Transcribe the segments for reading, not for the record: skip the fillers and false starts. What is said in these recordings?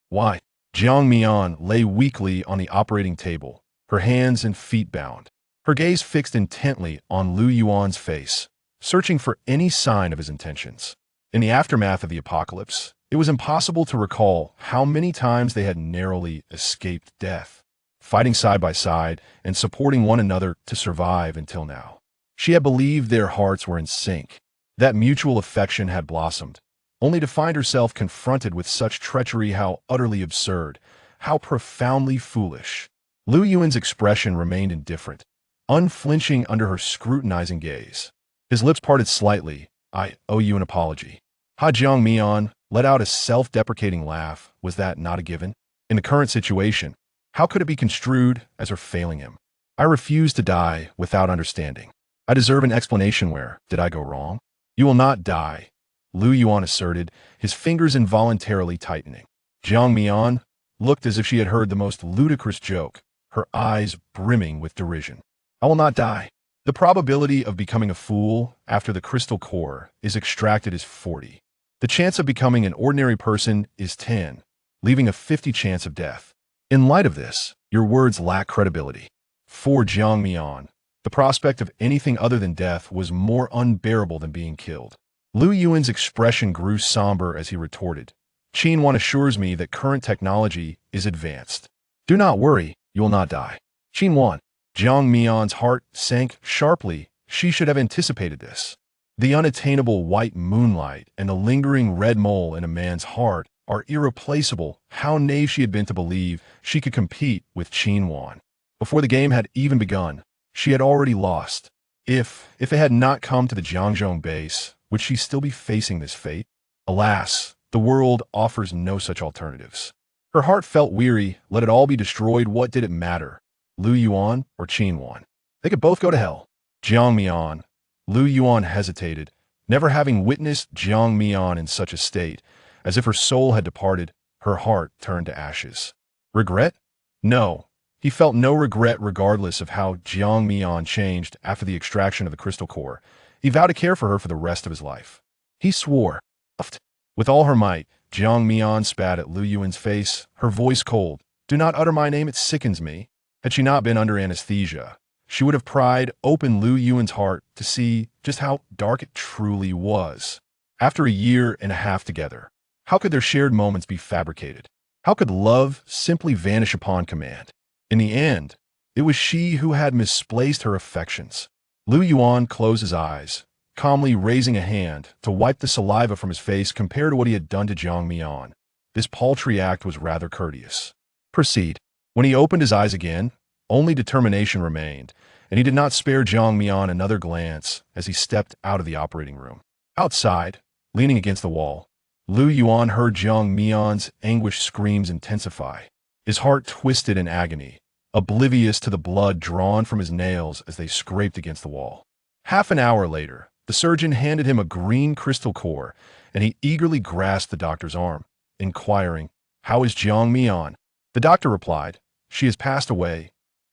Why? Jiang Mian lay weakly on the operating table, her hands and feet bound, her gaze fixed intently on Lu Yuan's face, searching for any sign of his intentions. In the aftermath of the apocalypse, it was impossible to recall how many times they had narrowly escaped death, fighting side by side and supporting one another to survive until now. She had believed their hearts were in sync, that mutual affection had blossomed, only to find herself confronted with such treachery. How utterly absurd, how profoundly foolish. Lu Yuan's expression remained indifferent, unflinching under her scrutinizing gaze. His lips parted slightly. "I owe you an apology." Jiang Mian let out a self-deprecating laugh. Was that not a given? In the current situation, how could it be construed as her failing him? "I refuse to die without understanding. I deserve an explanation. Where did I go wrong?" "You will not die," Lu Yuan asserted, his fingers involuntarily tightening. Jiang Mian looked as if she had heard the most ludicrous joke, her eyes brimming with derision. "I will not die. The probability of becoming a fool after the crystal core is extracted is 40. The chance of becoming an ordinary person is 10, leaving a 50 chance of death. In light of this, your words lack credibility." For Jiang Mian, the prospect of anything other than death was more unbearable than being killed. Lu Yuan's expression grew somber as he retorted, "Qin Wan assures me that current technology is advanced. Do not worry, you will not die." "Qin Wan." Jiang Mian's heart sank sharply. She should have anticipated this. The unattainable white moonlight and the lingering red mole in a man's heart are irreplaceable. How naive she had been to believe she could compete with Qin Wan. Before the game had even begun, she had already lost. If it had not come to the Jiangzhong base, would she still be facing this fate? Alas, the world offers no such alternatives. Her heart felt weary. Let it all be destroyed. What did it matter? Lu Yuan or Qin Wan? They could both go to hell. Jiang Mian. Lu Yuan hesitated, never having witnessed Jiang Mian in such a state. As if her soul had departed, her heart turned to ashes. Regret? No. He felt no regret regardless of how Jiang Mian changed after the extraction of the crystal core. He vowed to care for her for the rest of his life. He swore. With all her might, Jiang Mian spat at Lu Yuan's face, her voice cold. "Do not utter my name, it sickens me." Had she not been under anesthesia, she would have pried open Lu Yuan's heart to see just how dark it truly was. After a year and a half together, how could their shared moments be fabricated? How could love simply vanish upon command? In the end, it was she who had misplaced her affections. Lu Yuan closed his eyes, calmly raising a hand to wipe the saliva from his face. Compared to what he had done to Jiang Mian, this paltry act was rather courteous. "Proceed." When he opened his eyes again, only determination remained, and he did not spare Jiang Mian another glance as he stepped out of the operating room. Outside, leaning against the wall, Lu Yuan heard Jiang Mian's anguished screams intensify. His heart twisted in agony, oblivious to the blood drawn from his nails as they scraped against the wall. Half an hour later, the surgeon handed him a green crystal core, and he eagerly grasped the doctor's arm, inquiring, "How is Jiang Mian?" The doctor replied, "She has passed away."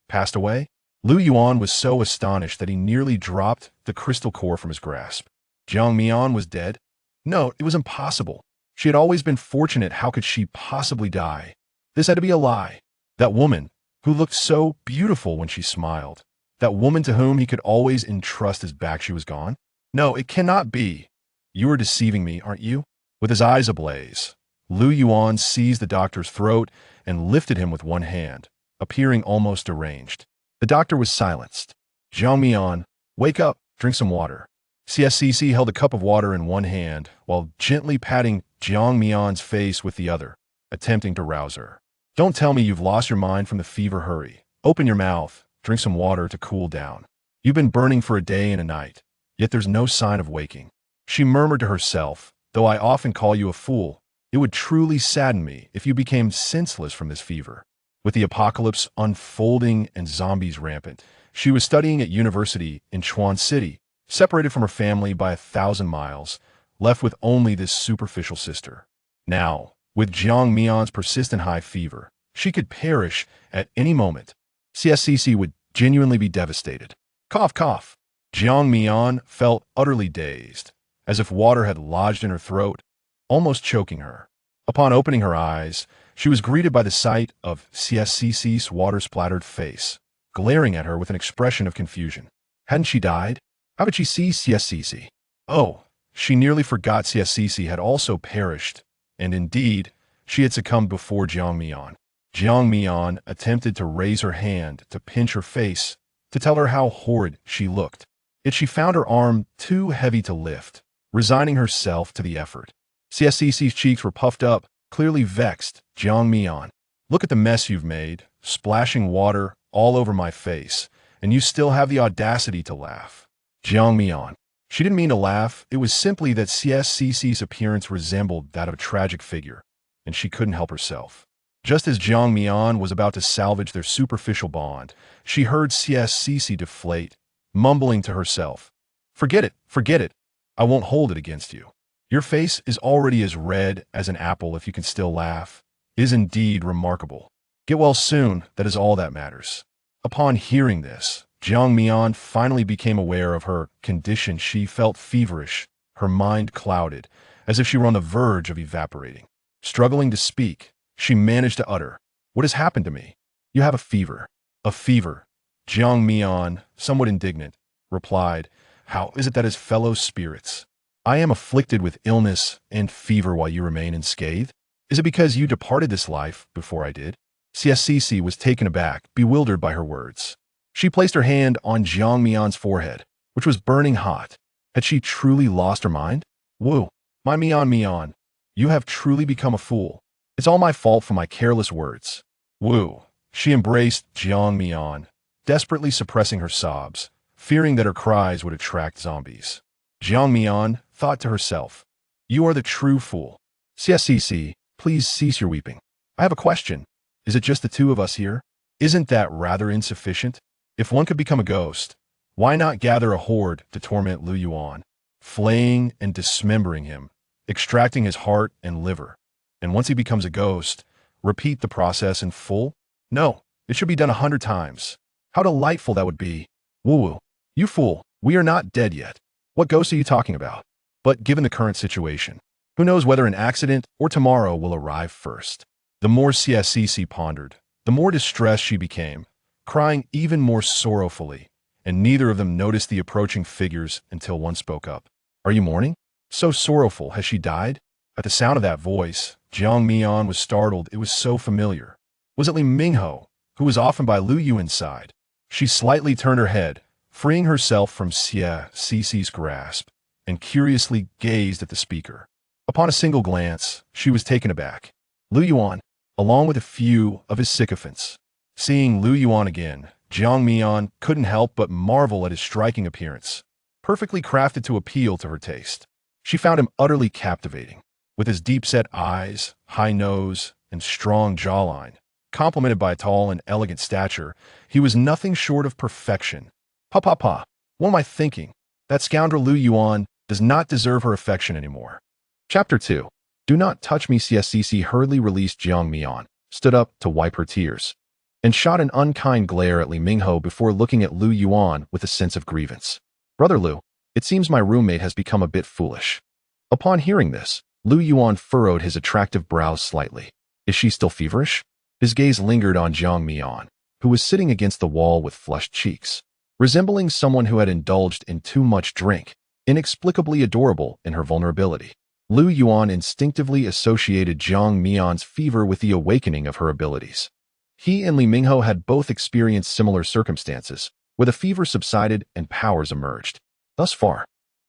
Passed away? Lu Yuan was so astonished that he nearly dropped the crystal core from his grasp. Jiang Mian was dead? No, it was impossible. She had always been fortunate. How could she possibly die? This had to be a lie. That woman, who looked so beautiful when she smiled, that woman to whom he could always entrust his back, she was gone? No, it cannot be. You are deceiving me, aren't you? With his eyes ablaze, Lu Yuan seized the doctor's throat and lifted him with one hand, appearing almost deranged. The doctor was silenced. "Jiang Mian, wake up, drink some water." CSCC held a cup of water in one hand while gently patting Jiang Mian's face with the other, attempting to rouse her. "Don't tell me you've lost your mind from the fever. Hurry. Open your mouth, drink some water to cool down. You've been burning for a day and a night, yet there's no sign of waking." She murmured to herself, "Though I often call you a fool, it would truly sadden me if you became senseless from this fever." With the apocalypse unfolding and zombies rampant, she was studying at university in Chuan City, separated from her family by 1,000 miles, left with only this superficial sister. Now, with Jiang Mian's persistent high fever, she could perish at any moment. CSCC would genuinely be devastated. Cough, cough. Jiang Mian felt utterly dazed, as if water had lodged in her throat, almost choking her. Upon opening her eyes, She was greeted by the sight of CSCC's water-splattered face, glaring at her with an expression of confusion. Hadn't she died? How could she see CSCC? Oh, she nearly forgot CSCC had also perished, and indeed, she had succumbed before Jiang Mian. Jiang Mian attempted to raise her hand to pinch her face, to tell her how horrid she looked. Yet she found her arm too heavy to lift, resigning herself to the effort. CSCC's cheeks were puffed up, clearly vexed. Jiang Mian, look at the mess you've made, splashing water all over my face, and you still have the audacity to laugh. Jiang Mian. She didn't mean to laugh, it was simply that CSCC's appearance resembled that of a tragic figure, and she couldn't help herself. Just as Jiang Mian was about to salvage their superficial bond, she heard CSCC deflate, mumbling to herself, forget it, I won't hold it against you. Your face is already as red as an apple if you can still laugh. It is indeed remarkable. Get well soon, that is all that matters. Upon hearing this, Jiang Mian finally became aware of her condition. She felt feverish, her mind clouded, as if she were on the verge of evaporating. Struggling to speak, she managed to utter, what has happened to me? You have a fever. A fever. Jiang Mian, somewhat indignant, replied, how is it that as fellow spirits, I am afflicted with illness and fever while you remain unscathed? Is it because you departed this life before I did? CSCC was taken aback, bewildered by her words. She placed her hand on Jiang Mian's forehead, which was burning hot. Had she truly lost her mind? Wu, my Mian, you have truly become a fool. It's all my fault for my careless words. Wu, she embraced Jiang Mian, desperately suppressing her sobs, fearing that her cries would attract zombies. Jiang Mian thought to herself, you are the true fool. CSCC, please cease your weeping. I have a question. Is it just the two of us here? Isn't that rather insufficient? If one could become a ghost, why not gather a horde to torment Lu Yuan, flaying and dismembering him, extracting his heart and liver, and once he becomes a ghost, repeat the process in full? No, it should be done 100 times. How delightful that would be. Woo-woo, you fool, we are not dead yet. What ghost are you talking about? But given the current situation, who knows whether an accident or tomorrow will arrive first? The more CSCC pondered, the more distressed she became, crying even more sorrowfully, and neither of them noticed the approaching figures until one spoke up. Are you mourning? So sorrowful, has she died? At the sound of that voice, Jiang Mian was startled. It was so familiar. Was it Li Mingho, who was often by Lu Yuan's side? She slightly turned her head, freeing herself from CSCC's grasp, and curiously gazed at the speaker. Upon a single glance, she was taken aback. Lu Yuan, along with a few of his sycophants. Seeing Lu Yuan again, Jiang Mian couldn't help but marvel at his striking appearance, perfectly crafted to appeal to her taste. She found him utterly captivating. With his deep-set eyes, high nose, and strong jawline, complemented by a tall and elegant stature, he was nothing short of perfection. Pa, what am I thinking? That scoundrel Lu Yuan does not deserve her affection anymore. Chapter 2. Do not touch me. CSCC hurriedly released Jiang Mian, stood up to wipe her tears, and shot an unkind glare at Li Mingho before looking at Lu Yuan with a sense of grievance. Brother Lu, it seems my roommate has become a bit foolish. Upon hearing this, Lu Yuan furrowed his attractive brows slightly. Is she still feverish? His gaze lingered on Jiang Mian, who was sitting against the wall with flushed cheeks, resembling someone who had indulged in too much drink, inexplicably adorable in her vulnerability. Lu Yuan instinctively associated Jiang Mian's fever with the awakening of her abilities. He and Li Mingho had both experienced similar circumstances, where the fever subsided and powers emerged. Thus far,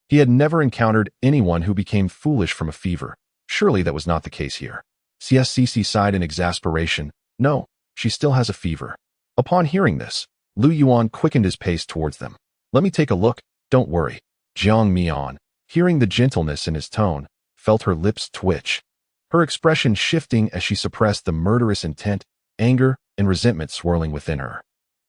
he had never encountered anyone who became foolish from a fever. Surely that was not the case here. CSCC sighed in exasperation. No, she still has a fever. Upon hearing this, Lu Yuan quickened his pace towards them. Let me take a look. Don't worry. Jiang Mian, hearing the gentleness in his tone, felt her lips twitch, her expression shifting as she suppressed the murderous intent, anger, and resentment swirling within her.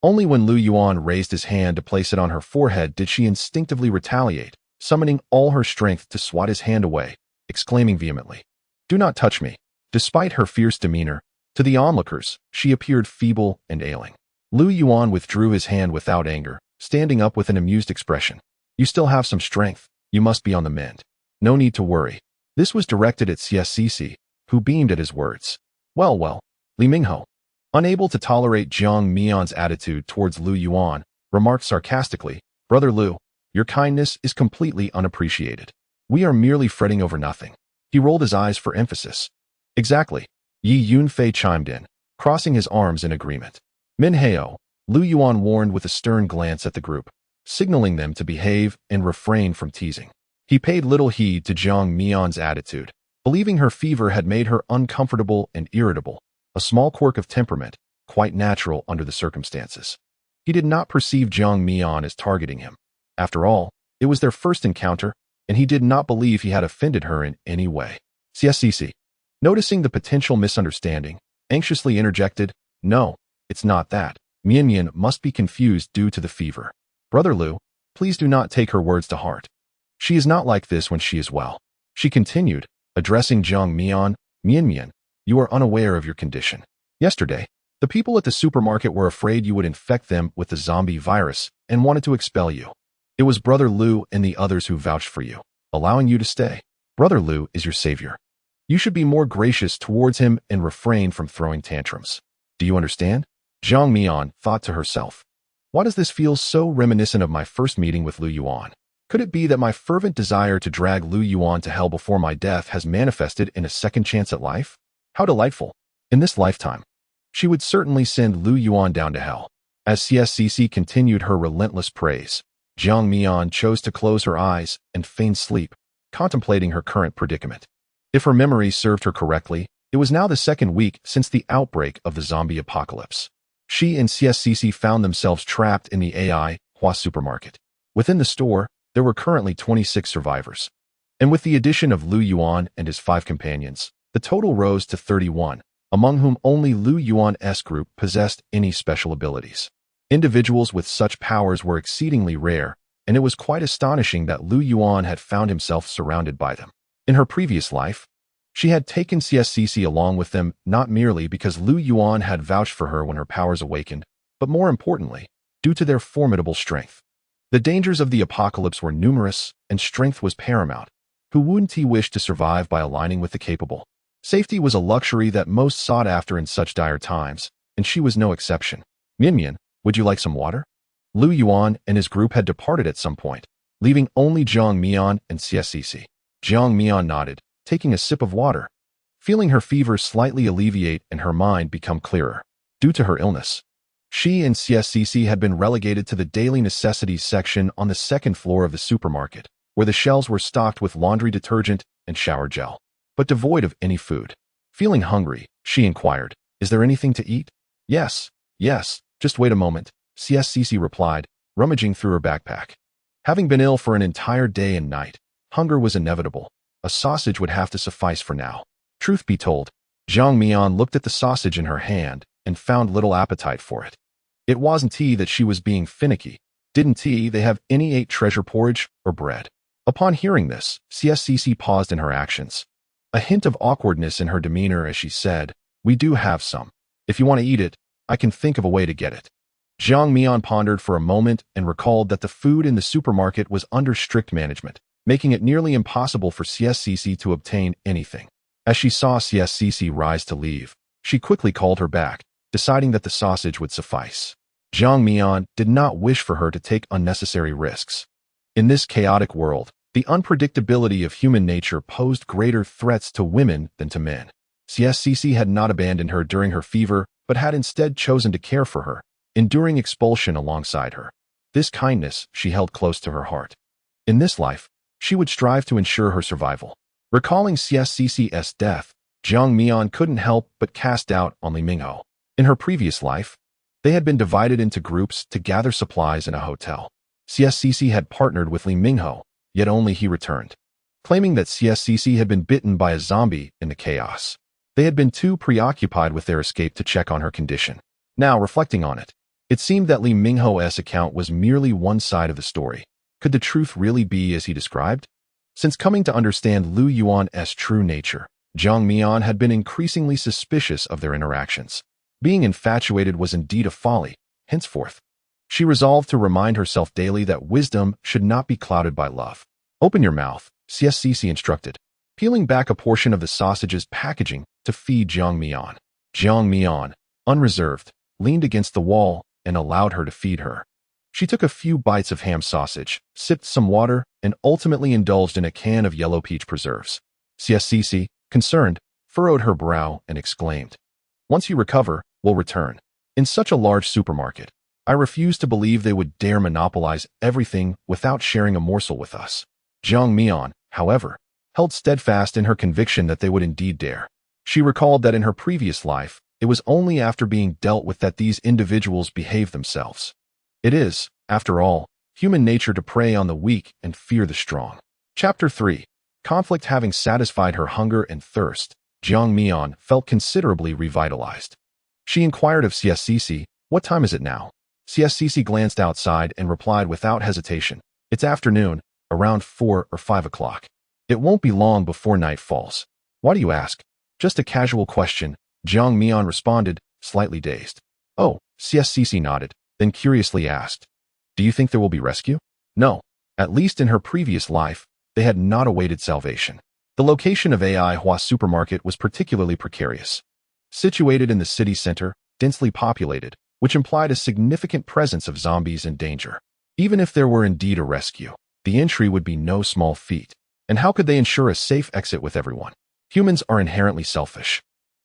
Only when Lu Yuan raised his hand to place it on her forehead did she instinctively retaliate, summoning all her strength to swat his hand away, exclaiming vehemently, "Do not touch me." Despite her fierce demeanor, to the onlookers, she appeared feeble and ailing. Lu Yuan withdrew his hand without anger, standing up with an amused expression. You still have some strength. You must be on the mend. No need to worry. This was directed at CSCC, who beamed at his words. Well, Li Mingho, unable to tolerate Jiang Mian's attitude towards Lu Yuan, remarked sarcastically, Brother Lu, your kindness is completely unappreciated. We are merely fretting over nothing. He rolled his eyes for emphasis. Exactly. Yi Yunfei chimed in, crossing his arms in agreement. Min Heo, Lu Yuan warned with a stern glance at the group, signaling them to behave and refrain from teasing. He paid little heed to Jiang Mian's attitude, believing her fever had made her uncomfortable and irritable, a small quirk of temperament, quite natural under the circumstances. He did not perceive Jiang Mian as targeting him. After all, it was their first encounter, and he did not believe he had offended her in any way. CSCC, noticing the potential misunderstanding, anxiously interjected, No, it's not that. Mian must be confused due to the fever. Brother Lu, please do not take her words to heart. She is not like this when she is well. She continued, addressing Jiang Mian, Mian, you are unaware of your condition. Yesterday, the people at the supermarket were afraid you would infect them with the zombie virus and wanted to expel you. It was Brother Lu and the others who vouched for you, allowing you to stay. Brother Lu is your savior. You should be more gracious towards him and refrain from throwing tantrums. Do you understand? Jiang Mian thought to herself. Why does this feel so reminiscent of my first meeting with Lu Yuan? Could it be that my fervent desire to drag Lu Yuan to hell before my death has manifested in a second chance at life? How delightful. In this lifetime, she would certainly send Lu Yuan down to hell. As CSCC continued her relentless praise, Jiang Mian chose to close her eyes and feign sleep, contemplating her current predicament. If her memory served her correctly, it was now the second week since the outbreak of the zombie apocalypse. She and CSCC found themselves trapped in the AI Hua supermarket. Within the store, there were currently 26 survivors. And with the addition of Lu Yuan and his 5 companions, the total rose to 31, among whom only Lu Yuan's group possessed any special abilities. Individuals with such powers were exceedingly rare, and it was quite astonishing that Lu Yuan had found himself surrounded by them. In her previous life, she had taken CSCC along with them not merely because Lu Yuan had vouched for her when her powers awakened, but more importantly, due to their formidable strength. The dangers of the apocalypse were numerous, and strength was paramount. Who wouldn't he wish to survive by aligning with the capable? Safety was a luxury that most sought after in such dire times, and she was no exception. Mian, would you like some water? Lu Yuan and his group had departed at some point, leaving only Jiang Mian and CSCC. Jiang Mian nodded, taking a sip of water, feeling her fever slightly alleviate and her mind become clearer. Due to her illness, she and CSCC had been relegated to the daily necessities section on the second floor of the supermarket, where the shelves were stocked with laundry detergent and shower gel, but devoid of any food. Feeling hungry, she inquired, Is there anything to eat? Yes, just wait a moment, CSCC replied, rummaging through her backpack. Having been ill for an entire day and night, hunger was inevitable. A sausage would have to suffice for now. Truth be told, Jiang Mian looked at the sausage in her hand and found little appetite for it. It wasn't that she was being finicky. Didn't they have any ate treasure porridge or bread? Upon hearing this, CSCC paused in her actions. A hint of awkwardness in her demeanor as she said, We do have some. If you want to eat it, I can think of a way to get it. Jiang Mian pondered for a moment and recalled that the food in the supermarket was under strict management, making it nearly impossible for CSCC to obtain anything. As she saw CSCC rise to leave, she quickly called her back, deciding that the sausage would suffice. Jiang Mian did not wish for her to take unnecessary risks. In this chaotic world, the unpredictability of human nature posed greater threats to women than to men. CSCC had not abandoned her during her fever, but had instead chosen to care for her, enduring expulsion alongside her. This kindness she held close to her heart. In this life, she would strive to ensure her survival. Recalling CSCC's death, Jiang Mian couldn't help but cast doubt on Li Mingho. In her previous life, they had been divided into groups to gather supplies in a hotel. CSCC had partnered with Li Mingho, yet only he returned, claiming that CSCC had been bitten by a zombie in the chaos. They had been too preoccupied with their escape to check on her condition. Now, reflecting on it, it seemed that Li Mingho's account was merely one side of the story. Could the truth really be as he described? Since coming to understand Lu Yuan's true nature, Jiang Mian had been increasingly suspicious of their interactions. Being infatuated was indeed a folly. Henceforth, she resolved to remind herself daily that wisdom should not be clouded by love. Open your mouth, CSCC instructed, peeling back a portion of the sausage's packaging to feed Jiang Mian. Jiang Mian, unreserved, leaned against the wall and allowed her to feed her. She took a few bites of ham sausage, sipped some water, and ultimately indulged in a can of yellow peach preserves. CSCC, concerned, furrowed her brow and exclaimed, "Once you recover, we'll return." In such a large supermarket, I refuse to believe they would dare monopolize everything without sharing a morsel with us. Jiang Mian, however, held steadfast in her conviction that they would indeed dare. She recalled that in her previous life, it was only after being dealt with that these individuals behaved themselves. It is, after all, human nature to prey on the weak and fear the strong. Chapter 3. Conflict. Having satisfied her hunger and thirst, Jiang Mian felt considerably revitalized. She inquired of CSCC, "What time is it now?" CSCC glanced outside and replied without hesitation, "It's afternoon, around 4 or 5 o'clock. It won't be long before night falls." "Why do you ask?" "Just a casual question," Jiang Mian responded, slightly dazed. "Oh," CSCC nodded, then curiously asked, "Do you think there will be rescue?" No. At least in her previous life, they had not awaited salvation. The location of Ai Hua supermarket was particularly precarious. Situated in the city center, densely populated, which implied a significant presence of zombies and danger. Even if there were indeed a rescue, the entry would be no small feat. And how could they ensure a safe exit with everyone? Humans are inherently selfish.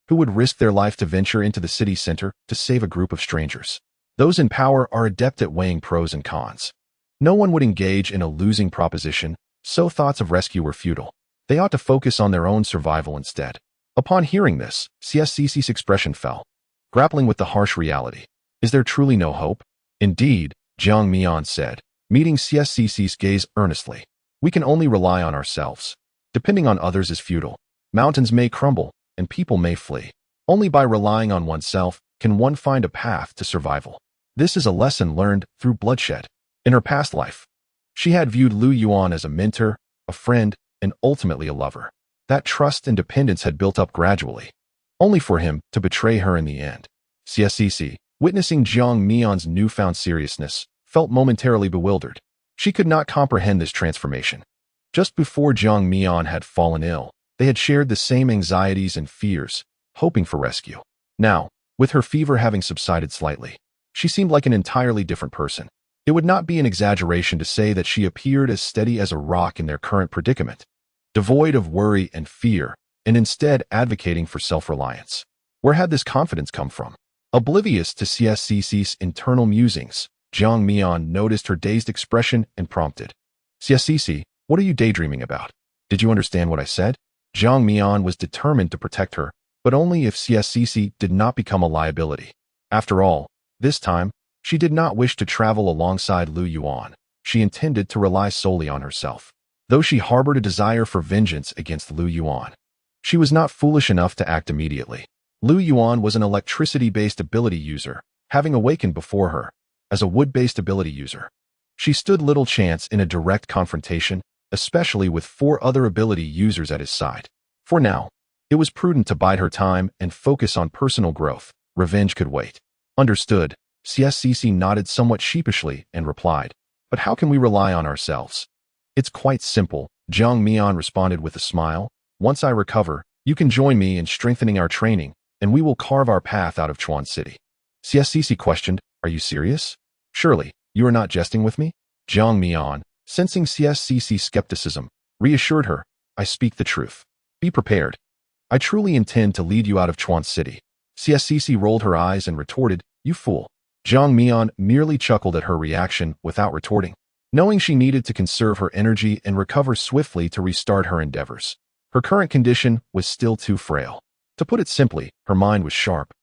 Who would risk their life to venture into the city center to save a group of strangers? Those in power are adept at weighing pros and cons. No one would engage in a losing proposition, so thoughts of rescue were futile. They ought to focus on their own survival instead. Upon hearing this, CSCC's expression fell, grappling with the harsh reality. Is there truly no hope? Indeed, Jiang Mian said, meeting CSCC's gaze earnestly. We can only rely on ourselves. Depending on others is futile. Mountains may crumble, and people may flee. Only by relying on oneself can one find a path to survival. This is a lesson learned through bloodshed. In her past life, she had viewed Lu Yuan as a mentor, a friend, and ultimately a lover. That trust and dependence had built up gradually, only for him to betray her in the end. CSCC, witnessing Jiang Mian's newfound seriousness, felt momentarily bewildered. She could not comprehend this transformation. Just before Jiang Mian had fallen ill, they had shared the same anxieties and fears, hoping for rescue. Now, with her fever having subsided slightly, she seemed like an entirely different person. It would not be an exaggeration to say that she appeared as steady as a rock in their current predicament, devoid of worry and fear, and instead advocating for self-reliance. Where had this confidence come from? Oblivious to CSCC's internal musings, Jiang Mian noticed her dazed expression and prompted, "CSCC, what are you daydreaming about? Did you understand what I said?" Jiang Mian was determined to protect her, but only if CSCC did not become a liability. After all, this time, she did not wish to travel alongside Lu Yuan. She intended to rely solely on herself. Though she harbored a desire for vengeance against Lu Yuan, she was not foolish enough to act immediately. Lu Yuan was an electricity-based ability user, having awakened before her as a wood-based ability user. She stood little chance in a direct confrontation, especially with 4 other ability users at his side. For now, it was prudent to bide her time and focus on personal growth. Revenge could wait. Understood. CSCC nodded somewhat sheepishly and replied, "But how can we rely on ourselves?" "It's quite simple," Jiang Mian responded with a smile. "Once I recover, you can join me in strengthening our training, and we will carve our path out of Chuan City." CSCC questioned, "Are you serious? Surely, you are not jesting with me?" Jiang Mian, sensing CSCC's skepticism, reassured her, "I speak the truth. Be prepared. I truly intend to lead you out of Chuan City." CSCC rolled her eyes and retorted, "You fool." Jiang Mian merely chuckled at her reaction without retorting, knowing she needed to conserve her energy and recover swiftly to restart her endeavors. Her current condition was still too frail. To put it simply, her mind was sharp,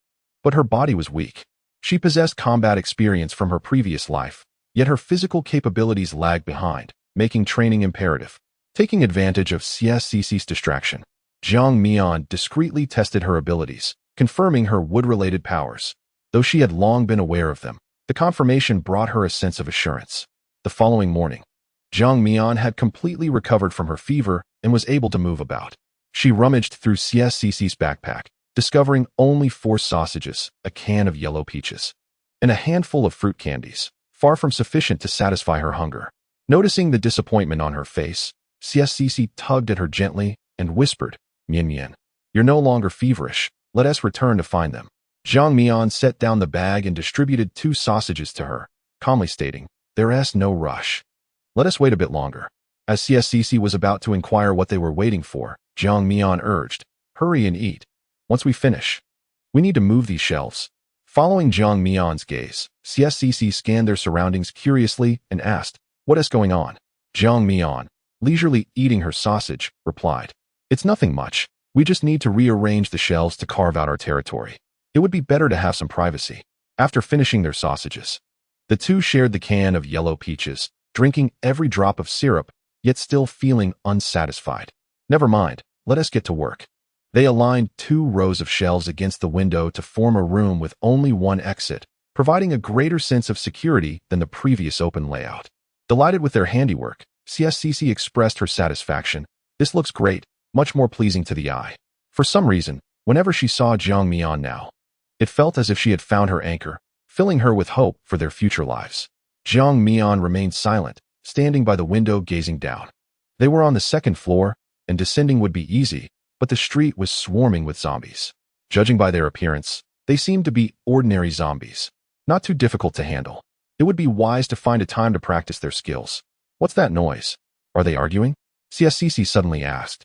but her body was weak. She possessed combat experience from her previous life, yet her physical capabilities lagged behind, making training imperative. Taking advantage of CSCC's distraction, Jiang Mian discreetly tested her abilities, confirming her wood-related powers. Though she had long been aware of them, the confirmation brought her a sense of assurance. The following morning, Jiang Mian had completely recovered from her fever and was able to move about. She rummaged through CSCC's backpack, discovering only 4 sausages, a can of yellow peaches, and a handful of fruit candies, far from sufficient to satisfy her hunger. Noticing the disappointment on her face, CSCC tugged at her gently and whispered, "Mian Mian, you're no longer feverish. Let us return to find them. Zhang Mian set down the bag and distributed 2 sausages to her, calmly stating, "There's no rush. Let us wait a bit longer." As CSCC was about to inquire what they were waiting for, Zhang Mian urged, "Hurry and eat. Once we finish, we need to move these shelves." Following Zhang Mian's gaze, CSCC scanned their surroundings curiously and asked, "What is going on?" Zhang Mian, leisurely eating her sausage, replied, "It's nothing much. We just need to rearrange the shelves to carve out our territory. It would be better to have some privacy." After finishing their sausages, the 2 shared the can of yellow peaches, drinking every drop of syrup, yet still feeling unsatisfied. "Never mind, let us get to work." They aligned 2 rows of shelves against the window to form a room with only one exit, providing a greater sense of security than the previous open layout. Delighted with their handiwork, CSCC expressed her satisfaction. "This looks great, much more pleasing to the eye." For some reason, whenever she saw Zhang Mian now, it felt as if she had found her anchor, filling her with hope for their future lives. Zhang Mian remained silent, standing by the window gazing down. They were on the 2nd floor, and descending would be easy, but the street was swarming with zombies. Judging by their appearance, they seemed to be ordinary zombies, not too difficult to handle. It would be wise to find a time to practice their skills. "What's that noise? Are they arguing?" CSCC suddenly asked.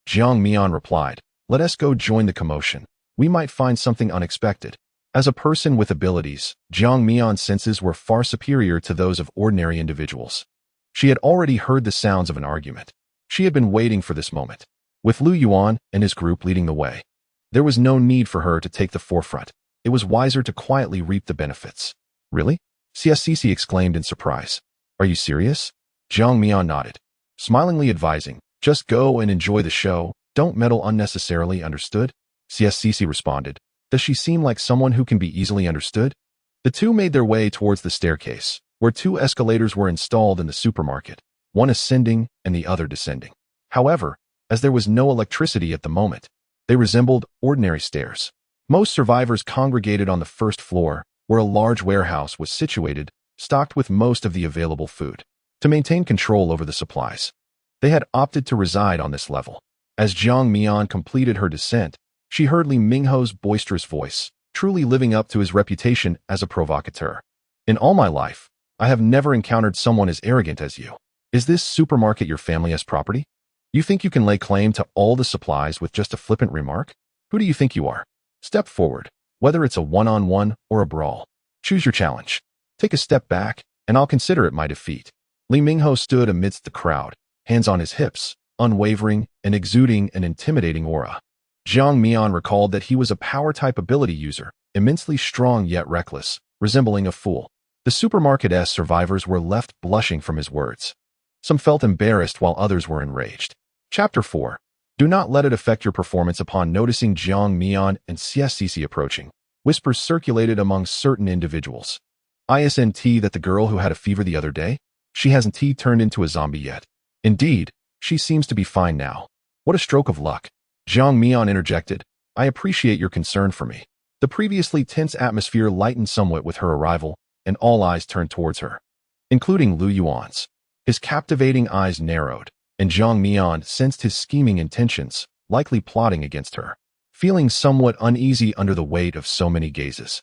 Zhang Mian replied, "Let us go join the commotion. We might find something unexpected." As a person with abilities, Zhang Mian's senses were far superior to those of ordinary individuals. She had already heard the sounds of an argument. She had been waiting for this moment. With Lu Yuan and his group leading the way, there was no need for her to take the forefront. It was wiser to quietly reap the benefits. "Really?" CSCC exclaimed in surprise. "Are you serious?" Zhang Mian nodded, smilingly advising, "Just go and enjoy the show. Don't meddle unnecessarily, understood?" CSCC responded, "Does she seem like someone who can be easily understood?" The 2 made their way towards the staircase, where 2 escalators were installed in the supermarket, one ascending and the other descending. However, as there was no electricity at the moment, they resembled ordinary stairs. Most survivors congregated on the 1st floor, where a large warehouse was situated, stocked with most of the available food. To maintain control over the supplies, they had opted to reside on this level. As Zhang Mian completed her descent, she heard Li Mingho's boisterous voice, truly living up to his reputation as a provocateur. "In all my life, I have never encountered someone as arrogant as you. Is this supermarket your family's property? You think you can lay claim to all the supplies with just a flippant remark? Who do you think you are? Step forward, whether it's a one-on-one or a brawl. Choose your challenge. Take a step back, and I'll consider it my defeat." Li Mingho stood amidst the crowd, hands on his hips, unwavering and exuding an intimidating aura. Zhang Mian recalled that he was a power-type ability user, immensely strong yet reckless, resembling a fool. The supermarket's survivors were left blushing from his words. Some felt embarrassed while others were enraged. Chapter 4. Do not let it affect your performance. Upon noticing Zhang Mian and CSCC approaching, whispers circulated among certain individuals. "Isn't that the girl who had a fever the other day? She hasn't turned into a zombie yet. Indeed, she seems to be fine now. What a stroke of luck." Zhang Mian interjected, "I appreciate your concern for me." The previously tense atmosphere lightened somewhat with her arrival, and all eyes turned towards her, including Lu Yuan's. His captivating eyes narrowed, and Zhang Mian sensed his scheming intentions, likely plotting against her. Feeling somewhat uneasy under the weight of so many gazes,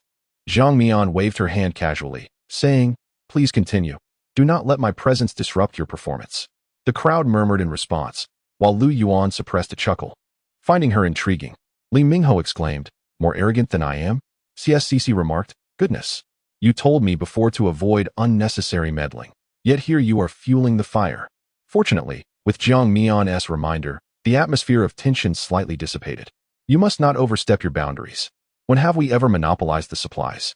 Zhang Mian waved her hand casually, saying, "Please continue. Do not let my presence disrupt your performance." The crowd murmured in response, while Lu Yuan suppressed a chuckle. Finding her intriguing, Li Mingho exclaimed, "More arrogant than I am?" CSCC remarked, "Goodness. You told me before to avoid unnecessary meddling. Yet here you are fueling the fire." Fortunately, with Zhang Mian's reminder, the atmosphere of tension slightly dissipated. "You must not overstep your boundaries. When have we ever monopolized the supplies?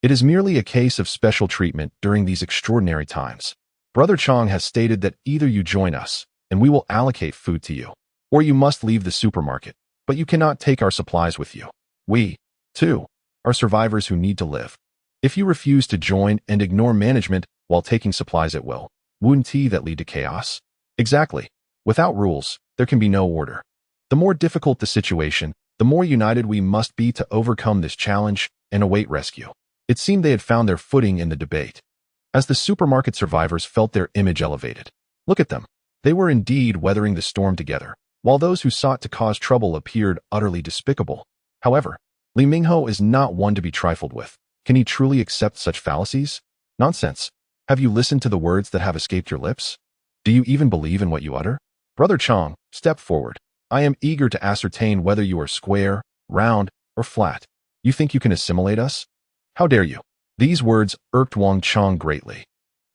It is merely a case of special treatment during these extraordinary times. Brother Chong has stated that either you join us, and we will allocate food to you, or you must leave the supermarket, but you cannot take our supplies with you. We, too, are survivors who need to live. If you refuse to join and ignore management while taking supplies at will, wouldn't that lead to chaos?" Exactly. Without rules, there can be no order. The more difficult the situation, the more united we must be to overcome this challenge and await rescue. It seemed they had found their footing in the debate. As the supermarket survivors felt their image elevated. Look at them. They were indeed weathering the storm together, while those who sought to cause trouble appeared utterly despicable. However, Li Mingho is not one to be trifled with. Can he truly accept such fallacies? Nonsense. Have you listened to the words that have escaped your lips? Do you even believe in what you utter? Brother Chong, step forward. I am eager to ascertain whether you are square, round, or flat. You think you can assimilate us? How dare you? These words irked Wang Chong greatly.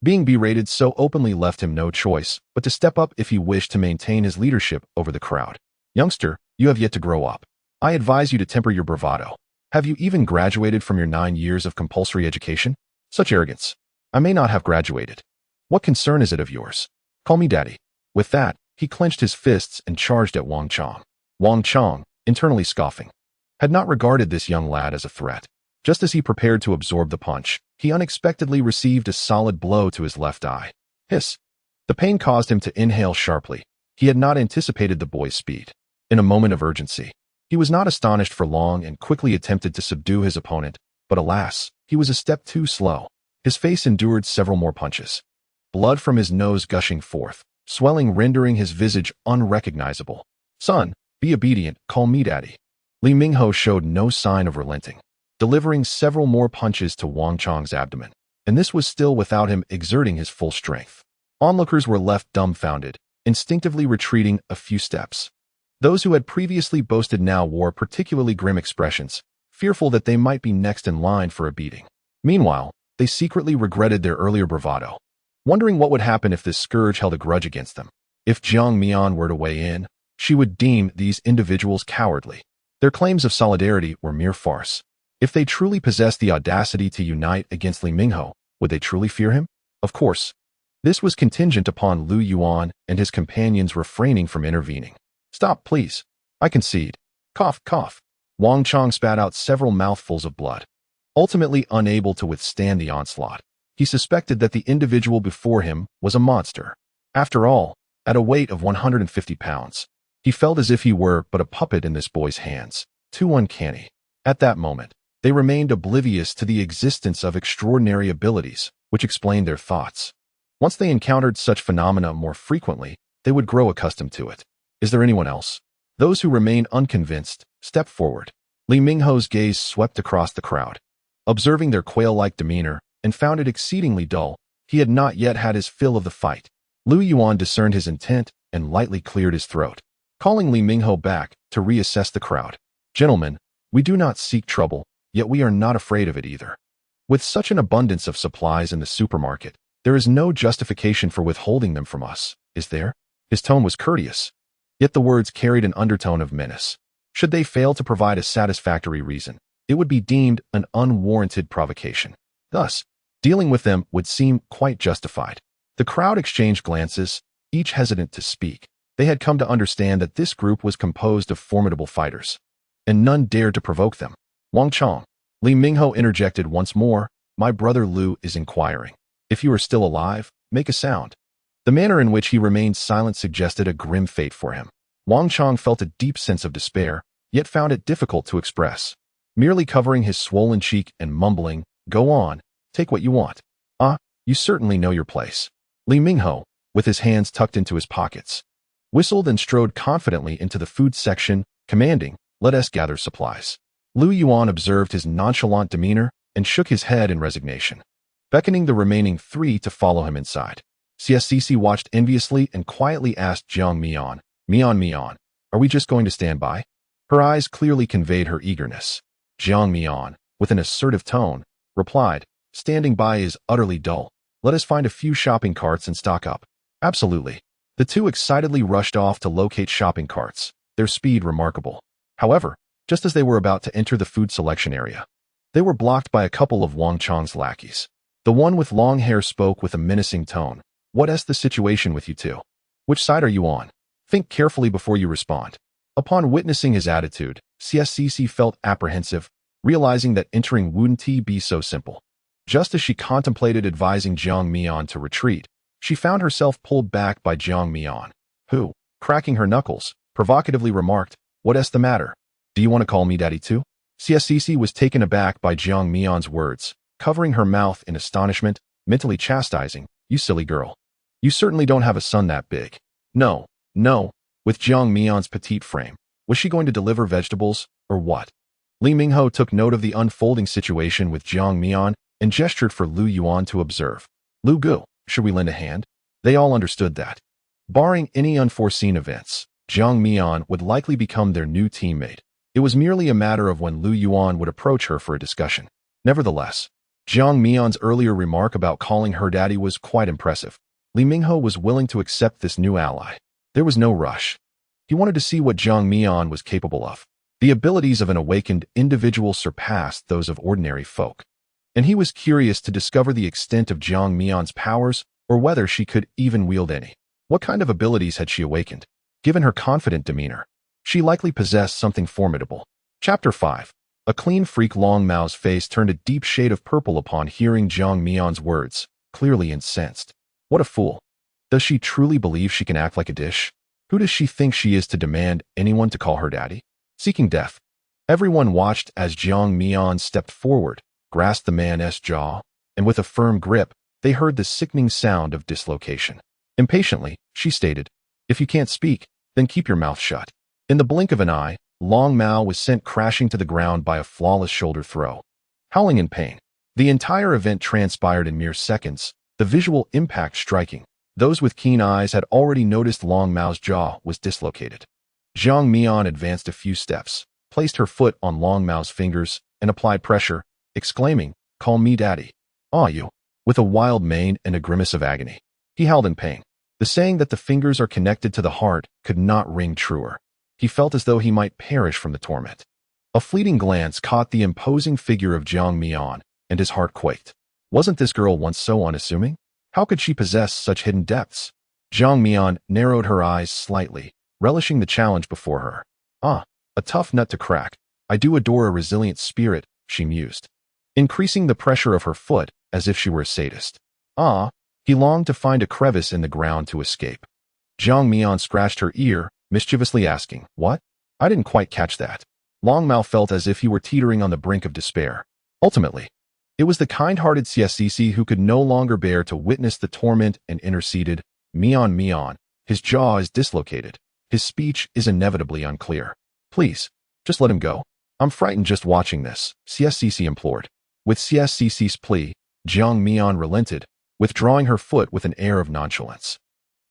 Being berated so openly left him no choice but to step up if he wished to maintain his leadership over the crowd. Youngster, you have yet to grow up. I advise you to temper your bravado. Have you even graduated from your 9 years of compulsory education? Such arrogance. I may not have graduated. What concern is it of yours? Call me daddy. With that, he clenched his fists and charged at Wang Chong. Wang Chong, internally scoffing, had not regarded this young lad as a threat. Just as he prepared to absorb the punch, he unexpectedly received a solid blow to his left eye. Hiss. The pain caused him to inhale sharply. He had not anticipated the boy's speed. In a moment of urgency, he was not astonished for long and quickly attempted to subdue his opponent, but alas, he was a step too slow. His face endured several more punches. Blood from his nose gushing forth, swelling rendering his visage unrecognizable. Son, be obedient, call me daddy. Li Mingho showed no sign of relenting, delivering several more punches to Wang Chong's abdomen, and this was still without him exerting his full strength. Onlookers were left dumbfounded, instinctively retreating a few steps. Those who had previously boasted now wore particularly grim expressions, fearful that they might be next in line for a beating. Meanwhile, they secretly regretted their earlier bravado, wondering what would happen if this scourge held a grudge against them. If Jiang Mian were to weigh in, she would deem these individuals cowardly. Their claims of solidarity were mere farce. If they truly possessed the audacity to unite against Li Mingho, would they truly fear him? Of course. This was contingent upon Lu Yuan and his companions refraining from intervening. Stop, please. I concede. Cough, cough. Wang Chong spat out several mouthfuls of blood. Ultimately unable to withstand the onslaught, he suspected that the individual before him was a monster. After all, at a weight of 150 pounds, he felt as if he were but a puppet in this boy's hands. Too uncanny. At that moment, they remained oblivious to the existence of extraordinary abilities, which explained their thoughts. Once they encountered such phenomena more frequently, they would grow accustomed to it. Is there anyone else? Those who remain unconvinced, step forward. Li Mingho's gaze swept across the crowd. Observing their quail-like demeanor, and found it exceedingly dull, he had not yet had his fill of the fight. Lu Yuan discerned his intent and lightly cleared his throat, calling Li Mingho back to reassess the crowd. Gentlemen, we do not seek trouble, yet we are not afraid of it either. With such an abundance of supplies in the supermarket, there is no justification for withholding them from us, is there? His tone was courteous, yet the words carried an undertone of menace. Should they fail to provide a satisfactory reason, it would be deemed an unwarranted provocation. Thus, dealing with them would seem quite justified. The crowd exchanged glances, each hesitant to speak. They had come to understand that this group was composed of formidable fighters, and none dared to provoke them. Wang Chong. Li Mingho interjected once more. My brother Lu is inquiring. If you are still alive, make a sound. The manner in which he remained silent suggested a grim fate for him. Wang Chong felt a deep sense of despair, yet found it difficult to express. Merely covering his swollen cheek and mumbling, go on, take what you want. Ah, you certainly know your place. Li Mingho, with his hands tucked into his pockets, whistled and strode confidently into the food section, commanding, let us gather supplies. Lu Yuan observed his nonchalant demeanor and shook his head in resignation, beckoning the remaining 3 to follow him inside. CSCC watched enviously and quietly asked Jiang Mian, Mian, are we just going to stand by? Her eyes clearly conveyed her eagerness. Jiang Mian, with an assertive tone, replied, standing by is utterly dull. Let us find a few shopping carts and stock up. Absolutely. The two excitedly rushed off to locate shopping carts, their speed remarkable. However, just as they were about to enter the food selection area, they were blocked by a couple of Wang Chong's lackeys. The one with long hair spoke with a menacing tone. What's the situation with you two? Which side are you on? Think carefully before you respond. Upon witnessing his attitude, CSCC felt apprehensive, realizing that entering wouldn't be so simple. Just as she contemplated advising Jiang Mian to retreat, she found herself pulled back by Jiang Mian, who, cracking her knuckles, provocatively remarked, what's the matter? Do you want to call me daddy too? CSCC was taken aback by Jiang Mian's words, covering her mouth in astonishment, mentally chastising, you silly girl. You certainly don't have a son that big. No, with Jiang Mian's petite frame. Was she going to deliver vegetables, or what? Li Mingho took note of the unfolding situation with Jiang Mian and gestured for Lu Yuan to observe. Lu Gu, should we lend a hand? They all understood that. Barring any unforeseen events, Jiang Mian would likely become their new teammate. It was merely a matter of when Lu Yuan would approach her for a discussion. Nevertheless, Jiang Mian's earlier remark about calling her daddy was quite impressive. Li Mingho was willing to accept this new ally. There was no rush. He wanted to see what Jiang Mian was capable of. The abilities of an awakened individual surpassed those of ordinary folk. And he was curious to discover the extent of Jiang Mian's powers, or whether she could even wield any. What kind of abilities had she awakened? Given her confident demeanor, she likely possessed something formidable. Chapter 5. A clean freak. Long Mao's face turned a deep shade of purple upon hearing Jiang Mian's words, clearly incensed. What a fool. Does she truly believe she can act like a dish? Who does she think she is to demand anyone to call her daddy? Seeking death. Everyone watched as Jiang Mian stepped forward, grasped the man's jaw, and with a firm grip, they heard the sickening sound of dislocation. Impatiently, she stated, "If you can't speak, then keep your mouth shut." In the blink of an eye, Long Mao was sent crashing to the ground by a flawless shoulder throw. Howling in pain. The entire event transpired in mere seconds, the visual impact striking. Those with keen eyes had already noticed Long Mao's jaw was dislocated. Jiang Mian advanced a few steps, placed her foot on Long Mao's fingers, and applied pressure, exclaiming, "Call me daddy." "Ah, you." With a wild mane and a grimace of agony. He howled in pain. The saying that the fingers are connected to the heart could not ring truer. He felt as though he might perish from the torment. A fleeting glance caught the imposing figure of Jiang Mian, and his heart quaked. Wasn't this girl once so unassuming? How could she possess such hidden depths? Jiang Mian narrowed her eyes slightly, relishing the challenge before her. "Ah, a tough nut to crack. I do adore a resilient spirit," she mused, increasing the pressure of her foot as if she were a sadist. Ah, he longed to find a crevice in the ground to escape. Jiang Mian scratched her ear, mischievously asking, "What?" "I didn't quite catch that." Long Mao felt as if he were teetering on the brink of despair. Ultimately, it was the kind-hearted CSCC who could no longer bear to witness the torment and interceded. Mian, his jaw is dislocated. His speech is inevitably unclear. "Please, just let him go. I'm frightened just watching this," CSCC implored. With CSCC's plea, Jiang Mian relented, withdrawing her foot with an air of nonchalance.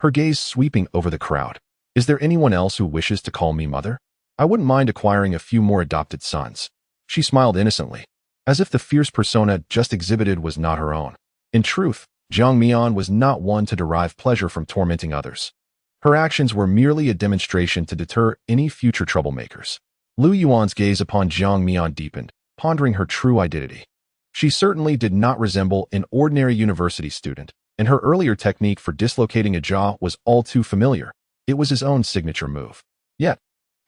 Her gaze sweeping over the crowd. "Is there anyone else who wishes to call me mother? I wouldn't mind acquiring a few more adopted sons." She smiled innocently, as if the fierce persona just exhibited was not her own. In truth, Jiang Mian was not one to derive pleasure from tormenting others. Her actions were merely a demonstration to deter any future troublemakers. Lu Yuan's gaze upon Jiang Mian deepened, pondering her true identity. She certainly did not resemble an ordinary university student, and her earlier technique for dislocating a jaw was all too familiar. It was his own signature move. Yet,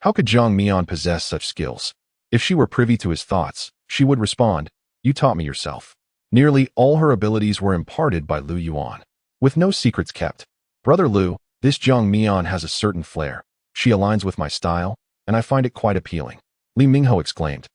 how could Jiang Mian possess such skills? If she were privy to his thoughts, she would respond, "You taught me yourself." Nearly all her abilities were imparted by Lu Yuan. With no secrets kept. "Brother Lu, this Jiang Mian has a certain flair. She aligns with my style, and I find it quite appealing," Li Mingho exclaimed,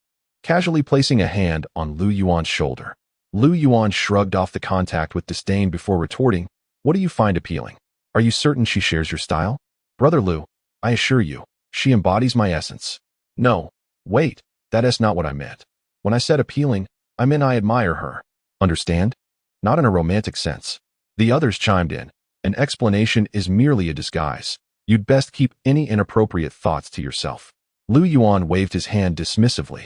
casually placing a hand on Lu Yuan's shoulder. Lu Yuan shrugged off the contact with disdain before retorting, "What do you find appealing? Are you certain she shares your style?" "Brother Lu, I assure you, she embodies my essence." "No, wait, that is not what I meant. When I said appealing, I meant I admire her. Understand? Not in a romantic sense." The others chimed in. "An explanation is merely a disguise. You'd best keep any inappropriate thoughts to yourself." Lu Yuan waved his hand dismissively.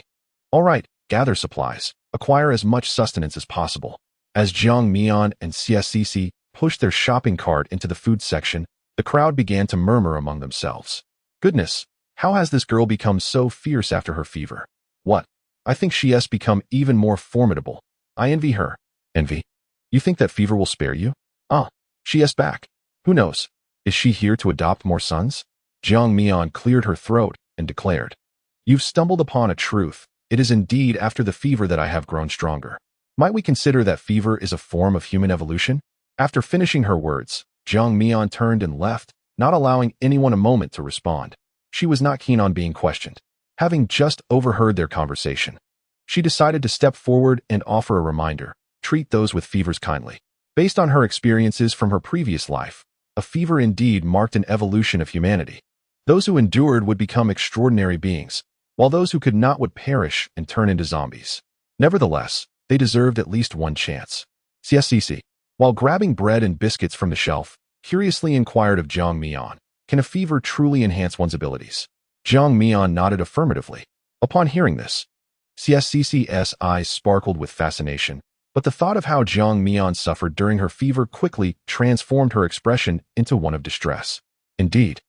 "All right, gather supplies. Acquire as much sustenance as possible." As Jiang Mian and CSCC pushed their shopping cart into the food section, the crowd began to murmur among themselves. "Goodness, how has this girl become so fierce after her fever? What? I think she has become even more formidable. I envy her." "Envy? You think that fever will spare you?" "Ah, she is back. Who knows? Is she here to adopt more sons?" Jiang Mian cleared her throat and declared, "You've stumbled upon a truth. It is indeed after the fever that I have grown stronger. Might we consider that fever is a form of human evolution?" After finishing her words, Jiang Mian turned and left, not allowing anyone a moment to respond. She was not keen on being questioned. Having just overheard their conversation, she decided to step forward and offer a reminder: treat those with fevers kindly. Based on her experiences from her previous life, a fever indeed marked an evolution of humanity. Those who endured would become extraordinary beings, while those who could not would perish and turn into zombies. Nevertheless, they deserved at least one chance. CSCC, while grabbing bread and biscuits from the shelf, curiously inquired of Jiang Mian, "Can a fever truly enhance one's abilities?" Jiang Mian nodded affirmatively. Upon hearing this, CSCC's eyes sparkled with fascination, but the thought of how Jiang Mian suffered during her fever quickly transformed her expression into one of distress. Indeed,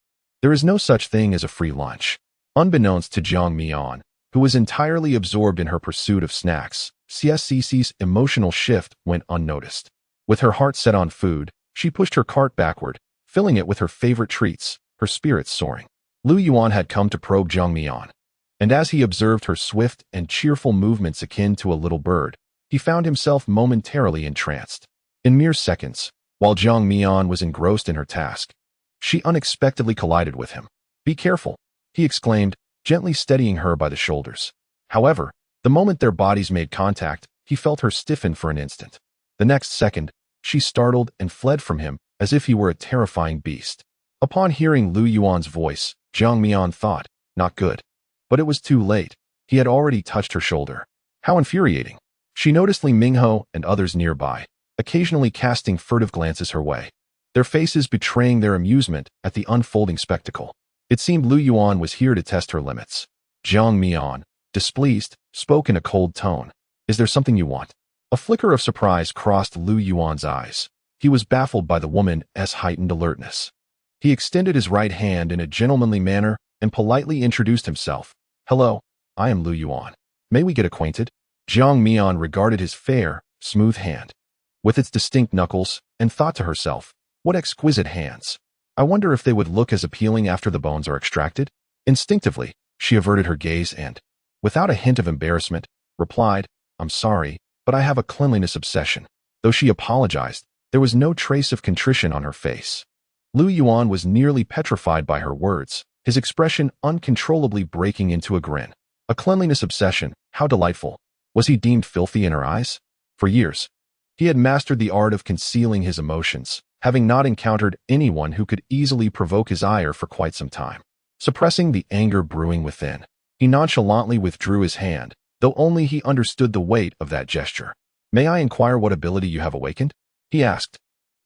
there is no such thing as a free lunch. Unbeknownst to Jiang Mian, who was entirely absorbed in her pursuit of snacks, CSCC's emotional shift went unnoticed. With her heart set on food, she pushed her cart backward, filling it with her favorite treats, her spirits soaring. Lu Yuan had come to probe Jiang Mian, and as he observed her swift and cheerful movements akin to a little bird, he found himself momentarily entranced. In mere seconds, while Jiang Mian was engrossed in her task, she unexpectedly collided with him. "Be careful," he exclaimed, gently steadying her by the shoulders. However, the moment their bodies made contact, he felt her stiffen for an instant. The next second, she startled and fled from him as if he were a terrifying beast. Upon hearing Lu Yuan's voice, Jiang Mian thought, "Not good." But it was too late. He had already touched her shoulder. How infuriating. She noticed Li Mingho and others nearby, occasionally casting furtive glances her way, their faces betraying their amusement at the unfolding spectacle. It seemed Lu Yuan was here to test her limits. Jiang Mian, displeased, spoke in a cold tone. "Is there something you want?" A flicker of surprise crossed Lu Yuan's eyes. He was baffled by the woman's heightened alertness. He extended his right hand in a gentlemanly manner and politely introduced himself. "Hello, I am Lu Yuan. May we get acquainted?" Jiang Mian regarded his fair, smooth hand, with its distinct knuckles, and thought to herself, "What exquisite hands. I wonder if they would look as appealing after the bones are extracted?" Instinctively, she averted her gaze and, without a hint of embarrassment, replied, "I'm sorry, but I have a cleanliness obsession." Though she apologized, there was no trace of contrition on her face. Lu Yuan was nearly petrified by her words, his expression uncontrollably breaking into a grin. A cleanliness obsession, how delightful. Was he deemed filthy in her eyes? For years, he had mastered the art of concealing his emotions, having not encountered anyone who could easily provoke his ire for quite some time. Suppressing the anger brewing within, he nonchalantly withdrew his hand, though only he understood the weight of that gesture. "May I inquire what ability you have awakened?" he asked,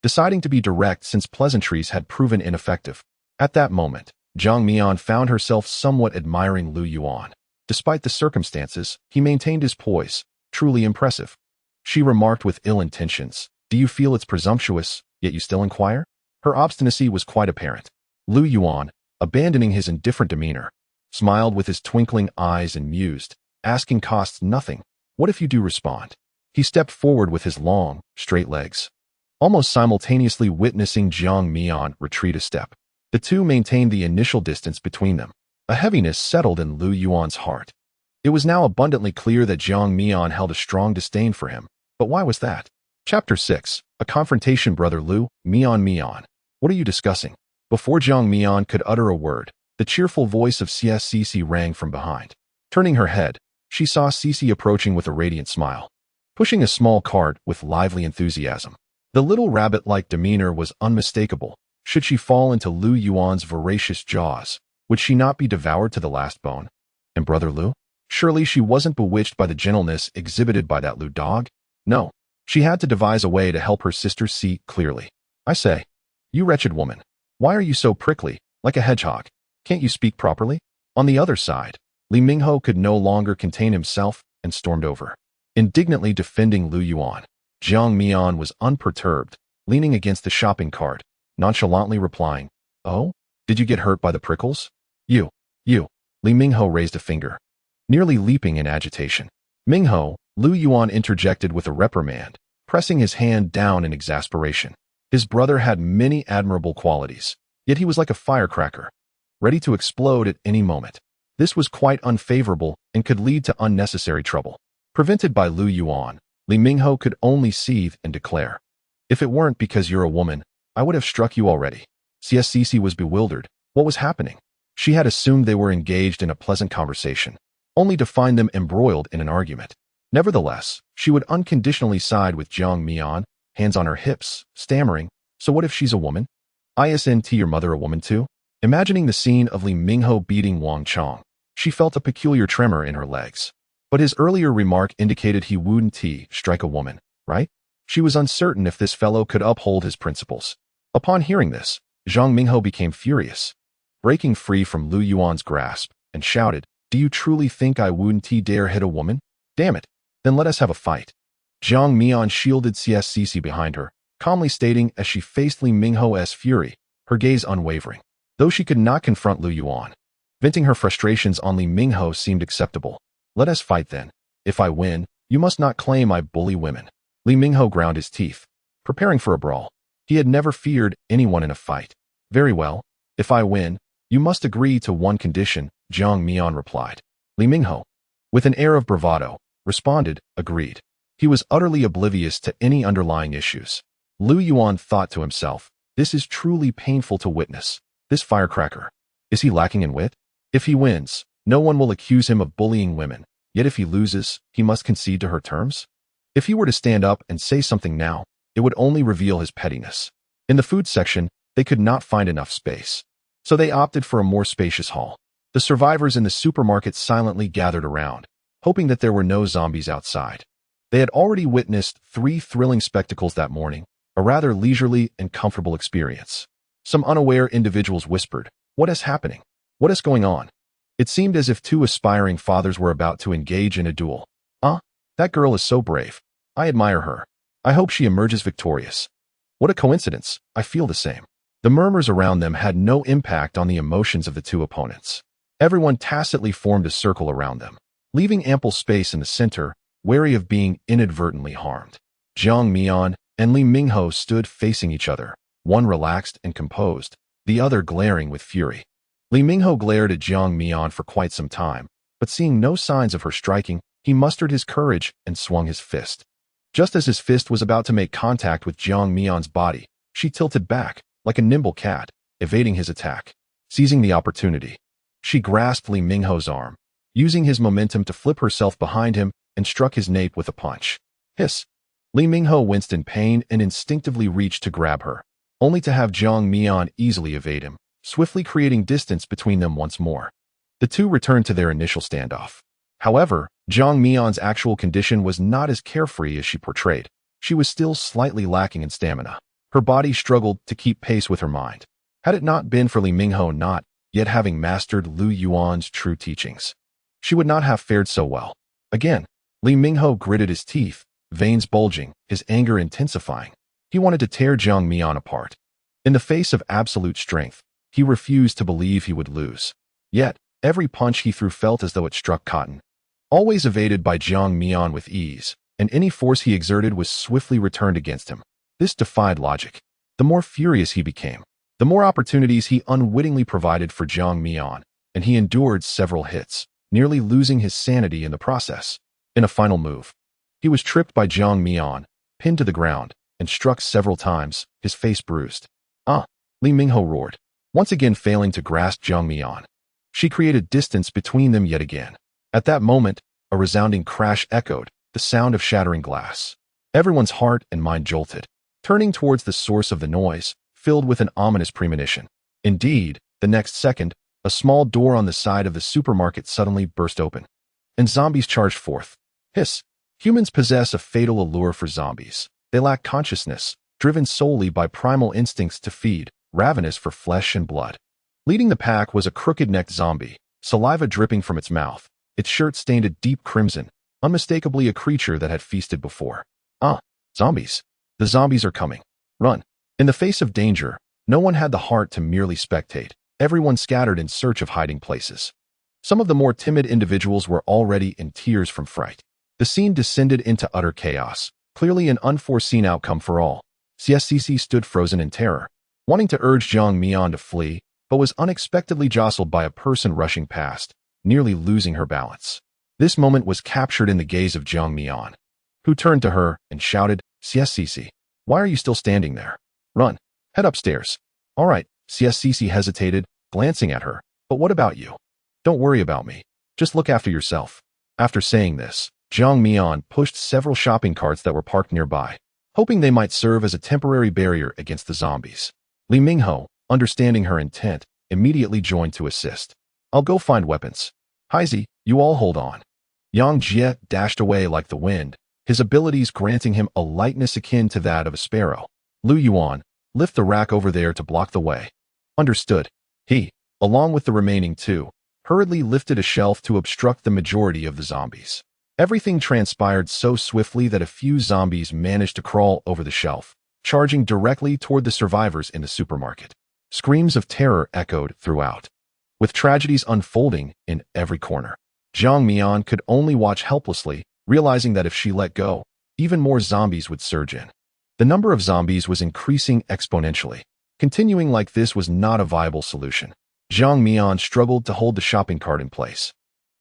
deciding to be direct since pleasantries had proven ineffective. At that moment, Jiang Mian found herself somewhat admiring Lu Yuan. Despite the circumstances, he maintained his poise, truly impressive. She remarked with ill intentions, "Do you feel it's presumptuous, yet you still inquire?" Her obstinacy was quite apparent. Lu Yuan, abandoning his indifferent demeanor, smiled with his twinkling eyes and mused, "Asking costs nothing. What if you do respond?" He stepped forward with his long, straight legs, almost simultaneously witnessing Jiang Mian retreat a step. The two maintained the initial distance between them. A heaviness settled in Lu Yuan's heart. It was now abundantly clear that Jiang Mian held a strong disdain for him. But why was that? Chapter 6. A confrontation. "Brother Lu, Mian. What are you discussing?" Before Jiang Mian could utter a word, the cheerful voice of CSCC rang from behind. Turning her head, she saw Cici approaching with a radiant smile, pushing a small cart with lively enthusiasm. The little rabbit-like demeanor was unmistakable. Should she fall into Lu Yuan's voracious jaws, would she not be devoured to the last bone? And Brother Lu? Surely she wasn't bewitched by the gentleness exhibited by that Lu dog? No, she had to devise a way to help her sister see clearly. "I say, you wretched woman, why are you so prickly, like a hedgehog? Can't you speak properly?" On the other side, Li Mingho could no longer contain himself and stormed over, indignantly defending Lu Yuan. Jiang Mian was unperturbed, leaning against the shopping cart, nonchalantly replying, "Oh, did you get hurt by the prickles?" You. Li Mingho raised a finger, nearly leaping in agitation. "Mingho," Lu Yuan interjected with a reprimand, pressing his hand down in exasperation. His brother had many admirable qualities, yet he was like a firecracker, ready to explode at any moment. This was quite unfavorable and could lead to unnecessary trouble. Prevented by Lu Yuan, Li Mingho could only seethe and declare, "If it weren't because you're a woman, I would have struck you already." CSCC was bewildered. What was happening? She had assumed they were engaged in a pleasant conversation, only to find them embroiled in an argument. Nevertheless, she would unconditionally side with Jiang Mian, hands on her hips, stammering, "So what if she's a woman? Isn't your mother a woman too?" Imagining the scene of Li Mingho beating Wang Chong, she felt a peculiar tremor in her legs. But his earlier remark indicated he wouldn't strike a woman, right? She was uncertain if this fellow could uphold his principles. Upon hearing this, Zhang Mingho became furious, breaking free from Lu Yuan's grasp, and shouted, "Do you truly think I wouldn't dare hit a woman? Damn it, then let us have a fight." Zhang Mian shielded CSCC behind her, calmly stating as she faced Li Mingho's fury, her gaze unwavering. Though she could not confront Lu Yuan, venting her frustrations on Li Mingho seemed acceptable. "Let us fight then. If I win, you must not claim I bully women." Li Mingho ground his teeth, preparing for a brawl. He had never feared anyone in a fight. "Very well. If I win, you must agree to one condition," Zhang Mian replied. Li Mingho, with an air of bravado, responded, "Agreed." He was utterly oblivious to any underlying issues. Lu Yuan thought to himself, "This is truly painful to witness. This firecracker. Is he lacking in wit? If he wins, no one will accuse him of bullying women, yet if he loses, he must concede to her terms? If he were to stand up and say something now, it would only reveal his pettiness." In the food section, they could not find enough space, so they opted for a more spacious hall. The survivors in the supermarket silently gathered around, hoping that there were no zombies outside. They had already witnessed 3 thrilling spectacles that morning, a rather leisurely and comfortable experience. Some unaware individuals whispered, "What is happening? What is going on?" It seemed as if 2 aspiring fathers were about to engage in a duel. That girl is so brave. I admire her. I hope she emerges victorious. What a coincidence. I feel the same." The murmurs around them had no impact on the emotions of the 2 opponents. Everyone tacitly formed a circle around them, leaving ample space in the center, wary of being inadvertently harmed. Zhang Mian and Li Mingho stood facing each other, one relaxed and composed, the other glaring with fury. Li Mingho glared at Zhang Mian for quite some time, but seeing no signs of her striking, he mustered his courage and swung his fist. Just as his fist was about to make contact with Zhang Mian's body, she tilted back, like a nimble cat, evading his attack. Seizing the opportunity, she grasped Li Mingho's arm, using his momentum to flip herself behind him and struck his nape with a punch. Hiss! Li Mingho winced in pain and instinctively reached to grab her, only to have Zhang Mian easily evade him, swiftly creating distance between them once more. The 2 returned to their initial standoff. However, Zhang Mian's actual condition was not as carefree as she portrayed. She was still slightly lacking in stamina. Her body struggled to keep pace with her mind. Had it not been for Li Mingho not yet having mastered Lu Yuan's true teachings, she would not have fared so well. Again, Li Mingho gritted his teeth, veins bulging, his anger intensifying. He wanted to tear Zhang Mian apart. In the face of absolute strength, he refused to believe he would lose. Yet, every punch he threw felt as though it struck cotton. Always evaded by Zhang Mian with ease, and any force he exerted was swiftly returned against him. This defied logic. The more furious he became, the more opportunities he unwittingly provided for Zhang Mian, and he endured several hits, nearly losing his sanity in the process. In a final move, he was tripped by Zhang Mian, pinned to the ground, and struck several times, his face bruised. Li Mingho roared, once again failing to grasp Zhang Mian. She created distance between them yet again. At that moment, a resounding crash echoed, the sound of shattering glass. Everyone's heart and mind jolted, turning towards the source of the noise, filled with an ominous premonition. Indeed, the next second, a small door on the side of the supermarket suddenly burst open, and zombies charged forth. Hiss! Humans possess a fatal allure for zombies. They lack consciousness, driven solely by primal instincts to feed, ravenous for flesh and blood. Leading the pack was a crooked-necked zombie, saliva dripping from its mouth, its shirt stained a deep crimson, unmistakably a creature that had feasted before. Zombies. The zombies are coming. Run. In the face of danger, no one had the heart to merely spectate. Everyone scattered in search of hiding places. Some of the more timid individuals were already in tears from fright. The scene descended into utter chaos, clearly an unforeseen outcome for all. CSCC stood frozen in terror, wanting to urge Zhang Mian to flee, but was unexpectedly jostled by a person rushing past, nearly losing her balance. This moment was captured in the gaze of Zhang Mian, who turned to her and shouted, "CSCC, why are you still standing there? Run. Head upstairs." "All right," CSCC hesitated, glancing at her, "but what about you? Don't worry about me. Just look after yourself." After saying this, Zhang Mian pushed several shopping carts that were parked nearby, hoping they might serve as a temporary barrier against the zombies. Li Mingho, understanding her intent, immediately joined to assist. I'll go find weapons. Heizi, you all hold on. Yang Jie dashed away like the wind, his abilities granting him a lightness akin to that of a sparrow. Lu Yuan, lift the rack over there to block the way. Understood. He, along with the remaining two, hurriedly lifted a shelf to obstruct the majority of the zombies. Everything transpired so swiftly that a few zombies managed to crawl over the shelf, charging directly toward the survivors in the supermarket. Screams of terror echoed throughout, with tragedies unfolding in every corner. Jiang Mian could only watch helplessly, realizing that if she let go, even more zombies would surge in. The number of zombies was increasing exponentially. Continuing like this was not a viable solution. Jiang Mian struggled to hold the shopping cart in place,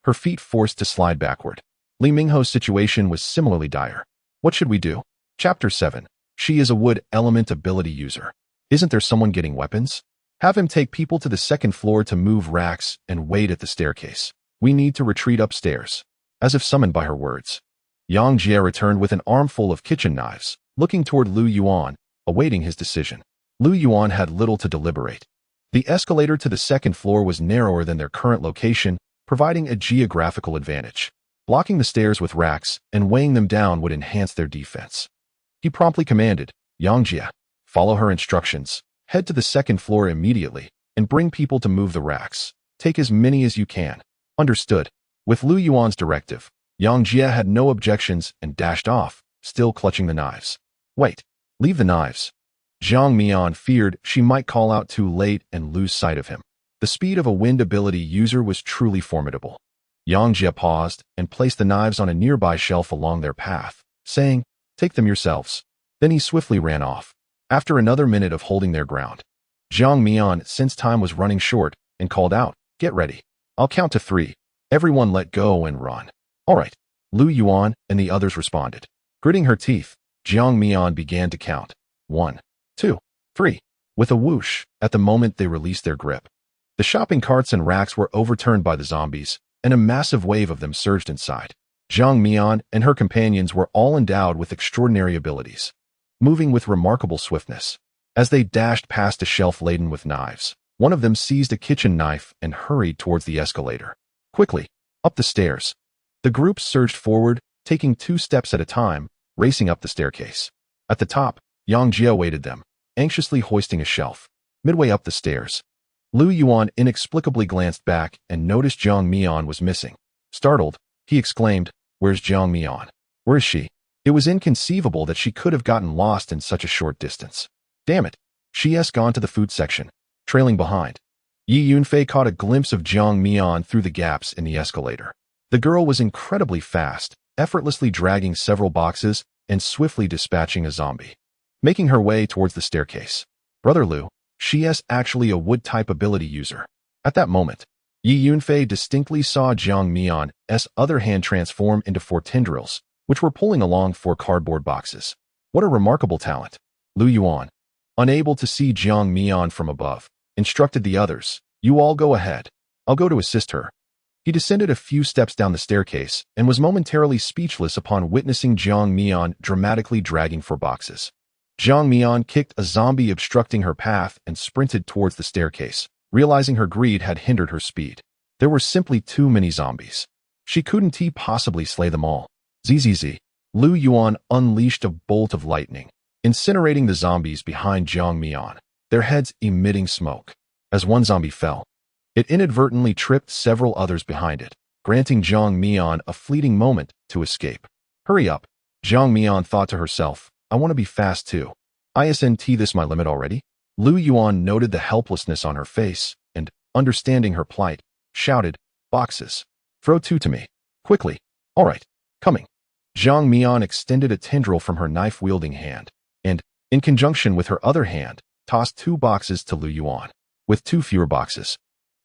her feet forced to slide backward. Li Mingho's situation was similarly dire. What should we do? Chapter 7. She is a wood element ability user. Isn't there someone getting weapons? Have him take people to the second floor to move racks and wait at the staircase. We need to retreat upstairs. As if summoned by her words, Yang Jie returned with an armful of kitchen knives, looking toward Lu Yuan, awaiting his decision. Lu Yuan had little to deliberate. The escalator to the second floor was narrower than their current location, providing a geographical advantage. Blocking the stairs with racks and weighing them down would enhance their defense. He promptly commanded, Yang Jie, follow her instructions, head to the second floor immediately, and bring people to move the racks. Take as many as you can. Understood. With Lu Yuan's directive, Yang Jie had no objections and dashed off, still clutching the knives. Wait, leave the knives. Jiang Mian feared she might call out too late and lose sight of him. The speed of a wind ability user was truly formidable. Yang Jie paused and placed the knives on a nearby shelf along their path, saying, take them yourselves. Then he swiftly ran off. After another minute of holding their ground, Jiang Mian sensed time was running short and called out, get ready. I'll count to 3. Everyone let go and run. All right. Lu Yuan and the others responded. Gritting her teeth, Jiang Mian began to count. 1, 2, 3. With a whoosh, at the moment they released their grip, the shopping carts and racks were overturned by the zombies, and a massive wave of them surged inside. Jiang Mian and her companions were all endowed with extraordinary abilities, moving with remarkable swiftness. As they dashed past a shelf laden with knives, one of them seized a kitchen knife and hurried towards the escalator. Quickly, up the stairs. The group surged forward, taking 2 steps at a time, racing up the staircase. At the top, Yang Jie awaited them, anxiously hoisting a shelf. Midway up the stairs, Lu Yuan inexplicably glanced back and noticed Jiang Mian was missing. Startled, he exclaimed, where's Jiang Mian? Where is she? It was inconceivable that she could have gotten lost in such a short distance. Damn it, she has gone to the food section. Trailing behind, Yi Yunfei caught a glimpse of Jiang Mian through the gaps in the escalator. The girl was incredibly fast, effortlessly dragging several boxes and swiftly dispatching a zombie, making her way towards the staircase. Brother Lu, she is actually a wood-type ability user. At that moment, Yi Yunfei distinctly saw Jiang Mian's other hand transform into 4 tendrils, which were pulling along 4 cardboard boxes. What a remarkable talent. Lu Yuan, unable to see Jiang Mian from above, instructed the others, you all go ahead. I'll go to assist her. He descended a few steps down the staircase and was momentarily speechless upon witnessing Jiang Mian dramatically dragging 4 boxes. Jiang Mian kicked a zombie obstructing her path and sprinted towards the staircase, realizing her greed had hindered her speed. There were simply too many zombies. She couldn't possibly slay them all. Zzz. Lu Yuan unleashed a bolt of lightning, incinerating the zombies behind Jiang Mian, their heads emitting smoke. As one zombie fell, it inadvertently tripped several others behind it, granting Jiang Mian a fleeting moment to escape. Hurry up, Jiang Mian thought to herself, I want to be fast too. Isn't this my limit already? Lu Yuan noted the helplessness on her face and, understanding her plight, shouted, boxes. Throw 2 to me. Quickly. All right. Coming. Jiang Mian extended a tendril from her knife-wielding hand and, in conjunction with her other hand, tossed 2 boxes to Lu Yuan. With 2 fewer boxes,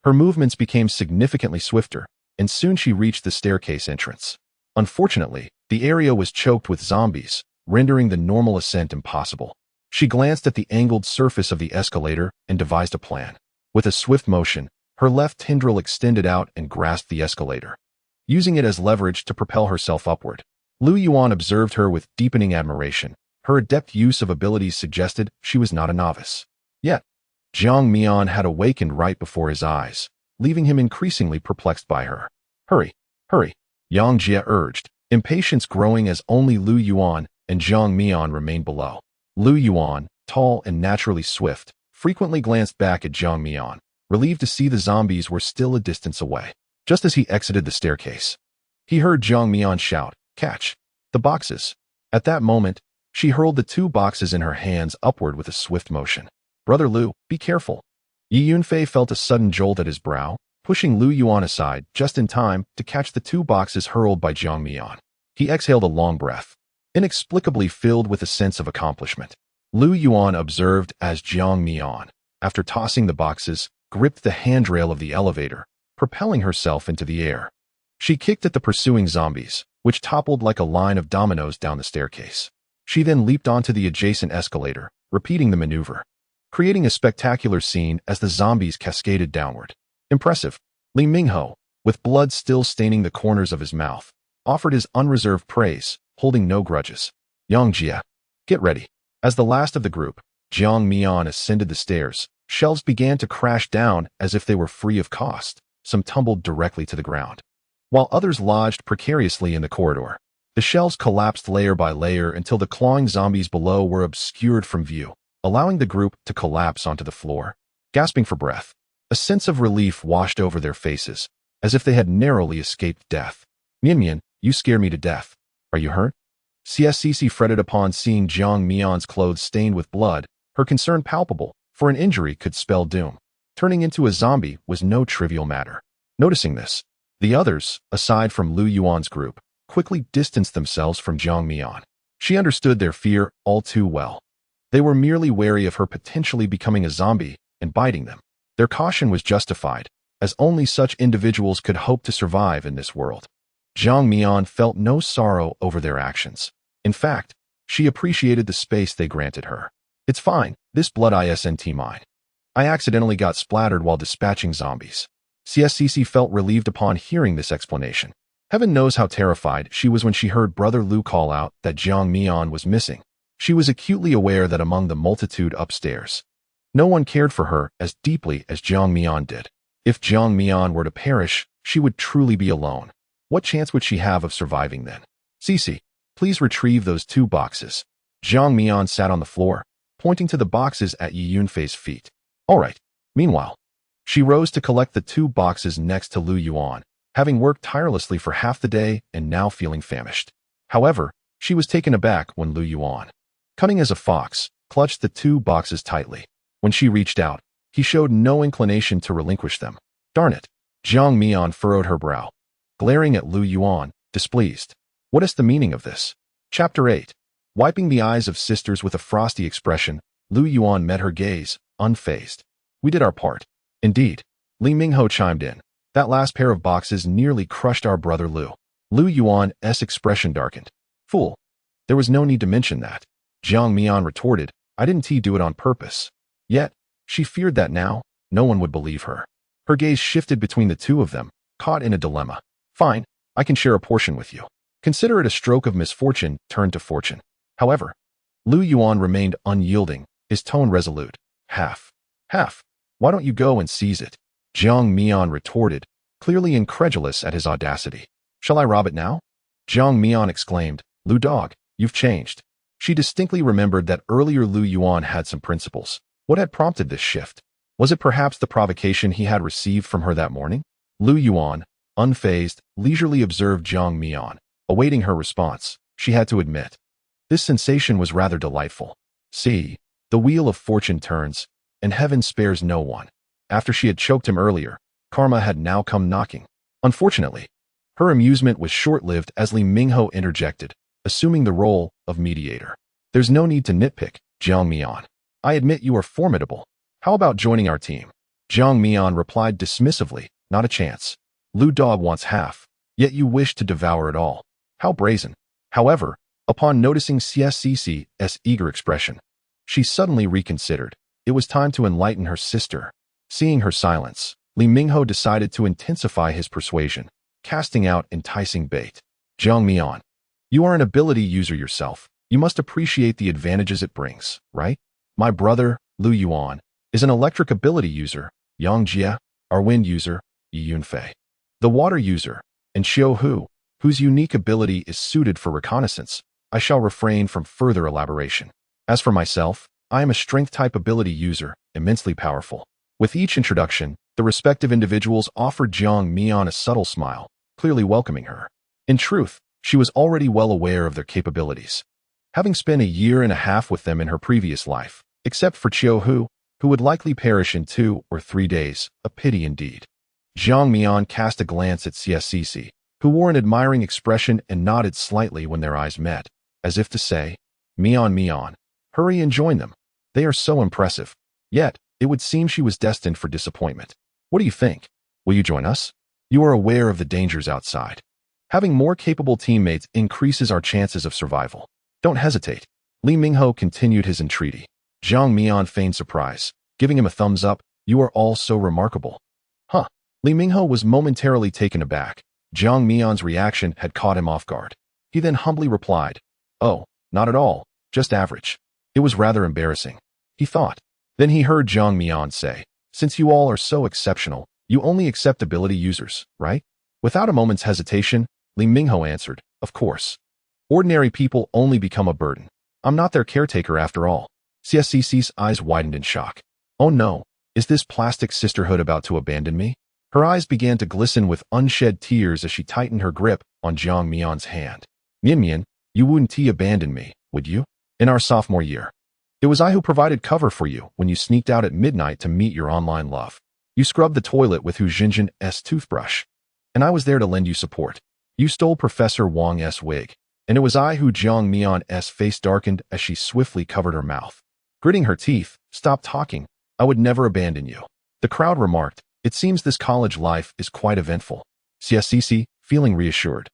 her movements became significantly swifter, and soon she reached the staircase entrance. Unfortunately, the area was choked with zombies, rendering the normal ascent impossible. She glanced at the angled surface of the escalator and devised a plan. With a swift motion, her left tendril extended out and grasped the escalator, using it as leverage to propel herself upward. Lu Yuan observed her with deepening admiration. Her adept use of abilities suggested she was not a novice. Yet, Jiang Mian had awakened right before his eyes, leaving him increasingly perplexed by her. Hurry, hurry, Yang Jie urged, impatience growing as only Lu Yuan and Jiang Mian remained below. Lu Yuan, tall and naturally swift, frequently glanced back at Jiang Mian, relieved to see the zombies were still a distance away. Just as he exited the staircase, he heard Jiang Mian shout, "Catch the boxes!" At that moment, she hurled the 2 boxes in her hands upward with a swift motion. "Brother Lu, be careful." Yi Yunfei felt a sudden jolt at his brow, pushing Lu Yuan aside just in time to catch the 2 boxes hurled by Jiang Mian. He exhaled a long breath, inexplicably filled with a sense of accomplishment. Lu Yuan observed as Jiang Mian, after tossing the boxes, gripped the handrail of the elevator, propelling herself into the air. She kicked at the pursuing zombies, which toppled like a line of dominoes down the staircase. She then leaped onto the adjacent escalator, repeating the maneuver, creating a spectacular scene as the zombies cascaded downward. Impressive. Li Mingho, with blood still staining the corners of his mouth, offered his unreserved praise, holding no grudges. Yang Jie, get ready. As the last of the group, Jiang Mian ascended the stairs, shelves began to crash down as if they were free of cost. Some tumbled directly to the ground, while others lodged precariously in the corridor. The shelves collapsed layer by layer until the clawing zombies below were obscured from view, allowing the group to collapse onto the floor. Gasping for breath, a sense of relief washed over their faces, as if they had narrowly escaped death. "Mian Mian, you scare me to death. Are you hurt?" CSCC fretted upon seeing Jiang Mian's clothes stained with blood, her concern palpable, for an injury could spell doom. Turning into a zombie was no trivial matter. Noticing this, the others, aside from Lu Yuan's group, quickly distanced themselves from Jiang Mian. She understood their fear all too well. They were merely wary of her potentially becoming a zombie and biting them. Their caution was justified, as only such individuals could hope to survive in this world. Jiang Mian felt no sorrow over their actions. In fact, she appreciated the space they granted her. "It's fine, this blood isn't mine. I accidentally got splattered while dispatching zombies." CSCC felt relieved upon hearing this explanation. Heaven knows how terrified she was when she heard Brother Lu call out that Jiang Mian was missing. She was acutely aware that among the multitude upstairs, no one cared for her as deeply as Jiang Mian did. If Jiang Mian were to perish, she would truly be alone. What chance would she have of surviving then? "Cici, please retrieve those 2 boxes." Jiang Mian sat on the floor, pointing to the boxes at Yi Yunfei's feet. "All right." Meanwhile, she rose to collect the 2 boxes next to Lu Yuan, having worked tirelessly for half the day and now feeling famished. However, she was taken aback when Lu Yuan, cunning as a fox, clutched the 2 boxes tightly. When she reached out, he showed no inclination to relinquish them. "Darn it." Jiang Mian furrowed her brow, glaring at Lu Yuan, displeased. What is the meaning of this? Chapter 8. Wiping the eyes of sisters with a frosty expression, Lu Yuan met her gaze, unfazed. "We did our part." "Indeed." Li Mingho chimed in. "That last pair of boxes nearly crushed our brother Lu." Lu Yuan's expression darkened. "Fool. There was no need to mention that." Jiang Mian retorted, "I didn't do it on purpose." Yet, she feared that now, no one would believe her. Her gaze shifted between the 2 of them, caught in a dilemma. "Fine, I can share a portion with you." Consider it a stroke of misfortune turned to fortune. However, Lu Yuan remained unyielding, his tone resolute. Half. Why don't you go and seize it?" Jiang Mian retorted, clearly incredulous at his audacity. "Shall I rob it now?" Jiang Mian exclaimed, "Lu dog, you've changed." She distinctly remembered that earlier Lu Yuan had some principles. What had prompted this shift? Was it perhaps the provocation he had received from her that morning? Lu Yuan, unfazed, leisurely observed Jiang Mian, awaiting her response. She had to admit, this sensation was rather delightful. See, the wheel of fortune turns, and heaven spares no one. After she had choked him earlier, karma had now come knocking. Unfortunately, her amusement was short-lived as Li Mingho interjected, assuming the role of mediator. "There's no need to nitpick, Jiang Mian. I admit you are formidable. How about joining our team?" Jiang Mian replied dismissively, "Not a chance. Lu dog wants half, yet you wish to devour it all. How brazen." However, upon noticing CSCC's eager expression, she suddenly reconsidered. It was time to enlighten her sister. Seeing her silence, Li Mingho decided to intensify his persuasion, casting out enticing bait. "Jiang Mian, you are an ability user yourself. You must appreciate the advantages it brings, right? My brother, Lu Yuan, is an electric ability user, Yang Jia, our wind user, Yi Yunfei. The water user, and Xiao Hu, whose unique ability is suited for reconnaissance. I shall refrain from further elaboration. As for myself, I am a strength-type ability user, immensely powerful. With each introduction, the respective individuals offered Jiang Mian a subtle smile, clearly welcoming her. In truth, she was already well aware of their capabilities, having spent a year and a half with them in her previous life, except for Xiao Hu, who would likely perish in 2 or 3 days, a pity indeed. Jiang Mian cast a glance at CSCC, who wore an admiring expression and nodded slightly when their eyes met, as if to say, Mian, hurry and join them. They are so impressive. Yet, it would seem she was destined for disappointment. What do you think? Will you join us? You are aware of the dangers outside. Having more capable teammates increases our chances of survival. Don't hesitate. Li Mingho continued his entreaty. Jiang Mian feigned surprise, giving him a thumbs up. You are all so remarkable. Huh. Li Mingho was momentarily taken aback. Jiang Mian's reaction had caught him off guard. He then humbly replied, Oh, not at all, just average. It was rather embarrassing, he thought. Then he heard Jiang Mian say, Since you all are so exceptional, you only accept ability users, right? Without a moment's hesitation, Li Mingho answered, Of course. Ordinary people only become a burden. I'm not their caretaker after all. CSCC's eyes widened in shock. Oh no, is this plastic sisterhood about to abandon me? Her eyes began to glisten with unshed tears as she tightened her grip on Jiang Mian's hand. Mian, you wouldn't abandon me, would you? In our sophomore year. It was I who provided cover for you when you sneaked out at midnight to meet your online love. You scrubbed the toilet with Hu Jinjin's toothbrush. And I was there to lend you support. You stole Professor Wang's wig. And it was I who Jiang Mian's face darkened as she swiftly covered her mouth. Gritting her teeth, Stop talking. I would never abandon you. The crowd remarked, It seems this college life is quite eventful. CSCC, feeling reassured,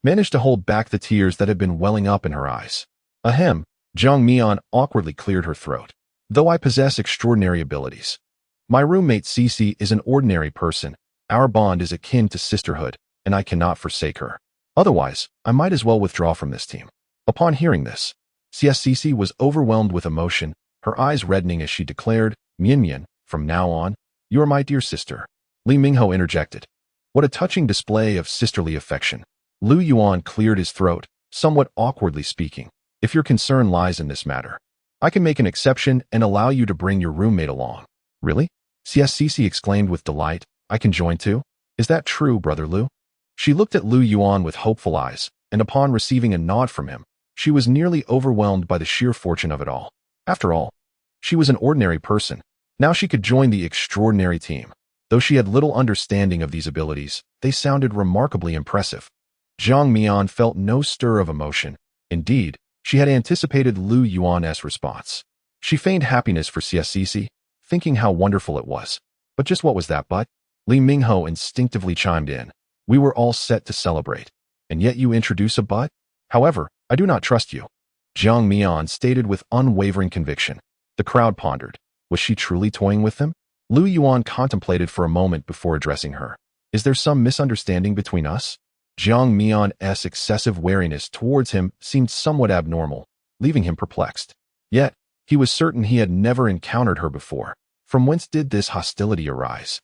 managed to hold back the tears that had been welling up in her eyes. Ahem, Jiang Mian awkwardly cleared her throat. Though I possess extraordinary abilities. My roommate Cici is an ordinary person. Our bond is akin to sisterhood, and I cannot forsake her. Otherwise, I might as well withdraw from this team. Upon hearing this, CSCC was overwhelmed with emotion, her eyes reddening as she declared, Mian, from now on, you are my dear sister. Li Mingho interjected. What a touching display of sisterly affection. Lu Yuan cleared his throat, somewhat awkwardly speaking. If your concern lies in this matter, I can make an exception and allow you to bring your roommate along. Really? CSCC exclaimed with delight. I can join too? Is that true, Brother Lu? She looked at Lu Yuan with hopeful eyes, and upon receiving a nod from him, she was nearly overwhelmed by the sheer fortune of it all. After all, she was an ordinary person. Now she could join the extraordinary team. Though she had little understanding of these abilities, they sounded remarkably impressive. Jiang Mian felt no stir of emotion. Indeed, she had anticipated Lu Yuan's response. She feigned happiness for CSCC, thinking how wonderful it was. But just what was that but? Li Mingho instinctively chimed in. We were all set to celebrate. And yet you introduce a but? However, I do not trust you. Jiang Mian stated with unwavering conviction. The crowd pondered. Was she truly toying with them? Lu Yuan contemplated for a moment before addressing her. Is there some misunderstanding between us? Jiang Mian's excessive wariness towards him seemed somewhat abnormal, leaving him perplexed. Yet, he was certain he had never encountered her before. From whence did this hostility arise?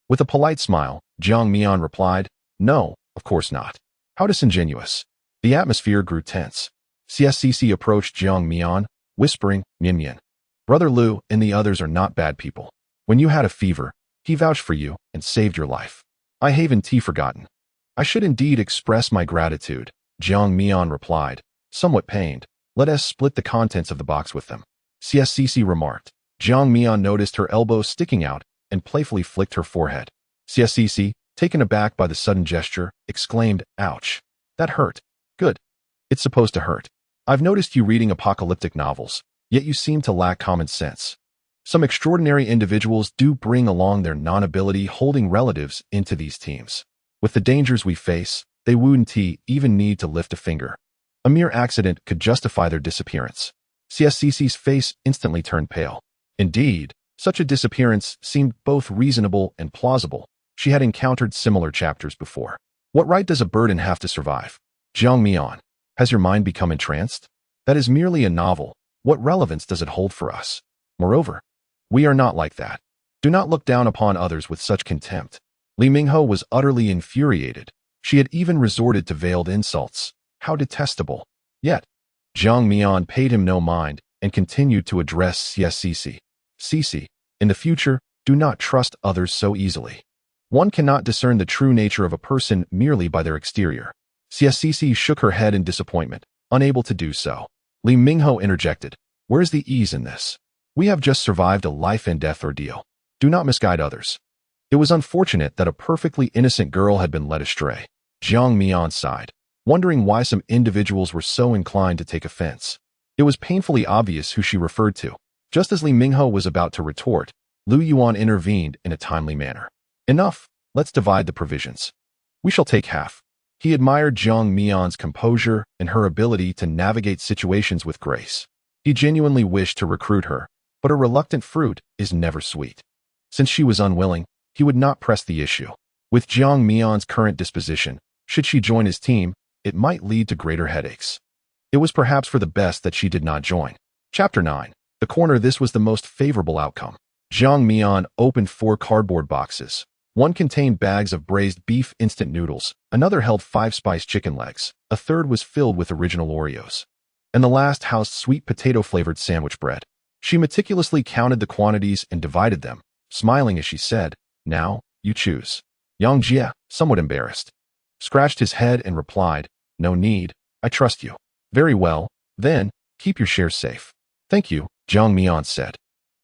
With a polite smile, Jiang Mian replied, No, of course not. How disingenuous. The atmosphere grew tense. CSCC approached Jiang Mian, whispering, Mian. Brother Lu and the others are not bad people. When you had a fever, he vouched for you and saved your life. I haven't forgotten. I should indeed express my gratitude, Jiang Mian replied, somewhat pained. Let us split the contents of the box with them. CSCC remarked. Jiang Mian noticed her elbow sticking out and playfully flicked her forehead. CSCC, taken aback by the sudden gesture, exclaimed, Ouch. That hurt. Good. It's supposed to hurt. I've noticed you reading apocalyptic novels, yet you seem to lack common sense. Some extraordinary individuals do bring along their non-ability holding relatives into these teams. With the dangers we face, they wouldn't even need to lift a finger. A mere accident could justify their disappearance. CSCC's face instantly turned pale. Indeed, such a disappearance seemed both reasonable and plausible. She had encountered similar chapters before. What right does a burden have to survive? Jiang Mian, has your mind become entranced? That is merely a novel. What relevance does it hold for us? Moreover, We are not like that. Do not look down upon others with such contempt. Li Minghe was utterly infuriated. She had even resorted to veiled insults. How detestable. Yet, Jiang Mian paid him no mind and continued to address Cece. Cece, in the future, do not trust others so easily. One cannot discern the true nature of a person merely by their exterior. Cece shook her head in disappointment, unable to do so. Li Minghe interjected, "Where's the ease in this? We have just survived a life-and-death ordeal. Do not misguide others." It was unfortunate that a perfectly innocent girl had been led astray. Jiang Mian sighed, wondering why some individuals were so inclined to take offense. It was painfully obvious who she referred to. Just as Li Minghe was about to retort, Lu Yuan intervened in a timely manner. "Enough, let's divide the provisions. We shall take half." He admired Jiang Mian's composure and her ability to navigate situations with grace. He genuinely wished to recruit her, but a reluctant fruit is never sweet. Since she was unwilling, he would not press the issue. With Jiang Mian's current disposition, should she join his team, it might lead to greater headaches. It was perhaps for the best that she did not join. Chapter 9. The corner. This was the most favorable outcome. Jiang Mian opened 4 cardboard boxes. One contained bags of braised beef instant noodles, another held 5 spiced chicken legs, a third was filled with original Oreos, and the last housed sweet potato-flavored sandwich bread. She meticulously counted the quantities and divided them, smiling as she said, "Now, you choose." Yang Jie, somewhat embarrassed, scratched his head and replied, "No need, I trust you." "Very well, then, keep your shares safe." "Thank you," Jiang Mian said.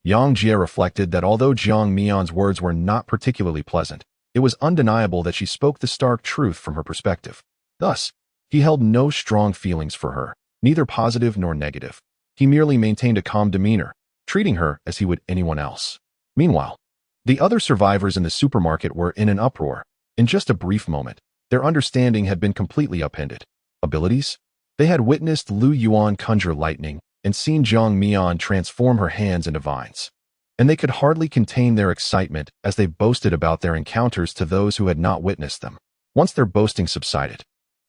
Yang Jie reflected that although Jiang Mian's words were not particularly pleasant, it was undeniable that she spoke the stark truth from her perspective. Thus, he held no strong feelings for her, neither positive nor negative. He merely maintained a calm demeanor, treating her as he would anyone else. Meanwhile, the other survivors in the supermarket were in an uproar. In just a brief moment, their understanding had been completely upended. Abilities? They had witnessed Lu Yuan conjure lightning and seen Jiang Mian transform her hands into vines. And they could hardly contain their excitement as they boasted about their encounters to those who had not witnessed them. Once their boasting subsided,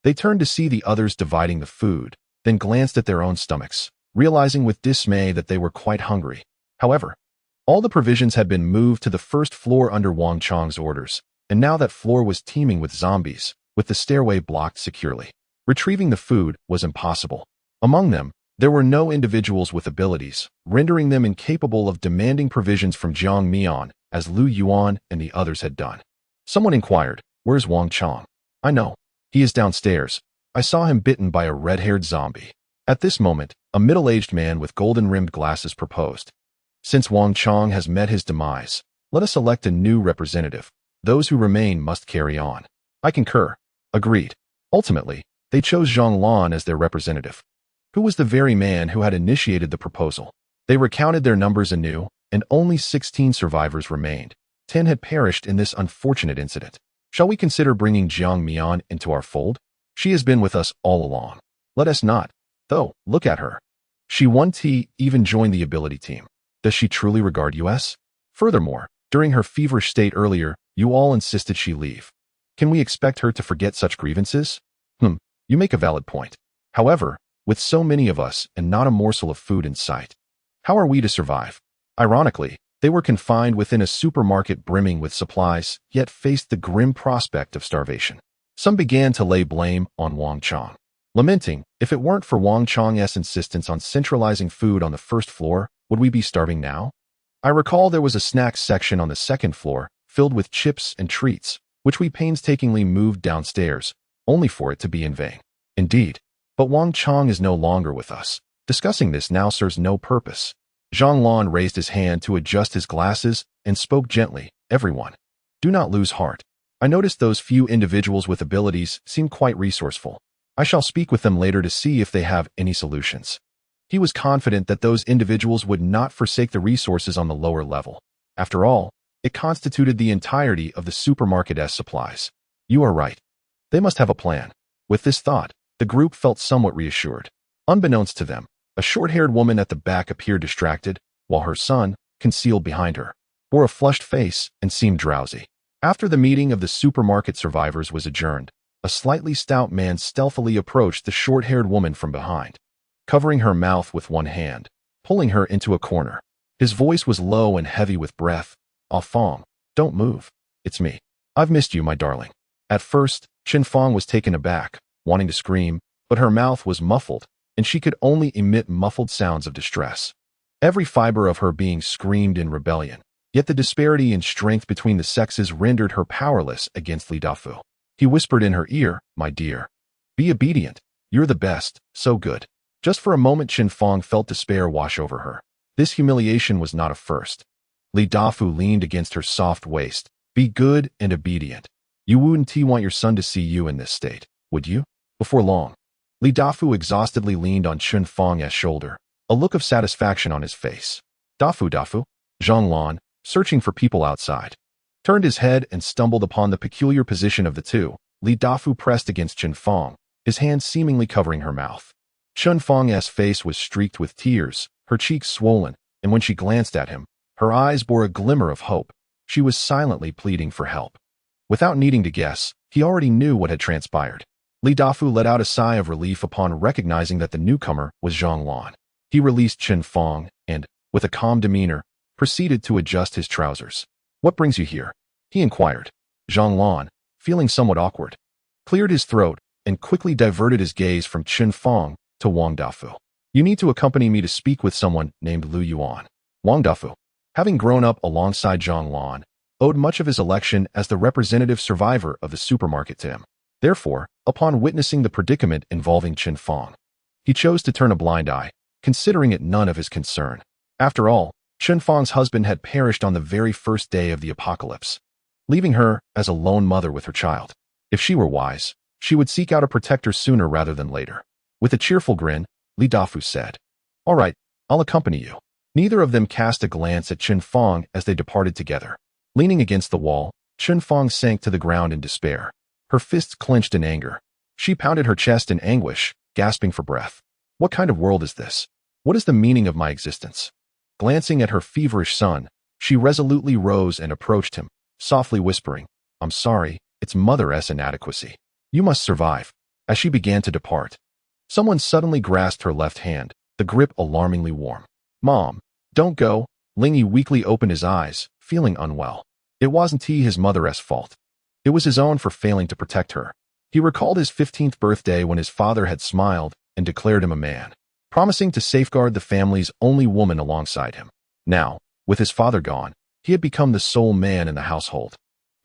they turned to see the others dividing the food, then glanced at their own stomachs, realizing with dismay that they were quite hungry. However, all the provisions had been moved to the first floor under Wang Chang's orders, and now that floor was teeming with zombies, with the stairway blocked securely. Retrieving the food was impossible. Among them, there were no individuals with abilities, rendering them incapable of demanding provisions from Jiang Mian, as Lu Yuan and the others had done. Someone inquired, "Where's Wang Chang?" "I know. He is downstairs. I saw him bitten by a red-haired zombie." At this moment, a middle-aged man with golden-rimmed glasses proposed, "Since Wang Chang has met his demise, let us elect a new representative. Those who remain must carry on." "I concur." Agreed. Ultimately, they chose Zhang Lan as their representative, who was the very man who had initiated the proposal. They recounted their numbers anew, and only 16 survivors remained. 10 had perished in this unfortunate incident. "Shall we consider bringing Jiang Mian into our fold? She has been with us all along." "Let us not. Though, look at her. She even joined the ability team. Does she truly regard us? Furthermore, during her feverish state earlier, you all insisted she leave. Can we expect her to forget such grievances?" You make a valid point. However, with so many of us and not a morsel of food in sight, how are we to survive? Ironically, they were confined within a supermarket brimming with supplies, yet faced the grim prospect of starvation. Some began to lay blame on Wang Chang, lamenting, "If it weren't for Wang Chang's insistence on centralizing food on the first floor, would we be starving now?" I recall there was a snacks section on the second floor, filled with chips and treats, which we painstakingly moved downstairs, only for it to be in vain. Indeed. But Wang Chang is no longer with us. Discussing this now serves no purpose. Zhang Lan raised his hand to adjust his glasses and spoke gently, "Everyone, do not lose heart. I noticed those few individuals with abilities seem quite resourceful. I shall speak with them later to see if they have any solutions." He was confident that those individuals would not forsake the resources on the lower level. After all, it constituted the entirety of the supermarket's supplies. "You are right. They must have a plan." With this thought, the group felt somewhat reassured. Unbeknownst to them, a short-haired woman at the back appeared distracted, while her son, concealed behind her, wore a flushed face and seemed drowsy. After the meeting of the supermarket survivors was adjourned, a slightly stout man stealthily approached the short-haired woman from behind, covering her mouth with one hand, pulling her into a corner. His voice was low and heavy with breath. Ah Fong, don't move. It's me. I've missed you, my darling. At first, Chen Fong was taken aback, wanting to scream, but her mouth was muffled, and she could only emit muffled sounds of distress. Every fiber of her being screamed in rebellion, yet the disparity in strength between the sexes rendered her powerless against Li Dafu. He whispered in her ear, "My dear, be obedient. You're the best, so good." Just for a moment Chen Fong felt despair wash over her. This humiliation was not a first. Li Dafu leaned against her soft waist. "Be good and obedient. You wouldn't want your son to see you in this state, would you?" Before long, Li Dafu exhaustedly leaned on Chen Fong's shoulder, a look of satisfaction on his face. Dafu. Zhang Lan, searching for people outside, turned his head and stumbled upon the peculiar position of the two. Li Dafu pressed against Chen Fong, his hand seemingly covering her mouth. Chen Fong's face was streaked with tears, her cheeks swollen, and when she glanced at him, her eyes bore a glimmer of hope. She was silently pleading for help. Without needing to guess, he already knew what had transpired. Li Dafu let out a sigh of relief upon recognizing that the newcomer was Zhang Lan. He released Chen Fong and, with a calm demeanor, proceeded to adjust his trousers. "What brings you here?" he inquired. Zhang Lan, feeling somewhat awkward, cleared his throat and quickly diverted his gaze from Chen Fong to Wang Dafu. "You need to accompany me to speak with someone named Lu Yuan." Wang Dafu, having grown up alongside Zhang Lan, owed much of his election as the representative survivor of the supermarket to him. Therefore, upon witnessing the predicament involving Chen Fong, he chose to turn a blind eye, considering it none of his concern. After all, Chen Fong's husband had perished on the very first day of the apocalypse, leaving her as a lone mother with her child. If she were wise, she would seek out a protector sooner rather than later. With a cheerful grin, Li Dafu said, "All right, I'll accompany you." Neither of them cast a glance at Chen Fong as they departed together. Leaning against the wall, Chen Fong sank to the ground in despair. Her fists clenched in anger. She pounded her chest in anguish, gasping for breath. What kind of world is this? What is the meaning of my existence? Glancing at her feverish son, she resolutely rose and approached him, softly whispering, "I'm sorry, it's Mother's inadequacy. You must survive." As she began to depart, someone suddenly grasped her left hand, the grip alarmingly warm. "Mom, don't go." Ling Yi weakly opened his eyes, feeling unwell. It wasn't his mother's fault. It was his own for failing to protect her. He recalled his 15th birthday when his father had smiled and declared him a man, promising to safeguard the family's only woman alongside him. Now, with his father gone, he had become the sole man in the household.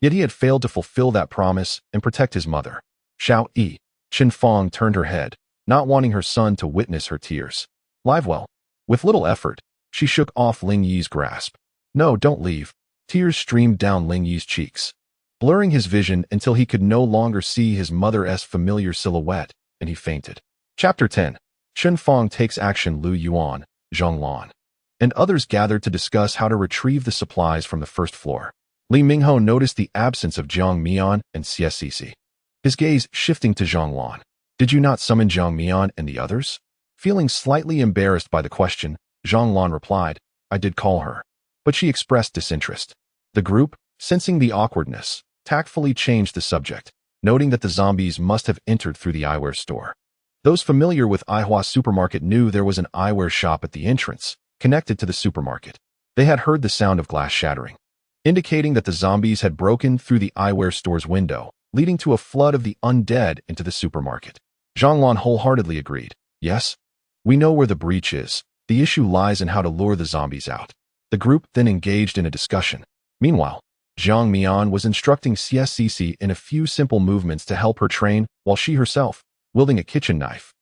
Yet he had failed to fulfill that promise and protect his mother. Xiao Yi, Chen Fong turned her head, not wanting her son to witness her tears. "Live well." With little effort, she shook off Ling Yi's grasp. "No, don't leave." Tears streamed down Ling Yi's cheeks, blurring his vision until he could no longer see his mother's familiar silhouette, and he fainted. Chapter 10. Chen Fong takes action. Lu Yuan, Zhang Lan, and others gathered to discuss how to retrieve the supplies from the first floor. Li Mingho noticed the absence of Jiang Mian and CSCC, his gaze shifting to Zhang Lan. "Did you not summon Jiang Mian and the others?" Feeling slightly embarrassed by the question, Zhang Lan replied, "I did call her, but she expressed disinterest." The group, sensing the awkwardness, tactfully changed the subject, noting that the zombies must have entered through the eyewear store. Those familiar with Aihua Supermarket knew there was an eyewear shop at the entrance, connected to the supermarket. They had heard the sound of glass shattering, indicating that the zombies had broken through the eyewear store's window, leading to a flood of the undead into the supermarket. Zhang Lan wholeheartedly agreed. "Yes, we know where the breach is. The issue lies in how to lure the zombies out." The group then engaged in a discussion. Meanwhile, Jiang Mian was instructing CSCC in a few simple movements to help her train, while she herself, wielding a kitchen knife,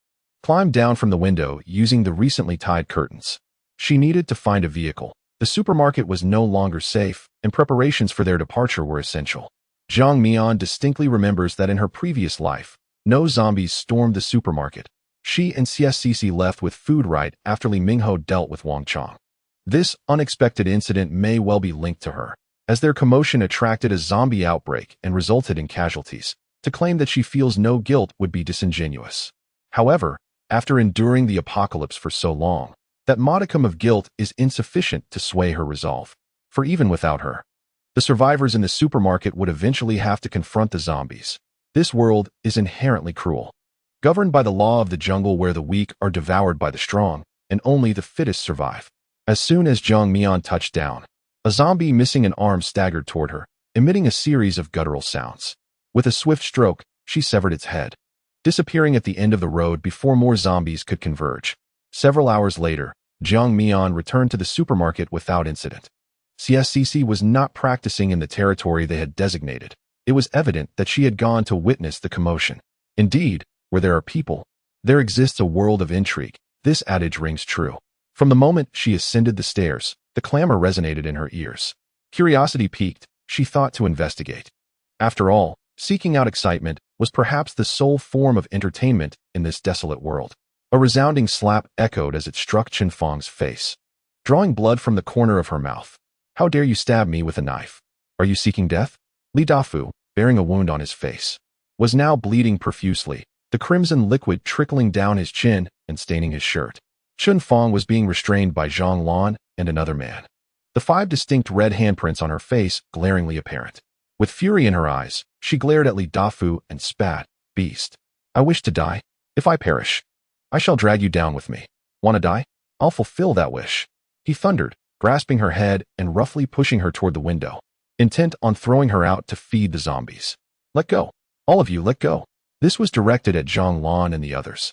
climbed down from the window using the recently tied curtains. She needed to find a vehicle. The supermarket was no longer safe, and preparations for their departure were essential. Jiang Mian distinctly remembers that in her previous life, no zombies stormed the supermarket. She and CSCC left with food right after Li Mingho dealt with Wang Chong. This unexpected incident may well be linked to her, as their commotion attracted a zombie outbreak and resulted in casualties. To claim that she feels no guilt would be disingenuous. However, after enduring the apocalypse for so long, that modicum of guilt is insufficient to sway her resolve. For even without her, the survivors in the supermarket would eventually have to confront the zombies. This world is inherently cruel, governed by the law of the jungle where the weak are devoured by the strong, and only the fittest survive. As soon as Jiang Mian touched down, a zombie missing an arm staggered toward her, emitting a series of guttural sounds. With a swift stroke, she severed its head, disappearing at the end of the road before more zombies could converge. Several hours later, Jiang Mian returned to the supermarket without incident. CSCC was not practicing in the territory they had designated. It was evident that she had gone to witness the commotion. Indeed, where there are people, there exists a world of intrigue. This adage rings true. From the moment she ascended the stairs, the clamor resonated in her ears. Curiosity piqued, she thought to investigate. After all, seeking out excitement was perhaps the sole form of entertainment in this desolate world. A resounding slap echoed as it struck Chen Fang's face, drawing blood from the corner of her mouth. "How dare you stab me with a knife? Are you seeking death?" Li Dafu, bearing a wound on his face, was now bleeding profusely, the crimson liquid trickling down his chin and staining his shirt. Chen Fang was being restrained by Zhang Lan and another man, the 5 distinct red handprints on her face glaringly apparent. With fury in her eyes, she glared at Li Dafu and spat, "Beast, I wish to die. If I perish, I shall drag you down with me. Wanna die? I'll fulfill that wish," he thundered, grasping her head and roughly pushing her toward the window, intent on throwing her out to feed the zombies. "Let go. All of you, let go." This was directed at Zhang Lan and the others,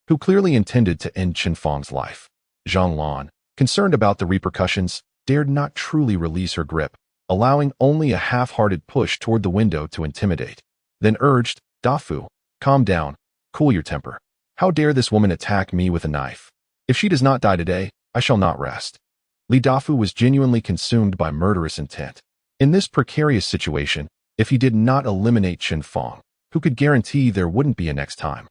who clearly intended to end Chen Fang's life. Zhang Lan, concerned about the repercussions, dared not truly release her grip, allowing only a half-hearted push toward the window to intimidate. Then urged, "Dafu, calm down, cool your temper. How dare this woman attack me with a knife? If she does not die today, I shall not rest." Li Dafu was genuinely consumed by murderous intent. In this precarious situation, if he did not eliminate Chen Fang, who could guarantee there wouldn't be a next time?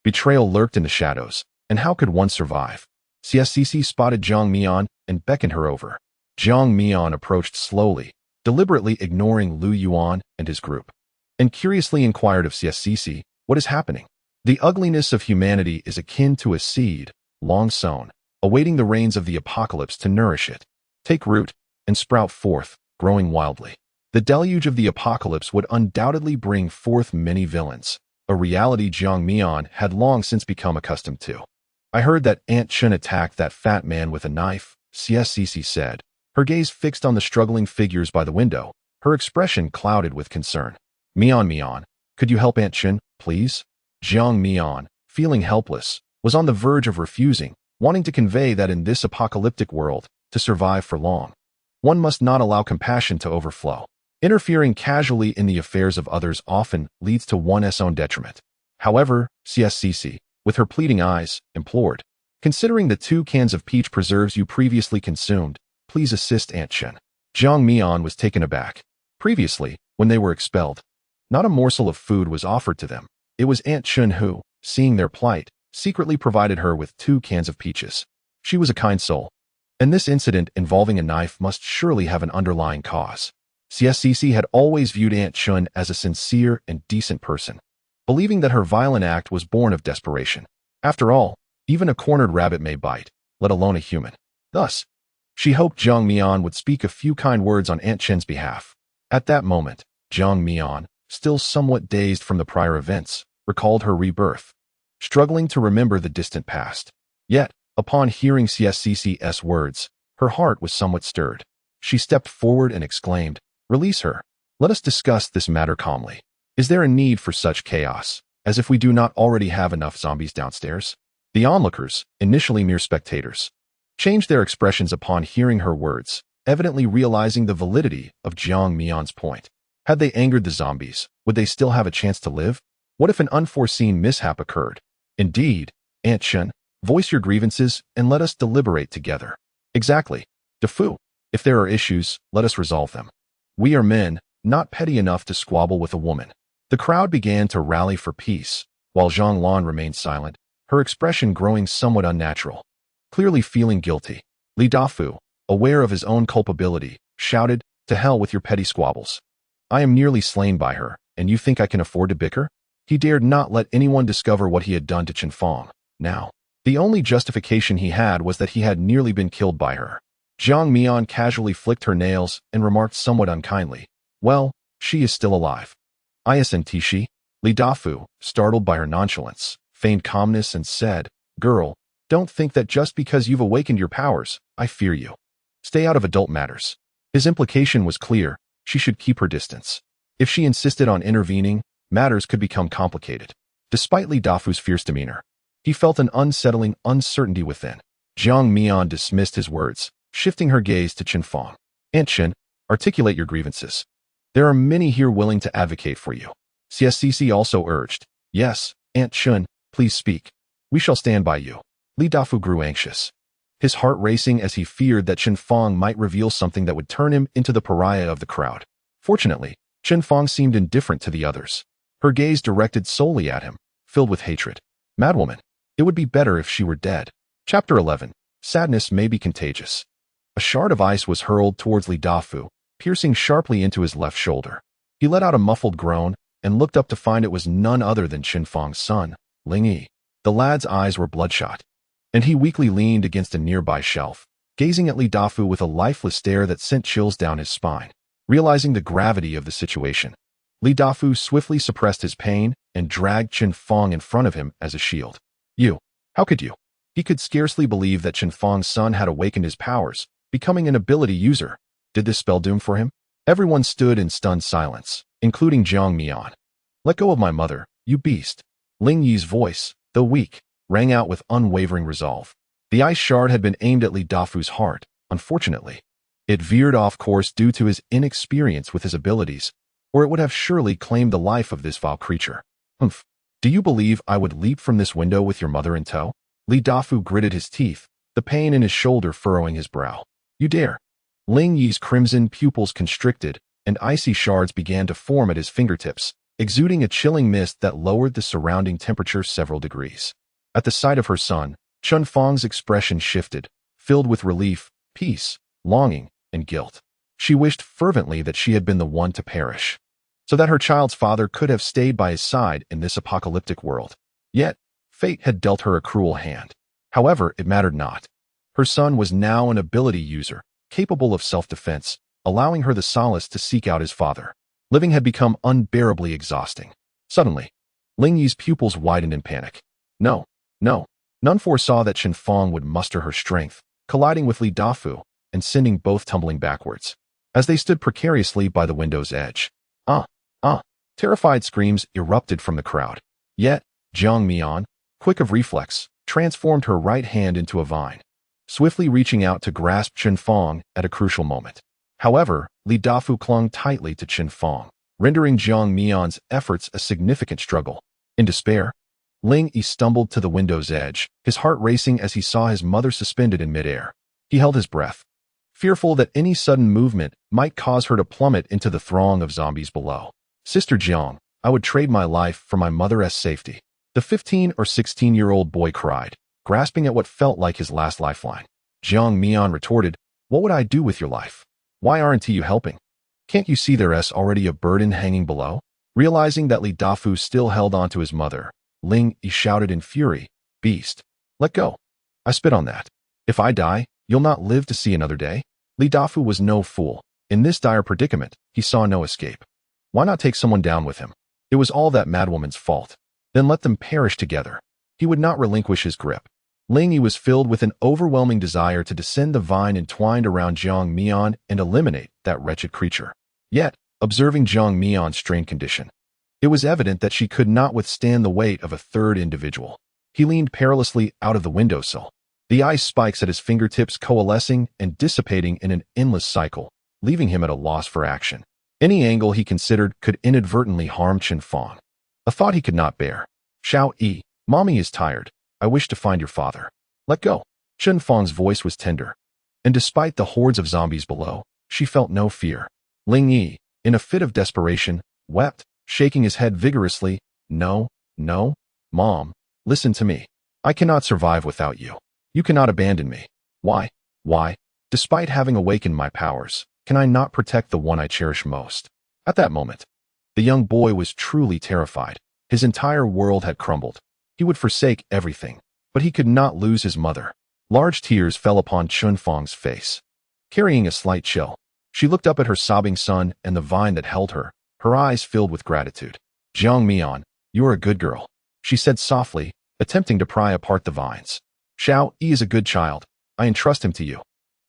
Betrayal lurked in the shadows, and how could one survive? CSCC spotted Jiang Mian and beckoned her over. Jiang Mian approached slowly, deliberately ignoring Lu Yuan and his group, and curiously inquired of CSCC, "What is happening?" The ugliness of humanity is akin to a seed, long sown, awaiting the rains of the apocalypse to nourish it, take root, and sprout forth, growing wildly. The deluge of the apocalypse would undoubtedly bring forth many villains, a reality Jiang Mian had long since become accustomed to. "I heard that Aunt Chen attacked that fat man with a knife," CSCC said, her gaze fixed on the struggling figures by the window, her expression clouded with concern. Mian, could you help Aunt Chen, please?" Jiang Mian, feeling helpless, was on the verge of refusing, wanting to convey that in this apocalyptic world, to survive for long, one must not allow compassion to overflow. Interfering casually in the affairs of others often leads to one's own detriment. However, CSCC, with her pleading eyes, implored, "Considering the 2 cans of peach preserves you previously consumed, please assist Aunt Chen." Jiang Mian was taken aback. Previously, when they were expelled, not a morsel of food was offered to them. It was Aunt Chen who, seeing their plight, secretly provided her with 2 cans of peaches. She was a kind soul, and this incident involving a knife must surely have an underlying cause. CSCC had always viewed Aunt Chen as a sincere and decent person, believing that her violent act was born of desperation. After all, even a cornered rabbit may bite, let alone a human. Thus, she hoped Jiang Mian would speak a few kind words on Aunt Chen's behalf. At that moment, Jiang Mian, still somewhat dazed from the prior events, recalled her rebirth, struggling to remember the distant past. Yet, upon hearing CSCC's words, her heart was somewhat stirred. She stepped forward and exclaimed, "Release her. Let us discuss this matter calmly. Is there a need for such chaos, as if we do not already have enough zombies downstairs?" The onlookers, initially mere spectators, changed their expressions upon hearing her words, evidently realizing the validity of Jiang Mian's point. Had they angered the zombies, would they still have a chance to live? What if an unforeseen mishap occurred? Indeed, Aunt Chen, voice your grievances and let us deliberate together. Exactly. Dafu, if there are issues, let us resolve them. We are men, not petty enough to squabble with a woman. The crowd began to rally for peace, while Zhang Lan remained silent, her expression growing somewhat unnatural. Clearly feeling guilty, Li Dafu, aware of his own culpability, shouted, "To hell with your petty squabbles. I am nearly slain by her, and you think I can afford to bicker?" He dared not let anyone discover what he had done to Chen Fang. Now, the only justification he had was that he had nearly been killed by her. Jiang Mian casually flicked her nails and remarked somewhat unkindly, "Well, she is still alive." "Isn't she?" Li Dafu, startled by her nonchalance, feigned calmness and said, "Girl, Don't think that just because you've awakened your powers, I fear you. Stay out of adult matters. His implication was clear. She should keep her distance. If she insisted on intervening, matters could become complicated. Despite Li Dafu's fierce demeanor, he felt an unsettling uncertainty within. Jiang Mian dismissed his words, shifting her gaze to Chen Fang. Aunt Chen, articulate your grievances. There are many here willing to advocate for you. CSCC also urged. Yes, Aunt Chen, please speak. We shall stand by you. Li Dafu grew anxious, his heart racing as he feared that Chen Fang might reveal something that would turn him into the pariah of the crowd. Fortunately, Chen Fang seemed indifferent to the others, her gaze directed solely at him, filled with hatred. Madwoman, it would be better if she were dead. Chapter 11. Sadness may be contagious. A shard of ice was hurled towards Li Dafu, piercing sharply into his left shoulder. He let out a muffled groan and looked up to find it was none other than Chen Fang's son, Ling Yi. The lad's eyes were bloodshot, and he weakly leaned against a nearby shelf, gazing at Li Dafu with a lifeless stare that sent chills down his spine. Realizing the gravity of the situation, Li Dafu swiftly suppressed his pain and dragged Chen Fang in front of him as a shield. You, how could you? He could scarcely believe that Chen Fang's son had awakened his powers, becoming an ability user. Did this spell doom for him? Everyone stood in stunned silence, including Jiang Mian. Let go of my mother, you beast. Ling Yi's voice, though weak, rang out with unwavering resolve. The ice shard had been aimed at Li Dafu's heart. Unfortunately, it veered off course due to his inexperience with his abilities, or it would have surely claimed the life of this vile creature. Humph. Do you believe I would leap from this window with your mother in tow? Li Dafu gritted his teeth, the pain in his shoulder furrowing his brow. You dare. Ling Yi's crimson pupils constricted, and icy shards began to form at his fingertips, exuding a chilling mist that lowered the surrounding temperature several degrees. At the sight of her son, Chen Fang's expression shifted, filled with relief, peace, longing, and guilt. She wished fervently that she had been the one to perish, so that her child's father could have stayed by his side in this apocalyptic world. Yet, fate had dealt her a cruel hand. However, it mattered not. Her son was now an ability user, capable of self-defense, allowing her the solace to seek out his father. Living had become unbearably exhausting. Suddenly, Ling Yi's pupils widened in panic. No. None foresaw that Chen Fang would muster her strength, colliding with Li Dafu and sending both tumbling backwards. As they stood precariously by the window's edge, terrified screams erupted from the crowd. Yet, Jiang Mian, quick of reflex, transformed her right hand into a vine, swiftly reaching out to grasp Chen Fang at a crucial moment. However, Li Dafu clung tightly to Chen Fang, rendering Jiang Mian's efforts a significant struggle. In despair, Ling Yi stumbled to the window's edge, his heart racing as he saw his mother suspended in midair. He held his breath, fearful that any sudden movement might cause her to plummet into the throng of zombies below. Sister Jiang, I would trade my life for my mother's safety. The 15 or 16-year-old boy cried, grasping at what felt like his last lifeline. Jiang Mian retorted, what would I do with your life? Why aren't you helping? Can't you see there's already a burden hanging below? Realizing that Li Dafu still held on to his mother, Ling Yi shouted in fury, beast, let go. I spit on that. If I die, you'll not live to see another day. Li Dafu was no fool. In this dire predicament, he saw no escape. Why not take someone down with him? It was all that madwoman's fault. Then let them perish together. He would not relinquish his grip. Ling Yi was filled with an overwhelming desire to descend the vine entwined around Jiang Mian and eliminate that wretched creature. Yet, observing Jiang Mian's strained condition, it was evident that she could not withstand the weight of a third individual. He leaned perilously out of the windowsill, the ice spikes at his fingertips coalescing and dissipating in an endless cycle, leaving him at a loss for action. Any angle he considered could inadvertently harm Chen Fang. A thought he could not bear. Xiao Yi, Mommy is tired. I wish to find your father. Let go. Chen Fang's voice was tender, and despite the hordes of zombies below, she felt no fear. Ling Yi, in a fit of desperation, wept, shaking his head vigorously. No, Mom, listen to me. I cannot survive without you. You cannot abandon me. Why, despite having awakened my powers, can I not protect the one I cherish most? At that moment, the young boy was truly terrified. His entire world had crumbled. He would forsake everything, but he could not lose his mother. Large tears fell upon Chen Fang's face. Carrying a slight chill, she looked up at her sobbing son and the vine that held her, her eyes filled with gratitude. Jiang Mian, you are a good girl, she said softly, attempting to pry apart the vines. Xiao Yi is a good child. I entrust him to you.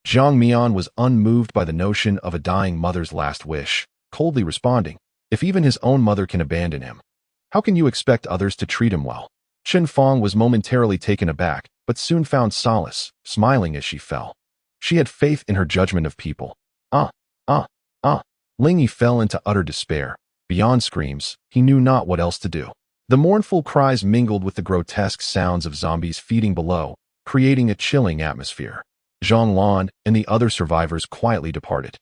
Jiang Mian was unmoved by the notion of a dying mother's last wish, coldly responding, if even his own mother can abandon him, how can you expect others to treat him well? Chen Fong was momentarily taken aback, but soon found solace, smiling as she fell. She had faith in her judgment of people. Ling Yi fell into utter despair. Beyond screams, he knew not what else to do. The mournful cries mingled with the grotesque sounds of zombies feeding below, creating a chilling atmosphere. Zhang Lan and the other survivors quietly departed,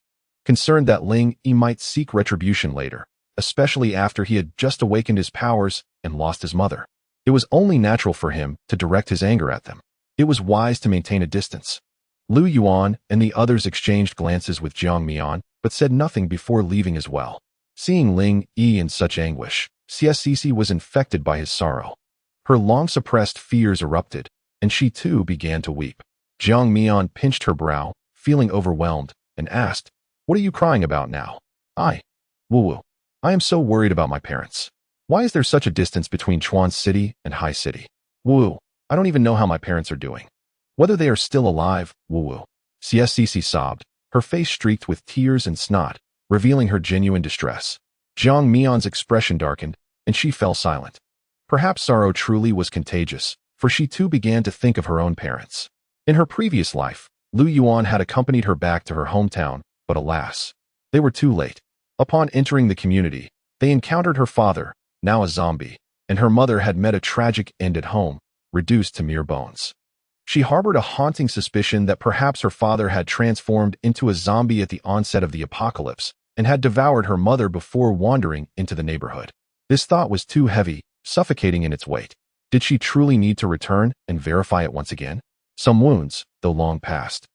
concerned that Ling Yi might seek retribution later, especially after he had just awakened his powers and lost his mother. It was only natural for him to direct his anger at them. It was wise to maintain a distance. Lu Yuan and the others exchanged glances with Jiang Mian, but said nothing before leaving as well. Seeing Ling Yi in such anguish, CSCC was infected by his sorrow. Her long-suppressed fears erupted, and she too began to weep. Jiang Mian pinched her brow, feeling overwhelmed, and asked, "What are you crying about now?" Wu. I am so worried about my parents. Why is there such a distance between Chuan City and Hai City? Wu, I don't even know how my parents are doing. Whether they are still alive, Wu. CSCC sobbed, her face streaked with tears and snot, revealing her genuine distress. Jiang Mian's expression darkened, and she fell silent. Perhaps sorrow truly was contagious, for she too began to think of her own parents. In her previous life, Lu Yuan had accompanied her back to her hometown, but alas, they were too late. Upon entering the community, they encountered her father, now a zombie, and her mother had met a tragic end at home, reduced to mere bones. She harbored a haunting suspicion that perhaps her father had transformed into a zombie at the onset of the apocalypse and had devoured her mother before wandering into the neighborhood. This thought was too heavy, suffocating in its weight. Did she truly need to return and verify it once again? Some wounds, though long past,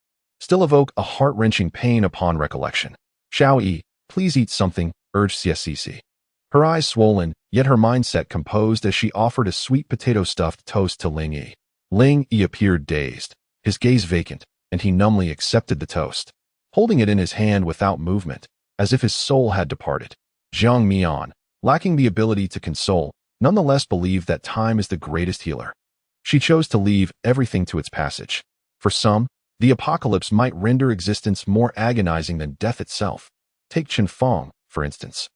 still evoke a heart-wrenching pain upon recollection. Xiao Yi, please eat something, urged CSCC. Her eyes swollen, yet her mindset composed as she offered a sweet potato-stuffed toast to Ling Yi. Ling Yi appeared dazed, his gaze vacant, and he numbly accepted the toast, holding it in his hand without movement, as if his soul had departed. Jiang Mian, lacking the ability to console, nonetheless believed that time is the greatest healer. She chose to leave everything to its passage. For some, the apocalypse might render existence more agonizing than death itself. Take Chen Fong, for instance,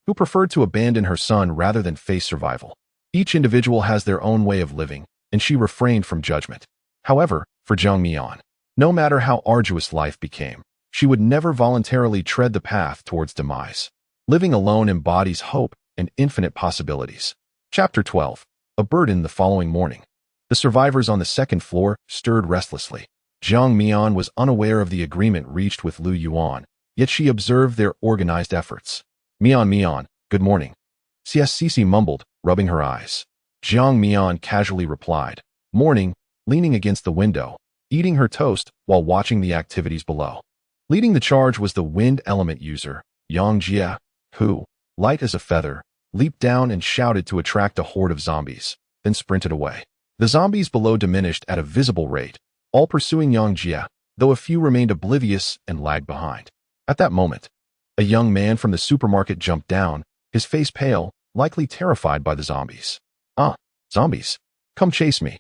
who preferred to abandon her son rather than face survival. Each individual has their own way of living, and she refrained from judgment. However, for Jiang Mian, no matter how arduous life became, she would never voluntarily tread the path towards demise. Living alone embodies hope and infinite possibilities. Chapter 12. A burden the following morning. The survivors on the second floor stirred restlessly. Jiang Mian was unaware of the agreement reached with Lu Yuan, yet she observed their organized efforts. Mian, good morning. CSCC mumbled, rubbing her eyes. Jiang Mian casually replied, morning, leaning against the window, eating her toast while watching the activities below. Leading the charge was the wind element user, Yang Jie, who, light as a feather, leaped down and shouted to attract a horde of zombies, then sprinted away. The zombies below diminished at a visible rate, all pursuing Yang Jie, though a few remained oblivious and lagged behind. At that moment, a young man from the supermarket jumped down, his face pale, likely terrified by the zombies. Zombies! Come chase me!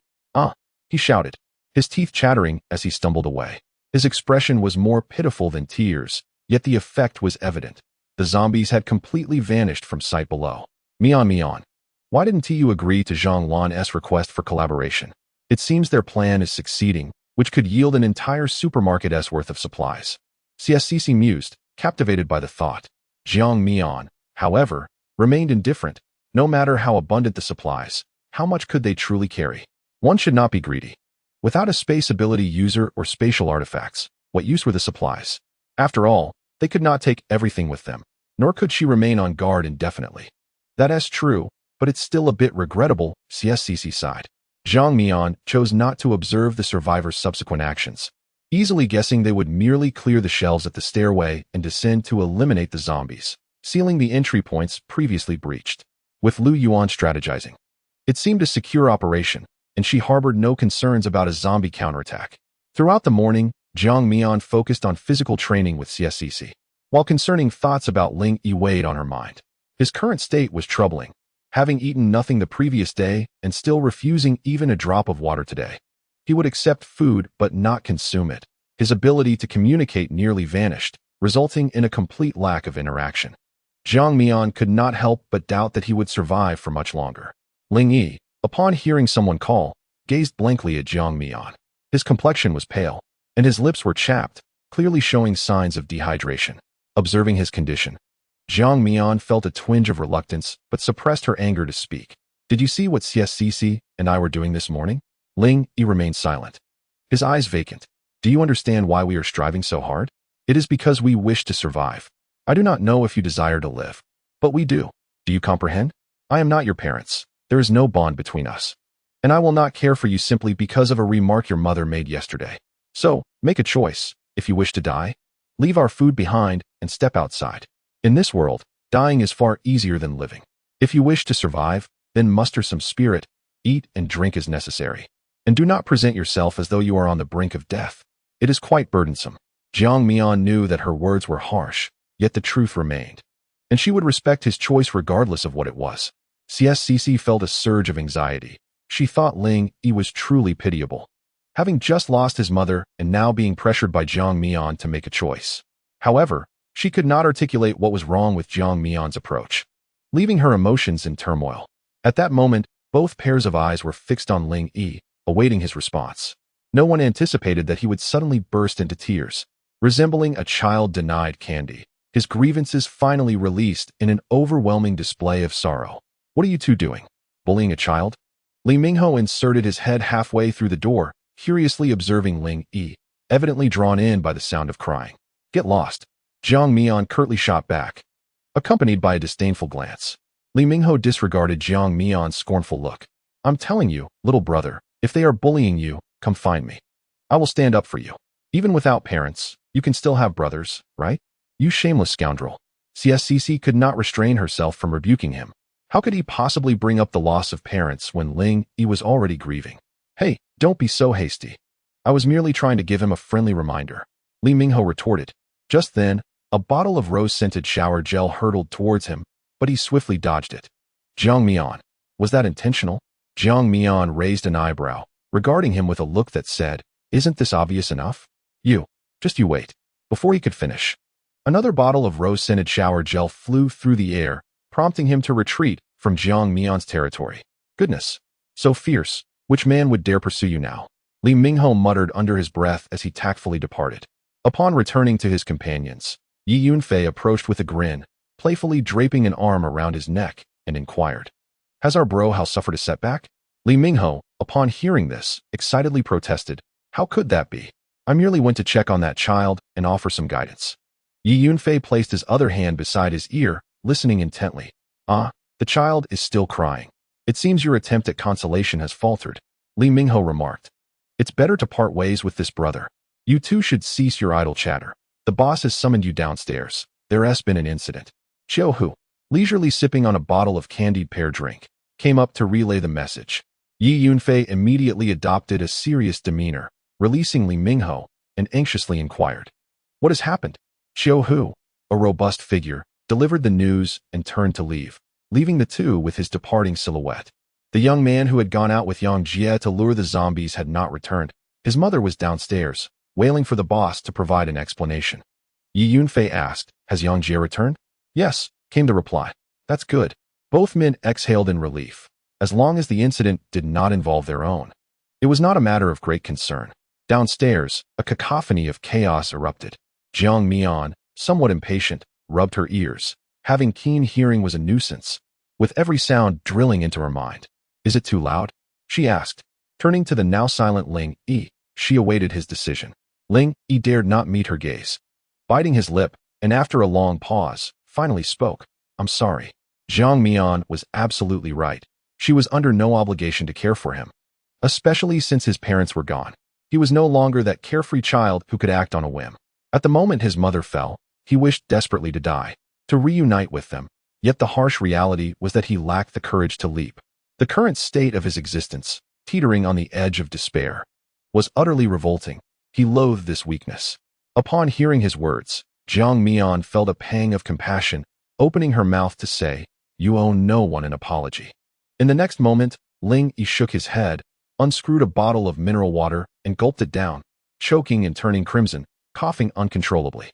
He shouted, his teeth chattering as he stumbled away. His expression was more pitiful than tears, yet the effect was evident. The zombies had completely vanished from sight below. Mian, why didn't you agree to Zhang Lan's request for collaboration? It seems their plan is succeeding, which could yield an entire supermarket's worth of supplies. CSCC mused, captivated by the thought. Jiang Mian, however, remained indifferent. No matter how abundant the supplies, how much could they truly carry? One should not be greedy. Without a space ability user or spatial artifacts, what use were the supplies? After all, they could not take everything with them, nor could she remain on guard indefinitely. That is true, but it's still a bit regrettable, CSCC sighed. Jiang Mian chose not to observe the survivors' subsequent actions, easily guessing they would merely clear the shelves at the stairway and descend to eliminate the zombies, sealing the entry points previously breached. With Lu Yuan strategizing, it seemed a secure operation, and she harbored no concerns about a zombie counterattack. Throughout the morning, Jiang Mian focused on physical training with CSCC, while concerning thoughts about Ling Yi weighed on her mind. His current state was troubling, having eaten nothing the previous day and still refusing even a drop of water today. He would accept food but not consume it. His ability to communicate nearly vanished, resulting in a complete lack of interaction. Jiang Mian could not help but doubt that he would survive for much longer. Ling Yi, upon hearing someone call, gazed blankly at Jiang Mian. His complexion was pale, and his lips were chapped, clearly showing signs of dehydration. Observing his condition, Jiang Mian felt a twinge of reluctance but suppressed her anger to speak. Did you see what CSCC and I were doing this morning? Ling Yi remained silent, his eyes vacant. Do you understand why we are striving so hard? It is because we wish to survive. I do not know if you desire to live, but we do. Do you comprehend? I am not your parents. There is no bond between us. And I will not care for you simply because of a remark your mother made yesterday. So, make a choice. If you wish to die, leave our food behind and step outside. In this world, dying is far easier than living. If you wish to survive, then muster some spirit, eat and drink as necessary. And do not present yourself as though you are on the brink of death. It is quite burdensome. Jiang Mian knew that her words were harsh, yet the truth remained. And she would respect his choice regardless of what it was. CSCC felt a surge of anxiety. She thought Ling Yi was truly pitiable, having just lost his mother and now being pressured by Jiang Mian to make a choice. However, she could not articulate what was wrong with Jiang Mian's approach, leaving her emotions in turmoil. At that moment, both pairs of eyes were fixed on Ling Yi, awaiting his response. No one anticipated that he would suddenly burst into tears, resembling a child denied candy, his grievances finally released in an overwhelming display of sorrow. What are you two doing? Bullying a child? Li Mingho inserted his head halfway through the door, curiously observing Ling Yi, evidently drawn in by the sound of crying. Get lost. Jiang Mian curtly shot back, accompanied by a disdainful glance. Li Mingho disregarded Jiang Mian's scornful look. I'm telling you, little brother, if they are bullying you, come find me. I will stand up for you. Even without parents, you can still have brothers, right? You shameless scoundrel. CSCC could not restrain herself from rebuking him. How could he possibly bring up the loss of parents when Ling Yi was already grieving? Hey, don't be so hasty. I was merely trying to give him a friendly reminder. Li Mingho retorted. Just then, a bottle of rose-scented shower gel hurtled towards him, but he swiftly dodged it. Jiang Mian, was that intentional? Jiang Mian raised an eyebrow, regarding him with a look that said, isn't this obvious enough? You wait. Before he could finish, another bottle of rose-scented shower gel flew through the air, prompting him to retreat from Jiang Mian's territory. Goodness, so fierce. Which man would dare pursue you now? Li Mingho muttered under his breath as he tactfully departed. Upon returning to his companions, Yi Yunfei approached with a grin, playfully draping an arm around his neck, and inquired, has our bro Hao suffered a setback? Li Mingho, upon hearing this, excitedly protested, how could that be? I merely went to check on that child and offer some guidance. Yi Yunfei placed his other hand beside his ear, listening intently. The child is still crying. It seems your attempt at consolation has faltered, Li Mingho remarked. It's better to part ways with this brother. You two should cease your idle chatter. The boss has summoned you downstairs. There has been an incident. Xiao Hu, leisurely sipping on a bottle of candied pear drink, came up to relay the message. Yi Yunfei immediately adopted a serious demeanor, releasing Li Mingho, and anxiously inquired, what has happened? Xiao Hu, a robust figure, delivered the news and turned to leave, leaving the two with his departing silhouette. The young man who had gone out with Yang Jie to lure the zombies had not returned. His mother was downstairs, wailing for the boss to provide an explanation. Yi Yunfei asked, has Yang Jie returned? Yes, came the reply. That's good. Both men exhaled in relief, as long as the incident did not involve their own. It was not a matter of great concern. Downstairs, a cacophony of chaos erupted. Jiang Mian, somewhat impatient, rubbed her ears. Having keen hearing was a nuisance, with every sound drilling into her mind. Is it too loud? She asked. Turning to the now silent Ling Yi, she awaited his decision. Ling Yi dared not meet her gaze. Biting his lip, and after a long pause, finally spoke. I'm sorry. Jiang Mian was absolutely right. She was under no obligation to care for him, especially since his parents were gone. He was no longer that carefree child who could act on a whim. At the moment his mother fell, he wished desperately to die, to reunite with them, yet the harsh reality was that he lacked the courage to leap. The current state of his existence, teetering on the edge of despair, was utterly revolting. He loathed this weakness. Upon hearing his words, Jiang Mian felt a pang of compassion, opening her mouth to say, you owe no one an apology. In the next moment, Ling Yi shook his head, unscrewed a bottle of mineral water and gulped it down, choking and turning crimson, coughing uncontrollably.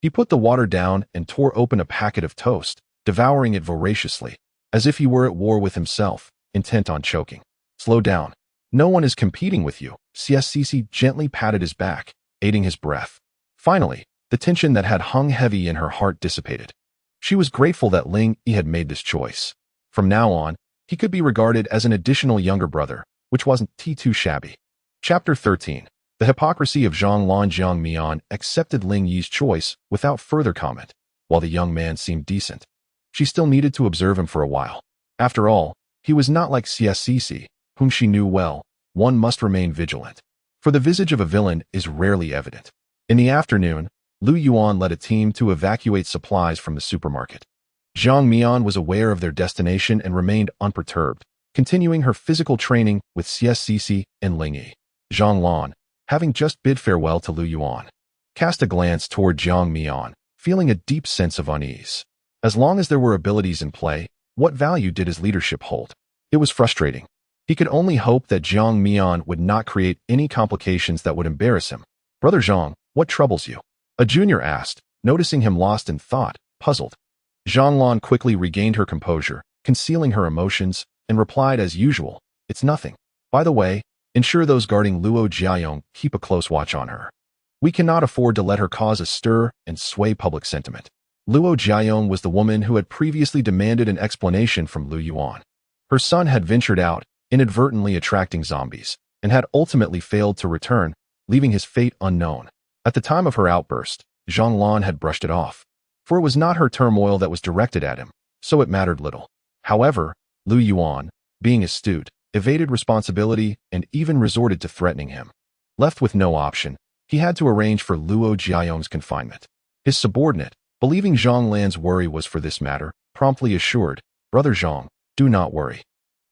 He put the water down and tore open a packet of toast, devouring it voraciously, as if he were at war with himself, intent on choking. Slow down. No one is competing with you. CSCC gently patted his back, aiding his breath. Finally, the tension that had hung heavy in her heart dissipated. She was grateful that Ling Yi had made this choice. From now on, he could be regarded as an additional younger brother, which wasn't too shabby. Chapter 13. The hypocrisy of Zhang Lan. Jiang Mian accepted Ling Yi's choice without further comment. While the young man seemed decent, she still needed to observe him for a while. After all, he was not like CSCC, whom she knew well. One must remain vigilant, for the visage of a villain is rarely evident. In the afternoon, Lu Yuan led a team to evacuate supplies from the supermarket. Jiang Mian was aware of their destination and remained unperturbed, continuing her physical training with CSCC and Ling Yi. Zhang Lan, having just bid farewell to Lu Yuan, cast a glance toward Jiang Mian, feeling a deep sense of unease. As long as there were abilities in play, what value did his leadership hold? It was frustrating. He could only hope that Jiang Mian would not create any complications that would embarrass him. Brother Zhang, what troubles you? A junior asked, noticing him lost in thought, puzzled. Zhang Lan quickly regained her composure, concealing her emotions, and replied as usual, "It's nothing. By the way, ensure those guarding Luo Jiayong keep a close watch on her. We cannot afford to let her cause a stir and sway public sentiment." Luo Jiayong was the woman who had previously demanded an explanation from Lu Yuan. Her son had ventured out, inadvertently attracting zombies, and had ultimately failed to return, leaving his fate unknown. At the time of her outburst, Zhang Lan had brushed it off, for it was not her turmoil that was directed at him, so it mattered little. However, Lu Yuan, being astute, evaded responsibility and even resorted to threatening him. Left with no option, he had to arrange for Luo Jiayong's confinement. His subordinate, believing Zhang Lan's worry was for this matter, promptly assured, "Brother Zhang, do not worry.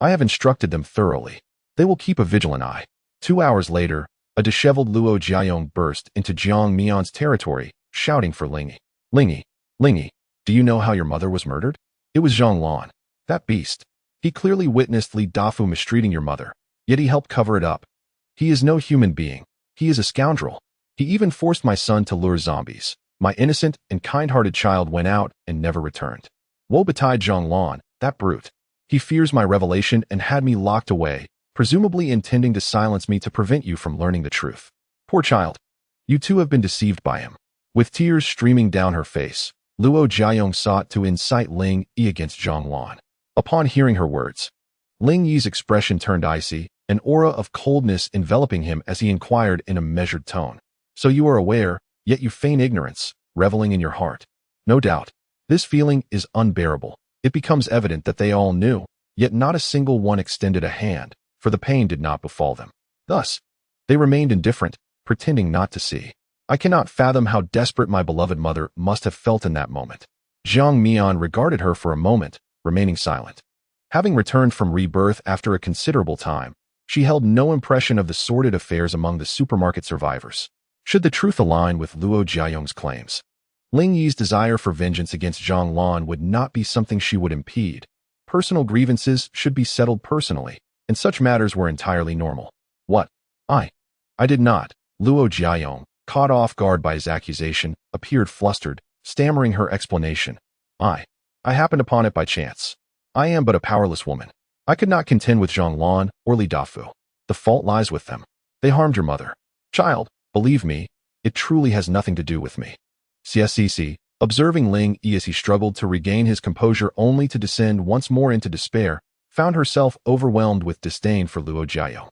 I have instructed them thoroughly. They will keep a vigilant eye." 2 hours later, a disheveled Luo Jiayong burst into Jiang Mian's territory, shouting for Ling Yi. "Ling Yi, Ling Yi, do you know how your mother was murdered?" It was Zhang Lan. "That beast. He clearly witnessed Li Dafu mistreating your mother, yet he helped cover it up. He is no human being. He is a scoundrel. He even forced my son to lure zombies. My innocent and kind-hearted child went out and never returned. Woe betide Zhang Lan, that brute. He fears my revelation and had me locked away, presumably intending to silence me to prevent you from learning the truth. Poor child. You too have been deceived by him." With tears streaming down her face, Luo Jiayong sought to incite Ling Yi against Zhang Lan. Upon hearing her words, Ling Yi's expression turned icy, an aura of coldness enveloping him as he inquired in a measured tone. "So you are aware, yet you feign ignorance, reveling in your heart." No doubt, this feeling is unbearable. It becomes evident that they all knew, yet not a single one extended a hand, for the pain did not befall them. Thus, they remained indifferent, pretending not to see. I cannot fathom how desperate my beloved mother must have felt in that moment. Jiang Mian regarded her for a moment, remaining silent. Having returned from rebirth after a considerable time, she held no impression of the sordid affairs among the supermarket survivors. Should the truth align with Luo Jiayong's claims, Ling Yi's desire for vengeance against Zhang Lan would not be something she would impede. Personal grievances should be settled personally, and such matters were entirely normal. What? I did not. Luo Jiayong, caught off guard by his accusation, appeared flustered, stammering her explanation. I happened upon it by chance. I am but a powerless woman. I could not contend with Zhang Lan or Li Dafu. The fault lies with them. They harmed your mother. Child, believe me, it truly has nothing to do with me." CSCC, observing Ling Yi as he struggled to regain his composure only to descend once more into despair, found herself overwhelmed with disdain for Luo Jiayong.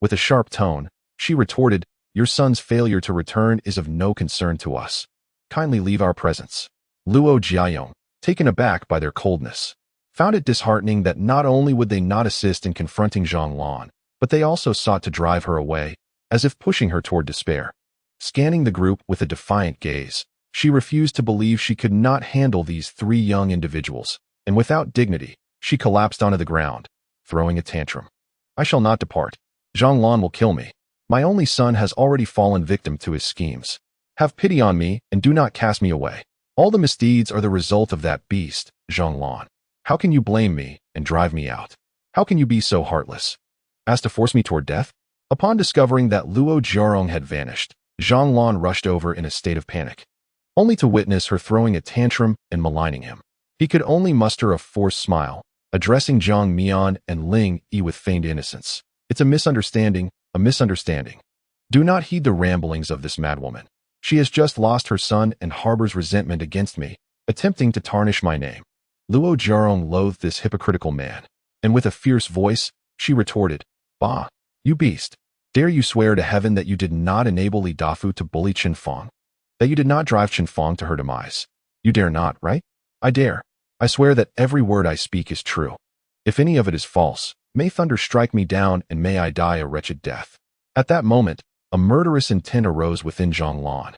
With a sharp tone, she retorted, "Your son's failure to return is of no concern to us. Kindly leave our presence." Luo Jiayong, taken aback by their coldness, found it disheartening that not only would they not assist in confronting Zhang Lan, but they also sought to drive her away, as if pushing her toward despair. Scanning the group with a defiant gaze, she refused to believe she could not handle these 3 young individuals, and without dignity, she collapsed onto the ground, throwing a tantrum. "I shall not depart. Zhang Lan will kill me. My only son has already fallen victim to his schemes. Have pity on me and do not cast me away. All the misdeeds are the result of that beast, Zhang Lan. How can you blame me and drive me out? How can you be so heartless?" as to force me toward death? Upon discovering that Luo Jiarong had vanished, Zhang Lan rushed over in a state of panic, only to witness her throwing a tantrum and maligning him. He could only muster a forced smile, addressing Zhang Mian and Ling Yi with feigned innocence. It's a misunderstanding, a misunderstanding. Do not heed the ramblings of this madwoman. She has just lost her son and harbors resentment against me, attempting to tarnish my name. Luo Jiarong loathed this hypocritical man, and with a fierce voice, she retorted, Bah, you beast! Dare you swear to heaven that you did not enable Li Dafu to bully Qin Fang? That you did not drive Qin Fang to her demise? You dare not, right? I dare. I swear that every word I speak is true. If any of it is false, may thunder strike me down and may I die a wretched death. At that moment, a murderous intent arose within Zhang Lan,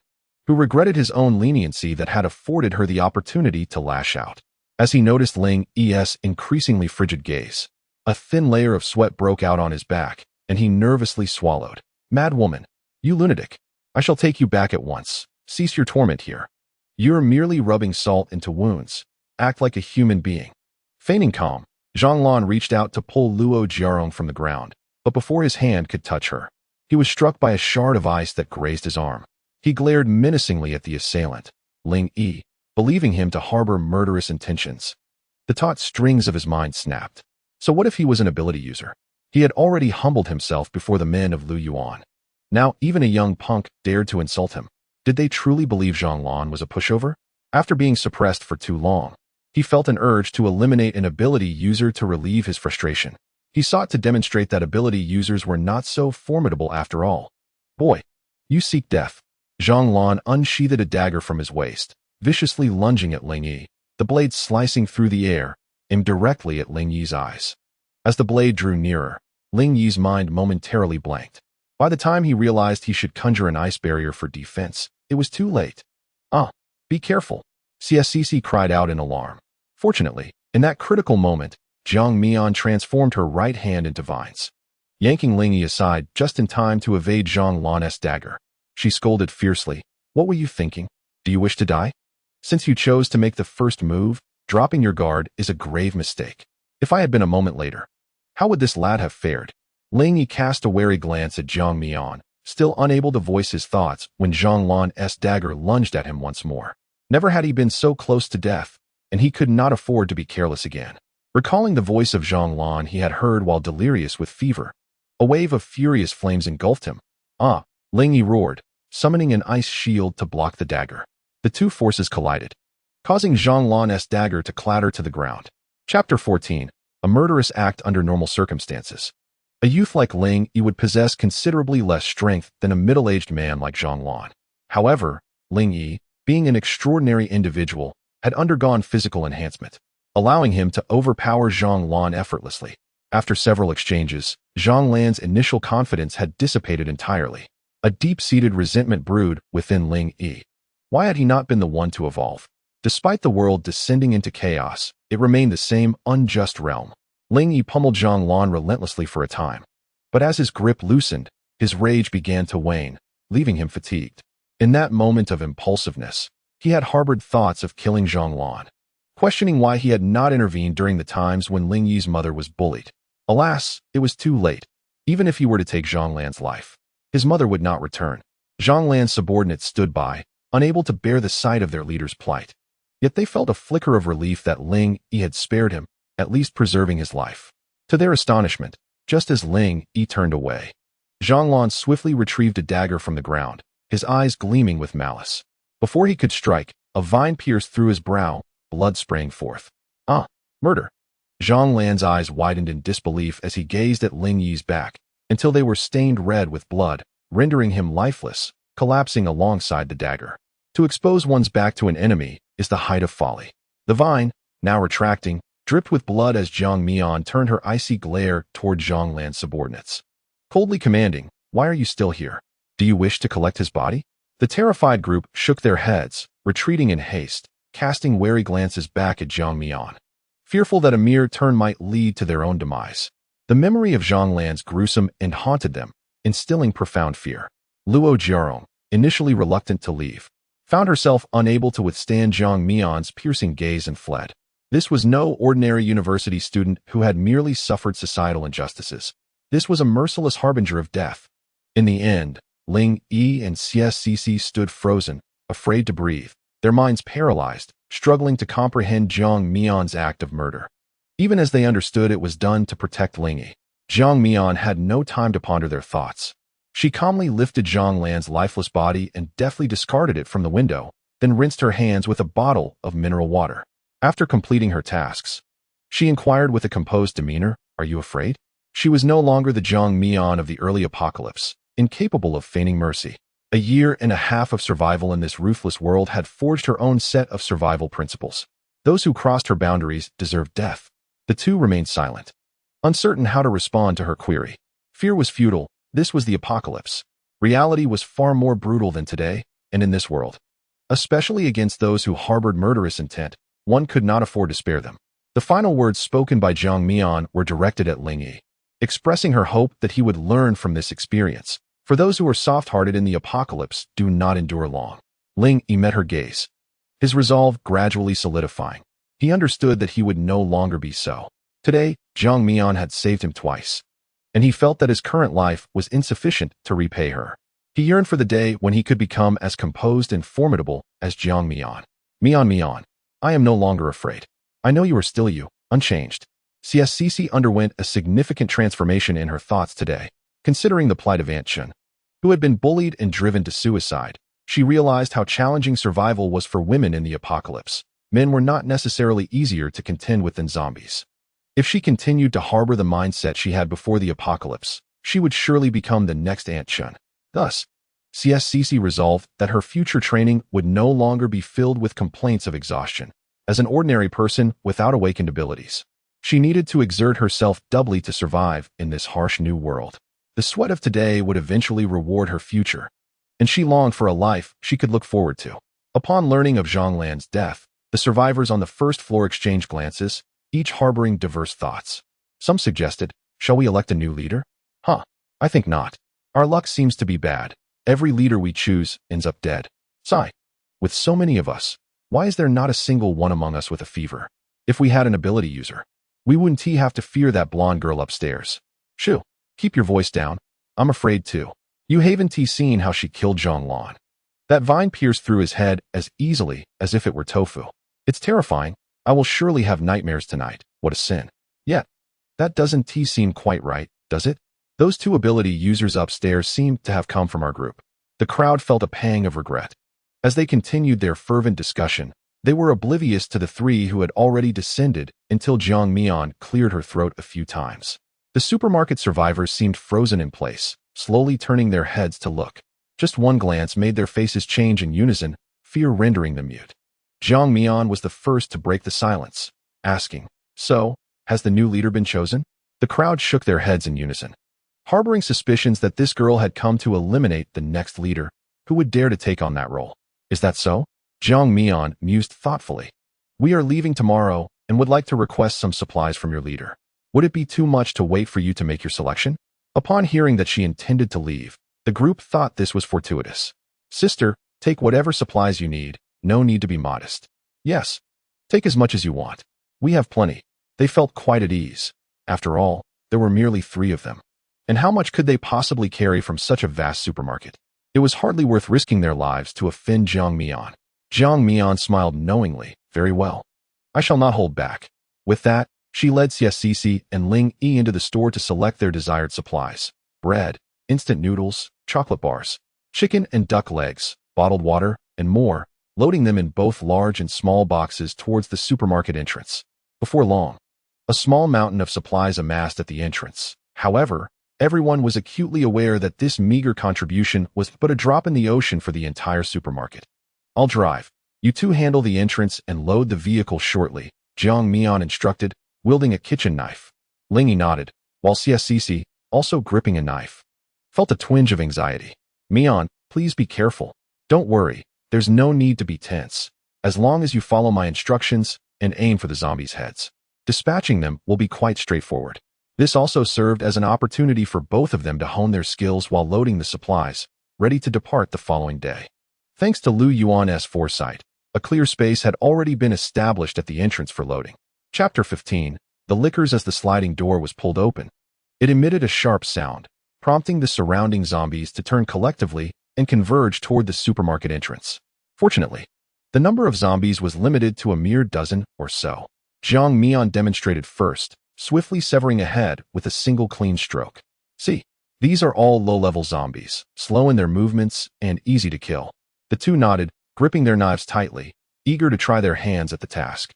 who regretted his own leniency that had afforded her the opportunity to lash out. As he noticed Ling Yi's increasingly frigid gaze, a thin layer of sweat broke out on his back, and he nervously swallowed. Mad woman, you lunatic! I shall take you back at once. Cease your torment here. You're merely rubbing salt into wounds. Act like a human being. Feigning calm, Zhang Lan reached out to pull Luo Jiarong from the ground, but before his hand could touch her, he was struck by a shard of ice that grazed his arm. He glared menacingly at the assailant, Ling Yi, believing him to harbor murderous intentions. The taut strings of his mind snapped. So what if he was an ability user? He had already humbled himself before the men of Lu Yuan. Now even a young punk dared to insult him. Did they truly believe Zhang Lan was a pushover? After being suppressed for too long, he felt an urge to eliminate an ability user to relieve his frustration. He sought to demonstrate that ability users were not so formidable after all. Boy, you seek death. Zhang Lan unsheathed a dagger from his waist, viciously lunging at Ling Yi, the blade slicing through the air, aimed directly at Ling Yi's eyes. As the blade drew nearer, Ling Yi's mind momentarily blanked. By the time he realized he should conjure an ice barrier for defense, it was too late. Be careful, CSCC cried out in alarm. Fortunately, in that critical moment, Zhang Mian transformed her right hand into vines, yanking Ling Yi aside just in time to evade Zhang Lan's dagger. She scolded fiercely, What were you thinking? Do you wish to die? Since you chose to make the first move, dropping your guard is a grave mistake. If I had been a moment later, how would this lad have fared? Ling Yi cast a wary glance at Zhang Mian, still unable to voice his thoughts when Zhang Lan's dagger lunged at him once more. Never had he been so close to death, and he could not afford to be careless again. Recalling the voice of Zhang Lan he had heard while delirious with fever, a wave of furious flames engulfed him. Ling Yi roared, summoning an ice shield to block the dagger. The two forces collided, causing Zhang Lan's dagger to clatter to the ground. Chapter 14. A murderous act under normal circumstances. A youth like Ling Yi would possess considerably less strength than a middle-aged man like Zhang Lan. However, Ling Yi, being an extraordinary individual, had undergone physical enhancement, allowing him to overpower Zhang Lan effortlessly. After several exchanges, Zhang Lan's initial confidence had dissipated entirely. A deep-seated resentment brewed within Ling Yi. Why had he not been the one to evolve? Despite the world descending into chaos, it remained the same unjust realm. Ling Yi pummeled Zhang Lan relentlessly for a time. But as his grip loosened, his rage began to wane, leaving him fatigued. In that moment of impulsiveness, he had harbored thoughts of killing Zhang Lan, questioning why he had not intervened during the times when Ling Yi's mother was bullied. Alas, it was too late. Even if he were to take Zhang Lan's life, his mother would not return. Zhang Lan's subordinates stood by, unable to bear the sight of their leader's plight. Yet they felt a flicker of relief that Ling Yi had spared him, at least preserving his life. To their astonishment, just as Ling Yi turned away, Zhang Lan swiftly retrieved a dagger from the ground, his eyes gleaming with malice. Before he could strike, a vine pierced through his brow, blood spraying forth. Murder. Zhang Lan's eyes widened in disbelief as he gazed at Ling Yi's back, until they were stained red with blood, rendering him lifeless, collapsing alongside the dagger. To expose one's back to an enemy is the height of folly. The vine, now retracting, dripped with blood as Zhang Mian turned her icy glare toward Zhang Lan's subordinates, coldly commanding, Why are you still here? Do you wish to collect his body? The terrified group shook their heads, retreating in haste, casting wary glances back at Zhang Mian, fearful that a mere turn might lead to their own demise. The memory of Zhang Lan's gruesome end haunted them, instilling profound fear. Luo Jiarong, initially reluctant to leave, found herself unable to withstand Zhang Mian's piercing gaze and fled. This was no ordinary university student who had merely suffered societal injustices. This was a merciless harbinger of death. In the end, Ling Yi and CSCC stood frozen, afraid to breathe, their minds paralyzed, struggling to comprehend Jiang Mian's act of murder. Even as they understood it was done to protect Ling Yi, Jiang Mian had no time to ponder their thoughts. She calmly lifted Zhang Lan's lifeless body and deftly discarded it from the window, then rinsed her hands with a bottle of mineral water. After completing her tasks, she inquired with a composed demeanor, "Are you afraid?" She was no longer the Jiang Mian of the early apocalypse, incapable of feigning mercy. A year and a half of survival in this ruthless world had forged her own set of survival principles. Those who crossed her boundaries deserved death. The two remained silent, uncertain how to respond to her query. Fear was futile. This was the apocalypse. Reality was far more brutal than today, and in this world, especially against those who harbored murderous intent, one could not afford to spare them. The final words spoken by Jiang Mian were directed at Ling Yi, expressing her hope that he would learn from this experience. For those who are soft-hearted in the apocalypse do not endure long. Ling Yi met her gaze, his resolve gradually solidifying. He understood that he would no longer be so. Today, Jiang Mian had saved him twice, and he felt that his current life was insufficient to repay her. He yearned for the day when he could become as composed and formidable as Jiang Mian. Mian, I am no longer afraid. I know you are still you, unchanged. CSCC underwent a significant transformation in her thoughts today. Considering the plight of Aunt Chen, who had been bullied and driven to suicide, she realized how challenging survival was for women in the apocalypse. Men were not necessarily easier to contend with than zombies. If she continued to harbor the mindset she had before the apocalypse, she would surely become the next Aunt Chen. Thus, CSCC resolved that her future training would no longer be filled with complaints of exhaustion. As an ordinary person without awakened abilities, she needed to exert herself doubly to survive in this harsh new world. The sweat of today would eventually reward her future, and she longed for a life she could look forward to. Upon learning of Zhang Lan's death, the survivors on the first floor exchanged glances, each harboring diverse thoughts. Some suggested, "Shall we elect a new leader?" I think not. Our luck seems to be bad. Every leader we choose ends up dead. Sigh. With so many of us, why is there not a single one among us with a fever? If we had an ability user, we wouldn't have to fear that blonde girl upstairs. Shoo. Keep your voice down. I'm afraid too. You haven't seen how she killed Zhang Lan. That vine pierced through his head as easily as if it were tofu. It's terrifying. I will surely have nightmares tonight. What a sin. Yet, that doesn't seem quite right, does it? Those two ability users upstairs seemed to have come from our group. The crowd felt a pang of regret. As they continued their fervent discussion, they were oblivious to the three who had already descended until Jiang Mian cleared her throat a few times. The supermarket survivors seemed frozen in place, slowly turning their heads to look. Just one glance made their faces change in unison, fear rendering them mute. Jiang Mian was the first to break the silence, asking, "So, has the new leader been chosen?" The crowd shook their heads in unison, harboring suspicions that this girl had come to eliminate the next leader who would dare to take on that role. "Is that so?" Jiang Mian mused thoughtfully. "We are leaving tomorrow and would like to request some supplies from your leader. Would it be too much to wait for you to make your selection?" Upon hearing that she intended to leave, the group thought this was fortuitous. "Sister, take whatever supplies you need. No need to be modest." "Yes, take as much as you want. We have plenty." They felt quite at ease. After all, there were merely 3 of them. And how much could they possibly carry from such a vast supermarket? It was hardly worth risking their lives to offend Jiang Mian. Jiang Mian smiled knowingly. "Very well. I shall not hold back." With that, she led CSCC and Ling Yi into the store to select their desired supplies: bread, instant noodles, chocolate bars, chicken and duck legs, bottled water, and more, loading them in both large and small boxes towards the supermarket entrance. Before long, a small mountain of supplies amassed at the entrance. However, everyone was acutely aware that this meager contribution was but a drop in the ocean for the entire supermarket. "I'll drive. You two handle the entrance and load the vehicle shortly," Jiang Mian instructed, wielding a kitchen knife. Ling Yi nodded, while CSCC, also gripping a knife, felt a twinge of anxiety. "Mian, please be careful. Don't worry. There's no need to be tense. As long as you follow my instructions and aim for the zombies' heads. Dispatching them will be quite straightforward." This also served as an opportunity for both of them to hone their skills while loading the supplies, ready to depart the following day. Thanks to Lu Yuan's foresight, a clear space had already been established at the entrance for loading. Chapter 15. The Liquors. As the sliding door was pulled open, It emitted a sharp sound, prompting the surrounding zombies to turn collectively and converge toward the supermarket entrance. Fortunately, the number of zombies was limited to a mere dozen or so. Jiang Mian demonstrated first, swiftly severing a head with a single clean stroke. See, these are all low-level zombies, slow in their movements and easy to kill. The two nodded, gripping their knives tightly, eager to try their hands at the task.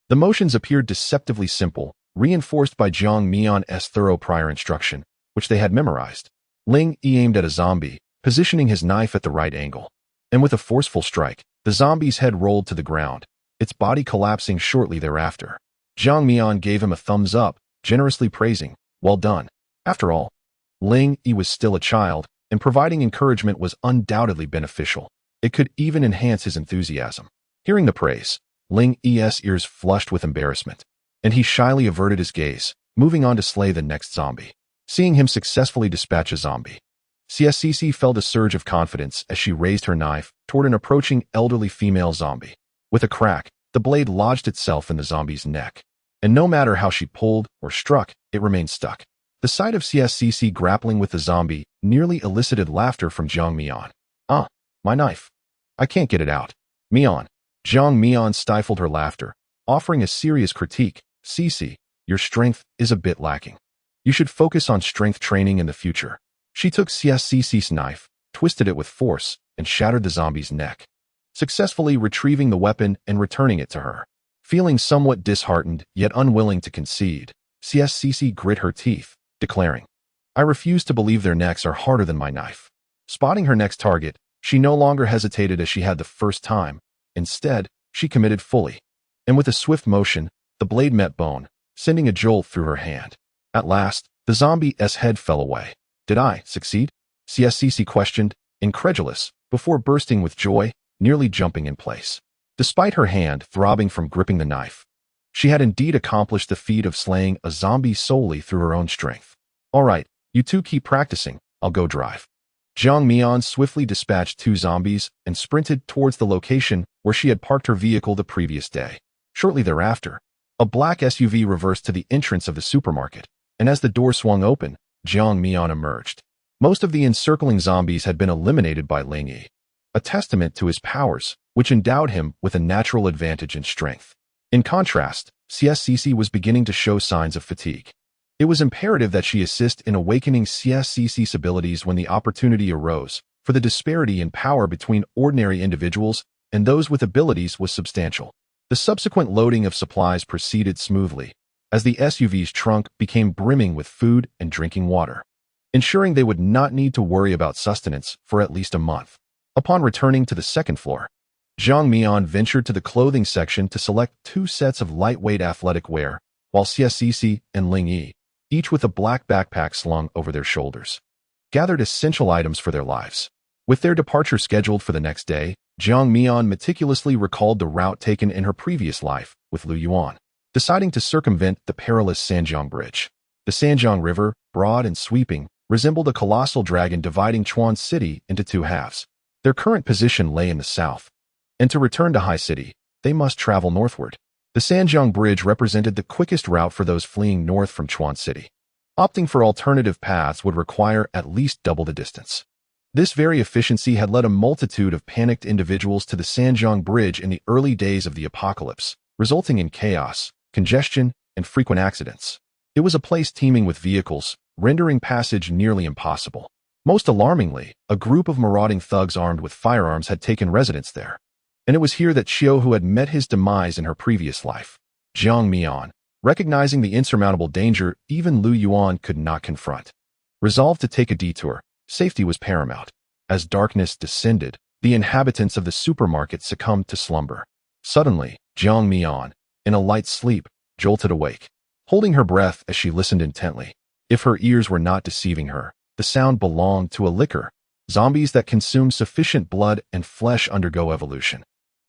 The motions appeared deceptively simple, reinforced by Jiang Mian's thorough prior instruction, which they had memorized. Ling Yi aimed at a zombie, positioning his knife at the right angle. And with a forceful strike, the zombie's head rolled to the ground, its body collapsing shortly thereafter. Jiang Mian gave him a thumbs up, generously praising, "Well done." After all, Ling Yi was still a child, and providing encouragement was undoubtedly beneficial. It could even enhance his enthusiasm. Hearing the praise, Ling Yi's ears flushed with embarrassment, and he shyly averted his gaze, moving on to slay the next zombie. Seeing him successfully dispatch a zombie, CSCC felt a surge of confidence as she raised her knife toward an approaching elderly female zombie. With a crack, the blade lodged itself in the zombie's neck, and no matter how she pulled or struck, it remained stuck. The sight of CSCC grappling with the zombie nearly elicited laughter from Jiang Mian. "Ah, my knife. I can't get it out." "Mian." Jiang Mian stifled her laughter, offering a serious critique. "Cici, your strength is a bit lacking. You should focus on strength training in the future." She took CSCC's knife, twisted it with force, and shattered the zombie's neck, successfully retrieving the weapon and returning it to her. Feeling somewhat disheartened, yet unwilling to concede, CSCC grit her teeth, declaring, "I refuse to believe their necks are harder than my knife." Spotting her next target, she no longer hesitated as she had the first time. Instead, she committed fully, and with a swift motion, the blade met bone, sending a jolt through her hand. At last, the zombie's head fell away. "Did I succeed?" CSCC questioned, incredulous, before bursting with joy, nearly jumping in place. Despite her hand throbbing from gripping the knife, she had indeed accomplished the feat of slaying a zombie solely through her own strength. "All right, you two keep practicing, I'll go drive." Jiang Mian swiftly dispatched two zombies and sprinted towards the location where she had parked her vehicle the previous day. Shortly thereafter, a black SUV reversed to the entrance of the supermarket, and as the door swung open, Jiang Mian emerged. Most of the encircling zombies had been eliminated by Ling Yi, a testament to his powers, which endowed him with a natural advantage in strength. In contrast, CSCC was beginning to show signs of fatigue. It was imperative that she assist in awakening CSCC's abilities when the opportunity arose, for the disparity in power between ordinary individuals and those with abilities was substantial. The subsequent loading of supplies proceeded smoothly, as the SUV's trunk became brimming with food and drinking water, ensuring they would not need to worry about sustenance for at least a month. Upon returning to the second floor, Jiang Mian ventured to the clothing section to select two sets of lightweight athletic wear, while CSCC and Ling Yi, each with a black backpack slung over their shoulders, gathered essential items for their lives. With their departure scheduled for the next day, Jiang Mian meticulously recalled the route taken in her previous life with Lu Yuan, deciding to circumvent the perilous Sanjiang Bridge. The Sanjiang River, broad and sweeping, resembled a colossal dragon dividing Chuan City into two halves. Their current position lay in the south, and to return to Hai City, they must travel northward. The Sanjiang Bridge represented the quickest route for those fleeing north from Chuan City. Opting for alternative paths would require at least double the distance. This very efficiency had led a multitude of panicked individuals to the Sanjiang Bridge in the early days of the apocalypse, resulting in chaos, congestion, and frequent accidents. It was a place teeming with vehicles, rendering passage nearly impossible. Most alarmingly, a group of marauding thugs armed with firearms had taken residence there. And it was here that Xiao had met his demise in her previous life. Jiang Mian, recognizing the insurmountable danger even Lu Yuan could not confront, resolved to take a detour. Safety was paramount. As darkness descended, the inhabitants of the supermarket succumbed to slumber. Suddenly, Jiang Mian, in a light sleep, jolted awake, holding her breath as she listened intently. If her ears were not deceiving her, the sound belonged to a liquor. Zombies that consume sufficient blood and flesh undergo evolution,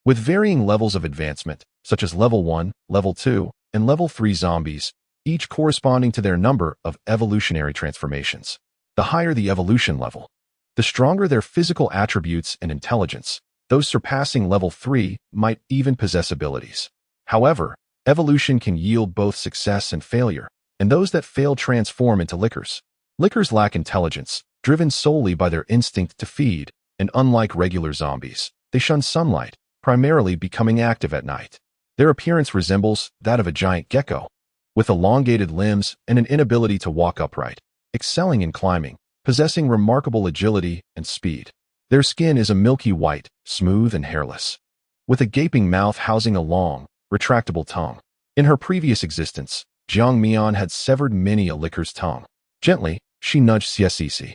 with varying levels of advancement, such as level 1, level 2, and level 3 zombies, each corresponding to their number of evolutionary transformations. The higher the evolution level, the stronger their physical attributes and intelligence. Those surpassing level 3 might even possess abilities. However, evolution can yield both success and failure, and those that fail transform into lickers. Lickers lack intelligence, driven solely by their instinct to feed, and unlike regular zombies, they shun sunlight, primarily becoming active at night. Their appearance resembles that of a giant gecko, with elongated limbs and an inability to walk upright, excelling in climbing, possessing remarkable agility and speed. Their skin is a milky white, smooth and hairless, with a gaping mouth housing a long, retractable tongue. In her previous existence, Jiang Mian had severed many a licker's tongue. Gently, she nudged Xiacici,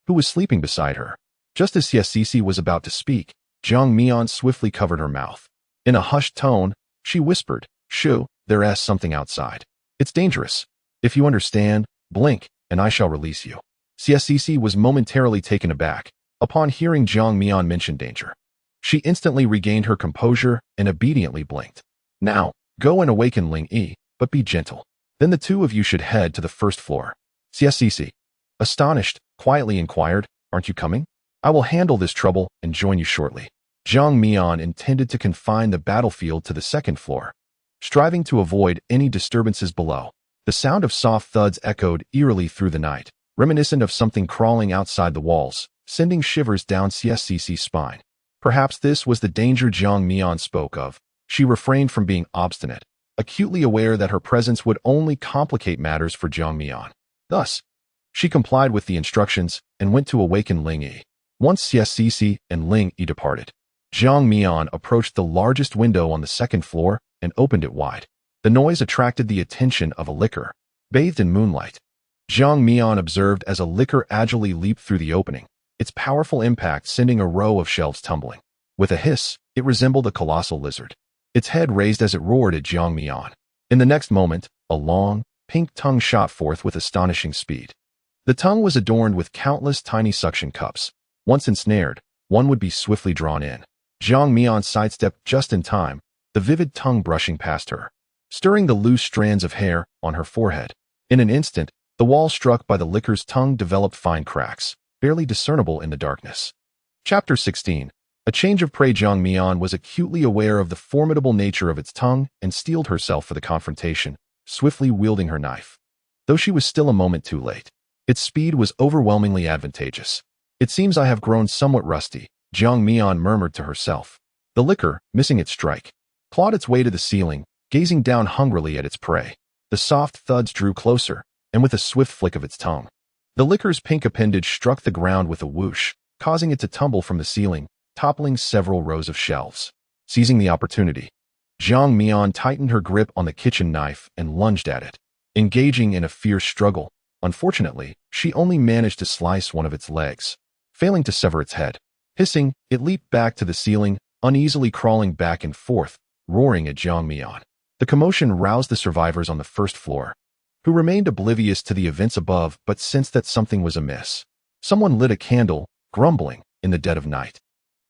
who was sleeping beside her. Just as Xiacici was about to speak, Jiang Mian swiftly covered her mouth. In a hushed tone, she whispered, "Shoo, there's something outside. It's dangerous. If you understand, blink, and I shall release you." Xiacici was momentarily taken aback upon hearing Jiang Mian mention danger. She instantly regained her composure and obediently blinked. "Now, go and awaken Ling Yi, but be gentle. Then the two of you should head to the first floor." Xiacici, astonished, quietly inquired, "Aren't you coming? I will handle this trouble and join you shortly." Jiang Mian intended to confine the battlefield to the second floor, striving to avoid any disturbances below. The sound of soft thuds echoed eerily through the night, reminiscent of something crawling outside the walls, sending shivers down Xiacici's spine. Perhaps this was the danger Jiang Mian spoke of. She refrained from being obstinate, acutely aware that her presence would only complicate matters for Jiang Mian. Thus, she complied with the instructions and went to awaken Ling Yi. Once Xiacici and Ling Yi departed, Jiang Mian approached the largest window on the second floor and opened it wide. The noise attracted the attention of a licker, bathed in moonlight. Jiang Mian observed as a licker agilely leaped through the opening, its powerful impact sending a row of shelves tumbling. With a hiss, it resembled a colossal lizard, its head raised as it roared at Jiang Mian. In the next moment, a long, pink tongue shot forth with astonishing speed. The tongue was adorned with countless tiny suction cups. Once ensnared, one would be swiftly drawn in. Jiang Mian sidestepped just in time, the vivid tongue brushing past her, stirring the loose strands of hair on her forehead. In an instant, the wall struck by the licker's tongue developed fine cracks, barely discernible in the darkness. Chapter 16. A change of prey. Jiang Mian was acutely aware of the formidable nature of its tongue and steeled herself for the confrontation, swiftly wielding her knife. Though she was still a moment too late, its speed was overwhelmingly advantageous. "It seems I have grown somewhat rusty," Jiang Mian murmured to herself. The licker, missing its strike, clawed its way to the ceiling, gazing down hungrily at its prey. The soft thuds drew closer, and with a swift flick of its tongue, the licker's pink appendage struck the ground with a whoosh, causing it to tumble from the ceiling, toppling several rows of shelves. Seizing the opportunity, Jiang Mian tightened her grip on the kitchen knife and lunged at it, engaging in a fierce struggle. Unfortunately, she only managed to slice one of its legs, failing to sever its head. Hissing, it leaped back to the ceiling, uneasily crawling back and forth, roaring at Jiang Mian. The commotion roused the survivors on the first floor, who remained oblivious to the events above but sensed that something was amiss. Someone lit a candle, grumbling, in the dead of night.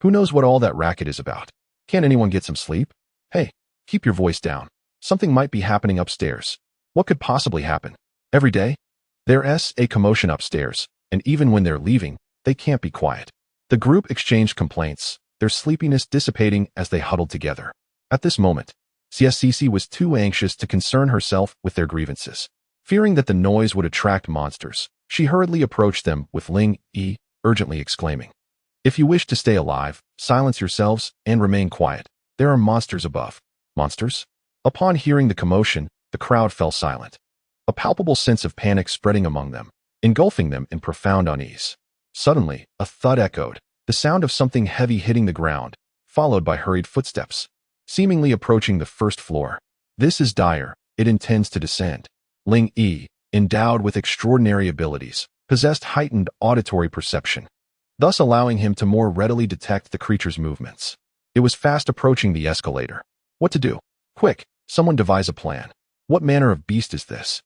"Who knows what all that racket is about? Can't anyone get some sleep? Hey, keep your voice down. Something might be happening upstairs." What could possibly happen? Every day? There's a commotion upstairs, and even when they're leaving, they can't be quiet. The group exchanged complaints, their sleepiness dissipating as they huddled together. At this moment, Xiacici was too anxious to concern herself with their grievances. Fearing that the noise would attract monsters, she hurriedly approached them with Ling Yi, urgently exclaiming, "If you wish to stay alive, silence yourselves and remain quiet. There are monsters above." Monsters? Upon hearing the commotion, the crowd fell silent, a palpable sense of panic spreading among them, engulfing them in profound unease. Suddenly, a thud echoed, the sound of something heavy hitting the ground, followed by hurried footsteps, seemingly approaching the first floor. "This is dire. It intends to descend." Ling Yi, endowed with extraordinary abilities, possessed heightened auditory perception, thus allowing him to more readily detect the creature's movements. It was fast approaching the escalator. What to do? Quick, someone devise a plan. What manner of beast is this?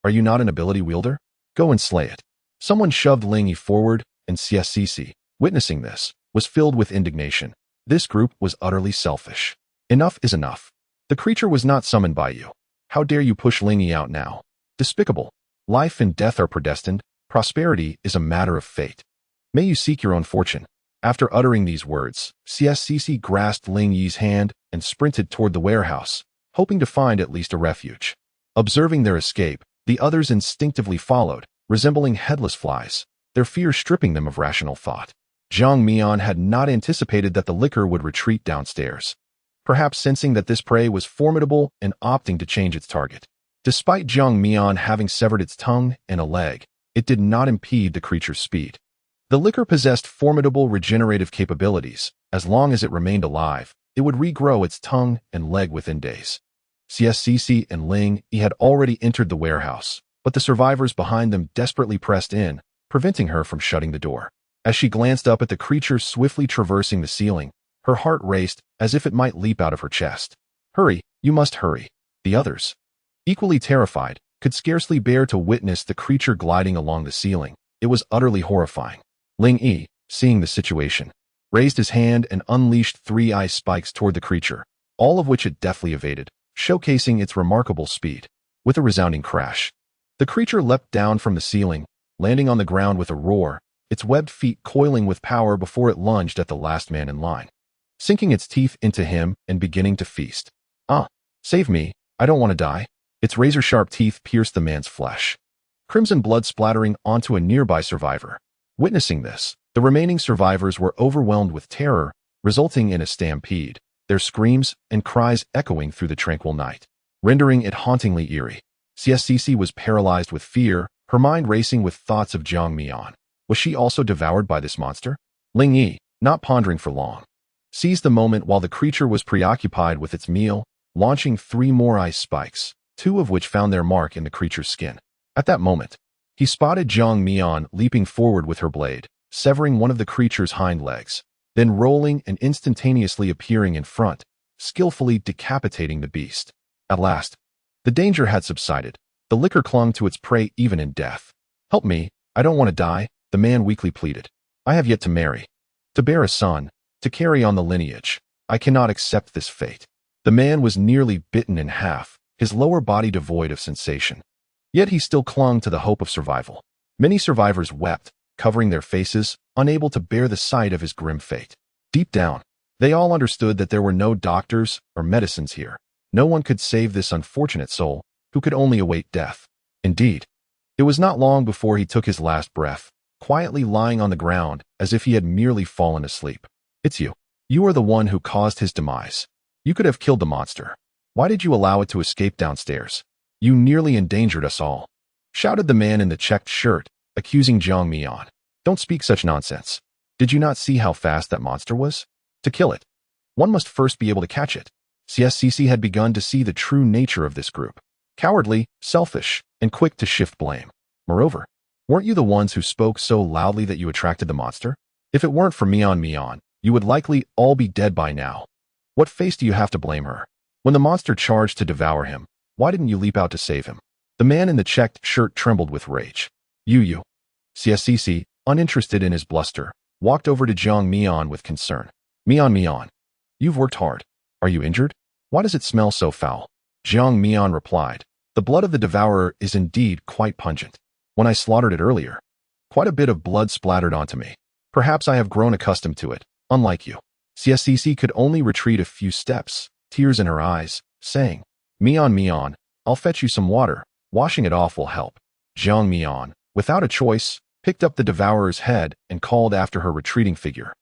Are you not an ability wielder? Go and slay it. Someone shoved Ling Yi forward, and Xiacici, witnessing this, was filled with indignation. This group was utterly selfish. Enough is enough. The creature was not summoned by you. How dare you push Ling Yi out now? Despicable. Life and death are predestined. Prosperity is a matter of fate. May you seek your own fortune. After uttering these words, Xiacici grasped Ling Yi's hand and sprinted toward the warehouse, hoping to find at least a refuge. Observing their escape, The others instinctively followed, resembling headless flies, their fear stripping them of rational thought. Jiang Mian had not anticipated that the liquor would retreat downstairs, perhaps sensing that this prey was formidable and opting to change its target. Despite Jiang Mian having severed its tongue and a leg, it did not impede the creature's speed. The liquor possessed formidable regenerative capabilities. As long as it remained alive, it would regrow its tongue and leg within days. CSCC and Ling Yi had already entered the warehouse, but the survivors behind them desperately pressed in, preventing her from shutting the door. As she glanced up at the creature swiftly traversing the ceiling, her heart raced as if it might leap out of her chest. Hurry, you must hurry. The others, equally terrified, could scarcely bear to witness the creature gliding along the ceiling. It was utterly horrifying. Ling Yi, seeing the situation, raised his hand and unleashed 3 ice spikes toward the creature, all of which it deftly evaded, showcasing its remarkable speed. With a resounding crash, the creature leapt down from the ceiling, landing on the ground with a roar, its webbed feet coiling with power before it lunged at the last man in line, sinking its teeth into him and beginning to feast. Save me, I don't want to die. Its razor-sharp teeth pierced the man's flesh, crimson blood splattering onto a nearby survivor. Witnessing this, the remaining survivors were overwhelmed with terror, resulting in a stampede, their screams and cries echoing through the tranquil night, rendering it hauntingly eerie. CSCC was paralyzed with fear, her mind racing with thoughts of Jiang Mian. Was she also devoured by this monster? Ling Yi, not pondering for long, seized the moment while the creature was preoccupied with its meal, launching 3 more ice spikes, 2 of which found their mark in the creature's skin. At that moment, he spotted Jiang Mian leaping forward with her blade, severing one of the creature's hind legs, then rolling and instantaneously appearing in front, skillfully decapitating the beast. At last, the danger had subsided. The liquor clung to its prey even in death. Help me, I don't want to die, the man weakly pleaded. I have yet to marry, to bear a son, to carry on the lineage. I cannot accept this fate. The man was nearly bitten in half, his lower body devoid of sensation. Yet he still clung to the hope of survival. Many survivors wept, covering their faces, unable to bear the sight of his grim fate. Deep down, they all understood that there were no doctors or medicines here. No one could save this unfortunate soul, who could only await death. Indeed, it was not long before he took his last breath, quietly lying on the ground as if he had merely fallen asleep. It's you. You are the one who caused his demise. You could have killed the monster. Why did you allow it to escape downstairs? You nearly endangered us all, shouted the man in the checked shirt, accusing Jiang Mian. Don't speak such nonsense. Did you not see how fast that monster was? To kill it, one must first be able to catch it. CSCC had begun to see the true nature of this group. Cowardly, selfish, and quick to shift blame. Moreover, weren't you the ones who spoke so loudly that you attracted the monster? If it weren't for Mian Mian, you would likely all be dead by now. What face do you have to blame her? When the monster charged to devour him, why didn't you leap out to save him? The man in the checked shirt trembled with rage. You. CSCC, uninterested in his bluster, walked over to Jiang Mian with concern. Mian, you've worked hard. Are you injured? Why does it smell so foul? Jiang Mian replied. The blood of the devourer is indeed quite pungent. When I slaughtered it earlier, quite a bit of blood splattered onto me. Perhaps I have grown accustomed to it, unlike you. CSCC could only retreat a few steps, tears in her eyes, saying, Mian, I'll fetch you some water. Washing it off will help. Jiang Mian, without a choice, picked up the devourer's head and called after her retreating figure.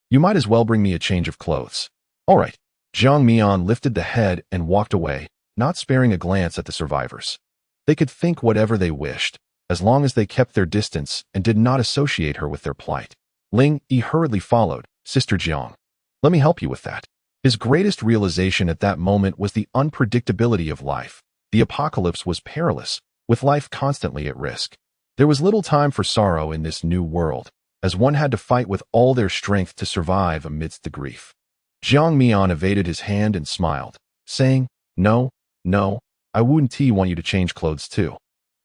You might as well bring me a change of clothes. All right. Jiang Mian lifted the head and walked away, not sparing a glance at the survivors. They could think whatever they wished, as long as they kept their distance and did not associate her with their plight. Ling Yi hurriedly followed. Sister Jiang, let me help you with that. His greatest realization at that moment was the unpredictability of life. The apocalypse was perilous, with life constantly at risk. There was little time for sorrow in this new world, as one had to fight with all their strength to survive amidst the grief. Jiang Mian evaded his hand and smiled, saying, No, I wouldn't want you to change clothes too.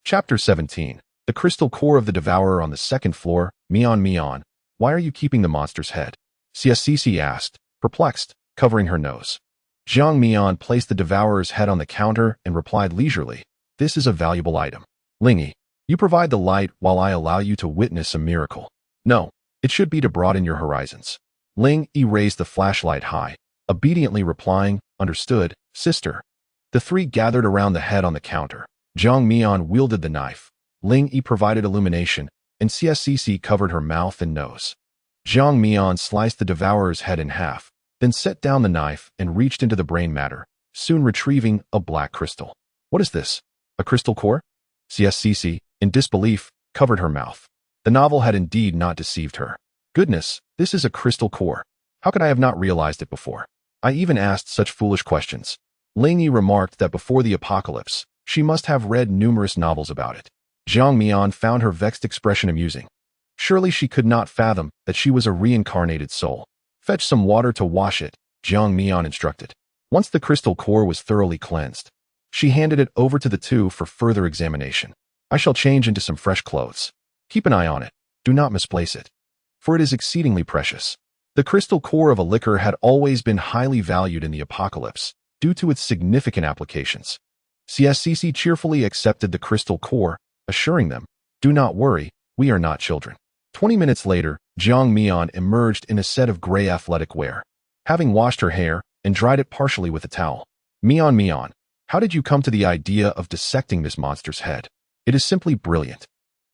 Chapter 17. The crystal core of the devourer on the second floor. Mian, why are you keeping the monster's head? CSCC asked, perplexed, covering her nose. Jiang Mian placed the devourer's head on the counter and replied leisurely, This is a valuable item. Ling Yi, you provide the light while I allow you to witness a miracle. No, it should be to broaden your horizons. Ling Yi raised the flashlight high, obediently replying, Understood, sister. The 3 gathered around the head on the counter. Jiang Mian wielded the knife. Ling Yi provided illumination, and CSCC covered her mouth and nose. Jiang Mian sliced the devourer's head in half, then set down the knife and reached into the brain matter, soon retrieving a black crystal. What is this? A crystal core? CSCC, in disbelief, covered her mouth. The novel had indeed not deceived her. Goodness, this is a crystal core. How could I have not realized it before? I even asked such foolish questions. Ling Yi remarked that before the apocalypse, she must have read numerous novels about it. Jiang Mian found her vexed expression amusing. Surely she could not fathom that she was a reincarnated soul. Fetch some water to wash it, Jiang Mian instructed. Once the crystal core was thoroughly cleansed, she handed it over to the two for further examination. I shall change into some fresh clothes. Keep an eye on it. Do not misplace it, for it is exceedingly precious. The crystal core of a liquor had always been highly valued in the apocalypse due to its significant applications. CSCC cheerfully accepted the crystal core, assuring them, "Do not worry, we are not children." 20 minutes later, Jiang Mian emerged in a set of gray athletic wear, having washed her hair and dried it partially with a towel. Mian, how did you come to the idea of dissecting this monster's head? It is simply brilliant."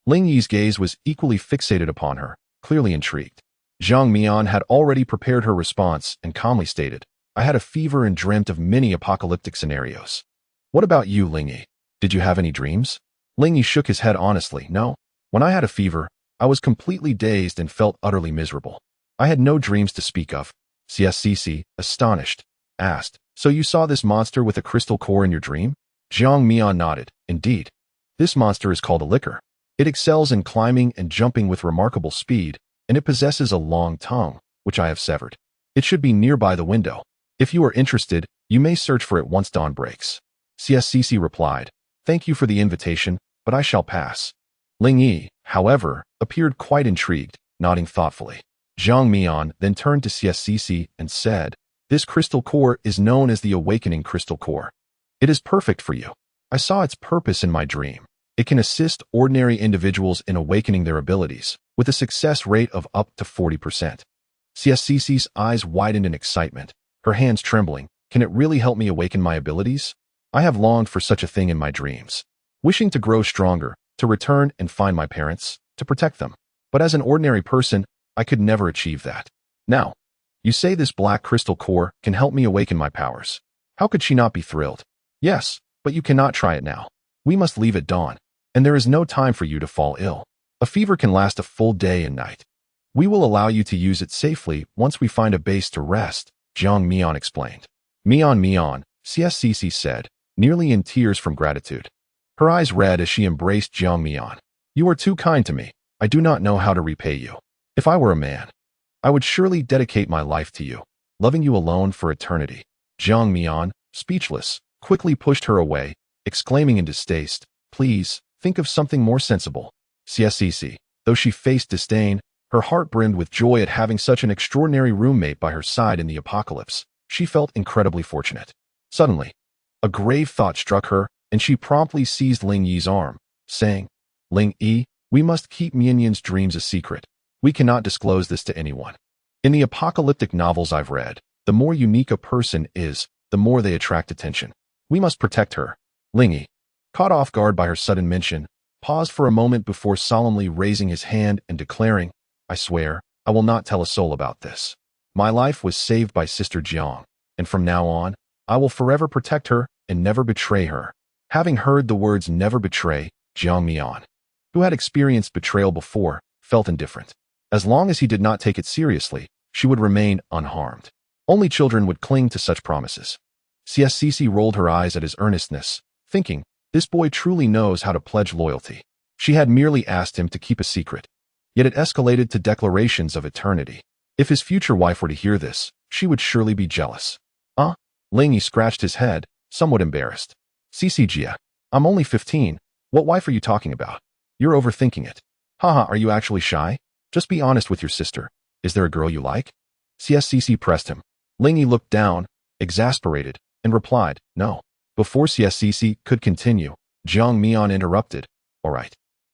Ling Yi's gaze was equally fixated upon her, clearly intrigued. Jiang Mian had already prepared her response and calmly stated, "I had a fever and dreamt of many apocalyptic scenarios." "What about you, Ling Yi? Did you have any dreams?" Ling Yi shook his head honestly. "No. When I had a fever, I was completely dazed and felt utterly miserable. I had no dreams to speak of." CSCC, astonished, asked, "So you saw this monster with a crystal core in your dream?" Jiang Mian nodded. "Indeed. This monster is called a licker. It excels in climbing and jumping with remarkable speed, and it possesses a long tongue, which I have severed. It should be nearby the window. If you are interested, you may search for it once dawn breaks." CSCC replied, "Thank you for the invitation, but I shall pass." Ling Yi, however, appeared quite intrigued, nodding thoughtfully. Jiang Mian then turned to CSCC and said, "This crystal core is known as the Awakening Crystal Core. It is perfect for you. I saw its purpose in my dream. It can assist ordinary individuals in awakening their abilities, with a success rate of up to 40%. CSCC's eyes widened in excitement, her hands trembling. "Can it really help me awaken my abilities? I have longed for such a thing in my dreams, wishing to grow stronger, to return and find my parents, to protect them. But as an ordinary person, I could never achieve that. Now, you say this black crystal core can help me awaken my powers. How could she not be thrilled?" "Yes, but you cannot try it now. We must leave at dawn, and there is no time for you to fall ill. A fever can last a full day and night. We will allow you to use it safely once we find a base to rest," Jiang Mian explained. Mian, CSCC said, nearly in tears from gratitude. Her eyes red as she embraced Jiang Mian. "You are too kind to me. I do not know how to repay you. If I were a man, I would surely dedicate my life to you, loving you alone for eternity." Jiang Mian, speechless, quickly pushed her away, exclaiming in distaste, "Please, think of something more sensible." CSCC, though she faced disdain, her heart brimmed with joy at having such an extraordinary roommate by her side in the apocalypse. She felt incredibly fortunate. Suddenly, a grave thought struck her, and she promptly seized Ling Yi's arm, saying, "Ling Yi, we must keep Mian's dreams a secret. We cannot disclose this to anyone. In the apocalyptic novels I've read, the more unique a person is, the more they attract attention. We must protect her." Ling Yi, caught off guard by her sudden mention, paused for a moment before solemnly raising his hand and declaring, "I swear, I will not tell a soul about this. My life was saved by Sister Jiang, and from now on, I will forever protect her and never betray her." Having heard the words "never betray," Jiang Mian, who had experienced betrayal before, felt indifferent. As long as he did not take it seriously, she would remain unharmed. Only children would cling to such promises. CSCC rolled her eyes at his earnestness, thinking, this boy truly knows how to pledge loyalty. She had merely asked him to keep a secret, yet it escalated to declarations of eternity. If his future wife were to hear this, she would surely be jealous. Ling Yi scratched his head, somewhat embarrassed. "CCG, I'm only 15. What wife are you talking about? You're overthinking it. Haha, are you actually shy? Just be honest with your sister. Is there a girl you like?" CSCC pressed him. Ling Yi looked down, exasperated, and replied, "No." Before CSCC could continue, Jiang Mian interrupted, "All right.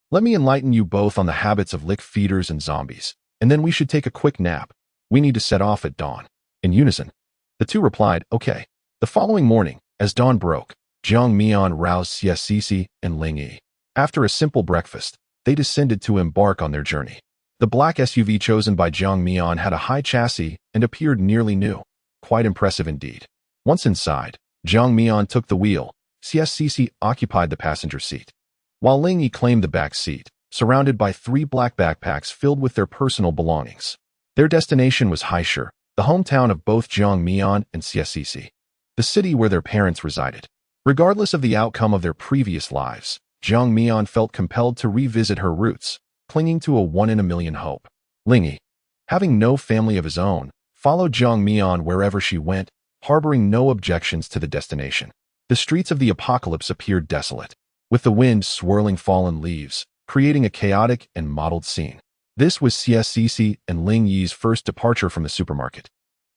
Let me enlighten you both on the habits of lick feeders and zombies, and then we should take a quick nap. We need to set off at dawn." In unison, the two replied, "Okay." The following morning, as dawn broke, Jiang Mian roused CSCC and Ling Yi. After a simple breakfast, they descended to embark on their journey. The black SUV chosen by Jiang Mian had a high chassis and appeared nearly new. Quite impressive indeed. Once inside, Jiang Mian took the wheel. CSCC occupied the passenger seat, while Ling Yi claimed the back seat, surrounded by 3 black backpacks filled with their personal belongings. Their destination was Haishur, the hometown of both Jiang Mian and CSCC, the city where their parents resided. Regardless of the outcome of their previous lives, Jiang Mian felt compelled to revisit her roots, clinging to a one-in-a-million hope. Ling Yi, having no family of his own, followed Jiang Mian wherever she went, harboring no objections to the destination. The streets of the apocalypse appeared desolate, with the wind swirling fallen leaves, creating a chaotic and mottled scene. This was CSCC and Ling Yi's first departure from the supermarket,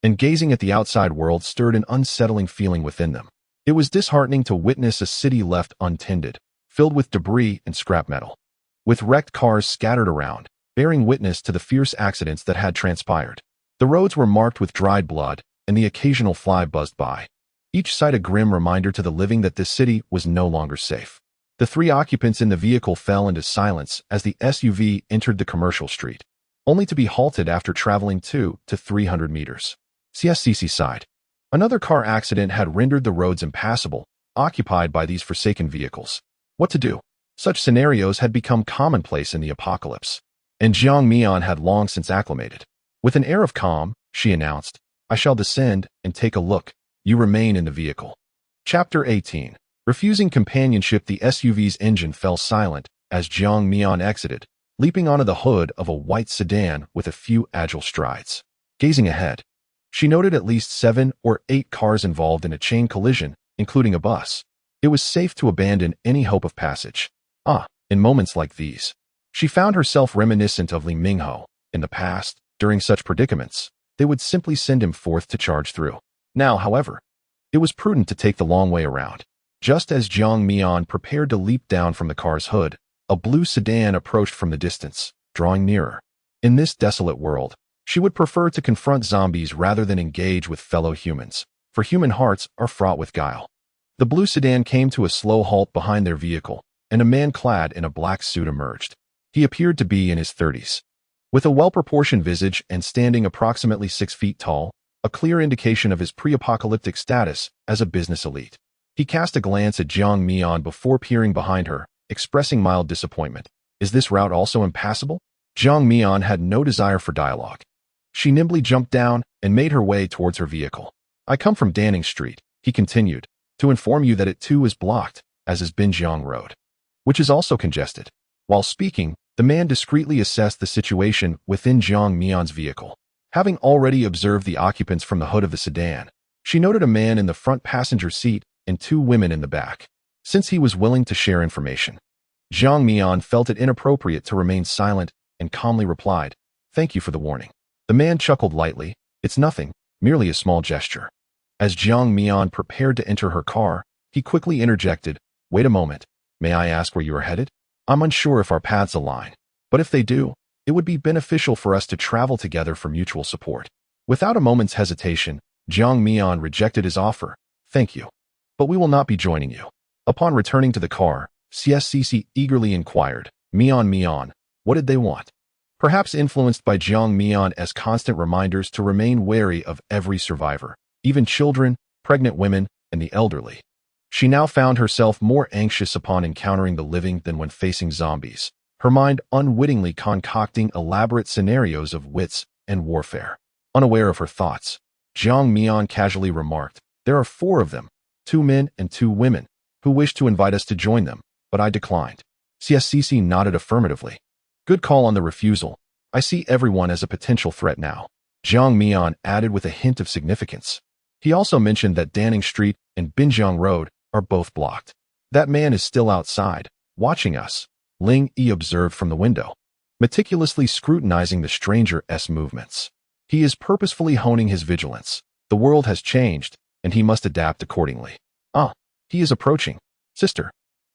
and gazing at the outside world stirred an unsettling feeling within them. It was disheartening to witness a city left untended, filled with debris and scrap metal, with wrecked cars scattered around, bearing witness to the fierce accidents that had transpired. The roads were marked with dried blood, and the occasional fly buzzed by, each sight a grim reminder to the living that this city was no longer safe. The 3 occupants in the vehicle fell into silence as the SUV entered the commercial street, only to be halted after traveling 200 to 300 meters. CSCC sighed. Another car accident had rendered the roads impassable, occupied by these forsaken vehicles. What to do? Such scenarios had become commonplace in the apocalypse, and Jiang Mian had long since acclimated. With an air of calm, she announced, "I shall descend and take a look. You remain in the vehicle." Chapter 18. Refusing companionship. The SUV's engine fell silent as Jiang Mian exited, leaping onto the hood of a white sedan with a few agile strides. Gazing ahead, she noted at least 7 or 8 cars involved in a chain collision, including a bus. It was safe to abandon any hope of passage. In moments like these, she found herself reminiscent of Li Mingho. In the past, during such predicaments, they would simply send him forth to charge through. Now, however, it was prudent to take the long way around. Just as Jiang Mian prepared to leap down from the car's hood, a blue sedan approached from the distance, drawing nearer. In this desolate world, she would prefer to confront zombies rather than engage with fellow humans, for human hearts are fraught with guile. The blue sedan came to a slow halt behind their vehicle, and a man clad in a black suit emerged. He appeared to be in his 30s, with a well-proportioned visage and standing approximately 6 feet tall, a clear indication of his pre-apocalyptic status as a business elite. He cast a glance at Jiang Mian before peering behind her, expressing mild disappointment. Is this route also impassable? Jiang Mian had no desire for dialogue. She nimbly jumped down and made her way towards her vehicle. "I come from Danning Street," he continued, "to inform you that it too is blocked, as is Binjiang Road, which is also congested." While speaking, the man discreetly assessed the situation within Jiang Mian's vehicle. Having already observed the occupants from the hood of the sedan, she noted a man in the front passenger seat and 2 women in the back. Since he was willing to share information, Jiang Mian felt it inappropriate to remain silent and calmly replied, "Thank you for the warning." The man chuckled lightly. "It's nothing, merely a small gesture." As Jiang Mian prepared to enter her car, he quickly interjected, "Wait a moment. May I ask where you are headed? I'm unsure if our paths align, but if they do, it would be beneficial for us to travel together for mutual support." Without a moment's hesitation, Jiang Mian rejected his offer. "Thank you, but we will not be joining you." Upon returning to the car, CSCC eagerly inquired, Mian, what did they want?" Perhaps influenced by Jiang Mian's constant reminders to remain wary of every survivor, even children, pregnant women, and the elderly. She now found herself more anxious upon encountering the living than when facing zombies, her mind unwittingly concocting elaborate scenarios of wits and warfare. Unaware of her thoughts, Jiang Mian casually remarked, "There are 4 of them, 2 men and 2 women, who wished to invite us to join them, but I declined." CSCC nodded affirmatively. "Good call on the refusal. I see everyone as a potential threat now," Jiang Mian added with a hint of significance. He also mentioned that Danning Street and Binjiang Road are both blocked. "That man is still outside, watching us," Ling Yi observed from the window, meticulously scrutinizing the stranger's movements. "He is purposefully honing his vigilance. The world has changed, and he must adapt accordingly." He is approaching. Sister."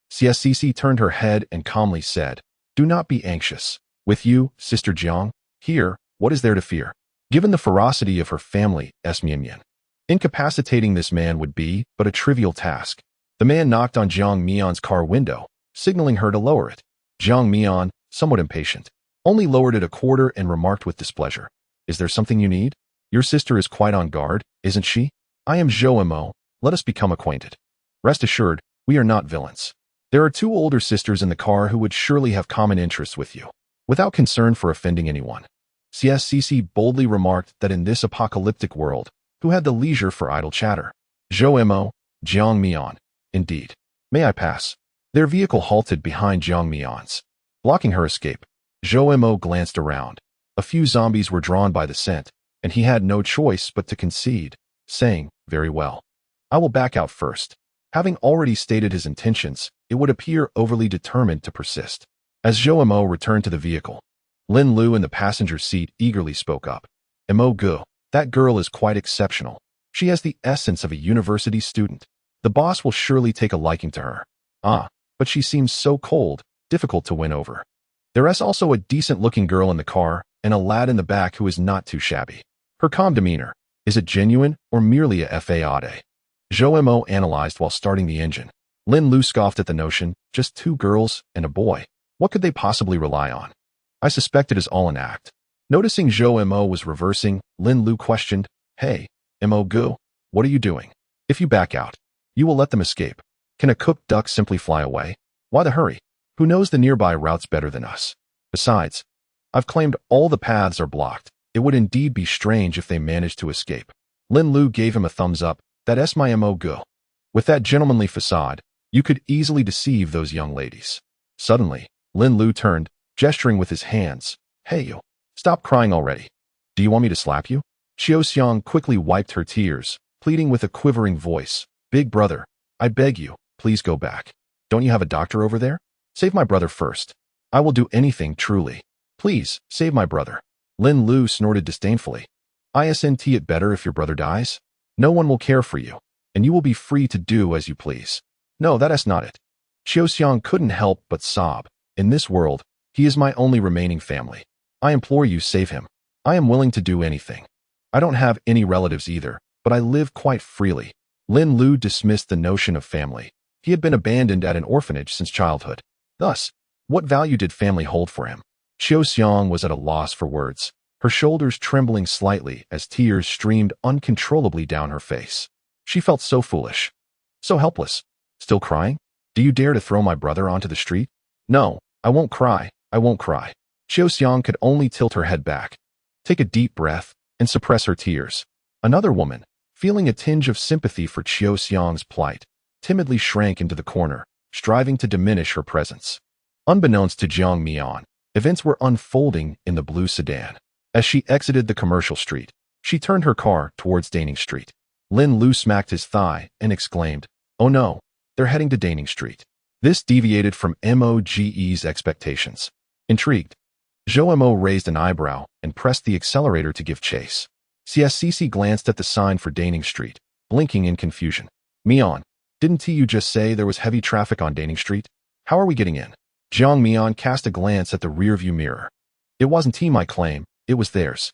CSCC turned her head and calmly said, "Do not be anxious. With you, Sister Jiang, here, what is there to fear? Given the ferocity of her family, Mian, incapacitating this man would be but a trivial task." The man knocked on Jiang Mian's car window, signaling her to lower it. Jiang Mian, somewhat impatient, only lowered it a quarter and remarked with displeasure, "Is there something you need? Your sister is quite on guard, isn't she? I am Zhou Mo. Let us become acquainted. Rest assured, we are not villains. There are two older sisters in the car who would surely have common interests with you, without concern for offending anyone." CSCC boldly remarked that in this apocalyptic world, who had the leisure for idle chatter? Zhou Mo, Jiang Mian. Indeed. May I pass? Their vehicle halted behind Jiang Mian's, blocking her escape. Zhou Mo glanced around. A few zombies were drawn by the scent, and he had no choice but to concede, saying, "Very well. I will back out first." Having already stated his intentions, it would appear overly determined to persist. As Zhou Mo returned to the vehicle, Lin Lu in the passenger seat eagerly spoke up. "Mo Gu, that girl is quite exceptional. She has the essence of a university student. The boss will surely take a liking to her. But she seems so cold, difficult to win over. There is also a decent-looking girl in the car, and a lad in the back who is not too shabby. Her calm demeanor, is it genuine or merely a facade?" Zhou Mo analyzed while starting the engine. Lin Lu scoffed at the notion, just two girls and a boy. What could they possibly rely on? "I suspect it is all an act." Noticing Zhou Mo was reversing, Lin Lu questioned, "Hey, Mo Gu, what are you doing? If you back out, you will let them escape. Can a cooked duck simply fly away? Why the hurry? Who knows the nearby routes better than us? Besides, I've claimed all the paths are blocked. It would indeed be strange if they managed to escape." Lin Lu gave him a thumbs up. "That's my Mo Gu. With that gentlemanly facade, you could easily deceive those young ladies." Suddenly, Lin Lu turned, gesturing with his hands. "Hey you, stop crying already. Do you want me to slap you?" Xiao Xiang quickly wiped her tears, pleading with a quivering voice, "Big brother, I beg you, please go back. Don't you have a doctor over there? Save my brother first. I will do anything, truly. Please, save my brother." Lin Lu snorted disdainfully. "Isn't it better if your brother dies? No one will care for you, and you will be free to do as you please." "No, that is not it." Xiao Xiang couldn't help but sob. "In this world, he is my only remaining family. I implore you, save him. I am willing to do anything. I don't have any relatives either, but I live quite freely." Lin Lu dismissed the notion of family. He had been abandoned at an orphanage since childhood. Thus, what value did family hold for him? Xiao Xiang was at a loss for words, her shoulders trembling slightly as tears streamed uncontrollably down her face. She felt so foolish, so helpless. "Still crying? Do you dare to throw my brother onto the street?" "No, I won't cry, I won't cry." Xiao Xiang could only tilt her head back, take a deep breath, and suppress her tears. Another woman, feeling a tinge of sympathy for Xiao Xiang's plight, timidly shrank into the corner, striving to diminish her presence. Unbeknownst to Jiang Mian, events were unfolding in the blue sedan. As she exited the commercial street, she turned her car towards Daning Street. Lin Lu smacked his thigh and exclaimed, "Oh no, they're heading to Daning Street." This deviated from MOGE's expectations. Intrigued, Zhou Mo raised an eyebrow and pressed the accelerator to give chase. CSCC glanced at the sign for Daning Street, blinking in confusion. "Mian, didn't you just say there was heavy traffic on Daning Street? How are we getting in?" Jiang Mian cast a glance at the rearview mirror. "It wasn't my claim, it was theirs."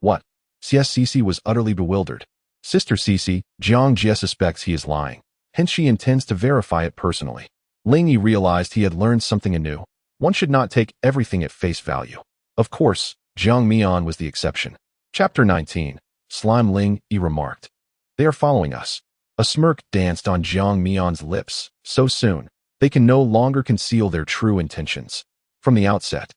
What?" CSCC was utterly bewildered. "Sister Cici, Jiang Jie suspects he is lying. Hence she intends to verify it personally." Ling Yi realized he had learned something anew. One should not take everything at face value. Of course, Jiang Mian was the exception. Chapter 19. Slime Ling Yi remarked, "They are following us." A smirk danced on Jiang Mian's lips. So soon, they can no longer conceal their true intentions. From the outset,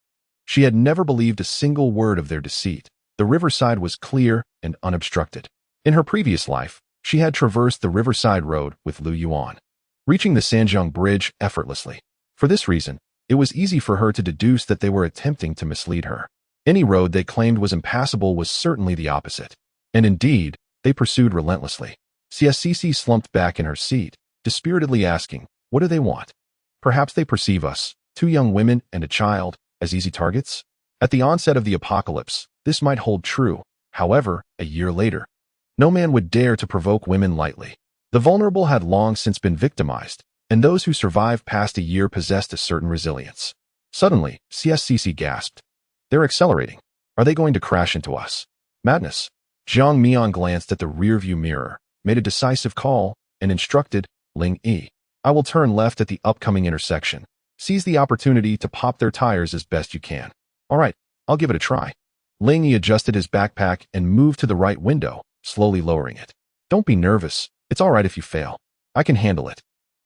she had never believed a single word of their deceit. The riverside was clear and unobstructed. In her previous life, she had traversed the riverside road with Lu Yuan, reaching the Sanjiang Bridge effortlessly. For this reason, it was easy for her to deduce that they were attempting to mislead her. Any road they claimed was impassable was certainly the opposite. And indeed, they pursued relentlessly. CSCC slumped back in her seat, dispiritedly asking, "What do they want? Perhaps they perceive us, two young women and a child, as easy targets?" At the onset of the apocalypse, this might hold true. However, a year later, no man would dare to provoke women lightly. The vulnerable had long since been victimized, and those who survived past a year possessed a certain resilience. Suddenly, CSCC gasped. "They're accelerating. Are they going to crash into us?" Madness. Jiang Mian glanced at the rearview mirror, made a decisive call, and instructed, Ling Yi. I will turn left at the upcoming intersection. Seize the opportunity to pop their tires as best you can. All right, I'll give it a try. Ling Yi adjusted his backpack and moved to the right window, slowly lowering it. Don't be nervous. It's all right if you fail. I can handle it.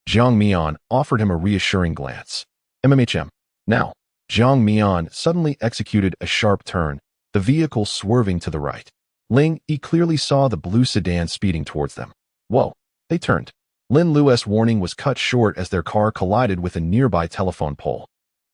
Jiang Mian offered him a reassuring glance. MMHM. Now. Jiang Mian suddenly executed a sharp turn, the vehicle swerving to the right. Ling Yi clearly saw the blue sedan speeding towards them. Whoa, they turned. Lin Lu's warning was cut short as their car collided with a nearby telephone pole.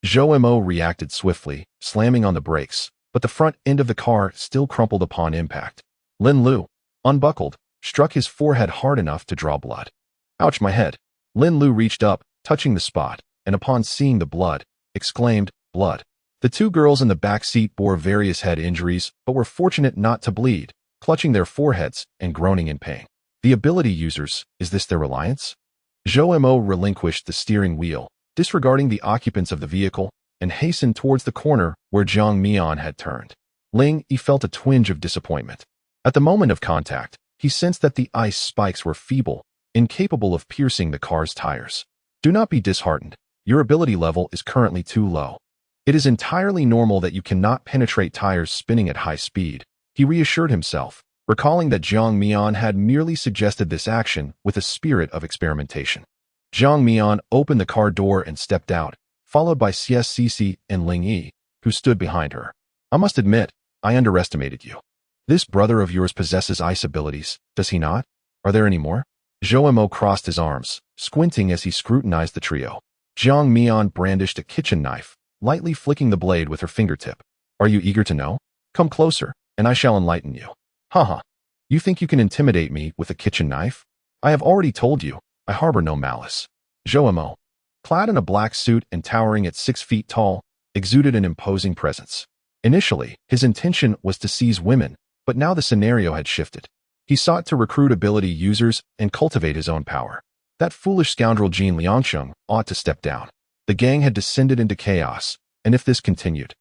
Zhou Mo reacted swiftly, slamming on the brakes, but the front end of the car still crumpled upon impact. Lin Lu, unbuckled, struck his forehead hard enough to draw blood. Ouch, my head. Lin Lu reached up, touching the spot, and upon seeing the blood, exclaimed, blood. The two girls in the back seat bore various head injuries, but were fortunate not to bleed, clutching their foreheads and groaning in pain. The ability users, is this their reliance? Zhou Mo relinquished the steering wheel, disregarding the occupants of the vehicle, and hastened towards the corner where Jiang Mian had turned. Ling Yi felt a twinge of disappointment. At the moment of contact, he sensed that the ice spikes were feeble, incapable of piercing the car's tires. Do not be disheartened. Your ability level is currently too low. It is entirely normal that you cannot penetrate tires spinning at high speed, he reassured himself, recalling that Jiang Mian had merely suggested this action with a spirit of experimentation. Jiang Mian opened the car door and stepped out, followed by CSCC and Ling Yi, who stood behind her. I must admit, I underestimated you. This brother of yours possesses ice abilities, does he not? Are there any more? Zhou Mo crossed his arms, squinting as he scrutinized the trio. Jiang Mian brandished a kitchen knife, lightly flicking the blade with her fingertip. Are you eager to know? Come closer, and I shall enlighten you. Haha. You think you can intimidate me with a kitchen knife? I have already told you, I harbor no malice. Zhou Mo, clad in a black suit and towering at 6 feet tall, exuded an imposing presence. Initially, his intention was to seize women, but now the scenario had shifted. He sought to recruit ability users and cultivate his own power. That foolish scoundrel Jin Liangsheng ought to step down. The gang had descended into chaos, and if this continued,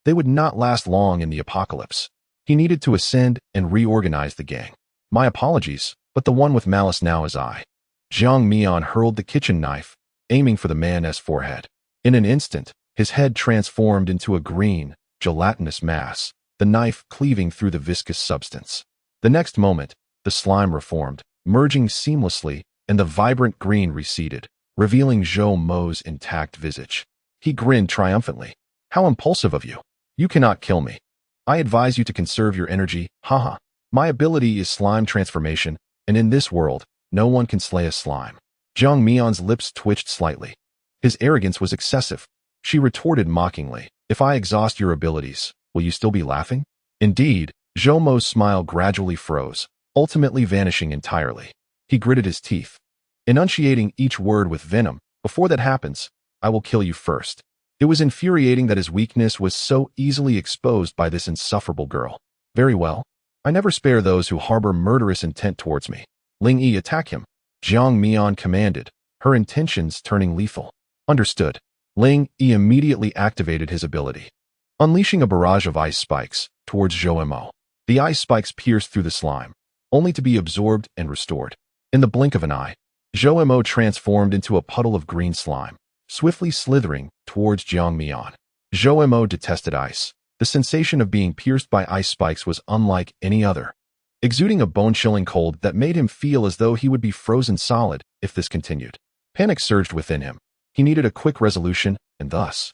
they would not last long in the apocalypse. He needed to ascend and reorganize the gang. My apologies, but the one with malice now is I. Jiang Mian hurled the kitchen knife, aiming for the man's forehead. In an instant, his head transformed into a green, gelatinous mass, the knife cleaving through the viscous substance. The next moment, the slime reformed, merging seamlessly, and the vibrant green receded, revealing Zhou Mo's intact visage. He grinned triumphantly. How impulsive of you. You cannot kill me. I advise you to conserve your energy, haha. My ability is slime transformation, and in this world, no one can slay a slime. Jiang Mian's lips twitched slightly. His arrogance was excessive. She retorted mockingly, if I exhaust your abilities, will you still be laughing? Indeed, Zhou Mo's smile gradually froze, ultimately vanishing entirely. He gritted his teeth, enunciating each word with venom. Before that happens, I will kill you first. It was infuriating that his weakness was so easily exposed by this insufferable girl. Very well. I never spare those who harbor murderous intent towards me. Ling Yi, attack him. Jiang Mian commanded, her intentions turning lethal. Understood. Ling Yi immediately activated his ability, unleashing a barrage of ice spikes towards Zhou Mo. The ice spikes pierced through the slime, only to be absorbed and restored. In the blink of an eye, Zhou Mo transformed into a puddle of green slime, swiftly slithering towards Jiang Mian. Zhou Mo detested ice. The sensation of being pierced by ice spikes was unlike any other, exuding a bone-chilling cold that made him feel as though he would be frozen solid if this continued. Panic surged within him. He needed a quick resolution, and thus,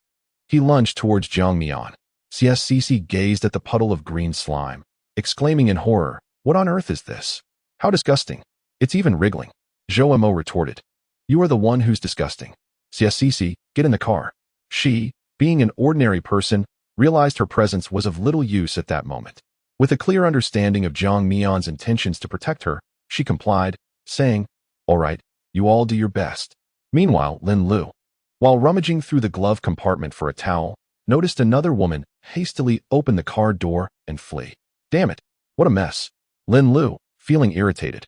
he lunged towards Jiang Mian. CSCC gazed at the puddle of green slime, exclaiming in horror, what on earth is this? How disgusting. It's even wriggling. Zhou Mo retorted, you are the one who's disgusting. CSCC, get in the car. She, being an ordinary person, realized her presence was of little use at that moment. With a clear understanding of Jiang Mian's intentions to protect her, she complied, saying, all right, you all do your best. Meanwhile, Lin Lu, while rummaging through the glove compartment for a towel, noticed another woman hastily open the car door and flee. Damn it, what a mess. Lin Lu, feeling irritated,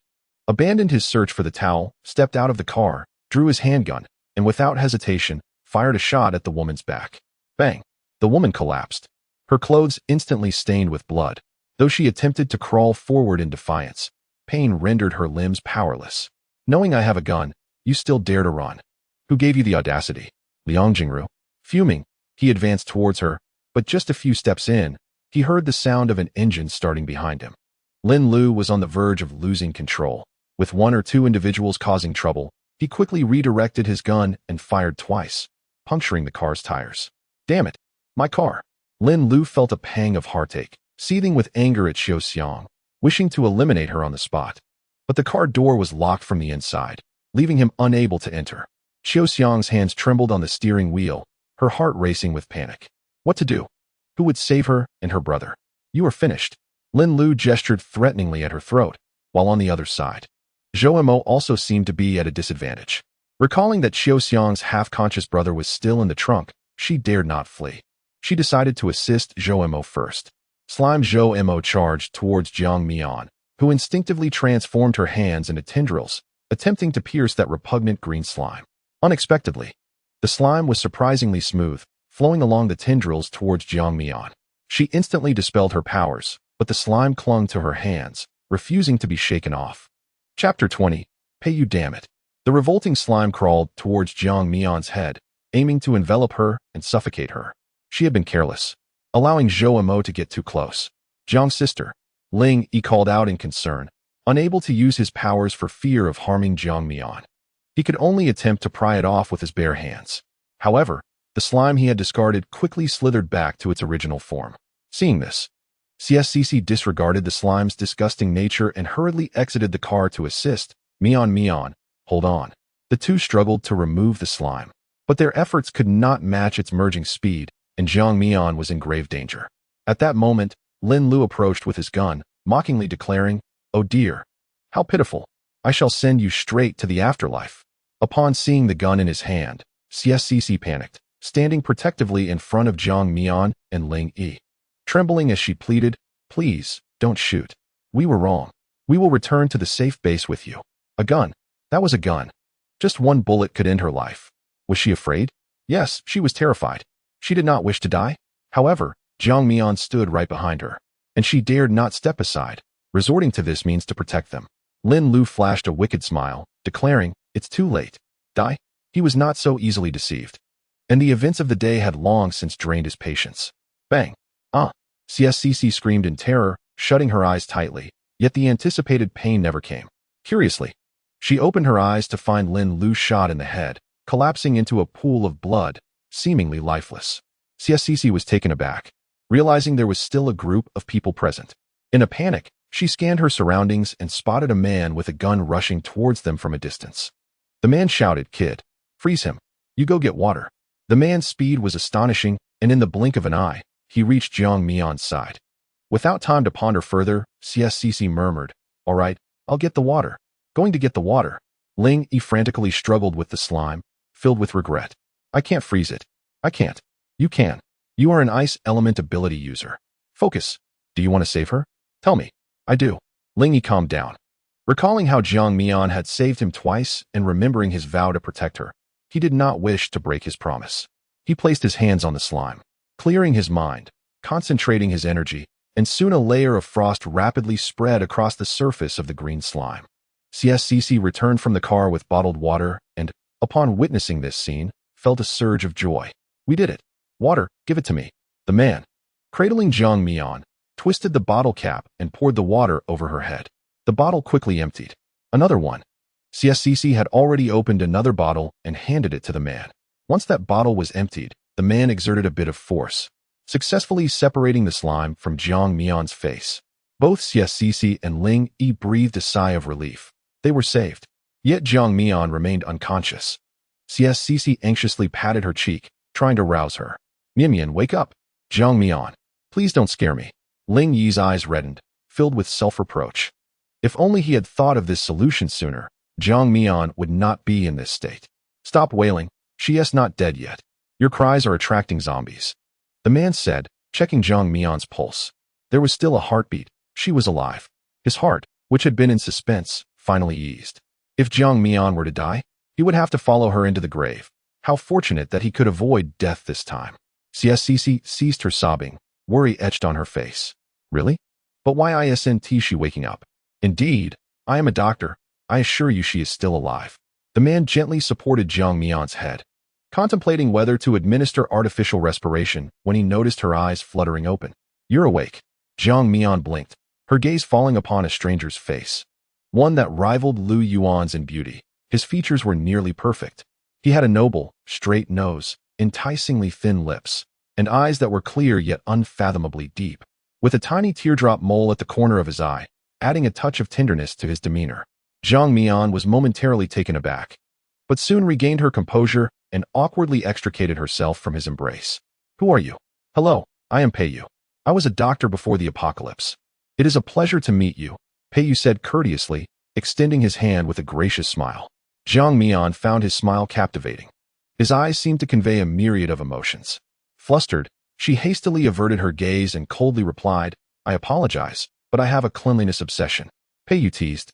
abandoned his search for the towel, stepped out of the car, drew his handgun, and without hesitation, fired a shot at the woman's back. Bang! The woman collapsed, her clothes instantly stained with blood. Though she attempted to crawl forward in defiance, pain rendered her limbs powerless. Knowing I have a gun, You still dare to run. Who gave you the audacity? Liang Jingru. Fuming, he advanced towards her, but just a few steps in, he heard the sound of an engine starting behind him. Lin Lu was on the verge of losing control. With one or two individuals causing trouble, he quickly redirected his gun and fired twice, puncturing the car's tires. Damn it! My car! Lin Lu felt a pang of heartache, seething with anger at Xiao Xiang, wishing to eliminate her on the spot. But the car door was locked from the inside, leaving him unable to enter. Xiao Xiang's hands trembled on the steering wheel, her heart racing with panic. What to do? Who would save her and her brother? You are finished. Lin Lu gestured threateningly at her throat, while on the other side, Zhou Mo also seemed to be at a disadvantage. Recalling that Xiao Xiang's half-conscious brother was still in the trunk, she dared not flee. She decided to assist Zhou Mo first. Slime Zhou Mo charged towards Jiang Mian, who instinctively transformed her hands into tendrils, attempting to pierce that repugnant green slime. Unexpectedly, the slime was surprisingly smooth, flowing along the tendrils towards Jiang Mian. She instantly dispelled her powers, but the slime clung to her hands, refusing to be shaken off. Chapter 20. Pay you damn it. The revolting slime crawled towards Jiang Mian's head, aiming to envelop her and suffocate her. She had been careless, allowing Zhou Mo to get too close. Jiang's sister, Ling Yi, called out in concern, unable to use his powers for fear of harming Jiang Mian. He could only attempt to pry it off with his bare hands. However, the slime he had discarded quickly slithered back to its original form. Seeing this, CSCC disregarded the slime's disgusting nature and hurriedly exited the car to assist. Mian, hold on. The two struggled to remove the slime, but their efforts could not match its merging speed, and Jiang Mian was in grave danger. At that moment, Lin Lu approached with his gun, mockingly declaring, "Oh dear, how pitiful. I shall send you straight to the afterlife." Upon seeing the gun in his hand, CSCC panicked, standing protectively in front of Jiang Mian and Ling Yi. Trembling as she pleaded, "Please, don't shoot. We were wrong. We will return to the safe base with you." A gun. That was a gun. Just one bullet could end her life. Was she afraid? Yes, she was terrified. She did not wish to die. However, Jiang Mian stood right behind her, and she dared not step aside, resorting to this means to protect them. Lin Lu flashed a wicked smile, declaring, "It's too late. Die?" He was not so easily deceived, and the events of the day had long since drained his patience. Bang! CSCC screamed in terror, shutting her eyes tightly, yet the anticipated pain never came. Curiously, she opened her eyes to find Lin Lu shot in the head, collapsing into a pool of blood, seemingly lifeless. CSCC was taken aback, realizing there was still a group of people present. In a panic, she scanned her surroundings and spotted a man with a gun rushing towards them from a distance. The man shouted, "Kid, freeze him. You go get water." The man's speed was astonishing, and in the blink of an eye, he reached Jiang Mian's side. Without time to ponder further, CSCC murmured, "All right, I'll get the water." Going to get the water. Ling Yi frantically struggled with the slime, filled with regret. "I can't freeze it. I can't." "You can. You are an ice element ability user. Focus. Do you want to save her? Tell me." "I do." Ling Yi calmed down. Recalling how Jiang Mian had saved him twice and remembering his vow to protect her, he did not wish to break his promise. He placed his hands on the slime, clearing his mind, concentrating his energy, and soon a layer of frost rapidly spread across the surface of the green slime. CSCC returned from the car with bottled water and, upon witnessing this scene, felt a surge of joy. "We did it. Water, give it to me." The man, cradling Jiang Mian, twisted the bottle cap and poured the water over her head. The bottle quickly emptied. Another one. CSCC had already opened another bottle and handed it to the man. Once that bottle was emptied, the man exerted a bit of force, successfully separating the slime from Jiang Mian's face. Both CSCC and Ling Yi breathed a sigh of relief. They were saved. Yet Jiang Mian remained unconscious. CSCC anxiously patted her cheek, trying to rouse her. "Mian, wake up." "Jiang Mian, please don't scare me." Ling Yi's eyes reddened, filled with self-reproach. If only he had thought of this solution sooner, Jiang Mian would not be in this state. "Stop wailing. She is not dead yet. Your cries are attracting zombies," the man said, checking Jiang Mian's pulse. There was still a heartbeat. She was alive. His heart, which had been in suspense, finally eased. If Jiang Mian were to die, he would have to follow her into the grave. How fortunate that he could avoid death this time. CSCC ceased her sobbing, worry etched on her face. "Really? But why isn't she waking up?" "Indeed, I am a doctor. I assure you she is still alive." The man gently supported Jiang Mian's head, contemplating whether to administer artificial respiration when he noticed her eyes fluttering open. "You're awake." Jiang Mian blinked, her gaze falling upon a stranger's face, one that rivaled Lu Yuan's in beauty. His features were nearly perfect. He had a noble, straight nose, enticingly thin lips, and eyes that were clear yet unfathomably deep, with a tiny teardrop mole at the corner of his eye, adding a touch of tenderness to his demeanor. Jiang Mian was momentarily taken aback, but soon regained her composure and awkwardly extricated herself from his embrace. "Who are you?" "Hello, I am Pei Yu. I was a doctor before the apocalypse." "It is a pleasure to meet you," Pei Yu said courteously, extending his hand with a gracious smile. Jiang Mian found his smile captivating. His eyes seemed to convey a myriad of emotions. Flustered, she hastily averted her gaze and coldly replied, "I apologize, but I have a cleanliness obsession." Pei Yu teased,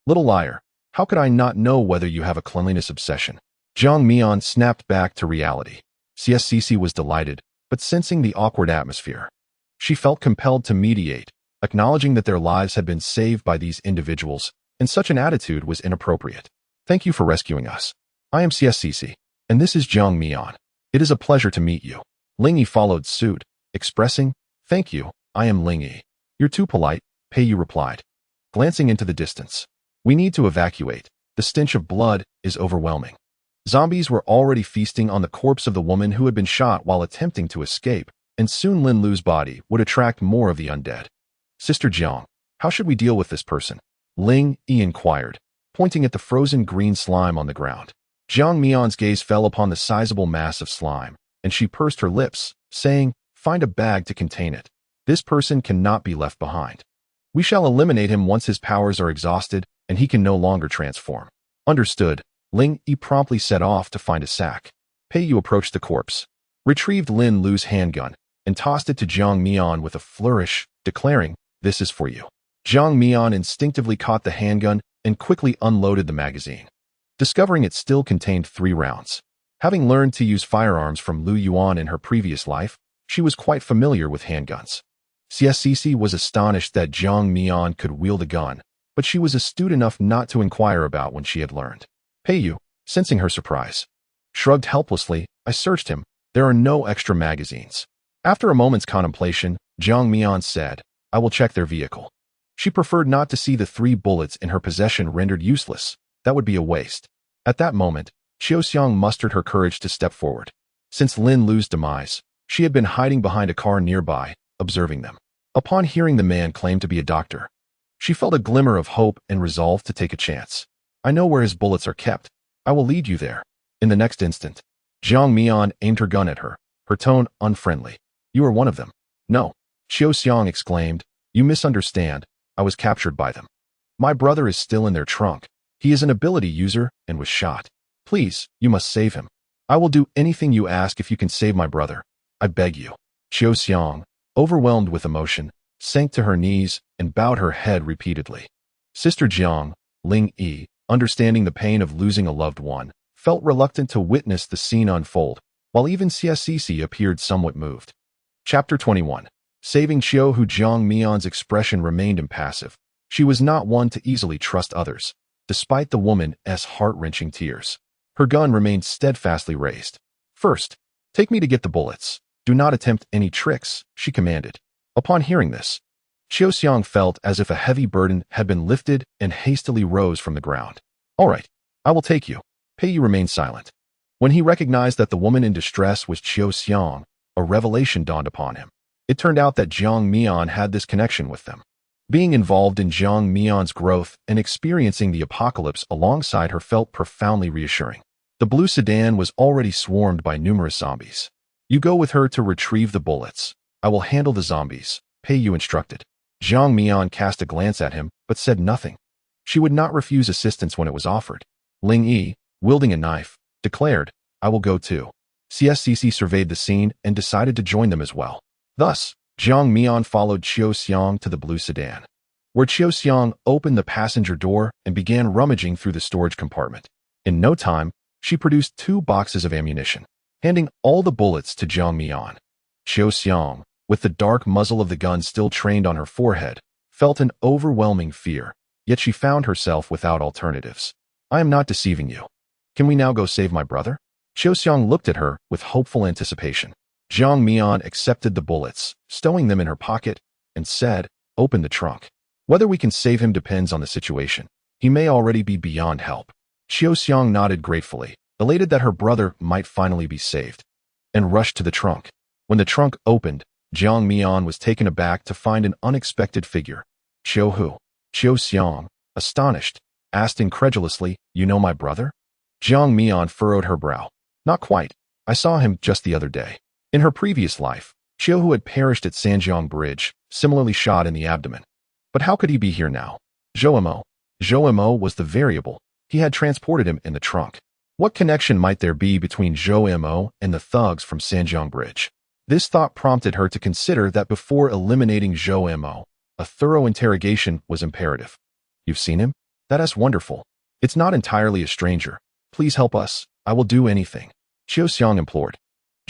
"Little liar, how could I not know whether you have a cleanliness obsession?" Jiang Mian snapped back to reality. CSCC was delighted, but sensing the awkward atmosphere, she felt compelled to mediate, acknowledging that their lives had been saved by these individuals, and such an attitude was inappropriate. "Thank you for rescuing us. I am CSCC, and this is Jiang Mian. It is a pleasure to meet you." Ling Yi followed suit, expressing, "Thank you, I am Ling Yi." "You're too polite," Pei Yu replied, glancing into the distance. "We need to evacuate. The stench of blood is overwhelming." Zombies were already feasting on the corpse of the woman who had been shot while attempting to escape, and soon Lin Lu's body would attract more of the undead. "Sister Jiang, how should we deal with this person?" Ling Yi inquired, pointing at the frozen green slime on the ground. Jiang Mian's gaze fell upon the sizable mass of slime, and she pursed her lips, saying, "Find a bag to contain it. This person cannot be left behind. We shall eliminate him once his powers are exhausted and he can no longer transform." "Understood." Ling Yi promptly set off to find a sack. Pei Yu approached the corpse, retrieved Lin Lu's handgun, and tossed it to Jiang Mian with a flourish, declaring, "This is for you." Jiang Mian instinctively caught the handgun and quickly unloaded the magazine, discovering it still contained 3 rounds. Having learned to use firearms from Lu Yuan in her previous life, she was quite familiar with handguns. CSCC was astonished that Jiang Mian could wield a gun, but she was astute enough not to inquire about when she had learned. Pei Yu, sensing her surprise, shrugged helplessly. "I searched him. There are no extra magazines." After a moment's contemplation, Jiang Mian said, "I will check their vehicle." She preferred not to see the 3 bullets in her possession rendered useless. That would be a waste. At that moment, Xiaoxiang mustered her courage to step forward. Since Lin Lu's demise, she had been hiding behind a car nearby, observing them. Upon hearing the man claim to be a doctor, she felt a glimmer of hope and resolved to take a chance. "I know where his bullets are kept. I will lead you there." In the next instant, Jiang Mian aimed her gun at her, her tone unfriendly. "You are one of them." "No," Xiaoxiang exclaimed. "You misunderstand. I was captured by them. My brother is still in their trunk. He is an ability user and was shot. Please, you must save him. I will do anything you ask if you can save my brother. I beg you." Xiaoxiang, overwhelmed with emotion, sank to her knees and bowed her head repeatedly. Sister Jiang, Ling Yi, understanding the pain of losing a loved one, felt reluctant to witness the scene unfold, while even CSCC appeared somewhat moved. Chapter 21. Saving Xiao Hu. Jiang Mian's expression remained impassive. She was not one to easily trust others, despite the woman's heart-wrenching tears. Her gun remained steadfastly raised. "First, take me to get the bullets. Do not attempt any tricks," she commanded. Upon hearing this, Xiaoxiang felt as if a heavy burden had been lifted and hastily rose from the ground. "All right, I will take you." Pei Yu remained silent. When he recognized that the woman in distress was Xiaoxiang, a revelation dawned upon him. It turned out that Jiang Mian had this connection with them. Being involved in Jiang Mian's growth and experiencing the apocalypse alongside her felt profoundly reassuring. The blue sedan was already swarmed by numerous zombies. "You go with her to retrieve the bullets. I will handle the zombies," Pei Yu instructed. Jiang Mian cast a glance at him, but said nothing. She would not refuse assistance when it was offered. Ling Yi, wielding a knife, declared, "I will go too." CSCC surveyed the scene and decided to join them as well. Thus, Jiang Mian followed Xiaoxiang to the blue sedan, where Xiaoxiang opened the passenger door and began rummaging through the storage compartment. In no time, she produced 2 boxes of ammunition, handing all the bullets to Jiang Mian. Xiaoxiang, with the dark muzzle of the gun still trained on her forehead, felt an overwhelming fear, yet she found herself without alternatives. "I am not deceiving you. Can we now go save my brother? Qiu Xiang looked at her with hopeful anticipation. Jiang Mian accepted the bullets, stowing them in her pocket, and said, "Open the trunk. Whether we can save him depends on the situation. He may already be beyond help." Qiu Xiang nodded gratefully, elated that her brother might finally be saved, and rushed to the trunk. When the trunk opened, Jiang Mian was taken aback to find an unexpected figure. "Qiu Hu?" Qiu Xiang, astonished, asked incredulously, "You know my brother?" Jiang Mian furrowed her brow. "Not quite. I saw him just the other day." In her previous life, Qiu Hu had perished at Sanjiang Bridge, similarly shot in the abdomen. But how could he be here now? Zhou Mo. Zhou Mo was the variable. He had transported him in the trunk. What connection might there be between Zhou Mo and the thugs from Sanjiang Bridge? This thought prompted her to consider that before eliminating Zhou Mo, a thorough interrogation was imperative. "You've seen him? That is wonderful. It's not entirely a stranger. Please help us. I will do anything," Qiu Xiang implored.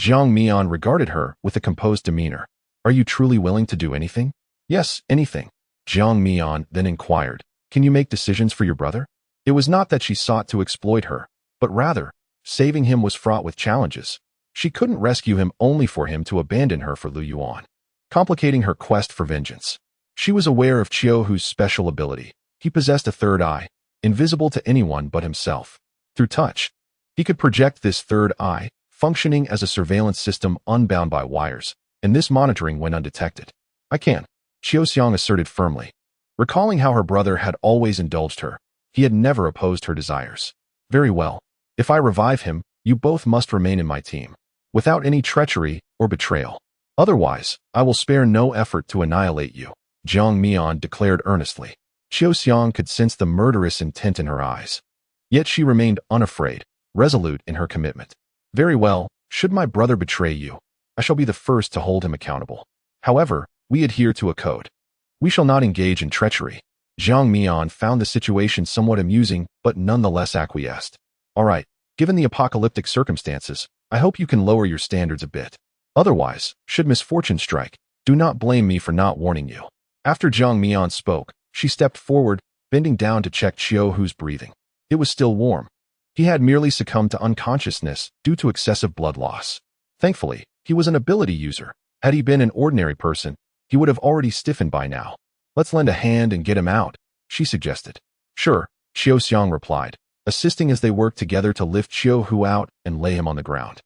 Jiang Mian regarded her with a composed demeanor. "Are you truly willing to do anything?" "Yes, anything." Jiang Mian then inquired, "Can you make decisions for your brother?" It was not that she sought to exploit her, but rather, saving him was fraught with challenges. She couldn't rescue him only for him to abandon her for Lu Yuan, complicating her quest for vengeance. She was aware of Qiu Hu's special ability. He possessed a third eye, invisible to anyone but himself. Through touch, he could project this third eye, functioning as a surveillance system unbound by wires, and this monitoring went undetected. "I can," Qiu Xiang asserted firmly. Recalling how her brother had always indulged her, he had never opposed her desires. "Very well. If I revive him, you both must remain in my team, without any treachery or betrayal. Otherwise, I will spare no effort to annihilate you," Jiang Mian declared earnestly. Qiu Xiang could sense the murderous intent in her eyes. Yet she remained unafraid, resolute in her commitment. "Very well, should my brother betray you, I shall be the first to hold him accountable. However, we adhere to a code. We shall not engage in treachery." Jiang Mian found the situation somewhat amusing, but nonetheless acquiesced. "All right, given the apocalyptic circumstances, I hope you can lower your standards a bit. Otherwise, should misfortune strike, do not blame me for not warning you." After Jiang Mian spoke, she stepped forward, bending down to check Qiu Hu's breathing. It was still warm. He had merely succumbed to unconsciousness due to excessive blood loss. Thankfully, he was an ability user. Had he been an ordinary person, he would have already stiffened by now. "Let's lend a hand and get him out," she suggested. "Sure," Qiu Xiang replied, assisting as they worked together to lift Qiu Hu out and lay him on the ground.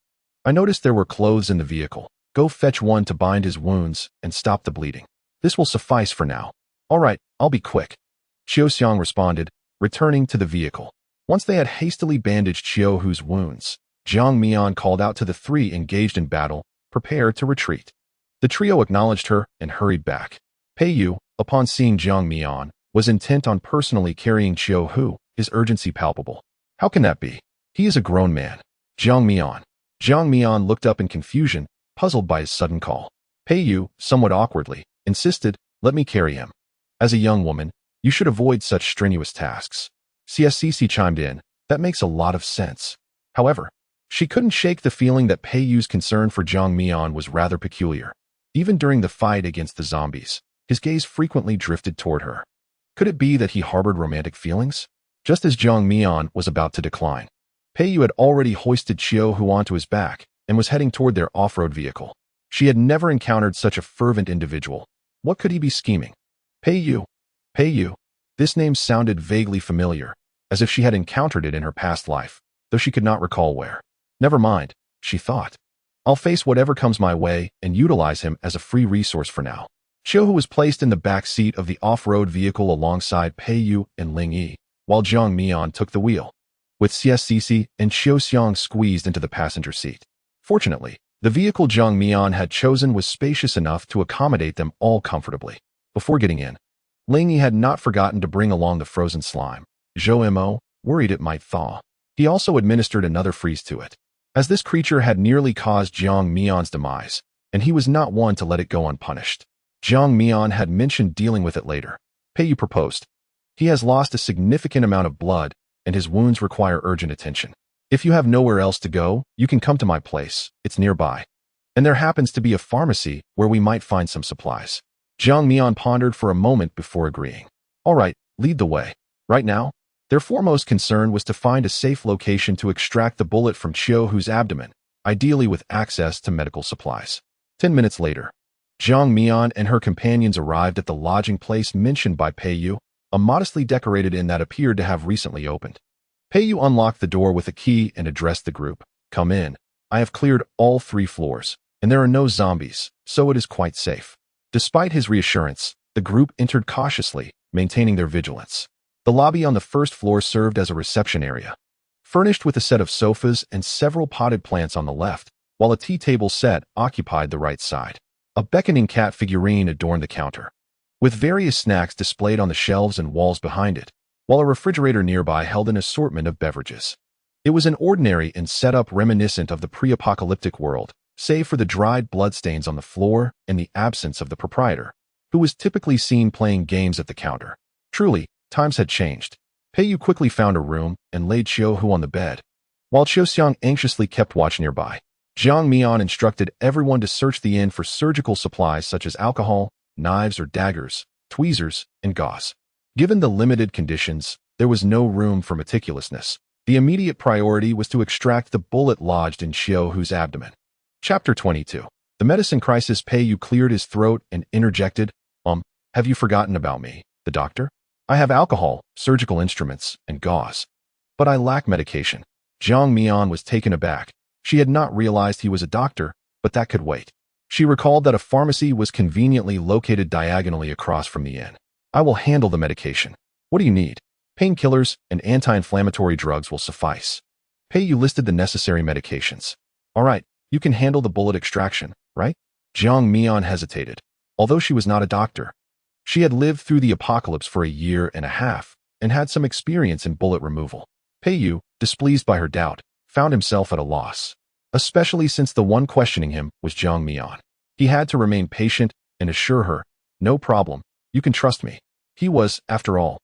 "I noticed there were clothes in the vehicle. Go fetch one to bind his wounds and stop the bleeding. This will suffice for now." "All right, I'll be quick," Qiu Xiang responded, returning to the vehicle. Once they had hastily bandaged Qiu Hu's wounds, Jiang Mian called out to the three engaged in battle, "Prepare to retreat." The trio acknowledged her and hurried back. Pei Yu, upon seeing Jiang Mian, was intent on personally carrying Qiu Hu, his urgency palpable. "How can that be? He is a grown man." Jiang Mian. Jiang Mian looked up in confusion, puzzled by his sudden call. Pei Yu, somewhat awkwardly, insisted, "Let me carry him. As a young woman, you should avoid such strenuous tasks." CSCC chimed in, "That makes a lot of sense." However, she couldn't shake the feeling that Pei Yu's concern for Jiang Mian was rather peculiar. Even during the fight against the zombies, his gaze frequently drifted toward her. Could it be that he harbored romantic feelings? Just as Jiang Mian was about to decline, Pei Yu had already hoisted Qiu Hu onto his back and was heading toward their off-road vehicle. She had never encountered such a fervent individual. What could he be scheming? Pei Yu. Pei Yu. This name sounded vaguely familiar, as if she had encountered it in her past life, though she could not recall where. Never mind, she thought. I'll face whatever comes my way and utilize him as a free resource for now. Qiu Hu was placed in the back seat of the off-road vehicle alongside Pei Yu and Ling Yi, while Jiang Mian took the wheel, with CSCC and Qiu Xiang squeezed into the passenger seat. Fortunately, the vehicle Jiang Mian had chosen was spacious enough to accommodate them all comfortably. Before getting in, Ling Yi had not forgotten to bring along the frozen slime. Zhou Mo, worried it might thaw. He also administered another freeze to it, as this creature had nearly caused Jiang Mian's demise, and he was not one to let it go unpunished. Jiang Mian had mentioned dealing with it later. Pei Yu proposed. "He has lost a significant amount of blood, and his wounds require urgent attention. If you have nowhere else to go, you can come to my place. It's nearby. And there happens to be a pharmacy where we might find some supplies." Jiang Mian pondered for a moment before agreeing. "All right, lead the way. Right now, Their foremost concern was to find a safe location to extract the bullet from Qiu Hu's abdomen, ideally with access to medical supplies. 10 minutes later, Jiang Mian and her companions arrived at the lodging place mentioned by Pei Yu, a modestly decorated inn that appeared to have recently opened. Pei Yu unlocked the door with a key and addressed the group. "Come in. I have cleared all 3 floors, and there are no zombies, so it is quite safe." Despite his reassurance, the group entered cautiously, maintaining their vigilance. The lobby on the first floor served as a reception area, furnished with a set of sofas and several potted plants on the left, while a tea table set occupied the right side. A beckoning cat figurine adorned the counter, with various snacks displayed on the shelves and walls behind it, while a refrigerator nearby held an assortment of beverages. It was an ordinary and setup reminiscent of the pre-apocalyptic world, save for the dried bloodstains on the floor and the absence of the proprietor, who was typically seen playing games at the counter. Truly, times had changed. Pei Yu quickly found a room and laid Qiu Hu on the bed, while Qiu Xiang anxiously kept watch nearby. Jiang Mian instructed everyone to search the inn for surgical supplies such as alcohol, knives or daggers, tweezers, and gauze. Given the limited conditions, there was no room for meticulousness. The immediate priority was to extract the bullet lodged in Qiu Hu's abdomen. Chapter 22. The medicine crisis. Pei Yu cleared his throat and interjected, have you forgotten about me, the doctor? I have alcohol, surgical instruments, and gauze. But I lack medication." Jiang Mian was taken aback. She had not realized he was a doctor, but that could wait. She recalled that a pharmacy was conveniently located diagonally across from the inn. "I will handle the medication. What do you need?" "Painkillers and anti-inflammatory drugs will suffice." Pei Yu listed the necessary medications. "All right, you can handle the bullet extraction, right?" Jiang Mian hesitated. Although she was not a doctor, she had lived through the apocalypse for a year and a half and had some experience in bullet removal. Pei Yu, displeased by her doubt, found himself at a loss, especially since the one questioning him was Jiang Mian. He had to remain patient and assure her, "No problem, you can trust me." He was, after all,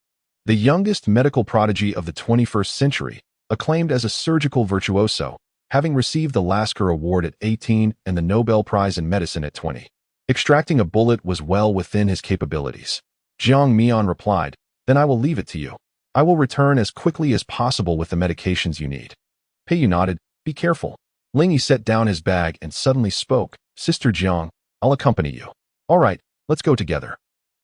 the youngest medical prodigy of the 21st century, acclaimed as a surgical virtuoso, having received the Lasker Award at 18 and the Nobel Prize in Medicine at 20. Extracting a bullet was well within his capabilities. Jiang Mian replied, "Then I will leave it to you. I will return as quickly as possible with the medications you need." Pei Yu nodded. "Be careful." Ling Yi set down his bag and suddenly spoke, "Sister Jiang, I'll accompany you." "All right, let's go together."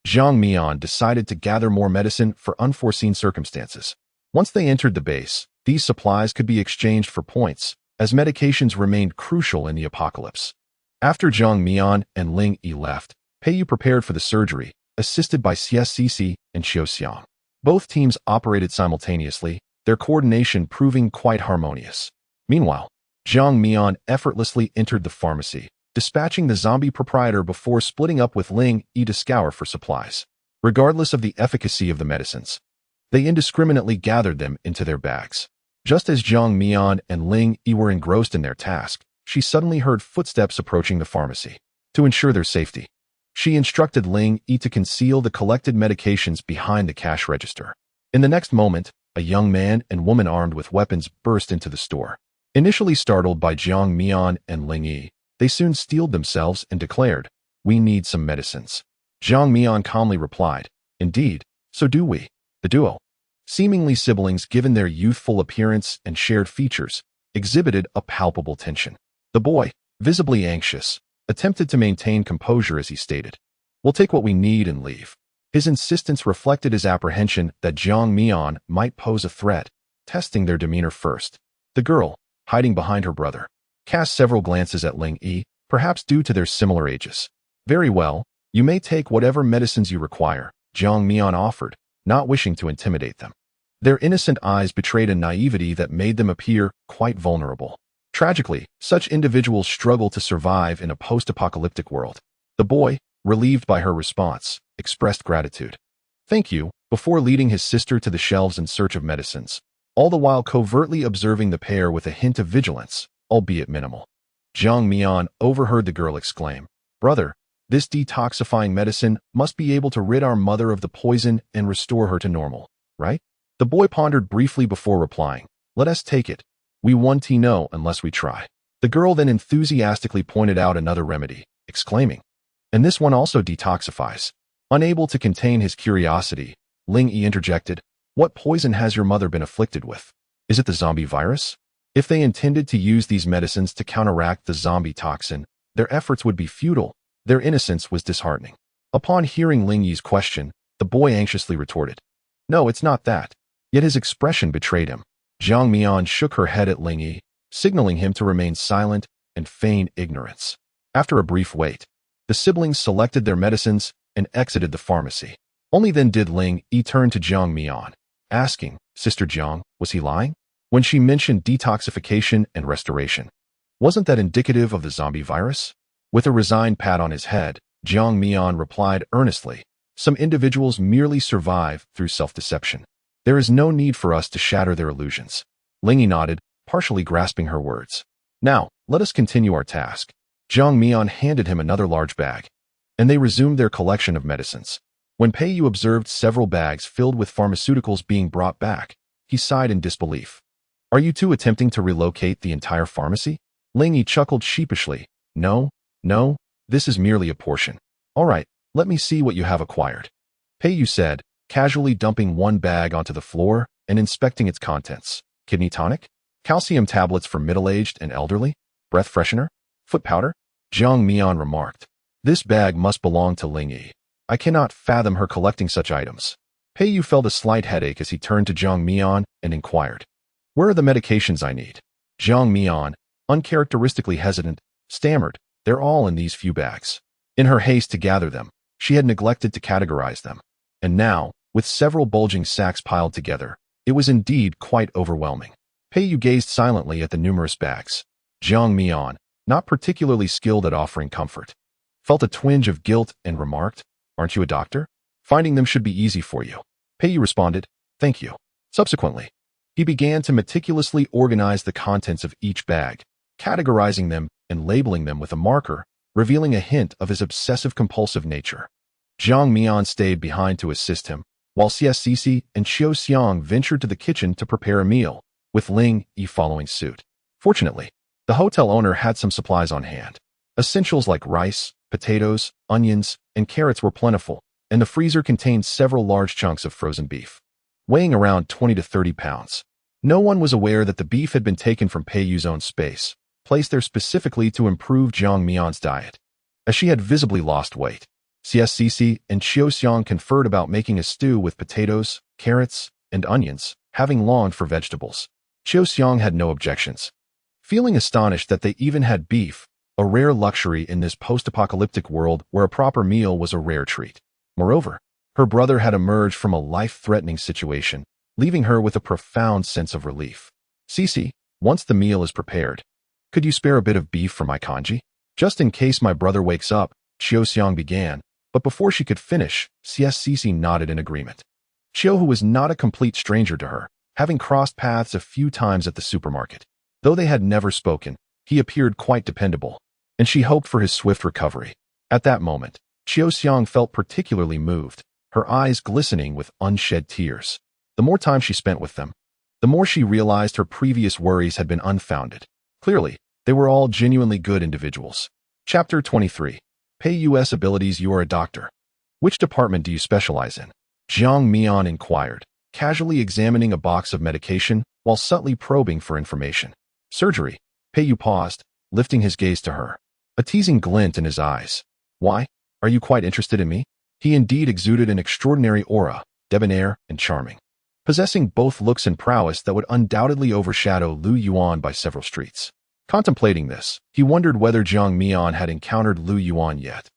Jiang Mian decided to gather more medicine for unforeseen circumstances. Once they entered the base, these supplies could be exchanged for points, as medications remained crucial in the apocalypse. After Jiang Mian and Ling Yi left, Pei Yu prepared for the surgery, assisted by Xie Cixi and Qiu Xiang. Both teams operated simultaneously, their coordination proving quite harmonious. Meanwhile, Jiang Mian effortlessly entered the pharmacy, dispatching the zombie proprietor before splitting up with Ling Yi to scour for supplies. Regardless of the efficacy of the medicines, they indiscriminately gathered them into their bags. Just as Jiang Mian and Ling Yi were engrossed in their task, she suddenly heard footsteps approaching the pharmacy. To ensure their safety, she instructed Ling Yi to conceal the collected medications behind the cash register. In the next moment, a young man and woman armed with weapons burst into the store. Initially startled by Jiang Mian and Ling Yi, they soon steeled themselves and declared, "We need some medicines." Jiang Mian calmly replied, "Indeed, so do we." The duo, seemingly siblings given their youthful appearance and shared features, exhibited a palpable tension. The boy, visibly anxious, attempted to maintain composure as he stated, "We'll take what we need and leave." His insistence reflected his apprehension that Jiang Mian might pose a threat, testing their demeanor first. The girl, hiding behind her brother, cast several glances at Ling Yi, perhaps due to their similar ages. "Very well, you may take whatever medicines you require," Jiang Mian offered, not wishing to intimidate them. Their innocent eyes betrayed a naivety that made them appear quite vulnerable. Tragically, such individuals struggle to survive in a post-apocalyptic world. The boy, relieved by her response, expressed gratitude. "Thank you," before leading his sister to the shelves in search of medicines, all the while covertly observing the pair with a hint of vigilance, albeit minimal. Jiang Mian overheard the girl exclaim, "Brother, this detoxifying medicine must be able to rid our mother of the poison and restore her to normal, right?" The boy pondered briefly before replying, "Let us take it. We won't know unless we try." The girl then enthusiastically pointed out another remedy, exclaiming, "And this one also detoxifies." Unable to contain his curiosity, Ling Yi interjected, What poison has your mother been afflicted with? Is it the zombie virus? If they intended to use these medicines to counteract the zombie toxin, their efforts would be futile. Their innocence was disheartening. Upon hearing Ling Yi's question, the boy anxiously retorted, "No, it's not that." Yet his expression betrayed him. Jiang Mian shook her head at Ling Yi, signaling him to remain silent and feign ignorance. After a brief wait, the siblings selected their medicines and exited the pharmacy. Only then did Ling Yi turn to Jiang Mian, asking, "Sister Jiang, was he lying when she mentioned detoxification and restoration? Wasn't that indicative of the zombie virus?" With a resigned pat on his head, Jiang Mian replied earnestly, "Some individuals merely survive through self-deception. There is no need for us to shatter their illusions." Ling Yi nodded, partially grasping her words. "Now, let us continue our task." Jiang Mian handed him another large bag, and they resumed their collection of medicines. When Pei Yu observed several bags filled with pharmaceuticals being brought back, he sighed in disbelief. "Are you two attempting to relocate the entire pharmacy?" Ling Yi chuckled sheepishly. No, this is merely a portion. All right, let me see what you have acquired," Pei Yu said, casually dumping one bag onto the floor and inspecting its contents. "Kidney tonic? Calcium tablets for middle-aged and elderly? Breath freshener? Foot powder?" Jiang Mian remarked. "This bag must belong to Ling Yi. I cannot fathom her collecting such items." Pei Yu felt a slight headache as he turned to Jiang Mian and inquired, "Where are the medications I need?" Jiang Mian, uncharacteristically hesitant, stammered, "They're all in these few bags." In her haste to gather them, she had neglected to categorize them. And now, with several bulging sacks piled together, it was indeed quite overwhelming. Pei Yu gazed silently at the numerous bags. Jiang Mian, not particularly skilled at offering comfort, felt a twinge of guilt and remarked, "Aren't you a doctor? Finding them should be easy for you." Pei Yu responded, "Thank you." Subsequently, he began to meticulously organize the contents of each bag, categorizing them and labeling them with a marker, revealing a hint of his obsessive-compulsive nature. Jiang Mian stayed behind to assist him, while CSCC and Xiao Xiang ventured to the kitchen to prepare a meal, with Ling Yi following suit. Fortunately, the hotel owner had some supplies on hand. Essentials like rice, potatoes, onions, and carrots were plentiful, and the freezer contained several large chunks of frozen beef, weighing around 20 to 30 pounds. No one was aware that the beef had been taken from Pei Yu's own space, placed there specifically to improve Jiang Mian's diet, as she had visibly lost weight. CSCC and Xiao Xiang conferred about making a stew with potatoes, carrots, and onions, having longed for vegetables. Xiao Xiang had no objections, feeling astonished that they even had beef, a rare luxury in this post-apocalyptic world where a proper meal was a rare treat. Moreover, her brother had emerged from a life-threatening situation, leaving her with a profound sense of relief. "Cici, once the meal is prepared, could you spare a bit of beef for my kanji? Just in case my brother wakes up," Xiao Xiang began, but before she could finish, CSCC nodded in agreement. Xiao, who was not a complete stranger to her, having crossed paths a few times at the supermarket. Though they had never spoken, he appeared quite dependable, and she hoped for his swift recovery. At that moment, Xiao Xiang felt particularly moved, her eyes glistening with unshed tears. The more time she spent with them, the more she realized her previous worries had been unfounded. Clearly, they were all genuinely good individuals. Chapter 23. Pei Yu's abilities. You are a doctor. Which department do you specialize in? Jiang Mian inquired, casually examining a box of medication while subtly probing for information. Surgery. Pei Yu paused, lifting his gaze to her, a teasing glint in his eyes. Why? Are you quite interested in me? He indeed exuded an extraordinary aura, debonair and charming, possessing both looks and prowess that would undoubtedly overshadow Lu Yuan by several streets. Contemplating this, he wondered whether Jiang Mian had encountered Lu Yuan yet,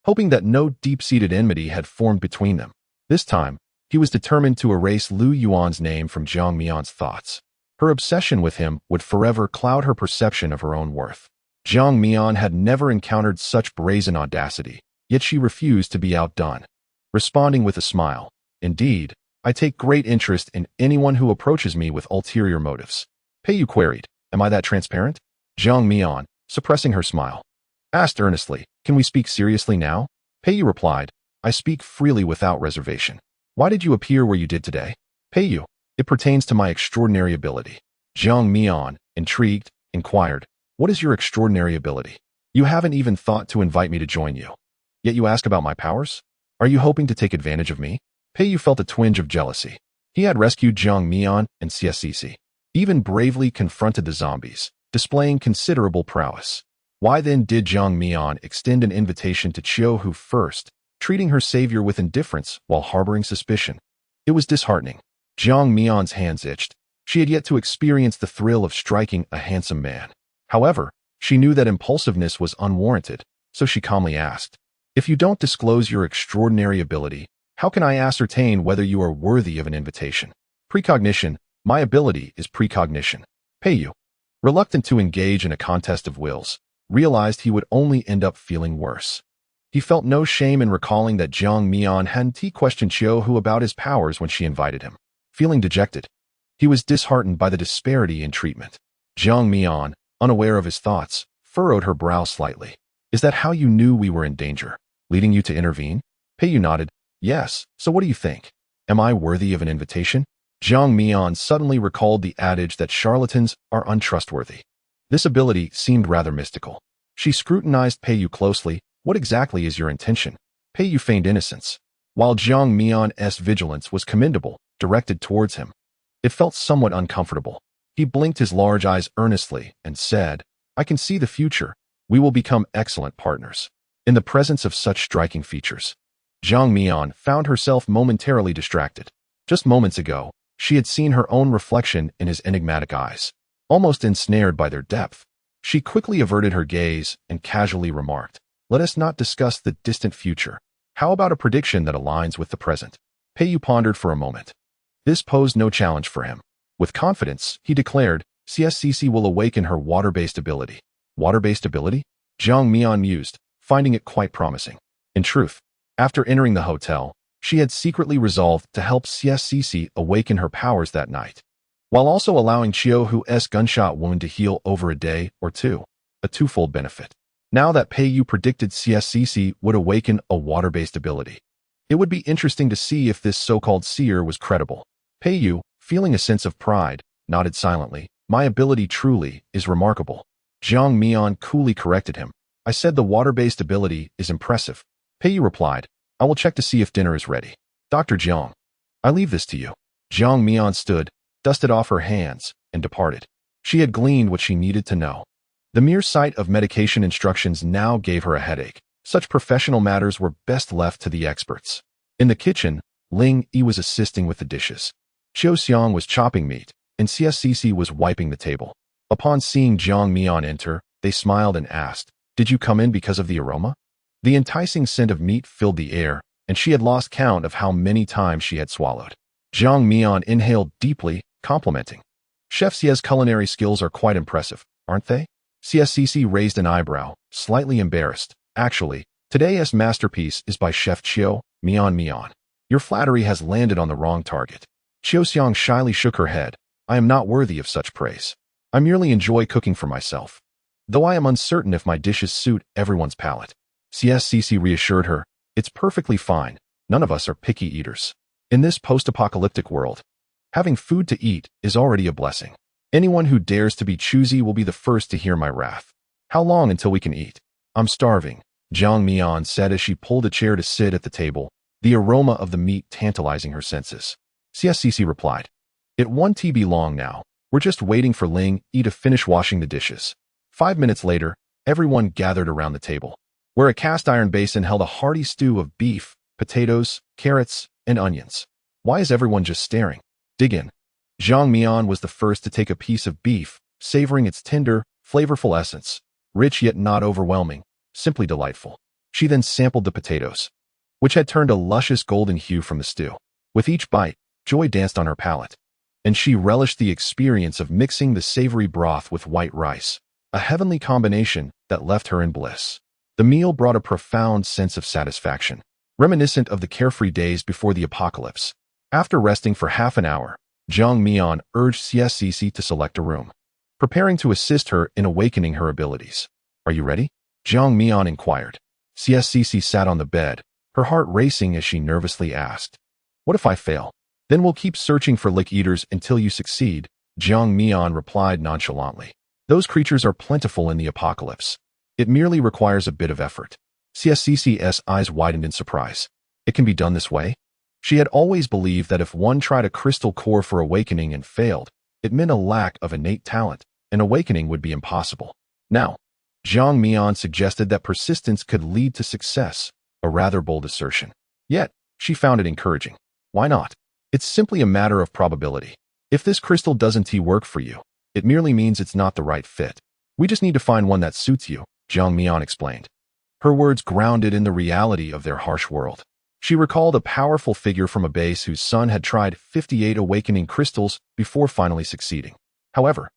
hoping that no deep-seated enmity had formed between them. This time, he was determined to erase Lu Yuan's name from Jiang Mian's thoughts. Her obsession with him would forever cloud her perception of her own worth. Jiang Mian had never encountered such brazen audacity, yet she refused to be outdone. Responding with a smile, "Indeed, I take great interest in anyone who approaches me with ulterior motives." Pei Yu queried, "Am I that transparent?" Jiang Mian, suppressing her smile, asked earnestly, "Can we speak seriously now?" Pei Yu replied, "I speak freely without reservation. Why did you appear where you did today?" Pei Yu, "It pertains to my extraordinary ability." Jiang Mian, intrigued, inquired, "What is your extraordinary ability? You haven't even thought to invite me to join you, yet you ask about my powers? Are you hoping to take advantage of me?" Pei Yu felt a twinge of jealousy. He had rescued Jiang Mian and CSCC, even bravely confronted the zombies, displaying considerable prowess. Why then did Jiang Mian extend an invitation to Chiu Hu first, treating her savior with indifference while harboring suspicion? It was disheartening. Jiang Mian's hands itched. She had yet to experience the thrill of striking a handsome man. However, she knew that impulsiveness was unwarranted, so she calmly asked, "If you don't disclose your extraordinary ability, how can I ascertain whether you are worthy of an invitation?" Precognition. My ability is precognition. Peiyu, reluctant to engage in a contest of wills, realized he would only end up feeling worse. He felt no shame in recalling that Jiang Mian hadn't questioned Chiu Hu about his powers when she invited him. Feeling dejected, he was disheartened by the disparity in treatment. Jiang Mian, unaware of his thoughts, furrowed her brow slightly. "Is that how you knew we were in danger, leading you to intervene?" Peiyu nodded. "Yes, so what do you think? Am I worthy of an invitation?" Jiang Mian suddenly recalled the adage that charlatans are untrustworthy. This ability seemed rather mystical. She scrutinized Peiyu closely. "What exactly is your intention?" Peiyu feigned innocence, while Jiang Mian's vigilance was commendable, directed towards him. It felt somewhat uncomfortable. He blinked his large eyes earnestly and said, "I can see the future. We will become excellent partners." In the presence of such striking features, Jiang Mian found herself momentarily distracted. Just moments ago, she had seen her own reflection in his enigmatic eyes, almost ensnared by their depth. She quickly averted her gaze and casually remarked, "Let us not discuss the distant future. How about a prediction that aligns with the present?" Peiyu pondered for a moment. This posed no challenge for him. With confidence, he declared, "CSCC will awaken her water-based ability." Water-based ability? Jiang Mian mused, finding it quite promising. In truth, after entering the hotel, she had secretly resolved to help CSCC awaken her powers that night, while also allowing Chiu Hu's gunshot wound to heal over a day or two, a twofold benefit. Now that Peiyu predicted CSCC would awaken a water-based ability, it would be interesting to see if this so-called seer was credible. Peiyu, feeling a sense of pride, nodded silently. "My ability truly is remarkable." Jiang Mian coolly corrected him. "I said the water-based ability is impressive." Peiyu replied, "I will check to see if dinner is ready. Dr. Jiang, I leave this to you." Jiang Mian stood, dusted off her hands, and departed. She had gleaned what she needed to know. The mere sight of medication instructions now gave her a headache. Such professional matters were best left to the experts. In the kitchen, Ling Yi was assisting with the dishes. Qiu Xiang was chopping meat, and CSCC was wiping the table. Upon seeing Jiang Mian enter, they smiled and asked, "Did you come in because of the aroma?" The enticing scent of meat filled the air, and she had lost count of how many times she had swallowed. Jiang Mian inhaled deeply, complimenting. "Chef Xia's culinary skills are quite impressive, aren't they?" CSCC raised an eyebrow, slightly embarrassed. "Actually, today's masterpiece is by Chef Qiu Mian. Your flattery has landed on the wrong target." Qiu Xiang shyly shook her head. "I am not worthy of such praise. I merely enjoy cooking for myself, though I am uncertain if my dishes suit everyone's palate." CSCC reassured her, "It's perfectly fine. None of us are picky eaters. In this post-apocalyptic world, having food to eat is already a blessing. Anyone who dares to be choosy will be the first to hear my wrath. How long until we can eat?" "I'm starving," Jiang Mian said as she pulled a chair to sit at the table, the aroma of the meat tantalizing her senses. CSCC replied, "It won't be long now. We're just waiting for Ling Yi to finish washing the dishes." 5 minutes later, everyone gathered around the table, where a cast-iron basin held a hearty stew of beef, potatoes, carrots, and onions. "Why is everyone just staring? Dig in." Jiang Mian was the first to take a piece of beef, savoring its tender, flavorful essence, rich yet not overwhelming, simply delightful. She then sampled the potatoes, which had turned a luscious golden hue from the stew. With each bite, joy danced on her palate, and she relished the experience of mixing the savory broth with white rice, a heavenly combination that left her in bliss. The meal brought a profound sense of satisfaction, reminiscent of the carefree days before the apocalypse. After resting for half an hour, Jiang Mian urged CSCC to select a room, preparing to assist her in awakening her abilities. "Are you ready?" Jiang Mian inquired. CSCC sat on the bed, her heart racing as she nervously asked, "What if I fail?" "Then we'll keep searching for lick eaters until you succeed," Jiang Mian replied nonchalantly. "Those creatures are plentiful in the apocalypse. It merely requires a bit of effort." CSCC's eyes widened in surprise. "It can be done this way?" She had always believed that if one tried a crystal core for awakening and failed, it meant a lack of innate talent, and awakening would be impossible. Now, Jiang Mian suggested that persistence could lead to success, a rather bold assertion. Yet, she found it encouraging. Why not? It's simply a matter of probability. If this crystal doesn't work for you, it merely means it's not the right fit. We just need to find one that suits you, Jiang Mian explained. Her words grounded in the reality of their harsh world. She recalled a powerful figure from a base whose son had tried 58 awakening crystals before finally succeeding. However,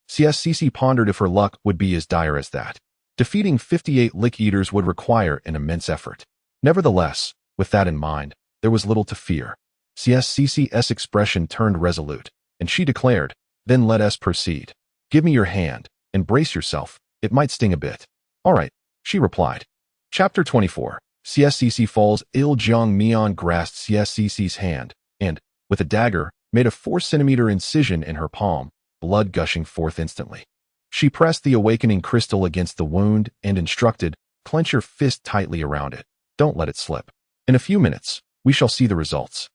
CSCC pondered if her luck would be as dire as that. Defeating 58 Lick Eaters would require an immense effort. Nevertheless, with that in mind, there was little to fear. CSCC's expression turned resolute, and she declared, "Then let us proceed. Give me your hand, and brace yourself, it might sting a bit." "All right," she replied. Chapter 24. CSCC falls ill. Jiang Mian grasped CSCC's hand, and, with a dagger, made a 4-centimeter incision in her palm, blood gushing forth instantly. She pressed the awakening crystal against the wound and instructed, "Clench your fist tightly around it. Don't let it slip. In a few minutes, we shall see the results."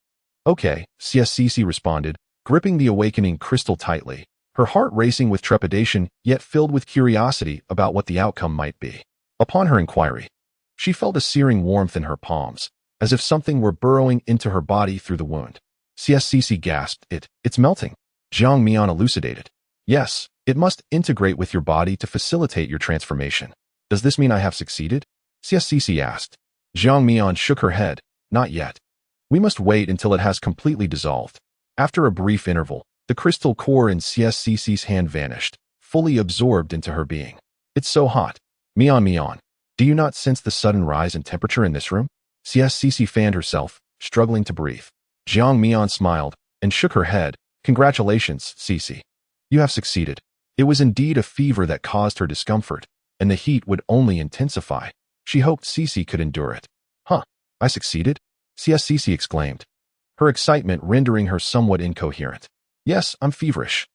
"Okay," CSCC responded, gripping the awakening crystal tightly, her heart racing with trepidation yet filled with curiosity about what the outcome might be. Upon her inquiry, she felt a searing warmth in her palms, as if something were burrowing into her body through the wound. CSCC gasped, It's melting." Jiang Mian elucidated. "Yes, it must integrate with your body to facilitate your transformation." "Does this mean I have succeeded?" CSCC asked. Jiang Mian shook her head. "Not yet. We must wait until it has completely dissolved." After a brief interval, the crystal core in CSCC's hand vanished, fully absorbed into her being. "It's so hot. Mian, do you not sense the sudden rise in temperature in this room?" CSCC fanned herself, struggling to breathe. Jiang Mian smiled and shook her head. "Congratulations, Cici. You have succeeded." It was indeed a fever that caused her discomfort, and the heat would only intensify. She hoped Cici could endure it. "Huh, I succeeded?" CSCC exclaimed, her excitement rendering her somewhat incoherent. "Yes, I'm feverish.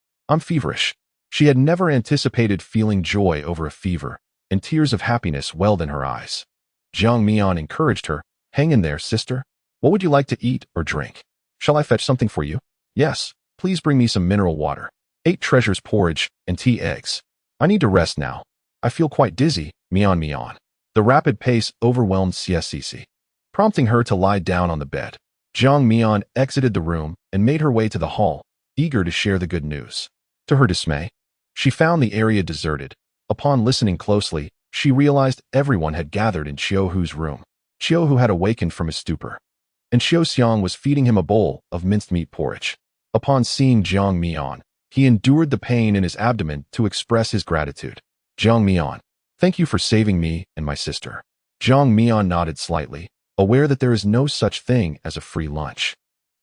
She had never anticipated feeling joy over a fever, and tears of happiness welled in her eyes. Jiang Mian encouraged her, "Hang in there, sister. What would you like to eat or drink? Shall I fetch something for you?" "Yes, please bring me some mineral water, 8 treasures porridge, and tea eggs. I need to rest now. I feel quite dizzy." Mian. The rapid pace overwhelmed CSCC, prompting her to lie down on the bed. Jiang Mian exited the room and made her way to the hall, eager to share the good news. To her dismay, she found the area deserted. Upon listening closely, she realized everyone had gathered in Qiu Hu's room. Qiu Hu had awakened from his stupor, and Xiao Xiang was feeding him a bowl of minced meat porridge. Upon seeing Jiang Mian, he endured the pain in his abdomen to express his gratitude. "Jiang Mian, thank you for saving me and my sister." Jiang Mian nodded slightly, aware that there is no such thing as a free lunch.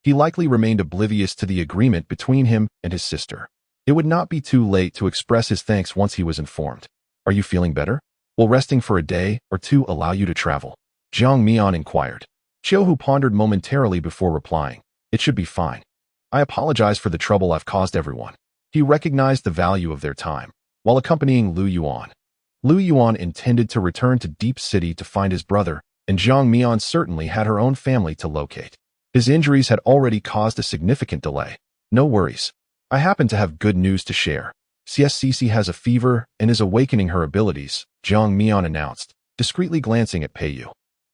He likely remained oblivious to the agreement between him and his sister. It would not be too late to express his thanks once he was informed. "Are you feeling better? Will resting for a day or two allow you to travel?" Jiang Mian inquired. Qiu Hu pondered momentarily before replying, "It should be fine. I apologize for the trouble I've caused everyone." He recognized the value of their time. While accompanying Lu Yuan, Lu Yuan intended to return to Deep City to find his brother, and Jiang Mian certainly had her own family to locate. His injuries had already caused a significant delay. "No worries. I happen to have good news to share. CSCC has a fever and is awakening her abilities," Jiang Mian announced, discreetly glancing at Pei Yu.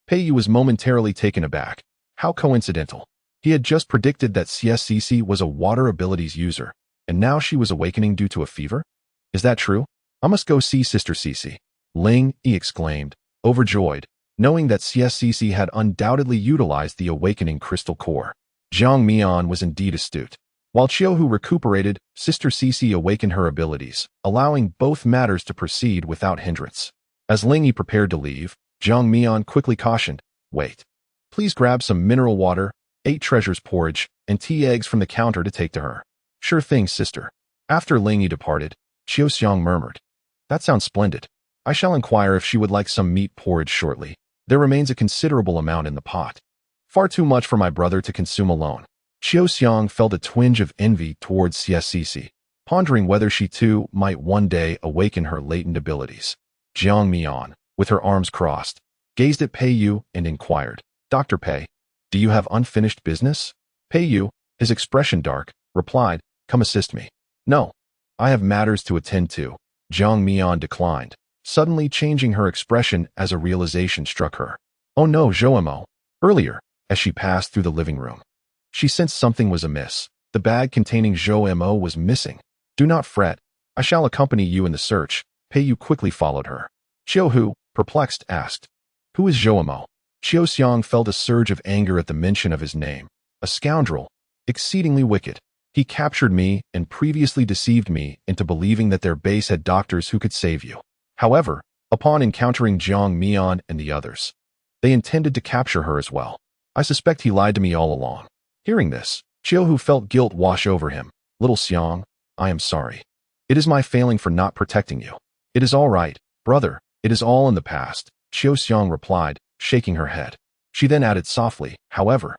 Pei Yu was momentarily taken aback. How coincidental. He had just predicted that CSCC was a water abilities user, and now she was awakening due to a fever? "Is that true? I must go see Sister Cici." Ling Yi exclaimed, overjoyed, knowing that CSCC had undoubtedly utilized the awakening crystal core. Jiang Mian was indeed astute. While Qiu Hu recuperated, Sister Cici awakened her abilities, allowing both matters to proceed without hindrance. As Ling Yi prepared to leave, Jiang Mian quickly cautioned, "Wait. Please grab some mineral water, 8 treasures porridge, and tea eggs from the counter to take to her." "Sure thing, sister." After Ling Yi departed, Xiao Xiang murmured, "That sounds splendid. I shall inquire if she would like some meat porridge shortly. There remains a considerable amount in the pot. Far too much for my brother to consume alone." Xiao Xiang felt a twinge of envy towards CSCC, pondering whether she too might one day awaken her latent abilities. Jiang Mian, with her arms crossed, gazed at Pei Yu and inquired, "Dr. Pei, Do you have unfinished business? Pei Yu, his expression dark, replied, come assist me. No. I have matters to attend to. Jiang Mian declined, suddenly changing her expression as a realization struck her. Oh no, Zhou. Earlier, as she passed through the living room, she sensed something was amiss. The bag containing Zhou was missing. Do not fret. I shall accompany you in the search. Pei Yu quickly followed her. Qiu Hu, perplexed, asked, who is Zhou? Qiu Xiang felt a surge of anger at the mention of his name. A scoundrel. Exceedingly wicked. He captured me and previously deceived me into believing that their base had doctors who could save you. However, upon encountering Jiang Mian and the others, they intended to capture her as well. I suspect he lied to me all along. Hearing this, Qiu Hu felt guilt wash over him. Little Xiang, I am sorry. It is my failing for not protecting you. It is all right, brother. It is all in the past, Qiu Xiang replied, shaking her head. She then added softly, however,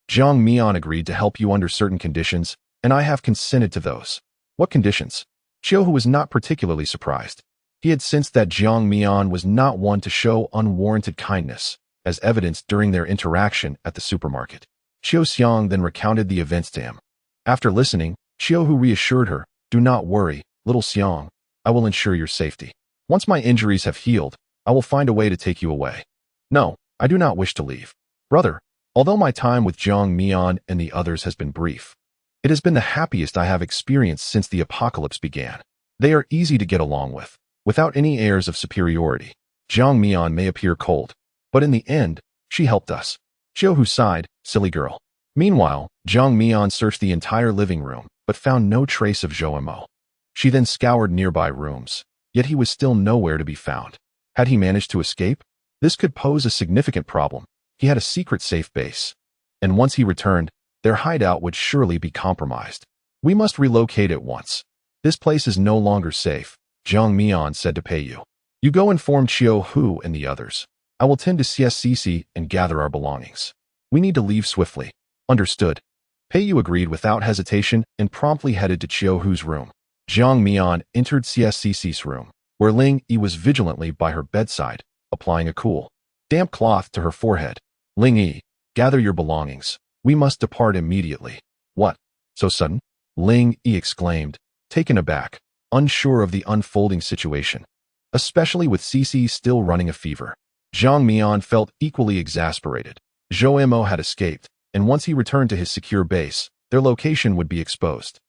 Jiang Mian agreed to help you under certain conditions, and I have consented to those. What conditions? Qiu Hu was not particularly surprised. He had sensed that Jiang Mian was not one to show unwarranted kindness, as evidenced during their interaction at the supermarket. Qiu Xiang then recounted the events to him. After listening, Qiu Hu reassured her, do not worry, little Xiang, I will ensure your safety. Once my injuries have healed, I will find a way to take you away. No, I do not wish to leave. Brother, although my time with Jiang Mian and the others has been brief, it has been the happiest I have experienced since the apocalypse began. They are easy to get along with, without any airs of superiority. Jiang Mian may appear cold, but in the end, she helped us. Qiu Hu sighed, silly girl. Meanwhile, Jiang Mian searched the entire living room, but found no trace of Zhou. She then scoured nearby rooms, yet he was still nowhere to be found. Had he managed to escape? This could pose a significant problem. He had a secret safe base, and once he returned, their hideout would surely be compromised. We must relocate at once. This place is no longer safe, Jiang Mian said to Pei Yu. You go inform Qiu Hu and the others. I will tend to CSCC and gather our belongings. We need to leave swiftly. Understood. Pei Yu agreed without hesitation and promptly headed to Qiu Hu's room. Jiang Mian entered CSCC's room, where Ling Yi was vigilantly by her bedside, applying a cool, damp cloth to her forehead. Ling Yi, gather your belongings. We must depart immediately. What? So sudden? Ling Yi exclaimed, taken aback, unsure of the unfolding situation, especially with Cici still running a fever. Jiang Mian felt equally exasperated. Zhou had escaped, and once he returned to his secure base, their location would be exposed.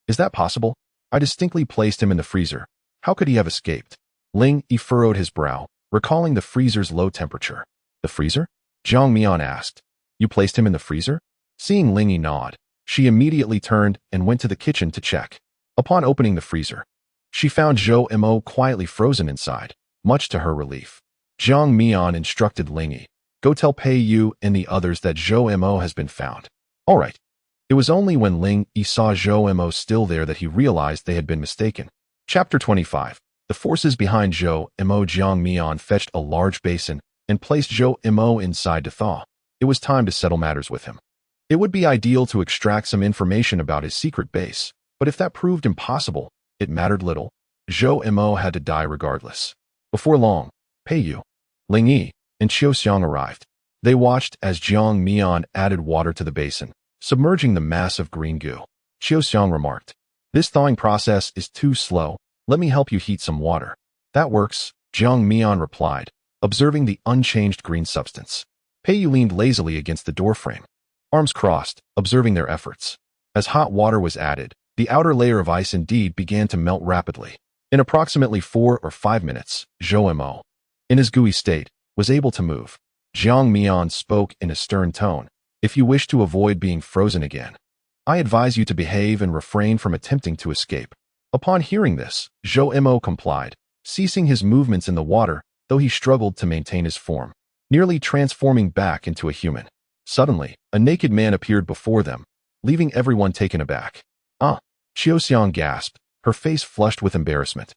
Is that possible? I distinctly placed him in the freezer. How could he have escaped? Ling Yi furrowed his brow, recalling the freezer's low temperature. The freezer? Jiang Mian asked. You placed him in the freezer? Seeing Ling Yi nod, she immediately turned and went to the kitchen to check. Upon opening the freezer, she found Zhou quietly frozen inside, much to her relief. Jiang Mian instructed Ling Yi, go tell Pei Yu and the others that Zhou has been found. All right. It was only when Ling Yi saw Zhou still there that he realized they had been mistaken. Chapter 25. The forces behind Zhou Jiang Mian fetched a large basin and placed Zhou inside to thaw. It was time to settle matters with him. It would be ideal to extract some information about his secret base, but if that proved impossible, it mattered little. Zhou had to die regardless. Before long, Pei Yu, Ling Yi, and Qiu Xiang arrived. They watched as Jiang Mian added water to the basin, submerging the mass of green goo. Qiu Xiang remarked, this thawing process is too slow. Let me help you heat some water. That works, Jiang Mian replied, observing the unchanged green substance. Pei Yu leaned lazily against the doorframe, arms crossed, observing their efforts. As hot water was added, the outer layer of ice indeed began to melt rapidly. In approximately 4 or 5 minutes, Zhou, in his gooey state, was able to move. Jiang Mian spoke in a stern tone. If you wish to avoid being frozen again, I advise you to behave and refrain from attempting to escape. Upon hearing this, Zhou complied, ceasing his movements in the water, though he struggled to maintain his form, nearly transforming back into a human. Suddenly, a naked man appeared before them, leaving everyone taken aback. Qiu Xiang gasped, her face flushed with embarrassment.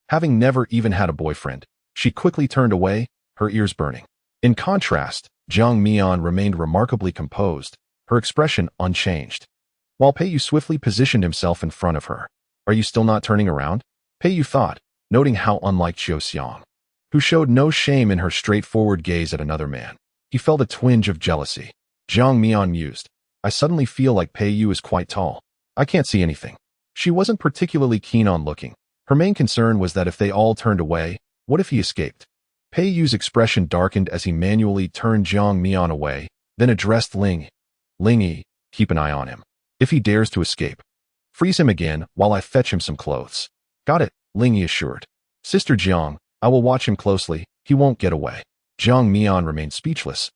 Having never even had a boyfriend, she quickly turned away, her ears burning. In contrast, Jiang Mian remained remarkably composed, her expression unchanged. While Pei Yu swiftly positioned himself in front of her. Are you still not turning around? Pei Yu thought, noting how unlike Qiu Xiang, who showed no shame in her straightforward gaze at another man. He felt a twinge of jealousy. Jiang Mian mused. I suddenly feel like Pei Yu is quite tall. I can't see anything. She wasn't particularly keen on looking. Her main concern was that if they all turned away, what if he escaped? Pei Yu's expression darkened as he manually turned Jiang Mian away, then addressed Ling. Ling Yi, keep an eye on him. If he dares to escape, freeze him again while I fetch him some clothes. Got it, Ling Yi assured. Sister Jiang, I will watch him closely. He won't get away. Jiang Mian remained speechless,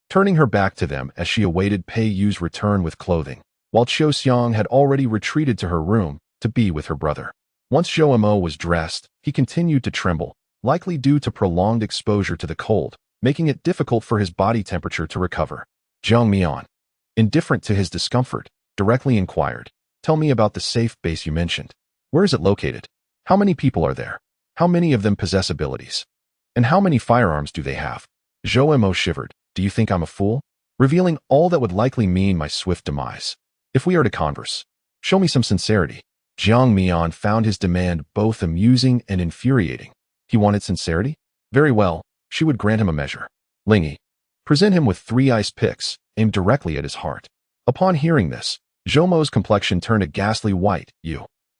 turning her back to them as she awaited Pei Yu's return with clothing, while Qiu Xiang had already retreated to her room to be with her brother. Once Zhou Mo was dressed, he continued to tremble, likely due to prolonged exposure to the cold, making it difficult for his body temperature to recover. Jiang Mian, indifferent to his discomfort, directly inquired, Tell me about the safe base you mentioned. Where is it located? How many people are there? How many of them possess abilities? And how many firearms do they have? Zhou Mo shivered. Do you think I'm a fool? Revealing all that would likely mean my swift demise. If we are to converse, show me some sincerity. Jiang Mian found his demand both amusing and infuriating. He wanted sincerity? Very well, she would grant him a measure. Ling Yi, present him with 3 ice picks, aimed directly at his heart. Upon hearing this, Zhou Mo's complexion turned a ghastly white.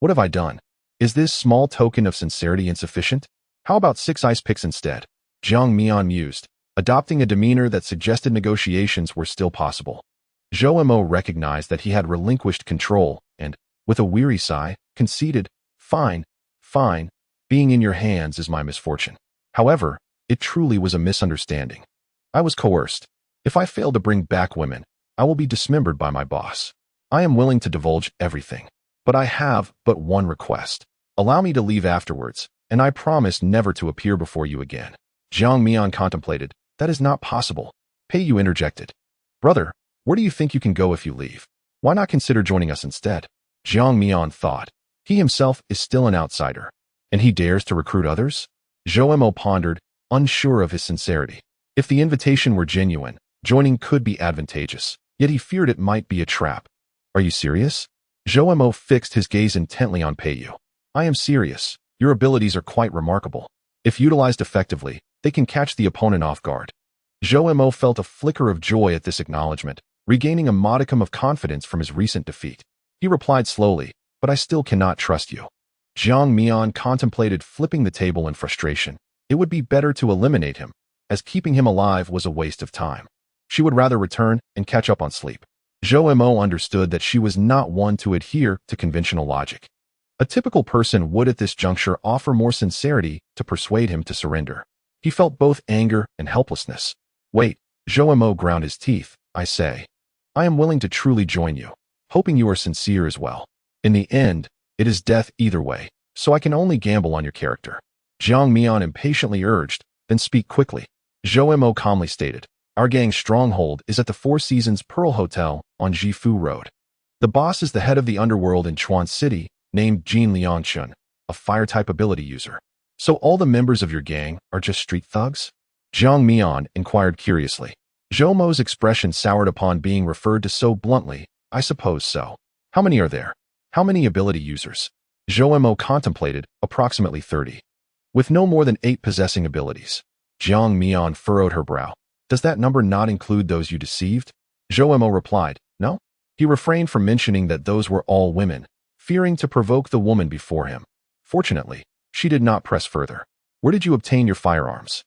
What have I done? Is this small token of sincerity insufficient? How about 6 ice picks instead? Jiang Mian mused, adopting a demeanor that suggested negotiations were still possible. Zhou Mo recognized that he had relinquished control and, with a weary sigh, conceded, Fine, being in your hands is my misfortune. However, it truly was a misunderstanding. I was coerced. If I fail to bring back women, I will be dismembered by my boss. I am willing to divulge everything. But I have but one request. Allow me to leave afterwards, and I promise never to appear before you again. Jiang Mian contemplated. That is not possible. Pei Yu interjected. Brother, where do you think you can go if you leave? Why not consider joining us instead? Jiang Mian thought. He himself is still an outsider, and he dares to recruit others? Zhou Mo pondered, unsure of his sincerity. If the invitation were genuine, joining could be advantageous, yet he feared it might be a trap. Are you serious? Zhou Mo fixed his gaze intently on Pei Yu. I am serious. Your abilities are quite remarkable. If utilized effectively, they can catch the opponent off guard. Zhou Mo felt a flicker of joy at this acknowledgement, regaining a modicum of confidence from his recent defeat. He replied slowly, but I still cannot trust you. Jiang Mian contemplated flipping the table in frustration. It would be better to eliminate him, as keeping him alive was a waste of time. She would rather return and catch up on sleep. Zhou Mo understood that she was not one to adhere to conventional logic. A typical person would at this juncture offer more sincerity to persuade him to surrender. He felt both anger and helplessness. Wait, Zhou Mo ground his teeth. I say, I am willing to truly join you, hoping you are sincere as well. In the end, it is death either way, so I can only gamble on your character. Jiang Mian impatiently urged, then speak quickly. Zhou Mo calmly stated, Our gang's stronghold is at the Four Seasons Pearl Hotel on Jifu Road. The boss is the head of the underworld in Chuan City, named Jin Liangchun, a fire-type ability user. So all the members of your gang are just street thugs? Jiang Mian inquired curiously. Zhou Mo's expression soured upon being referred to so bluntly. I suppose so. How many are there? How many ability users? Zhou Mo contemplated, approximately 30. With no more than 8 possessing abilities. Jiang Mian furrowed her brow. Does that number not include those you deceived? Zhou Mo replied, No. He refrained from mentioning that those were all women, fearing to provoke the woman before him. Fortunately, she did not press further. Where did you obtain your firearms?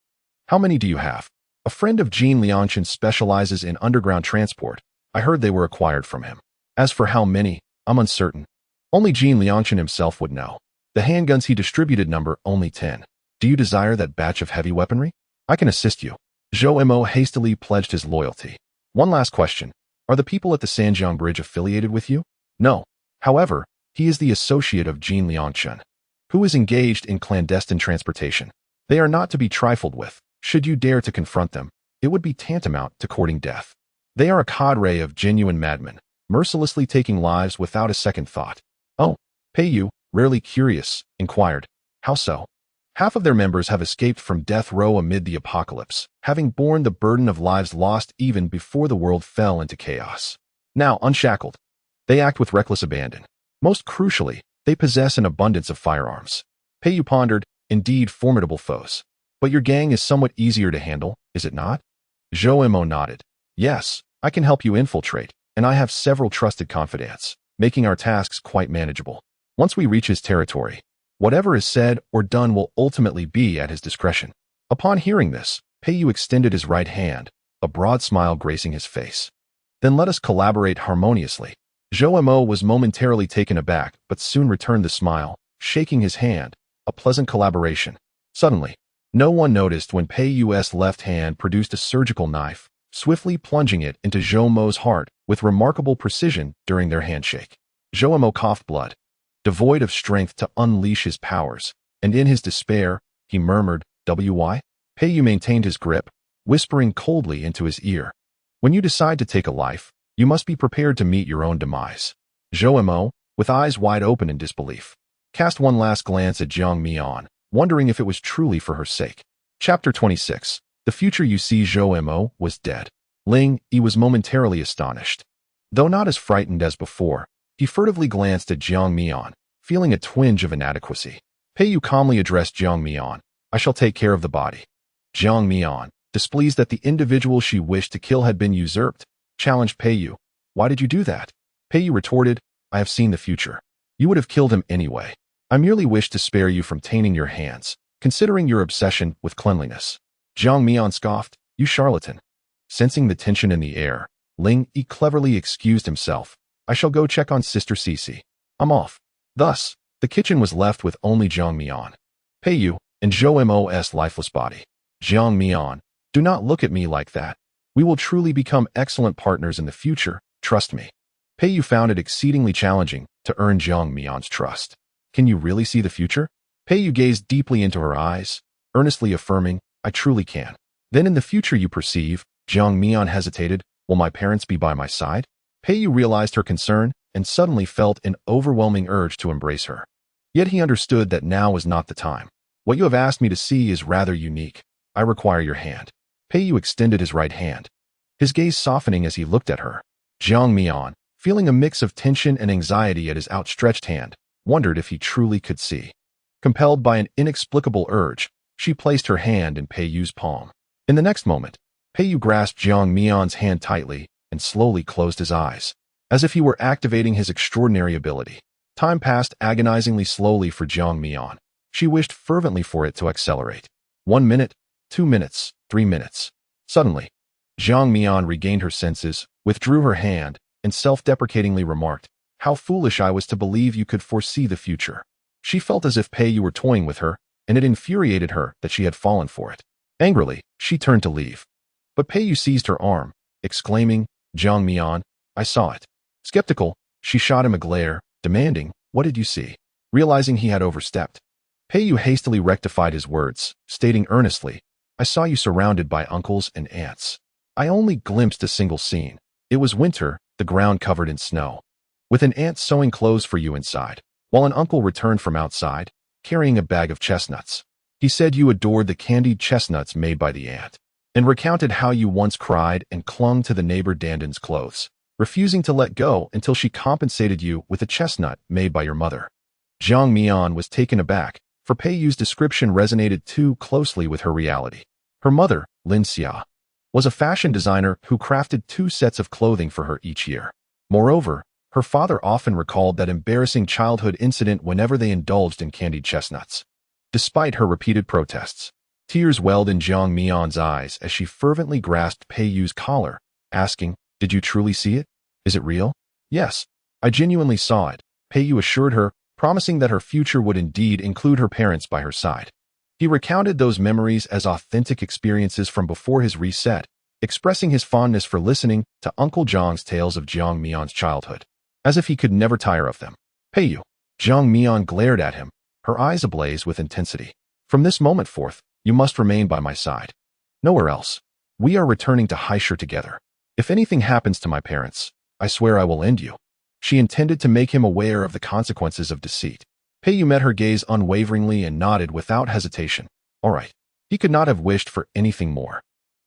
How many do you have? A friend of Jin Liangchun specializes in underground transport. I heard they were acquired from him. As for how many, I'm uncertain. Only Jin Liangchun himself would know. The handguns he distributed number only 10. Do you desire that batch of heavy weaponry? I can assist you. Zhou Mo hastily pledged his loyalty. One last question. Are the people at the Sanjiang Bridge affiliated with you? No. However, he is the associate of Jin Liangchun, who is engaged in clandestine transportation. They are not to be trifled with. Should you dare to confront them, it would be tantamount to courting death. They are a cadre of genuine madmen, mercilessly taking lives without a second thought. Oh, Pei Yu, rarely curious, inquired. How so? Half of their members have escaped from death row amid the apocalypse, having borne the burden of lives lost even before the world fell into chaos. Now unshackled, they act with reckless abandon. Most crucially, they possess an abundance of firearms. Pei Yu pondered, indeed formidable foes. But your gang is somewhat easier to handle, is it not? Zhou Mo nodded. Yes, I can help you infiltrate, and I have several trusted confidants, making our tasks quite manageable. Once we reach his territory, whatever is said or done will ultimately be at his discretion. Upon hearing this, Peiyu extended his right hand, a broad smile gracing his face. Then let us collaborate harmoniously. Zhou Mo was momentarily taken aback, but soon returned the smile, shaking his hand, a pleasant collaboration. Suddenly, no one noticed when Peiyu's left hand produced a surgical knife, swiftly plunging it into Zhou Mo's heart with remarkable precision during their handshake. Zhou Mo coughed blood, devoid of strength to unleash his powers, and in his despair, he murmured, "Why?" Peiyu maintained his grip, whispering coldly into his ear, "When you decide to take a life, you must be prepared to meet your own demise." Zhou Mo, with eyes wide open in disbelief, cast one last glance at Jiang Mian, wondering if it was truly for her sake. Chapter 26. The future you see. Zhou Mo was dead. Ling Yi was momentarily astonished. Though not as frightened as before, he furtively glanced at Jiang Mian, feeling a twinge of inadequacy. Peiyu calmly addressed Jiang Mian, "I shall take care of the body." Jiang Mian, displeased that the individual she wished to kill had been usurped, challenged Peiyu, "Why did you do that?" Peiyu retorted, "I have seen the future. You would have killed him anyway. I merely wish to spare you from tainting your hands, considering your obsession with cleanliness." Jiang Mian scoffed, "You charlatan." Sensing the tension in the air, Ling Yi cleverly excused himself, "I shall go check on Sister Cece. I'm off." Thus, the kitchen was left with only Jiang Mian, Peiyu, and Zhou Mo's lifeless body. "Jiang Mian, do not look at me like that. We will truly become excellent partners in the future, trust me." Peiyu found it exceedingly challenging to earn Jiang Mian's trust. "Can you really see the future?" Peiyu gazed deeply into her eyes, earnestly affirming, "I truly can." "Then in the future you perceive," Jiang Mian hesitated, "will my parents be by my side?" Peiyu realized her concern and suddenly felt an overwhelming urge to embrace her. Yet he understood that now was not the time. "What you have asked me to see is rather unique. I require your hand." Peiyu extended his right hand, his gaze softening as he looked at her. Jiang Mian, feeling a mix of tension and anxiety at his outstretched hand, wondered if he truly could see. Compelled by an inexplicable urge, she placed her hand in Peiyu's palm. In the next moment, Peiyu grasped Jiang Mian's hand tightly and slowly closed his eyes, as if he were activating his extraordinary ability. Time passed agonizingly slowly for Jiang Mian. She wished fervently for it to accelerate. 1 minute, 2 minutes, 3 minutes. Suddenly, Jiang Mian regained her senses, withdrew her hand, and self-deprecatingly remarked, "How foolish I was to believe you could foresee the future." She felt as if Peiyu were toying with her, and it infuriated her that she had fallen for it. Angrily, she turned to leave. But Peiyu seized her arm, exclaiming, "Jiang Mian, I saw it." Skeptical, she shot him a glare, demanding, "What did you see?" Realizing he had overstepped, Peiyu hastily rectified his words, stating earnestly, "I saw you surrounded by uncles and aunts. I only glimpsed a single scene. It was winter, the ground covered in snow, with an aunt sewing clothes for you inside, while an uncle returned from outside, carrying a bag of chestnuts. He said you adored the candied chestnuts made by the aunt, and recounted how you once cried and clung to the neighbor Dandan's clothes, refusing to let go until she compensated you with a chestnut made by your mother." Jiang Mian was taken aback, for Peiyu's description resonated too closely with her reality. Her mother, Lin Xia, was a fashion designer who crafted 2 sets of clothing for her each year. Moreover, her father often recalled that embarrassing childhood incident whenever they indulged in candied chestnuts. Despite her repeated protests, tears welled in Jiang Mian's eyes as she fervently grasped Peiyu's collar, asking, "Did you truly see it? Is it real?" "Yes, I genuinely saw it," Peiyu assured her, promising that her future would indeed include her parents by her side. He recounted those memories as authentic experiences from before his reset, expressing his fondness for listening to Uncle Zhang's tales of Jiang Mian's childhood, as if he could never tire of them. "Peiyu." Jiang Mian glared at him, her eyes ablaze with intensity. "From this moment forth, you must remain by my side. Nowhere else. We are returning to Haishur together. If anything happens to my parents, I swear I will end you." She intended to make him aware of the consequences of deceit. Peiyu met her gaze unwaveringly and nodded without hesitation. All right. He could not have wished for anything more.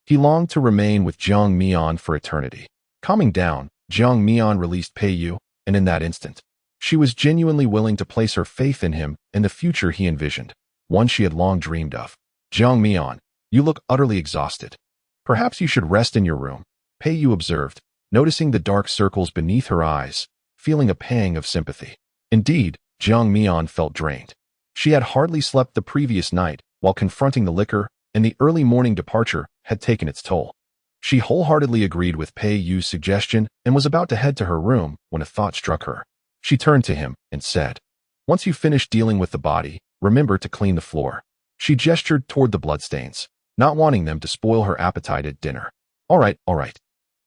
He longed to remain with Jiang Mian for eternity. Calming down, Jiang Mian released Peiyu, and in that instant, she was genuinely willing to place her faith in him and the future he envisioned, one she had long dreamed of. "Jiang Mian, you look utterly exhausted. Perhaps you should rest in your room. Pei Yu observed, noticing the dark circles beneath her eyes, feeling a pang of sympathy. Indeed, Jiang Mian felt drained. She had hardly slept the previous night, while confronting the liquor, and the early morning departure had taken its toll. She wholeheartedly agreed with Pei Yu's suggestion and was about to head to her room when a thought struck her. She turned to him and said, "Once you finish dealing with the body, remember to clean the floor." She gestured toward the bloodstains, not wanting them to spoil her appetite at dinner. All right.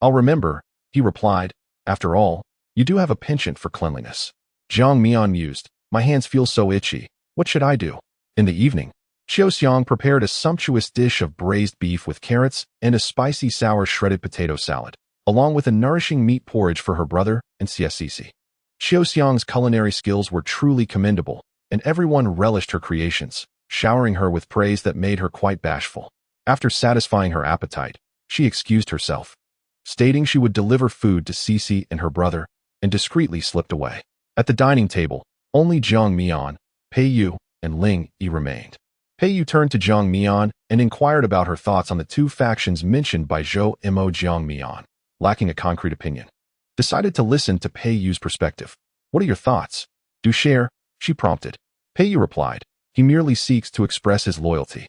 I'll remember," he replied. "After all, you do have a penchant for cleanliness." Jiang Mian mused, "My hands feel so itchy. What should I do?" In the evening, Xiao Xiang prepared a sumptuous dish of braised beef with carrots and a spicy sour shredded potato salad, along with a nourishing meat porridge for her brother and CSCC. Xiao Xiang's culinary skills were truly commendable, and everyone relished her creations, showering her with praise that made her quite bashful. After satisfying her appetite, she excused herself, stating she would deliver food to Cici and her brother, and discreetly slipped away. At the dining table, only Jiang Mian, Pei Yu, and Ling Yi remained. Pei Yu turned to Jiang Mian and inquired about her thoughts on the two factions mentioned by Zhou Mo. Jiang Mian, lacking a concrete opinion, decided to listen to Pei Yu's perspective. "What are your thoughts? Do share," she prompted. Pei Yu replied, "He merely seeks to express his loyalty.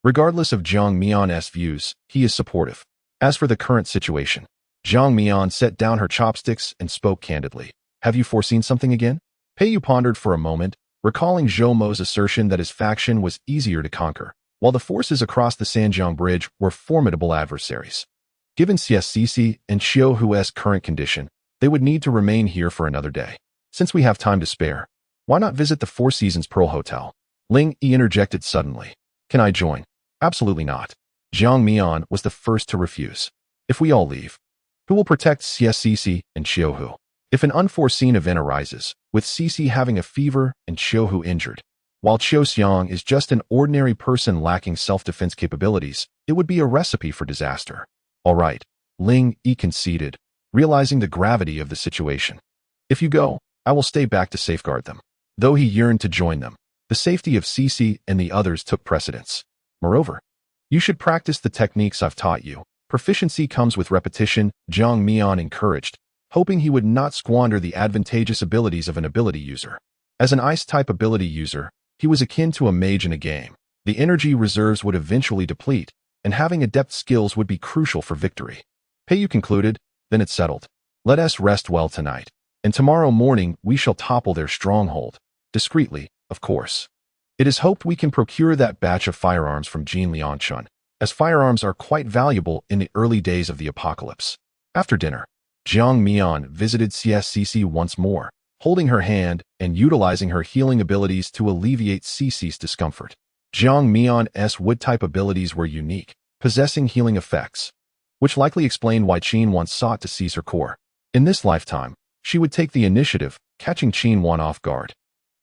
Regardless of Jiang Mian's views, he is supportive. As for the current situation," Jiang Mian set down her chopsticks and spoke candidly. "Have you foreseen something again?" Pei Yu pondered for a moment, recalling Zhou Mo's assertion that his faction was easier to conquer, while the forces across the Sanjiang Bridge were formidable adversaries. Given CSCC and Xiao Hu's current condition, they would need to remain here for another day. "Since we have time to spare, why not visit the Four Seasons Pearl Hotel?" Ling Yi interjected suddenly. "Can I join?" "Absolutely not." Jiang Mian was the first to refuse. "If we all leave, who will protect CSCC and Xiao Hu? If an unforeseen event arises, with Cici having a fever and Xiao Hu injured, while Xiao Xiang is just an ordinary person lacking self-defense capabilities, it would be a recipe for disaster." "All right," Ling Yi conceded, realizing the gravity of the situation. "If you go, I will stay back to safeguard them." Though he yearned to join them, the safety of Cici and the others took precedence. "Moreover, you should practice the techniques I've taught you. Proficiency comes with repetition," Jiang Mian encouraged, hoping he would not squander the advantageous abilities of an ability user. As an ice-type ability user, he was akin to a mage in a game. The energy reserves would eventually deplete, and having adept skills would be crucial for victory. Pei Yu concluded, "Then it's settled. Let us rest well tonight, and tomorrow morning we shall topple their stronghold. Discreetly, of course. It is hoped we can procure that batch of firearms from Jin Lianchun, as firearms are quite valuable in the early days of the apocalypse." After dinner, Jiang Mian visited CSCC once more, holding her hand and utilizing her healing abilities to alleviate Cici's discomfort. Jiang Mian's wood-type abilities were unique, possessing healing effects, which likely explained why Qin once sought to seize her core. In this lifetime, she would take the initiative, catching Qin Wan off guard.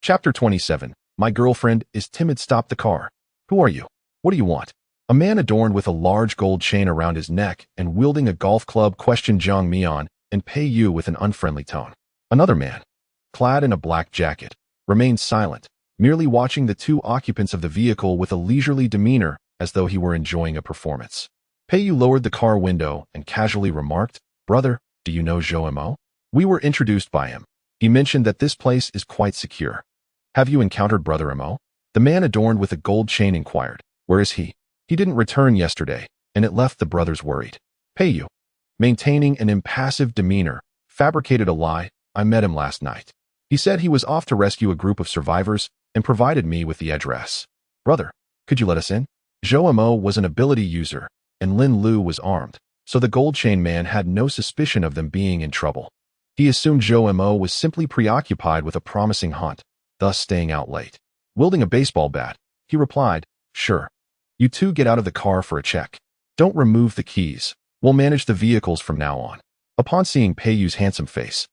Chapter 27. My girlfriend is timid. Stop the car. Who are you? What do you want? A man adorned with a large gold chain around his neck and wielding a golf club questioned Jiang Mian and Pei Yu with an unfriendly tone. Another man, clad in a black jacket, remained silent, merely watching the two occupants of the vehicle with a leisurely demeanor as though he were enjoying a performance. Pei Yu lowered the car window and casually remarked, "Brother, do you know Zhou Mo? We were introduced by him. He mentioned that this place is quite secure. Have you encountered Brother Mo?" The man adorned with a gold chain inquired. "Where is he?" "He didn't return yesterday," and it left the brothers worried. Pei Yu, maintaining an impassive demeanor, fabricated a lie. "I met him last night. He said he was off to rescue a group of survivors and provided me with the address." "Brother, could you let us in?" Zhou Mo was an ability user, and Lin Lu was armed, so the gold chain man had no suspicion of them being in trouble. He assumed Zhou Mo was simply preoccupied with a promising hunt, thus staying out late. Wielding a baseball bat, he replied, "Sure. You two get out of the car for a check. Don't remove the keys. We'll manage the vehicles from now on." Upon seeing Pei Yu's handsome face,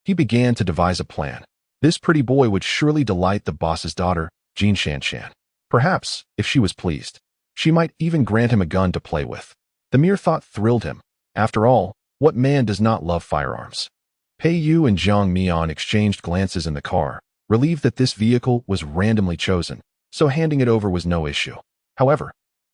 he began to devise a plan. This pretty boy would surely delight the boss's daughter, Jin Shanshan. Perhaps, if she was pleased, she might even grant him a gun to play with. The mere thought thrilled him. After all, what man does not love firearms? Pei Yu and Jiang Mian exchanged glances in the car, relieved that this vehicle was randomly chosen, so handing it over was no issue. However,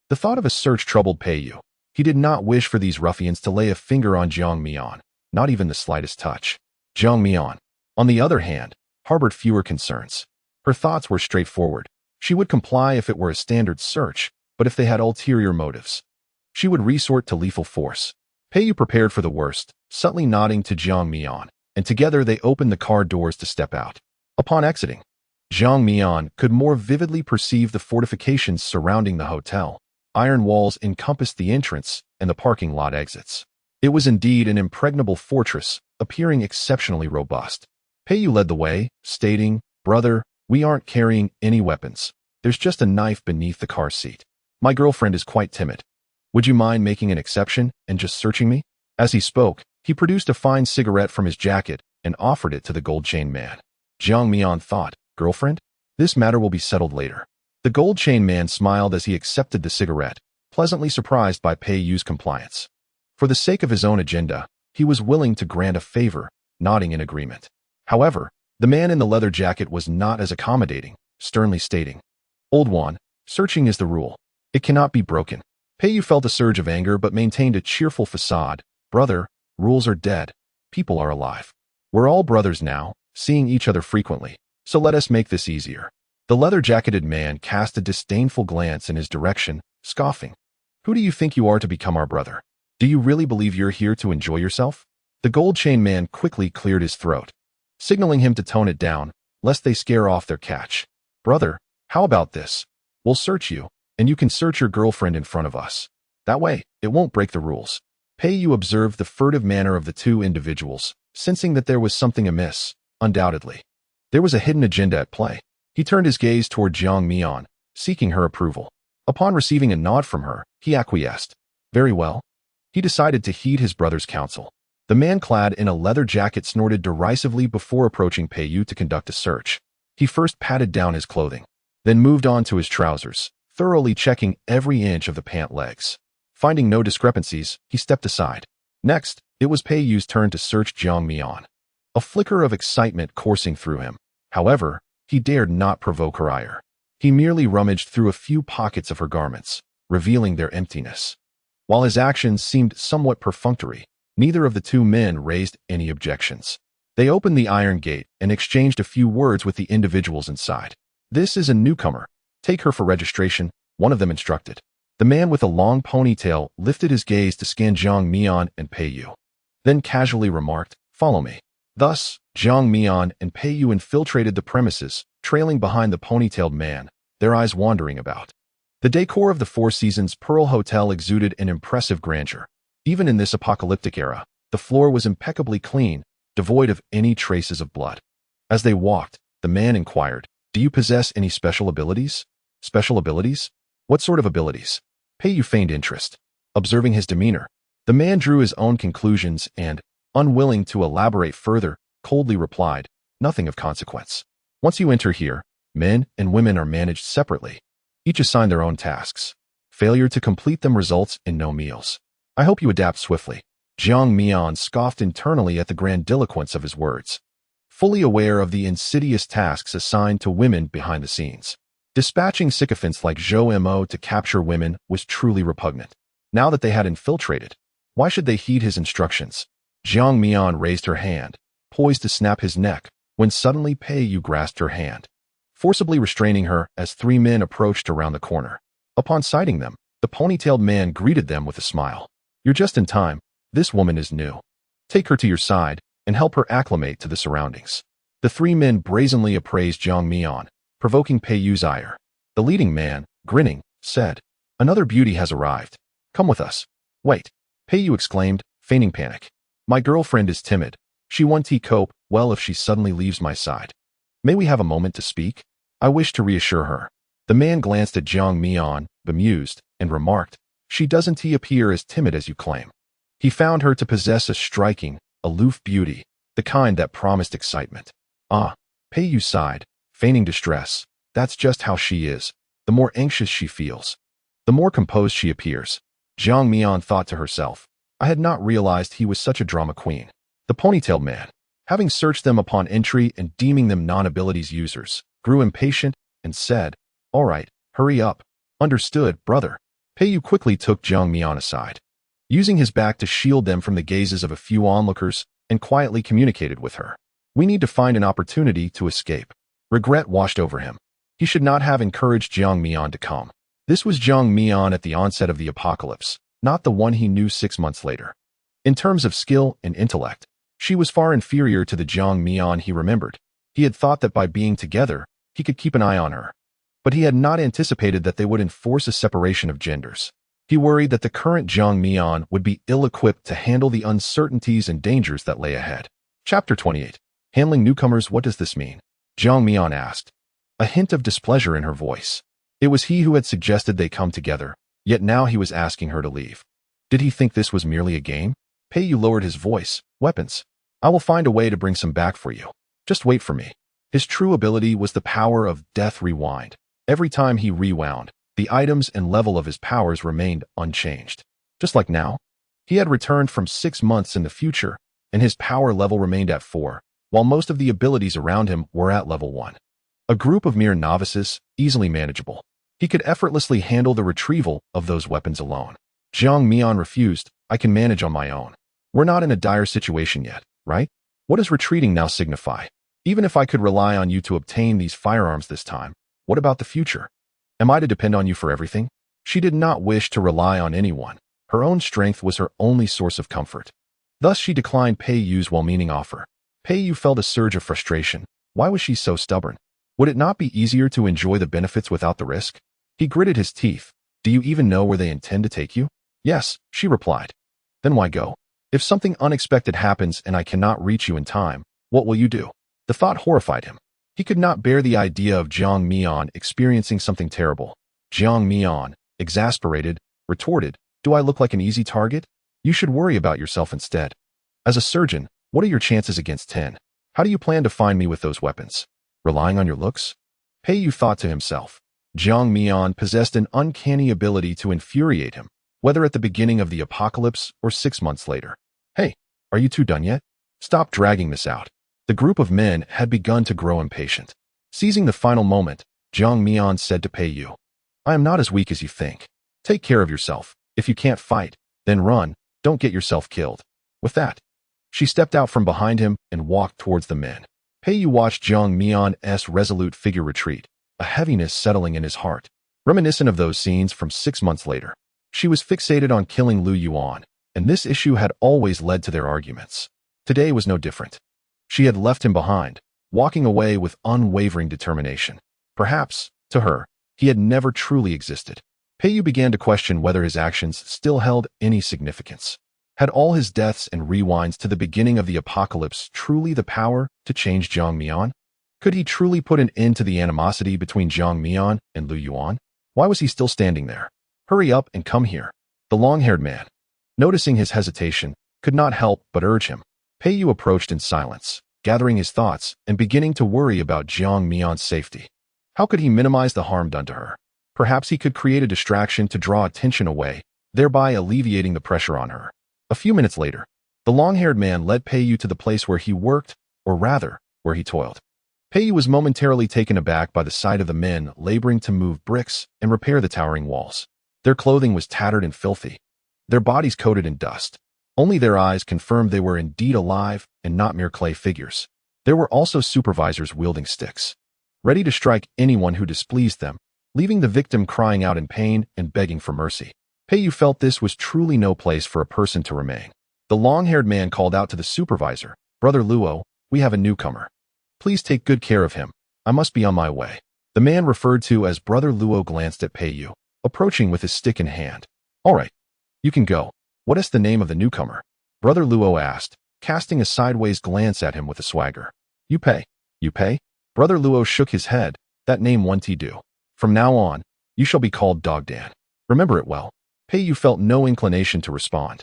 the thought of a search troubled Pei Yu. He did not wish for these ruffians to lay a finger on Jiang Mian, not even the slightest touch. Jiang Mian, on the other hand, harbored fewer concerns. Her thoughts were straightforward. She would comply if it were a standard search, but if they had ulterior motives, she would resort to lethal force. Pei Yu prepared for the worst, subtly nodding to Jiang Mian, and together they opened the car doors to step out. Upon exiting, Jiang Mian could more vividly perceive the fortifications surrounding the hotel. Iron walls encompassed the entrance and the parking lot exits. It was indeed an impregnable fortress, appearing exceptionally robust. Pei Yu led the way, stating, "Brother, we aren't carrying any weapons. There's just a knife beneath the car seat. My girlfriend is quite timid. Would you mind making an exception and just searching me?" As he spoke, he produced a fine cigarette from his jacket and offered it to the gold chain man. Jiang Mian thought, "Girlfriend? This matter will be settled later." The gold chain man smiled as he accepted the cigarette, pleasantly surprised by Pei Yu's compliance. For the sake of his own agenda, he was willing to grant a favor, nodding in agreement. However, the man in the leather jacket was not as accommodating, sternly stating, "Old one, searching is the rule. It cannot be broken." Pei Yu felt a surge of anger but maintained a cheerful facade. "Brother, rules are dead. People are alive. We're all brothers now, seeing each other frequently, so let us make this easier." The leather-jacketed man cast a disdainful glance in his direction, scoffing. "Who do you think you are to become our brother? Do you really believe you're here to enjoy yourself?" The gold chain man quickly cleared his throat, signaling him to tone it down, lest they scare off their catch. "Brother, how about this? We'll search you, and you can search your girlfriend in front of us. That way, it won't break the rules." Pei Yu observed the furtive manner of the two individuals, sensing that there was something amiss. Undoubtedly, there was a hidden agenda at play. He turned his gaze toward Jiang Mian, seeking her approval. Upon receiving a nod from her, he acquiesced. Very well. He decided to heed his brother's counsel. The man clad in a leather jacket snorted derisively before approaching Pei Yu to conduct a search. He first patted down his clothing, then moved on to his trousers, thoroughly checking every inch of the pant legs. Finding no discrepancies, he stepped aside. Next, it was Pei Yu's turn to search Jiang Mian. A flicker of excitement coursing through him. However, he dared not provoke her ire. He merely rummaged through a few pockets of her garments, revealing their emptiness. While his actions seemed somewhat perfunctory, neither of the two men raised any objections. They opened the iron gate and exchanged a few words with the individuals inside. "This is a newcomer. Take her for registration," one of them instructed. The man with a long ponytail lifted his gaze to scan Jiang Mian and Pei Yu, then casually remarked, "Follow me." Thus, Jiang Mian and Pei Yu infiltrated the premises, trailing behind the ponytailed man, their eyes wandering about. The decor of the Four Seasons Pearl Hotel exuded an impressive grandeur. Even in this apocalyptic era, the floor was impeccably clean, devoid of any traces of blood. As they walked, the man inquired, "Do you possess any special abilities?" "Special abilities? What sort of abilities?" Pei Yu feigned interest. Observing his demeanor, the man drew his own conclusions and, unwilling to elaborate further, coldly replied, "Nothing of consequence. Once you enter here, men and women are managed separately, each assigned their own tasks. Failure to complete them results in no meals. I hope you adapt swiftly." Jiang Mian scoffed internally at the grandiloquence of his words, fully aware of the insidious tasks assigned to women behind the scenes. Dispatching sycophants like Zhou Mo to capture women was truly repugnant. Now that they had infiltrated, why should they heed his instructions? Jiang Mian raised her hand, poised to snap his neck, when suddenly Pei Yu grasped her hand, forcibly restraining her as three men approached around the corner. Upon sighting them, the ponytailed man greeted them with a smile. "You're just in time. This woman is new. Take her to your side and help her acclimate to the surroundings." The three men brazenly appraised Jiang Mian, provoking Pei Yu's ire. The leading man, grinning, said, "Another beauty has arrived. Come with us." "Wait," Pei Yu exclaimed, feigning panic. "My girlfriend is timid. She won't cope well if she suddenly leaves my side. May we have a moment to speak? I wish to reassure her." The man glanced at Jiang Mian, bemused, and remarked, "She doesn't appear as timid as you claim." He found her to possess a striking, aloof beauty, the kind that promised excitement. "Ah," Pei Yu sighed, feigning distress. "That's just how she is. The more anxious she feels, the more composed she appears." Jiang Mian thought to herself, "I had not realized he was such a drama queen." The ponytailed man, having searched them upon entry and deeming them non-abilities users, grew impatient and said, "All right, hurry up." "Understood, brother." Pei quickly took Jiang Mian aside, using his back to shield them from the gazes of a few onlookers, and quietly communicated with her. We need to find an opportunity to escape. Regret washed over him. He should not have encouraged Jiang Mian to come. This was Jiang Mian at the onset of the apocalypse, not the one he knew 6 months later. In terms of skill and intellect, she was far inferior to the Jiang Mian he remembered. He had thought that by being together, he could keep an eye on her. But he had not anticipated that they would enforce a separation of genders. He worried that the current Jiang Mian would be ill-equipped to handle the uncertainties and dangers that lay ahead. Chapter 28. Handling newcomers. What does this mean? Jiang Mian asked, a hint of displeasure in her voice. It was he who had suggested they come together, yet now he was asking her to leave. Did he think this was merely a game? Pei Yu lowered his voice. Weapons. I will find a way to bring some back for you. Just wait for me. His true ability was the power of Death Rewind. Every time he rewound, the items and level of his powers remained unchanged. Just like now, he had returned from 6 months in the future, and his power level remained at 4, while most of the abilities around him were at level 1. A group of mere novices, easily manageable. He could effortlessly handle the retrieval of those weapons alone. Jiang Mian refused. I can manage on my own. We're not in a dire situation yet, right? What does retreating now signify? Even if I could rely on you to obtain these firearms this time, what about the future? Am I to depend on you for everything? She did not wish to rely on anyone. Her own strength was her only source of comfort. Thus she declined Pei Yu's well-meaning offer. Pei Yu felt a surge of frustration. Why was she so stubborn? Would it not be easier to enjoy the benefits without the risk? He gritted his teeth. Do you even know where they intend to take you? Yes, she replied. Then why go? If something unexpected happens and I cannot reach you in time, what will you do? The thought horrified him. He could not bear the idea of Jiang Mian experiencing something terrible. Jiang Mian, exasperated, retorted, do I look like an easy target? You should worry about yourself instead. As a surgeon, what are your chances against 10? How do you plan to find me with those weapons? Relying on your looks? Pei Yu thought to himself. Jiang Mian possessed an uncanny ability to infuriate him, whether at the beginning of the apocalypse or 6 months later. Hey, are you two done yet? Stop dragging this out. The group of men had begun to grow impatient. Seizing the final moment, Jiang Mian said to Pei Yu, I am not as weak as you think. Take care of yourself. If you can't fight, then run. Don't get yourself killed. With that, she stepped out from behind him and walked towards the men. Pei Yu watched Jiang Mian's resolute figure retreat, a heaviness settling in his heart, reminiscent of those scenes from 6 months later. She was fixated on killing Lu Yuan, and this issue had always led to their arguments. Today was no different. She had left him behind, walking away with unwavering determination. Perhaps, to her, he had never truly existed. Pei Yu began to question whether his actions still held any significance. Had all his deaths and rewinds to the beginning of the apocalypse truly the power to change Jiang Mian? Could he truly put an end to the animosity between Jiang Mian and Lu Yuan? Why was he still standing there? Hurry up and come here. The long-haired man, noticing his hesitation, could not help but urge him. Pei Yu approached in silence, gathering his thoughts and beginning to worry about Jiang Mian's safety. How could he minimize the harm done to her? Perhaps he could create a distraction to draw attention away, thereby alleviating the pressure on her. A few minutes later, the long-haired man led Pei Yu to the place where he worked, or rather, where he toiled. Pei Yu was momentarily taken aback by the sight of the men laboring to move bricks and repair the towering walls. Their clothing was tattered and filthy, their bodies coated in dust. Only their eyes confirmed they were indeed alive and not mere clay figures. There were also supervisors wielding sticks, ready to strike anyone who displeased them, leaving the victim crying out in pain and begging for mercy. Pei Yu felt this was truly no place for a person to remain. The long-haired man called out to the supervisor, Brother Luo, we have a newcomer. Please take good care of him. I must be on my way. The man referred to as Brother Luo glanced at Pei Yu, approaching with his stick in hand. All right, you can go. What is the name of the newcomer? Brother Luo asked, casting a sideways glance at him with a swagger. You pay. You pay? Brother Luo shook his head. That name won't do. From now on, you shall be called Dog Dan. Remember it well. Pei Yu felt no inclination to respond.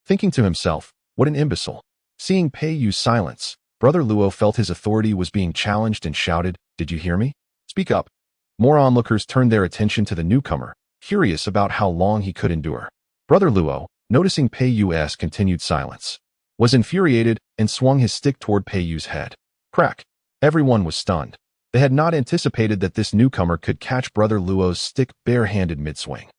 Thinking to himself, what an imbecile. Seeing Pei Yu's silence, Brother Luo felt his authority was being challenged and shouted, Did you hear me? Speak up. More onlookers turned their attention to the newcomer, curious about how long he could endure. Brother Luo, noticing Pei Yu's continued silence, was infuriated and swung his stick toward Pei Yu's head. Crack. Everyone was stunned. They had not anticipated that this newcomer could catch Brother Luo's stick bare-handed mid-swing.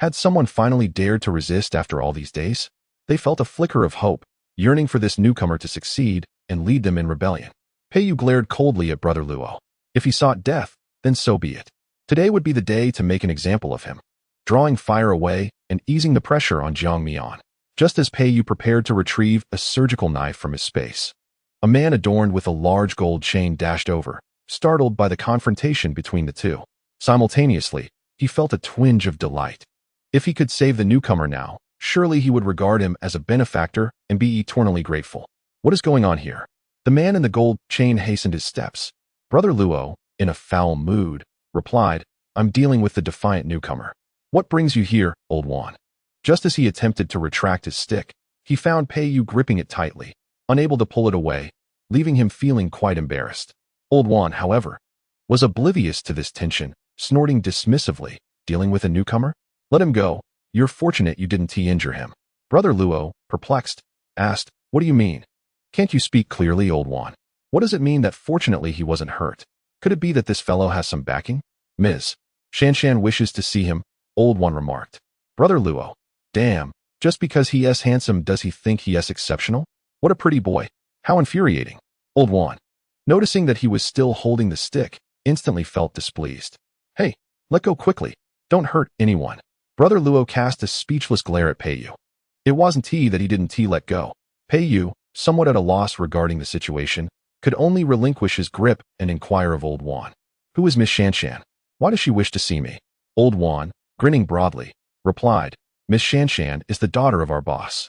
Had someone finally dared to resist after all these days? They felt a flicker of hope, yearning for this newcomer to succeed and lead them in rebellion. Peiyu glared coldly at Brother Luo. If he sought death, then so be it. Today would be the day to make an example of him, drawing fire away and easing the pressure on Jiang Mian. Just as Peiyu prepared to retrieve a surgical knife from his space, a man adorned with a large gold chain dashed over, startled by the confrontation between the two. Simultaneously, he felt a twinge of delight. If he could save the newcomer now, surely he would regard him as a benefactor and be eternally grateful. What is going on here? The man in the gold chain hastened his steps. Brother Luo, in a foul mood, replied, I'm dealing with the defiant newcomer. What brings you here, old Wan? Just as he attempted to retract his stick, he found Peiyu gripping it tightly, unable to pull it away, leaving him feeling quite embarrassed. Old Wan, however, was oblivious to this tension, snorting dismissively, dealing with a newcomer? Let him go. You're fortunate you didn't injure him. Brother Luo, perplexed, asked, What do you mean? Can't you speak clearly, old Wan? What does it mean that fortunately he wasn't hurt? Could it be that this fellow has some backing? Ms. Shanshan wishes to see him, old Wan remarked. Brother Luo, damn, just because he is handsome does he think he is exceptional? What a pretty boy. How infuriating. Old Wan, noticing that he was still holding the stick, instantly felt displeased. Hey, let go quickly. Don't hurt anyone. Brother Luo cast a speechless glare at Peiyu. It wasn't that he didn't let go. Peiyu, somewhat at a loss regarding the situation, could only relinquish his grip and inquire of old Wan. Who is Miss Shanshan? Why does she wish to see me? Old Wan, grinning broadly, replied, Miss Shanshan is the daughter of our boss.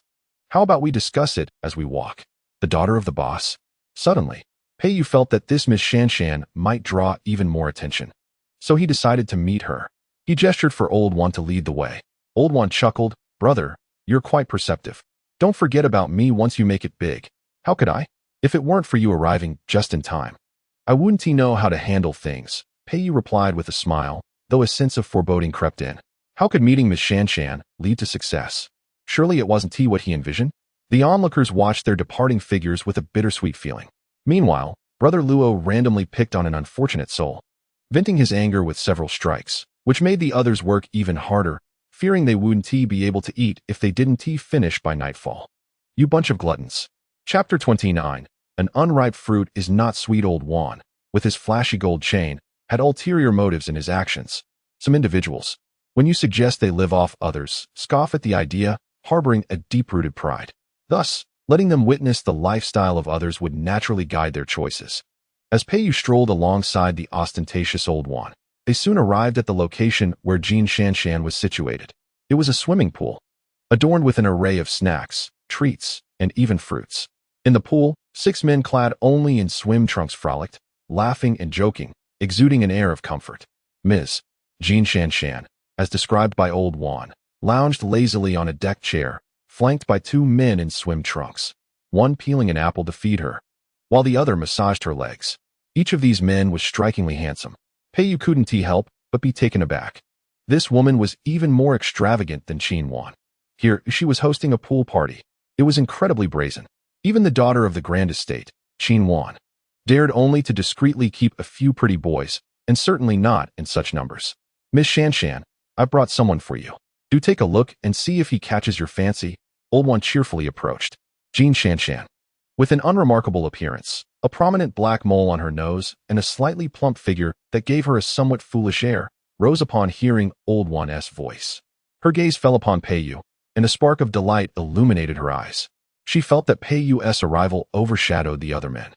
How about we discuss it as we walk? The daughter of the boss? Suddenly, Peiyu felt that this Miss Shanshan might draw even more attention. So he decided to meet her. He gestured for old Wan to lead the way. Old Wan chuckled, Brother, you're quite perceptive. Don't forget about me once you make it big. How could I? If it weren't for you arriving just in time, I wouldn't know how to handle things, Peiyu replied with a smile, though a sense of foreboding crept in. How could meeting Miss Shanshan lead to success? Surely it wasn't what he envisioned? The onlookers watched their departing figures with a bittersweet feeling. Meanwhile, Brother Luo randomly picked on an unfortunate soul, venting his anger with several strikes, which made the others work even harder, fearing they wouldn't be able to eat if they didn't finish by nightfall. You bunch of gluttons. Chapter 29. An unripe fruit is not sweet. Old Wan, with his flashy gold chain, had ulterior motives in his actions. Some individuals, when you suggest they live off others, scoff at the idea, harboring a deep-rooted pride. Thus, letting them witness the lifestyle of others would naturally guide their choices. As Peiyu strolled alongside the ostentatious old Wan, they soon arrived at the location where Jin Shanshan was situated. It was a swimming pool, adorned with an array of snacks, treats, and even fruits. In the pool, 6 men clad only in swim trunks frolicked, laughing and joking, exuding an air of comfort. Ms. Jin Shanshan, as described by old Wan, lounged lazily on a deck chair, flanked by 2 men in swim trunks, one peeling an apple to feed her, while the other massaged her legs. Each of these men was strikingly handsome. Peiyu couldn't help but be taken aback. This woman was even more extravagant than Qin Wan. Here, she was hosting a pool party. It was incredibly brazen. Even the daughter of the Grand Estate, Qin Wan, dared only to discreetly keep a few pretty boys, and certainly not in such numbers. Miss Shanshan, I brought someone for you. Do take a look and see if he catches your fancy, old Wan cheerfully approached. Jin Shanshan, with an unremarkable appearance, a prominent black mole on her nose, and a slightly plump figure that gave her a somewhat foolish air, rose upon hearing old Wan's voice. Her gaze fell upon Peiyu, and a spark of delight illuminated her eyes. She felt that Peiyu's arrival overshadowed the other men.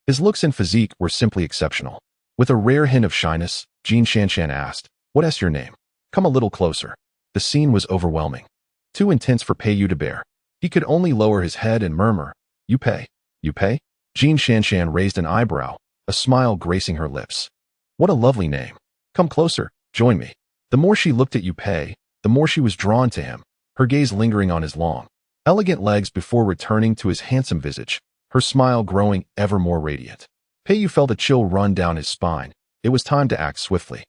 His looks and physique were simply exceptional. With a rare hint of shyness, Jin Shanshan asked, What is your name? Come a little closer. The scene was overwhelming. Too intense for Peiyu to bear. He could only lower his head and murmur, You pay. You pay? Jin Shanshan raised an eyebrow, a smile gracing her lips. What a lovely name. Come closer, join me. The more she looked at Yu Pei, the more she was drawn to him, her gaze lingering on his long, elegant legs before returning to his handsome visage, her smile growing ever more radiant. Peiyu felt a chill run down his spine. It was time to act swiftly.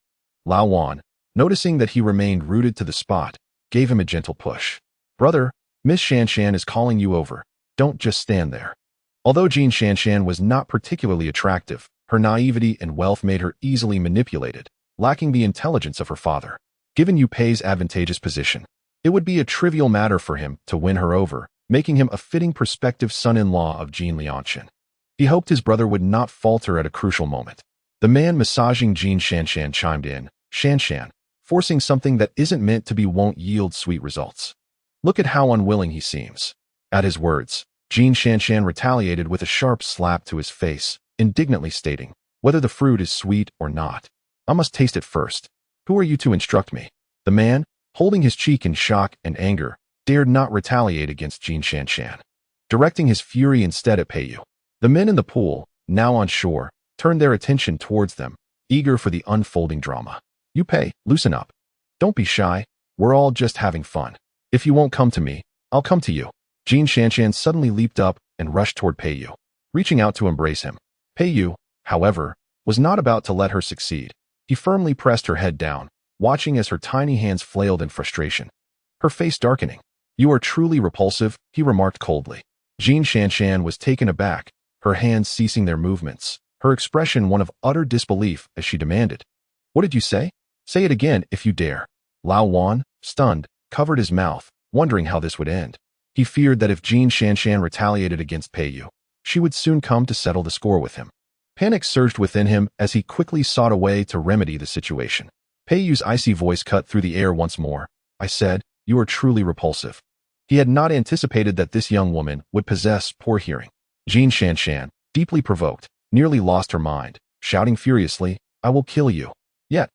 Lao Wan, noticing that he remained rooted to the spot, gave him a gentle push. Brother, Miss Shanshan is calling you over. Don't just stand there. Although Jin Shanshan was not particularly attractive, her naivety and wealth made her easily manipulated, lacking the intelligence of her father. Given Yu Pei's advantageous position, it would be a trivial matter for him to win her over, making him a fitting prospective son-in-law of Jin Lianshan. He hoped his brother would not falter at a crucial moment. The man massaging Jin Shanshan chimed in, "Shanshan, forcing something that isn't meant to be won't yield sweet results. Look at how unwilling he seems." At his words, Jin Shanshan retaliated with a sharp slap to his face, indignantly stating, "Whether the fruit is sweet or not, I must taste it first. Who are you to instruct me?" The man, holding his cheek in shock and anger, dared not retaliate against Jin Shanshan, directing his fury instead at Peiyu. The men in the pool, now on shore, turned their attention towards them, eager for the unfolding drama. "Yu Pei, loosen up. Don't be shy. We're all just having fun. If you won't come to me, I'll come to you." Jin Shanshan suddenly leaped up and rushed toward Peiyu, reaching out to embrace him. Peiyu, however, was not about to let her succeed. He firmly pressed her head down, watching as her tiny hands flailed in frustration, her face darkening. "You are truly repulsive," he remarked coldly. Jin Shanshan was taken aback, her hands ceasing their movements, her expression one of utter disbelief as she demanded, "What did you say? Say it again if you dare." Lao Wan, stunned, covered his mouth, wondering how this would end. He feared that if Jin Shanshan retaliated against Peiyu, she would soon come to settle the score with him. Panic surged within him as he quickly sought a way to remedy the situation. Peiyu's icy voice cut through the air once more. "I said, you are truly repulsive." He had not anticipated that this young woman would possess poor hearing. Jin Shanshan, deeply provoked, nearly lost her mind, shouting furiously, "I will kill you." Yet,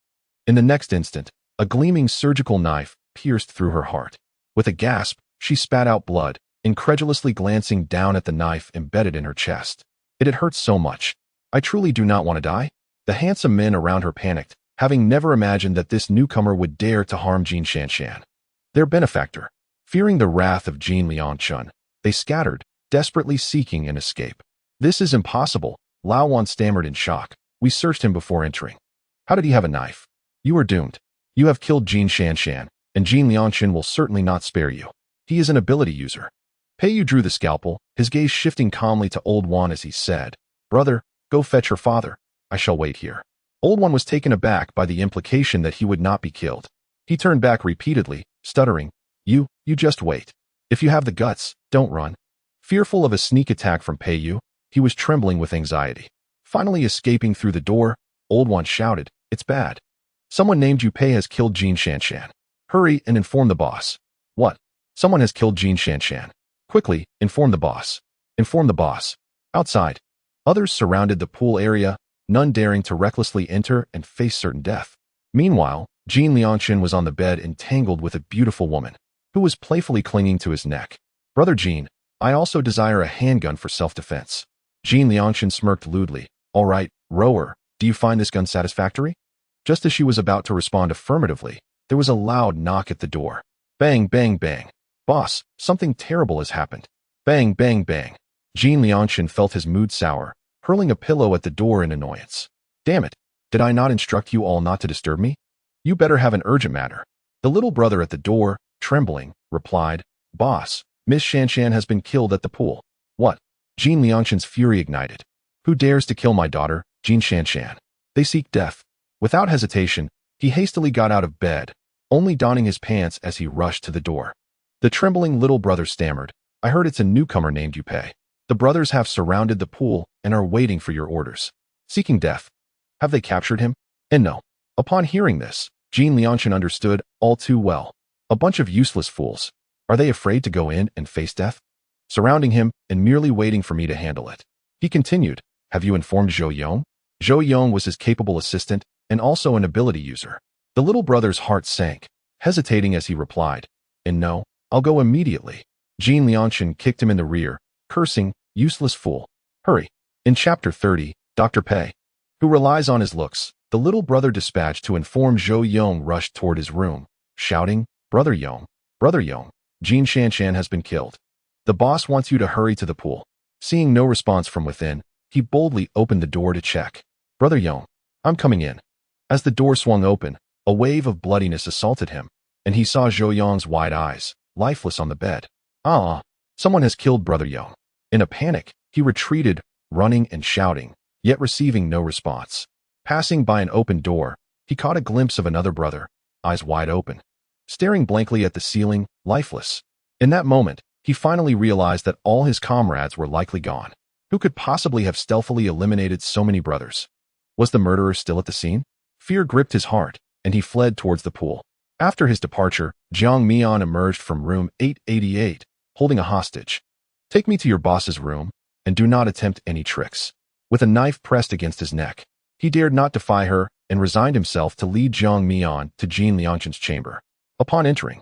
in the next instant, a gleaming surgical knife pierced through her heart. With a gasp, she spat out blood, incredulously glancing down at the knife embedded in her chest. It had hurt so much. "I truly do not want to die." The handsome men around her panicked, having never imagined that this newcomer would dare to harm Jin Shanshan, their benefactor. Fearing the wrath of Jin Lianshan, they scattered, desperately seeking an escape. "This is impossible," Lao Wan stammered in shock. "We searched him before entering." "How did he have a knife?" "You are doomed. You have killed Jin Shanshan, and Jin Lianshan will certainly not spare you. He is an ability user." Peiyu drew the scalpel, his gaze shifting calmly to Old Wan as he said, "Brother, go fetch her father. I shall wait here." Old Wan was taken aback by the implication that he would not be killed. He turned back repeatedly, stuttering, You just wait. If you have the guts, don't run." Fearful of a sneak attack from Peiyu, he was trembling with anxiety. Finally escaping through the door, Old Wan shouted, "It's bad. Someone named Yu Pei has killed Jin Shanshan. Hurry and inform the boss." "What? Someone has killed Jin Shanshan. Quickly, inform the boss. Inform the boss." Outside, others surrounded the pool area, none daring to recklessly enter and face certain death. Meanwhile, Jin Lianshan was on the bed entangled with a beautiful woman, who was playfully clinging to his neck. "Brother Jin, I also desire a handgun for self-defense." Jin Lianshan smirked lewdly. "All right, rower, do you find this gun satisfactory?" Just as she was about to respond affirmatively, there was a loud knock at the door. Bang, bang, bang. "Boss, something terrible has happened." Bang, bang, bang. Jin Lianshan felt his mood sour, hurling a pillow at the door in annoyance. "Damn it, did I not instruct you all not to disturb me? You better have an urgent matter." The little brother at the door, trembling, replied, "Boss, Miss Shanshan has been killed at the pool." "What?" Jin Lianshan's fury ignited. "Who dares to kill my daughter, Jin Shanshan? They seek death." Without hesitation, he hastily got out of bed, only donning his pants as he rushed to the door. The trembling little brother stammered, "I heard it's a newcomer named Yu Pei. The brothers have surrounded the pool and are waiting for your orders. Seeking death. Have they captured him?" And no. Upon hearing this, Jin Lianshan understood all too well. A bunch of useless fools. Are they afraid to go in and face death? Surrounding him and merely waiting for me to handle it. He continued, "Have you informed Zhou Yong?" Zhou Yong was his capable assistant and also an ability user. The little brother's heart sank, hesitating as he replied, "And no, I'll go immediately." Jin Lianshan kicked him in the rear, cursing, "Useless fool. Hurry." In Chapter 30, Dr. Pei, who relies on his looks, the little brother dispatched to inform Zhou Yong rushed toward his room, shouting, Brother Yong, Jin Shanshan has been killed. The boss wants you to hurry to the pool." Seeing no response from within, he boldly opened the door to check. "Brother Yong, I'm coming in." As the door swung open, a wave of bloodiness assaulted him, and he saw Zhou Yong's wide eyes, lifeless on the bed. Someone has killed Brother Yong." In a panic, he retreated, running and shouting, yet receiving no response. Passing by an open door, he caught a glimpse of another brother, eyes wide open, staring blankly at the ceiling, lifeless. In that moment, he finally realized that all his comrades were likely gone. Who could possibly have stealthily eliminated so many brothers? Was the murderer still at the scene? Fear gripped his heart, and he fled towards the pool. After his departure, Jiang Mian emerged from room 888, holding a hostage. "Take me to your boss's room, and do not attempt any tricks." With a knife pressed against his neck, he dared not defy her and resigned himself to lead Jiang Mian to Jin Liangchen's chamber. Upon entering,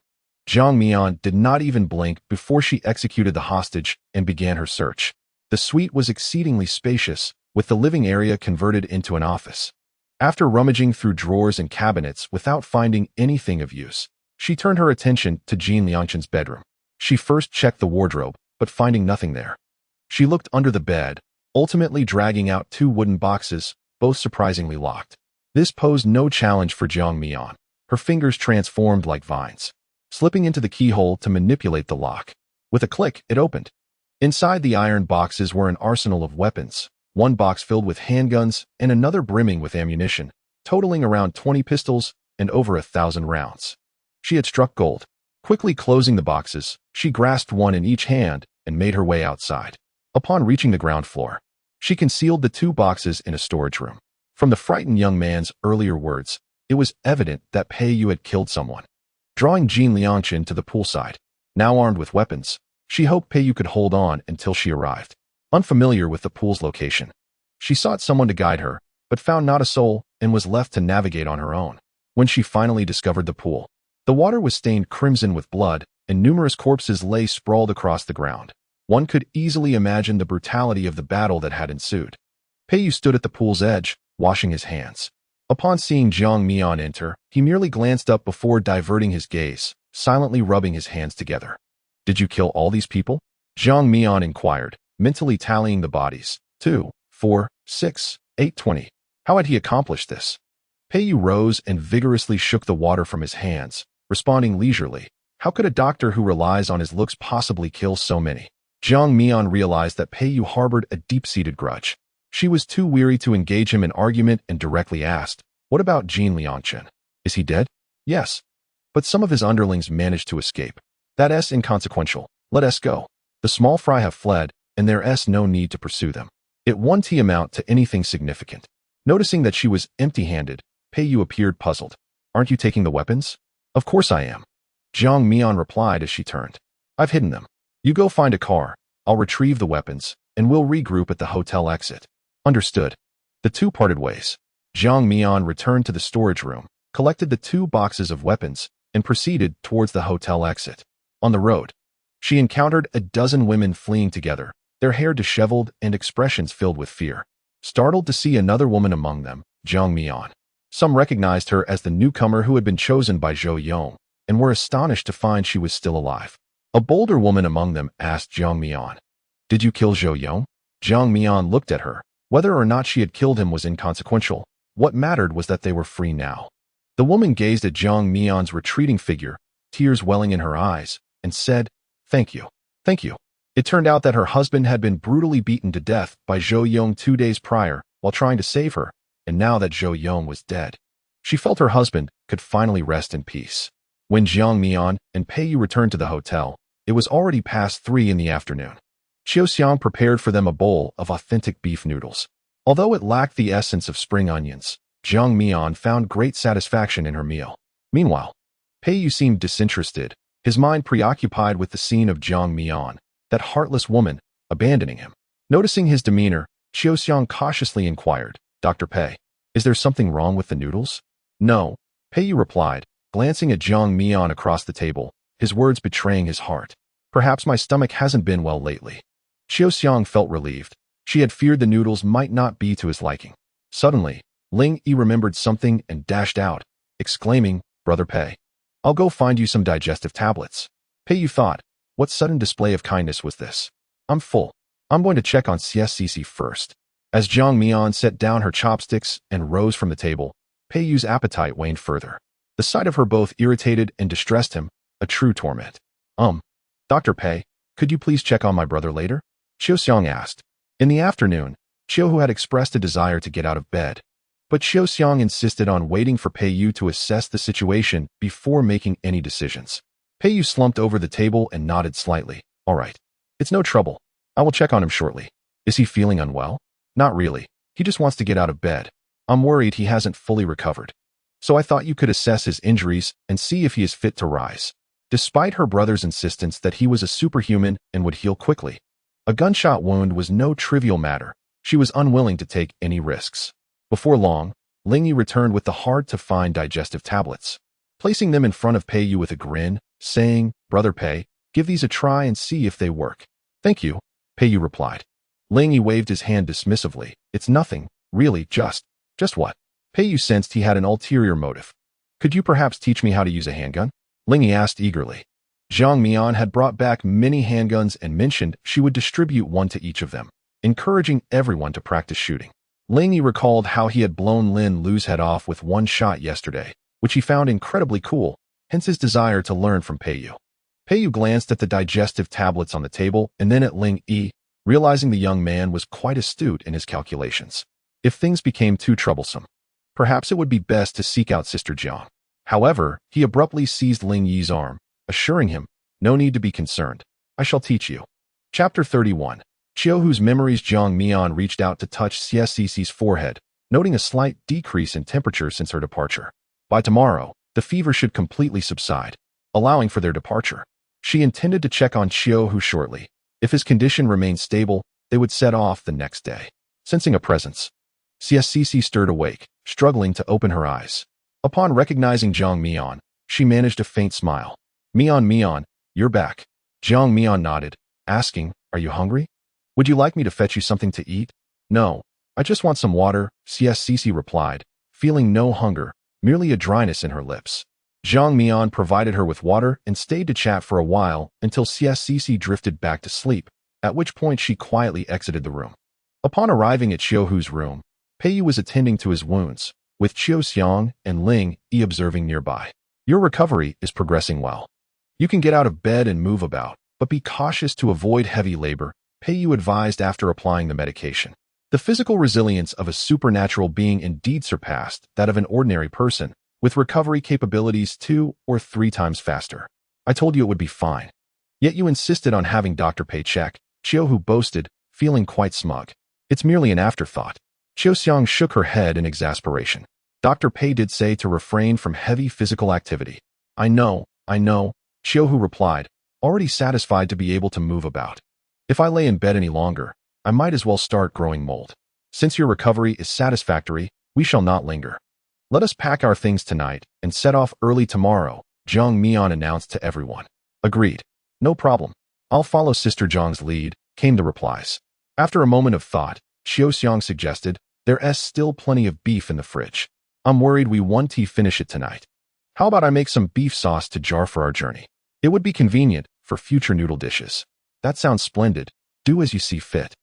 Jiang Mian did not even blink before she executed the hostage and began her search. The suite was exceedingly spacious, with the living area converted into an office. After rummaging through drawers and cabinets without finding anything of use, she turned her attention to Jin Liangchen's bedroom. She first checked the wardrobe, but finding nothing there. She looked under the bed, ultimately dragging out 2 wooden boxes, both surprisingly locked. This posed no challenge for Jiang Mian. Her fingers transformed like vines, slipping into the keyhole to manipulate the lock. With a click, it opened. Inside the iron boxes were an arsenal of weapons, one box filled with handguns and another brimming with ammunition, totaling around 20 pistols and over 1,000 rounds. She had struck gold. Quickly closing the boxes, she grasped one in each hand and made her way outside. Upon reaching the ground floor, she concealed the 2 boxes in a storage room. From the frightened young man's earlier words, it was evident that Pei Yu had killed someone. Drawing Jin Liangchen to the poolside, now armed with weapons, she hoped Pei Yu could hold on until she arrived. Unfamiliar with the pool's location, she sought someone to guide her, but found not a soul and was left to navigate on her own. When she finally discovered the pool, the water was stained crimson with blood, and numerous corpses lay sprawled across the ground. One could easily imagine the brutality of the battle that had ensued. Pei Yu stood at the pool's edge, washing his hands. Upon seeing Jiang Mian enter, he merely glanced up before diverting his gaze, silently rubbing his hands together. "Did you kill all these people?" Jiang Mian inquired, mentally tallying the bodies. 2, 4, 6, 8, 20. How had he accomplished this? Pei Yu rose and vigorously shook the water from his hands, responding leisurely. How could a doctor who relies on his looks possibly kill so many? Jiang Mian realized that Pei Yu harbored a deep-seated grudge. She was too weary to engage him in argument and directly asked, "What about Jin Liangchen? Is he dead?" "Yes. But some of his underlings managed to escape. That's inconsequential. Let us go. The small fry have fled, and there's no need to pursue them. It won't amount to anything significant." Noticing that she was empty-handed, Pei Yu appeared puzzled. "Aren't you taking the weapons?" "Of course I am," Jiang Mian replied as she turned. "I've hidden them. You go find a car, I'll retrieve the weapons, and we'll regroup at the hotel exit." "Understood." The two parted ways. Jiang Mian returned to the storage room, collected the 2 boxes of weapons, and proceeded towards the hotel exit. On the road, she encountered a dozen women fleeing together, their hair disheveled and expressions filled with fear. Startled to see another woman among them, Jiang Mian. Some recognized her as the newcomer who had been chosen by Zhou Yong, and were astonished to find she was still alive. A bolder woman among them asked Jiang Mian, "Did you kill Zhou Yong?" Jiang Mian looked at her. Whether or not she had killed him was inconsequential. What mattered was that they were free now. The woman gazed at Jiang Mian's retreating figure, tears welling in her eyes, and said, "Thank you. Thank you." It turned out that her husband had been brutally beaten to death by Zhou Yong 2 days prior while trying to save her, and now that Zhou Yong was dead, she felt her husband could finally rest in peace. When Jiang Mian and Pei Yu returned to the hotel, it was already past 3 in the afternoon. Qiu Xiang prepared for them a bowl of authentic beef noodles. Although it lacked the essence of spring onions, Jiang Mian found great satisfaction in her meal. Meanwhile, Pei Yu seemed disinterested, his mind preoccupied with the scene of Jiang Mian, that heartless woman, abandoning him. Noticing his demeanor, Qiu Xiang cautiously inquired, "Dr. Pei, is there something wrong with the noodles?" "No," Pei Yu replied, glancing at Jiang Mian across the table, his words betraying his heart. "Perhaps my stomach hasn't been well lately." Qiu Xiang felt relieved. She had feared the noodles might not be to his liking. Suddenly, Ling Yi remembered something and dashed out, exclaiming, "Brother Pei, I'll go find you some digestive tablets." Pei Yu thought, what sudden display of kindness was this? "I'm full. I'm going to check on CSCC first." As Jiang Mian set down her chopsticks and rose from the table, Pei Yu's appetite waned further. The sight of her both irritated and distressed him, a true torment. Dr. Pei, could you please check on my brother later?" Qiu Xiang asked. In the afternoon, Qiu, who had expressed a desire to get out of bed, But Xiao Xiang insisted on waiting for Pei Yu to assess the situation before making any decisions. Pei Yu slumped over the table and nodded slightly. All right. It's no trouble. I will check on him shortly. Is he feeling unwell? Not really. He just wants to get out of bed. I'm worried he hasn't fully recovered. So I thought you could assess his injuries and see if he is fit to rise. Despite her brother's insistence that he was a superhuman and would heal quickly, a gunshot wound was no trivial matter. She was unwilling to take any risks. Before long, Ling Yi returned with the hard-to-find digestive tablets, placing them in front of Pei Yu with a grin, saying, Brother Pei, give these a try and see if they work. Thank you, Pei Yu replied. Ling Yi waved his hand dismissively. It's nothing, really, just what? Pei Yu sensed he had an ulterior motive. Could you perhaps teach me how to use a handgun? Ling Yi asked eagerly. Zhang Mian had brought back many handguns and mentioned she would distribute one to each of them, encouraging everyone to practice shooting. Ling Yi recalled how he had blown Lin Lu's head off with one shot yesterday, which he found incredibly cool, hence his desire to learn from Pei Yu. Pei Yu glanced at the digestive tablets on the table and then at Ling Yi, realizing the young man was quite astute in his calculations. If things became too troublesome, perhaps it would be best to seek out Sister Jiang. However, he abruptly seized Ling Yi's arm, assuring him, no need to be concerned. I shall teach you. Chapter 31. Qiuhu's memories. Zhang Mian reached out to touch CSCC's forehead, noting a slight decrease in temperature since her departure. By tomorrow, the fever should completely subside, allowing for their departure. She intended to check on Qiuhu shortly. If his condition remained stable, they would set off the next day. Sensing a presence, CSCC stirred awake, struggling to open her eyes. Upon recognizing Zhang Mian, she managed a faint smile. Mian, you're back. Zhang Mian nodded, asking, are you hungry? Would you like me to fetch you something to eat? No, I just want some water, CSCC replied, feeling no hunger, merely a dryness in her lips. Zhang Mian provided her with water and stayed to chat for a while until CSCC drifted back to sleep, at which point she quietly exited the room. Upon arriving at Qiuhu's room, Pei Yu was attending to his wounds, with Qiu Xiang and Ling Yi observing nearby. Your recovery is progressing well. You can get out of bed and move about, but be cautious to avoid heavy labor, Pei Yu advised after applying the medication. The physical resilience of a supernatural being indeed surpassed that of an ordinary person, with recovery capabilities 2 or 3 times faster. I told you it would be fine. Yet you insisted on having Dr. Pei check, Qiuhu boasted, feeling quite smug. It's merely an afterthought. Qiu Xiang shook her head in exasperation. Dr. Pei did say to refrain from heavy physical activity. I know, Qiuhu replied, already satisfied to be able to move about. If I lay in bed any longer, I might as well start growing mold. Since your recovery is satisfactory, we shall not linger. Let us pack our things tonight and set off early tomorrow, Zhang Mian announced to everyone. Agreed. No problem. I'll follow Sister Zhang's lead, came the replies. After a moment of thought, Qiu Xiang suggested, there's still plenty of beef in the fridge. I'm worried we won't finish it tonight. How about I make some beef sauce to jar for our journey? It would be convenient for future noodle dishes. That sounds splendid. Do as you see fit.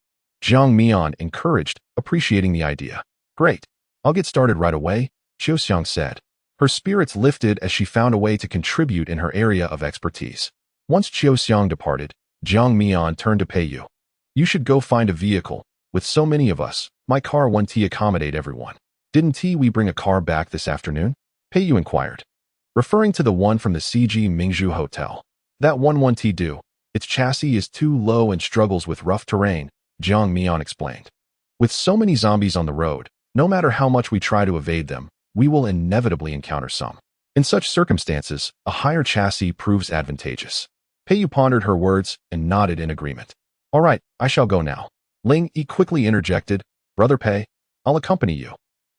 Zhang Mian encouraged, appreciating the idea. Great. I'll get started right away, Qiu Xiang said. Her spirits lifted as she found a way to contribute in her area of expertise. Once Qiu Xiang departed, Zhang Mian turned to Pei Yu. You should go find a vehicle. With so many of us, my car won't accommodate everyone. Didn't we bring a car back this afternoon? Pei Yu inquired. Referring to the one from the CG Mingzhu Hotel. That one won't do. Its chassis is too low and struggles with rough terrain, Zhang Mian explained. With so many zombies on the road, no matter how much we try to evade them, we will inevitably encounter some. In such circumstances, a higher chassis proves advantageous. Pei Yu pondered her words and nodded in agreement. All right, I shall go now. Ling Yi quickly interjected, Brother Pei, I'll accompany you.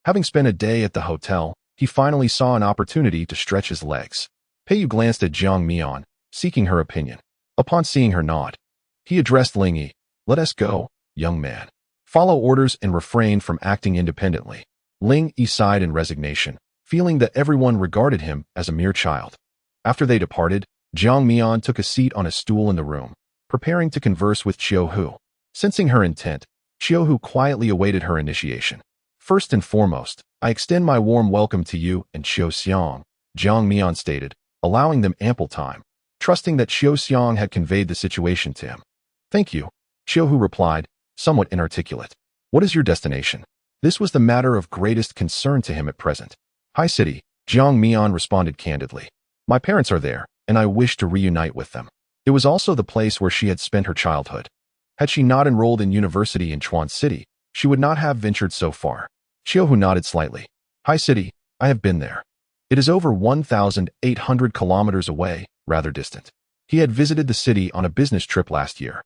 Having spent a day at the hotel, he finally saw an opportunity to stretch his legs. Pei Yu glanced at Zhang Mian, seeking her opinion. Upon seeing her nod, he addressed Ling Yi. Let us go, young man. Follow orders and refrain from acting independently. Ling Yi sighed in resignation, feeling that everyone regarded him as a mere child. After they departed, Zhang Mian took a seat on a stool in the room, preparing to converse with Qiuhu. Sensing her intent, Qiuhu quietly awaited her initiation. First and foremost, I extend my warm welcome to you and Qiu Xiang, Zhang Mian stated, allowing them ample time, trusting that Qiu Xiang had conveyed the situation to him. Thank you, Qiuhu replied, somewhat inarticulate. What is your destination? This was the matter of greatest concern to him at present. Hi City, Jiang Mian responded candidly. My parents are there, and I wish to reunite with them. It was also the place where she had spent her childhood. Had she not enrolled in university in Chuan City, she would not have ventured so far. Xiaohu nodded slightly. Hi City, I have been there. It is over 1,800 kilometers away, rather distant. He had visited the city on a business trip last year,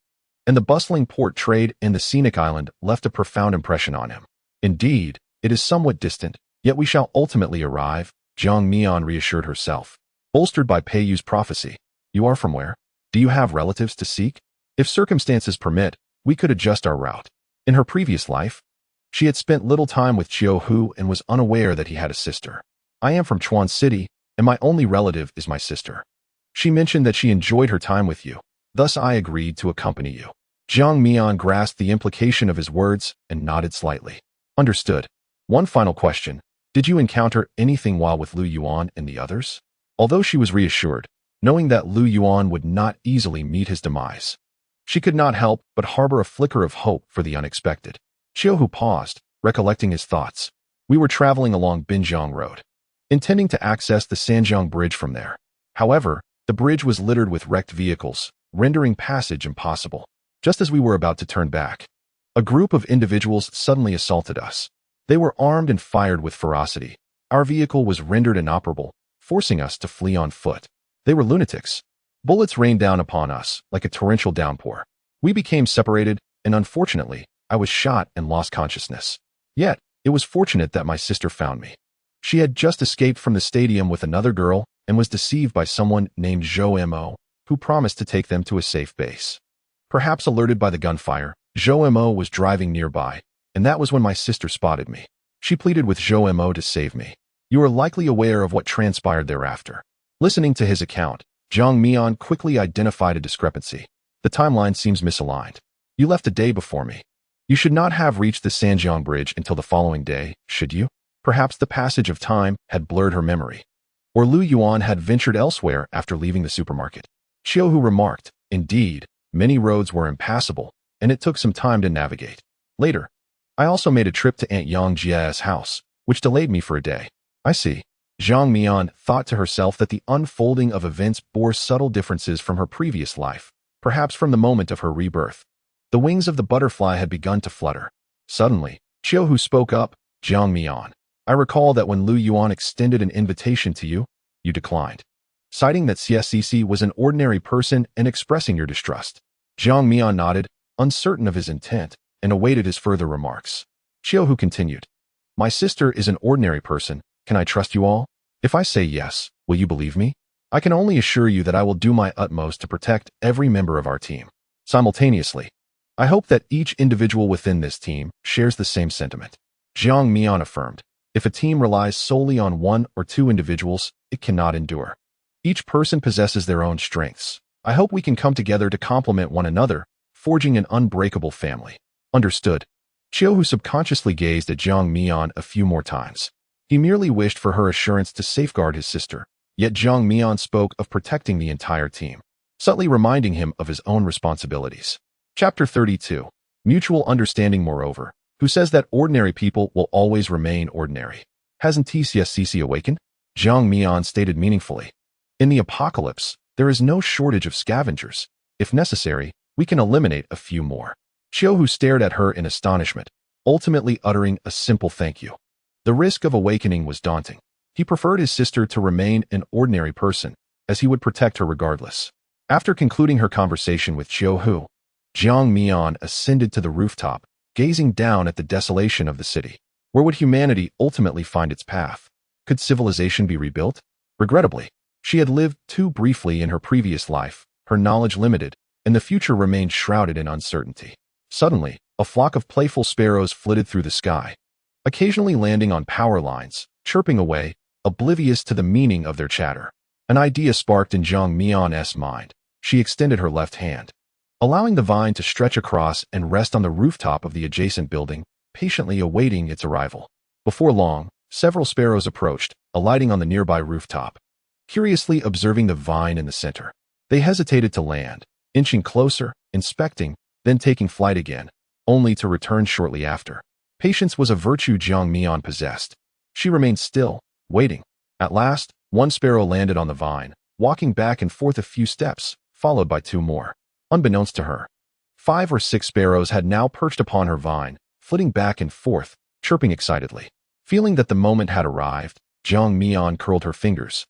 and the bustling port trade in the scenic island left a profound impression on him. Indeed, it is somewhat distant, yet we shall ultimately arrive, Jiang Mian reassured herself. Bolstered by Peiyu's prophecy. You are from where? Do you have relatives to seek? If circumstances permit, we could adjust our route. In her previous life, she had spent little time with Xiaohu and was unaware that he had a sister. I am from Chuan City, and my only relative is my sister. She mentioned that she enjoyed her time with you, thus I agreed to accompany you. Jiang Mian grasped the implication of his words and nodded slightly. Understood. One final question. Did you encounter anything while with Lu Yuan and the others? Although she was reassured, knowing that Lu Yuan would not easily meet his demise, she could not help but harbor a flicker of hope for the unexpected. Xiaohu paused, recollecting his thoughts. We were traveling along Binjiang Road, intending to access the Sanjiang Bridge from there. However, the bridge was littered with wrecked vehicles, rendering passage impossible. Just as we were about to turn back, a group of individuals suddenly assaulted us. They were armed and fired with ferocity. Our vehicle was rendered inoperable, forcing us to flee on foot. They were lunatics. Bullets rained down upon us like a torrential downpour. We became separated, and unfortunately, I was shot and lost consciousness. Yet, it was fortunate that my sister found me. She had just escaped from the stadium with another girl and was deceived by someone named Zhou Mo, who promised to take them to a safe base. Perhaps alerted by the gunfire, Zhou Mo was driving nearby, and that was when my sister spotted me. She pleaded with Zhou Mo to save me. You are likely aware of what transpired thereafter. Listening to his account, Jiang Mian quickly identified a discrepancy. The timeline seems misaligned. You left a day before me. You should not have reached the Sanjiang Bridge until the following day, should you? Perhaps the passage of time had blurred her memory. Or Lu Yuan had ventured elsewhere after leaving the supermarket. Xiaohu remarked, indeed, many roads were impassable, and it took some time to navigate. Later, I also made a trip to Aunt Yang Jia's house, which delayed me for a day. I see. Jiang Mian thought to herself that the unfolding of events bore subtle differences from her previous life, perhaps from the moment of her rebirth. The wings of the butterfly had begun to flutter. Suddenly, Xiaohu spoke up, Jiang Mian. I recall that when Lu Yuan extended an invitation to you, you declined, citing that CSCC was an ordinary person and expressing your distrust. Jiang Mian nodded, uncertain of his intent, and awaited his further remarks. Xiaohu continued. My sister is an ordinary person. Can I trust you all? If I say yes, will you believe me? I can only assure you that I will do my utmost to protect every member of our team. Simultaneously, I hope that each individual within this team shares the same sentiment. Jiang Mian affirmed. If a team relies solely on one or two individuals, it cannot endure. Each person possesses their own strengths. I hope we can come together to complement one another, forging an unbreakable family. Understood. Xiaohu subconsciously gazed at Jiang Mian a few more times. He merely wished for her assurance to safeguard his sister, yet Jiang Mian spoke of protecting the entire team, subtly reminding him of his own responsibilities. Chapter 32. Mutual understanding. Moreover, who says that ordinary people will always remain ordinary? Hasn't TCSCC awakened? Jiang Mian stated meaningfully. In the apocalypse, there is no shortage of scavengers. If necessary, we can eliminate a few more. Xiaohu stared at her in astonishment, ultimately uttering a simple thank you. The risk of awakening was daunting. He preferred his sister to remain an ordinary person, as he would protect her regardless. After concluding her conversation with Xiaohu, Jiang Mian ascended to the rooftop, gazing down at the desolation of the city. Where would humanity ultimately find its path? Could civilization be rebuilt? Regrettably, she had lived too briefly in her previous life, her knowledge limited, and the future remained shrouded in uncertainty. Suddenly, a flock of playful sparrows flitted through the sky, occasionally landing on power lines, chirping away, oblivious to the meaning of their chatter. An idea sparked in Jiang Mian's mind. She extended her left hand, allowing the vine to stretch across and rest on the rooftop of the adjacent building, patiently awaiting its arrival. Before long, several sparrows approached, alighting on the nearby rooftop, curiously observing the vine in the center. They hesitated to land, inching closer, inspecting, then taking flight again, only to return shortly after. Patience was a virtue Jiang Mian possessed. She remained still, waiting. At last, one sparrow landed on the vine, walking back and forth a few steps, followed by two more. Unbeknownst to her, 5 or 6 sparrows had now perched upon her vine, flitting back and forth, chirping excitedly. Feeling that the moment had arrived, Jiang Mian curled her fingers,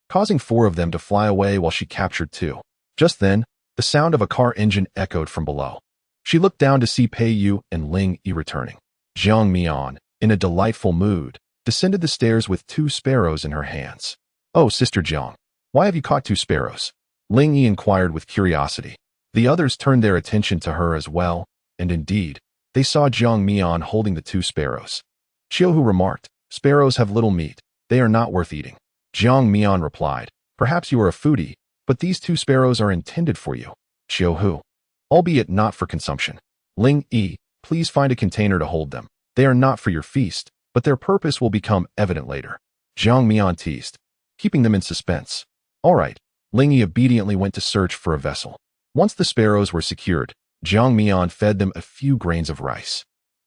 causing 4 of them to fly away while she captured 2. Just then, the sound of a car engine echoed from below. She looked down to see Pei Yu and Ling Yi returning. Jiang Mian, in a delightful mood, descended the stairs with 2 sparrows in her hands. "Oh, Sister Jiang, why have you caught 2 sparrows?" Ling Yi inquired with curiosity. The others turned their attention to her as well, and indeed, they saw Jiang Mian holding the 2 sparrows. Qiuhu remarked, "Sparrows have little meat. They are not worth eating." Jiang Mian replied, "Perhaps you are a foodie, but these 2 sparrows are intended for you, Qiuhu, albeit not for consumption. Ling Yi, please find a container to hold them. They are not for your feast, but their purpose will become evident later." Jiang Mian teased, keeping them in suspense. All right, Ling Yi obediently went to search for a vessel. Once the sparrows were secured, Jiang Mian fed them a few grains of rice.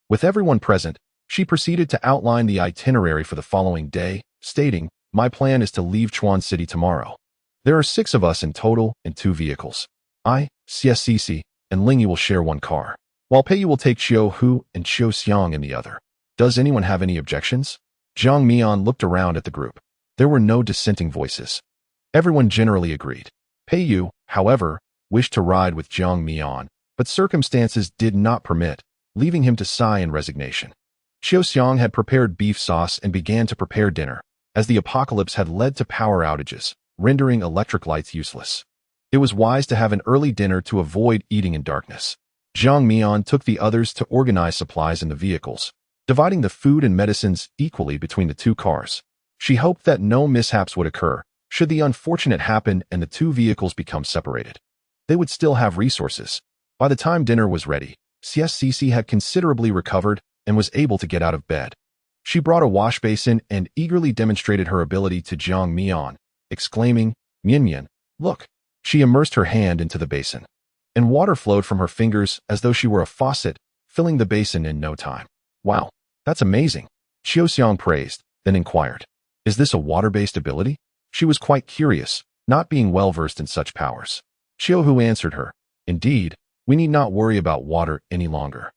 With everyone present, she proceeded to outline the itinerary for the following day, stating, "My plan is to leave Chuan City tomorrow. There are 6 of us in total in 2 vehicles. I, CSCC, and Ling Yi will share 1 car, while Pei Yu will take Qiuhu and Qiu Xiang in the other. Does anyone have any objections?" Jiang Mian looked around at the group. There were no dissenting voices. Everyone generally agreed. Pei Yu, however, wished to ride with Jiang Mian, but circumstances did not permit, leaving him to sigh in resignation. Qiu Xiang had prepared beef sauce and began to prepare dinner, as the apocalypse had led to power outages, rendering electric lights useless. It was wise to have an early dinner to avoid eating in darkness. Jiang Mian took the others to organize supplies in the vehicles, dividing the food and medicines equally between the 2 cars. She hoped that no mishaps would occur, should the unfortunate happen and the 2 vehicles become separated. They would still have resources. By the time dinner was ready, CSCC had considerably recovered and was able to get out of bed. She brought a wash basin and eagerly demonstrated her ability to Jiang Mian, exclaiming, "Mian Mian, look." She immersed her hand into the basin, and water flowed from her fingers as though she were a faucet, filling the basin in no time. "Wow, that's amazing," Qiu Xiang praised, then inquired, "Is this a water-based ability?" She was quite curious, not being well-versed in such powers. Qiuhu answered her, "Indeed, we need not worry about water any longer."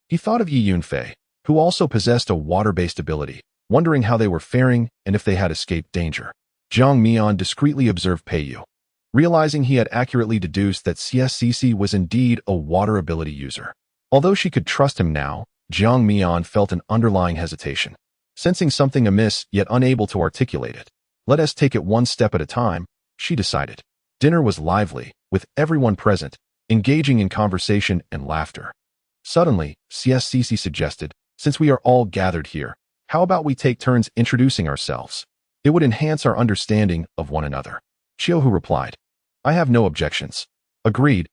He thought of Yi Yunfei, who also possessed a water-based ability, wondering how they were faring and if they had escaped danger. Jiang Mian discreetly observed Pei Yu, realizing he had accurately deduced that CSCC was indeed a water ability user. Although she could trust him now, Jiang Mian felt an underlying hesitation, sensing something amiss yet unable to articulate it. "Let us take it one step at a time," she decided. Dinner was lively, with everyone present, engaging in conversation and laughter. Suddenly, CSCC suggested, "Since we are all gathered here, how about we take turns introducing ourselves? It would enhance our understanding of one another." Qiuhu replied, "I have no objections." Agreed.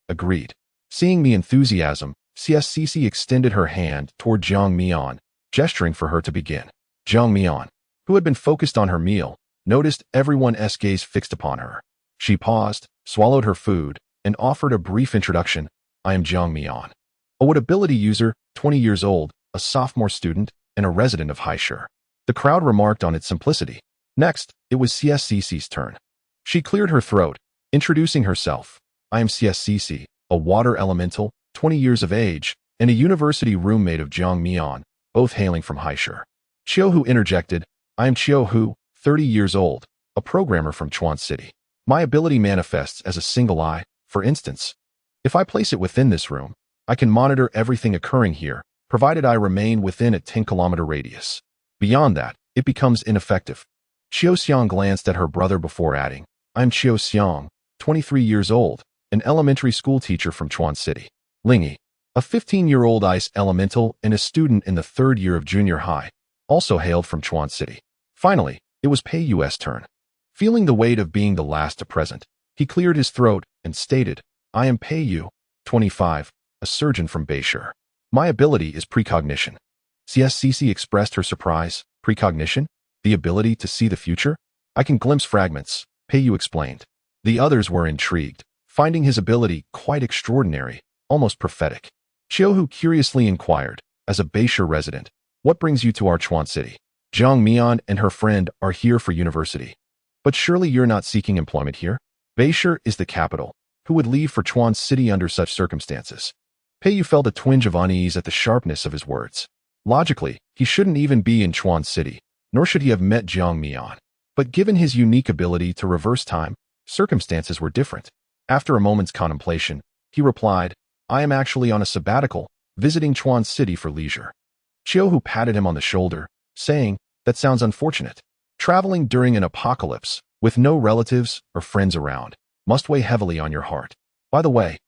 Seeing the enthusiasm, CSCC extended her hand toward Jiang Mian, gesturing for her to begin. Jiang Mian, who had been focused on her meal, noticed everyone's gaze fixed upon her. She paused, swallowed her food, and offered a brief introduction. "I am Jiang Mian, a wood ability user, 20 years old, a sophomore student, and a resident of Haisher." The crowd remarked on its simplicity. Next, it was CSCC's turn. She cleared her throat, introducing herself. "I am CSCC, a water elemental, 20 years of age, and a university roommate of Jiang Mian, both hailing from Haisher." Qiuhu interjected, "I am Qiuhu, 30 years old, a programmer from Chuan City. My ability manifests as a single eye, for instance. If I place it within this room, I can monitor everything occurring here, provided I remain within a 10-kilometer radius. Beyond that, it becomes ineffective." Qiu Xiang glanced at her brother before adding, "I am Qiu Xiang, 23 years old, an elementary school teacher from Chuan City." Ling Yi, a 15-year-old ice elemental and a student in the 3rd year of junior high, also hailed from Chuan City. Finally, it was Pei Yu's turn. Feeling the weight of being the last to present, he cleared his throat and stated, "I am Pei Yu, 25, a surgeon from Beishur. My ability is precognition." CSCC expressed her surprise. "Precognition? The ability to see the future?" "I can glimpse fragments," Pei Yu explained. The others were intrigued, finding his ability quite extraordinary, almost prophetic. Qiuhu curiously inquired, "As a Beishur resident, What brings you to our Chuan City? Jiang Mian and her friend are here for university. But surely you're not seeking employment here? Beishir is the capital. Who would leave for Chuan City under such circumstances? Pei Yu felt a twinge of unease at the sharpness of his words. Logically, he shouldn't even be in Chuan City, nor should he have met Jiang Mian. But given his unique ability to reverse time, circumstances were different. After a moment's contemplation, he replied, I am actually on a sabbatical, visiting Chuan City for leisure. Qiuhu patted him on the shoulder, saying, that sounds unfortunate. Traveling during an apocalypse, with no relatives or friends around, must weigh heavily on your heart. By the way,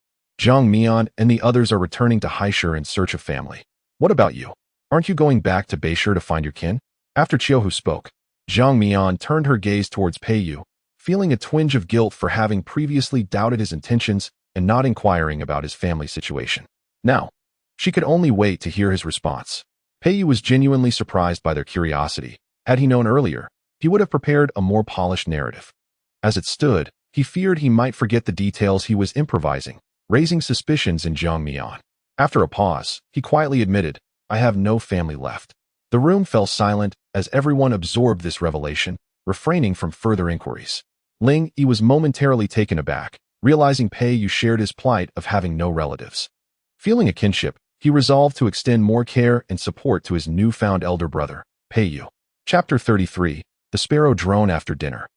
Jiang Mian and the others are returning to Haishir in search of family. What about you? Aren't you going back to Beishir to find your kin? After Qiuhu spoke, Jiang Mian turned her gaze towards Pei Yu, feeling a twinge of guilt for having previously doubted his intentions and not inquiring about his family situation. Now, she could only wait to hear his response. Pei Yu was genuinely surprised by their curiosity. Had he known earlier, he would have prepared a more polished narrative. As it stood, he feared he might forget the details he was improvising, raising suspicions in Jiang Mian. After a pause, he quietly admitted, I have no family left. The room fell silent as everyone absorbed this revelation, refraining from further inquiries. Ling Yi was momentarily taken aback, realizing Pei Yu shared his plight of having no relatives. Feeling a kinship, he resolved to extend more care and support to his newfound elder brother, Pei Yu. Chapter 33, The Sparrow Drone After Dinner.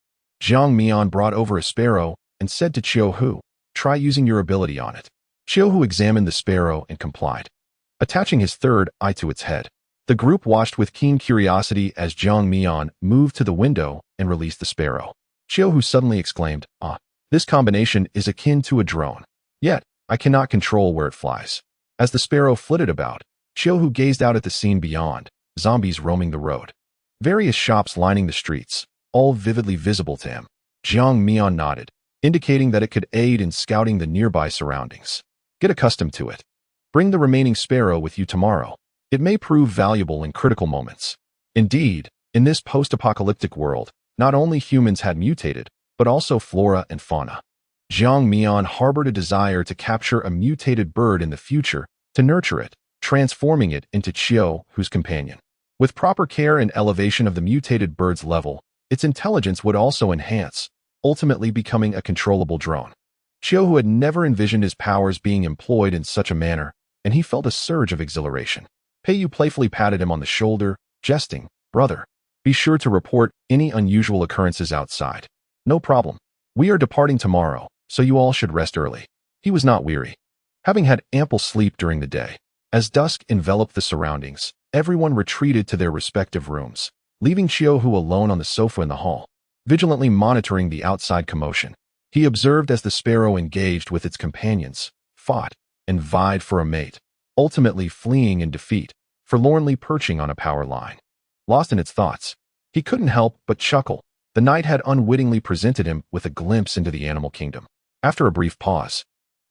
Jiang Mian brought over a sparrow and said to Qiuhu, try using your ability on it. Qiuhu examined the sparrow and complied, attaching his third eye to its head. The group watched with keen curiosity as Jiang Mian moved to the window and released the sparrow. Qiuhu suddenly exclaimed, this combination is akin to a drone. Yet, I cannot control where it flies. As the sparrow flitted about, Qiuhu gazed out at the scene beyond, zombies roaming the road. Various shops lining the streets, all vividly visible to him. Jiang Mian nodded, indicating that it could aid in scouting the nearby surroundings. Get accustomed to it. Bring the remaining sparrow with you tomorrow. It may prove valuable in critical moments. Indeed, in this post-apocalyptic world, not only humans had mutated, but also flora and fauna. Jiang Mian harbored a desire to capture a mutated bird in the future, to nurture it, transforming it into Qiuhu's companion. With proper care and elevation of the mutated bird's level, its intelligence would also enhance, ultimately becoming a controllable drone. Qiuhu had never envisioned his powers being employed in such a manner, and he felt a surge of exhilaration. Pei Yu playfully patted him on the shoulder, jesting, brother, be sure to report any unusual occurrences outside. No problem. We are departing tomorrow, so you all should rest early. He was not weary, having had ample sleep during the day. As dusk enveloped the surroundings, everyone retreated to their respective rooms, leaving Qiuhu alone on the sofa in the hall, vigilantly monitoring the outside commotion. He observed as the sparrow engaged with its companions, fought, and vied for a mate, ultimately fleeing in defeat, forlornly perching on a power line. Lost in its thoughts, he couldn't help but chuckle. The night had unwittingly presented him with a glimpse into the animal kingdom. After a brief pause,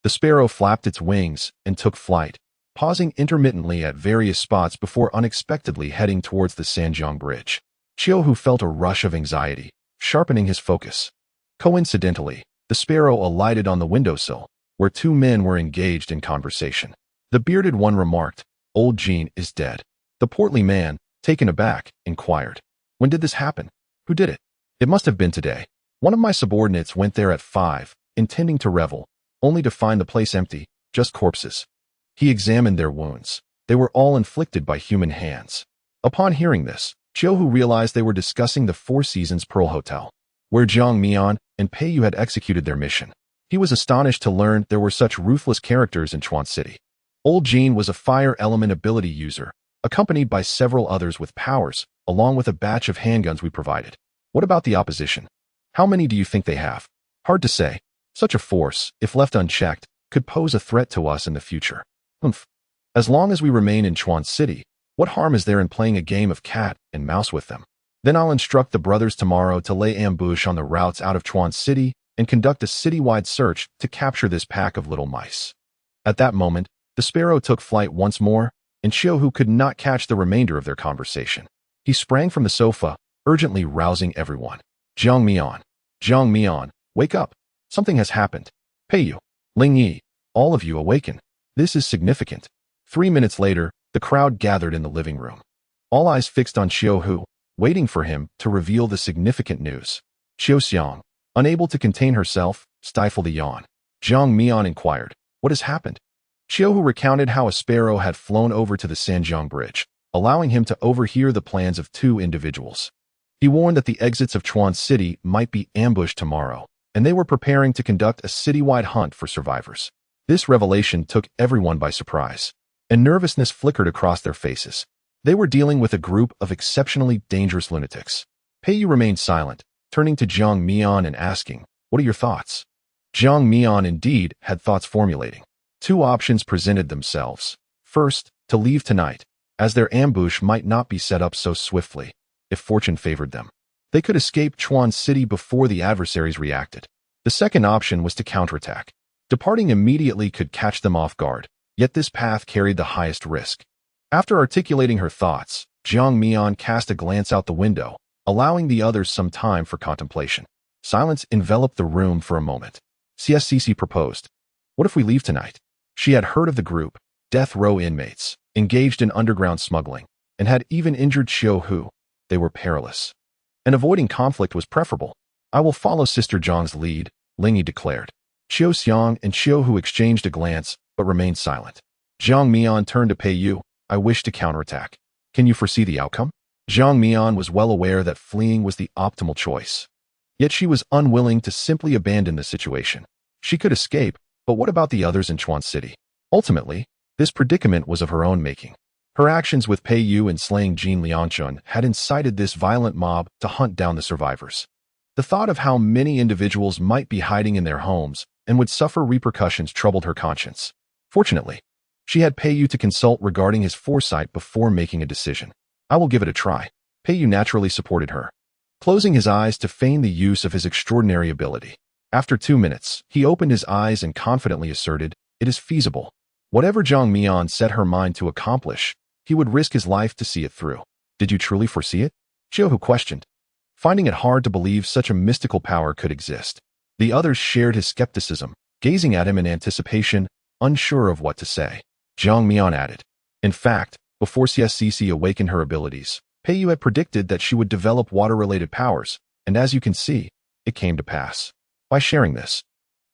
the sparrow flapped its wings and took flight, pausing intermittently at various spots before unexpectedly heading towards the Sanjiang Bridge. Qiuhu felt a rush of anxiety, sharpening his focus. Coincidentally, the sparrow alighted on the windowsill, where two men were engaged in conversation. The bearded one remarked, Old Jean is dead. The portly man, taken aback, inquired, when did this happen? Who did it? It must have been today. One of my subordinates went there at 5, intending to revel, only to find the place empty, just corpses. He examined their wounds. They were all inflicted by human hands. Upon hearing this, Qiuhu realized they were discussing the Four Seasons Pearl Hotel, where Jiang Mian and Pei Yu had executed their mission. He was astonished to learn there were such ruthless characters in Chuan City. Old Jean was a fire element ability user, accompanied by several others with powers, along with a batch of handguns we provided. What about the opposition? How many do you think they have? Hard to say. Such a force, if left unchecked, could pose a threat to us in the future. As long as we remain in Chuan City, what harm is there in playing a game of cat and mouse with them? Then I'll instruct the brothers tomorrow to lay ambush on the routes out of Chuan City and conduct a citywide search to capture this pack of little mice. At that moment, the sparrow took flight once more, and Qiuhu could not catch the remainder of their conversation. He sprang from the sofa, urgently rousing everyone. Jiang Mian, wake up. Something has happened. Pei Yu, Ling Yi, all of you awaken. This is significant. 3 minutes later, the crowd gathered in the living room. all eyes fixed on Xiao Hu, waiting for him to reveal the significant news. Xiao Xiang, unable to contain herself, stifled a yawn. Zhang Mian inquired, "What has happened?" Xiao Hu recounted how a sparrow had flown over to the Sanjiang Bridge, allowing him to overhear the plans of two individuals. He warned that the exits of Chuan City might be ambushed tomorrow, and they were preparing to conduct a citywide hunt for survivors. This revelation took everyone by surprise, and nervousness flickered across their faces. They were dealing with a group of exceptionally dangerous lunatics. Pei Yu remained silent, turning to Zhang Mian and asking, "What are your thoughts?" Zhang Mian indeed had thoughts formulating. Two options presented themselves. First, to leave tonight, as their ambush might not be set up so swiftly. If fortune favored them, they could escape Chuan City before the adversaries reacted. The second option was to counterattack. Departing immediately could catch them off guard, yet this path carried the highest risk. After articulating her thoughts, Zhang Mian cast a glance out the window, allowing the others some time for contemplation. Silence enveloped the room for a moment. CSCC proposed, "What if we leave tonight?" She had heard of the group, death row inmates, engaged in underground smuggling, and had even injured Xiao Hu. They were perilous, and avoiding conflict was preferable. "I will follow Sister Zhang's lead," Ling Yi declared. Xiao Xiang and Xiao Hu exchanged a glance, but remained silent. Zhang Mian turned to Pei Yu, "I wish to counterattack. Can you foresee the outcome?" Zhang Mian was well aware that fleeing was the optimal choice. Yet she was unwilling to simply abandon the situation. She could escape, but what about the others in Chuan City? Ultimately, this predicament was of her own making. Her actions with Pei Yu in slaying Jin Lianchun had incited this violent mob to hunt down the survivors. The thought of how many individuals might be hiding in their homes and would suffer repercussions troubled her conscience. Fortunately, she had Pei Yu to consult regarding his foresight before making a decision. "I will give it a try." Pei Yu naturally supported her, closing his eyes to feign the use of his extraordinary ability. After 2 minutes, he opened his eyes and confidently asserted, "It is feasible." Whatever Zhang Mian set her mind to accomplish, he would risk his life to see it through. "Did you truly foresee it?" Xiao Hu questioned, finding it hard to believe such a mystical power could exist. The others shared his skepticism, gazing at him in anticipation, unsure of what to say. Zhang Mian added, "In fact, before CSCC awakened her abilities, Pei Yu had predicted that she would develop water-related powers, and as you can see, it came to pass. By sharing this,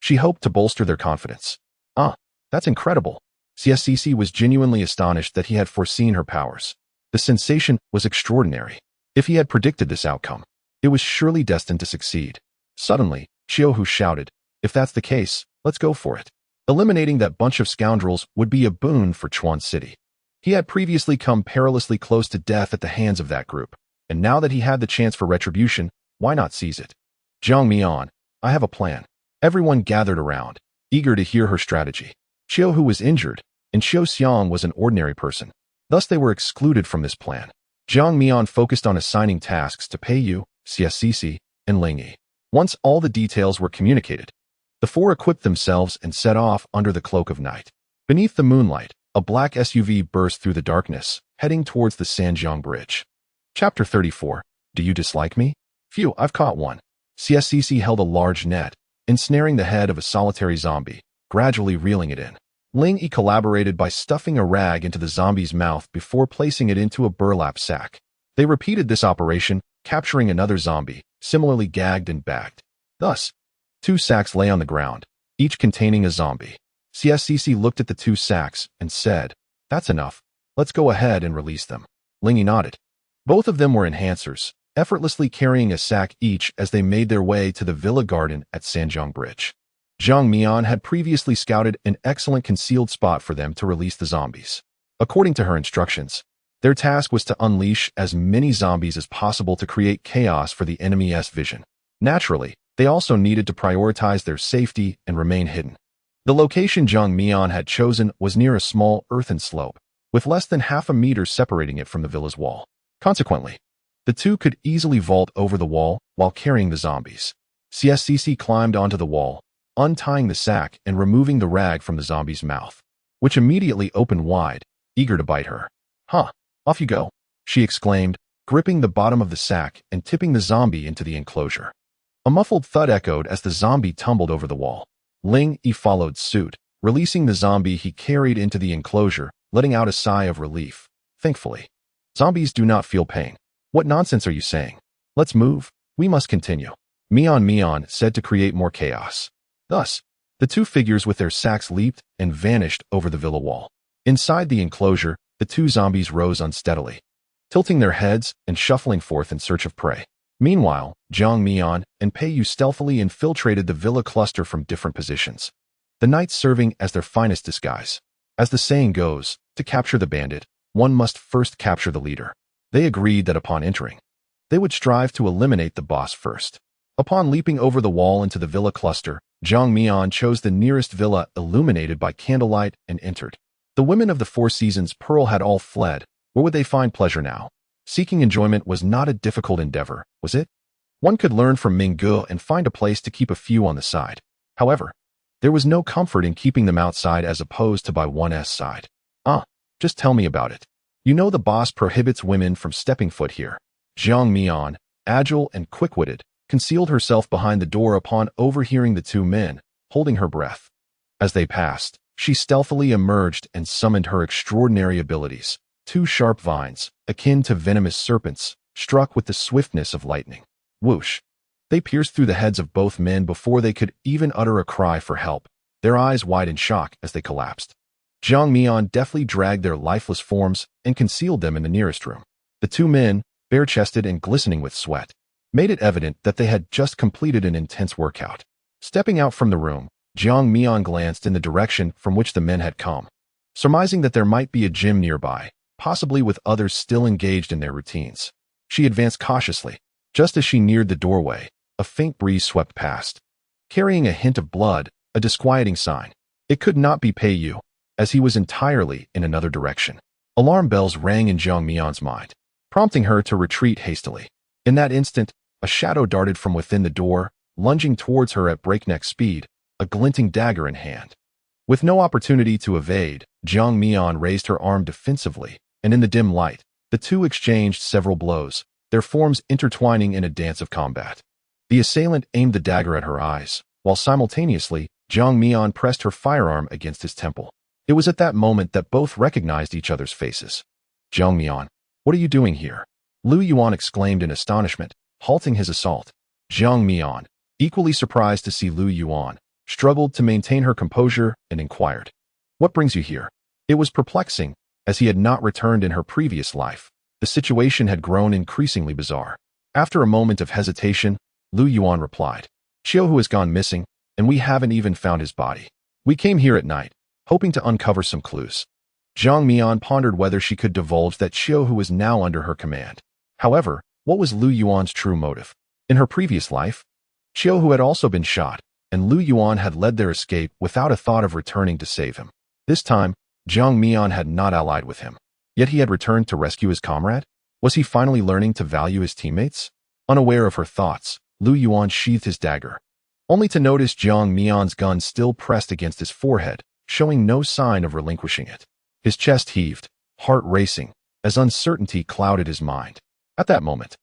she hoped to bolster their confidence." "Ah, that's incredible." CSCC was genuinely astonished that he had foreseen her powers. The sensation was extraordinary. If he had predicted this outcome, it was surely destined to succeed. Suddenly, Xiao Hu shouted, "If that's the case, let's go for it." Eliminating that bunch of scoundrels would be a boon for Chuan City. He had previously come perilously close to death at the hands of that group, and now that he had the chance for retribution, why not seize it? "Zhang Mian, I have a plan." Everyone gathered around, eager to hear her strategy. Xiao Hu was injured, and Xiao Xiang was an ordinary person. Thus they were excluded from this plan. Zhang Mian focused on assigning tasks to Pei Yu, CSCC, and Ling Yi. Once all the details were communicated, the four equipped themselves and set off under the cloak of night. Beneath the moonlight, a black SUV burst through the darkness, heading towards the Sanjiang Bridge. Chapter 34. Do you dislike me? Phew, I've caught one. CSCC held a large net, ensnaring the head of a solitary zombie, gradually reeling it in. Ling Yi collaborated by stuffing a rag into the zombie's mouth before placing it into a burlap sack. They repeated this operation, capturing another zombie, similarly gagged and bagged. Thus, 2 sacks lay on the ground, each containing a zombie. CSCC looked at the 2 sacks and said, "That's enough. Let's go ahead and release them." Ling Yi nodded. Both of them were enhancers, effortlessly carrying a sack each as they made their way to the villa garden at Sanjiang Bridge. Zhang Mian had previously scouted an excellent concealed spot for them to release the zombies. According to her instructions, their task was to unleash as many zombies as possible to create chaos for the enemy's vision. Naturally, they also needed to prioritize their safety and remain hidden. The location Zhang Mian had chosen was near a small earthen slope, with less than half a meter separating it from the villa's wall. Consequently, the two could easily vault over the wall while carrying the zombies. CSCC climbed onto the wall, untying the sack and removing the rag from the zombie's mouth, which immediately opened wide, eager to bite her. "Huh, off you go," she exclaimed, gripping the bottom of the sack and tipping the zombie into the enclosure. A muffled thud echoed as the zombie tumbled over the wall. Ling Yi followed suit, releasing the zombie he carried into the enclosure, letting out a sigh of relief. Thankfully, Zombies do not feel pain. What nonsense are you saying? Let's move. We must continue. Mion said to create more chaos. Thus, the two figures with their sacks leaped and vanished over the villa wall. Inside the enclosure, the two zombies rose unsteadily, tilting their heads and shuffling forth in search of prey. Meanwhile, Jiang Mian and Pei Yu stealthily infiltrated the villa cluster from different positions, the knights serving as their finest disguise. As the saying goes, to capture the bandit, one must first capture the leader. They agreed that upon entering, they would strive to eliminate the boss first. Upon leaping over the wall into the villa cluster, Jiang Mian chose the nearest villa illuminated by candlelight and entered. The women of the Four Seasons Pearl had all fled. Where would they find pleasure now? Seeking enjoyment was not a difficult endeavor, was it? One could learn from Minggu and find a place to keep a few on the side. However, there was no comfort in keeping them outside as opposed to by one's side. Just tell me about it. You know the boss prohibits women from stepping foot here. Jiang Mian, agile and quick-witted, concealed herself behind the door upon overhearing the two men, holding her breath. As they passed, she stealthily emerged and summoned her extraordinary abilities. Two sharp vines, akin to venomous serpents, struck with the swiftness of lightning. Whoosh! They pierced through the heads of both men before they could even utter a cry for help, their eyes wide in shock as they collapsed. Jiang Mian deftly dragged their lifeless forms and concealed them in the nearest room. The two men, bare-chested and glistening with sweat, made it evident that they had just completed an intense workout. Stepping out from the room, Jiang Mian glanced in the direction from which the men had come, surmising that there might be a gym nearby, possibly with others still engaged in their routines. She advanced cautiously. Just as she neared the doorway, a faint breeze swept past, carrying a hint of blood, a disquieting sign. It could not be Pei Yu, as he was entirely in another direction. Alarm bells rang in Jiang Mian's mind, prompting her to retreat hastily. In that instant, a shadow darted from within the door, lunging towards her at breakneck speed, a glinting dagger in hand. With no opportunity to evade, Jiang Mian raised her arm defensively, and in the dim light, the two exchanged several blows, their forms intertwining in a dance of combat. The assailant aimed the dagger at her eyes, while simultaneously, Jiang Mian pressed her firearm against his temple. It was at that moment that both recognized each other's faces. Jiang Mian, what are you doing here? Lu Yuan exclaimed in astonishment, halting his assault. Jiang Mian, equally surprised to see Lu Yuan, struggled to maintain her composure and inquired, "What brings you here?" It was perplexing, as he had not returned in her previous life. The situation had grown increasingly bizarre. After a moment of hesitation, Lu Yuan replied, "Xiaohu has gone missing, and we haven't even found his body. We came here at night, hoping to uncover some clues." Jiang Mian pondered whether she could divulge that Xiaohu was now under her command. However, what was Lu Yuan's true motive? In her previous life, Xiaohu had also been shot, and Lu Yuan had led their escape without a thought of returning to save him. This time, Jiang Mian had not allied with him. Yet he had returned to rescue his comrade? Was he finally learning to value his teammates? Unaware of her thoughts, Lu Yuan sheathed his dagger, only to notice Jiang Mian's gun still pressed against his forehead, showing no sign of relinquishing it. His chest heaved, heart racing, as uncertainty clouded his mind. At that moment,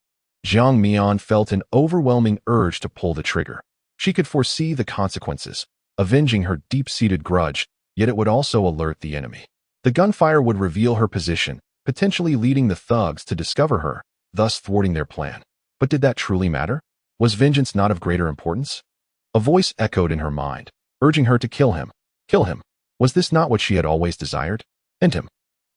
Jiang Mian felt an overwhelming urge to pull the trigger. She could foresee the consequences, avenging her deep-seated grudge, yet it would also alert the enemy. The gunfire would reveal her position, potentially leading the thugs to discover her, thus thwarting their plan. But did that truly matter? Was vengeance not of greater importance? A voice echoed in her mind, urging her to kill him. Kill him. Was this not what she had always desired? End him.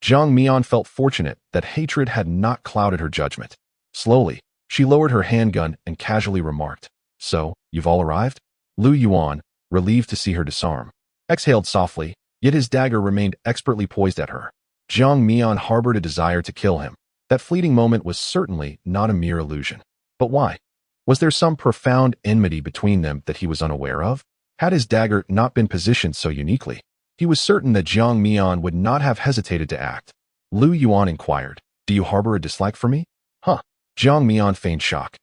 Jiang Mian felt fortunate that hatred had not clouded her judgment. Slowly, she lowered her handgun and casually remarked, "So, you've all arrived?" Lu Yuan, relieved to see her disarm, exhaled softly, yet his dagger remained expertly poised at her. Jiang Mian harbored a desire to kill him. That fleeting moment was certainly not a mere illusion. But why? Was there some profound enmity between them that he was unaware of? Had his dagger not been positioned so uniquely, he was certain that Jiang Mian would not have hesitated to act. Lu Yuan inquired, "Do you harbor a dislike for me?" "Huh." Jiang Mian feigned shock.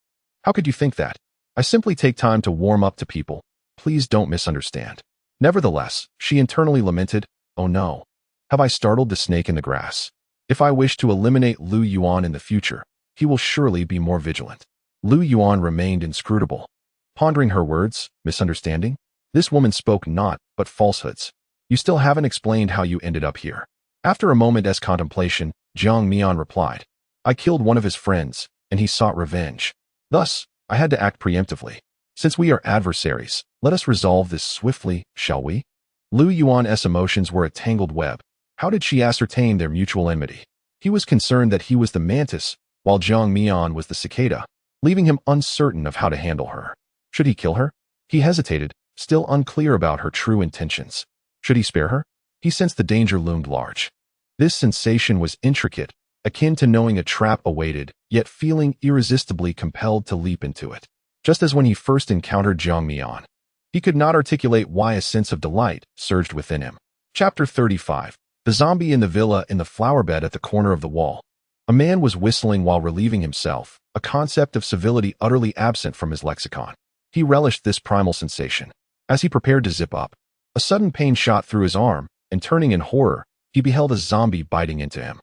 "How could you think that? I simply take time to warm up to people. Please don't misunderstand." Nevertheless, she internally lamented, "Oh no. Have I startled the snake in the grass? If I wish to eliminate Lu Yuan in the future, he will surely be more vigilant." Lu Yuan remained inscrutable, pondering her words. Misunderstanding? This woman spoke not but falsehoods. "You still haven't explained how you ended up here." After a moment's contemplation, Jiang Mian replied, I killed one of his friends, and he sought revenge. Thus, I had to act preemptively. Since we are adversaries, let us resolve this swiftly, shall we? Lu Yuan's emotions were a tangled web. How did she ascertain their mutual enmity? He was concerned that he was the mantis, while Jiang Mian was the cicada, leaving him uncertain of how to handle her. Should he kill her? He hesitated, still unclear about her true intentions. Should he spare her? He sensed the danger loomed large. This sensation was intricate, akin to knowing a trap awaited, yet feeling irresistibly compelled to leap into it. Just as when he first encountered Jiang Mian. He could not articulate why a sense of delight surged within him. Chapter 35. The zombie in the villa in the flower bed at the corner of the wall. A man was whistling while relieving himself, a concept of civility utterly absent from his lexicon. He relished this primal sensation. As he prepared to zip up, a sudden pain shot through his arm, and turning in horror, he beheld a zombie biting into him.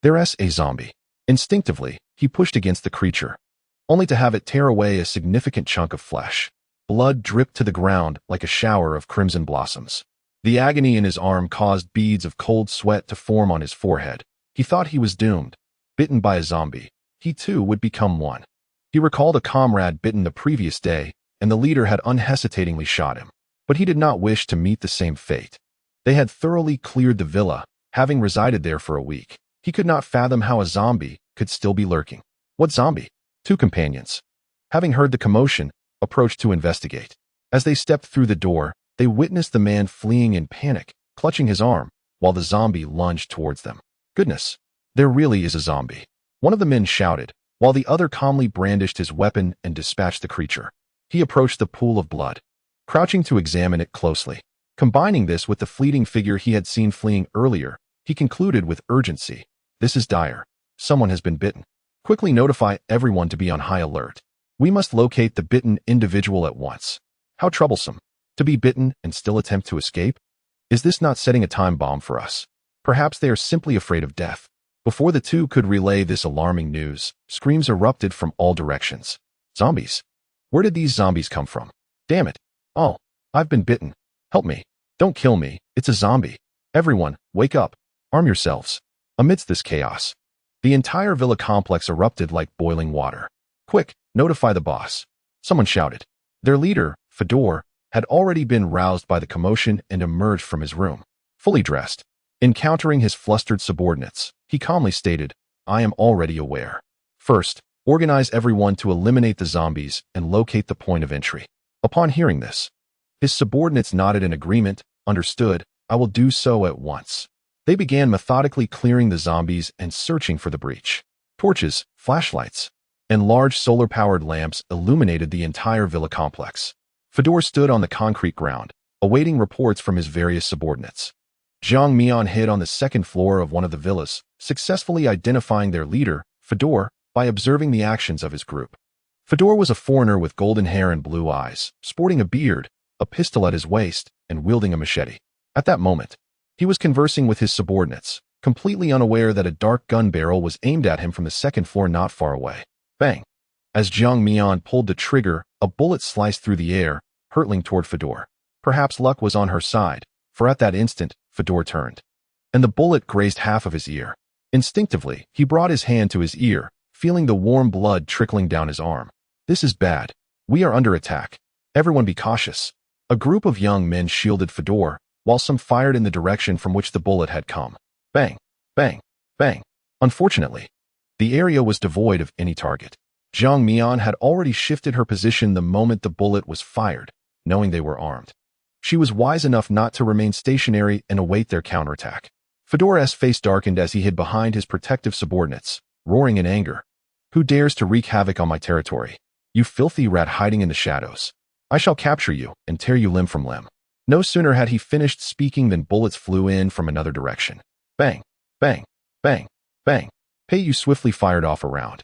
There's a zombie. Instinctively, he pushed against the creature, only to have it tear away a significant chunk of flesh. Blood dripped to the ground like a shower of crimson blossoms. The agony in his arm caused beads of cold sweat to form on his forehead. He thought he was doomed. Bitten by a zombie, he too would become one. He recalled a comrade bitten the previous day, and the leader had unhesitatingly shot him. But he did not wish to meet the same fate. They had thoroughly cleared the villa, having resided there for a week. He could not fathom how a zombie could still be lurking. What zombie? Two companions, having heard the commotion, approached to investigate. As they stepped through the door, they witnessed the man fleeing in panic, clutching his arm, while the zombie lunged towards them. Goodness, there really is a zombie. One of the men shouted, while the other calmly brandished his weapon and dispatched the creature. He approached the pool of blood, crouching to examine it closely. Combining this with the fleeting figure he had seen fleeing earlier, he concluded with urgency. This is dire. Someone has been bitten. Quickly notify everyone to be on high alert. We must locate the bitten individual at once. How troublesome. To be bitten and still attempt to escape? Is this not setting a time bomb for us? Perhaps they are simply afraid of death. Before the two could relay this alarming news, screams erupted from all directions. Zombies? Where did these zombies come from? Damn it. Oh, I've been bitten. Help me. Don't kill me. It's a zombie. Everyone, wake up. Arm yourselves. Amidst this chaos, the entire villa complex erupted like boiling water. Quick, notify the boss. Someone shouted. Their leader, Fedor, had already been roused by the commotion and emerged from his room, fully dressed. Encountering his flustered subordinates, he calmly stated, I am already aware. First, organize everyone to eliminate the zombies and locate the point of entry. Upon hearing this, his subordinates nodded in agreement. Understood, I will do so at once. They began methodically clearing the zombies and searching for the breach. Torches, flashlights, and large solar-powered lamps illuminated the entire villa complex. Fedor stood on the concrete ground, awaiting reports from his various subordinates. Jiang Mian hid on the second floor of one of the villas, successfully identifying their leader, Fedor, by observing the actions of his group. Fedor was a foreigner with golden hair and blue eyes, sporting a beard, a pistol at his waist, and wielding a machete. At that moment, he was conversing with his subordinates, completely unaware that a dark gun barrel was aimed at him from the second floor not far away. Bang! As Jiang Mian pulled the trigger, a bullet sliced through the air, hurtling toward Fedor. Perhaps luck was on her side, for at that instant, Fedor turned, and the bullet grazed half of his ear. Instinctively, he brought his hand to his ear, feeling the warm blood trickling down his arm. This is bad. We are under attack. Everyone be cautious. A group of young men shielded Fedor, while some fired in the direction from which the bullet had come. Bang, bang, bang. Unfortunately, the area was devoid of any target. Jiang Mian had already shifted her position the moment the bullet was fired, knowing they were armed. She was wise enough not to remain stationary and await their counterattack. Fedor's face darkened as he hid behind his protective subordinates, roaring in anger. Who dares to wreak havoc on my territory? You filthy rat hiding in the shadows. I shall capture you and tear you limb from limb. No sooner had he finished speaking than bullets flew in from another direction. Bang, bang, bang, bang. Peiyu swiftly fired off a round,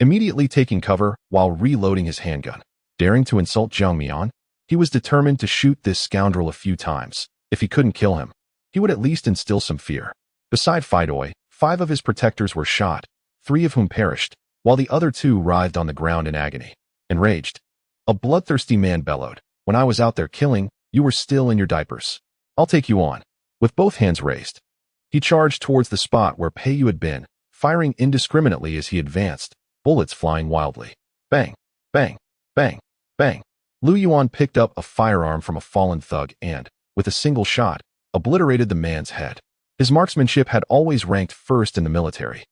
immediately taking cover while reloading his handgun. Daring to insult Jiang Mian, he was determined to shoot this scoundrel a few times. If he couldn't kill him, he would at least instill some fear. Beside Fedor, 5 of his protectors were shot, 3 of whom perished, while the other 2 writhed on the ground in agony. Enraged, a bloodthirsty man bellowed, When I was out there killing, you were still in your diapers. I'll take you on. With both hands raised, he charged towards the spot where Peiyu had been, firing indiscriminately as he advanced, bullets flying wildly. Bang, bang, bang, bang. Lu Yuan picked up a firearm from a fallen thug and, with a single shot, obliterated the man's head. His marksmanship had always ranked first in the military,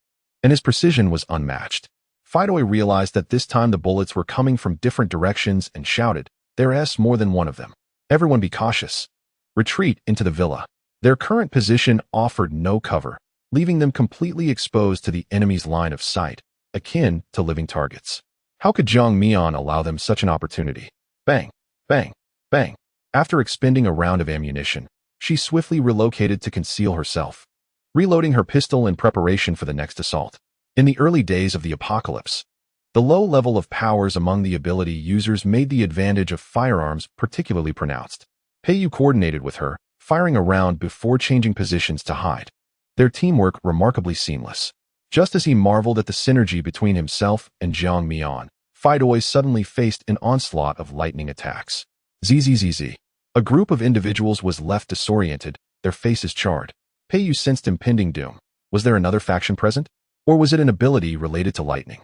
and his precision was unmatched. Fidoi realized that this time the bullets were coming from different directions and shouted, "There's more than one of them. Everyone be cautious. Retreat into the villa." Their current position offered no cover, leaving them completely exposed to the enemy's line of sight, akin to living targets. How could Jiang Mian allow them such an opportunity? Bang, bang, bang. After expending a round of ammunition, she swiftly relocated to conceal herself, reloading her pistol in preparation for the next assault. In the early days of the apocalypse, the low level of powers among the ability users made the advantage of firearms particularly pronounced. Peiyu coordinated with her, firing a round before changing positions to hide. Their teamwork remarkably seamless. Just as he marveled at the synergy between himself and Jiang Mian, Fidoi suddenly faced an onslaught of lightning attacks. Zzz. A group of individuals was left disoriented, their faces charred. Peiyu sensed impending doom. Was there another faction present? Or was it an ability related to lightning?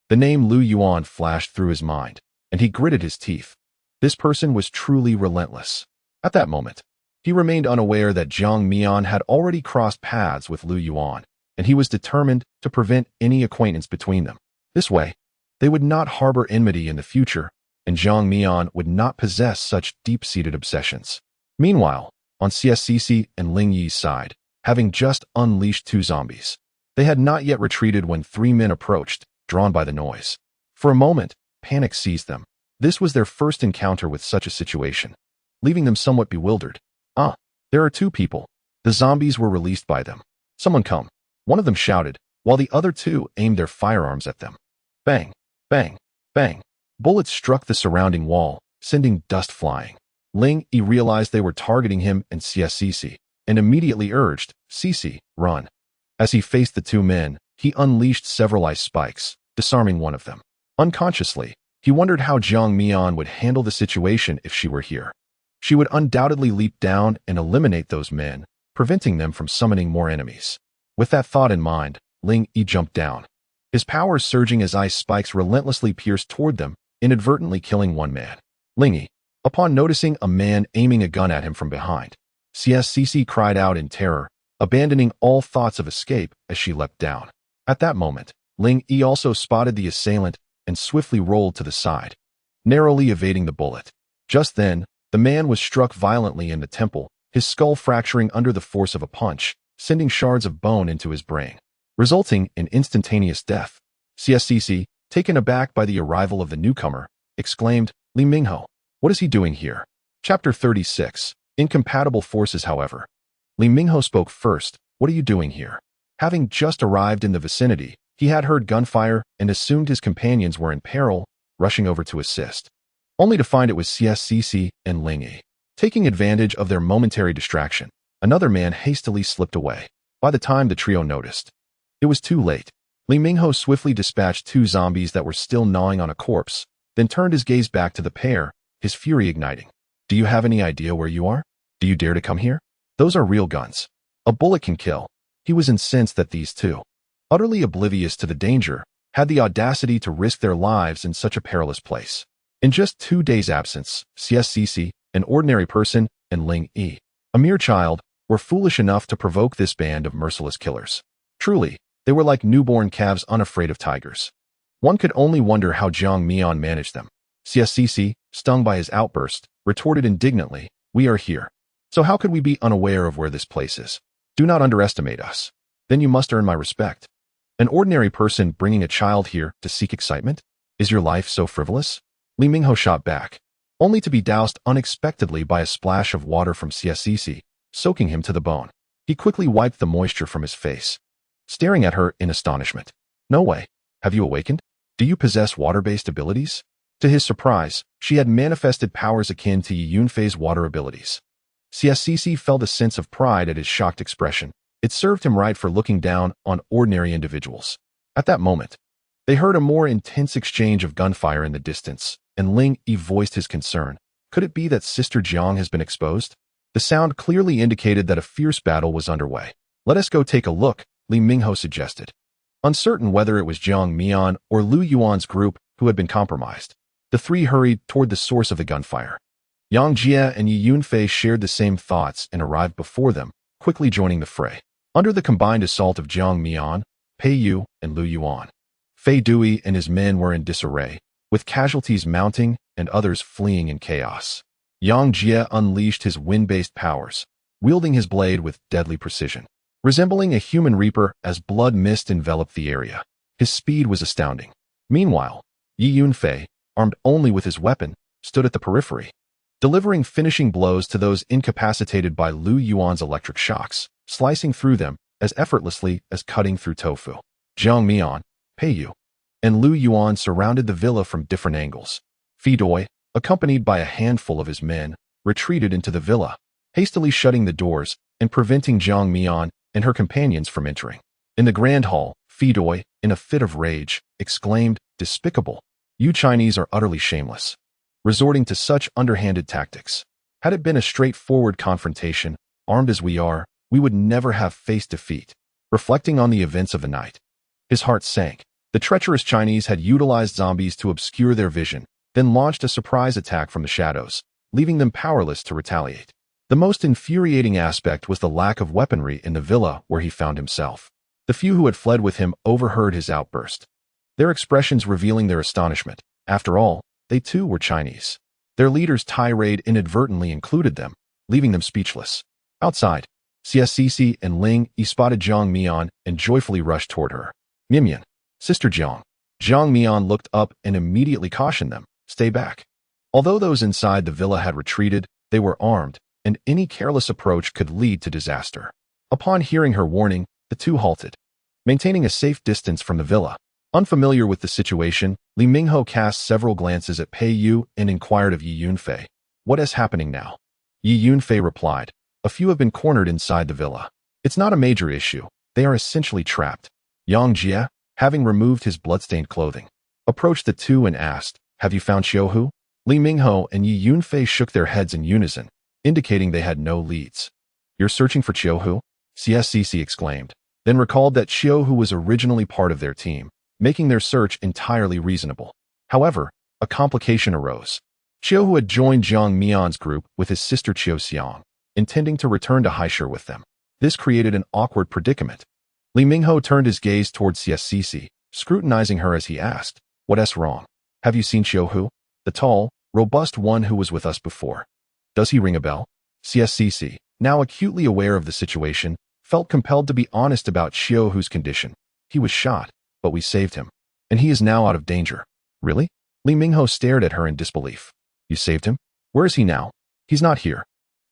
The name Lu Yuan flashed through his mind, and he gritted his teeth. This person was truly relentless. At that moment, he remained unaware that Jiang Mian had already crossed paths with Lu Yuan, and he was determined to prevent any acquaintance between them. This way, they would not harbor enmity in the future, and Jiang Mian would not possess such deep-seated obsessions. Meanwhile, on CSCC and Ling Yi's side, having just unleashed 2 zombies, they had not yet retreated when 3 men approached, drawn by the noise. For a moment, panic seized them. This was their first encounter with such a situation, leaving them somewhat bewildered. There are 2 people. The zombies were released by them. Someone come. One of them shouted, while the other 2 aimed their firearms at them. Bang, bang, bang. Bullets struck the surrounding wall, sending dust flying. Ling Yi realized they were targeting him and CSCC, and immediately urged, "CC, run." As he faced the 2 men, he unleashed several ice spikes, disarming one of them. Unconsciously, he wondered how Jiang Mian would handle the situation if she were here. She would undoubtedly leap down and eliminate those men, preventing them from summoning more enemies. With that thought in mind, Ling Yi jumped down, his powers surging as ice spikes relentlessly pierced toward them, inadvertently killing 1 man. Ling Yi, upon noticing a man aiming a gun at him from behind, CSCC cried out in terror, abandoning all thoughts of escape as she leapt down. At that moment, Ling Yi also spotted the assailant and swiftly rolled to the side, narrowly evading the bullet. Just then, the man was struck violently in the temple, his skull fracturing under the force of a punch, sending shards of bone into his brain, resulting in instantaneous death. CSCC, taken aback by the arrival of the newcomer, exclaimed, "Li Mingho, what is he doing here?" Chapter 36. Incompatible Forces. However, Li Mingho spoke first. "What are you doing here?" Having just arrived in the vicinity, he had heard gunfire and assumed his companions were in peril, rushing over to assist, only to find it was CSCC and Ling Yi. Taking advantage of their momentary distraction, another man hastily slipped away. By the time the trio noticed, it was too late. Li Mingho swiftly dispatched 2 zombies that were still gnawing on a corpse, then turned his gaze back to the pair, his fury igniting. "Do you have any idea where you are? Do you dare to come here? Those are real guns. A bullet can kill." He was incensed that these 2, utterly oblivious to the danger, had the audacity to risk their lives in such a perilous place. In just 2 days' absence, CSCC, an ordinary person, and Ling Yi, a mere child, were foolish enough to provoke this band of merciless killers. Truly, they were like newborn calves unafraid of tigers. One could only wonder how Jiang Mian managed them. CSCC, stung by his outburst, retorted indignantly, "We are here. So how could we be unaware of where this place is? Do not underestimate us. Then you must earn my respect. An ordinary person bringing a child here to seek excitement? Is your life so frivolous?" Li Mingho shot back, only to be doused unexpectedly by a splash of water from CSCC, soaking him to the bone. He quickly wiped the moisture from his face, staring at her in astonishment. "No way. Have you awakened? Do you possess water-based abilities?" To his surprise, she had manifested powers akin to Yi Yunfei's water abilities. CSCC felt a sense of pride at his shocked expression. It served him right for looking down on ordinary individuals. At that moment, they heard a more intense exchange of gunfire in the distance, and Ling Yi voiced his concern. Could it be that Sister Jiang has been exposed? The sound clearly indicated that a fierce battle was underway. "Let us go take a look," Li Mingho suggested. Uncertain whether it was Jiang Mian or Lu Yuan's group who had been compromised, the three hurried toward the source of the gunfire. Yang Jie and Yi Yunfei shared the same thoughts and arrived before them, quickly joining the fray. Under the combined assault of Jiang Mian, Pei Yu, and Lu Yuan, Fei Dui and his men were in disarray, with casualties mounting and others fleeing in chaos. Yang Jie unleashed his wind-based powers, wielding his blade with deadly precision. Resembling a human reaper as blood mist enveloped the area, his speed was astounding. Meanwhile, Yi Yunfei, armed only with his weapon, stood at the periphery, delivering finishing blows to those incapacitated by Lu Yuan's electric shocks, slicing through them as effortlessly as cutting through tofu. Jiang Mian, Pei Yu, and Lu Yuan surrounded the villa from different angles. Fei Dui, accompanied by a handful of his men, retreated into the villa, hastily shutting the doors and preventing Jiang Mian and her companions from entering. In the grand hall, Fei Dui, in a fit of rage, exclaimed, "Despicable! You Chinese are utterly shameless, resorting to such underhanded tactics. Had it been a straightforward confrontation, armed as we are, we would never have faced defeat." Reflecting on the events of the night, his heart sank. The treacherous Chinese had utilized zombies to obscure their vision, then launched a surprise attack from the shadows, leaving them powerless to retaliate. The most infuriating aspect was the lack of weaponry in the villa where he found himself. The few who had fled with him overheard his outburst, their expressions revealing their astonishment. After all, they too were Chinese. Their leader's tirade inadvertently included them, leaving them speechless. Outside, CSCC and Ling Yi spotted Jiang Mian and joyfully rushed toward her. "Mian, Sister Jiang." Jiang Mian looked up and immediately cautioned them, "Stay back." Although those inside the villa had retreated, they were armed, and any careless approach could lead to disaster. Upon hearing her warning, the two halted, maintaining a safe distance from the villa. Unfamiliar with the situation, Li Mingho cast several glances at Pei Yu and inquired of Yi Yunfei, "What is happening now?" Yi Yunfei replied, "A few have been cornered inside the villa. It's not a major issue. They are essentially trapped." Yang Jie, having removed his bloodstained clothing, approached the two and asked, "Have you found Xiuhu?" Li Mingho and Yi Yunfei shook their heads in unison, indicating they had no leads. "You're searching for Xiuhu?" CSCC exclaimed, then recalled that Xiuhu was originally part of their team, making their search entirely reasonable. However, a complication arose. Xiuhu had joined Jiang Mian's group with his sister Qiu Xiang, intending to return to Haishur with them. This created an awkward predicament. Li Mingho turned his gaze towards CSCC, scrutinizing her as he asked, "What's wrong? Have you seen Xiuhu? The tall, robust one who was with us before. Does he ring a bell?" CSCC, now acutely aware of the situation, felt compelled to be honest about Xiuhu's condition. "He was shot, but we saved him, and he is now out of danger." "Really?" Li Mingho stared at her in disbelief. "You saved him? Where is he now?" "He's not here.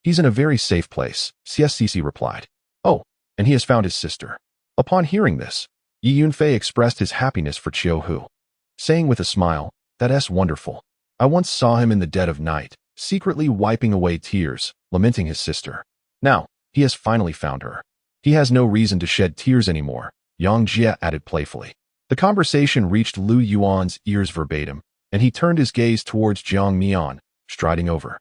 He's in a very safe place," CSCC replied. "Oh, and he has found his sister." Upon hearing this, Yi Yunfei expressed his happiness for Xiuhu, saying with a smile, "That's wonderful. I once saw him in the dead of night, secretly wiping away tears, lamenting his sister. Now, he has finally found her. He has no reason to shed tears anymore," Yang Jie added playfully. The conversation reached Lu Yuan's ears verbatim, and he turned his gaze towards Jiang Mian, striding over.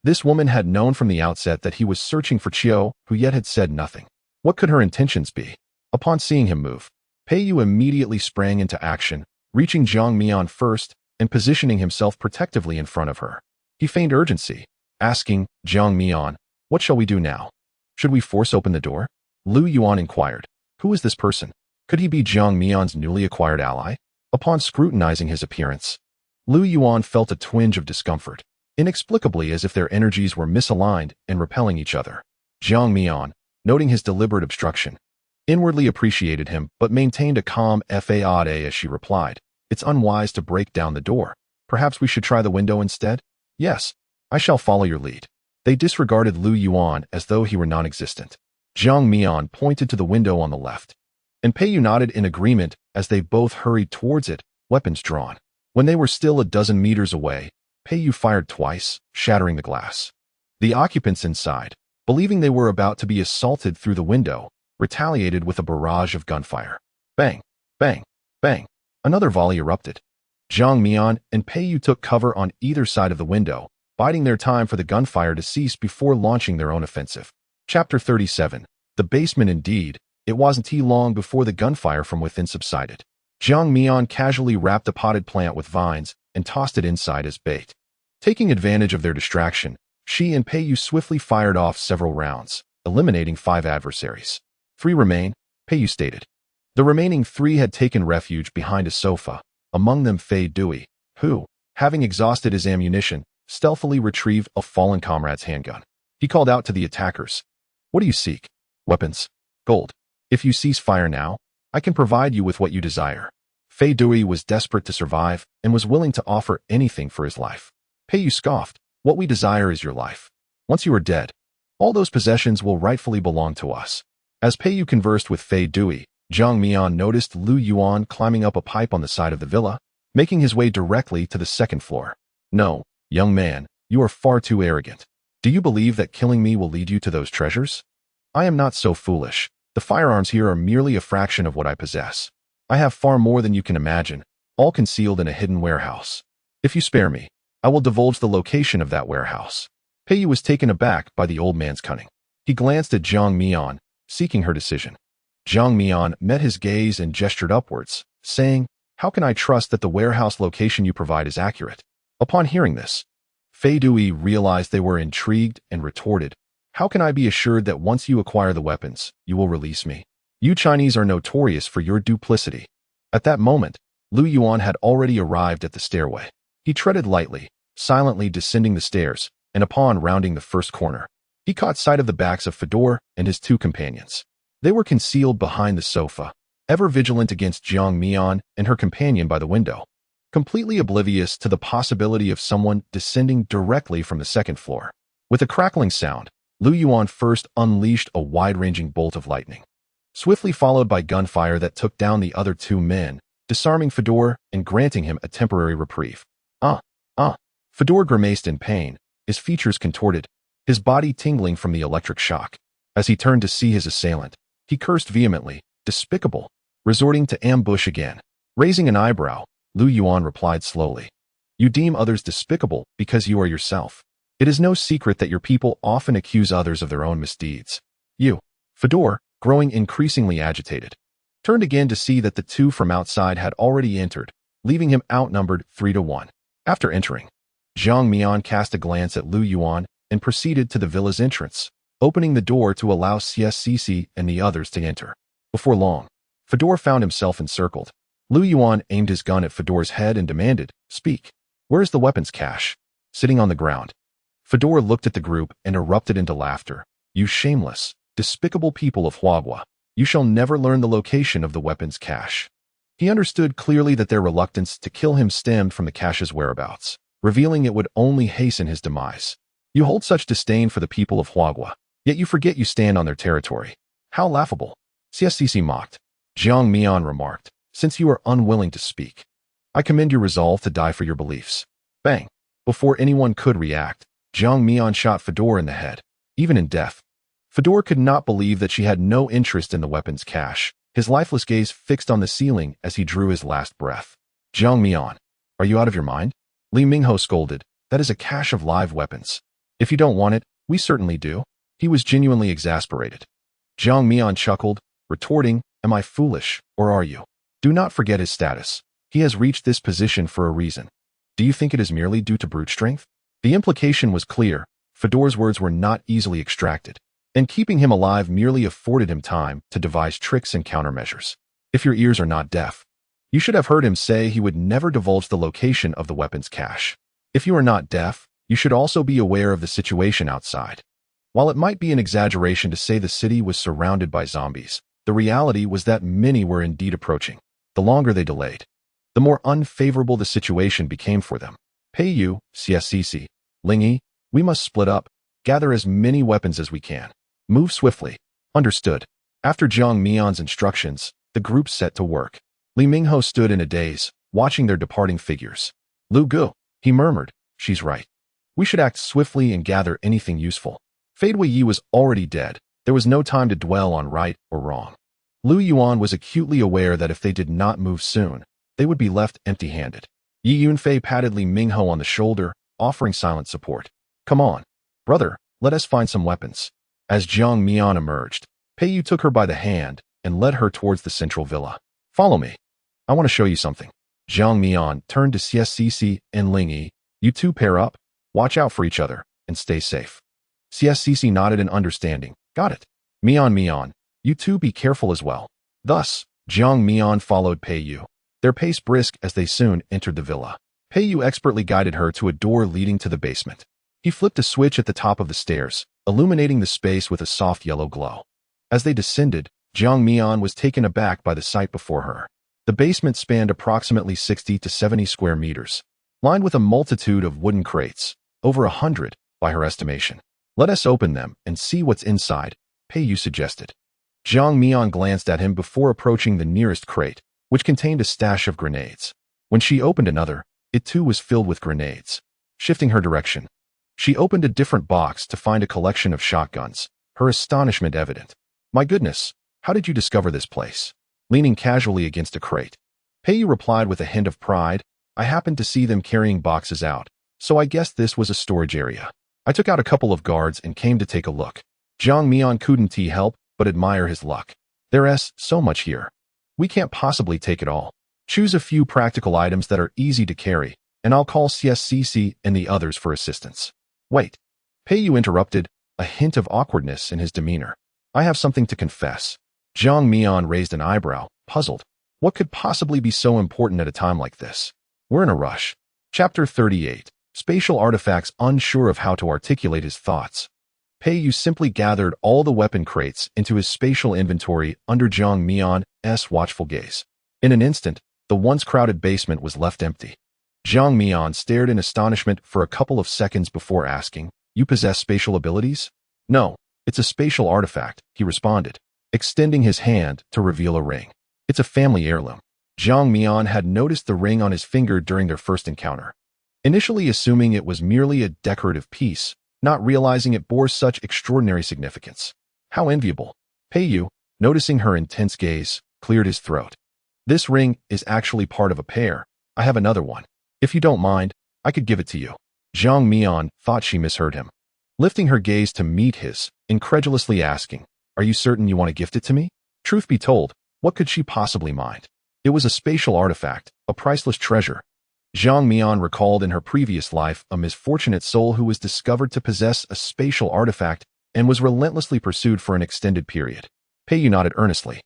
This woman had known from the outset that he was searching for Qiu, who yet had said nothing. What could her intentions be? Upon seeing him move, Pei Yu immediately sprang into action, reaching Jiang Mian first and positioning himself protectively in front of her. He feigned urgency, asking, "Jiang Mian, what shall we do now? Should we force open the door?" Lu Yuan inquired, "Who is this person? Could he be Jiang Mian's newly acquired ally?" Upon scrutinizing his appearance, Lu Yuan felt a twinge of discomfort, inexplicably as if their energies were misaligned and repelling each other. Jiang Mian, noting his deliberate obstruction, inwardly appreciated him but maintained a calm faade as she replied, "It's unwise to break down the door. Perhaps we should try the window instead?" "Yes, I shall follow your lead." They disregarded Lu Yuan as though he were non-existent. Jiang Mian pointed to the window on the left, and Pei Yu nodded in agreement as they both hurried towards it, weapons drawn. When they were still a dozen meters away, Pei Yu fired twice, shattering the glass. The occupants inside, believing they were about to be assaulted through the window, retaliated with a barrage of gunfire. Bang, bang, bang. Another volley erupted. Jiang Mian and Pei Yu took cover on either side of the window, biding their time for the gunfire to cease before launching their own offensive. Chapter 37. The basement indeed, It wasn't too long before the gunfire from within subsided. Jiang Mian casually wrapped a potted plant with vines and tossed it inside as bait. Taking advantage of their distraction, she and Pei Yu swiftly fired off several rounds, eliminating 5 adversaries. 3 remain, Pei Yu stated. The remaining 3 had taken refuge behind a sofa, among them Fei Dui, who, having exhausted his ammunition, stealthily retrieved a fallen comrade's handgun. He called out to the attackers. What do you seek? Weapons? Gold. If you cease fire now, I can provide you with what you desire. Fei Dui was desperate to survive and was willing to offer anything for his life. Pei Yu scoffed. What we desire is your life. Once you are dead, all those possessions will rightfully belong to us. As Pei Yu conversed with Fei Dui, Jiang Mian noticed Lu Yuan climbing up a pipe on the side of the villa, making his way directly to the 2nd floor. No, young man, you are far too arrogant. Do you believe that killing me will lead you to those treasures? I am not so foolish. The firearms here are merely a fraction of what I possess. I have far more than you can imagine, all concealed in a hidden warehouse. If you spare me, I will divulge the location of that warehouse. Pei Yu was taken aback by the old man's cunning. He glanced at Jiang Mian, seeking her decision. Jiang Mian met his gaze and gestured upwards, saying, How can I trust that the warehouse location you provide is accurate? Upon hearing this, Fei Dui realized they were intrigued and retorted, How can I be assured that once you acquire the weapons, you will release me? You Chinese are notorious for your duplicity. At that moment, Lu Yuan had already arrived at the stairway. He treaded lightly, silently descending the stairs, and upon rounding the first corner, he caught sight of the backs of Fedor and his 2 companions. They were concealed behind the sofa, ever vigilant against Jiang Mian and her companion by the window, completely oblivious to the possibility of someone descending directly from the 2nd floor. With a crackling sound, Lu Yuan first unleashed a wide-ranging bolt of lightning, swiftly followed by gunfire that took down the other 2 men, disarming Fedor and granting him a temporary reprieve. Fedor grimaced in pain, his features contorted, his body tingling from the electric shock. As he turned to see his assailant, he cursed vehemently, Despicable, resorting to ambush again. Raising an eyebrow, Lu Yuan replied slowly, You deem others despicable because you are yourself. It is no secret that your people often accuse others of their own misdeeds. You, Fedor, growing increasingly agitated, turned again to see that the 2 from outside had already entered, leaving him outnumbered 3-1. After entering, Jiang Mian cast a glance at Lu Yuan and proceeded to the villa's entrance, opening the door to allow CSCC and the others to enter. Before long, Fedor found himself encircled. Lu Yuan aimed his gun at Fedor's head and demanded, Speak. Where is the weapons cache? Sitting on the ground. Fedor looked at the group and erupted into laughter. You shameless, despicable people of Huagua. You shall never learn the location of the weapons cache. He understood clearly that their reluctance to kill him stemmed from the cache's whereabouts, revealing it would only hasten his demise. You hold such disdain for the people of Huagua, yet you forget you stand on their territory. How laughable. CSCC mocked. Jiang Mian remarked, Since you are unwilling to speak, I commend your resolve to die for your beliefs. Bang. Before anyone could react, Jiang Mian shot Fedor in the head. Even in death, Fedor could not believe that she had no interest in the weapons cache, his lifeless gaze fixed on the ceiling as he drew his last breath. Jiang Mian, are you out of your mind? Li Mingho scolded, That is a cache of live weapons. If you don't want it, we certainly do. He was genuinely exasperated. Jiang Mian chuckled, retorting, Am I foolish, or are you? Do not forget his status. He has reached this position for a reason. Do you think it is merely due to brute strength? The implication was clear. Fedor's words were not easily extracted, and keeping him alive merely afforded him time to devise tricks and countermeasures. If your ears are not deaf, you should have heard him say he would never divulge the location of the weapons cache. If you are not deaf, you should also be aware of the situation outside. While it might be an exaggeration to say the city was surrounded by zombies, the reality was that many were indeed approaching. The longer they delayed, the more unfavorable the situation became for them. Pei Yu, CSCC, Ling Yi, we must split up, gather as many weapons as we can. Move swiftly. Understood. After Jiang Mian's instructions, the group set to work. Li Mingho stood in a daze, watching their departing figures. Lu Gu, he murmured, She's right. We should act swiftly and gather anything useful. Fei Yi was already dead. There was no time to dwell on right or wrong. Lu Yuan was acutely aware that if they did not move soon, they would be left empty-handed. Yi Yunfei patted Li Mingho on the shoulder, offering silent support. Come on, brother, let us find some weapons. As Jiang Mian emerged, Pei Yu took her by the hand, and led her towards the central villa. Follow me. I want to show you something. Jiang Mian turned to CSCC and Ling Yi. You two pair up, watch out for each other, and stay safe. CSCC nodded in understanding. Got it. Mian, you two be careful as well. Thus, Jiang Mian followed Pei Yu, their pace brisk as they soon entered the villa. Pei Yu expertly guided her to a door leading to the basement. He flipped a switch at the top of the stairs, illuminating the space with a soft yellow glow. As they descended, Jiang Mian was taken aback by the sight before her. The basement spanned approximately 60 to 70 square meters, lined with a multitude of wooden crates, over 100 by her estimation. Let us open them and see what's inside, Pei Yu suggested. Jiang Mian glanced at him before approaching the nearest crate, which contained a stash of grenades. When she opened another, it too was filled with grenades. Shifting her direction, she opened a different box to find a collection of shotguns, her astonishment evident. My goodness, how did you discover this place? Leaning casually against a crate, Pei Yu replied with a hint of pride. I happened to see them carrying boxes out, so I guessed this was a storage area. I took out a couple of guards and came to take a look. Jiang Mian couldn't help but admire his luck. There's so much here. We can't possibly take it all. Choose a few practical items that are easy to carry, and I'll call CSCC and the others for assistance. Wait. Pei Yu interrupted, a hint of awkwardness in his demeanor. I have something to confess. Jiang Mian raised an eyebrow, puzzled. What could possibly be so important at a time like this? We're in a rush. Chapter 38. Spatial Artifacts. Unsure of how to articulate his thoughts, Pei Yu simply gathered all the weapon crates into his spatial inventory under Jiang Mian's watchful gaze. In an instant, the once crowded basement was left empty. Jiang Mian stared in astonishment for a couple of seconds before asking, You possess spatial abilities? No, it's a spatial artifact, he responded, extending his hand to reveal a ring. It's a family heirloom. Jiang Mian had noticed the ring on his finger during their first encounter. Initially assuming it was merely a decorative piece, not realizing it bore such extraordinary significance. How enviable. Pei Yu, noticing her intense gaze, cleared his throat. This ring is actually part of a pair. I have another one. If you don't mind, I could give it to you. Jiang Mian thought she misheard him. Lifting her gaze to meet his, incredulously asking, Are you certain you want to gift it to me? Truth be told, what could she possibly mind? It was a spatial artifact, a priceless treasure. Jiang Mian recalled in her previous life a misfortunate soul who was discovered to possess a spatial artifact and was relentlessly pursued for an extended period. Pei Yu nodded earnestly.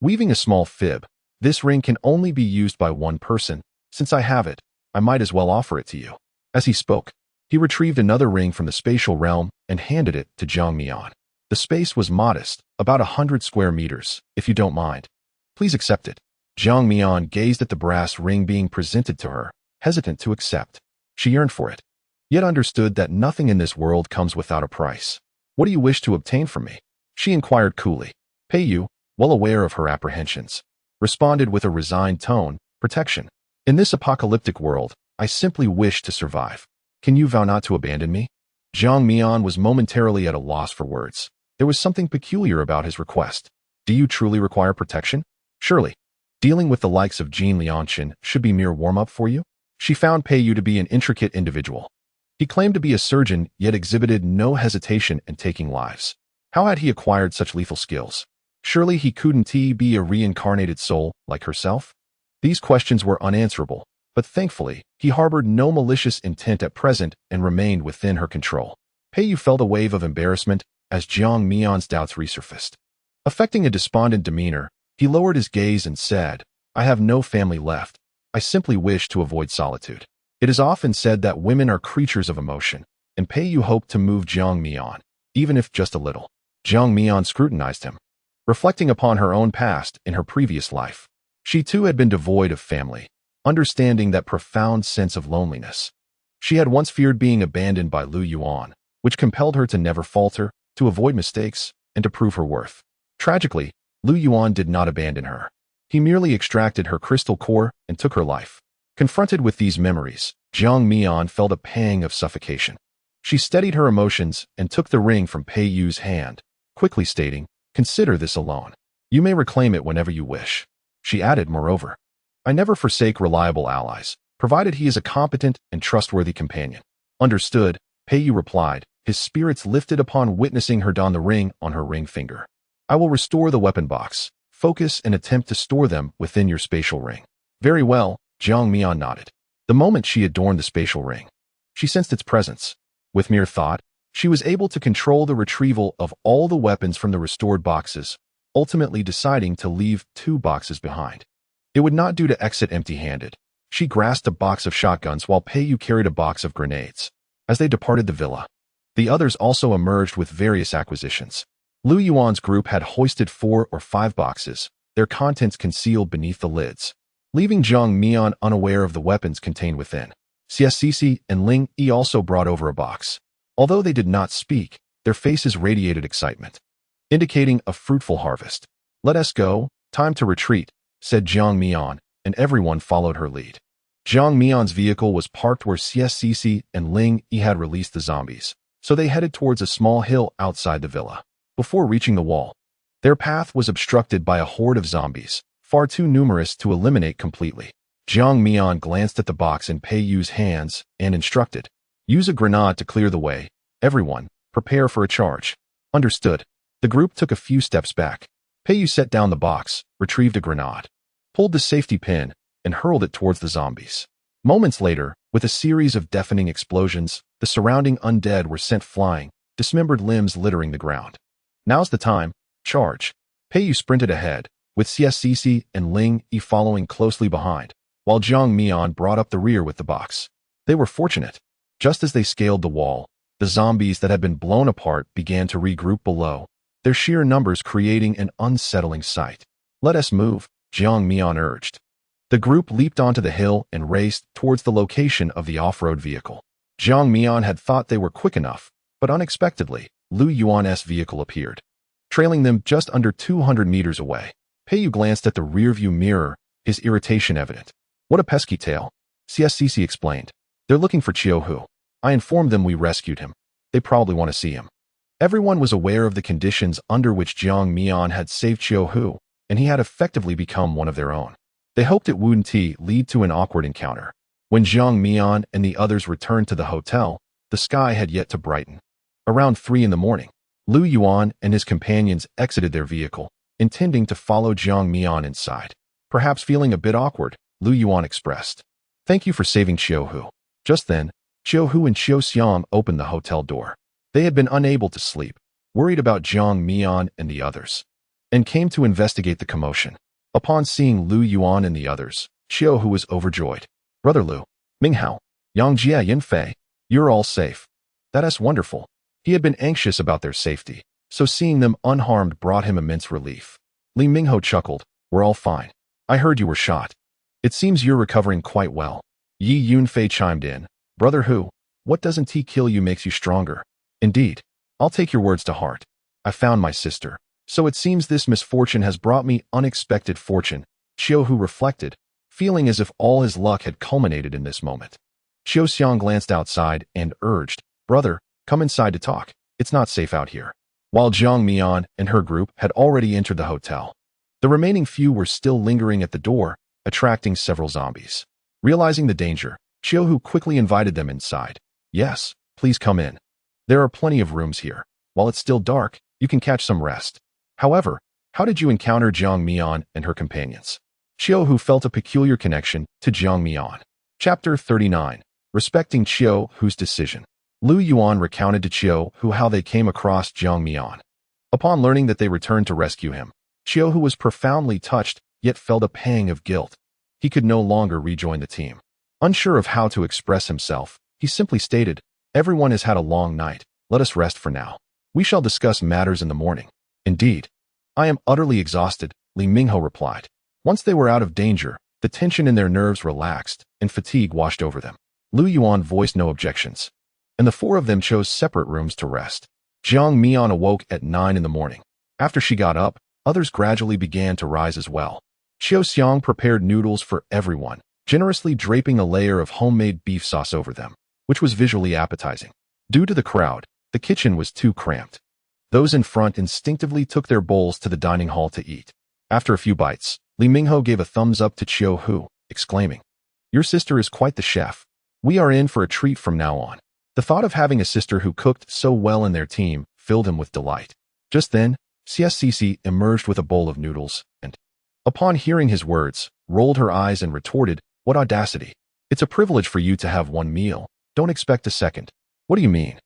Weaving a small fib, this ring can only be used by one person. Since I have it, I might as well offer it to you. As he spoke, he retrieved another ring from the spatial realm and handed it to Jiang Mian. The space was modest, about 100 square meters, if you don't mind. Please accept it. Jiang Mian gazed at the brass ring being presented to her, hesitant to accept. She yearned for it, yet understood that nothing in this world comes without a price. What do you wish to obtain from me? She inquired coolly. Pei Yu, well aware of her apprehensions, responded with a resigned tone, protection. In this apocalyptic world, I simply wish to survive. Can you vow not to abandon me? Jiang Mian was momentarily at a loss for words. There was something peculiar about his request. Do you truly require protection? Surely. Dealing with the likes of Jin Lianshan should be mere warm-up for you? She found Pei Yu to be an intricate individual. He claimed to be a surgeon, yet exhibited no hesitation in taking lives. How had he acquired such lethal skills? Surely he couldn't be a reincarnated soul like herself? These questions were unanswerable, but thankfully, he harbored no malicious intent at present and remained within her control. Pei Yu felt a wave of embarrassment as Jiang Mian's doubts resurfaced. Affecting a despondent demeanor, he lowered his gaze and said, I have no family left. I simply wish to avoid solitude. It is often said that women are creatures of emotion, and Pei Yu hoped to move Jiang Mian, even if just a little. Jiang Mian scrutinized him, reflecting upon her own past in her previous life. She too had been devoid of family, understanding that profound sense of loneliness. She had once feared being abandoned by Lu Yuan, which compelled her to never falter, to avoid mistakes, and to prove her worth. Tragically, Lu Yuan did not abandon her. He merely extracted her crystal core and took her life. Confronted with these memories, Jiang Mian felt a pang of suffocation. She steadied her emotions and took the ring from Pei Yu's hand, quickly stating, Consider this alone. You may reclaim it whenever you wish. She added, moreover, I never forsake reliable allies, provided he is a competent and trustworthy companion. Understood, Pei Yu replied, his spirits lifted upon witnessing her don the ring on her ring finger. I will restore the weapon box, focus and attempt to store them within your spatial ring. Very well, Jiang Mian nodded. The moment she adorned the spatial ring, she sensed its presence. With mere thought, she was able to control the retrieval of all the weapons from the restored boxes, ultimately deciding to leave 2 boxes behind. It would not do to exit empty-handed. She grasped a box of shotguns while Peiyu carried a box of grenades. As they departed the villa, the others also emerged with various acquisitions. Lu Yuan's group had hoisted 4 or 5 boxes, their contents concealed beneath the lids, leaving Jiang Mian unaware of the weapons contained within. CSCC and Ling Yi also brought over a box. Although they did not speak, their faces radiated excitement, indicating a fruitful harvest. "Let us go, time to retreat," said Jiang Mian, and everyone followed her lead. Jiang Mian's vehicle was parked where CSCC and Ling Yi had released the zombies, so they headed towards a small hill outside the villa. Before reaching the wall, their path was obstructed by a horde of zombies, far too numerous to eliminate completely. Jiang Mian glanced at the box in Peiyu's hands and instructed, "Use a grenade to clear the way. Everyone, prepare for a charge." Understood. The group took a few steps back. Peiyu set down the box, retrieved a grenade, pulled the safety pin, and hurled it towards the zombies. Moments later, with a series of deafening explosions, the surrounding undead were sent flying, dismembered limbs littering the ground. "Now's the time. Charge." Peiyu sprinted ahead, with CSCC and Ling Yi following closely behind, while Jiang Mian brought up the rear with the box. They were fortunate. Just as they scaled the wall, the zombies that had been blown apart began to regroup below, their sheer numbers creating an unsettling sight. "Let us move," Jiang Mian urged. The group leaped onto the hill and raced towards the location of the off-road vehicle. Jiang Mian had thought they were quick enough, but unexpectedly, Lu Yuan's vehicle appeared, trailing them just under 200 meters away. Peiyu glanced at the rearview mirror, his irritation evident. "What a pesky tale," CSCC explained. "They're looking for Qiu Hu. I informed them we rescued him. They probably want to see him." Everyone was aware of the conditions under which Jiang Mian had saved Qiu Hu, and he had effectively become one of their own. They hoped it wouldn't lead to an awkward encounter. When Jiang Mian and the others returned to the hotel, the sky had yet to brighten. Around 3 in the morning, Lu Yuan and his companions exited their vehicle, intending to follow Jiang Mian inside. Perhaps feeling a bit awkward, Lu Yuan expressed, "Thank you for saving Qiu Hu." Just then, Qiu Hu and Qiu Xiang opened the hotel door. They had been unable to sleep, worried about Jiang Mian and the others, and came to investigate the commotion. Upon seeing Lu Yuan and the others, Qiu Hu was overjoyed. "Brother Lu, Minghao, Yang Jia Yinfei, you're all safe. That is wonderful." He had been anxious about their safety, so seeing them unharmed brought him immense relief. Li Mingho chuckled, "We're all fine. I heard you were shot. It seems you're recovering quite well." Yi Yunfei chimed in, "Brother Hu, what doesn't he kill you makes you stronger." "Indeed. I'll take your words to heart. I found my sister. So it seems this misfortune has brought me unexpected fortune," Qiu Hu reflected, feeling as if all his luck had culminated in this moment. Qiu Xiang glanced outside and urged, "Brother, come inside to talk. It's not safe out here." While Jiang Mian and her group had already entered the hotel, the remaining few were still lingering at the door, attracting several zombies. Realizing the danger, Qiu Hu quickly invited them inside. "Yes, please come in. There are plenty of rooms here. While it's still dark, you can catch some rest." However, how did you encounter Jiang Mian and her companions? Qiu Hu felt a peculiar connection to Jiang Mian. Chapter 39. Respecting Qiu Hu's decision. Lu Yuan recounted to Qiu Hu how they came across Jiang Mian. Upon learning that they returned to rescue him, Qiu Hu was profoundly touched, yet felt a pang of guilt. He could no longer rejoin the team. Unsure of how to express himself, he simply stated, "Everyone has had a long night. Let us rest for now. We shall discuss matters in the morning." "Indeed. I am utterly exhausted," Li Mingho replied. Once they were out of danger, the tension in their nerves relaxed, and fatigue washed over them. Lu Yuan voiced no objections, and the 4 of them chose separate rooms to rest. Jiang Mian awoke at 9 in the morning. After she got up, others gradually began to rise as well. Qiu Xiang prepared noodles for everyone, generously draping a layer of homemade beef sauce over them, which was visually appetizing. Due to the crowd, the kitchen was too cramped. Those in front instinctively took their bowls to the dining hall to eat. After a few bites, Li Mingho gave a thumbs up to Qiu Hu, exclaiming, "Your sister is quite the chef. We are in for a treat from now on." The thought of having a sister who cooked so well in their team filled him with delight. Just then, CSCC emerged with a bowl of noodles and, upon hearing his words, rolled her eyes and retorted, "What audacity! It's a privilege for you to have one meal. Don't expect a second." "What do you mean?"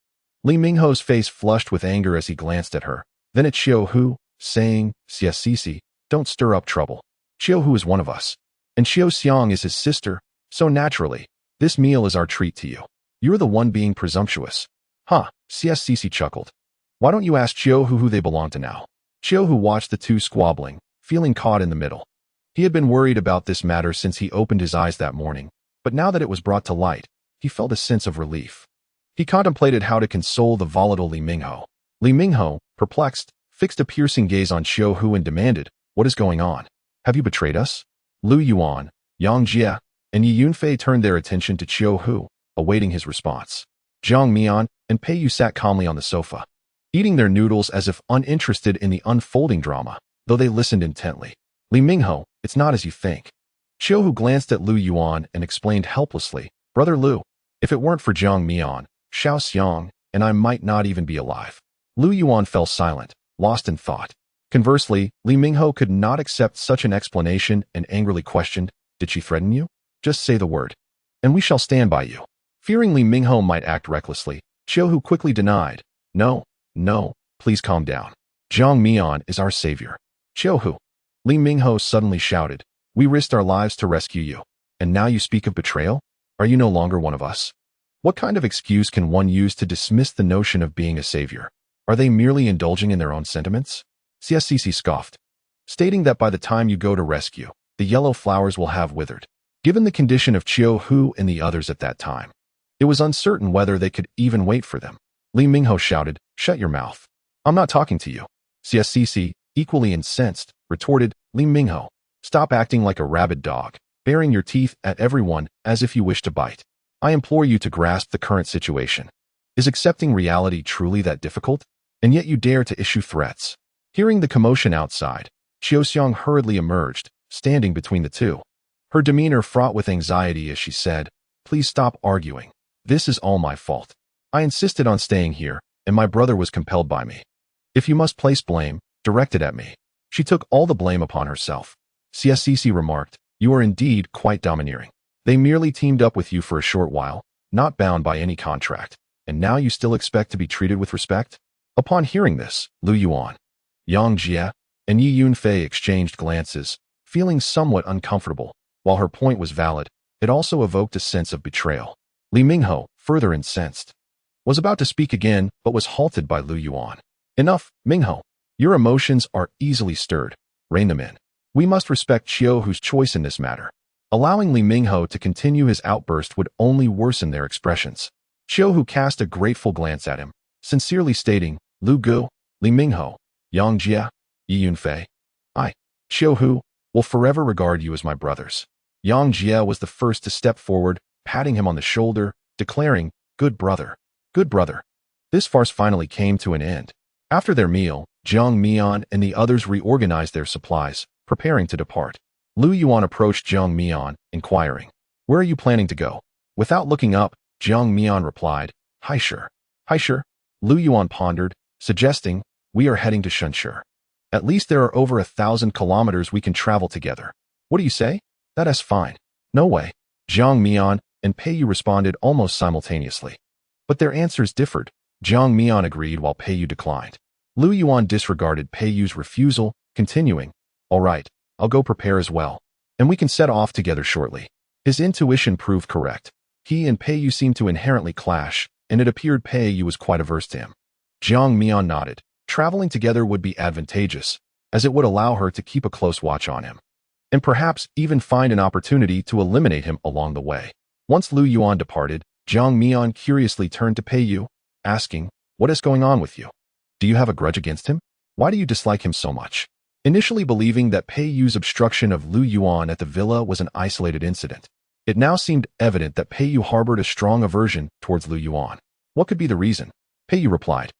Li Mingho's face flushed with anger as he glanced at her, then at Xiao Hu, saying, "CSCC, don't stir up trouble. Xiao Hu is one of us, and Xiao Xiang is his sister, so naturally, this meal is our treat to you. You're the one being presumptuous." "Huh," CSCC chuckled. "Why don't you ask Xiao Hu who they belong to now?" Xiao Hu watched the two squabbling, feeling caught in the middle. He had been worried about this matter since he opened his eyes that morning, but now that it was brought to light, he felt a sense of relief. He contemplated how to console the volatile Li Mingho. Li Mingho, perplexed, fixed a piercing gaze on Xiao Hu and demanded, "What is going on? Have you betrayed us?" Lu Yuan, Yang Jie, and Yi Yunfei turned their attention to Xiao Hu, awaiting his response. Jiang Mian and Pei Yu sat calmly on the sofa, eating their noodles as if uninterested in the unfolding drama, though they listened intently. "Li Mingho, it's not as you think." Xiao Hu glanced at Lu Yuan and explained helplessly, "Brother Lu, if it weren't for Jiang Mian, Xiao Xiang, and I might not even be alive." Lu Yuan fell silent, lost in thought. Conversely, Li Mingho could not accept such an explanation and angrily questioned, "Did she threaten you? Just say the word, and we shall stand by you." Fearing Li Mingho might act recklessly, Xiao Hu quickly denied, No, please calm down. Jiang Mian is our savior." "Xiao Hu," Li Mingho suddenly shouted, "we risked our lives to rescue you, and now you speak of betrayal? Are you no longer one of us? What kind of excuse can one use to dismiss the notion of being a savior? Are they merely indulging in their own sentiments?" CSCC scoffed, stating that by the time you go to rescue, the yellow flowers will have withered. Given the condition of Xiao Hu and the others at that time, it was uncertain whether they could even wait for them. Li Mingho shouted, "Shut your mouth. I'm not talking to you." CSCC, equally incensed, retorted, "Li Mingho, stop acting like a rabid dog, baring your teeth at everyone as if you wish to bite. I implore you to grasp the current situation. Is accepting reality truly that difficult? And yet you dare to issue threats." Hearing the commotion outside, Xiao Xiang hurriedly emerged, standing between the two. Her demeanor fraught with anxiety as she said, "Please stop arguing. This is all my fault. I insisted on staying here, and my brother was compelled by me. If you must place blame, direct it at me." She took all the blame upon herself. CSCC remarked, "You are indeed quite domineering. They merely teamed up with you for a short while, not bound by any contract, and now you still expect to be treated with respect?" Upon hearing this, Lu Yuan, Yang Jie, and Yi Yunfei exchanged glances, feeling somewhat uncomfortable. While her point was valid, it also evoked a sense of betrayal. Li Mingho, further incensed, was about to speak again but was halted by Lu Yuan. "Enough, Mingho. Your emotions are easily stirred. Rein them in. We must respect Xiao Hu's choice in this matter." Allowing Li Mingho to continue his outburst would only worsen their expressions. Xiao Hu cast a grateful glance at him, sincerely stating, "Lu Gu, Li Mingho, Yang Jie, Yi Yunfei, I, Xiao Hu, will forever regard you as my brothers." Yang Jie was the first to step forward, patting him on the shoulder, declaring, "Good brother, good brother." This farce finally came to an end. After their meal, Jiang Mian and the others reorganized their supplies, preparing to depart. Lu Yuan approached Jiang Mian, inquiring, "Where are you planning to go?" Without looking up, Jiang Mian replied, Haishur. Haishur? Lu Yuan pondered, suggesting, "We are heading to Shenshur. At least there are over 1,000 kilometers we can travel together. What do you say?" "That is fine." "No way." Jiang Mian and Pei Yu responded almost simultaneously. But their answers differed. Jiang Mian agreed while Pei Yu declined. Lu Yuan disregarded Pei Yu's refusal, continuing, "All right, I'll go prepare as well, and we can set off together shortly." His intuition proved correct. He and Pei Yu seemed to inherently clash, and it appeared Pei Yu was quite averse to him. Jiang Mian nodded. Traveling together would be advantageous, as it would allow her to keep a close watch on him, and perhaps even find an opportunity to eliminate him along the way. Once Lu Yuan departed, Jiang Mian curiously turned to Pei Yu, asking, "What is going on with you? Do you have a grudge against him? Why do you dislike him so much?" Initially believing that Pei Yu's obstruction of Lu Yuan at the villa was an isolated incident, it now seemed evident that Pei Yu harbored a strong aversion towards Lu Yuan. What could be the reason? Pei Yu replied,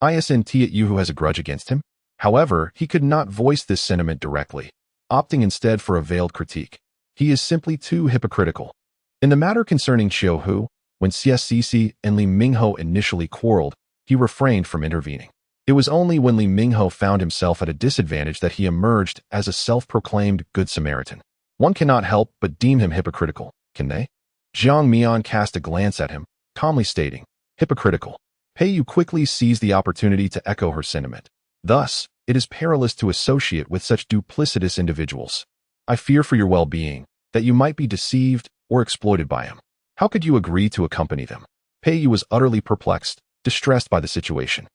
"Isn't it you who has a grudge against him?" However, he could not voice this sentiment directly, opting instead for a veiled critique. He is simply too hypocritical. In the matter concerning Xiao Hu, when CSCC and Li Mingho initially quarreled, he refrained from intervening. It was only when Li Mingho found himself at a disadvantage that he emerged as a self-proclaimed Good Samaritan. One cannot help but deem him hypocritical, can they? Jiang Mian cast a glance at him, calmly stating, hypocritical. Pei Yu quickly seized the opportunity to echo her sentiment. Thus, it is perilous to associate with such duplicitous individuals. I fear for your well-being, that you might be deceived or exploited by him. How could you agree to accompany them? Pei Yu was utterly perplexed, distressed by the situation.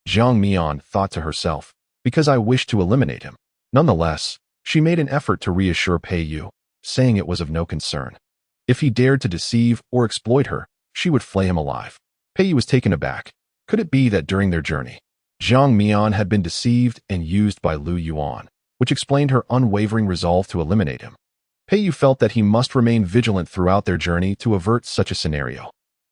Jiang Mian thought to herself, because I wish to eliminate him. Nonetheless, she made an effort to reassure Pei Yu, saying it was of no concern. If he dared to deceive or exploit her, she would flay him alive. Pei Yu was taken aback. Could it be that during their journey, Jiang Mian had been deceived and used by Lu Yuan, which explained her unwavering resolve to eliminate him? Pei Yu felt that he must remain vigilant throughout their journey to avert such a scenario.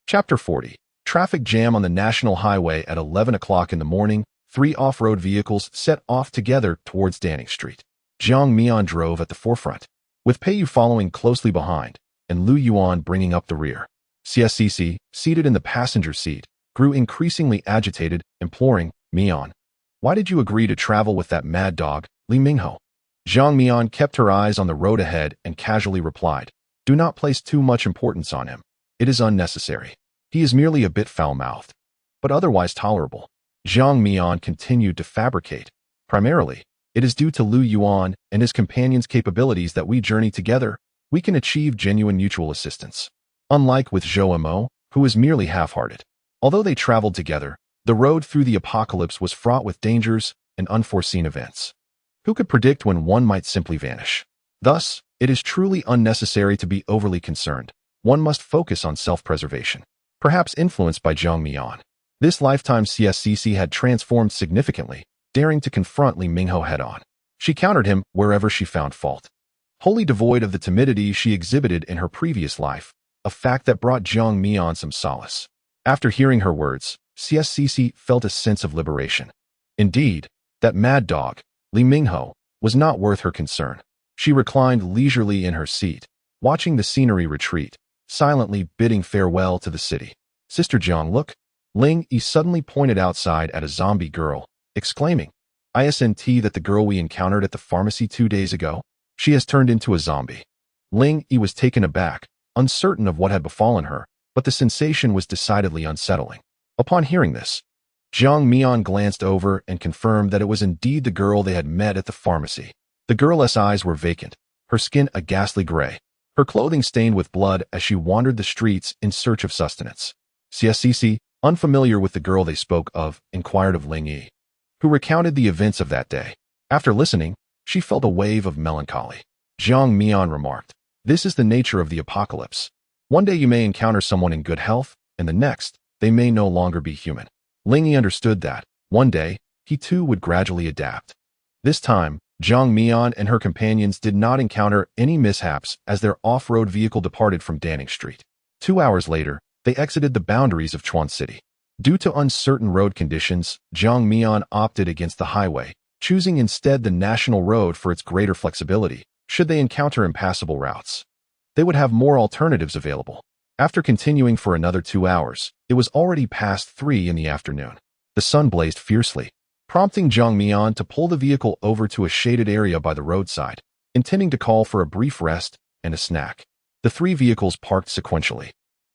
Chapter 40. Traffic jam on the national highway at 11 o'clock in the morning. 3 off-road vehicles set off together towards Danning Street. Jiang Mian drove at the forefront, with Pei Yu following closely behind, and Lu Yuan bringing up the rear. CSCC, seated in the passenger seat, grew increasingly agitated, imploring, Mian, why did you agree to travel with that mad dog, Li Mingho? Jiang Mian kept her eyes on the road ahead and casually replied, do not place too much importance on him. It is unnecessary. He is merely a bit foul-mouthed, but otherwise tolerable. Jiang Mian continued to fabricate. Primarily, it is due to Lu Yuan and his companion's capabilities that we journey together. We can achieve genuine mutual assistance. Unlike with Zhou Mo, who is merely half-hearted. Although they traveled together, the road through the apocalypse was fraught with dangers and unforeseen events. Who could predict when one might simply vanish? Thus, it is truly unnecessary to be overly concerned. One must focus on self-preservation. Perhaps influenced by Jiang Mian, this lifetime CSCC had transformed significantly, daring to confront Li Mingho head-on. She countered him wherever she found fault. Wholly devoid of the timidity she exhibited in her previous life, a fact that brought Jiang Mian some solace. After hearing her words, CSCC felt a sense of liberation. Indeed, that mad dog, Li Mingho, was not worth her concern. She reclined leisurely in her seat, watching the scenery retreat, silently bidding farewell to the city. Sister Jiang, look. Ling Yi suddenly pointed outside at a zombie girl, exclaiming, Isn't that the girl we encountered at the pharmacy 2 days ago? She has turned into a zombie. Ling Yi was taken aback, uncertain of what had befallen her, but the sensation was decidedly unsettling. Upon hearing this, Jiang Mian glanced over and confirmed that it was indeed the girl they had met at the pharmacy. The girl's eyes were vacant, her skin a ghastly gray, her clothing stained with blood as she wandered the streets in search of sustenance. CSCC, unfamiliar with the girl they spoke of, inquired of Ling Yi, who recounted the events of that day. After listening, she felt a wave of melancholy. Jiang Mian remarked, this is the nature of the apocalypse. One day you may encounter someone in good health, and the next, they may no longer be human. Ling Yi understood that, one day, he too would gradually adapt. This time, Jiang Mian and her companions did not encounter any mishaps as their off-road vehicle departed from Danning Street. 2 hours later, they exited the boundaries of Chuan City. Due to uncertain road conditions, Jiang Mian opted against the highway, choosing instead the national road for its greater flexibility. Should they encounter impassable routes, they would have more alternatives available. After continuing for another 2 hours, it was already past 3 in the afternoon. The sun blazed fiercely, prompting Jiang Mian to pull the vehicle over to a shaded area by the roadside, intending to call for a brief rest and a snack. The 3 vehicles parked sequentially,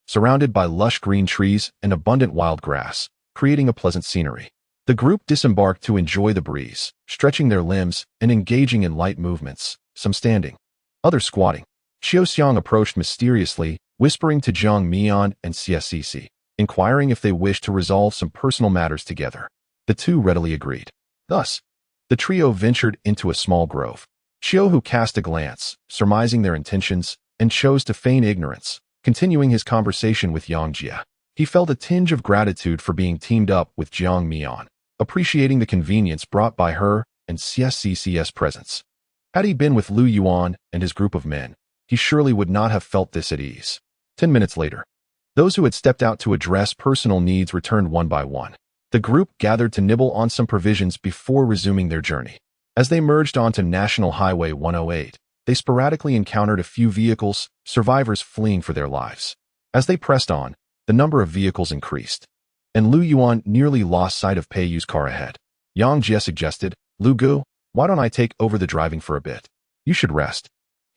surrounded by lush green trees and abundant wild grass, creating a pleasant scenery. The group disembarked to enjoy the breeze, stretching their limbs and engaging in light movements, some standing, others squatting. Xiao Xiang approached mysteriously, whispering to Jiang Mian and CSCC, inquiring if they wished to resolve some personal matters together. The two readily agreed. Thus, the trio ventured into a small grove. Xiao Hu cast a glance, surmising their intentions, and chose to feign ignorance, continuing his conversation with Yang Jia. He felt a tinge of gratitude for being teamed up with Jiang Mian, appreciating the convenience brought by her and CSCC's presence. Had he been with Lu Yuan and his group of men, he surely would not have felt this at ease. 10 minutes later, those who had stepped out to address personal needs returned one by one. The group gathered to nibble on some provisions before resuming their journey. As they merged onto National Highway 108, they sporadically encountered a few vehicles, survivors fleeing for their lives. As they pressed on, the number of vehicles increased. and Lu Yuan nearly lost sight of Pei Yu's car ahead. Yang Jie suggested, "Lu Gu, why don't I take over the driving for a bit? You should rest."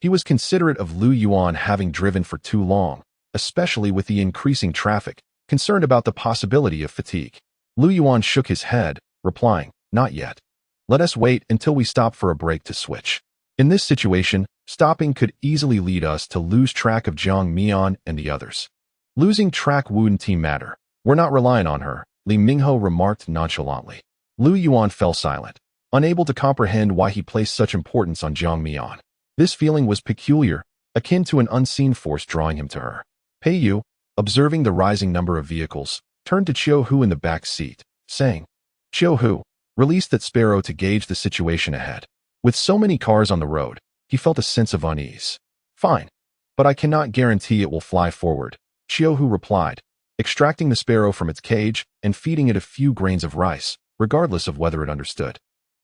He was considerate of Lu Yuan having driven for too long, especially with the increasing traffic, concerned about the possibility of fatigue. Lu Yuan shook his head, replying, "Not yet. Let us wait until we stop for a break to switch." In this situation, stopping could easily lead us to lose track of Jiang Mian and the others. Losing track wouldn't team matter. We're not relying on her, Li Mingho remarked nonchalantly. Lu Yuan fell silent, unable to comprehend why he placed such importance on Jiang Mian. This feeling was peculiar, akin to an unseen force drawing him to her. Pei Yu, observing the rising number of vehicles, turned to Qiu Hu in the back seat, saying, "Qiu Hu, release that sparrow to gauge the situation ahead." With so many cars on the road, he felt a sense of unease. "Fine, but I cannot guarantee it will fly forward," Qiu Hu replied, extracting the sparrow from its cage and feeding it a few grains of rice, regardless of whether it understood.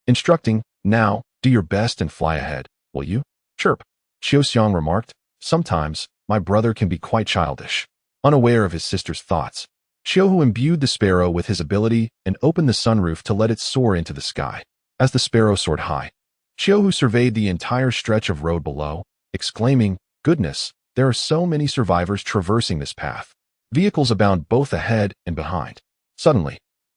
Instructing, "Now, do your best and fly ahead, will you?" "Chirp," Qiu Xiang remarked. "Sometimes, my brother can be quite childish." Unaware of his sister's thoughts, Qiu Hu imbued the sparrow with his ability and opened the sunroof to let it soar into the sky. As the sparrow soared high, Qiu Hu surveyed the entire stretch of road below, exclaiming, "Goodness, there are so many survivors traversing this path. Vehicles abound both ahead and behind." Suddenly,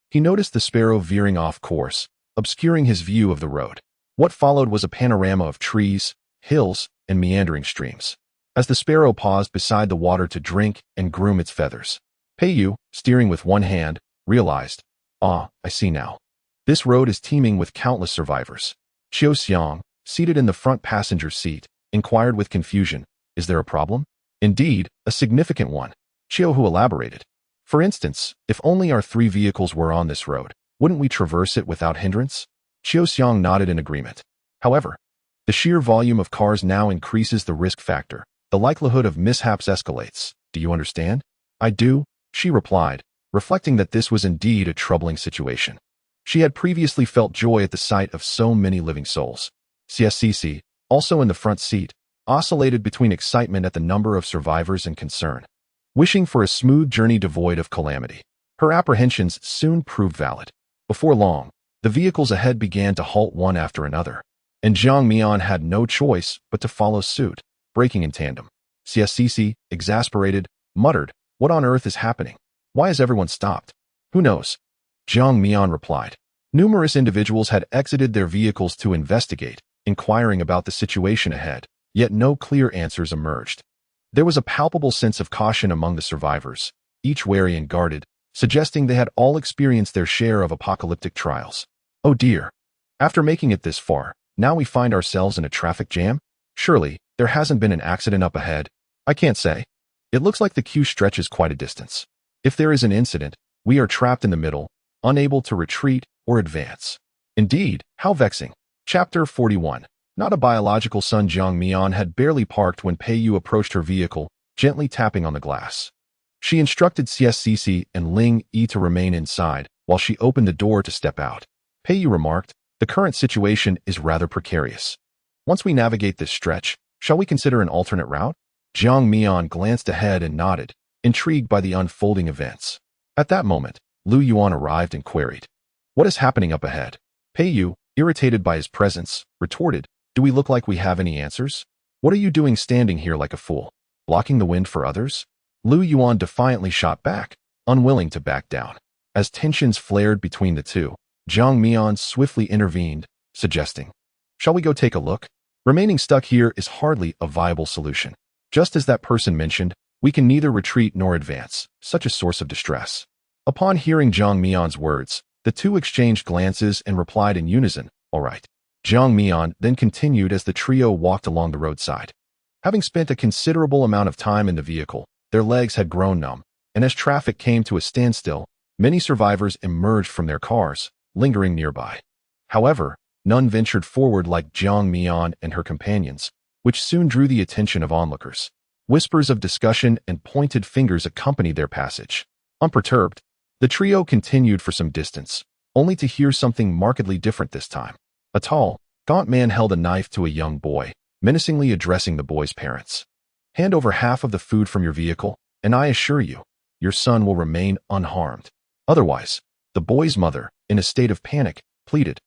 he noticed the sparrow veering off course, obscuring his view of the road. What followed was a panorama of trees, hills, and meandering streams. As the sparrow paused beside the water to drink and groom its feathers, Pei Yu, steering with one hand, realized, "Ah, I see now. This road is teeming with countless survivors." Qiu Xiang, seated in the front passenger seat, inquired with confusion, "Is there a problem?" "Indeed, a significant one," Qiu Hu elaborated. "For instance, if only our 3 vehicles were on this road, wouldn't we traverse it without hindrance?" Qiu Xiang nodded in agreement. "However, the sheer volume of cars now increases the risk factor. The likelihood of mishaps escalates. Do you understand?" "I do," she replied, reflecting that this was indeed a troubling situation. She had previously felt joy at the sight of so many living souls. CSCC, also in the front seat, oscillated between excitement at the number of survivors and concern, wishing for a smooth journey devoid of calamity. Her apprehensions soon proved valid. Before long, the vehicles ahead began to halt one after another, and Jiang Mian had no choice but to follow suit, braking in tandem. CSCC, exasperated, muttered, "What on earth is happening? Why has everyone stopped?" "Who knows?" Jiang Mian replied. Numerous individuals had exited their vehicles to investigate, inquiring about the situation ahead, yet no clear answers emerged. There was a palpable sense of caution among the survivors, each wary and guarded, suggesting they had all experienced their share of apocalyptic trials. "Oh dear. After making it this far, now we find ourselves in a traffic jam? Surely, there hasn't been an accident up ahead?" "I can't say. It looks like the queue stretches quite a distance. If there is an incident, we are trapped in the middle, unable to retreat or advance." "Indeed, how vexing." Chapter 41. Not a biological son. Jiang Mian had barely parked when Pei Yu approached her vehicle, gently tapping on the glass. She instructed CSCC and Ling Yi to remain inside, while she opened the door to step out. Pei Yu remarked, "The current situation is rather precarious. Once we navigate this stretch, shall we consider an alternate route?" Jiang Mian glanced ahead and nodded, intrigued by the unfolding events. At that moment, Lu Yuan arrived and queried, "What is happening up ahead?" Pei Yu, irritated by his presence, retorted, "Do we look like we have any answers? What are you doing standing here like a fool? Blocking the wind for others?" Lu Yuan defiantly shot back, unwilling to back down. As tensions flared between the two, Jiang Mian swiftly intervened, suggesting, "Shall we go take a look? Remaining stuck here is hardly a viable solution. Just as that person mentioned, we can neither retreat nor advance, such a source of distress." Upon hearing Jiang Mian's words, the two exchanged glances and replied in unison, "All right." Jiang Mian then continued as the trio walked along the roadside. Having spent a considerable amount of time in the vehicle, their legs had grown numb, and as traffic came to a standstill, many survivors emerged from their cars, lingering nearby. However, none ventured forward like Jiang Mian and her companions, which soon drew the attention of onlookers. Whispers of discussion and pointed fingers accompanied their passage. Unperturbed, the trio continued for some distance, only to hear something markedly different this time. A tall, gaunt man held a knife to a young boy, menacingly addressing the boy's parents. "Hand over half of the food from your vehicle, and I assure you, your son will remain unharmed." Otherwise, the boy's mother, in a state of panic, pleaded,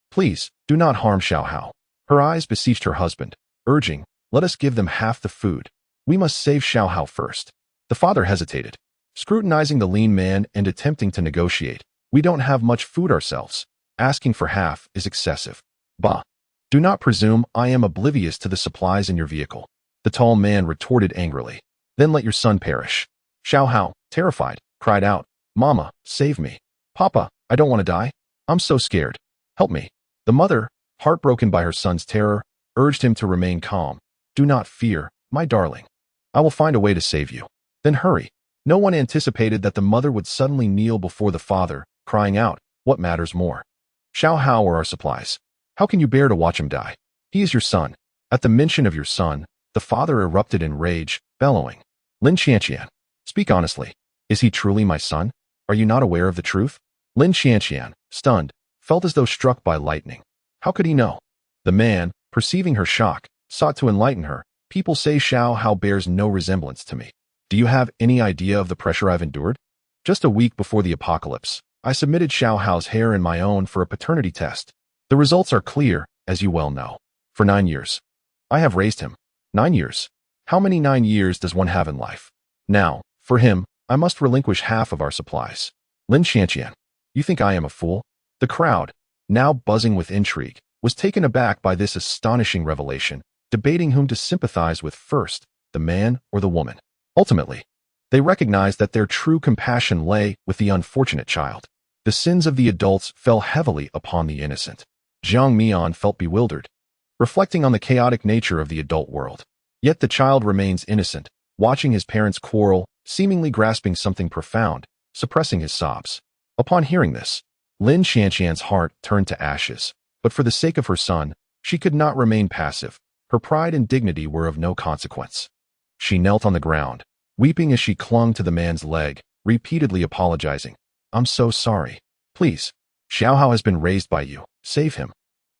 "Please, do not harm Xiao Hao." Her eyes beseeched her husband, urging, "Let us give them half the food. We must save Xiao Hao first." The father hesitated, scrutinizing the lean man and attempting to negotiate. "We don't have much food ourselves. Asking for half is excessive." "Bah! Do not presume I am oblivious to the supplies in your vehicle," the tall man retorted angrily. "Then let your son perish." Xiao Hao, terrified, cried out, "Mama, save me. Papa, I don't want to die. I'm so scared. Help me." The mother, heartbroken by her son's terror, urged him to remain calm. "Do not fear, my darling. I will find a way to save you." "Then hurry." No one anticipated that the mother would suddenly kneel before the father, crying out, "What matters more? Xiao Hao or our supplies? How can you bear to watch him die? He is your son." At the mention of your son, the father erupted in rage, bellowing, "Lin Qianqian, speak honestly. Is he truly my son? Are you not aware of the truth?" Lin Qianqian, stunned, felt as though struck by lightning. How could he know? The man, perceiving her shock, sought to enlighten her. "People say Xiao Hao bears no resemblance to me. Do you have any idea of the pressure I've endured? Just a week before the apocalypse, I submitted Xiao Hao's hair and my own for a paternity test. The results are clear, as you well know. For 9 years. I have raised him. 9 years. How many 9 years does one have in life? Now, for him, I must relinquish half of our supplies." Lin Qianqian, you think I am a fool? The crowd, now buzzing with intrigue, was taken aback by this astonishing revelation, debating whom to sympathize with first, the man or the woman. Ultimately, they recognized that their true compassion lay with the unfortunate child. The sins of the adults fell heavily upon the innocent. Jiang Mian felt bewildered, reflecting on the chaotic nature of the adult world. Yet the child remains innocent, watching his parents quarrel, seemingly grasping something profound, suppressing his sobs. Upon hearing this, Lin Qianqian's heart turned to ashes, but for the sake of her son, she could not remain passive. Her pride and dignity were of no consequence. She knelt on the ground, weeping as she clung to the man's leg, repeatedly apologizing. "I'm so sorry. Please, Xiao Hao has been raised by you. Save him.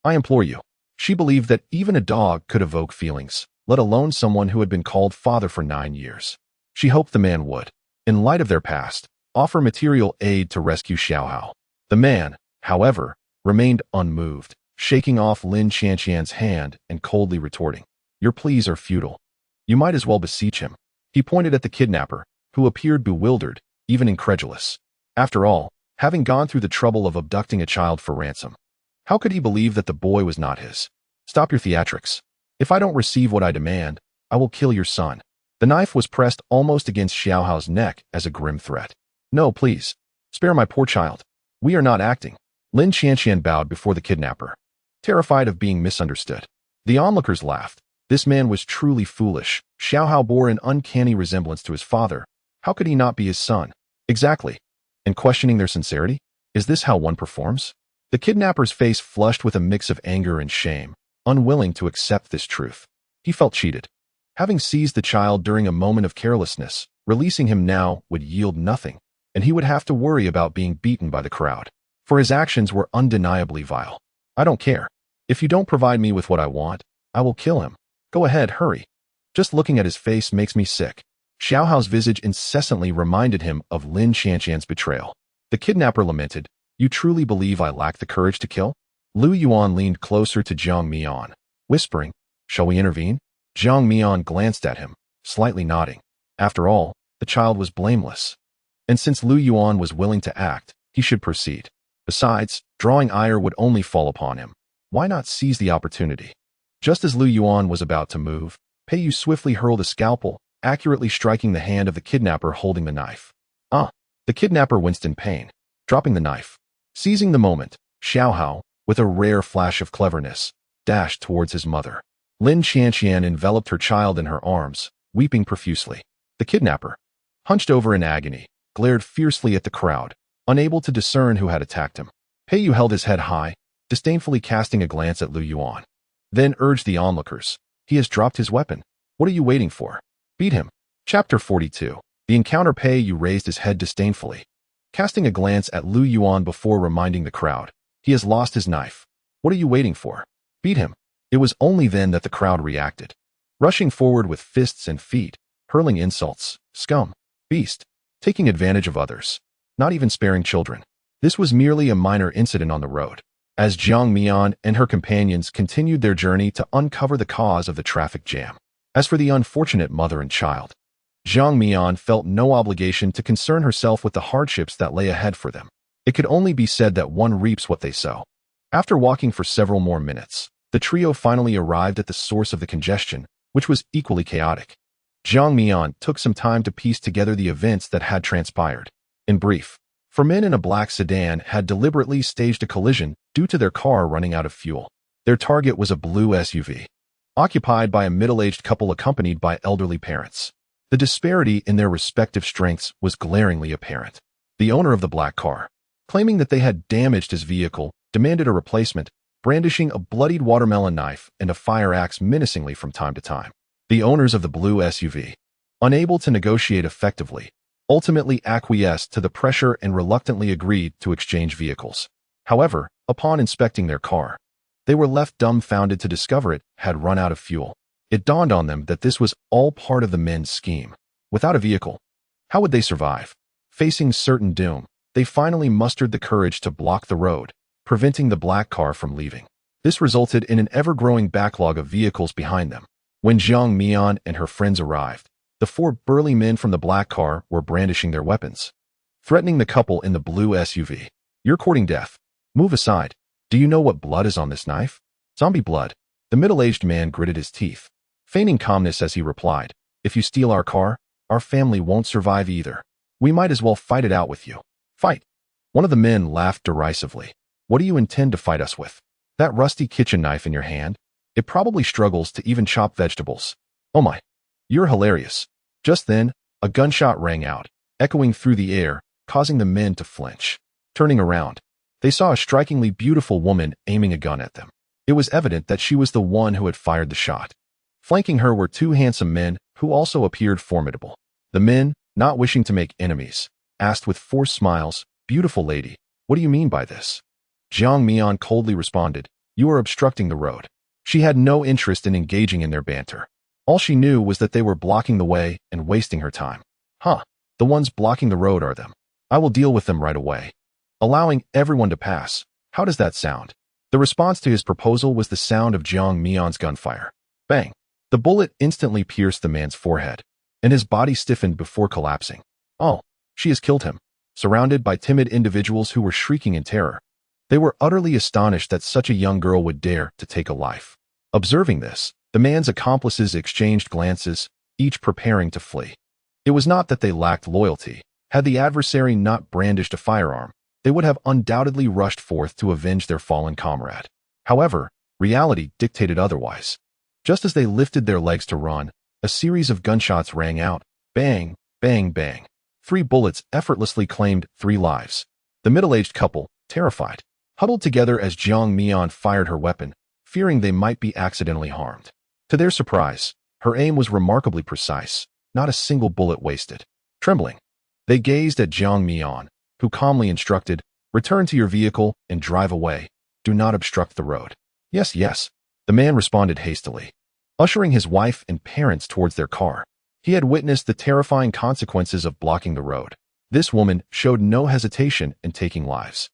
I implore you." She believed that even a dog could evoke feelings, let alone someone who had been called father for 9 years. She hoped the man would, in light of their past, offer material aid to rescue Xiao Hao. The man, however, remained unmoved, shaking off Lin Qianqian's hand and coldly retorting, "Your pleas are futile. You might as well beseech him." He pointed at the kidnapper, who appeared bewildered, even incredulous. After all, having gone through the trouble of abducting a child for ransom, how could he believe that the boy was not his? "Stop your theatrics. If I don't receive what I demand, I will kill your son." The knife was pressed almost against Xiao Hao's neck as a grim threat. "No, please. Spare my poor child. We are not acting." Lin Qianqian bowed before the kidnapper, terrified of being misunderstood. The onlookers laughed. This man was truly foolish. Xiao Hao bore an uncanny resemblance to his father. How could he not be his son? Exactly. And questioning their sincerity? Is this how one performs? The kidnapper's face flushed with a mix of anger and shame, unwilling to accept this truth. He felt cheated. Having seized the child during a moment of carelessness, releasing him now would yield nothing, and he would have to worry about being beaten by the crowd. For his actions were undeniably vile. "I don't care. If you don't provide me with what I want, I will kill him. Go ahead, hurry. Just looking at his face makes me sick." Xiao Hao's visage incessantly reminded him of Lin Qianqian's betrayal. The kidnapper lamented, "You truly believe I lack the courage to kill?" Lu Yuan leaned closer to Jiang Mian, whispering, "Shall we intervene?" Jiang Mian glanced at him, slightly nodding. After all, the child was blameless. And since Lu Yuan was willing to act, he should proceed. Besides, drawing ire would only fall upon him. Why not seize the opportunity? Just as Lu Yuan was about to move, Pei Yu swiftly hurled a scalpel, accurately striking the hand of the kidnapper holding the knife. "Ah!" The kidnapper winced in pain, dropping the knife. Seizing the moment, Xiao Hao, with a rare flash of cleverness, dashed towards his mother. Lin Qianqian enveloped her child in her arms, weeping profusely. The kidnapper, hunched over in agony, glared fiercely at the crowd, unable to discern who had attacked him. Pei Yu held his head high, disdainfully casting a glance at Lu Yuan. Then urged the onlookers, "He has dropped his weapon. What are you waiting for? Beat him." Chapter 42. The encounter. Pei Yu raised his head disdainfully, casting a glance at Lu Yuan before reminding the crowd, "He has lost his knife. What are you waiting for? Beat him." It was only then that the crowd reacted, rushing forward with fists and feet, hurling insults, "Scum! Beast! Taking advantage of others." not even sparing children. This was merely a minor incident on the road, as Jiang Mian and her companions continued their journey to uncover the cause of the traffic jam. As for the unfortunate mother and child, Jiang Mian felt no obligation to concern herself with the hardships that lay ahead for them. It could only be said that one reaps what they sow. After walking for several more minutes, the trio finally arrived at the source of the congestion, which was equally chaotic. Jiang Mian took some time to piece together the events that had transpired. In brief, four men in a black sedan had deliberately staged a collision due to their car running out of fuel. Their target was a blue SUV, occupied by a middle-aged couple accompanied by elderly parents. The disparity in their respective strengths was glaringly apparent. The owner of the black car, claiming that they had damaged his vehicle, demanded a replacement, brandishing a bloodied watermelon knife and a fire axe menacingly from time to time. The owners of the blue SUV, unable to negotiate effectively, ultimately acquiesced to the pressure and reluctantly agreed to exchange vehicles. However, upon inspecting their car, they were left dumbfounded to discover it had run out of fuel. It dawned on them that this was all part of the men's scheme. Without a vehicle, how would they survive? Facing certain doom, they finally mustered the courage to block the road, preventing the black car from leaving. This resulted in an ever-growing backlog of vehicles behind them. When Jiang Mian and her friends arrived, the four burly men from the black car were brandishing their weapons, threatening the couple in the blue SUV. "You're courting death. Move aside. Do you know what blood is on this knife? Zombie blood." The middle-aged man gritted his teeth, feigning calmness as he replied, "If you steal our car, our family won't survive either. We might as well fight it out with you." "Fight?" One of the men laughed derisively. "What do you intend to fight us with? That rusty kitchen knife in your hand? It probably struggles to even chop vegetables." "Oh my, you're hilarious." Just then, a gunshot rang out, echoing through the air, causing the men to flinch. Turning around, they saw a strikingly beautiful woman aiming a gun at them. It was evident that she was the one who had fired the shot. Flanking her were two handsome men who also appeared formidable. The men, not wishing to make enemies, asked with forced smiles, "Beautiful lady, what do you mean by this?" Jiang Mian coldly responded, "You are obstructing the road." She had no interest in engaging in their banter. All she knew was that they were blocking the way and wasting her time. "Huh, the ones blocking the road are them. I will deal with them right away. Allowing everyone to pass. How does that sound?" The response to his proposal was the sound of Jiang Mian's gunfire. Bang! The bullet instantly pierced the man's forehead, and his body stiffened before collapsing. "Oh, she has killed him." Surrounded by timid individuals who were shrieking in terror, they were utterly astonished that such a young girl would dare to take a life. Observing this, the man's accomplices exchanged glances, each preparing to flee. It was not that they lacked loyalty. Had the adversary not brandished a firearm, they would have undoubtedly rushed forth to avenge their fallen comrade. However, reality dictated otherwise. Just as they lifted their legs to run, a series of gunshots rang out. Bang, bang, bang. 3 bullets effortlessly claimed 3 lives. The middle-aged couple, terrified, huddled together as Jiang Mian fired her weapon, fearing they might be accidentally harmed. To their surprise, her aim was remarkably precise, not a single bullet wasted. Trembling, they gazed at Jiang Mian, who calmly instructed, "Return to your vehicle and drive away. Do not obstruct the road." "Yes, yes," the man responded hastily, ushering his wife and parents towards their car. He had witnessed the terrifying consequences of blocking the road. This woman showed no hesitation in taking lives.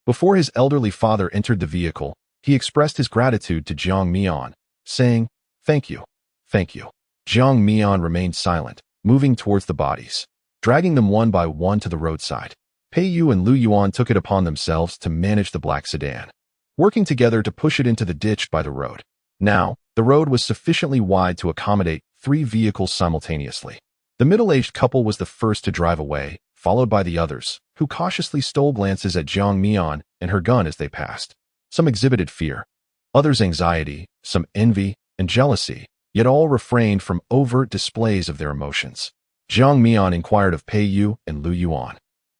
Before his elderly father entered the vehicle, he expressed his gratitude to Jiang Mian, saying, "Thank you, thank you." Jiang Mian remained silent, moving towards the bodies, dragging them one by one to the roadside. Pei Yu and Lu Yuan took it upon themselves to manage the black sedan, working together to push it into the ditch by the road. Now, the road was sufficiently wide to accommodate 3 vehicles simultaneously. The middle-aged couple was the first to drive away, followed by the others, who cautiously stole glances at Jiang Mian and her gun as they passed. Some exhibited fear, others anxiety, some envy and jealousy, yet all refrained from overt displays of their emotions. Jiang Mian inquired of Pei Yu and Lu Yuan,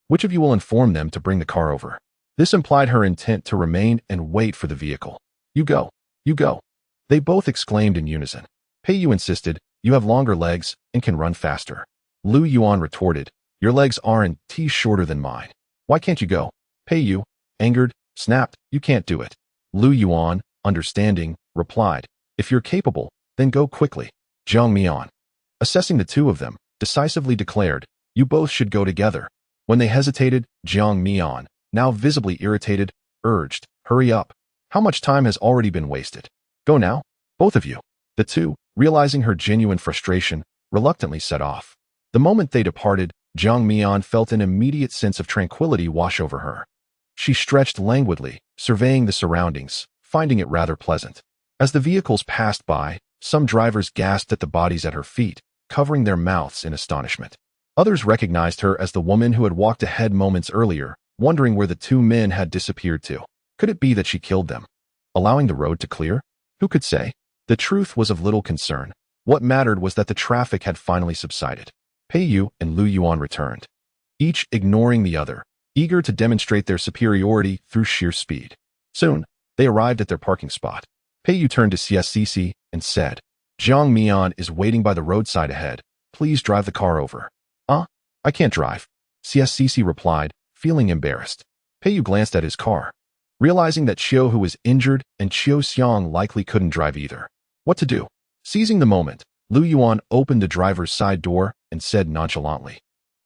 "Which of you will inform them to bring the car over?" This implied her intent to remain and wait for the vehicle. "You go, you go," they both exclaimed in unison. Pei Yu insisted, "You have longer legs and can run faster." Lu Yuan retorted, "Your legs aren't shorter than mine. Why can't you go?" Pei Yu, angered, snapped, "You can't do it." Lu Yuan, understanding, replied, "If you're capable, then go quickly." Jiang Mian, assessing the two of them, decisively declared, "You both should go together." When they hesitated, Jiang Mian, now visibly irritated, urged, "Hurry up. How much time has already been wasted? Go now, both of you." The two, realizing her genuine frustration, reluctantly set off. The moment they departed, Jiang Mian felt an immediate sense of tranquility wash over her. She stretched languidly, surveying the surroundings, finding it rather pleasant. As the vehicles passed by, some drivers gasped at the bodies at her feet, covering their mouths in astonishment. Others recognized her as the woman who had walked ahead moments earlier, wondering where the two men had disappeared to. Could it be that she killed them, allowing the road to clear? Who could say? The truth was of little concern. What mattered was that the traffic had finally subsided. Pei Yu and Lu Yuan returned, each ignoring the other, eager to demonstrate their superiority through sheer speed. Soon, they arrived at their parking spot. Pei Yu turned to CSCC and said, "Jiang Mian is waiting by the roadside ahead. Please drive the car over." I can't drive," CSCC replied, feeling embarrassed. Pei Yu glanced at his car, realizing that Qiu Hu was injured and Qiu Xiang likely couldn't drive either. What to do? Seizing the moment, Lu Yuan opened the driver's side door and said nonchalantly,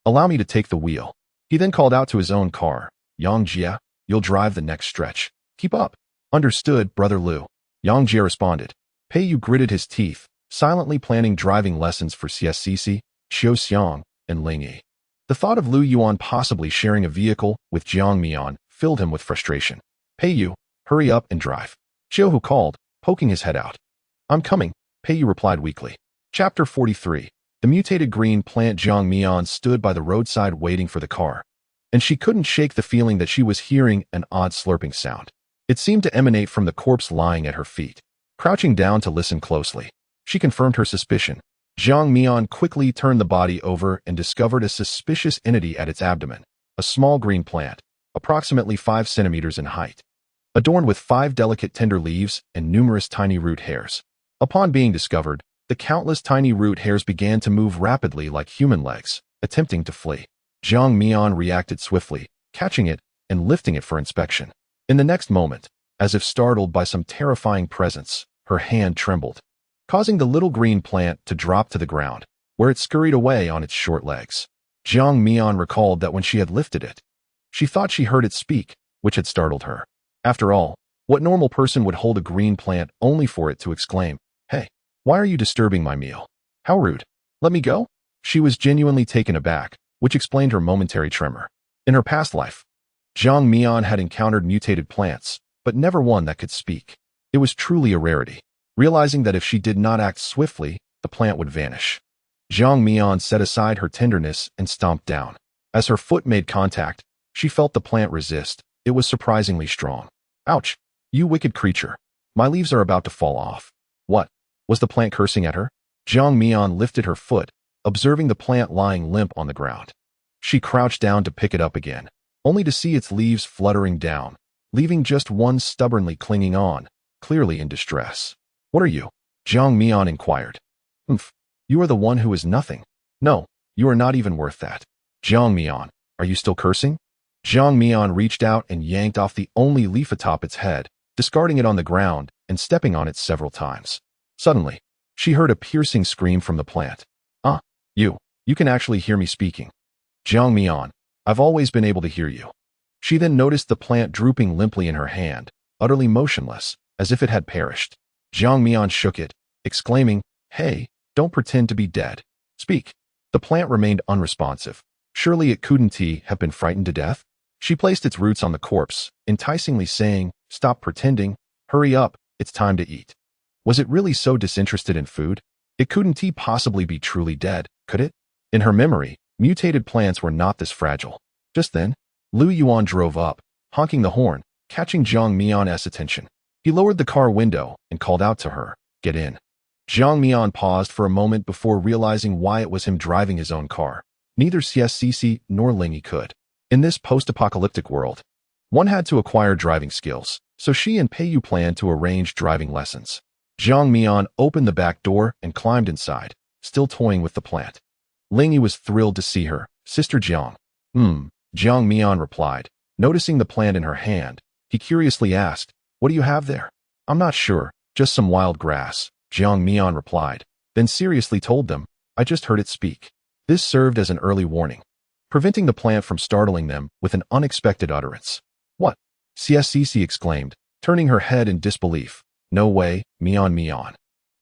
"Allow me to take the wheel." He then called out to his own car, "Yang Jia, you'll drive the next stretch. Keep up." "Understood, Brother Lu," Yang Jia responded. Pei Yu gritted his teeth, silently planning driving lessons for CSCC, Qiu Xiang, and Ling Yi. The thought of Lu Yuan possibly sharing a vehicle with Jiang Mian filled him with frustration. "Pei Yu, hurry up and drive," Qiu Hu called, poking his head out. "I'm coming," Pei Yu replied weakly. Chapter 43. The mutated green plant. Jiang Mian stood by the roadside waiting for the car, and she couldn't shake the feeling that she was hearing an odd slurping sound. It seemed to emanate from the corpse lying at her feet. Crouching down to listen closely, she confirmed her suspicion. Jiang Mian quickly turned the body over and discovered a suspicious entity at its abdomen, a small green plant, approximately 5 centimeters in height, adorned with 5 delicate tender leaves and numerous tiny root hairs. Upon being discovered, the countless tiny root hairs began to move rapidly like human legs, attempting to flee. Jiang Mian reacted swiftly, catching it and lifting it for inspection. In the next moment, as if startled by some terrifying presence, her hand trembled, causing the little green plant to drop to the ground, where it scurried away on its short legs. Jiang Mian recalled that when she had lifted it, she thought she heard it speak, which had startled her. After all, what normal person would hold a green plant only for it to exclaim, "Hey, why are you disturbing my meal? How rude. Let me go?" She was genuinely taken aback, which explained her momentary tremor. In her past life, Jiang Mian had encountered mutated plants, but never one that could speak. It was truly a rarity. Realizing that if she did not act swiftly, the plant would vanish, Jiang Mian set aside her tenderness and stomped down. As her foot made contact, she felt the plant resist. It was surprisingly strong. "Ouch! You wicked creature. My leaves are about to fall off." "What?" Was the plant cursing at her? Jiang Mian lifted her foot, observing the plant lying limp on the ground. She crouched down to pick it up again, only to see its leaves fluttering down, leaving just one stubbornly clinging on, clearly in distress. "What are you?" Jiang Mian inquired. You are the one who is nothing." "No, you are not even worth that." "Jiang Mian, are you still cursing?" Jiang Mian reached out and yanked off the only leaf atop its head, discarding it on the ground and stepping on it several times. Suddenly, she heard a piercing scream from the plant. You can actually hear me speaking." "Jiang Mian, I've always been able to hear you." She then noticed the plant drooping limply in her hand, utterly motionless, as if it had perished. Jiang Mian shook it, exclaiming, "Hey, don't pretend to be dead. Speak." The plant remained unresponsive. Surely it couldn't have been frightened to death? She placed its roots on the corpse, enticingly saying, "Stop pretending. Hurry up, it's time to eat." Was it really so disinterested in food? It couldn't possibly be truly dead, could it? In her memory, mutated plants were not this fragile. Just then, Lu Yuan drove up, honking the horn, catching Jiang Mian's attention. He lowered the car window and called out to her, "Get in." Jiang Mian paused for a moment before realizing why it was him driving his own car. Neither CSCC nor Ling Yi could. In this post-apocalyptic world, one had to acquire driving skills, so she and Pei Yu planned to arrange driving lessons. Jiang Mian opened the back door and climbed inside, still toying with the plant. Ling Yi was thrilled to see her. "Sister Jiang." Jiang Mian replied. Noticing the plant in her hand, he curiously asked, "What do you have there?" "I'm not sure, just some wild grass," Jiang Mian replied, then seriously told them, "I just heard it speak." This served as an early warning. preventing the plant from startling them with an unexpected utterance. "What?" CSCC exclaimed, turning her head in disbelief. "No way, Mian Mian.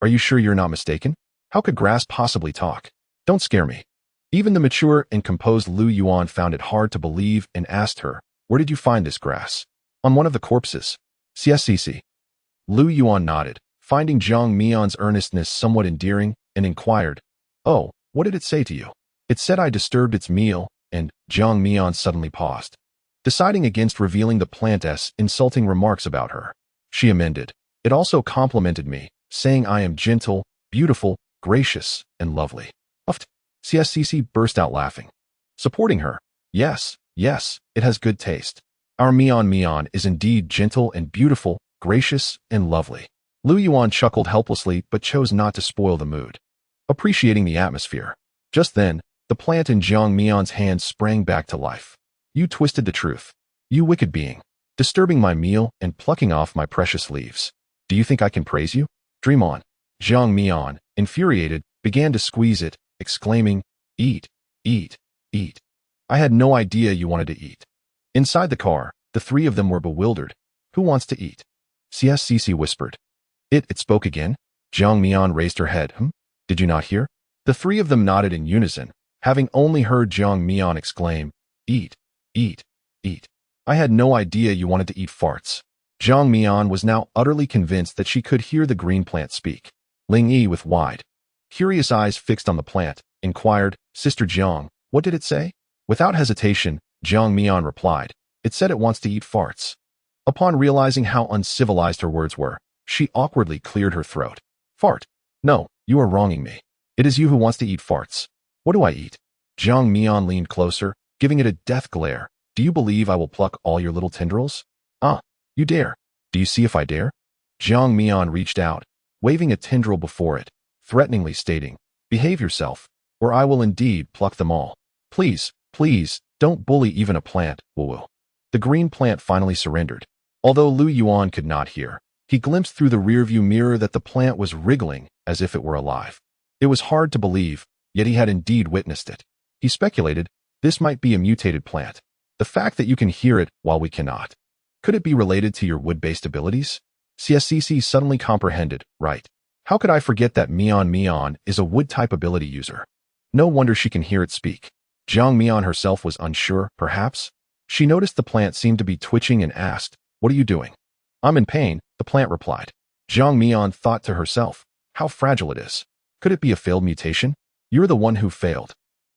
Are you sure you're not mistaken? How could grass possibly talk? Don't scare me." Even the mature and composed Lu Yuan found it hard to believe and asked her, "Where did you find this grass?" "On one of the corpses." CSCC. Lu Yuan nodded, finding Jiang Mian's earnestness somewhat endearing, and inquired, "Oh, what did it say to you?" "It said I disturbed its meal," and Jiang Mian suddenly paused, deciding against revealing the plant's insulting remarks about her. She amended, "It also complimented me, saying I am gentle, beautiful, gracious, and lovely." Uft. CSCC burst out laughing, supporting her. "Yes, yes, it has good taste. Our Mian Mian is indeed gentle and beautiful, gracious, and lovely." Lu Yuan chuckled helplessly but chose not to spoil the mood, appreciating the atmosphere. Just then, the plant in Jiang Mian's hand sprang back to life. "You twisted the truth. You wicked being. Disturbing my meal and plucking off my precious leaves. Do you think I can praise you? Dream on." Jiang Mian, infuriated, began to squeeze it, exclaiming, "Eat, eat, eat. I had no idea you wanted to eat." Inside the car, the three of them were bewildered. "Who wants to eat?" CSCC whispered. It spoke again. Jiang Mian raised her head. Did you not hear?" The three of them nodded in unison, having only heard Jiang Mian exclaim, "Eat, eat, eat. I had no idea you wanted to eat farts." Jiang Mian was now utterly convinced that she could hear the green plant speak. Ling Yi, with wide, curious eyes fixed on the plant, inquired, "Sister Jiang, what did it say?" Without hesitation, Jiang Mian replied, "It said it wants to eat farts." Upon realizing how uncivilized her words were, she awkwardly cleared her throat. "Fart? No, you are wronging me. It is you who wants to eat farts." "What do I eat?" Jiang Mian leaned closer, giving it a death glare. "Do you believe I will pluck all your little tendrils? Ah, you dare. Do you see if I dare?" Jiang Mian reached out, waving a tendril before it, threateningly stating, "Behave yourself, or I will indeed pluck them all. Please, please, don't bully even a plant, woo-woo." The green plant finally surrendered. Although Lu Yuan could not hear, he glimpsed through the rearview mirror that the plant was wriggling as if it were alive. It was hard to believe, yet he had indeed witnessed it. He speculated, this might be a mutated plant. The fact that you can hear it while we cannot. Could it be related to your wood-based abilities? CSCC suddenly comprehended, right. How could I forget that Mian Mian is a wood-type ability user? No wonder she can hear it speak. Jiang Mian herself was unsure, perhaps. She noticed the plant seemed to be twitching and asked, "What are you doing?" "I'm in pain," the plant replied. Jiang Mian thought to herself, how fragile it is. Could it be a failed mutation? You're the one who failed.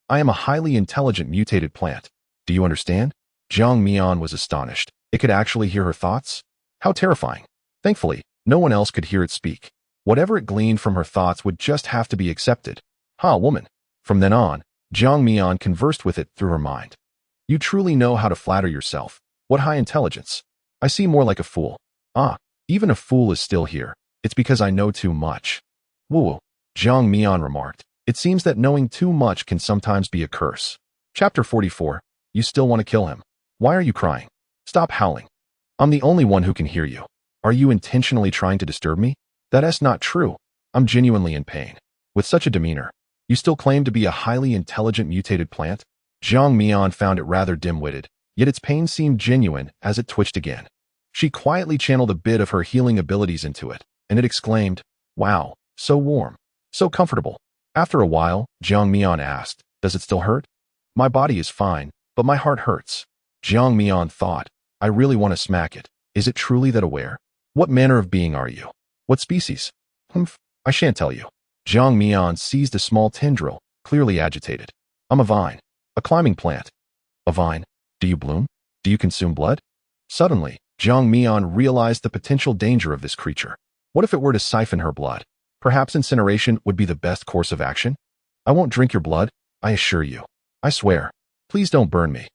I am a highly intelligent mutated plant. Do you understand? Jiang Mian was astonished. It could actually hear her thoughts? How terrifying. Thankfully, no one else could hear it speak. Whatever it gleaned from her thoughts would just have to be accepted. Woman. From then on, Jiang Mian conversed with it through her mind. You truly know how to flatter yourself. What high intelligence. I see more like a fool. Even a fool is still here. It's because I know too much. Woo, Jiang Mian remarked. It seems that knowing too much can sometimes be a curse. Chapter 44. You still want to kill him. Why are you crying? Stop howling. I'm the only one who can hear you. Are you intentionally trying to disturb me? That's not true. I'm genuinely in pain. With such a demeanor, you still claim to be a highly intelligent mutated plant? Jiang Mian found it rather dim-witted, yet its pain seemed genuine as it twitched again. She quietly channeled a bit of her healing abilities into it, and it exclaimed, "Wow, so warm, so comfortable." After a while, Jiang Mian asked, "Does it still hurt?" "My body is fine, but my heart hurts." Jiang Mian thought, "I really want to smack it. Is it truly that aware? What manner of being are you? What species?" I shan't tell you." Jiang Mian seized a small tendril, clearly agitated. "I'm a vine. A climbing plant." "A vine? Do you bloom? Do you consume blood?" Suddenly, Jiang Mian realized the potential danger of this creature. What if it were to siphon her blood? Perhaps incineration would be the best course of action? "I won't drink your blood, I assure you. I swear. Please don't burn me."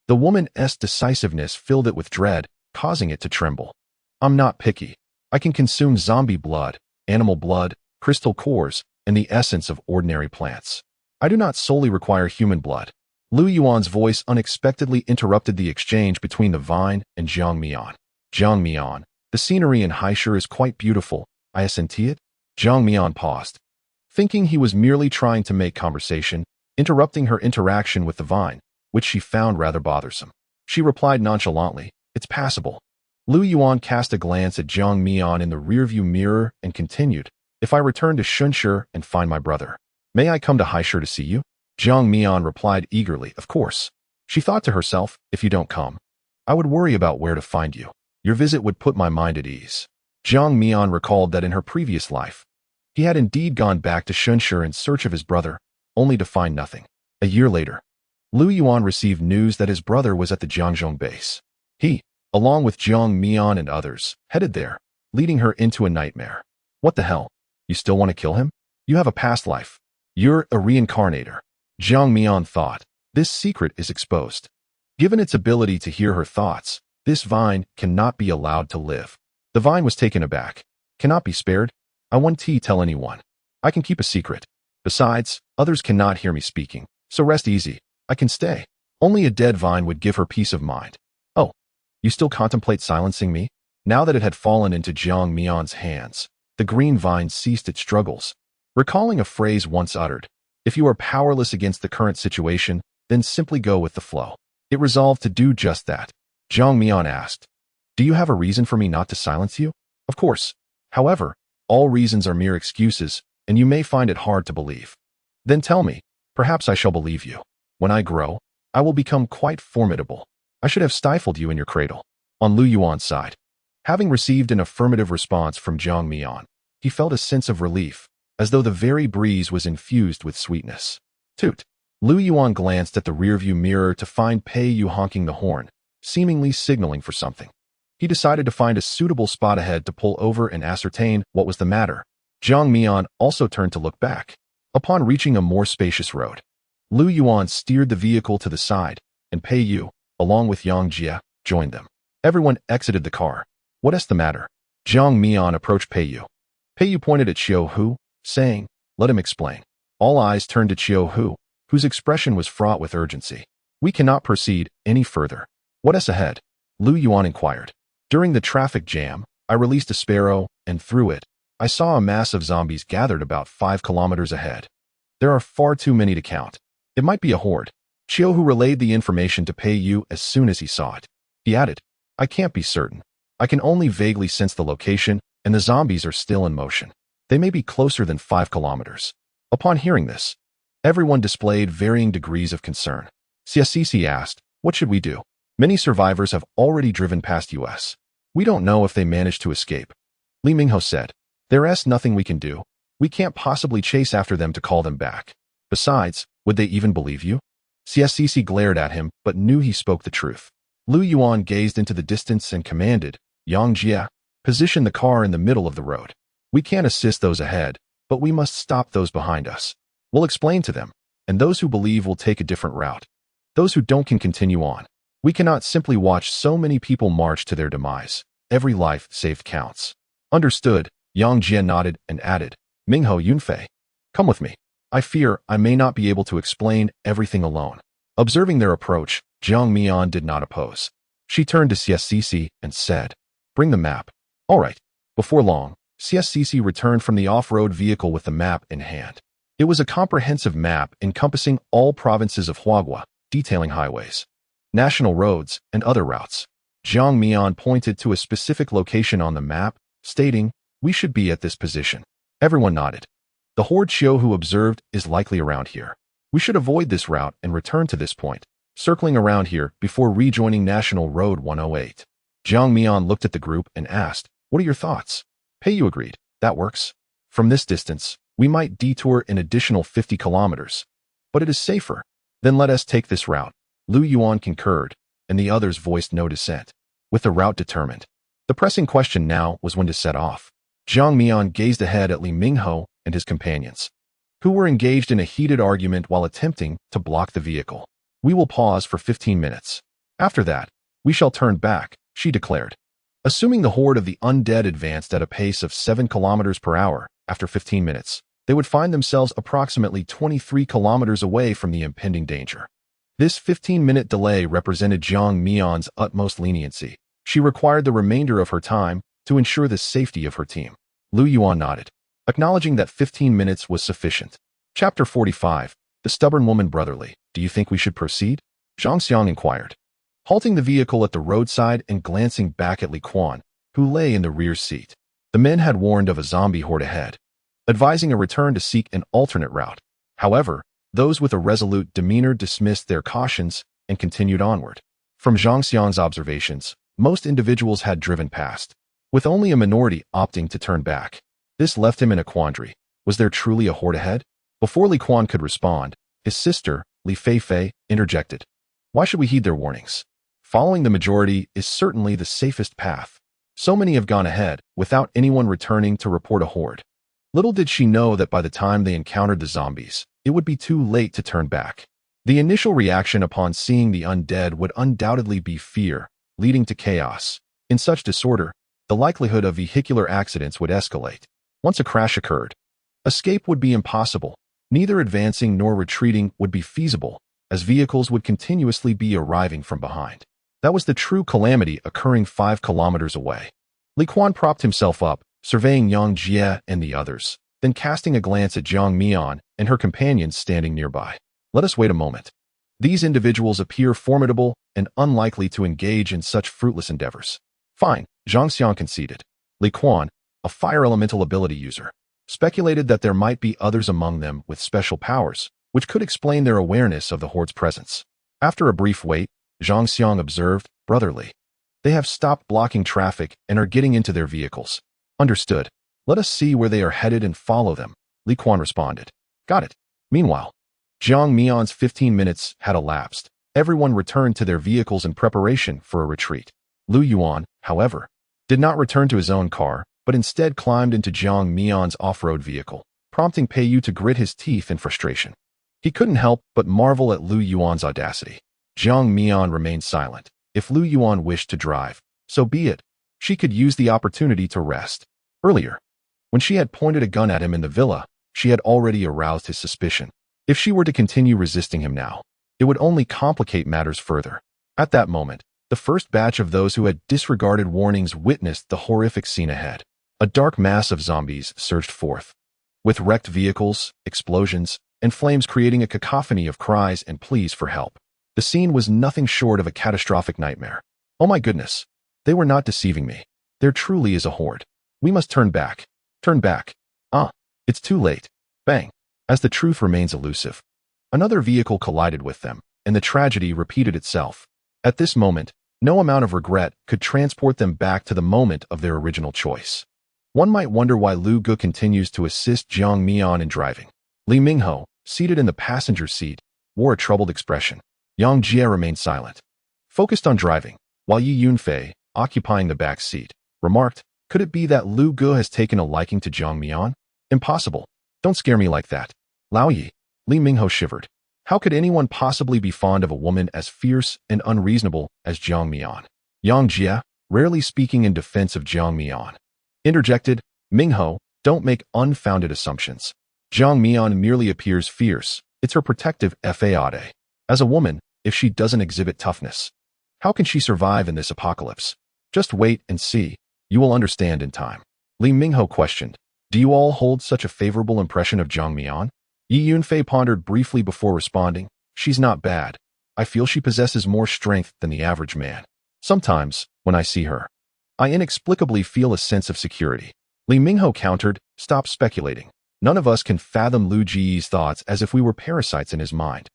The woman's decisiveness filled it with dread, causing it to tremble. "I'm not picky. I can consume zombie blood, animal blood, crystal cores, and the essence of ordinary plants. I do not solely require human blood." Lu Yuan's voice unexpectedly interrupted the exchange between the vine and Jiang Mian. "Jiang Mian, the scenery in Haishur is quite beautiful. I assent it." Jiang Mian paused, thinking he was merely trying to make conversation, interrupting her interaction with the vine. which she found rather bothersome. She replied nonchalantly, "It's passable." Lu Yuan cast a glance at Jiang Mian in the rearview mirror and continued, "If I return to Shunshi and find my brother, may I come to Haishu to see you?" Jiang Mian replied eagerly, "Of course." She thought to herself, "If you don't come, I would worry about where to find you. Your visit would put my mind at ease." Jiang Mian recalled that in her previous life, he had indeed gone back to Shunshi in search of his brother, only to find nothing. A year later, Lu Yuan received news that his brother was at the Jiangzhong base. He, along with Jiang Mian and others, headed there, leading her into a nightmare. "What the hell? You still want to kill him? You have a past life. You're a reincarnator." Jiang Mian thought, "This secret is exposed." Given its ability to hear her thoughts, this vine cannot be allowed to live. The vine was taken aback. "Cannot be spared? I won't tell anyone. I can keep a secret. Besides, others cannot hear me speaking, so rest easy. I can stay." Only a dead vine would give her peace of mind. "Oh, you still contemplate silencing me?" Now that it had fallen into Jiang Mian's hands, the green vine ceased its struggles. Recalling a phrase once uttered, "If you are powerless against the current situation, then simply go with the flow," it resolved to do just that. Jiang Mian asked, "Do you have a reason for me not to silence you?" "Of course. However, all reasons are mere excuses, and you may find it hard to believe." "Then tell me, perhaps I shall believe you. When I grow, I will become quite formidable. I should have stifled you in your cradle." On Lu Yuan's side, having received an affirmative response from Jiang Mian, he felt a sense of relief, as though the very breeze was infused with sweetness. Toot! Lu Yuan glanced at the rearview mirror to find Pei Yu honking the horn, seemingly signaling for something. He decided to find a suitable spot ahead to pull over and ascertain what was the matter. Jiang Mian also turned to look back. Upon reaching a more spacious road, Lu Yuan steered the vehicle to the side, and Pei Yu, along with Yang Jie, joined them. Everyone exited the car. "What is the matter?" Jiang Mian approached Pei Yu. Pei Yu pointed at Qiu Hu, saying, "Let him explain." All eyes turned to Qiu Hu, whose expression was fraught with urgency. "We cannot proceed any further." "What is ahead?" Lu Yuan inquired. "During the traffic jam, I released a sparrow, and through it, I saw a mass of zombies gathered about 5 kilometers ahead. There are far too many to count. It might be a horde." Qiu Hu relayed the information to Pei Yu as soon as he saw it. He added, "I can't be certain. I can only vaguely sense the location, and the zombies are still in motion. They may be closer than 5 kilometers. Upon hearing this, everyone displayed varying degrees of concern. CSCC asked, "What should we do? Many survivors have already driven past us. We don't know if they managed to escape." Li Mingho said, "There's nothing we can do. We can't possibly chase after them to call them back. Besides, would they even believe you?" CSCC glared at him, but knew he spoke the truth. Lu Yuan gazed into the distance and commanded, "Yang Jie, position the car in the middle of the road. We can't assist those ahead, but we must stop those behind us. We'll explain to them, and those who believe will take a different route. Those who don't can continue on. We cannot simply watch so many people march to their demise. Every life saved counts." "Understood," Yang Jie nodded and added, "Mingho Yunfei, come with me. I fear I may not be able to explain everything alone." Observing their approach, Jiang Mian did not oppose. She turned to CSCC and said, "Bring the map." "All right." Before long, CSCC returned from the off-road vehicle with the map in hand. It was a comprehensive map encompassing all provinces of Huaghua, detailing highways, national roads, and other routes. Jiang Mian pointed to a specific location on the map, stating, "We should be at this position." Everyone nodded. "The horde Qiu Hu observed is likely around here. We should avoid this route and return to this point, circling around here before rejoining National Road 108. Jiang Mian looked at the group and asked, "What are your thoughts?" Pei Yu agreed, "That works. From this distance, we might detour an additional 50 kilometers, but it is safer. Then let us take this route." Lu Yuan concurred, and the others voiced no dissent. With the route determined, the pressing question now was when to set off. Jiang Mian gazed ahead at Li Mingho and his companions, who were engaged in a heated argument while attempting to block the vehicle. "We will pause for 15 minutes. After that, we shall turn back," she declared. Assuming the horde of the undead advanced at a pace of 7 kilometers per hour, after 15 minutes, they would find themselves approximately 23 kilometers away from the impending danger. This 15-minute delay represented Jiang Mian's utmost leniency. She required the remainder of her time to ensure the safety of her team. Lu Yuan nodded, acknowledging that 15 minutes was sufficient. Chapter 45. The Stubborn Woman Brotherly. Do you think we should proceed? Zhang Xiang inquired, halting the vehicle at the roadside and glancing back at Li Quan, who lay in the rear seat. The men had warned of a zombie horde ahead, advising a return to seek an alternate route. However, those with a resolute demeanor dismissed their cautions and continued onward. From Zhang Xiang's observations, most individuals had driven past, with only a minority opting to turn back. This left him in a quandary. Was there truly a horde ahead? Before Li Quan could respond, his sister, Li Feifei, interjected. Why should we heed their warnings? Following the majority is certainly the safest path. So many have gone ahead, without anyone returning to report a horde. Little did she know that by the time they encountered the zombies, it would be too late to turn back. The initial reaction upon seeing the undead would undoubtedly be fear, leading to chaos. In such disorder, the likelihood of vehicular accidents would escalate. Once a crash occurred, escape would be impossible. Neither advancing nor retreating would be feasible, as vehicles would continuously be arriving from behind. That was the true calamity occurring 5 kilometers away. Li Quan propped himself up, surveying Yang Jie and the others, then casting a glance at Jiang Mian and her companions standing nearby. Let us wait a moment. These individuals appear formidable and unlikely to engage in such fruitless endeavors. Fine, Zhang Xiang conceded. Li Quan, a fire elemental ability user, speculated that there might be others among them with special powers, which could explain their awareness of the horde's presence. After a brief wait, Zhang Xiang observed, brotherly. They have stopped blocking traffic and are getting into their vehicles. Understood. Let us see where they are headed and follow them, Li Quan responded. Got it. Meanwhile, Jiang Mian's 15 minutes had elapsed. Everyone returned to their vehicles in preparation for a retreat. Lu Yuan, however, did not return to his own car, but instead climbed into Jiang Mian's off-road vehicle, prompting Pei Yu to grit his teeth in frustration. He couldn't help but marvel at Lu Yuan's audacity. Jiang Mian remained silent. If Lu Yuan wished to drive, so be it. She could use the opportunity to rest. Earlier, when she had pointed a gun at him in the villa, she had already aroused his suspicion. If she were to continue resisting him now, it would only complicate matters further. At that moment, the first batch of those who had disregarded warnings witnessed the horrific scene ahead. A dark mass of zombies surged forth, with wrecked vehicles, explosions, and flames creating a cacophony of cries and pleas for help. The scene was nothing short of a catastrophic nightmare. Oh my goodness, they were not deceiving me. There truly is a horde. We must turn back. Turn back. It's too late. Bang. As the truth remains elusive, another vehicle collided with them, and the tragedy repeated itself. At this moment, no amount of regret could transport them back to the moment of their original choice. One might wonder why Lu Gu continues to assist Jiang Mian in driving. Li Mingho, seated in the passenger seat, wore a troubled expression. Yang Jie remained silent, focused on driving, while Yi Yunfei, occupying the back seat, remarked, could it be that Lu Gu has taken a liking to Jiang Mian? Impossible. Don't scare me like that. Lao Yi, Li Mingho shivered. How could anyone possibly be fond of a woman as fierce and unreasonable as Jiang Mian? Yang Jie, rarely speaking in defense of Jiang Mian, interjected, Mingho, don't make unfounded assumptions. Jiang Mian merely appears fierce. It's her protective faade. As a woman, if she doesn't exhibit toughness, how can she survive in this apocalypse? Just wait and see. You will understand in time. Li Mingho questioned, do you all hold such a favorable impression of Jiang Mian? Yi Yunfei pondered briefly before responding, she's not bad. I feel she possesses more strength than the average man. Sometimes, when I see her, I inexplicably feel a sense of security. Li Mingho countered, stop speculating. None of us can fathom Lu Ji's thoughts as if we were parasites in his mind.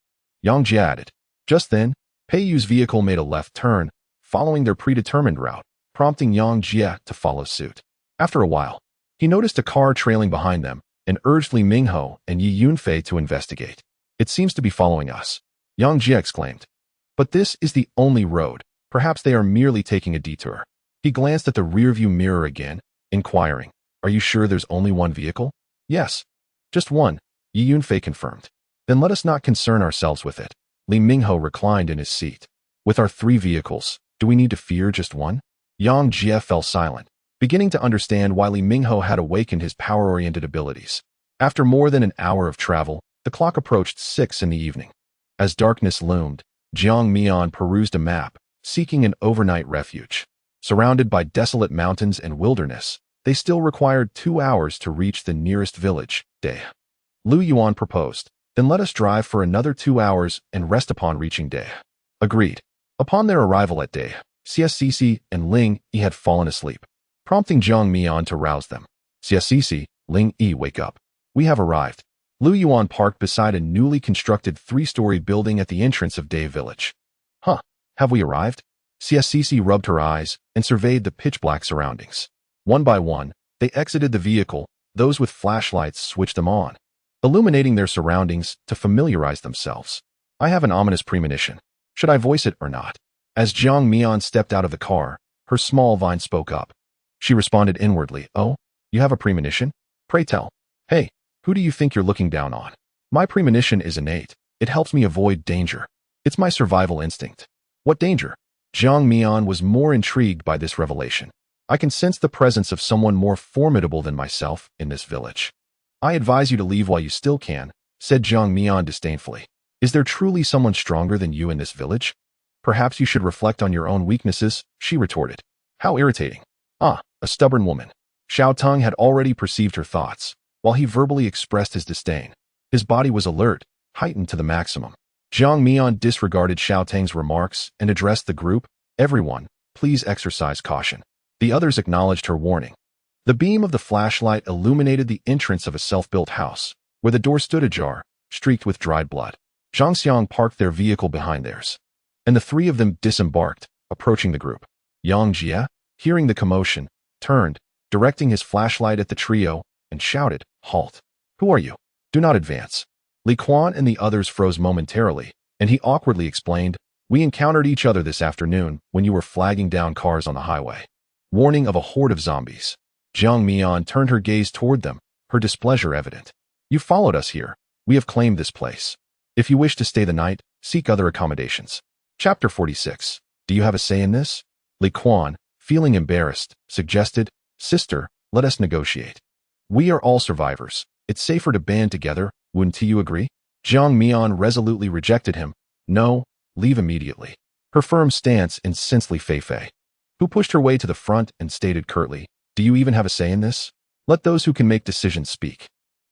Yang Jie added. Just then, Pei Yu's vehicle made a left turn, following their predetermined route, prompting Yang Jie to follow suit. After a while, he noticed a car trailing behind them and urged Li Mingho and Yi Yunfei to investigate. It seems to be following us, Yang Jie exclaimed. But this is the only road. Perhaps they are merely taking a detour. He glanced at the rearview mirror again, inquiring, are you sure there's only one vehicle? Yes. Just one, Yi Yunfei confirmed. Then let us not concern ourselves with it. Li Mingho reclined in his seat. With our 3 vehicles, do we need to fear just one? Yang Jie fell silent, beginning to understand why Li Mingho had awakened his power-oriented abilities. After more than an hour of travel, the clock approached 6 in the evening. As darkness loomed, Jiang Mian perused a map, seeking an overnight refuge. Surrounded by desolate mountains and wilderness, they still required 2 hours to reach the nearest village, Dea. Lu Yuan proposed, then let us drive for another 2 hours and rest upon reaching Dea. Agreed. Upon their arrival at Day, CSCC and Ling Yi had fallen asleep, prompting Jiang Mian to rouse them. CSCC, Ling Yi, wake up. We have arrived. Lu Yuan parked beside a newly constructed 3-story building at the entrance of Day Village. Huh, have we arrived? CSCC rubbed her eyes and surveyed the pitch-black surroundings. One by one, they exited the vehicle. Those with flashlights switched them on, illuminating their surroundings to familiarize themselves. I have an ominous premonition. Should I voice it or not? As Jiang Mian stepped out of the car, her small vine spoke up. She responded inwardly, "Oh, you have a premonition? Pray tell. Hey, who do you think you're looking down on? My premonition is innate. It helps me avoid danger. It's my survival instinct." What danger? Jiang Mian was more intrigued by this revelation. I can sense the presence of someone more formidable than myself in this village. I advise you to leave while you still can, said Jiang Mian disdainfully. Is there truly someone stronger than you in this village? Perhaps you should reflect on your own weaknesses, she retorted. How irritating. Ah, a stubborn woman. Xiao Teng had already perceived her thoughts, while he verbally expressed his disdain. His body was alert, heightened to the maximum. Jiang Mian disregarded Xiao Teng's remarks and addressed the group. Everyone, please exercise caution. The others acknowledged her warning. The beam of the flashlight illuminated the entrance of a self-built house, where the door stood ajar, streaked with dried blood. Zhang Xiang parked their vehicle behind theirs, and the three of them disembarked, approaching the group. Yang Jie, hearing the commotion, turned, directing his flashlight at the trio, and shouted, "Halt! Who are you? Do not advance." Li Quan and the others froze momentarily, and he awkwardly explained, "We encountered each other this afternoon when you were flagging down cars on the highway. Warning of a horde of zombies." Jiang Mian turned her gaze toward them, her displeasure evident. "You followed us here. We have claimed this place. If you wish to stay the night, seek other accommodations." Chapter 46. Do you have a say in this? Li Quan, feeling embarrassed, suggested, "Sister, let us negotiate. We are all survivors. It's safer to band together, wouldn't you agree?" Jiang Mian resolutely rejected him. "No, leave immediately." Her firm stance incensed Li Feifei, who pushed her way to the front and stated curtly, "Do you even have a say in this? Let those who can make decisions speak."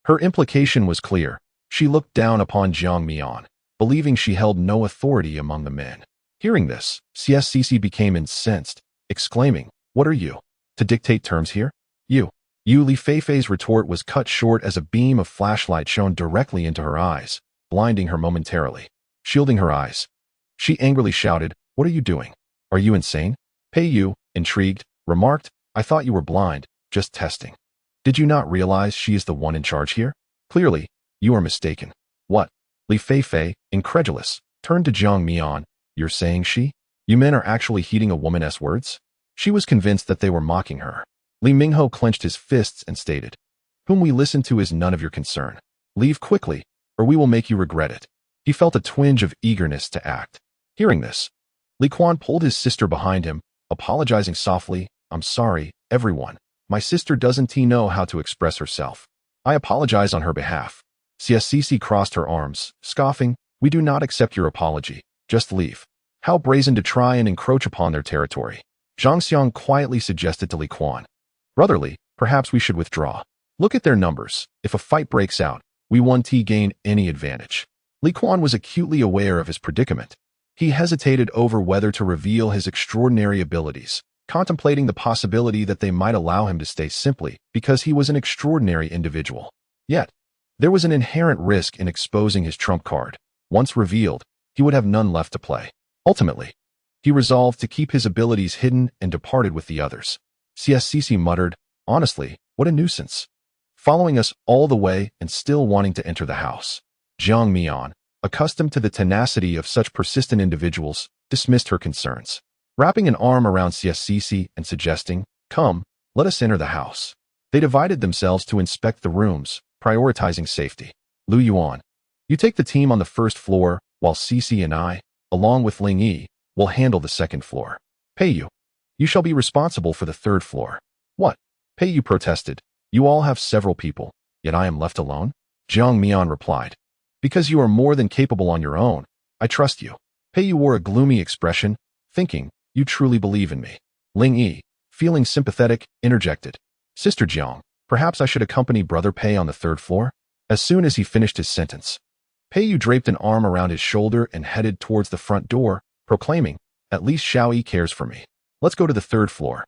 Her implication was clear. She looked down upon Jiang Mian, believing she held no authority among the men. Hearing this, CSCC became incensed, exclaiming, "What are you? To dictate terms here? You." Li Feifei's retort was cut short as a beam of flashlight shone directly into her eyes, blinding her momentarily. Shielding her eyes, she angrily shouted, "What are you doing? Are you insane?" Pei Yu, intrigued, remarked, "I thought you were blind, just testing. Did you not realize she is the one in charge here? Clearly, you are mistaken." "What?" Li Feifei, incredulous, turned to Jiang Mian. "You're saying she? You men are actually heeding a woman's words?" She was convinced that they were mocking her. Li Mingho clenched his fists and stated, "Whom we listen to is none of your concern. Leave quickly, or we will make you regret it." He felt a twinge of eagerness to act. Hearing this, Li Quan pulled his sister behind him, apologizing softly, "I'm sorry, everyone. My sister doesn't know how to express herself. I apologize on her behalf." CSCC crossed her arms, scoffing, "We do not accept your apology. Just leave." How brazen to try and encroach upon their territory. Zhang Xiang quietly suggested to Li Quan, "Brotherly, perhaps we should withdraw. Look at their numbers. If a fight breaks out, we won't gain any advantage." Li Quan was acutely aware of his predicament. He hesitated over whether to reveal his extraordinary abilities, contemplating the possibility that they might allow him to stay simply because he was an extraordinary individual. Yet, there was an inherent risk in exposing his trump card. Once revealed, he would have none left to play. Ultimately, he resolved to keep his abilities hidden and departed with the others. CSCC muttered, "Honestly, what a nuisance. Following us all the way and still wanting to enter the house." Jiang Mian, accustomed to the tenacity of such persistent individuals, dismissed her concerns, wrapping an arm around CSCC and suggesting, "Come, let us enter the house." They divided themselves to inspect the rooms, prioritizing safety. Lu Yuan, you take the team on the first floor, while Cici and I, along with Ling Yi, will handle the second floor. Pei Yu, you shall be responsible for the third floor. What? Pei Yu protested. You all have several people, yet I am left alone? Jiang Mian replied. Because you are more than capable on your own, I trust you. Pei Yu wore a gloomy expression, thinking, you truly believe in me. Ling Yi, feeling sympathetic, interjected. Sister Jiang, perhaps I should accompany Brother Pei on the third floor? As soon as he finished his sentence, Pei Yu draped an arm around his shoulder and headed towards the front door, proclaiming, "At least Xiao Yi cares for me. Let's go to the third floor."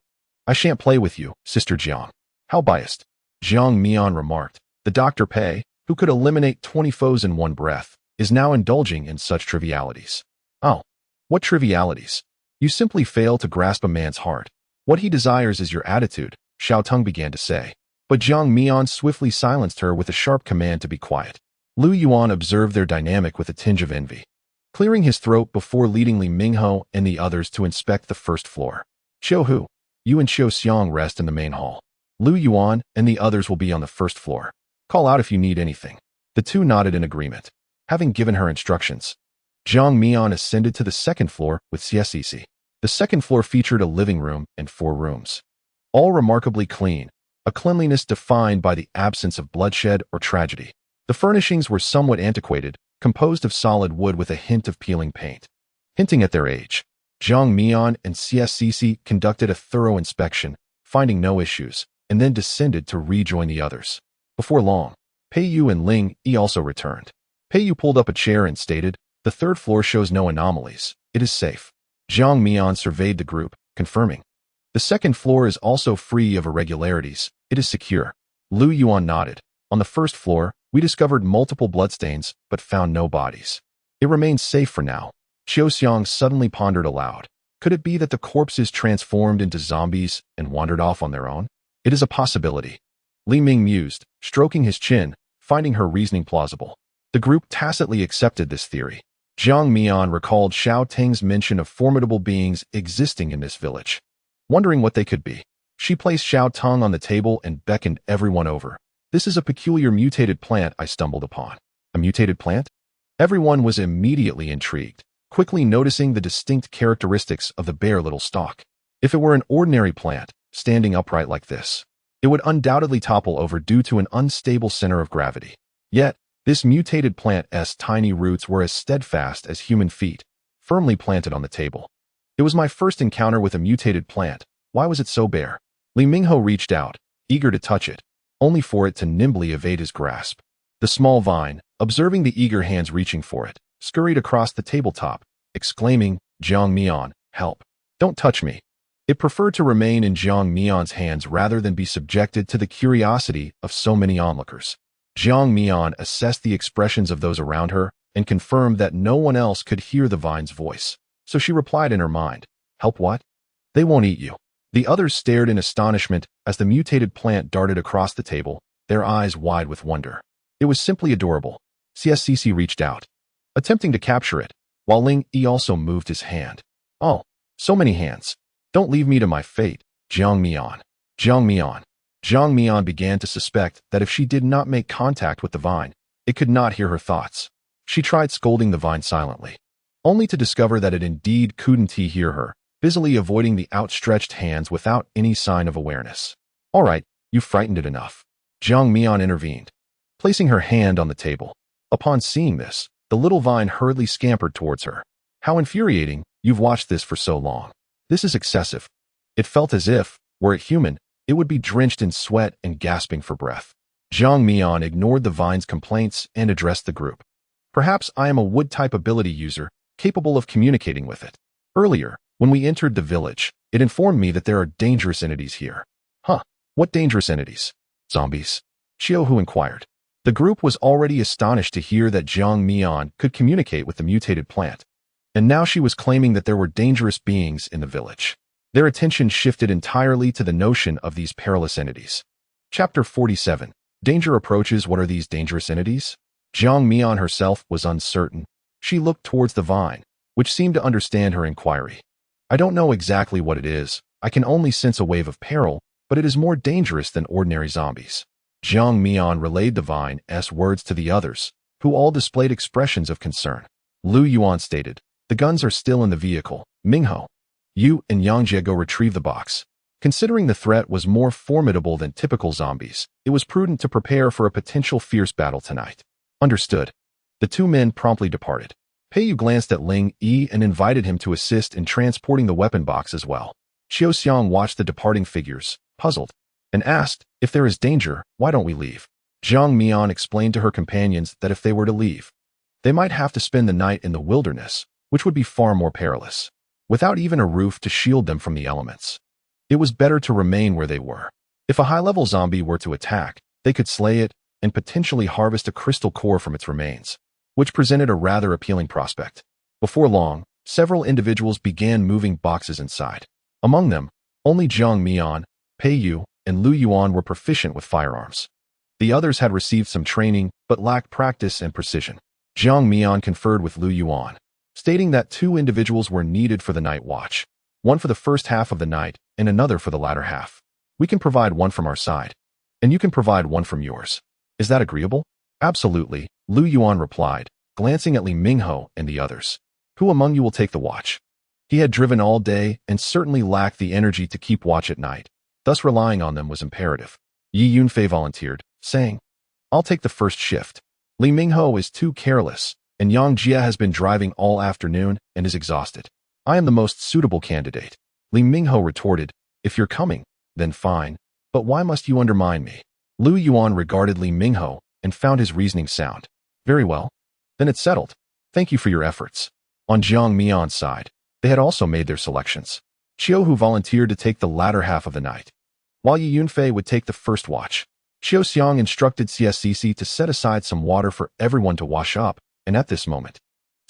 "I shan't play with you, Sister Jiang." "How biased." Jiang Mian remarked. The Dr. Pei, who could eliminate 20 foes in one breath, is now indulging in such trivialities. "Oh, what trivialities? You simply fail to grasp a man's heart. What he desires is your attitude," Xiao Teng began to say. But Jiang Mian swiftly silenced her with a sharp command to be quiet. Lu Yuan observed their dynamic with a tinge of envy, clearing his throat before leading Li Mingho and the others to inspect the first floor. "Qiu Hu, you and Qiu Xiang rest in the main hall. Lu Yuan and the others will be on the first floor. Call out if you need anything." The two nodded in agreement. Having given her instructions, Jiang Mian ascended to the second floor with CSCC. The second floor featured a living room and 4 rooms, all remarkably clean, a cleanliness defined by the absence of bloodshed or tragedy. The furnishings were somewhat antiquated, composed of solid wood with a hint of peeling paint, hinting at their age. Jiang Mian and CSCC conducted a thorough inspection, finding no issues, and then descended to rejoin the others. Before long, Pei Yu and Ling Yi also returned. Pei Yu pulled up a chair and stated, "The third floor shows no anomalies. It is safe." Jiang Mian surveyed the group, confirming, "The second floor is also free of irregularities. It is secure." Lu Yuan nodded. "On the first floor, we discovered multiple bloodstains, but found no bodies. It remains safe for now." Qiu Xiang suddenly pondered aloud. Could it be that the corpses transformed into zombies and wandered off on their own? It is a possibility. Li Ming mused, stroking his chin, finding her reasoning plausible. The group tacitly accepted this theory. Jiang Mian recalled Xiao Teng's mention of formidable beings existing in this village. Wondering what they could be, she placed Xiao Teng on the table and beckoned everyone over. "This is a peculiar mutated plant I stumbled upon." "A mutated plant?" Everyone was immediately intrigued, quickly noticing the distinct characteristics of the bare little stalk. If it were an ordinary plant, standing upright like this, it would undoubtedly topple over due to an unstable center of gravity. Yet, this mutated plant's tiny roots were as steadfast as human feet, firmly planted on the table. It was my first encounter with a mutated plant. Why was it so bare? Li Mingho reached out, eager to touch it, only for it to nimbly evade his grasp. The small vine, observing the eager hands reaching for it, scurried across the tabletop, exclaiming, "Jiang Mian, help. Don't touch me." It preferred to remain in Jiang Mian's hands rather than be subjected to the curiosity of so many onlookers. Jiang Mian assessed the expressions of those around her and confirmed that no one else could hear the vine's voice. So she replied in her mind, "Help what? They won't eat you." The others stared in astonishment as the mutated plant darted across the table, their eyes wide with wonder. It was simply adorable. CSCC reached out, attempting to capture it, while Ling Yi also moved his hand. "Oh, so many hands. Don't leave me to my fate, Jiang Mian." Jiang Mian. Jiang Mian began to suspect that if she did not make contact with the vine, it could not hear her thoughts. She tried scolding the vine silently, only to discover that it indeed couldn't hear her, busily avoiding the outstretched hands without any sign of awareness. "All right, you've frightened it enough." Jiang Mian intervened, placing her hand on the table. Upon seeing this, the little vine hurriedly scampered towards her. "How infuriating, you've watched this for so long. This is excessive." It felt as if, were it human, it would be drenched in sweat and gasping for breath. Jiang Mian ignored the vine's complaints and addressed the group. "Perhaps I am a wood-type ability user, capable of communicating with it. Earlier, when we entered the village, it informed me that there are dangerous entities here." "Huh? What dangerous entities?" "Zombies?" Qiu Hu inquired. The group was already astonished to hear that Jiang Mian could communicate with the mutated plant, and now she was claiming that there were dangerous beings in the village. Their attention shifted entirely to the notion of these perilous entities. Chapter 47. Danger approaches. What are these dangerous entities? Jiang Mian herself was uncertain. She looked towards the vine, which seemed to understand her inquiry. "I don't know exactly what it is. I can only sense a wave of peril, but it is more dangerous than ordinary zombies." Jiang Mian relayed the vine's words to the others, who all displayed expressions of concern. Lu Yuan stated, "The guns are still in the vehicle. Mingho, you and Yang Jie go retrieve the box." Considering the threat was more formidable than typical zombies, it was prudent to prepare for a potential fierce battle tonight. Understood. The two men promptly departed. Pei Yu glanced at Ling Yi and invited him to assist in transporting the weapon box as well. Qiu Xiang watched the departing figures, puzzled, and asked, "If there is danger, why don't we leave?" Jiang Mian explained to her companions that if they were to leave, they might have to spend the night in the wilderness, which would be far more perilous. Without even a roof to shield them from the elements, it was better to remain where they were. If a high-level zombie were to attack, they could slay it and potentially harvest a crystal core from its remains, which presented a rather appealing prospect. Before long, several individuals began moving boxes inside. Among them, only Jiang Mian, Pei Yu, and Lu Yuan were proficient with firearms. The others had received some training but lacked practice and precision. Jiang Mian conferred with Lu Yuan, stating that 2 individuals were needed for the night watch, one for the first half of the night and another for the latter half. We can provide one from our side, and you can provide one from yours. Is that agreeable? Absolutely, Lu Yuan replied, glancing at Li Mingho and the others. Who among you will take the watch? He had driven all day and certainly lacked the energy to keep watch at night, thus relying on them was imperative. Yi Yunfei volunteered, saying, I'll take the first shift. Li Mingho is too careless, and Yang Jia has been driving all afternoon and is exhausted. I am the most suitable candidate. Li Mingho retorted, if you're coming, then fine, but why must you undermine me? Lu Yuan regarded Li Mingho and found his reasoning sound. Very well. Then it's settled. Thank you for your efforts. On Jiang Mian's side, they had also made their selections. Qiu Hu volunteered to take the latter half of the night, while Yi Yunfei would take the first watch. Qiu Xiang instructed CSCC to set aside some water for everyone to wash up, and at this moment,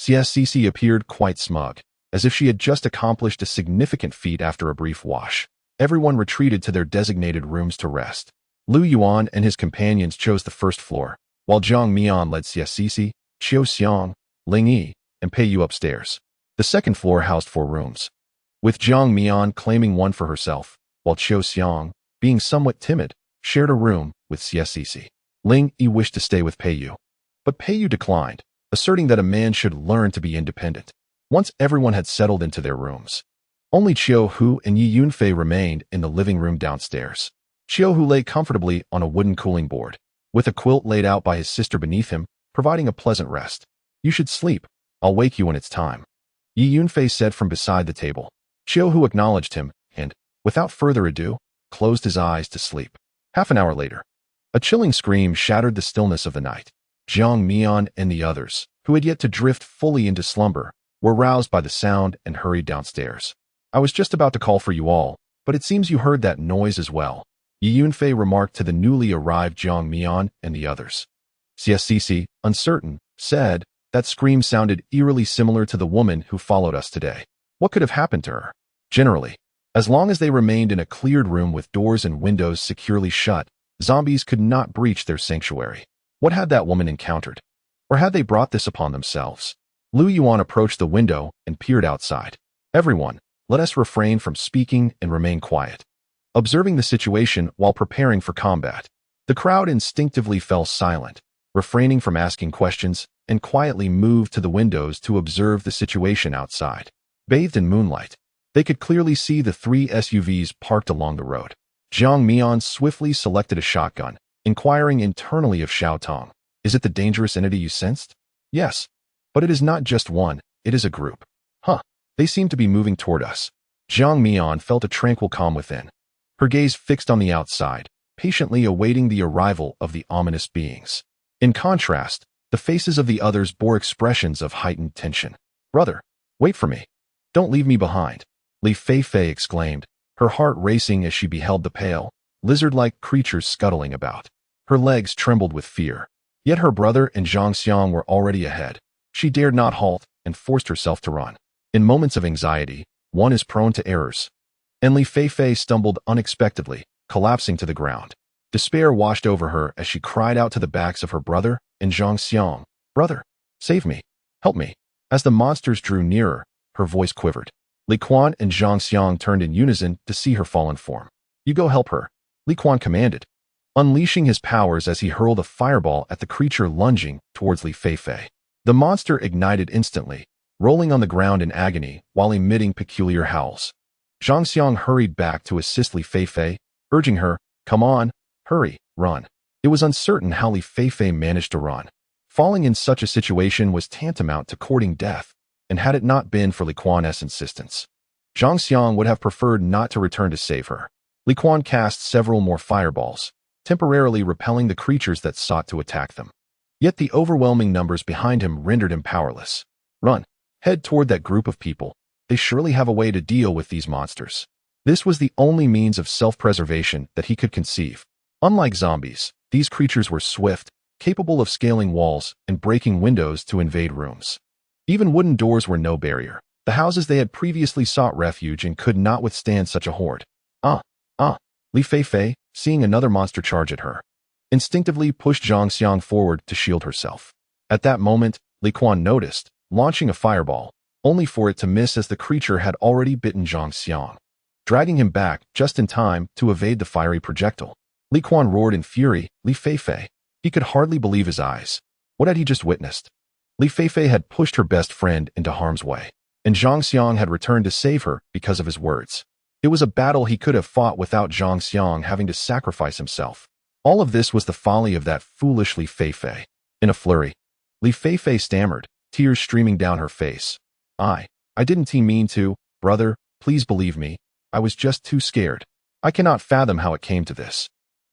CSCC appeared quite smug, as if she had just accomplished a significant feat after a brief wash. Everyone retreated to their designated rooms to rest. Lu Yuan and his companions chose the first floor, while Jiang Mian led CSCC, Qiu Xiang, Ling Yi, and Pei Yu upstairs. The second floor housed 4 rooms, with Jiang Mian claiming one for herself, while Qiu Xiang, being somewhat timid, shared a room with CSCC. Ling Yi wished to stay with Pei Yu, but Pei Yu declined, asserting that a man should learn to be independent. Once everyone had settled into their rooms, only Qiu Hu and Yi Yunfei remained in the living room downstairs. Qiu Hu lay comfortably on a wooden cooling board, with a quilt laid out by his sister beneath him, providing a pleasant rest. You should sleep. I'll wake you when it's time, Yi Yunfei said from beside the table. Qiu Hu acknowledged him and, without further ado, closed his eyes to sleep. Half an hour later, a chilling scream shattered the stillness of the night. Jiang Mian and the others, who had yet to drift fully into slumber, were roused by the sound and hurried downstairs. I was just about to call for you all, but it seems you heard that noise as well, Yi Yunfei remarked to the newly arrived Jiang Mian and the others. CSCC, uncertain, said, that scream sounded eerily similar to the woman who followed us today. What could have happened to her? Generally, as long as they remained in a cleared room with doors and windows securely shut, zombies could not breach their sanctuary. What had that woman encountered? Or had they brought this upon themselves? Lu Yuan approached the window and peered outside. Everyone, let us refrain from speaking and remain quiet. Observing the situation while preparing for combat, the crowd instinctively fell silent, refraining from asking questions, and quietly moved to the windows to observe the situation outside. Bathed in moonlight, they could clearly see the 3 SUVs parked along the road. Jiang Mian swiftly selected a shotgun, inquiring internally of Xiao Tong. Is it the dangerous entity you sensed? Yes. But it is not just one, it is a group. Huh. They seem to be moving toward us. Jiang Mian felt a tranquil calm within, her gaze fixed on the outside, patiently awaiting the arrival of the ominous beings. In contrast, the faces of the others bore expressions of heightened tension. Brother, wait for me. Don't leave me behind, Li Feifei exclaimed, her heart racing as she beheld the pale, lizard-like creatures scuttling about. Her legs trembled with fear. Yet her brother and Zhang Xiang were already ahead. She dared not halt and forced herself to run. In moments of anxiety, one is prone to errors. And Li Feifei stumbled unexpectedly, collapsing to the ground. Despair washed over her as she cried out to the backs of her brother and Zhang Xiang, Brother, save me, help me. As the monsters drew nearer, her voice quivered. Li Quan and Zhang Xiang turned in unison to see her fallen form. You go help her, Li Quan commanded, unleashing his powers as he hurled a fireball at the creature lunging towards Li Feifei. The monster ignited instantly, rolling on the ground in agony while emitting peculiar howls. Zhang Xiang hurried back to assist Li Feifei, urging her, Come on, hurry, run. It was uncertain how Li Feifei managed to run. Falling in such a situation was tantamount to courting death, and had it not been for Li Quan's insistence, Zhang Xiang would have preferred not to return to save her. Li Quan cast several more fireballs, temporarily repelling the creatures that sought to attack them. Yet the overwhelming numbers behind him rendered him powerless. Run, Head toward that group of people. They surely have a way to deal with these monsters. This was the only means of self-preservation that he could conceive. Unlike zombies, these creatures were swift, capable of scaling walls and breaking windows to invade rooms. Even wooden doors were no barrier. The houses they had previously sought refuge in could not withstand such a horde. Li Feifei, seeing another monster charge at her, instinctively pushed Zhang Xiang forward to shield herself. At that moment, Li Quan noticed, launching a fireball, only for it to miss as the creature had already bitten Zhang Xiang, dragging him back just in time to evade the fiery projectile. Li Quan roared in fury. Li Feifei. He could hardly believe his eyes. What had he just witnessed? Li Feifei had pushed her best friend into harm's way, and Zhang Xiang had returned to save her because of his words. It was a battle he could have fought without Zhang Xiang having to sacrifice himself. All of this was the folly of that foolish Li Feifei. In a flurry, Li Feifei stammered, tears streaming down her face. I didn't mean to, brother, please believe me. I was just too scared. I cannot fathom how it came to this.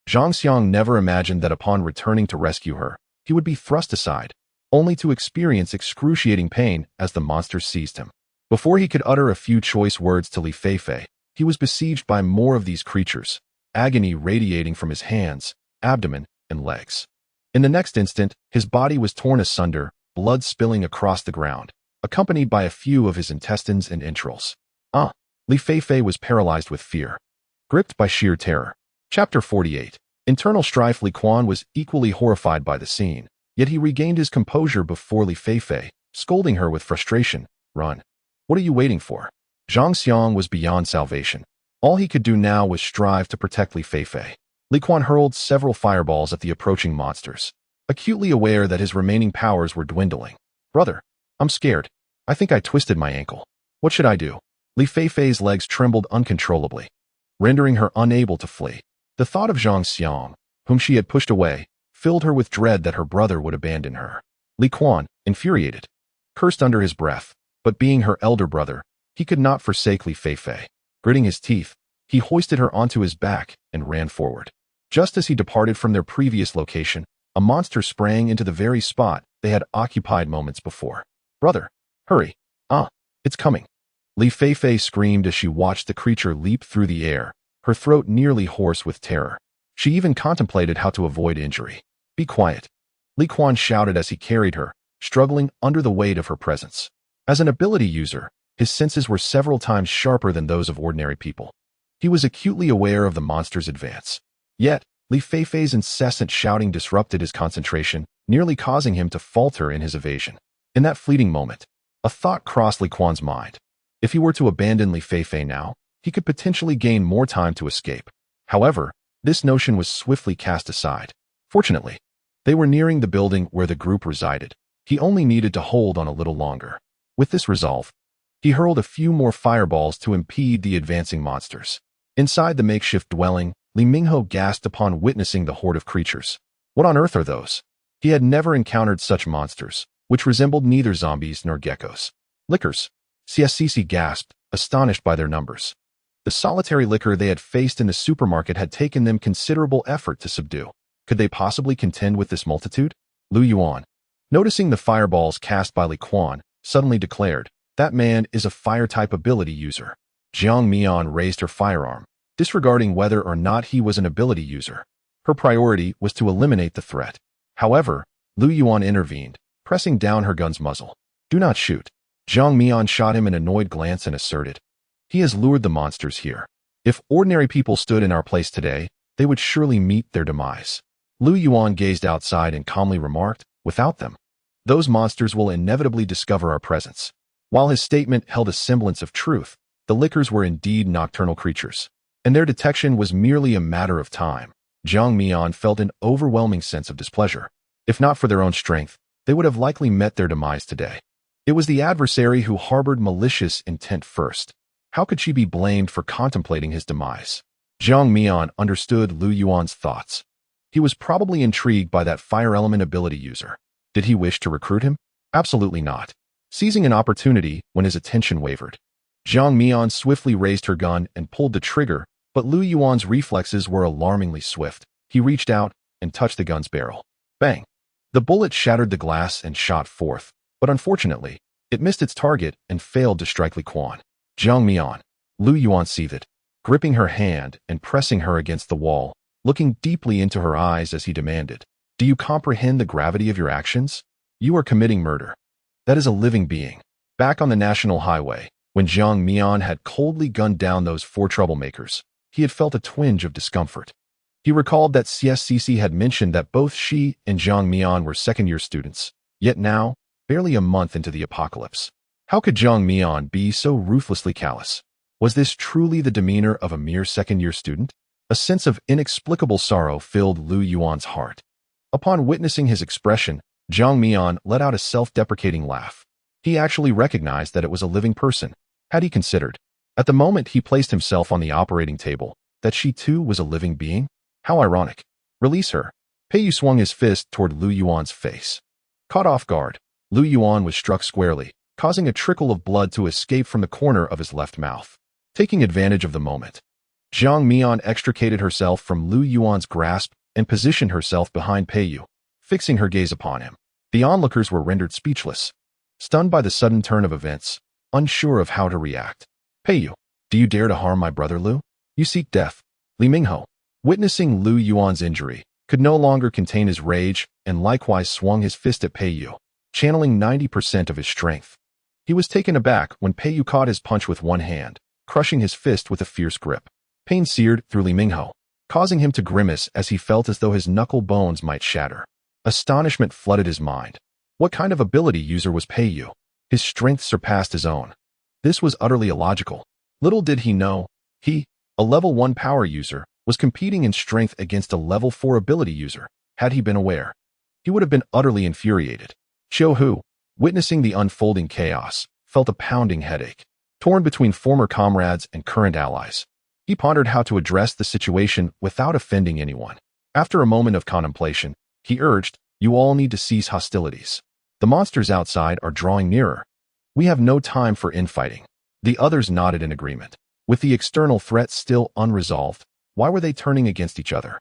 Zhang Xiang never imagined that upon returning to rescue her, he would be thrust aside, only to experience excruciating pain as the monsters seized him. Before he could utter a few choice words to Li Feifei, he was besieged by more of these creatures, agony radiating from his hands, abdomen, and legs. In the next instant, his body was torn asunder, blood spilling across the ground, accompanied by a few of his intestines and entrails. Li Feifei was paralyzed with fear, gripped by sheer terror. Chapter 48. Internal strife. Li Quan was equally horrified by the scene, yet he regained his composure before Li Feifei, scolding her with frustration. Run. What are you waiting for? Zhang Xiang was beyond salvation. All he could do now was strive to protect Li Feifei. Li Quan hurled several fireballs at the approaching monsters, acutely aware that his remaining powers were dwindling. Brother, I'm scared. I think I twisted my ankle. What should I do? Li Feifei's legs trembled uncontrollably, rendering her unable to flee. The thought of Zhang Xiang, whom she had pushed away, filled her with dread that her brother would abandon her. Li Quan, infuriated, cursed under his breath, but being her elder brother, he could not forsake Li Feifei. Gritting his teeth, he hoisted her onto his back and ran forward. Just as he departed from their previous location, a monster sprang into the very spot they had occupied moments before. Brother, hurry. It's coming. Li Feifei screamed as she watched the creature leap through the air, her throat nearly hoarse with terror. She even contemplated how to avoid injury. Be quiet. Li Quan shouted as he carried her, struggling under the weight of her presence. As an ability user, his senses were several times sharper than those of ordinary people. He was acutely aware of the monster's advance. Yet, Li Feifei's incessant shouting disrupted his concentration, nearly causing him to falter in his evasion. In that fleeting moment, a thought crossed Li Quan's mind. If he were to abandon Li Feifei now, he could potentially gain more time to escape. However, this notion was swiftly cast aside. Fortunately, they were nearing the building where the group resided. He only needed to hold on a little longer. With this resolve, he hurled a few more fireballs to impede the advancing monsters. Inside the makeshift dwelling, Li Mingho gasped upon witnessing the horde of creatures. What on earth are those? He had never encountered such monsters, which resembled neither zombies nor geckos. Lickers. CSCC gasped, astonished by their numbers. The solitary licker they had faced in the supermarket had taken them considerable effort to subdue. Could they possibly contend with this multitude? Lu Yuan, noticing the fireballs cast by Li Quan, suddenly declared, that man is a fire-type ability user. Jiang Mian raised her firearm, disregarding whether or not he was an ability user. Her priority was to eliminate the threat. However, Lu Yuan intervened, pressing down her gun's muzzle. Do not shoot. Jiang Mian shot him an annoyed glance and asserted, he has lured the monsters here. If ordinary people stood in our place today, they would surely meet their demise. Lu Yuan gazed outside and calmly remarked, without them, those monsters will inevitably discover our presence. While his statement held a semblance of truth, the lickers were indeed nocturnal creatures, and their detection was merely a matter of time. Jiang Mian felt an overwhelming sense of displeasure. If not for their own strength, they would have likely met their demise today. It was the adversary who harbored malicious intent first. How could she be blamed for contemplating his demise? Jiang Mian understood Lu Yuan's thoughts. He was probably intrigued by that fire element ability user. Did he wish to recruit him? Absolutely not. Seizing an opportunity when his attention wavered, Jiang Mian swiftly raised her gun and pulled the trigger, but Lu Yuan's reflexes were alarmingly swift. He reached out and touched the gun's barrel. Bang! The bullet shattered the glass and shot forth, but unfortunately, It missed its target and failed to strike Li Quan. Jiang Mian. Lu Yuan seethed, gripping her hand and pressing her against the wall, looking deeply into her eyes as he demanded, "Do you comprehend the gravity of your actions? You are committing murder. That is a living being." Back on the national highway, when Jiang Mian had coldly gunned down those 4 troublemakers, he had felt a twinge of discomfort. He recalled that CSCC had mentioned that both she and Jiang Mian were second-year students, yet now, barely a month into the apocalypse, how could Jiang Mian be so ruthlessly callous? Was this truly the demeanor of a mere second-year student? A sense of inexplicable sorrow filled Lu Yuan's heart. Upon witnessing his expression, Jiang Mian let out a self-deprecating laugh. He actually recognized that it was a living person, had he considered, at the moment he placed himself on the operating table, that she too was a living being? How ironic. "Release her." Peiyu swung his fist toward Lu Yuan's face. Caught off guard, Lu Yuan was struck squarely, causing a trickle of blood to escape from the corner of his left mouth. Taking advantage of the moment, Jiang Mian extricated herself from Lu Yuan's grasp and positioned herself behind Peiyu, fixing her gaze upon him. The onlookers were rendered speechless, stunned by the sudden turn of events, unsure of how to react. "Peiyu, do you dare to harm my brother Lu? You seek death." Li Mingho, witnessing Lu Yuan's injury, could no longer contain his rage and likewise swung his fist at Peiyu, channeling 90% of his strength. He was taken aback when Peiyu caught his punch with one hand, crushing his fist with a fierce grip. Pain seared through Li Mingho, causing him to grimace as he felt as though his knuckle bones might shatter. Astonishment flooded his mind. What kind of ability user was Peiyu? His strength surpassed his own. This was utterly illogical. Little did he know, he, a level 1 power user, was competing in strength against a level 4 ability user. Had he been aware, he would have been utterly infuriated. Qiu Hu, witnessing the unfolding chaos, felt a pounding headache. Torn between former comrades and current allies, he pondered how to address the situation without offending anyone. After a moment of contemplation, he urged, "You all need to cease hostilities. The monsters outside are drawing nearer. We have no time for infighting." The others nodded in agreement. With the external threat still unresolved, why were they turning against each other?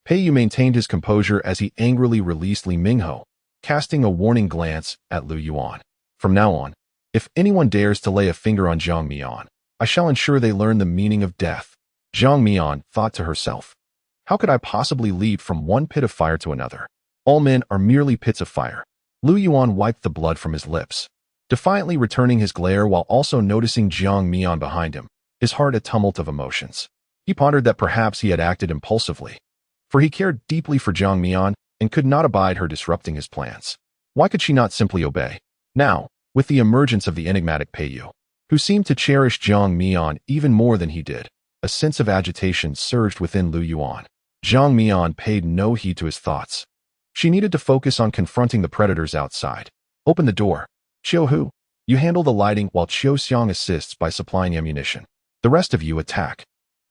Peiyu maintained his composure as he angrily released Li Mingho, casting a warning glance at Lu Yuan. "From now on, if anyone dares to lay a finger on Jiang Mian, I shall ensure they learn the meaning of death." Jiang Mian thought to herself, "How could I possibly leap from one pit of fire to another? All men are merely pits of fire." Lu Yuan wiped the blood from his lips, defiantly returning his glare while also noticing Jiang Mian behind him, his heart a tumult of emotions. He pondered that perhaps he had acted impulsively, for he cared deeply for Jiang Mian and could not abide her disrupting his plans. Why could she not simply obey? Now, with the emergence of the enigmatic Peiyu, who seemed to cherish Jiang Mian even more than he did, a sense of agitation surged within Lu Yuan. Jiang Mian paid no heed to his thoughts. She needed to focus on confronting the predators outside. "Open the door. Qiu Hu, you handle the lighting while Qiu Xiang assists by supplying ammunition. The rest of you attack,"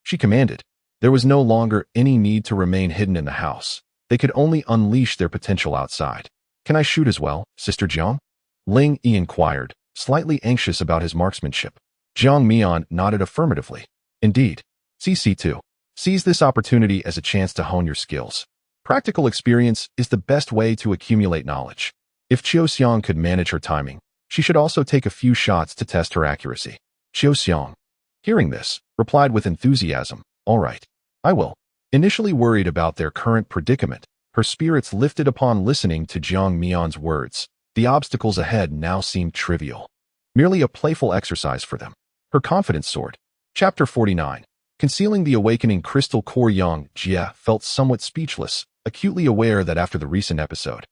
she commanded. There was no longer any need to remain hidden in the house. They could only unleash their potential outside. "Can I shoot as well, Sister Jiang?" Ling Yi inquired, slightly anxious about his marksmanship. Jiang Mian nodded affirmatively. "Indeed. CC2. Seize this opportunity as a chance to hone your skills. Practical experience is the best way to accumulate knowledge. If Qiu Xiang could manage her timing, she should also take a few shots to test her accuracy." Qiu Xiang, hearing this, replied with enthusiasm, "All right. I will." Initially worried about their current predicament, her spirits lifted upon listening to Jiang Mian's words. The obstacles ahead now seemed trivial, merely a playful exercise for them. Her confidence soared. Chapter 49. Concealing the awakening crystal core, Yang Jie felt somewhat speechless, acutely aware that after the recent episode,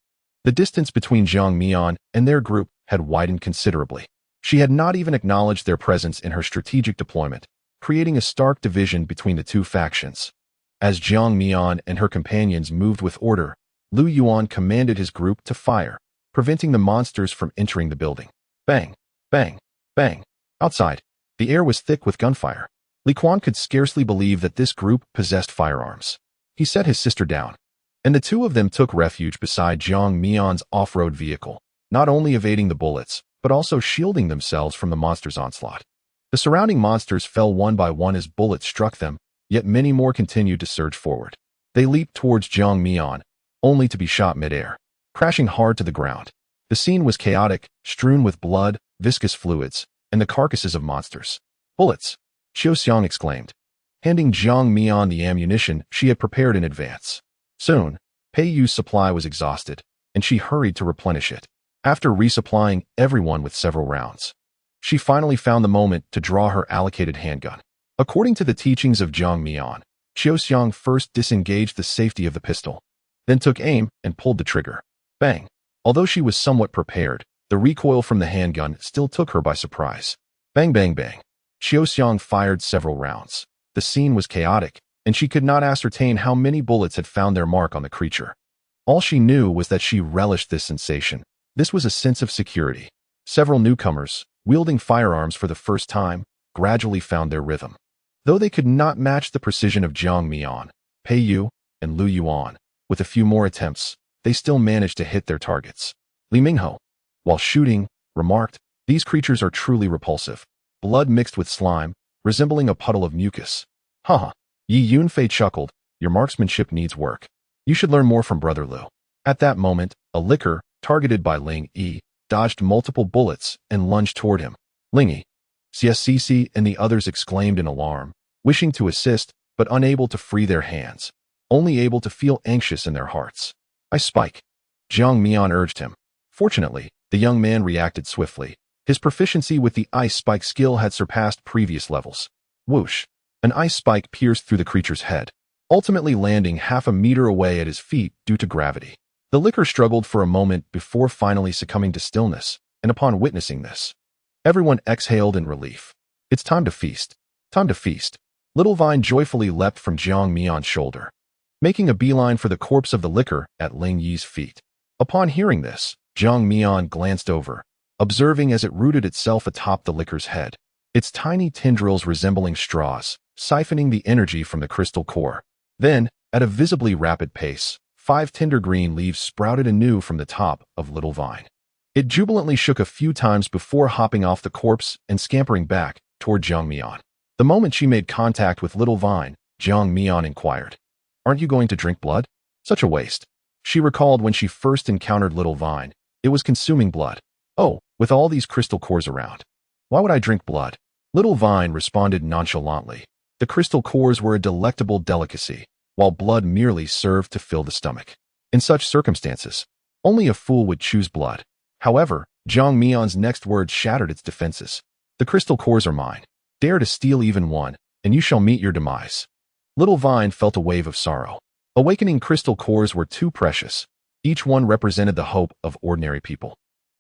the distance between Jiang Mian and their group had widened considerably. She had not even acknowledged their presence in her strategic deployment, creating a stark division between the two factions. As Jiang Mian and her companions moved with order, Lu Yuan commanded his group to fire, preventing the monsters from entering the building. Bang, bang, bang. Outside, the air was thick with gunfire. Li Quan could scarcely believe that this group possessed firearms. He set his sister down, and the two of them took refuge beside Jiang Mian's off-road vehicle, not only evading the bullets, but also shielding themselves from the monster's onslaught. The surrounding monsters fell one by one as bullets struck them, yet many more continued to surge forward. They leaped towards Jiang Mian, only to be shot mid-air, crashing hard to the ground. The scene was chaotic, strewn with blood, viscous fluids, and the carcasses of monsters. Bullets! Qiu Xiang exclaimed, handing Jiang Mian the ammunition she had prepared in advance. Soon, Pei Yu's supply was exhausted, and she hurried to replenish it. After resupplying everyone with several rounds, she finally found the moment to draw her allocated handgun. According to the teachings of Jiang Mian, Qiu Xiang first disengaged the safety of the pistol, then took aim and pulled the trigger. Bang! Although she was somewhat prepared, the recoil from the handgun still took her by surprise. Bang bang bang. Qiu Xiang fired several rounds. The scene was chaotic, and she could not ascertain how many bullets had found their mark on the creature. All she knew was that she relished this sensation. This was a sense of security. Several newcomers, wielding firearms for the first time, gradually found their rhythm. Though they could not match the precision of Jiang Mian, Pei Yu, and Lu Yuan, with a few more attempts, they still managed to hit their targets. Li Mingho, while shooting, remarked, "These creatures are truly repulsive. Blood mixed with slime, resembling a puddle of mucus." Haha. Yi Yunfei chuckled, "Your marksmanship needs work. You should learn more from Brother Lu." At that moment, a licker, targeted by Ling Yi, dodged multiple bullets and lunged toward him. Ling Yi, CSCC and the others exclaimed in alarm, wishing to assist, but unable to free their hands, only able to feel anxious in their hearts. "Ice Spike," Jiang Mian urged him. Fortunately, the young man reacted swiftly. His proficiency with the Ice Spike skill had surpassed previous levels. Whoosh! An ice spike pierced through the creature's head, ultimately landing half a meter away at his feet due to gravity. The licker struggled for a moment before finally succumbing to stillness, and upon witnessing this, everyone exhaled in relief. "It's time to feast. Time to feast." Little Vine joyfully leapt from Jiang Mian's shoulder, making a beeline for the corpse of the licker at Ling Yi's feet. Upon hearing this, Jiang Mian glanced over, observing as it rooted itself atop the licker's head, its tiny tendrils resembling straws, siphoning the energy from the crystal core. Then, at a visibly rapid pace, 5 tender green leaves sprouted anew from the top of Little Vine. It jubilantly shook a few times before hopping off the corpse and scampering back toward Jiang Mian. The moment she made contact with Little Vine, Jiang Mian inquired, "Aren't you going to drink blood? Such a waste." She recalled when she first encountered Little Vine, it was consuming blood. "Oh, with all these crystal cores around, why would I drink blood?" Little Vine responded nonchalantly. The crystal cores were a delectable delicacy, while blood merely served to fill the stomach. In such circumstances, only a fool would choose blood. However, Jiang Mian's next words shattered its defenses. "The crystal cores are mine. Dare to steal even one, and you shall meet your demise." Little Vine felt a wave of sorrow. Awakening crystal cores were too precious. Each one represented the hope of ordinary people,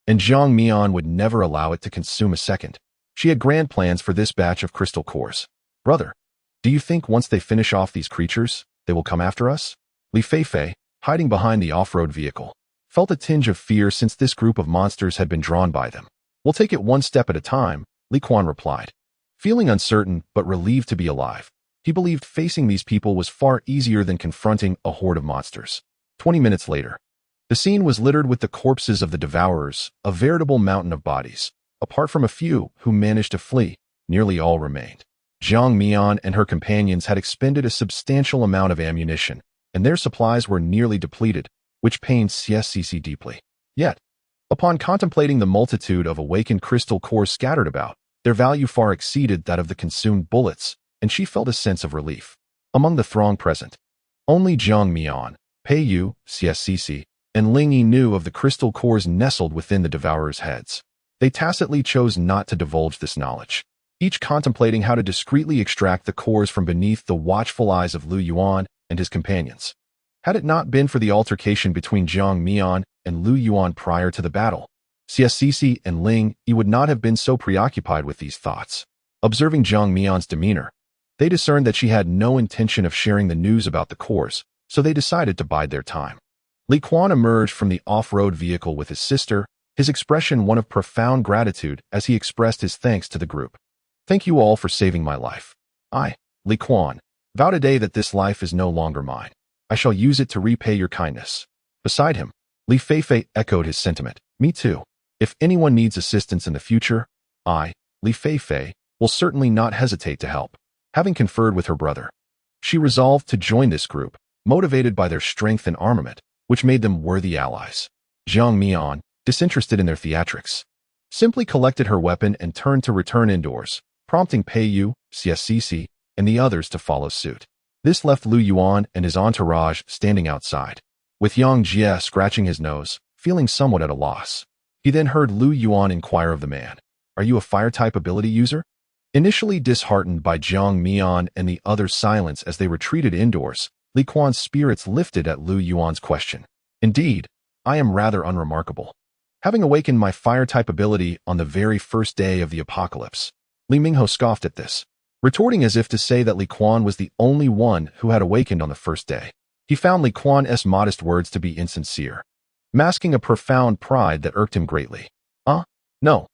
and Jiang Mian would never allow it to consume a second. She had grand plans for this batch of crystal cores. "Brother, do you think once they finish off these creatures, they will come after us?" Li Feifei, hiding behind the off-road vehicle, felt a tinge of fear since this group of monsters had been drawn by them. "We'll take it one step at a time," Li Quan replied. Feeling uncertain but relieved to be alive, he believed facing these people was far easier than confronting a horde of monsters. 20 minutes later, the scene was littered with the corpses of the devourers, a veritable mountain of bodies. Apart from a few who managed to flee, nearly all remained. Jiang Mian and her companions had expended a substantial amount of ammunition, and their supplies were nearly depleted, which pained CSCC deeply. Yet, upon contemplating the multitude of awakened crystal cores scattered about, their value far exceeded that of the consumed bullets, and she felt a sense of relief. Among the throng present, only Jiang Mian, Pei Yu, CSCC, and Ling Yi knew of the crystal cores nestled within the devourers' heads. They tacitly chose not to divulge this knowledge, each contemplating how to discreetly extract the cores from beneath the watchful eyes of Lu Yuan and his companions. Had it not been for the altercation between Jiang Mian and Lu Yuan prior to the battle, CSCC and Ling Yi would not have been so preoccupied with these thoughts. Observing Jiang Mian's demeanor, they discerned that she had no intention of sharing the news about the cores, so they decided to bide their time. Li Quan emerged from the off-road vehicle with his sister, his expression one of profound gratitude as he expressed his thanks to the group. "Thank you all for saving my life. I, Li Quan, vow today that this life is no longer mine. I shall use it to repay your kindness." Beside him, Li Feifei echoed his sentiment. "Me too. If anyone needs assistance in the future, I, Li Feifei, will certainly not hesitate to help." Having conferred with her brother, she resolved to join this group, motivated by their strength and armament, which made them worthy allies. Jiang Mian, disinterested in their theatrics, simply collected her weapon and turned to return indoors, prompting Pei Yu, CSCC, and the others to follow suit. This left Lu Yuan and his entourage standing outside, with Yang Jie scratching his nose, feeling somewhat at a loss. He then heard Lu Yuan inquire of the man, "Are you a fire-type ability user?" Initially disheartened by Jiang Mian and the others' silence as they retreated indoors, Li Quan's spirits lifted at Lu Yuan's question. "Indeed, I am rather unremarkable, having awakened my fire-type ability on the very first day of the apocalypse." Li Mingho scoffed at this, retorting as if to say that Li Quan was the only one who had awakened on the first day. He found Li Quan's modest words to be insincere, masking a profound pride that irked him greatly. No,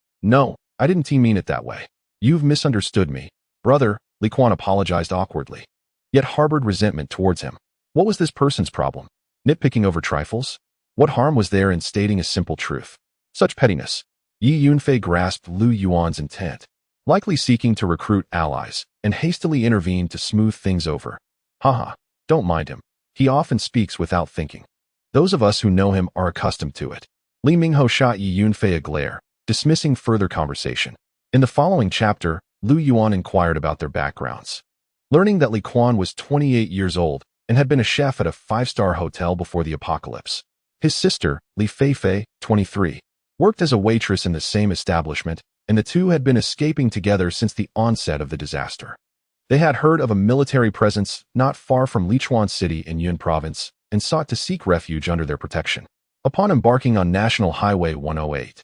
I didn't mean it that way. You've misunderstood me, brother," Li Quan apologized awkwardly, yet harbored resentment towards him. What was this person's problem? Nitpicking over trifles? What harm was there in stating a simple truth? Such pettiness. Yi Yunfei grasped Lu Yuan's intent, likely seeking to recruit allies, and hastily intervened to smooth things over. Haha, don't mind him. He often speaks without thinking. Those of us who know him are accustomed to it. Li Mingho shot Yi Yunfei a glare, dismissing further conversation. In the following chapter, Lu Yuan inquired about their backgrounds. Learning that Li Quan was 28 years old and had been a chef at a 5-star hotel before the apocalypse. His sister, Li Feifei, 23, worked as a waitress in the same establishment, and the two had been escaping together since the onset of the disaster. They had heard of a military presence not far from Lichuan City in Yun Province and sought to seek refuge under their protection. Upon embarking on National Highway 108,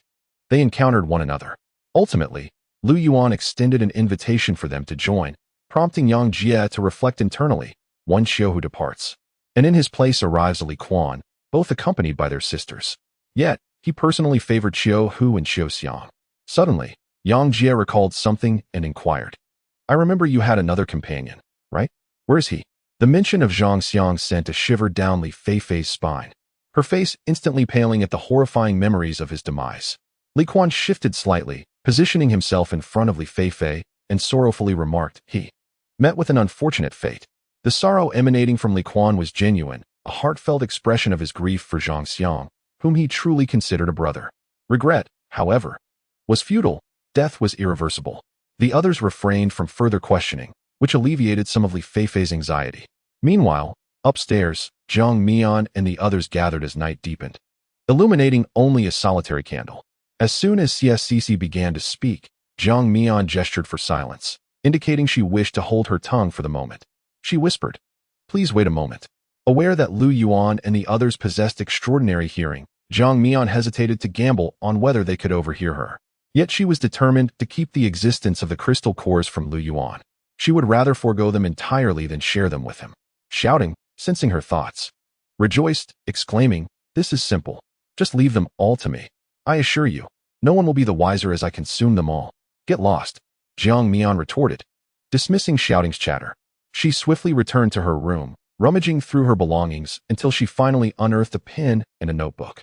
they encountered one another. Ultimately, Lu Yuan extended an invitation for them to join, prompting Yang Jie to reflect internally. One Xiu who departs, and in his place arrives Li Quan, both accompanied by their sisters. Yet, he personally favored Xiu Hu and Xiu Xiang. Suddenly, Yang Jie recalled something and inquired, "I remember you had another companion, right? Where is he?" The mention of Zhang Xiang sent a shiver down Li Feifei's spine, her face instantly paling at the horrifying memories of his demise. Li Quan shifted slightly, positioning himself in front of Li Feifei, and sorrowfully remarked, "He met with an unfortunate fate." The sorrow emanating from Li Quan was genuine, a heartfelt expression of his grief for Zhang Xiang, whom he truly considered a brother. Regret, however, was futile. Death was irreversible. The others refrained from further questioning, which alleviated some of Li Feifei's anxiety. Meanwhile, upstairs, Jiang Mian and the others gathered as night deepened, illuminating only a solitary candle. As soon as CSCC began to speak, Jiang Mian gestured for silence, indicating she wished to hold her tongue for the moment. She whispered, "Please wait a moment." Aware that Lu Yuan and the others possessed extraordinary hearing, Jiang Mian hesitated to gamble on whether they could overhear her. Yet she was determined to keep the existence of the crystal cores from Lu Yuan. She would rather forego them entirely than share them with him. Shouting, sensing her thoughts, rejoiced, exclaiming, "This is simple. Just leave them all to me. I assure you, no one will be the wiser as I consume them all." "Get lost," Jiang Mian retorted, dismissing Shouting's chatter. She swiftly returned to her room, rummaging through her belongings until she finally unearthed a pen and a notebook.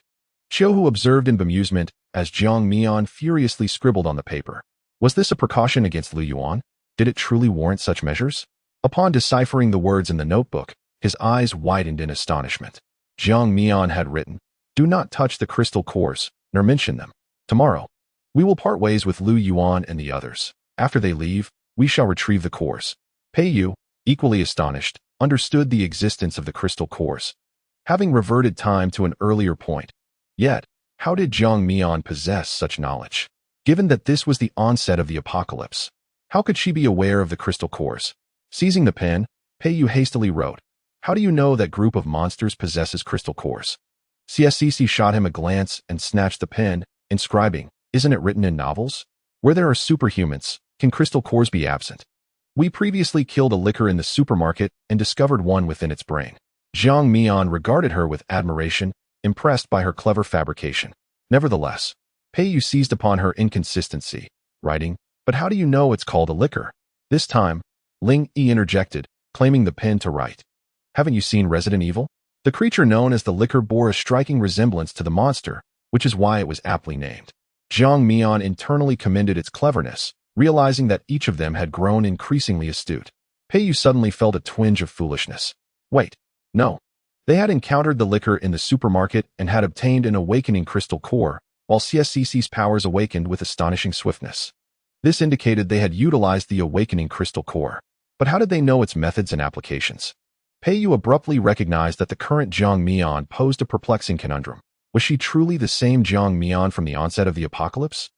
Xiu Hu observed in bemusement as Jiang Mian furiously scribbled on the paper. Was this a precaution against Lu Yuan? Did it truly warrant such measures? Upon deciphering the words in the notebook, his eyes widened in astonishment. Jiang Mian had written, "Do not touch the crystal cores, nor mention them. Tomorrow, we will part ways with Lu Yuan and the others. After they leave, we shall retrieve the cores." Pei Yu, equally astonished, understood the existence of the crystal cores, having reverted time to an earlier point. Yet, how did Jiang Mian possess such knowledge? Given that this was the onset of the apocalypse, how could she be aware of the crystal cores? Seizing the pen, Pei Yu hastily wrote, "How do you know that group of monsters possesses crystal cores?" CSCC shot him a glance and snatched the pen, inscribing, "Isn't it written in novels? Where there are superhumans, can crystal cores be absent? We previously killed a licker in the supermarket and discovered one within its brain." Jiang Mian regarded her with admiration, impressed by her clever fabrication. Nevertheless, Pei Yu seized upon her inconsistency, writing, "But how do you know it's called a licker?" This time, Ling Yi interjected, claiming the pen to write, "Haven't you seen Resident Evil? The creature known as the licker bore a striking resemblance to the monster, which is why it was aptly named." Jiang Mian internally commended its cleverness, realizing that each of them had grown increasingly astute. Pei Yu suddenly felt a twinge of foolishness. Wait, no. They had encountered the licker in the supermarket and had obtained an awakening crystal core, while CSCC's powers awakened with astonishing swiftness. This indicated they had utilized the awakening crystal core. But how did they know its methods and applications? Pei Yu abruptly recognized that the current Jiang Mian posed a perplexing conundrum. Was she truly the same Jiang Mian from the onset of the apocalypse?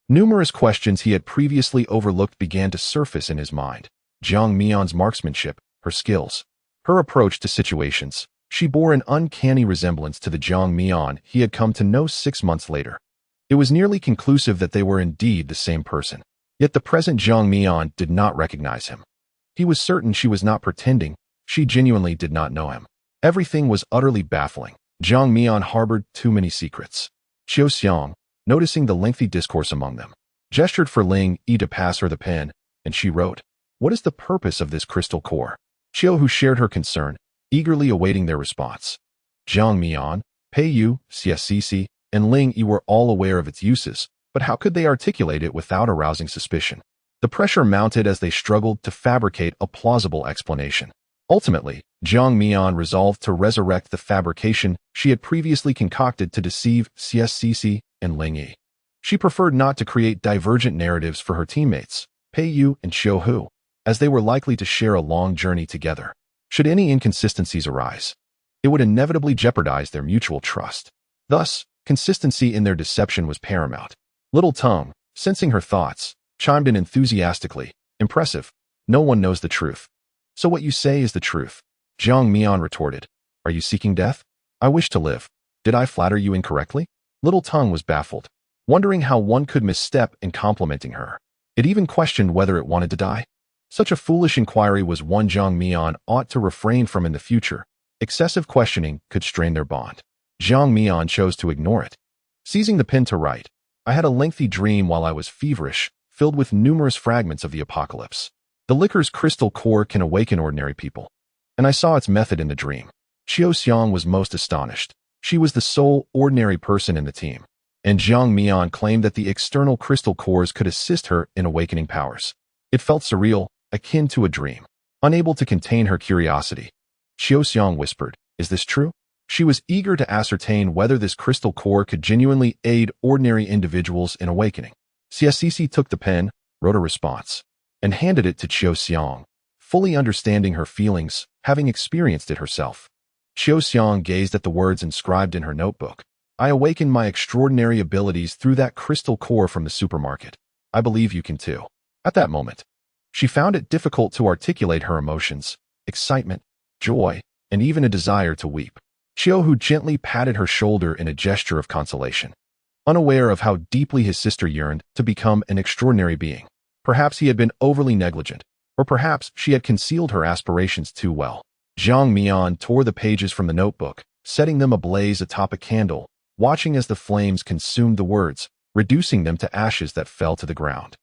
Numerous questions he had previously overlooked began to surface in his mind. Jiang Mian's marksmanship, her skills, her approach to situations. She bore an uncanny resemblance to the Jiang Mian he had come to know 6 months later. It was nearly conclusive that they were indeed the same person. Yet the present Jiang Mian did not recognize him. He was certain she was not pretending. She genuinely did not know him. Everything was utterly baffling. Jiang Mian harbored too many secrets. Qiu Xiang, noticing the lengthy discourse among them, gestured for Ling Yi to pass her the pen, and she wrote, "What is the purpose of this crystal core?" Qiu, who shared her concern, eagerly awaiting their response. Jiang Mian, Pei Yu, CSCC, and Ling Yi were all aware of its uses, but how could they articulate it without arousing suspicion? The pressure mounted as they struggled to fabricate a plausible explanation. Ultimately, Jiang Mian resolved to resurrect the fabrication she had previously concocted to deceive CSCC and Ling Yi. She preferred not to create divergent narratives for her teammates, Pei Yu and Xiu Hu, as they were likely to share a long journey together. Should any inconsistencies arise, it would inevitably jeopardize their mutual trust. Thus, consistency in their deception was paramount. Little Tongue, sensing her thoughts, chimed in enthusiastically. "Impressive. No one knows the truth." "So what you say is the truth," Jiang Mian retorted. "Are you seeking death?" "I wish to live. Did I flatter you incorrectly?" Little Tongue was baffled, wondering how one could misstep in complimenting her. It even questioned whether it wanted to die. Such a foolish inquiry was one Jiang Mian ought to refrain from in the future. Excessive questioning could strain their bond. Jiang Mian chose to ignore it. Seizing the pen to write, "I had a lengthy dream while I was feverish, filled with numerous fragments of the apocalypse. The liquor's crystal core can awaken ordinary people, and I saw its method in the dream." Qiu Xiang was most astonished. She was the sole ordinary person in the team, and Jiang Mian claimed that the external crystal cores could assist her in awakening powers. It felt surreal, akin to a dream. Unable to contain her curiosity, Qiu Xiang whispered, "Is this true?" She was eager to ascertain whether this crystal core could genuinely aid ordinary individuals in awakening. CSCC took the pen, wrote a response, and handed it to Qiu Xiang, fully understanding her feelings, having experienced it herself. Qiu Xiang gazed at the words inscribed in her notebook. "I awakened my extraordinary abilities through that crystal core from the supermarket. I believe you can too." At that moment, she found it difficult to articulate her emotions, excitement, joy, and even a desire to weep. Qiu Hu gently patted her shoulder in a gesture of consolation, unaware of how deeply his sister yearned to become an extraordinary being. Perhaps he had been overly negligent, or perhaps she had concealed her aspirations too well. Jiang Mian tore the pages from the notebook, setting them ablaze atop a candle, watching as the flames consumed the words, reducing them to ashes that fell to the ground.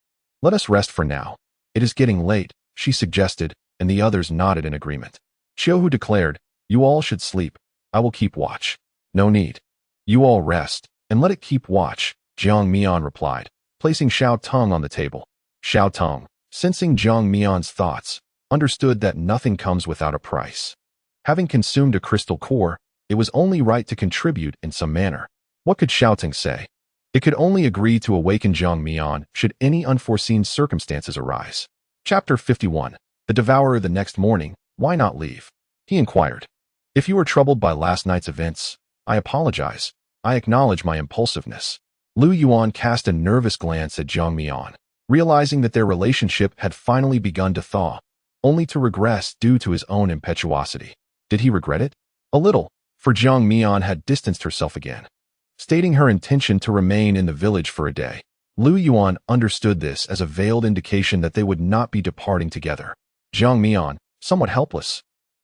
"Let us rest for now. It is getting late," she suggested, and the others nodded in agreement. Qiu Hu declared, "You all should sleep. I will keep watch." "No need. You all rest, and let it keep watch," Jiang Mian replied, placing Xiao Tong on the table. Xiao Tong, sensing Jiang Mian's thoughts, understood that nothing comes without a price. Having consumed a crystal core, it was only right to contribute in some manner. What could Xiao Tong say? It could only agree to awaken Jiang Mian should any unforeseen circumstances arise. Chapter 51. The Devourer. The next morning, "Why not leave?" he inquired. "If you were troubled by last night's events, I apologize. I acknowledge my impulsiveness." Lu Yuan cast a nervous glance at Jiang Mian, realizing that their relationship had finally begun to thaw, only to regress due to his own impetuosity. Did he regret it? A little, for Jiang Mian had distanced herself again, stating her intention to remain in the village for a day. Lu Yuan understood this as a veiled indication that they would not be departing together. Jiang Mian, somewhat helpless,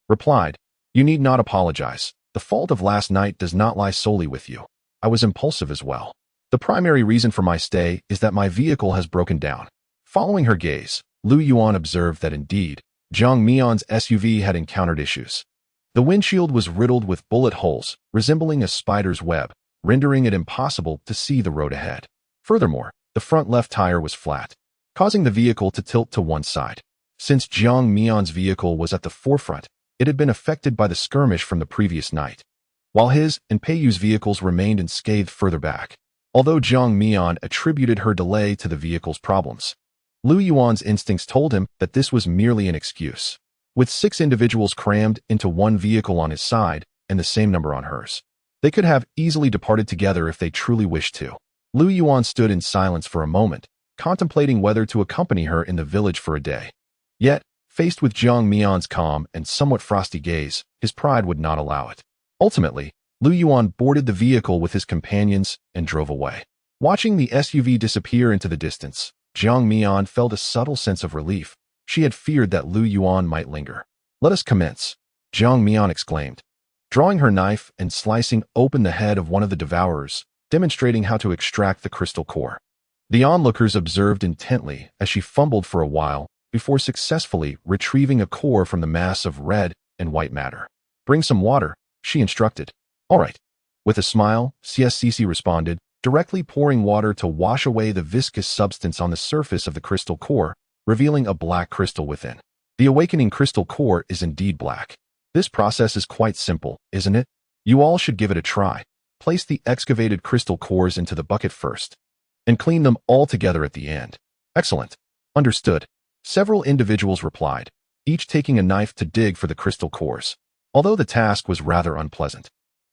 replied, "You need not apologize. The fault of last night does not lie solely with you. I was impulsive as well. The primary reason for my stay is that my vehicle has broken down." Following her gaze, Lu Yuan observed that indeed, Jiang Mian's SUV had encountered issues. The windshield was riddled with bullet holes, resembling a spider's web, rendering it impossible to see the road ahead. Furthermore, the front left tire was flat, causing the vehicle to tilt to one side. Since Jiang Mian's vehicle was at the forefront, it had been affected by the skirmish from the previous night, while his and Pei Yu's vehicles remained unscathed further back. although Jiang Mian attributed her delay to the vehicle's problems. Lu Yuan's instincts told him that this was merely an excuse. With 6 individuals crammed into one vehicle on his side and the same number on hers, they could have easily departed together if they truly wished to. Lu Yuan stood in silence for a moment, contemplating whether to accompany her in the village for a day. Yet, faced with Jiang Mian's calm and somewhat frosty gaze, his pride would not allow it. Ultimately, Lu Yuan boarded the vehicle with his companions and drove away. Watching the SUV disappear into the distance, Jiang Mian felt a subtle sense of relief. She had feared that Lu Yuan might linger. "Let us commence," Jiang Mian exclaimed, drawing her knife and slicing open the head of one of the devourers, demonstrating how to extract the crystal core. The onlookers observed intently as she fumbled for a while before successfully retrieving a core from the mass of red and white matter. "Bring some water," she instructed. "All right." With a smile, CSCC responded, directly pouring water to wash away the viscous substance on the surface of the crystal core, revealing a black crystal within. The awakening crystal core is indeed black. This process is quite simple, isn't it? You all should give it a try. Place the excavated crystal cores into the bucket first, and clean them all together at the end. Excellent. Understood. Several individuals replied, each taking a knife to dig for the crystal cores. Although the task was rather unpleasant,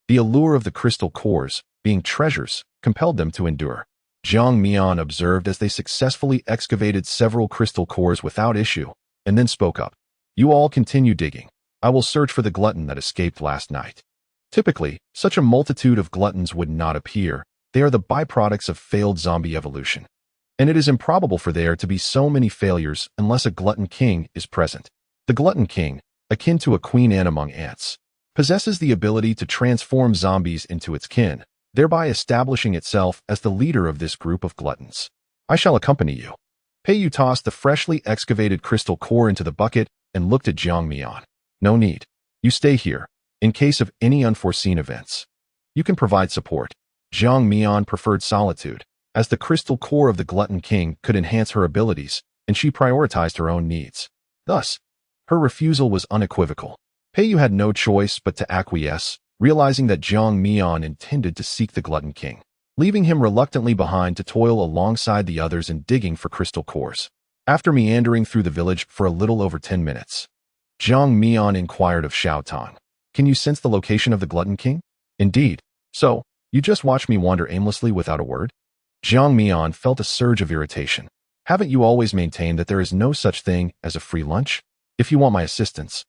the allure of the crystal cores, being treasures, compelled them to endure. Jiang Mian observed as they successfully excavated several crystal cores without issue, and then spoke up. "You all continue digging. I will search for the glutton that escaped last night." Typically, such a multitude of gluttons would not appear. They are the byproducts of failed zombie evolution. And it is improbable for there to be so many failures unless a glutton king is present. The glutton king, akin to a queen ant among ants, possesses the ability to transform zombies into its kin, thereby establishing itself as the leader of this group of gluttons. "I shall accompany you." Pei Yu tossed the freshly excavated crystal core into the bucket and looked at Jiang Mian. "No need. You stay here, in case of any unforeseen events. You can provide support." Jiang Mian preferred solitude, as the crystal core of the glutton king could enhance her abilities, and she prioritized her own needs. Thus, her refusal was unequivocal. Pei Yu had no choice but to acquiesce, realizing that Jiang Mian intended to seek the glutton king, leaving him reluctantly behind to toil alongside the others in digging for crystal cores. After meandering through the village for a little over 10 minutes, Jiang Mian inquired of Xiao Tong, "Can you sense the location of the glutton king?" "Indeed. So, you just watched me wander aimlessly without a word?" Jiang Mian felt a surge of irritation. "Haven't you always maintained that there is no such thing as a free lunch? If you want my assistance,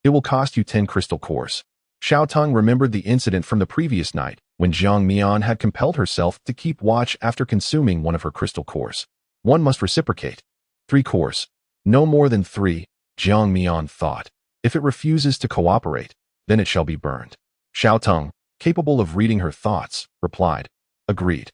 it will cost you 10 crystal cores." Xiao Tong remembered the incident from the previous night when Jiang Mian had compelled herself to keep watch after consuming one of her crystal cores. One must reciprocate. 3 cores. No more than 3, Jiang Mian thought. If it refuses to cooperate, then it shall be burned. Xiao Tong, capable of reading her thoughts, replied, "Agreed."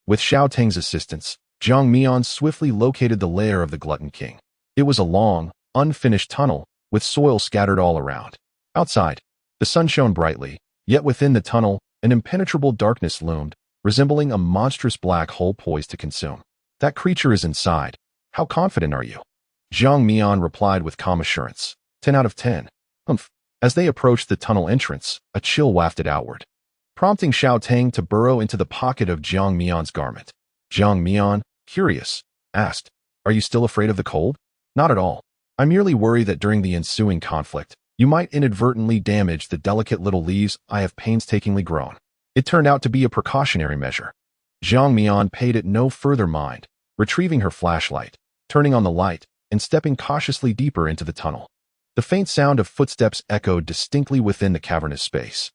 With Xiao Teng's assistance, Jiang Mian swiftly located the lair of the glutton king. It was a long, unfinished tunnel, with soil scattered all around. Outside, the sun shone brightly, yet within the tunnel, an impenetrable darkness loomed, resembling a monstrous black hole poised to consume. "That creature is inside. How confident are you?" Jiang Mian replied with calm assurance. 10 out of 10. Humph. As they approached the tunnel entrance, a chill wafted outward, prompting Xiao Teng to burrow into the pocket of Jiang Mian's garment. Jiang Mian, curious, asked, "Are you still afraid of the cold?" "Not at all. I merely worry that during the ensuing conflict, you might inadvertently damage the delicate little leaves I have painstakingly grown." It turned out to be a precautionary measure. Jiang Mian paid it no further mind, retrieving her flashlight, turning on the light, and stepping cautiously deeper into the tunnel. The faint sound of footsteps echoed distinctly within the cavernous space.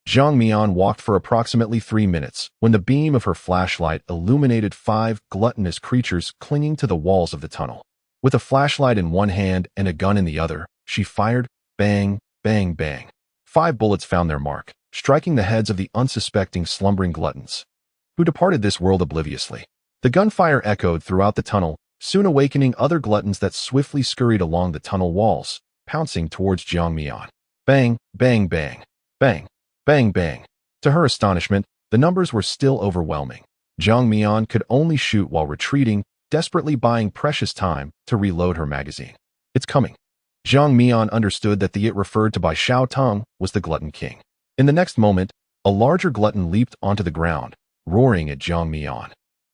Jiang Mian walked for approximately 3 minutes when the beam of her flashlight illuminated 5 gluttonous creatures clinging to the walls of the tunnel. With a flashlight in one hand and a gun in the other, she fired. Bang, bang, bang. 5 bullets found their mark, striking the heads of the unsuspecting slumbering gluttons, who departed this world obliviously. The gunfire echoed throughout the tunnel, soon awakening other gluttons that swiftly scurried along the tunnel walls, pouncing towards Jiang Mian. Bang, bang, bang. Bang, bang, bang. To her astonishment, the numbers were still overwhelming. Jiang Mian could only shoot while retreating, desperately buying precious time to reload her magazine. "It's coming." Jiang Mian understood that the it referred to by Xiao Tong was the glutton king. In the next moment, a larger glutton leaped onto the ground, roaring at Jiang Mian,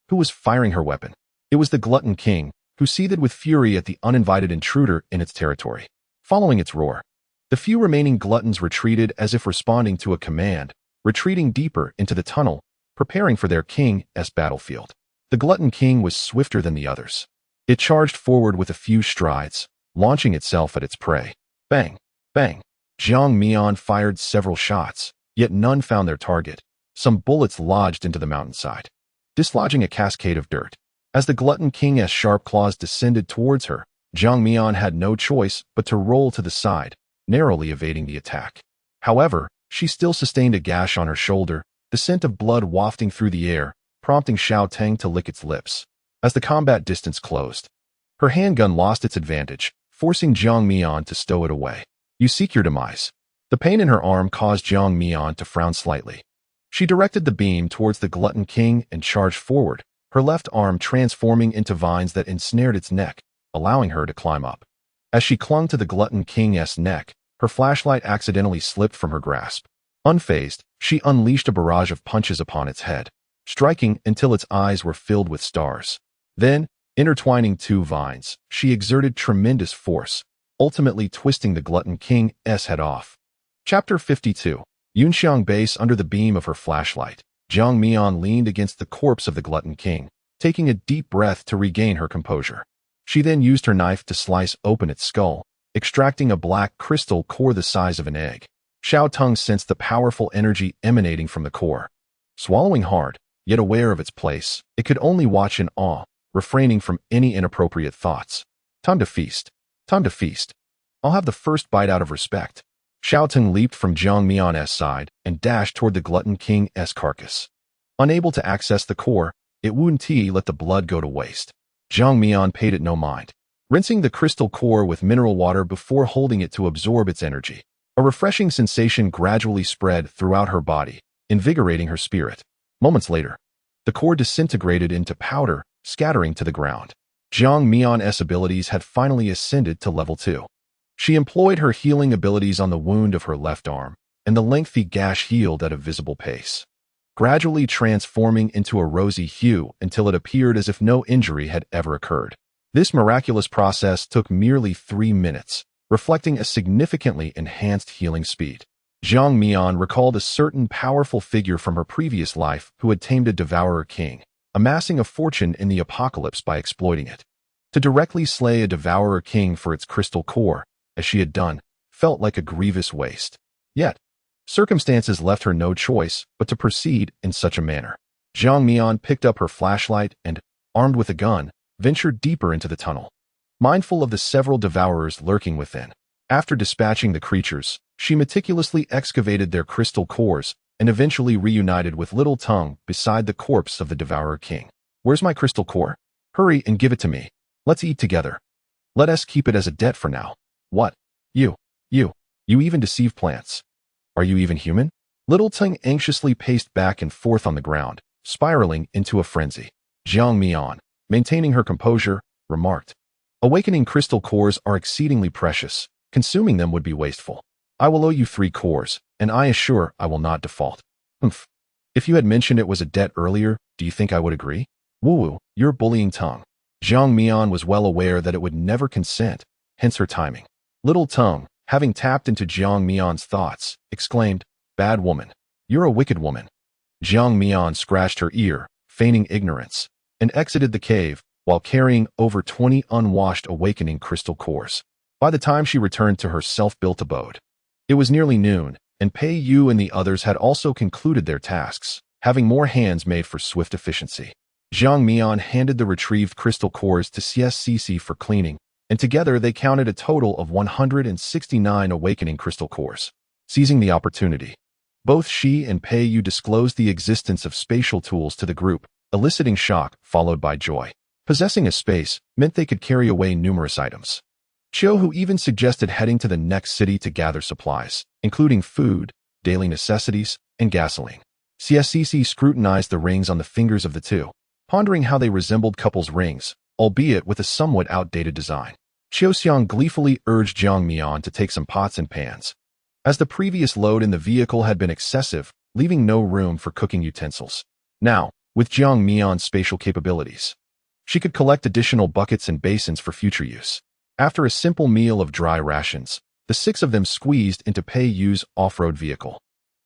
who was firing her weapon. It was the Glutton King, who seethed with fury at the uninvited intruder in its territory. Following its roar, the few remaining gluttons retreated as if responding to a command, retreating deeper into the tunnel, preparing for their king's battlefield. The Glutton King was swifter than the others. It charged forward with a few strides, launching itself at its prey. Bang! Bang! Jiang Mian fired several shots, yet none found their target. Some bullets lodged into the mountainside, dislodging a cascade of dirt. As the Glutton King's sharp claws descended towards her, Jiang Mian had no choice but to roll to the side, narrowly evading the attack. However, she still sustained a gash on her shoulder, the scent of blood wafting through the air, prompting Xiao Teng to lick its lips. As the combat distance closed, her handgun lost its advantage, forcing Jiang Mian to stow it away. You seek your demise. The pain in her arm caused Jiang Mian to frown slightly. She directed the beam towards the Glutton King and charged forward, her left arm transforming into vines that ensnared its neck, allowing her to climb up. As she clung to the Glutton King's neck, her flashlight accidentally slipped from her grasp. Unfazed, she unleashed a barrage of punches upon its head, striking until its eyes were filled with stars. Then, intertwining two vines, she exerted tremendous force, ultimately twisting the Glutton King's head off. Chapter 52. Yunxiang Base. Under the beam of her flashlight, Jiang Mian leaned against the corpse of the Glutton King, taking a deep breath to regain her composure. She then used her knife to slice open its skull, extracting a black crystal core the size of an egg. Xiao Teng sensed the powerful energy emanating from the core. Swallowing hard, yet aware of its place, it could only watch in awe, refraining from any inappropriate thoughts. Time to feast. Time to feast. I'll have the first bite out of respect. Xiao Teng leaped from Jiang Mian's side and dashed toward the Glutton King's carcass. Unable to access the core, it Wu-Ti let the blood go to waste. Jiang Mian paid it no mind, rinsing the crystal core with mineral water before holding it to absorb its energy. A refreshing sensation gradually spread throughout her body, invigorating her spirit. Moments later, the core disintegrated into powder, scattering to the ground. Jiang Mian's abilities had finally ascended to level 2. She employed her healing abilities on the wound of her left arm, and the lengthy gash healed at a visible pace, gradually transforming into a rosy hue until it appeared as if no injury had ever occurred. This miraculous process took merely 3 minutes, reflecting a significantly enhanced healing speed. Jiang Mian recalled a certain powerful figure from her previous life who had tamed a Devourer King, amassing a fortune in the apocalypse by exploiting it. To directly slay a Devourer King for its crystal core, as she had done, felt like a grievous waste. Yet, circumstances left her no choice but to proceed in such a manner. Jiang Mian picked up her flashlight and, armed with a gun, ventured deeper into the tunnel, mindful of the several devourers lurking within. After dispatching the creatures, she meticulously excavated their crystal cores and eventually reunited with Little Tongue beside the corpse of the Devourer King. Where's my crystal core? Hurry and give it to me. Let's eat together. Let us keep it as a debt for now. What? You even deceive plants. Are you even human? Little Tongue anxiously paced back and forth on the ground, spiraling into a frenzy. Jiang Mian, maintaining her composure, remarked, "Awakening crystal cores are exceedingly precious. Consuming them would be wasteful. I will owe you 3 cores, and I assure I will not default." Humph. If you had mentioned it was a debt earlier, do you think I would agree? Woo-woo, you're bullying Tongue. Jiang Mian was well aware that it would never consent, hence her timing. Little Tongue, having tapped into Jiang Mian's thoughts, exclaimed, "Bad woman. You're a wicked woman." Jiang Mian scratched her ear, feigning ignorance, and exited the cave while carrying over 20 unwashed awakening crystal cores. By the time she returned to her self-built abode, it was nearly noon, and Pei Yu and the others had also concluded their tasks, having more hands made for swift efficiency. Jiang Mian handed the retrieved crystal cores to CSCC for cleaning, and together they counted a total of 169 awakening crystal cores. Seizing the opportunity, both she and Pei Yu disclosed the existence of spatial tools to the group, eliciting shock followed by joy. Possessing a space meant they could carry away numerous items. Chiu, who even suggested heading to the next city to gather supplies, including food, daily necessities, and gasoline. CSCC scrutinized the rings on the fingers of the two, pondering how they resembled couples' rings, albeit with a somewhat outdated design. Qiu Xiang gleefully urged Jiang Mian to take some pots and pans, as the previous load in the vehicle had been excessive, leaving no room for cooking utensils. Now, with Jiang Mian's spatial capabilities, she could collect additional buckets and basins for future use. After a simple meal of dry rations, the 6 of them squeezed into Pei Yu's off-road vehicle.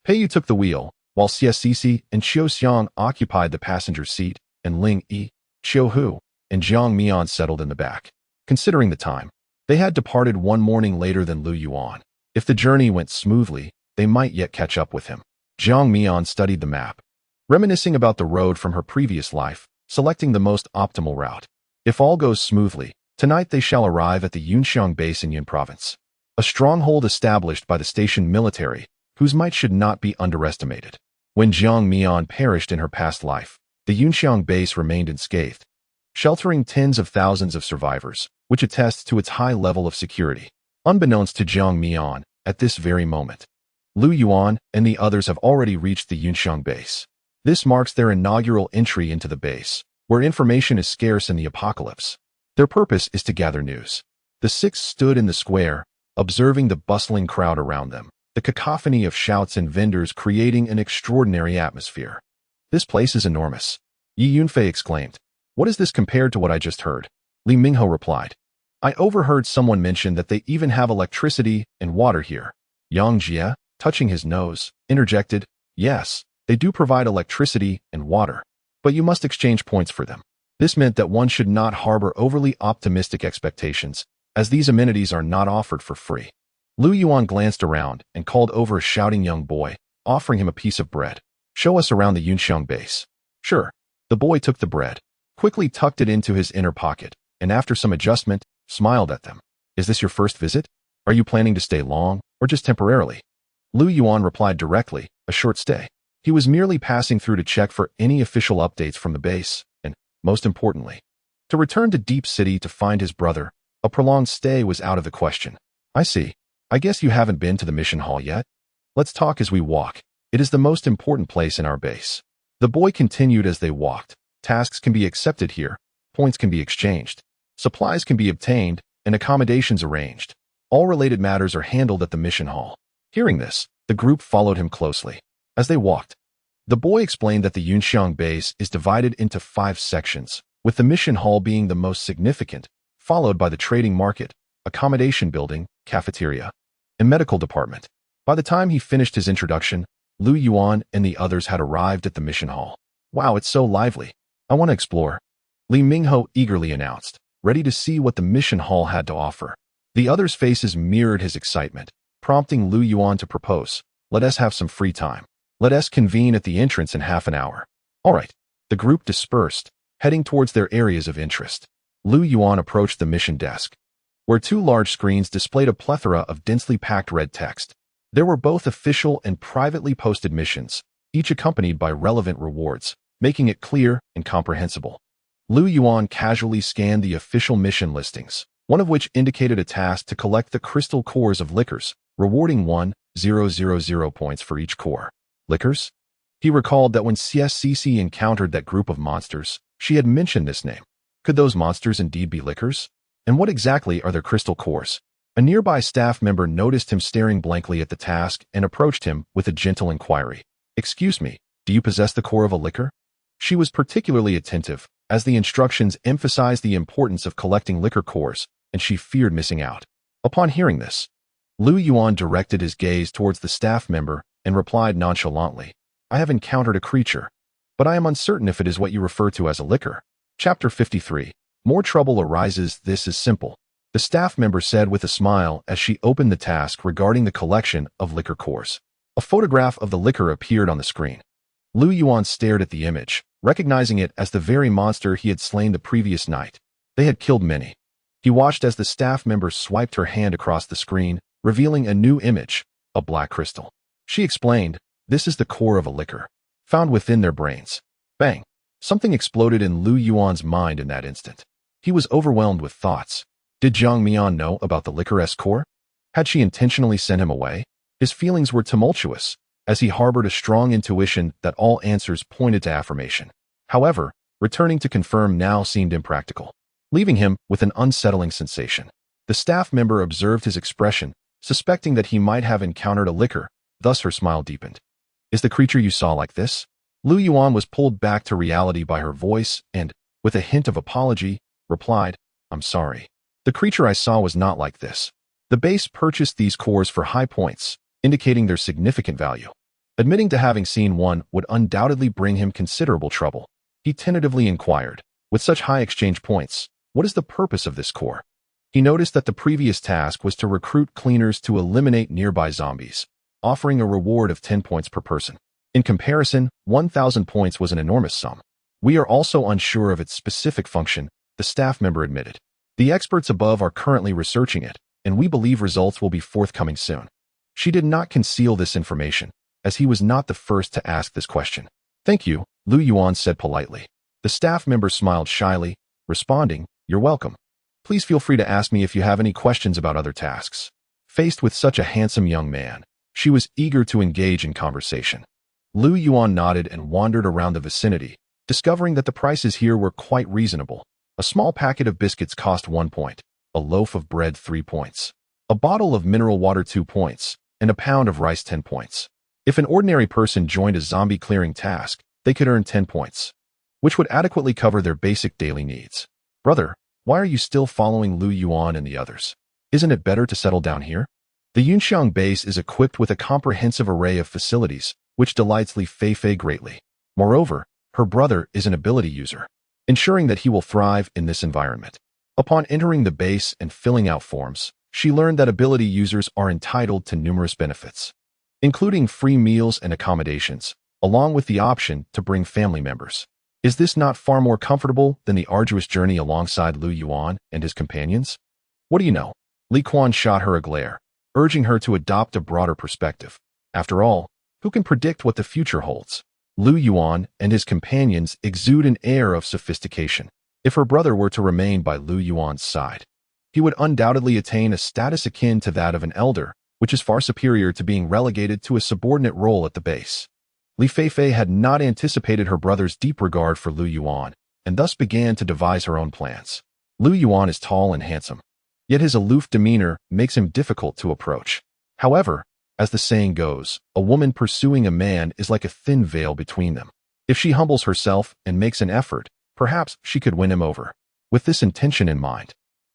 Pei Yu took the wheel, while Xie and Qiu Xiang occupied the passenger seat, and Ling Yi, Qiu Hu, and Jiang Mian settled in the back. Considering the time, they had departed one morning later than Lu Yuan. If the journey went smoothly, they might yet catch up with him. Jiang Mian studied the map, reminiscing about the road from her previous life, selecting the most optimal route. If all goes smoothly, tonight they shall arrive at the Yunxiang base in Yun province, a stronghold established by the station military, whose might should not be underestimated. When Jiang Mian perished in her past life, the Yunxiang base remained unscathed, sheltering tens of thousands of survivors, which attests to its high level of security. Unbeknownst to Jiang Mian, at this very moment, Lu Yuan and the others have already reached the Yunxiang base. This marks their inaugural entry into the base, where information is scarce in the apocalypse. Their purpose is to gather news. The 6 stood in the square, observing the bustling crowd around them, the cacophony of shouts and vendors creating an extraordinary atmosphere. This place is enormous, Yi Yunfei exclaimed. What is this compared to what I just heard? Li Mingho replied. I overheard someone mention that they even have electricity and water here. Yang Jie, touching his nose, interjected, yes, they do provide electricity and water, but you must exchange points for them. This meant that one should not harbor overly optimistic expectations, as these amenities are not offered for free. Lu Yuan glanced around and called over a shouting young boy, offering him a piece of bread. Show us around the Yunxiang base. Sure. The boy took the bread, quickly tucked it into his inner pocket, and after some adjustment, smiled at them. Is this your first visit? Are you planning to stay long, or just temporarily? Lu Yuan replied directly, a short stay. He was merely passing through to check for any official updates from the base, and, most importantly, to return to Deep City to find his brother. A prolonged stay was out of the question. I see. I guess you haven't been to the mission hall yet? Let's talk as we walk. It is the most important place in our base. The boy continued as they walked. Tasks can be accepted here, points can be exchanged, supplies can be obtained, and accommodations arranged. All related matters are handled at the mission hall. Hearing this, the group followed him closely. As they walked, the boy explained that the Yunxiang base is divided into 5 sections, with the mission hall being the most significant, followed by the trading market, accommodation building, cafeteria, and medical department. By the time he finished his introduction, Lu Yuan and the others had arrived at the mission hall. Wow, it's so lively. I want to explore, Li Mingho eagerly announced, ready to see what the mission hall had to offer. The others' faces mirrored his excitement, prompting Lu Yuan to propose, let us have some free time. Let us convene at the entrance in half an hour. All right. The group dispersed, heading towards their areas of interest. Lu Yuan approached the mission desk, where 2 large screens displayed a plethora of densely packed red text. There were both official and privately posted missions, each accompanied by relevant rewards, making it clear and comprehensible. Lu Yuan casually scanned the official mission listings, one of which indicated a task to collect the crystal cores of liquors, rewarding 1,000 points for each core. Liquors? He recalled that when CSCC encountered that group of monsters, she had mentioned this name. Could those monsters indeed be liquors? And what exactly are their crystal cores? A nearby staff member noticed him staring blankly at the task and approached him with a gentle inquiry. Excuse me, do you possess the core of a liquor? She was particularly attentive, as the instructions emphasized the importance of collecting liquor cores, and she feared missing out. Upon hearing this, Lu Yuan directed his gaze towards the staff member and replied nonchalantly, I have encountered a creature, but I am uncertain if it is what you refer to as a liquor. Chapter 53. More trouble arises. This is simple, the staff member said with a smile as she opened the task regarding the collection of liquor cores. A photograph of the liquor appeared on the screen. Lu Yuan stared at the image, recognizing it as the very monster he had slain the previous night. They had killed many. He watched as the staff member swiped her hand across the screen, revealing a new image, a black crystal. She explained, this is the core of a liquor, found within their brains. Bang! Something exploded in Lu Yuan's mind in that instant. He was overwhelmed with thoughts. Did Jiang Mian know about the liquor's core? Had she intentionally sent him away? His feelings were tumultuous, as he harbored a strong intuition that all answers pointed to affirmation. However, returning to confirm now seemed impractical, leaving him with an unsettling sensation. The staff member observed his expression, suspecting that he might have encountered a liquor, thus her smile deepened. Is the creature you saw like this? Lu Yuan was pulled back to reality by her voice and, with a hint of apology, replied, I'm sorry. The creature I saw was not like this. The base purchased these cores for high points, indicating their significant value. Admitting to having seen one would undoubtedly bring him considerable trouble. He tentatively inquired, with such high exchange points, what is the purpose of this core? He noticed that the previous task was to recruit cleaners to eliminate nearby zombies, offering a reward of 10 points per person. In comparison, 1,000 points was an enormous sum. We are also unsure of its specific function, the staff member admitted. The experts above are currently researching it, and we believe results will be forthcoming soon. She did not conceal this information, as he was not the first to ask this question. Thank you, Lu Yuan said politely. The staff member smiled shyly, responding, You're welcome. Please feel free to ask me if you have any questions about other tasks. Faced with such a handsome young man, she was eager to engage in conversation. Lu Yuan nodded and wandered around the vicinity, discovering that the prices here were quite reasonable. A small packet of biscuits cost 1 point, a loaf of bread 3 points, a bottle of mineral water 2 points, and a pound of rice 10 points. If an ordinary person joined a zombie clearing task, they could earn 10 points, which would adequately cover their basic daily needs. Brother, why are you still following Lu Yuan and the others? Isn't it better to settle down here? The Yunxiang base is equipped with a comprehensive array of facilities, which delights Li Feifei greatly. Moreover, her brother is an ability user, ensuring that he will thrive in this environment. Upon entering the base and filling out forms, she learned that ability users are entitled to numerous benefits, including free meals and accommodations, along with the option to bring family members. Is this not far more comfortable than the arduous journey alongside Lu Yuan and his companions? What do you know? Li Quan shot her a glare, urging her to adopt a broader perspective. After all, who can predict what the future holds? Lu Yuan and his companions exude an air of sophistication. If her brother were to remain by Lu Yuan's side, he would undoubtedly attain a status akin to that of an elder, which is far superior to being relegated to a subordinate role at the base. Li Feifei had not anticipated her brother's deep regard for Lu Yuan, and thus began to devise her own plans. Lu Yuan is tall and handsome, yet his aloof demeanor makes him difficult to approach. However, as the saying goes, a woman pursuing a man is like a thin veil between them. If she humbles herself and makes an effort, perhaps she could win him over. With this intention in mind,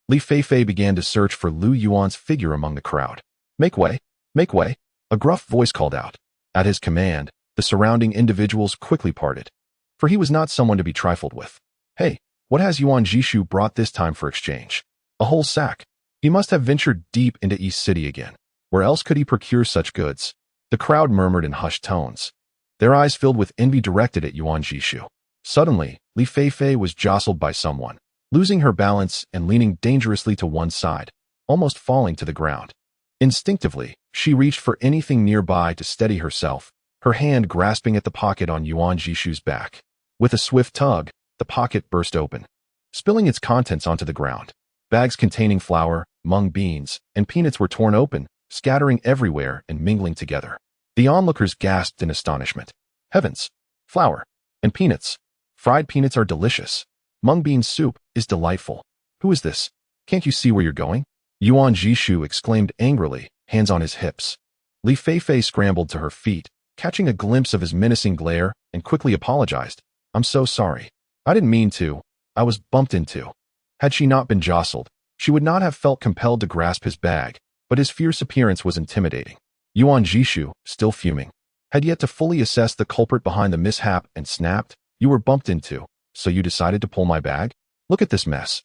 Li Feifei began to search for Lu Yuan's figure among the crowd. Make way! Make way! A gruff voice called out. At his command, the surrounding individuals quickly parted, for he was not someone to be trifled with. Hey, what has Yuan Jishu brought this time for exchange? A whole sack. He must have ventured deep into East City again. Where else could he procure such goods? The crowd murmured in hushed tones, their eyes filled with envy directed at Yuan Jishu. Suddenly, Li Feifei was jostled by someone, losing her balance and leaning dangerously to one side, almost falling to the ground. Instinctively, she reached for anything nearby to steady herself, her hand grasping at the pocket on Yuan Jishu's back. With a swift tug, the pocket burst open, spilling its contents onto the ground. Bags containing flour, mung beans, and peanuts were torn open, scattering everywhere and mingling together. The onlookers gasped in astonishment. Heavens! Flour and peanuts. Fried peanuts are delicious. Mung bean soup is delightful. Who is this? Can't you see where you're going? Yuan Jishu exclaimed angrily, hands on his hips. Li Feifei scrambled to her feet, catching a glimpse of his menacing glare, and quickly apologized. I'm so sorry. I didn't mean to. I was bumped into. Had she not been jostled, she would not have felt compelled to grasp his bag, but his fierce appearance was intimidating. Yuan Jishu, still fuming, had yet to fully assess the culprit behind the mishap and snapped, You were bumped into, so you decided to pull my bag? Look at this mess.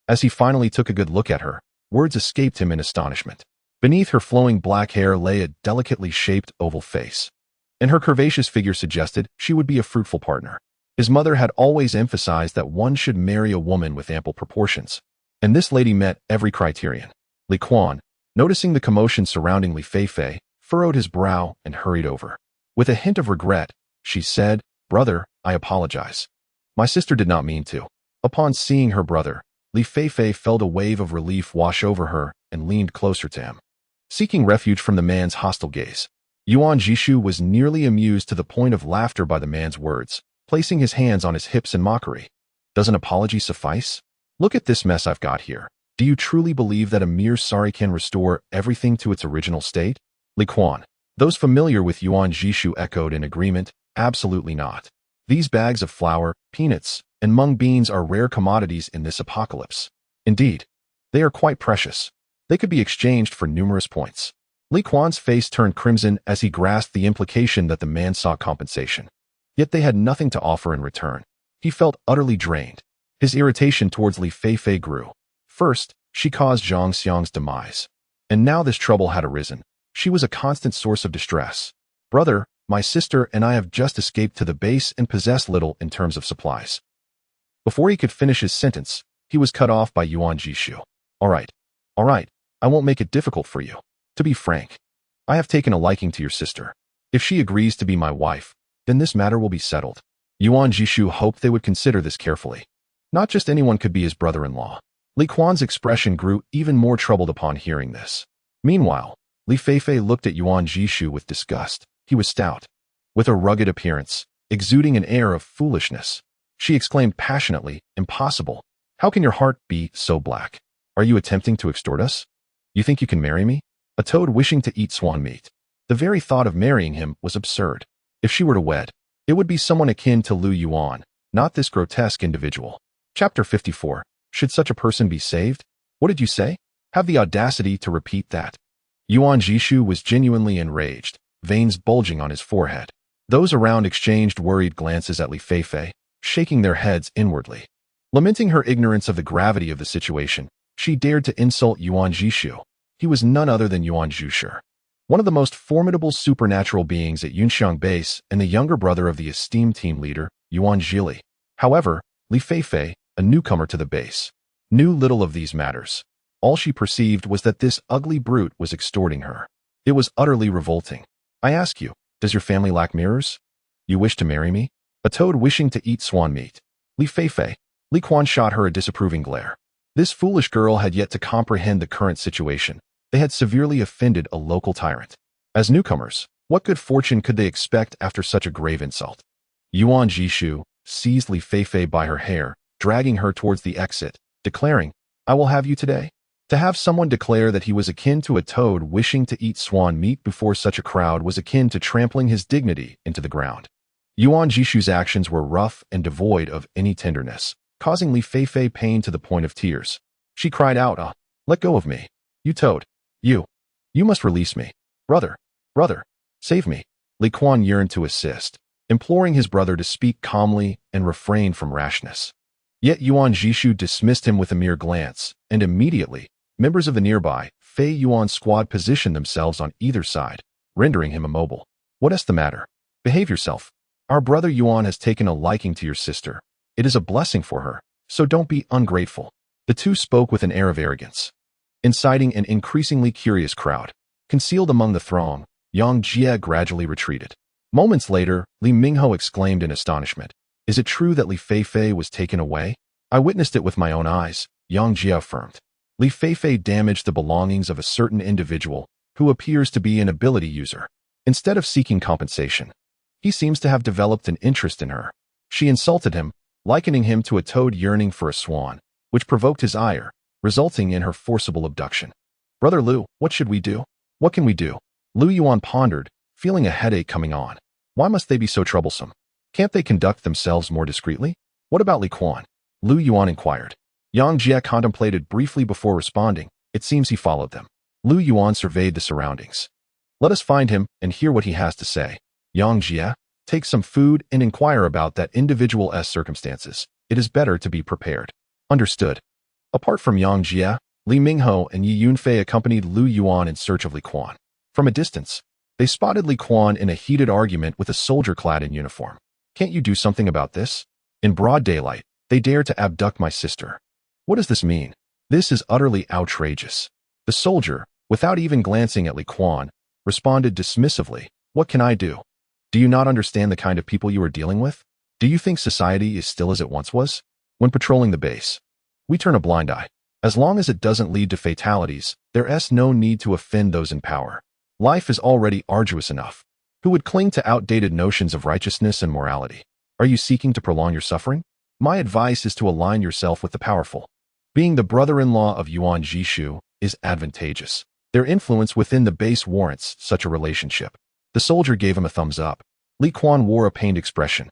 As he finally took a good look at her, words escaped him in astonishment. Beneath her flowing black hair lay a delicately shaped oval face, and her curvaceous figure suggested she would be a fruitful partner. His mother had always emphasized that one should marry a woman with ample proportions, and this lady met every criterion. Li Quan, noticing the commotion surrounding Li Feifei, furrowed his brow and hurried over. With a hint of regret, she said, Brother, I apologize. My sister did not mean to. Upon seeing her brother, Li Feifei felt a wave of relief wash over her and leaned closer to him, seeking refuge from the man's hostile gaze. Yuan Jishu was nearly amused to the point of laughter by the man's words, placing his hands on his hips in mockery. Does an apology suffice? Look at this mess I've got here. Do you truly believe that a mere sari can restore everything to its original state? Li Quan. Those familiar with Yuan Jishu echoed in agreement, Absolutely not. These bags of flour, peanuts, and mung beans are rare commodities in this apocalypse. Indeed, they are quite precious. They could be exchanged for numerous points. Li Quan's face turned crimson as he grasped the implication that the man sought compensation. Yet they had nothing to offer in return. He felt utterly drained. His irritation towards Li Feifei grew. First, she caused Zhang Xiang's demise. And now this trouble had arisen. She was a constant source of distress. Brother, my sister and I have just escaped to the base and possess little in terms of supplies. Before he could finish his sentence, he was cut off by Yuan Jishu. All right, I won't make it difficult for you. To be frank, I have taken a liking to your sister. If she agrees to be my wife, then this matter will be settled. Yuan Jishu hoped they would consider this carefully. Not just anyone could be his brother-in-law. Li Quan's expression grew even more troubled upon hearing this. Meanwhile, Li Feifei looked at Yuan Jishu with disgust. He was stout, with a rugged appearance, exuding an air of foolishness. She exclaimed passionately, "Impossible! How can your heart be so black? Are you attempting to extort us? You think you can marry me? A toad wishing to eat swan meat." The very thought of marrying him was absurd. If she were to wed, it would be someone akin to Lu Yuan, not this grotesque individual. Chapter 54. Should such a person be saved? What did you say? Have the audacity to repeat that. Yuan Jishu was genuinely enraged, veins bulging on his forehead. Those around exchanged worried glances at Li Feifei, shaking their heads inwardly. Lamenting her ignorance of the gravity of the situation, she dared to insult Yuan Jishu. He was none other than Yuan Zhushi, one of the most formidable supernatural beings at Yunxiang Base and the younger brother of the esteemed team leader, Yuan Zhili. However, Li Feifei, a newcomer to the base, knew little of these matters. All she perceived was that this ugly brute was extorting her. It was utterly revolting. I ask you, does your family lack mirrors? You wish to marry me? A toad wishing to eat swan meat. Li Feifei. Li Quan shot her a disapproving glare. This foolish girl had yet to comprehend the current situation. They had severely offended a local tyrant. As newcomers, what good fortune could they expect after such a grave insult? Yuan Jishu seized Li Feifei by her hair, dragging her towards the exit, declaring, "I will have you today." To have someone declare that he was akin to a toad wishing to eat swan meat before such a crowd was akin to trampling his dignity into the ground. Yuan Jishu's actions were rough and devoid of any tenderness, causing Li Feifei pain to the point of tears. She cried out, "Let go of me. You toad. You must release me. Brother, save me." Li Quan yearned to assist, imploring his brother to speak calmly and refrain from rashness. Yet Yuan Jishu dismissed him with a mere glance, and immediately, members of the nearby Fei Yuan squad positioned themselves on either side, rendering him immobile. "What is the matter? Behave yourself. Our brother Yuan has taken a liking to your sister. It is a blessing for her, so don't be ungrateful." The two spoke with an air of arrogance, inciting an increasingly curious crowd. Concealed among the throng, Yang Jie gradually retreated. Moments later, Li Mingho exclaimed in astonishment, "Is it true that Li Feifei was taken away?" "I witnessed it with my own eyes," Yang Jie affirmed. "Li Feifei damaged the belongings of a certain individual who appears to be an ability user. Instead of seeking compensation, he seems to have developed an interest in her. She insulted him, likening him to a toad yearning for a swan, which provoked his ire, resulting in her forcible abduction." "Brother Lu, what should we do? What can we do?" Lu Yuan pondered, feeling a headache coming on. Why must they be so troublesome? Can't they conduct themselves more discreetly? What about Li Quan? Lu Yuan inquired. Yang Jie contemplated briefly before responding. It seems he followed them. Lu Yuan surveyed the surroundings. "Let us find him and hear what he has to say. Yang Jie, take some food and inquire about that individual's circumstances. It is better to be prepared." Understood. Apart from Yang Jie, Li Mingho and Yi Yunfei accompanied Lu Yuan in search of Li Quan. From a distance, they spotted Li Quan in a heated argument with a soldier clad in uniform. "Can't you do something about this? In broad daylight, they dare to abduct my sister. What does this mean? This is utterly outrageous." The soldier, without even glancing at Li Quan, responded dismissively, "What can I do? Do you not understand the kind of people you are dealing with? Do you think society is still as it once was? When patrolling the base, we turn a blind eye. As long as it doesn't lead to fatalities, there's no need to offend those in power. Life is already arduous enough. Who would cling to outdated notions of righteousness and morality? Are you seeking to prolong your suffering? My advice is to align yourself with the powerful. Being the brother-in-law of Yuan Jishu is advantageous. Their influence within the base warrants such a relationship." The soldier gave him a thumbs up. Li Quan wore a pained expression,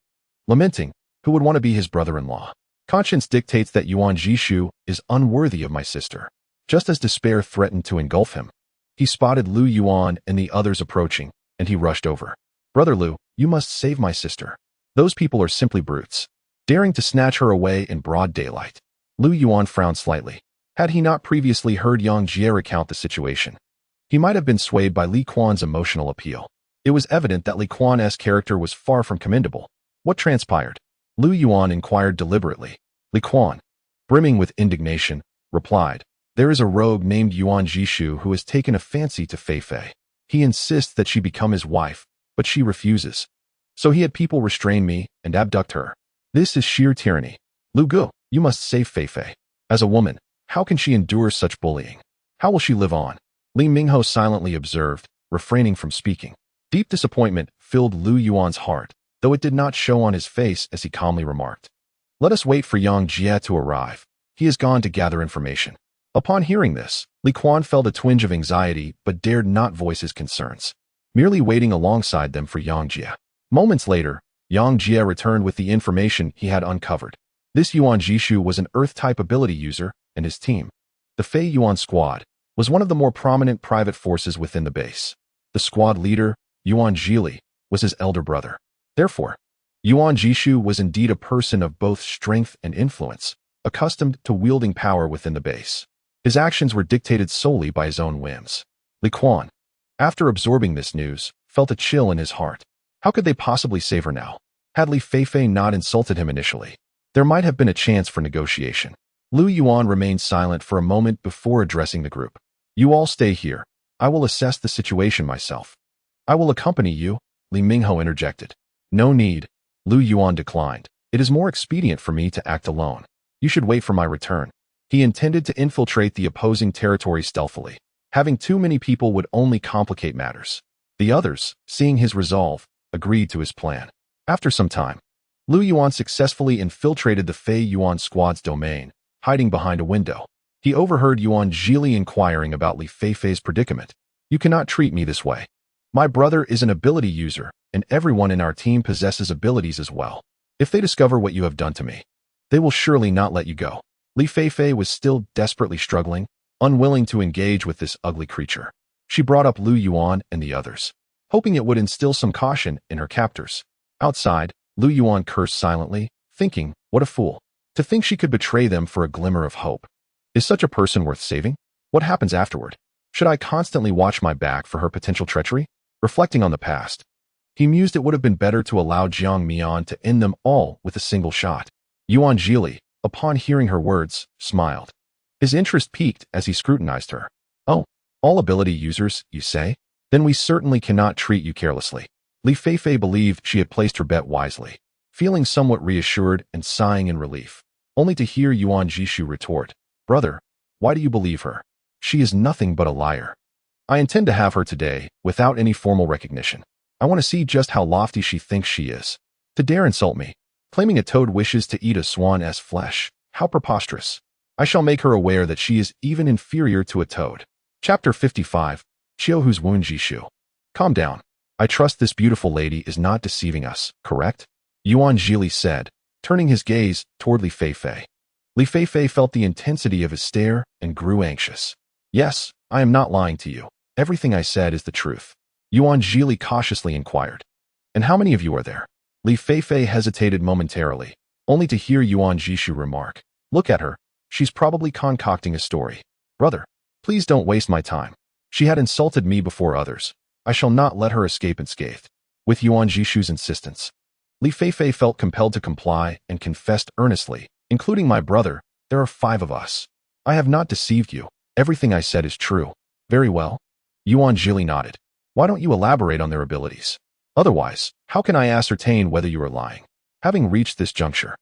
lamenting, who would want to be his brother-in-law? Conscience dictates that Yuan Jishu is unworthy of my sister. Just as despair threatened to engulf him, he spotted Lu Yuan and the others approaching, and he rushed over. Brother Lu, you must save my sister. Those people are simply brutes, daring to snatch her away in broad daylight. Lu Yuan frowned slightly. Had he not previously heard Yang Jie recount the situation, he might have been swayed by Li Quan's emotional appeal. It was evident that Li Quan's character was far from commendable. What transpired? Lu Yuan inquired deliberately. Li Quan, brimming with indignation, replied, there is a rogue named Yuan Jishu who has taken a fancy to Fei Fei. He insists that she become his wife, but she refuses. So he had people restrain me and abduct her. This is sheer tyranny. Lu Gu, you must save Fei Fei. As a woman, how can she endure such bullying? How will she live on? Li Mingho silently observed, refraining from speaking. Deep disappointment filled Lu Yuan's heart, though it did not show on his face as he calmly remarked, let us wait for Yang Jie to arrive. He has gone to gather information. Upon hearing this, Li Quan felt a twinge of anxiety but dared not voice his concerns, merely waiting alongside them for Yang Jie. Moments later, Yang Jie returned with the information he had uncovered. This Yuan Jishu was an Earth-type ability user, and his team, the Fei Yuan Squad, was one of the more prominent private forces within the base. The squad leader, Yuan Zhili, was his elder brother. Therefore, Yuan Jishu was indeed a person of both strength and influence, accustomed to wielding power within the base. His actions were dictated solely by his own whims. Li Quan, after absorbing this news, felt a chill in his heart. How could they possibly save her now? Had Li Feifei not insulted him initially, there might have been a chance for negotiation. Lu Yuan remained silent for a moment before addressing the group. You all stay here. I will assess the situation myself. I will accompany you, Li Mingho interjected. No need, Lu Yuan declined. It is more expedient for me to act alone. You should wait for my return. He intended to infiltrate the opposing territory stealthily. Having too many people would only complicate matters. The others, seeing his resolve, agreed to his plan. After some time, Lu Yuan successfully infiltrated the Fei Yuan squad's domain, hiding behind a window. He overheard Yuan Zhili inquiring about Li Feifei's predicament. You cannot treat me this way. My brother is an ability user, and everyone in our team possesses abilities as well. If they discover what you have done to me, they will surely not let you go. Li Feifei was still desperately struggling, unwilling to engage with this ugly creature. She brought up Lu Yuan and the others, hoping it would instill some caution in her captors. Outside, Lu Yuan cursed silently, thinking, what a fool. To think she could betray them for a glimmer of hope. Is such a person worth saving? What happens afterward? Should I constantly watch my back for her potential treachery? Reflecting on the past, he mused it would have been better to allow Jiang Mian to end them all with a single shot. Yuan Zhili, upon hearing her words, smiled. His interest piqued as he scrutinized her. Oh, all ability users, you say? Then we certainly cannot treat you carelessly. Li Feifei believed she had placed her bet wisely, feeling somewhat reassured and sighing in relief, only to hear Yuan Jishu retort, brother, why do you believe her? She is nothing but a liar. I intend to have her today, without any formal recognition. I want to see just how lofty she thinks she is. To dare insult me, claiming a toad wishes to eat a swan's flesh, how preposterous. I shall make her aware that she is even inferior to a toad. Chapter 55, Qiuhu's Wuan Jishu. Calm down. I trust this beautiful lady is not deceiving us, correct? Yuan Zhili said, turning his gaze toward Li Feifei. Li Feifei felt the intensity of his stare and grew anxious. Yes, I am not lying to you. Everything I said is the truth. Yuan Zhili cautiously inquired. And how many of you are there? Li Feifei hesitated momentarily, only to hear Yuan Jishu remark. Look at her. She's probably concocting a story. Brother, please don't waste my time. She had insulted me before others. I shall not let her escape unscathed. With Yuan Jishu's insistence, Li Feifei felt compelled to comply and confessed earnestly, including my brother, there are 5 of us. I have not deceived you. Everything I said is true. Very well. Yuan Zhili nodded. Why don't you elaborate on their abilities? Otherwise, how can I ascertain whether you are lying? Having reached this juncture,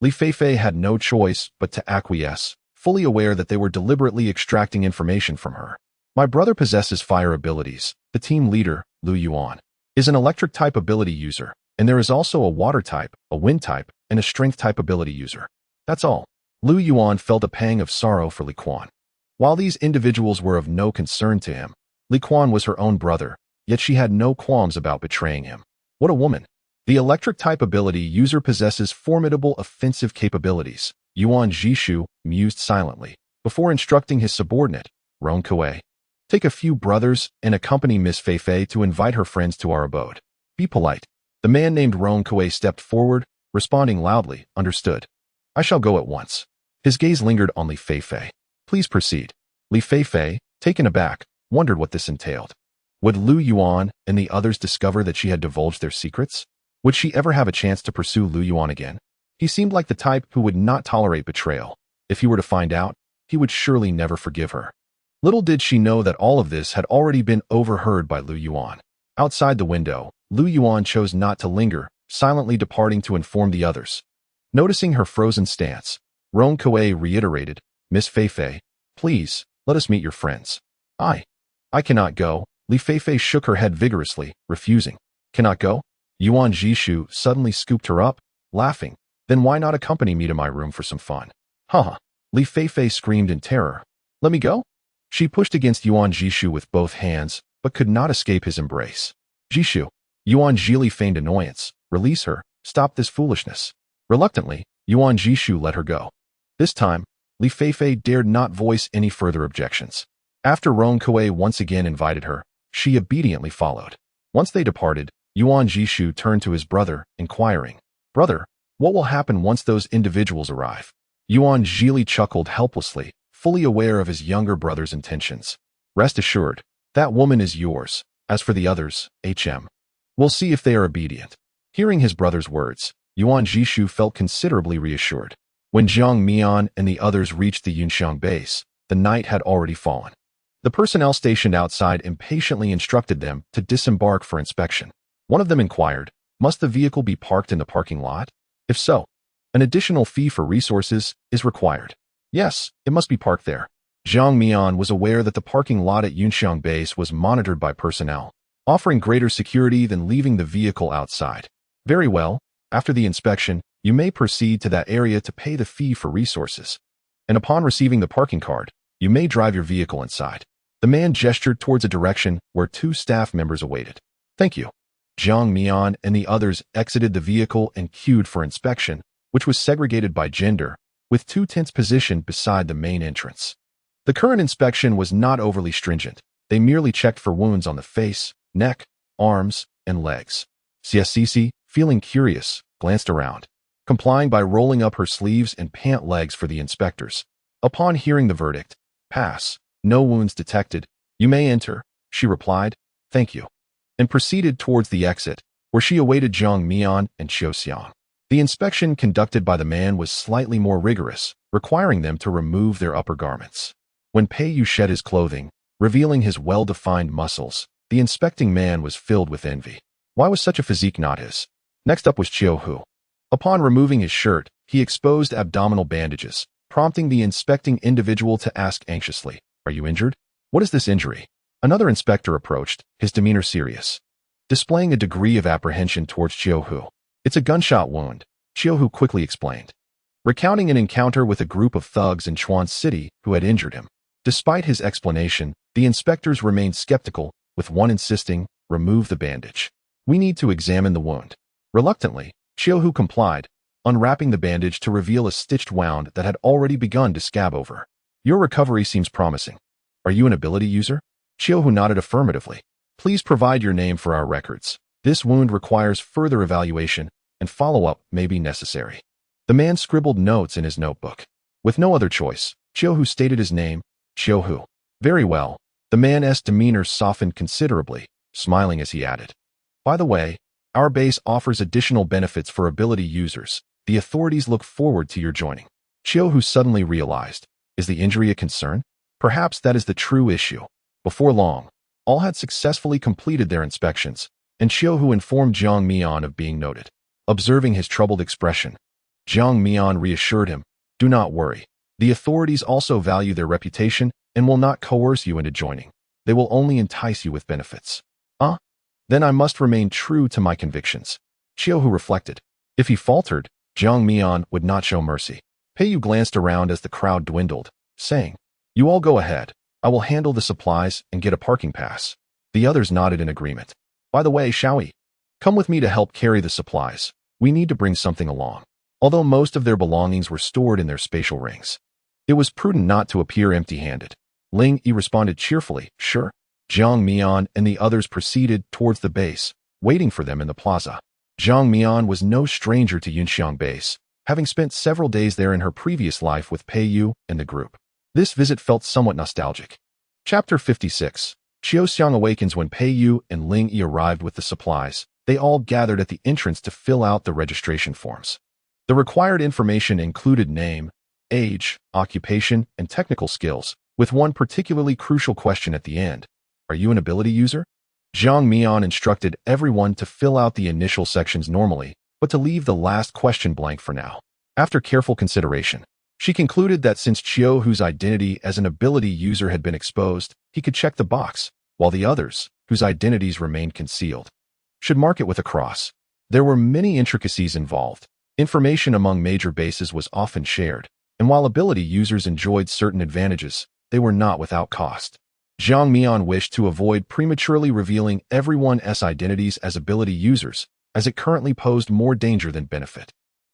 Li Feifei had no choice but to acquiesce, fully aware that they were deliberately extracting information from her. My brother possesses fire abilities. The team leader, Lu Yuan, is an electric-type ability user, and there is also a water-type, a wind-type, and a strength-type ability user. That's all. Lu Yuan felt a pang of sorrow for Li Quan. While these individuals were of no concern to him, Li Quan was her own brother, yet she had no qualms about betraying him. What a woman! The electric-type ability user possesses formidable offensive capabilities, Yuan Jishu mused silently, before instructing his subordinate, Ron Kuei. Take a few brothers and accompany Miss Feifei to invite her friends to our abode. Be polite. The man named Ron Kuei stepped forward, responding loudly, understood. I shall go at once. His gaze lingered on Li Feifei. Please proceed. Li Feifei, taken aback, wondered what this entailed. Would Lu Yuan and the others discover that she had divulged their secrets? Would she ever have a chance to pursue Lu Yuan again? He seemed like the type who would not tolerate betrayal. If he were to find out, he would surely never forgive her. Little did she know that all of this had already been overheard by Lu Yuan. Outside the window, Lu Yuan chose not to linger, silently departing to inform the others. Noticing her frozen stance, Ron Kuei reiterated, Miss Feifei, please, let us meet your friends. I cannot go. Li Feifei shook her head vigorously, refusing. Cannot go? Yuan Jishu suddenly scooped her up, laughing. Then why not accompany me to my room for some fun? Haha. Li Feifei screamed in terror. Let me go? She pushed against Yuan Jishu with both hands, but could not escape his embrace. Jishu. Yuan Jili feigned annoyance. Release her. Stop this foolishness. Reluctantly, Yuan Jishu let her go. This time, Li Feifei dared not voice any further objections. After Ron Kuei once again invited her, she obediently followed. Once they departed, Yuan Jishu turned to his brother, inquiring, Brother, what will happen once those individuals arrive? Yuan Jili chuckled helplessly, fully aware of his younger brother's intentions. Rest assured, that woman is yours. As for the others, we'll see if they are obedient. Hearing his brother's words, Yuan Jishu felt considerably reassured. When Jiang Mian and the others reached the Yunxiang base, the night had already fallen. The personnel stationed outside impatiently instructed them to disembark for inspection. One of them inquired, must the vehicle be parked in the parking lot? If so, an additional fee for resources is required. Yes, it must be parked there. Jiang Mian was aware that the parking lot at Yunxiang base was monitored by personnel, offering greater security than leaving the vehicle outside. Very well, after the inspection, you may proceed to that area to pay the fee for resources. And upon receiving the parking card, you may drive your vehicle inside. The man gestured towards a direction where two staff members awaited. Thank you. Jiang Mian and the others exited the vehicle and queued for inspection, which was segregated by gender, with two tents positioned beside the main entrance. The current inspection was not overly stringent. They merely checked for wounds on the face, neck, arms, and legs. CSCC, feeling curious, glanced around, complying by rolling up her sleeves and pant legs for the inspectors. Upon hearing the verdict, pass, no wounds detected, you may enter, she replied, thank you, and proceeded towards the exit, where she awaited Jiang Mian and Qiu Xiang. The inspection conducted by the man was slightly more rigorous, requiring them to remove their upper garments. When Pei Yu shed his clothing, revealing his well-defined muscles, the inspecting man was filled with envy. Why was such a physique not his? Next up was Qiu Hu. Upon removing his shirt, he exposed abdominal bandages, prompting the inspecting individual to ask anxiously, Are you injured? What is this injury? Another inspector approached, his demeanor serious, displaying a degree of apprehension towards Qiu Hu. It's a gunshot wound, Qiu Hu quickly explained, recounting an encounter with a group of thugs in Chuan City who had injured him. Despite his explanation, the inspectors remained skeptical, with one insisting, remove the bandage. We need to examine the wound. Reluctantly, Qiu Hu complied, unwrapping the bandage to reveal a stitched wound that had already begun to scab over. Your recovery seems promising. Are you an ability user? Qiu Hu nodded affirmatively. Please provide your name for our records. This wound requires further evaluation, and follow-up may be necessary. The man scribbled notes in his notebook. With no other choice, Qiu Hu stated his name, Qiu Hu. Very well. The man's demeanor softened considerably, smiling as he added, By the way, our base offers additional benefits for ability users. The authorities look forward to your joining. Qiu Hu suddenly realized, is the injury a concern? Perhaps that is the true issue. Before long, all had successfully completed their inspections, and Qiu Hu informed Jiang Mian of being noted. Observing his troubled expression, Jiang Mian reassured him, do not worry. The authorities also value their reputation and will not coerce you into joining. They will only entice you with benefits. Then I must remain true to my convictions. Qiu Hu reflected. If he faltered, Jiang Mian would not show mercy. Pei Yu glanced around as the crowd dwindled, saying, You all go ahead. I will handle the supplies and get a parking pass. The others nodded in agreement. By the way, Shaoyi, Come with me to help carry the supplies. We need to bring something along. Although most of their belongings were stored in their spatial rings, it was prudent not to appear empty-handed. Ling Yi responded cheerfully, sure. Jiang Mian and the others proceeded towards the base, waiting for them in the plaza. Jiang Mian was no stranger to Yunxiang Base, having spent several days there in her previous life with Pei Yu and the group. This visit felt somewhat nostalgic. Chapter 56. Qiuxiang awakens. When Pei Yu and Ling Yi arrived with the supplies, they all gathered at the entrance to fill out the registration forms. The required information included name, age, occupation, and technical skills, with one particularly crucial question at the end. Are you an ability user? Jiang Mian instructed everyone to fill out the initial sections normally, but to leave the last question blank for now. After careful consideration, she concluded that since Qiu Hu's identity as an ability user had been exposed, he could check the box, while the others, whose identities remained concealed, should mark it with a cross. There were many intricacies involved. Information among major bases was often shared, and while ability users enjoyed certain advantages, they were not without cost. Jiang Mian wished to avoid prematurely revealing everyone's identities as ability users, as it currently posed more danger than benefit.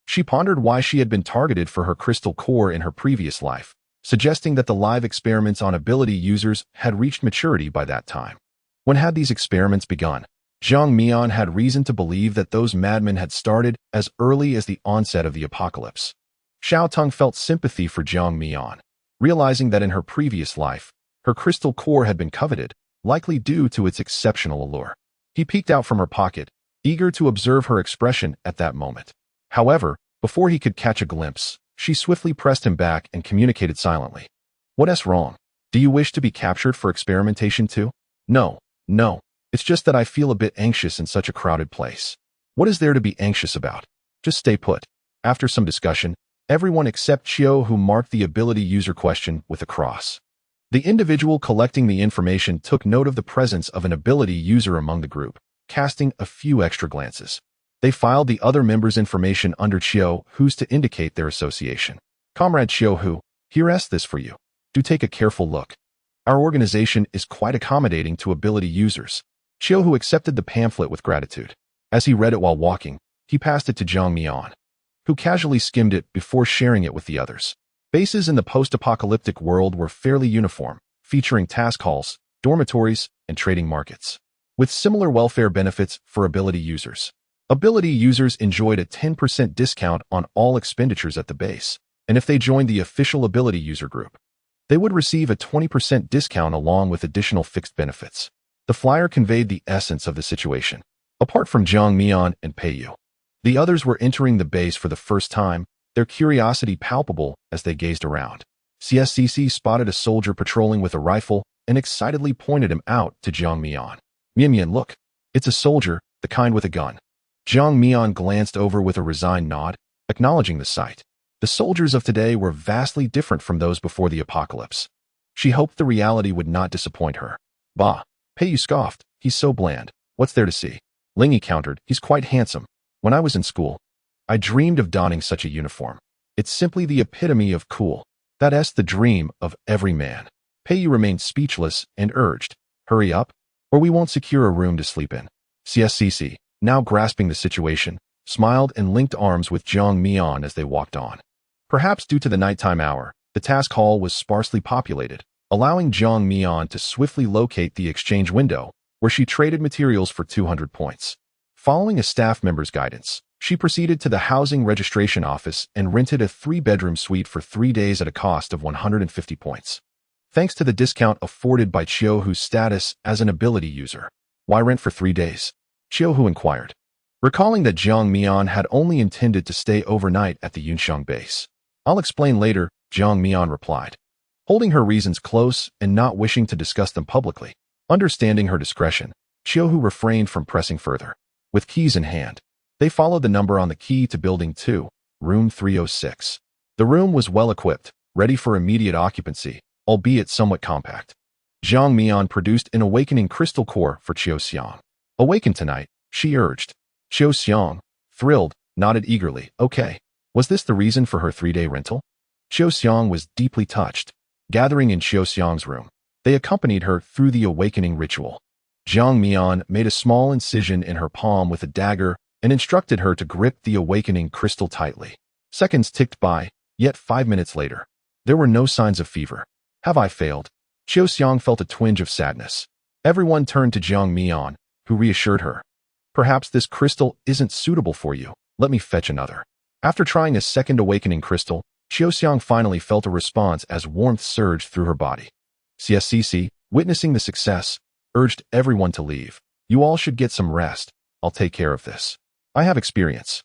She pondered why she had been targeted for her crystal core in her previous life, suggesting that the live experiments on ability users had reached maturity by that time. When had these experiments begun? Jiang Mian had reason to believe that those madmen had started as early as the onset of the apocalypse. Xiao Tong felt sympathy for Jiang Mian, realizing that in her previous life, her crystal core had been coveted, likely due to its exceptional allure. He peeked out from her pocket, eager to observe her expression at that moment. However, before he could catch a glimpse, she swiftly pressed him back and communicated silently. What's wrong? Do you wish to be captured for experimentation too? No. It's just that I feel a bit anxious in such a crowded place. What is there to be anxious about? Just stay put. After some discussion, everyone except Qiu Hu marked the ability user question with a cross. The individual collecting the information took note of the presence of an ability user among the group, casting a few extra glances. They filed the other members' information under Qiu Hu's to indicate their association. Comrade Qiu Hu, here's this for you. Do take a careful look. Our organization is quite accommodating to ability users. Qiu Hu accepted the pamphlet with gratitude. As he read it while walking, he passed it to Jiang Mian, who casually skimmed it before sharing it with the others. Bases in the post-apocalyptic world were fairly uniform, featuring task halls, dormitories, and trading markets, with similar welfare benefits for ability users. Ability users enjoyed a 10% discount on all expenditures at the base, and if they joined the official ability user group, they would receive a 20% discount along with additional fixed benefits. The flyer conveyed the essence of the situation. Apart from Jiang Mian and Pei Yu, the others were entering the base for the first time, their curiosity palpable as they gazed around. CSCC spotted a soldier patrolling with a rifle and excitedly pointed him out to Jiang Mian. Mian, look. It's a soldier, the kind with a gun. Jiang Mian glanced over with a resigned nod, acknowledging the sight. The soldiers of today were vastly different from those before the apocalypse. She hoped the reality would not disappoint her. Bah, Pei Yu scoffed. He's so bland. What's there to see? Ling Yi countered. He's quite handsome. When I was in school, I dreamed of donning such a uniform. It's simply the epitome of cool. That's the dream of every man. Pei Yu remained speechless and urged, hurry up, or we won't secure a room to sleep in. CSCC, now grasping the situation, smiled and linked arms with Jiang Mian as they walked on. Perhaps due to the nighttime hour, the task hall was sparsely populated, allowing Jiang Mian to swiftly locate the exchange window, where she traded materials for 200 points. Following a staff member's guidance, she proceeded to the housing registration office and rented a 3-bedroom suite for 3 days at a cost of 150 points. Thanks to the discount afforded by Qiu Hu's status as an ability user. Why rent for 3 days? Qiu Hu inquired, recalling that Jiang Mian had only intended to stay overnight at the Yunxiang base. I'll explain later, Jiang Mian replied, holding her reasons close and not wishing to discuss them publicly. Understanding her discretion, Qiu Hu refrained from pressing further. With keys in hand, they followed the number on the key to Building 2, Room 306. The room was well equipped, ready for immediate occupancy, albeit somewhat compact. Jiang Mian produced an awakening crystal core for Qiuxiang. Awaken tonight, she urged. Qiuxiang, thrilled, nodded eagerly. Okay. Was this the reason for her 3-day rental? Qiuxiang was deeply touched. Gathering in Qiuxiang's room, they accompanied her through the awakening ritual. Jiang Mian made a small incision in her palm with a dagger and instructed her to grip the awakening crystal tightly. Seconds ticked by, yet 5 minutes later. There were no signs of fever. Have I failed? Qiu Xiang felt a twinge of sadness. Everyone turned to Jiang Mian, who reassured her. Perhaps this crystal isn't suitable for you. Let me fetch another. After trying a second awakening crystal, Qiu Xiang finally felt a response as warmth surged through her body. CSCC, witnessing the success, urged everyone to leave. You all should get some rest. I'll take care of this. I have experience.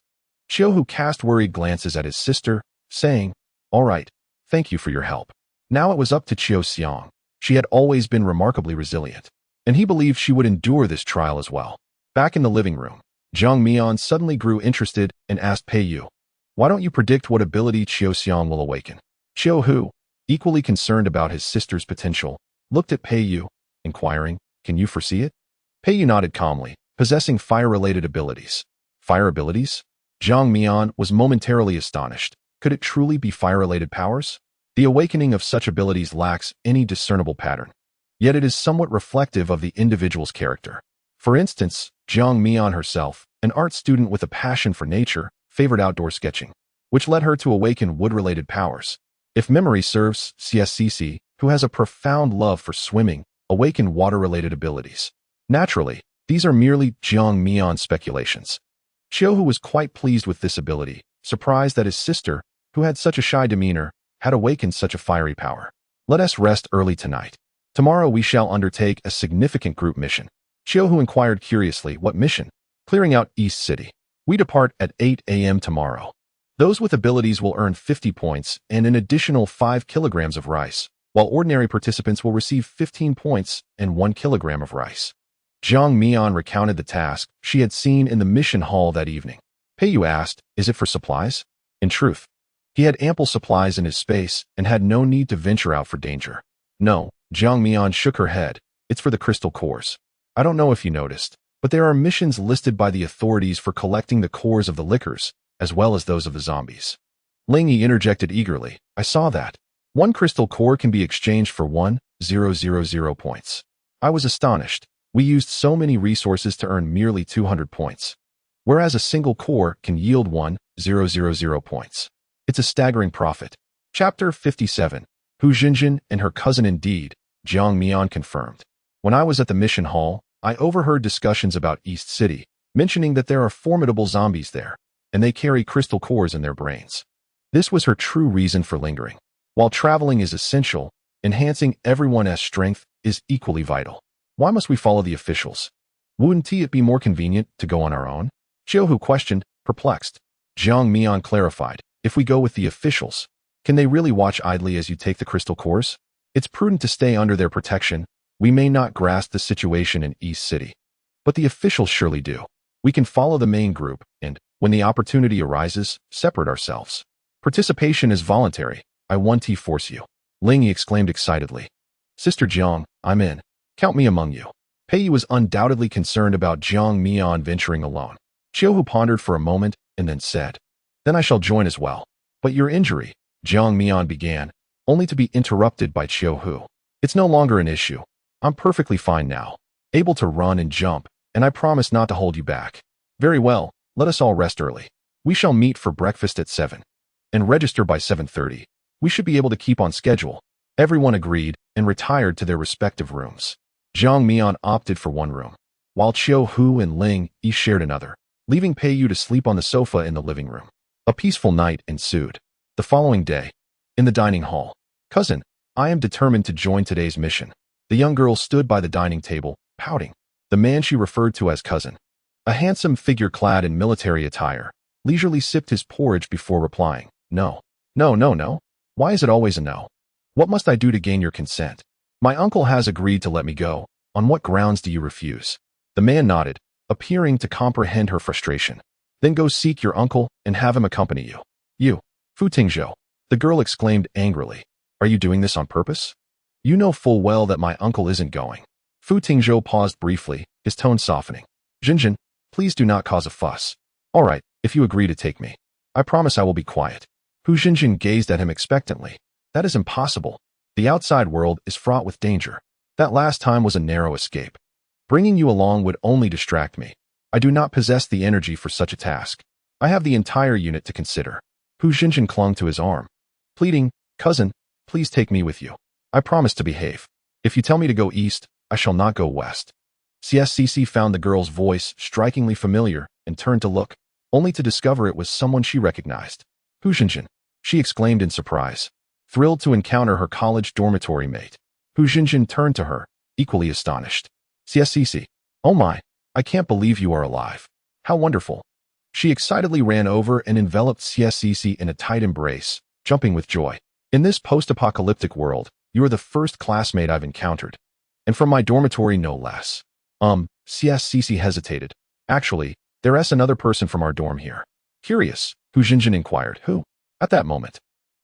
Qiu Hu cast worried glances at his sister, saying, All right, thank you for your help. Now it was up to Qiu Xiang. She had always been remarkably resilient, and he believed she would endure this trial as well. Back in the living room, Jiang Mian suddenly grew interested and asked Pei Yu, Why don't you predict what ability Qiu Xiang will awaken? Qiu Hu, equally concerned about his sister's potential, looked at Pei Yu, inquiring, Can you foresee it? Pei Yu nodded calmly, possessing fire-related abilities. Fire abilities? Jiang Mian was momentarily astonished. Could it truly be fire-related powers? The awakening of such abilities lacks any discernible pattern. Yet it is somewhat reflective of the individual's character. For instance, Jiang Mian herself, an art student with a passion for nature, favored outdoor sketching, which led her to awaken wood-related powers. If memory serves, CSCC, who has a profound love for swimming, awakened water-related abilities. Naturally, these are merely Jiang Mian's speculations. Qiu Hu was quite pleased with this ability, surprised that his sister, who had such a shy demeanor, had awakened such a fiery power. Let us rest early tonight. Tomorrow we shall undertake a significant group mission. Qiu Hu inquired curiously, What mission? Clearing out East City. We depart at 8 a.m. tomorrow. Those with abilities will earn 50 points and an additional 5 kilograms of rice, while ordinary participants will receive 15 points and 1 kilogram of rice. Jiang Mian recounted the task she had seen in the mission hall that evening. Pei Yu asked, Is it for supplies? In truth, he had ample supplies in his space and had no need to venture out for danger. No, Jiang Mian shook her head. It's for the crystal cores. I don't know if you noticed, but there are missions listed by the authorities for collecting the cores of the lickers, as well as those of the zombies. Ling Yi interjected eagerly. I saw that. 1 crystal core can be exchanged for 1,000 points. I was astonished. We used so many resources to earn merely 200 points, whereas a single core can yield 1,000 points. It's a staggering profit. Chapter 57. Hu Jinjin and her cousin indeed, Jiang Mian confirmed. When I was at the mission hall, I overheard discussions about East City, mentioning that there are formidable zombies there, and they carry crystal cores in their brains. This was her true reason for lingering. While traveling is essential, enhancing everyone's strength is equally vital. Why must we follow the officials? Wouldn't it be more convenient to go on our own? Qiu Hu questioned, perplexed. Jiang Mian clarified, If we go with the officials, can they really watch idly as you take the crystal cores? It's prudent to stay under their protection. We may not grasp the situation in East City, but the officials surely do. We can follow the main group and, when the opportunity arises, separate ourselves. Participation is voluntary. I won't force you. Ling Yi exclaimed excitedly. Sister Jiang, I'm in. Count me among you. Pei Yu was undoubtedly concerned about Jiang Mian venturing alone. Qiu Hu pondered for a moment and then said, Then I shall join as well. But your injury, Jiang Mian began, only to be interrupted by Qiu Hu. It's no longer an issue. I'm perfectly fine now, able to run and jump, and I promise not to hold you back. Very well, let us all rest early. We shall meet for breakfast at 7 and register by 7:30. We should be able to keep on schedule. Everyone agreed and retired to their respective rooms. Jiang Mian opted for one room, while Qiu Hu and Ling Yi shared another, leaving Pei Yu to sleep on the sofa in the living room. A peaceful night ensued. The following day, in the dining hall, Cousin, I am determined to join today's mission. The young girl stood by the dining table, pouting. The man she referred to as cousin, a handsome figure clad in military attire, leisurely sipped his porridge before replying, No. No, no, no. Why is it always a no? What must I do to gain your consent? My uncle has agreed to let me go. On what grounds do you refuse? The man nodded, appearing to comprehend her frustration. Then go seek your uncle and have him accompany you. You, Fu Tingzhou, the girl exclaimed angrily. Are you doing this on purpose? You know full well that my uncle isn't going. Fu Tingzhou paused briefly, his tone softening. Jinjin, please do not cause a fuss. All right, if you agree to take me, I promise I will be quiet. Hu Jinjin gazed at him expectantly. That is impossible. The outside world is fraught with danger. That last time was a narrow escape. Bringing you along would only distract me. I do not possess the energy for such a task. I have the entire unit to consider. Hu Xinjin clung to his arm, pleading, "Cousin, please take me with you. I promise to behave. If you tell me to go east, I shall not go west." CSCC found the girl's voice strikingly familiar and turned to look, only to discover it was someone she recognized. "Hu Xinjin," she exclaimed in surprise, thrilled to encounter her college dormitory mate. Hu Xinjin turned to her, equally astonished. "CSCC, oh my, I can't believe you are alive. How wonderful." She excitedly ran over and enveloped CSCC in a tight embrace, jumping with joy. "In this post-apocalyptic world, you are the first classmate I've encountered. And from my dormitory no less." CSCC hesitated. "Actually, there's another person from our dorm here." "Curious," Hu Xinjin inquired. "Who?" At that moment,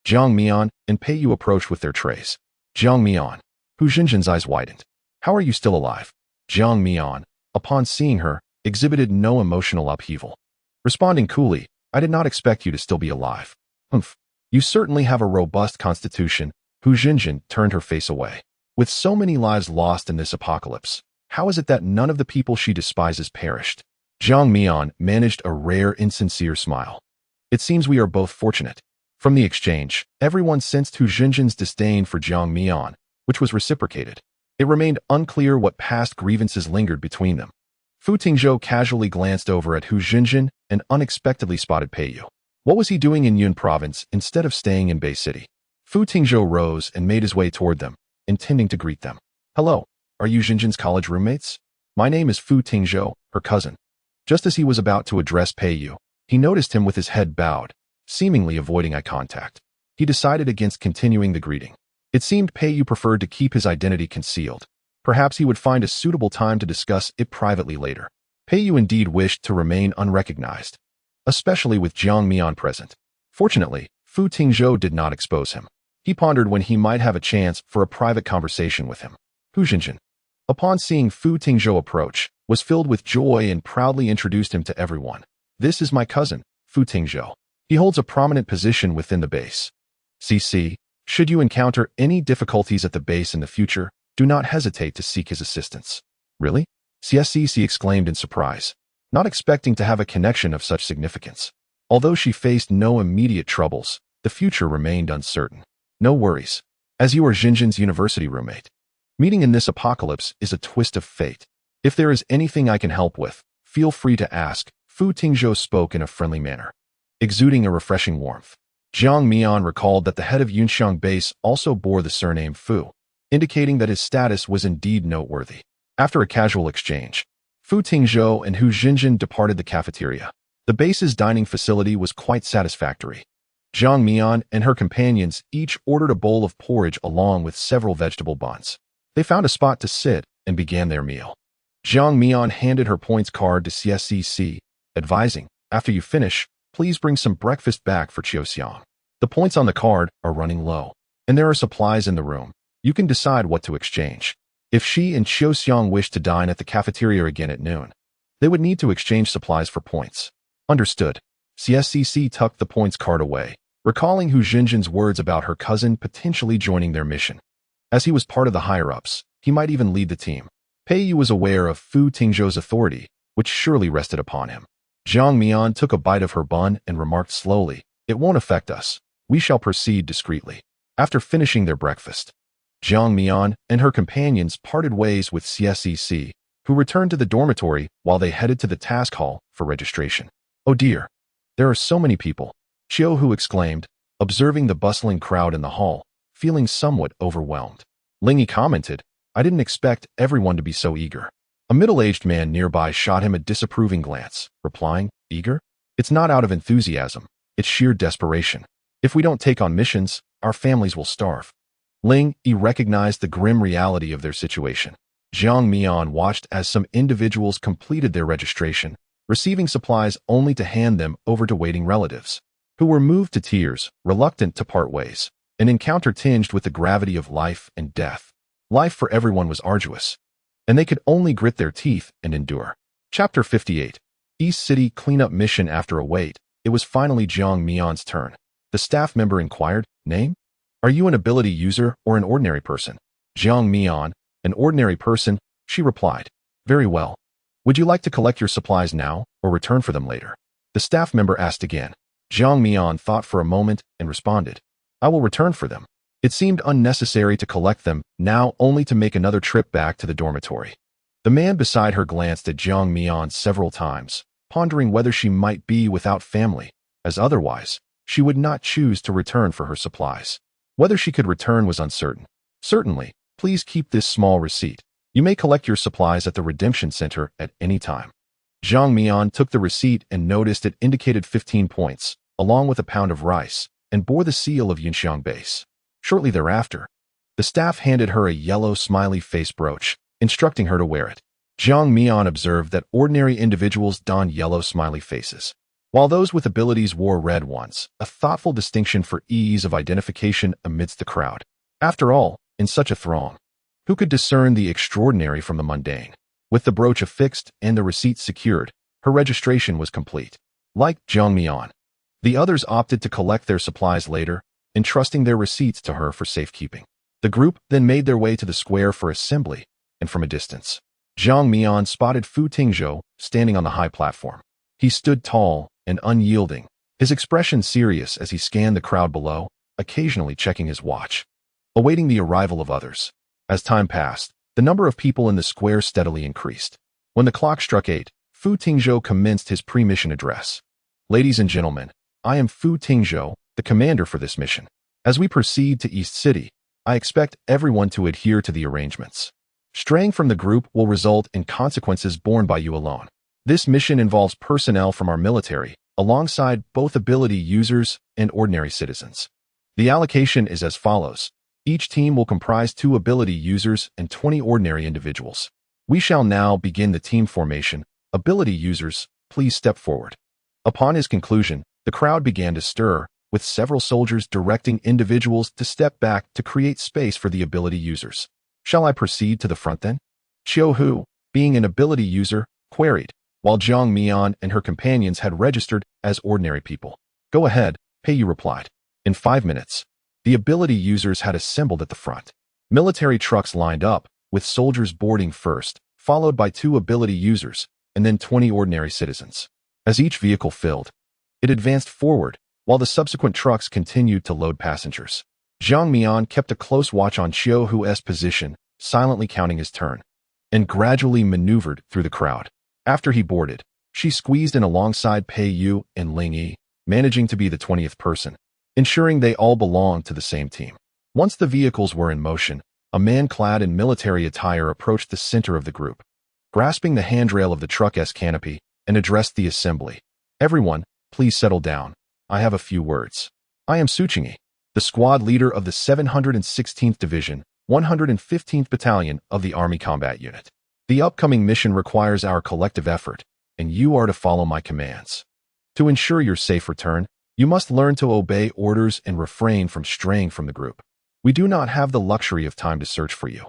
Jiang Mian and Pei Yu approached with their trays. "Jiang Mian." Hu Xinjin's eyes widened. "How are you still alive?" Jiang Mian, upon seeing her, exhibited no emotional upheaval. Responding coolly, "I did not expect you to still be alive." "Humph. You certainly have a robust constitution." Hu Xinjin turned her face away. With so many lives lost in this apocalypse, how is it that none of the people she despises perished? Jiang Mian managed a rare, insincere smile. "It seems we are both fortunate." From the exchange, everyone sensed Hu Xinjin's disdain for Jiang Mian, which was reciprocated. It remained unclear what past grievances lingered between them. Fu Tingzhou casually glanced over at Hu Xinjin and unexpectedly spotted Pei Yu. What was he doing in Yun Province instead of staying in Bay City? Fu Tingzhou rose and made his way toward them, intending to greet them. "Hello, are you Xinjin's college roommates? My name is Fu Tingzhou, her cousin." Just as he was about to address Pei Yu, he noticed him with his head bowed, seemingly avoiding eye contact. He decided against continuing the greeting. It seemed Pei Yu preferred to keep his identity concealed. Perhaps he would find a suitable time to discuss it privately later. Pei Yu indeed wished to remain unrecognized, especially with Jiang Mian present. Fortunately, Fu Tingzhou did not expose him. He pondered when he might have a chance for a private conversation with him. Hu Xinjin, upon seeing Fu Tingzhou approach, was filled with joy and proudly introduced him to everyone. "This is my cousin, Fu Tingzhou. He holds a prominent position within the base. CC, should you encounter any difficulties at the base in the future, do not hesitate to seek his assistance." "Really?" CSCC exclaimed in surprise, not expecting to have a connection of such significance. Although she faced no immediate troubles, the future remained uncertain. "No worries, as you are Xinjin's university roommate. Meeting in this apocalypse is a twist of fate. If there is anything I can help with, feel free to ask." Fu Tingzhou spoke in a friendly manner, exuding a refreshing warmth. Jiang Mian recalled that the head of Yunxiang Base also bore the surname Fu, indicating that his status was indeed noteworthy. After a casual exchange, Fu Tingzhou and Hu Xinjin departed the cafeteria. The base's dining facility was quite satisfactory. Jiang Mian and her companions each ordered a bowl of porridge along with several vegetable buns. They found a spot to sit and began their meal. Jiang Mian handed her points card to CSCC, advising, "After you finish, please bring some breakfast back for Qiuxiang. The points on the card are running low, and there are supplies in the room. You can decide what to exchange." If she and Qiuxiang wished to dine at the cafeteria again at noon, they would need to exchange supplies for points. Understood. CSCC tucked the points card away, recalling Hu Xinjin's words about her cousin potentially joining their mission. As he was part of the higher-ups, he might even lead the team. Pei Yu was aware of Fu Tingzhou's authority, which surely rested upon him. Jiang Mian took a bite of her bun and remarked slowly, "It won't affect us. We shall proceed discreetly." After finishing their breakfast, Jiang Mian and her companions parted ways with CSCC, who returned to the dormitory while they headed to the task hall for registration. "Oh dear, there are so many people," Qiu Hu exclaimed, observing the bustling crowd in the hall, feeling somewhat overwhelmed. Ling Yi commented, "I didn't expect everyone to be so eager." A middle-aged man nearby shot him a disapproving glance, replying, "Eager? It's not out of enthusiasm, it's sheer desperation. If we don't take on missions, our families will starve." Ling Yi recognized the grim reality of their situation. Jiang Mian watched as some individuals completed their registration, receiving supplies only to hand them over to waiting relatives, who were moved to tears, reluctant to part ways. An encounter tinged with the gravity of life and death. Life for everyone was arduous, and they could only grit their teeth and endure. Chapter 58. East City Cleanup Mission. After a wait, it was finally Jiang Mian's turn. The staff member inquired, "Name? Are you an ability user or an ordinary person?" Jiang Mian, "An ordinary person," she replied. Very well. Would you like to collect your supplies now or return for them later? The staff member asked again. Jiang Mian thought for a moment and responded, I will return for them. It seemed unnecessary to collect them now only to make another trip back to the dormitory. The man beside her glanced at Jiang Mian several times, pondering whether she might be without family, as otherwise, she would not choose to return for her supplies. Whether she could return was uncertain. Certainly, please keep this small receipt. You may collect your supplies at the Redemption Center at any time. Jiang Mian took the receipt and noticed it indicated 15 points, along with a pound of rice, and bore the seal of Yunxiang Base. Shortly thereafter, the staff handed her a yellow smiley face brooch, instructing her to wear it. Jiang Mian observed that ordinary individuals don yellow smiley faces, while those with abilities wore red ones, a thoughtful distinction for ease of identification amidst the crowd. After all, in such a throng, who could discern the extraordinary from the mundane? With the brooch affixed and the receipt secured, her registration was complete. Like Jiang Mian, the others opted to collect their supplies later, entrusting their receipts to her for safekeeping. The group then made their way to the square for assembly, and from a distance, Jiang Mian spotted Fu Tingzhou standing on the high platform. He stood tall and unyielding, his expression serious as he scanned the crowd below, occasionally checking his watch, awaiting the arrival of others. As time passed, the number of people in the square steadily increased. When the clock struck 8, Fu Tingzhou commenced his pre-mission address. Ladies and gentlemen, I am Fu Tingzhou, the commander for this mission. As we proceed to East City, I expect everyone to adhere to the arrangements. Straying from the group will result in consequences borne by you alone. This mission involves personnel from our military, alongside both ability users and ordinary citizens. The allocation is as follows. Each team will comprise 2 ability users and 20 ordinary individuals. We shall now begin the team formation. Ability users, please step forward. Upon his conclusion, the crowd began to stir, with several soldiers directing individuals to step back to create space for the ability users. Shall I proceed to the front then? Qiu Hu, being an ability user, queried, while Jiang Mian and her companions had registered as ordinary people. Go ahead, Pei Yu replied. In 5 minutes, the ability users had assembled at the front. Military trucks lined up, with soldiers boarding first, followed by 2 ability users, and then 20 ordinary citizens. As each vehicle filled, it advanced forward, while the subsequent trucks continued to load passengers. Jiang Mian kept a close watch on Qiu Hu's position, silently counting his turn, and gradually maneuvered through the crowd. After he boarded, she squeezed in alongside Pei Yu and Ling Yi, managing to be the 20th person, ensuring they all belonged to the same team. Once the vehicles were in motion, a man clad in military attire approached the center of the group, grasping the handrail of the truck's canopy, and addressed the assembly. Everyone, please settle down. I have a few words. I am Su Qingyi, the squad leader of the 716th Division, 115th Battalion of the Army Combat Unit. The upcoming mission requires our collective effort, and you are to follow my commands. To ensure your safe return, you must learn to obey orders and refrain from straying from the group. We do not have the luxury of time to search for you.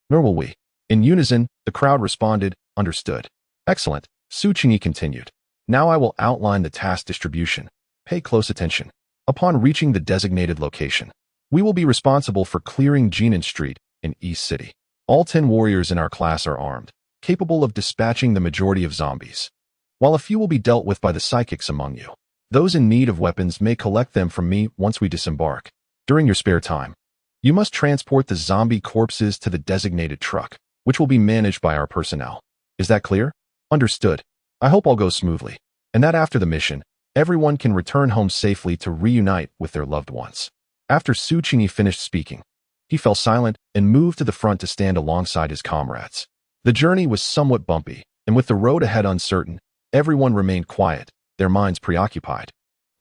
Nor will we. In unison, the crowd responded, understood. Excellent, Su Qingyi continued. Now I will outline the task distribution. Pay close attention. Upon reaching the designated location, we will be responsible for clearing Jinan Street in East City. All 10 warriors in our class are armed, capable of dispatching the majority of zombies, while a few will be dealt with by the psychics among you. Those in need of weapons may collect them from me once we disembark. During your spare time, you must transport the zombie corpses to the designated truck, which will be managed by our personnel. Is that clear? Understood. I hope all goes smoothly, and that after the mission, everyone can return home safely to reunite with their loved ones. After Su Qingyi finished speaking, he fell silent and moved to the front to stand alongside his comrades. The journey was somewhat bumpy, and with the road ahead uncertain, everyone remained quiet, their minds preoccupied.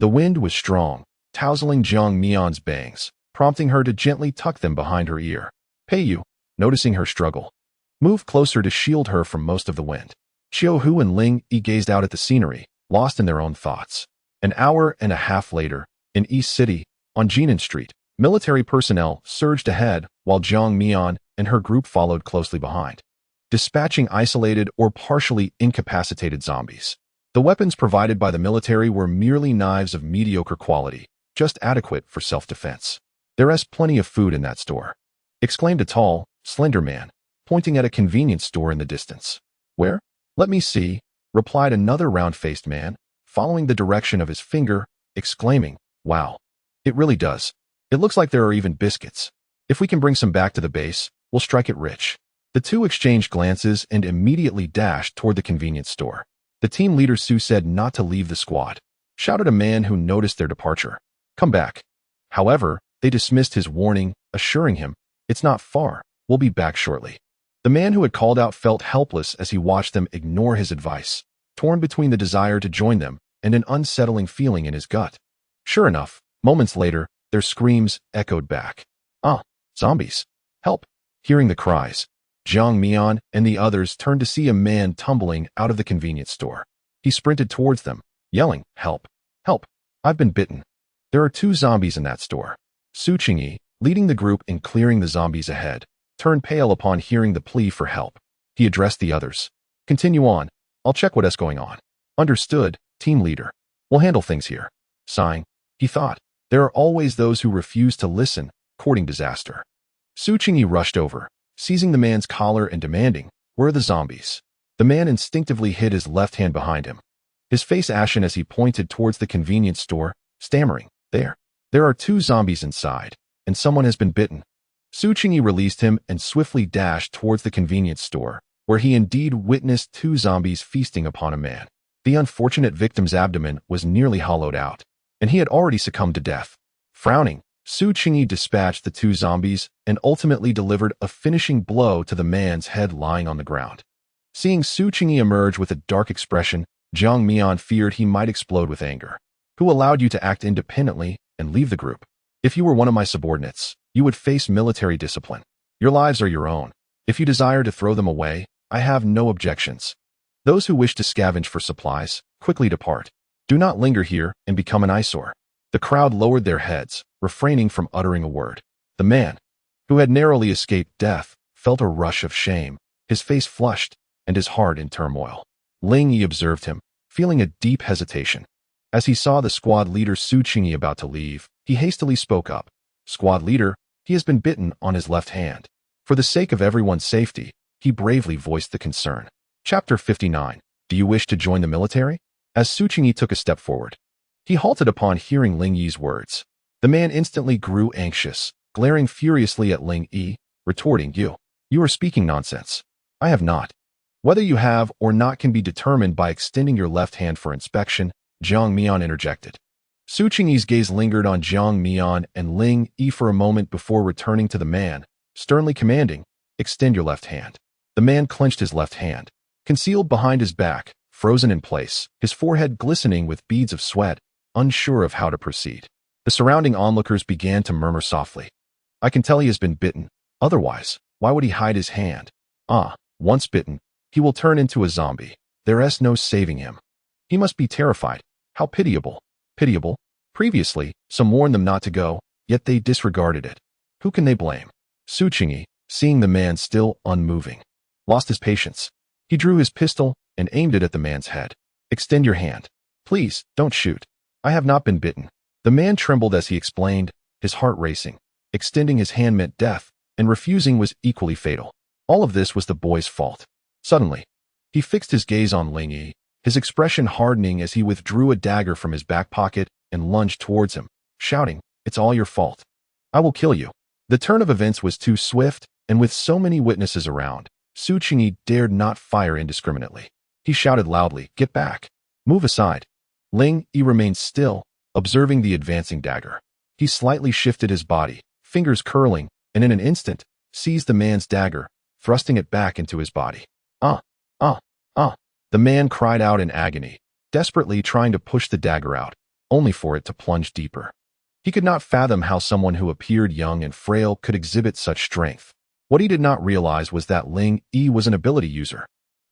The wind was strong, tousling Jiang Mian's bangs, prompting her to gently tuck them behind her ear. Pei Yu, noticing her struggle, moved closer to shield her from most of the wind. Qiu Hu and Ling Yi gazed out at the scenery, lost in their own thoughts. An hour and a half later, in East City, on Jinan Street, military personnel surged ahead while Jiang Mian and her group followed closely behind, dispatching isolated or partially incapacitated zombies. The weapons provided by the military were merely knives of mediocre quality, just adequate for self-defense. There is plenty of food in that store, exclaimed a tall, slender man, pointing at a convenience store in the distance. Where? Let me see, replied another round-faced man, following the direction of his finger, exclaiming, wow. It really does. It looks like there are even biscuits. If we can bring some back to the base, we'll strike it rich. The two exchanged glances and immediately dashed toward the convenience store. The team leader Sue said not to leave the squad, shouted a man who noticed their departure. Come back. However, they dismissed his warning, assuring him, it's not far, we'll be back shortly. The man who had called out felt helpless as he watched them ignore his advice, torn between the desire to join them and an unsettling feeling in his gut. Sure enough, moments later, their screams echoed back. Ah, zombies. Help. Hearing the cries, Jiang Mian and the others turned to see a man tumbling out of the convenience store. He sprinted towards them, yelling, help, help, I've been bitten. There are 2 zombies in that store. Su Qingyi, leading the group in clearing the zombies ahead, turned pale upon hearing the plea for help. He addressed the others. Continue on. I'll check what's going on. Understood, team leader. We'll handle things here. Sighing, he thought, there are always those who refuse to listen, courting disaster. Su Qingyi rushed over, seizing the man's collar and demanding, where are the zombies? The man instinctively hid his left hand behind him, his face ashen as he pointed towards the convenience store, stammering, There are 2 zombies inside, and someone has been bitten. Su Qingyi released him and swiftly dashed towards the convenience store, where he indeed witnessed 2 zombies feasting upon a man. The unfortunate victim's abdomen was nearly hollowed out, and he had already succumbed to death. Frowning, Su Qingyi dispatched the 2 zombies and ultimately delivered a finishing blow to the man's head lying on the ground. Seeing Su Qingyi emerge with a dark expression, Jiang Mian feared he might explode with anger. Who allowed you to act independently and leave the group? If you were one of my subordinates, you would face military discipline. Your lives are your own. If you desire to throw them away, I have no objections. Those who wish to scavenge for supplies, quickly depart. Do not linger here and become an eyesore. The crowd lowered their heads, refraining from uttering a word. The man, who had narrowly escaped death, felt a rush of shame, his face flushed and his heart in turmoil. Ling Yi observed him, feeling a deep hesitation. As he saw the squad leader Su Qingyi about to leave, he hastily spoke up. Squad leader, he has been bitten on his left hand. For the sake of everyone's safety, he bravely voiced the concern. Chapter 59. Do you wish to join the military? As Su Qingyi took a step forward, he halted upon hearing Ling Yi's words. The man instantly grew anxious, glaring furiously at Ling Yi, retorting, You are speaking nonsense. I have not. Whether you have or not can be determined by extending your left hand for inspection, Jiang Mian interjected. Su Qingyi's gaze lingered on Jiang Mian and Ling Yi for a moment before returning to the man, sternly commanding, extend your left hand. The man clenched his left hand, concealed behind his back, frozen in place, his forehead glistening with beads of sweat, unsure of how to proceed. The surrounding onlookers began to murmur softly. I can tell he has been bitten. Otherwise, why would he hide his hand? Once bitten, he will turn into a zombie. There's no saving him. He must be terrified. How pitiable. Pitiable? Previously, some warned them not to go, yet they disregarded it. Who can they blame? Su Qingyi, seeing the man still unmoving, lost his patience. He drew his pistol and aimed it at the man's head. Extend your hand. Please, don't shoot. I have not been bitten. The man trembled as he explained, his heart racing. Extending his hand meant death, and refusing was equally fatal. All of this was the boy's fault. Suddenly, he fixed his gaze on Ling Yi, his expression hardening as he withdrew a dagger from his back pocket and lunged towards him, shouting, It's all your fault. I will kill you. The turn of events was too swift, and with so many witnesses around, Su Qingyi dared not fire indiscriminately. He shouted loudly, Get back. Move aside. Ling Yi remained still, observing the advancing dagger. He slightly shifted his body, fingers curling, and in an instant, seized the man's dagger, thrusting it back into his body. The man cried out in agony, desperately trying to push the dagger out, only for it to plunge deeper. He could not fathom how someone who appeared young and frail could exhibit such strength. What he did not realize was that Ling Yi was an ability user,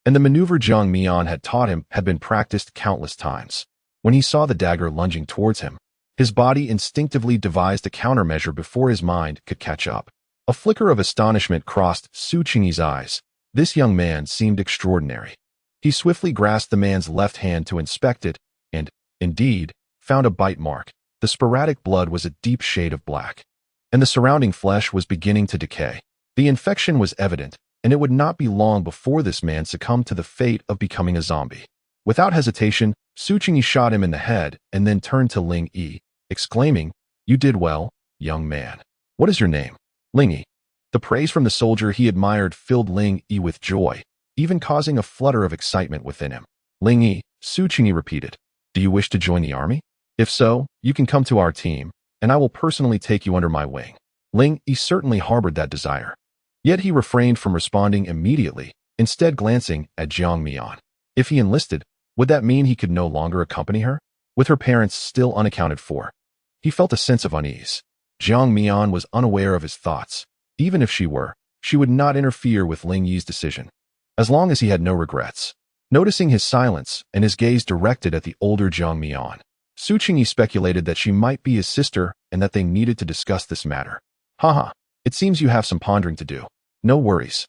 and the maneuver Jiang Mian had taught him had been practiced countless times. When he saw the dagger lunging towards him, his body instinctively devised a countermeasure before his mind could catch up. A flicker of astonishment crossed Su Qingyi's eyes. This young man seemed extraordinary. He swiftly grasped the man's left hand to inspect it, and, indeed, found a bite mark. The sporadic blood was a deep shade of black, and the surrounding flesh was beginning to decay. The infection was evident, and it would not be long before this man succumbed to the fate of becoming a zombie. Without hesitation, Su Qingyi shot him in the head and then turned to Ling Yi, exclaiming, "You did well, young man. What is your name?" Ling Yi. The praise from the soldier he admired filled Ling Yi with joy, even causing a flutter of excitement within him. "Ling Yi," Su Qingyi repeated, "do you wish to join the army? If so, you can come to our team, and I will personally take you under my wing." Ling Yi certainly harbored that desire. Yet he refrained from responding immediately, instead glancing at Jiang Mian. If he enlisted, would that mean he could no longer accompany her? With her parents still unaccounted for, he felt a sense of unease. Jiang Mian was unaware of his thoughts. Even if she were, she would not interfere with Ling Yi's decision, as long as he had no regrets. Noticing his silence and his gaze directed at the older Jiang Mian, Su Qingyi speculated that she might be his sister and that they needed to discuss this matter. "Haha, it seems you have some pondering to do. No worries.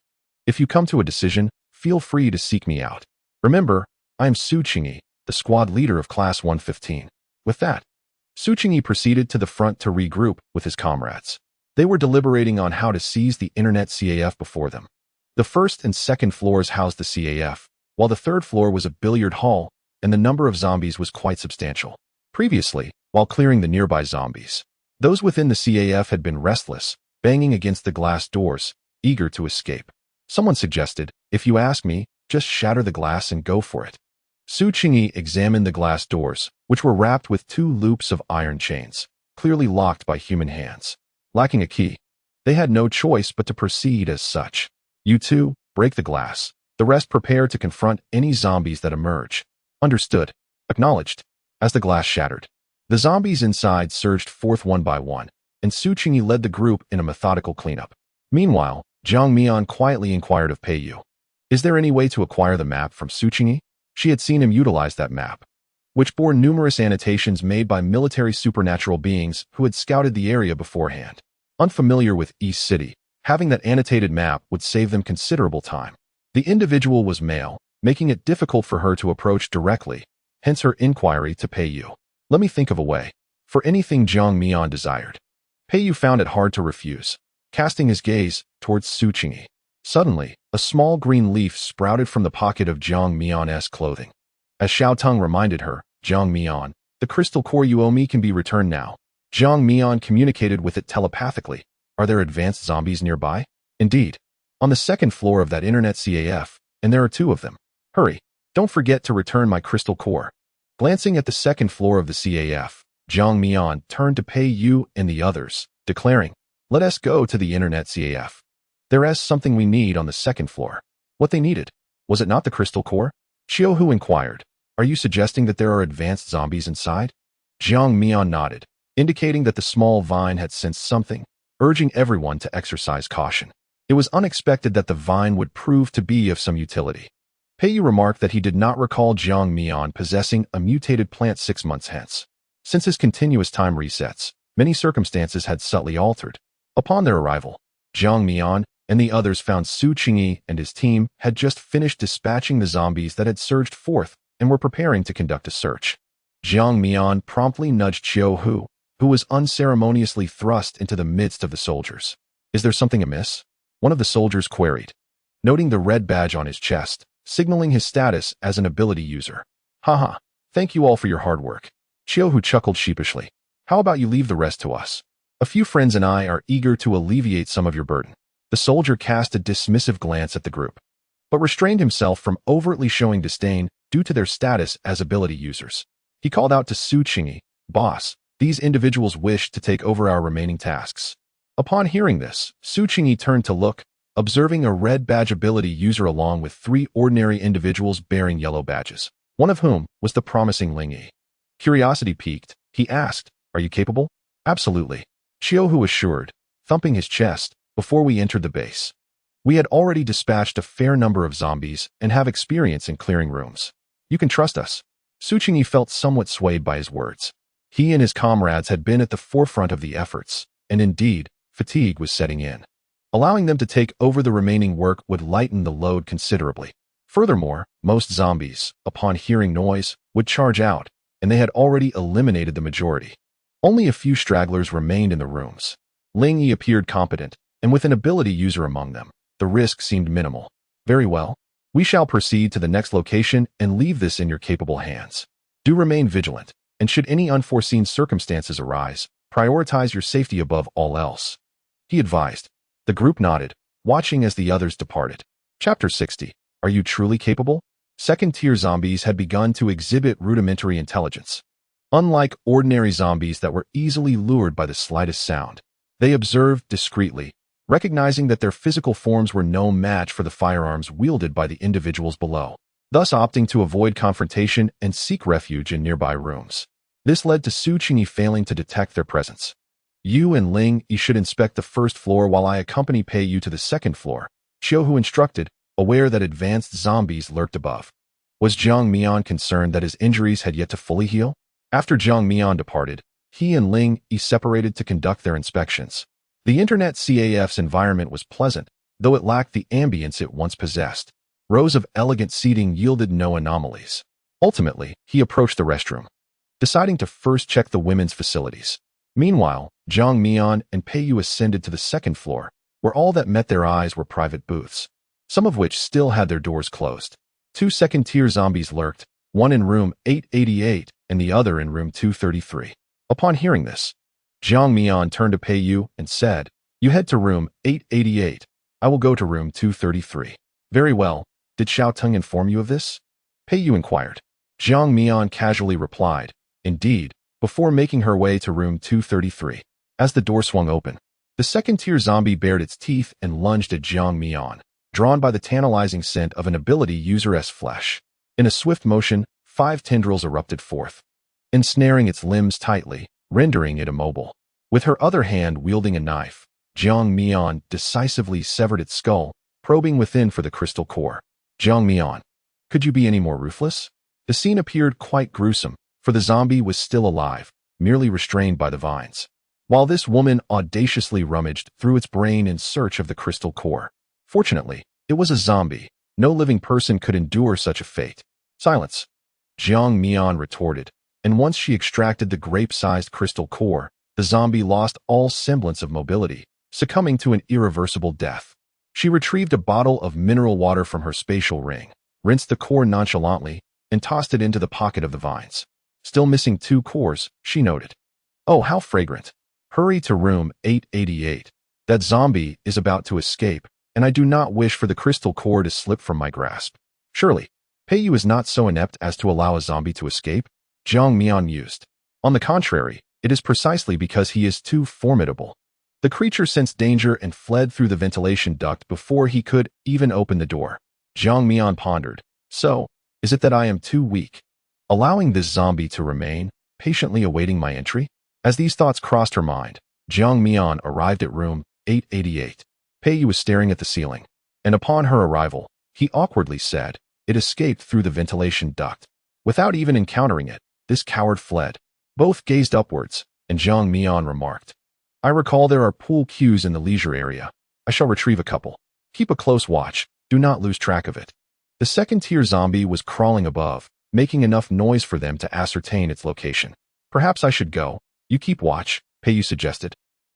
If you come to a decision, feel free to seek me out. Remember, I am Su Qingyi, the squad leader of Class 115. With that, Su Qingyi proceeded to the front to regroup with his comrades. They were deliberating on how to seize the internet CAF before them. The first and second floors housed the CAF, while the third floor was a billiard hall, and the number of zombies was quite substantial. Previously, while clearing the nearby zombies, those within the CAF had been restless, banging against the glass doors, eager to escape. Someone suggested, "If you ask me, just shatter the glass and go for it." Su Qingyi examined the glass doors, which were wrapped with 2 loops of iron chains, clearly locked by human hands. Lacking a key, they had no choice but to proceed as such. "You two, break the glass. The rest prepare to confront any zombies that emerge." "Understood." Acknowledged. As the glass shattered, the zombies inside surged forth one by one, and Su Qingyi led the group in a methodical cleanup. Meanwhile, Jiang Mian quietly inquired of Pei Yu, "Is there any way to acquire the map from Su Qingyi?" She had seen him utilize that map, which bore numerous annotations made by military supernatural beings who had scouted the area beforehand. Unfamiliar with East City, having that annotated map would save them considerable time. The individual was male, making it difficult for her to approach directly, hence her inquiry to Pei Yu. "Let me think of a way." For anything Jiang Mian desired, Pei Yu found it hard to refuse, casting his gaze towards Su Qingyi. Suddenly, a small green leaf sprouted from the pocket of Jiang Mian's clothing. As Xiao Teng reminded her, "Jiang Mian, the crystal core you owe me can be returned now." Jiang Mian communicated with it telepathically. "Are there advanced zombies nearby?" "Indeed. On the second floor of that internet CAF, and there are 2 of them. Hurry. Don't forget to return my crystal core." Glancing at the second floor of the CAF, Jiang Mian turned to Pei Yu and the others, declaring, "Let us go to the internet CAF. There is something we need on the second floor." What they needed? Was it not the crystal core? Xiao Hu inquired, "Are you suggesting that there are advanced zombies inside?" Jiang Mian nodded, indicating that the small vine had sensed something, urging everyone to exercise caution. It was unexpected that the vine would prove to be of some utility. Pei Yu remarked that he did not recall Jiang Mian possessing a mutated plant 6 months hence. Since his continuous time resets, many circumstances had subtly altered. Upon their arrival, Jiang Mian and the others found Su Qingyi and his team had just finished dispatching the zombies that had surged forth and were preparing to conduct a search. Jiang Mian promptly nudged Xiao Hu, who was unceremoniously thrust into the midst of the soldiers. "Is there something amiss?" one of the soldiers queried, noting the red badge on his chest, signaling his status as an ability user. "Haha, thank you all for your hard work." Xiao Hu chuckled sheepishly. "How about you leave the rest to us? A few friends and I are eager to alleviate some of your burden." The soldier cast a dismissive glance at the group, but restrained himself from overtly showing disdain due to their status as ability users. He called out to Su Qingyi, "Boss, these individuals wish to take over our remaining tasks." Upon hearing this, Su Qingyi turned to look, observing a red badge ability user along with 3 ordinary individuals bearing yellow badges, one of whom was the promising Ling Yi. Curiosity piqued, he asked, "Are you capable?" "Absolutely," Xiao Hu assured, thumping his chest. "Before we entered the base, we had already dispatched a fair number of zombies and have experience in clearing rooms. You can trust us." Su Qingyi felt somewhat swayed by his words. He and his comrades had been at the forefront of the efforts, and indeed, fatigue was setting in. Allowing them to take over the remaining work would lighten the load considerably. Furthermore, most zombies, upon hearing noise, would charge out, and they had already eliminated the majority. Only a few stragglers remained in the rooms. Ling Yi appeared competent, and with an ability user among them. the risk seemed minimal. Very well. We shall proceed to the next location and leave this in your capable hands. Do remain vigilant, and should any unforeseen circumstances arise, prioritize your safety above all else. He advised. The group nodded, watching as the others departed. Chapter 60. Are you truly capable? Second-tier zombies had begun to exhibit rudimentary intelligence. Unlike ordinary zombies that were easily lured by the slightest sound, they observed discreetly, recognizing that their physical forms were no match for the firearms wielded by the individuals below, thus opting to avoid confrontation and seek refuge in nearby rooms. This led to Su Qingyi failing to detect their presence. You and Ling Yi should inspect the first floor while I accompany Pei Yu to the second floor, Qiuhu instructed, aware that advanced zombies lurked above. Was Jiang Mian concerned that his injuries had yet to fully heal? After Jiang Mian departed, he and Ling Yi separated to conduct their inspections. The Internet CAF's environment was pleasant, though it lacked the ambience it once possessed. Rows of elegant seating yielded no anomalies. Ultimately, he approached the restroom, deciding to first check the women's facilities. Meanwhile, Jiang Mian and Pei Yu ascended to the second floor, where all that met their eyes were private booths, some of which still had their doors closed. 2 second-tier zombies lurked, one in room 888 and the other in room 233. Upon hearing this, Jiang Mian turned to Pei Yu and said, "You head to room 888. I will go to room 233. Very well. Did Xiao Teng inform you of this?" Pei Yu inquired. Jiang Mian casually replied, "Indeed," before making her way to room 233. As the door swung open, the second-tier zombie bared its teeth and lunged at Jiang Mian, drawn by the tantalizing scent of an ability user's flesh. In a swift motion, 5 tendrils erupted forth, ensnaring its limbs tightly, rendering it immobile. With her other hand wielding a knife, Jiang Mian decisively severed its skull, probing within for the crystal core. Jiang Mian, could you be any more ruthless? The scene appeared quite gruesome, for the zombie was still alive, merely restrained by the vines, while this woman audaciously rummaged through its brain in search of the crystal core. Fortunately, it was a zombie. No living person could endure such a fate. Silence, Jiang Mian retorted, and once she extracted the grape-sized crystal core, the zombie lost all semblance of mobility, succumbing to an irreversible death. She retrieved a bottle of mineral water from her spatial ring, rinsed the core nonchalantly, and tossed it into the pocket of the vines. Still missing 2 cores, she noted. Oh, how fragrant. Hurry to room 888. That zombie is about to escape, and I do not wish for the crystal core to slip from my grasp. Surely, Pei Yu is not so inept as to allow a zombie to escape? Jiang Mian mused. On the contrary, it is precisely because he is too formidable. The creature sensed danger and fled through the ventilation duct before he could even open the door. Jiang Mian pondered. So, is it that I am too weak, allowing this zombie to remain, patiently awaiting my entry? As these thoughts crossed her mind, Jiang Mian arrived at room 888. Pei Yu was staring at the ceiling, and upon her arrival, he awkwardly said, "It escaped through the ventilation duct." Without even encountering it, this coward fled. Both gazed upwards, and Jiang Mian remarked, "I recall there are pool cues in the leisure area. I shall retrieve a couple. Keep a close watch, do not lose track of it." The second-tier zombie was crawling above, making enough noise for them to ascertain its location. "Perhaps I should go. You keep watch," Pei Yu suggested,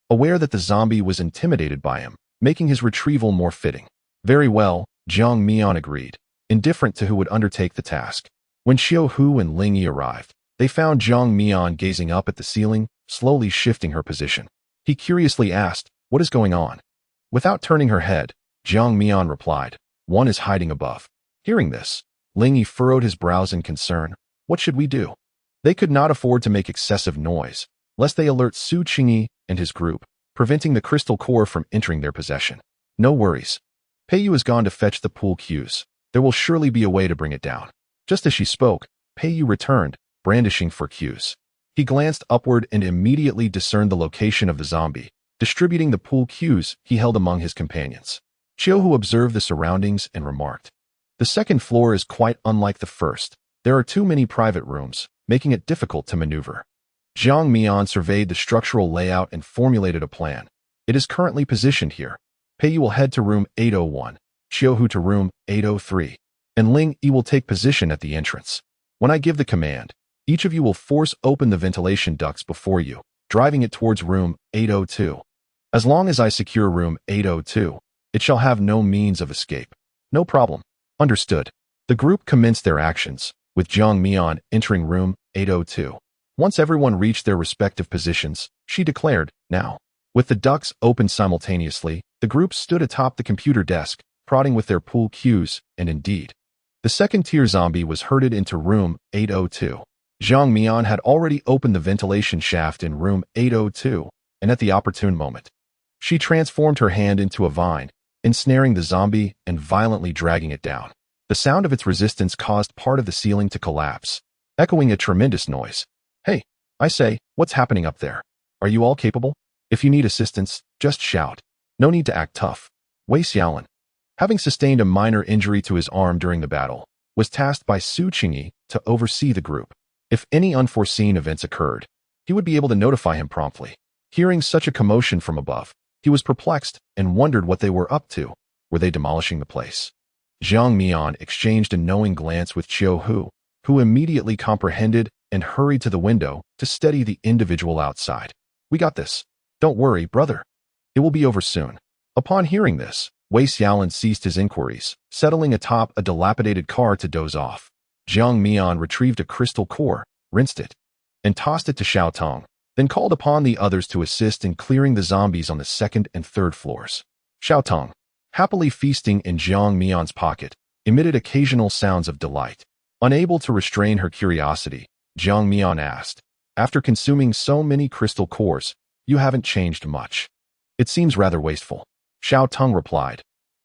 aware that the zombie was intimidated by him, making his retrieval more fitting. "Very well," Jiang Mian agreed, indifferent to who would undertake the task. When Qiuhu and Ling Yi arrived, they found Jiang Mian gazing up at the ceiling, slowly shifting her position. He curiously asked, "What is going on?" Without turning her head, Jiang Mian replied, "One is hiding above." Hearing this, Ling Yi furrowed his brows in concern. What should we do? They could not afford to make excessive noise, lest they alert Su Qingyi and his group, preventing the crystal core from entering their possession. No worries. Pei Yu has gone to fetch the pool cues. There will surely be a way to bring it down. Just as she spoke, Pei Yu returned, brandishing for cues. He glanced upward and immediately discerned the location of the zombie, distributing the pool cues he held among his companions. Qiuhu observed the surroundings and remarked, "The second floor is quite unlike the first. There are too many private rooms, making it difficult to maneuver." Jiang Mian surveyed the structural layout and formulated a plan. "It is currently positioned here. Pei Yu will head to room 801, Qiuhu to room 803, and Ling Yi will take position at the entrance. When I give the command, each of you will force open the ventilation ducts before you, driving it towards room 802. As long as I secure room 802, It shall have no means of escape. No problem. Understood. The group commenced their actions, with Jiang Mian entering room 802. Once everyone reached their respective positions, she declared, now. With the ducts open simultaneously, the group stood atop the computer desk, prodding with their pool cues, and indeed, the second-tier zombie was herded into room 802. Jiang Mian had already opened the ventilation shaft in room 802, and at the opportune moment, she transformed her hand into a vine, ensnaring the zombie and violently dragging it down. The sound of its resistance caused part of the ceiling to collapse, echoing a tremendous noise. Hey, I say, what's happening up there? Are you all capable? If you need assistance, just shout. No need to act tough. Wei Xiaolin, having sustained a minor injury to his arm during the battle, was tasked by Su Qingyi to oversee the group. If any unforeseen events occurred, he would be able to notify him promptly. Hearing such a commotion from above, he was perplexed and wondered what they were up to. Were they demolishing the place? Jiang Mian exchanged a knowing glance with Qiu Hu, who immediately comprehended and hurried to the window to steady the individual outside. We got this. Don't worry, brother. It will be over soon. Upon hearing this, Wei Xiaolin ceased his inquiries, settling atop a dilapidated car to doze off. Jiang Mian retrieved a crystal core, rinsed it, and tossed it to Xiao Tong, then called upon the others to assist in clearing the zombies on the second and third floors. Xiao Tong, happily feasting in Jiang Mian's pocket, emitted occasional sounds of delight. Unable to restrain her curiosity, Jiang Mian asked, after consuming so many crystal cores, you haven't changed much. It seems rather wasteful. Xiao Tong replied,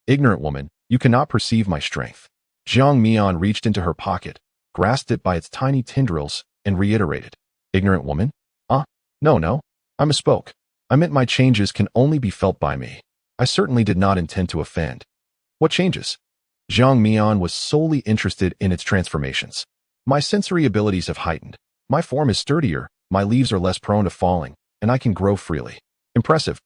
ignorant woman, you cannot perceive my strength. Jiang Mian reached into her pocket, grasped it by its tiny tendrils, and reiterated, ignorant woman? No, I misspoke. I meant my changes can only be felt by me. I certainly did not intend to offend. What changes? Jiang Mian was solely interested in its transformations. My sensory abilities have heightened. My form is sturdier, my leaves are less prone to falling, and I can grow freely. Impressive,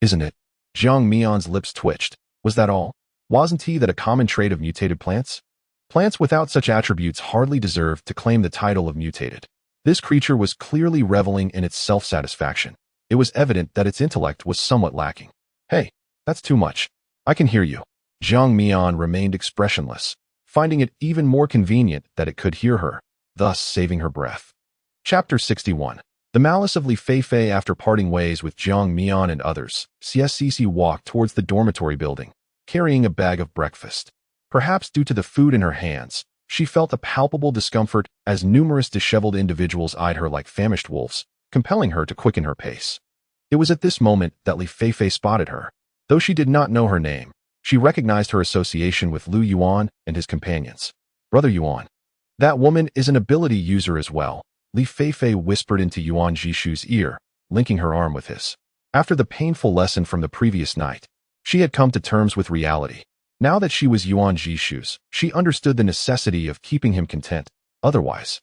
isn't it? Jiang Mian's lips twitched. Was that all? Wasn't that a common trait of mutated plants? Plants without such attributes hardly deserve to claim the title of mutated. This creature was clearly reveling in its self-satisfaction. It was evident that its intellect was somewhat lacking. Hey, that's too much. I can hear you. Jiang Mian remained expressionless, finding it even more convenient that it could hear her, thus saving her breath. Chapter 61. The malice of Li Feifei. After parting ways with Jiang Mian and others, CSCC walked towards the dormitory building, carrying a bag of breakfast. Perhaps due to the food in her hands, she felt a palpable discomfort as numerous disheveled individuals eyed her like famished wolves, compelling her to quicken her pace. It was at this moment that Li Feifei spotted her. Though she did not know her name, she recognized her association with Lu Yuan and his companions. Brother Yuan. That woman is an ability user as well, Li Feifei whispered into Yuan Jishu's ear, linking her arm with his. After the painful lesson from the previous night, she had come to terms with reality. Now that she was Yuan Jishu's, she understood the necessity of keeping him content. Otherwise,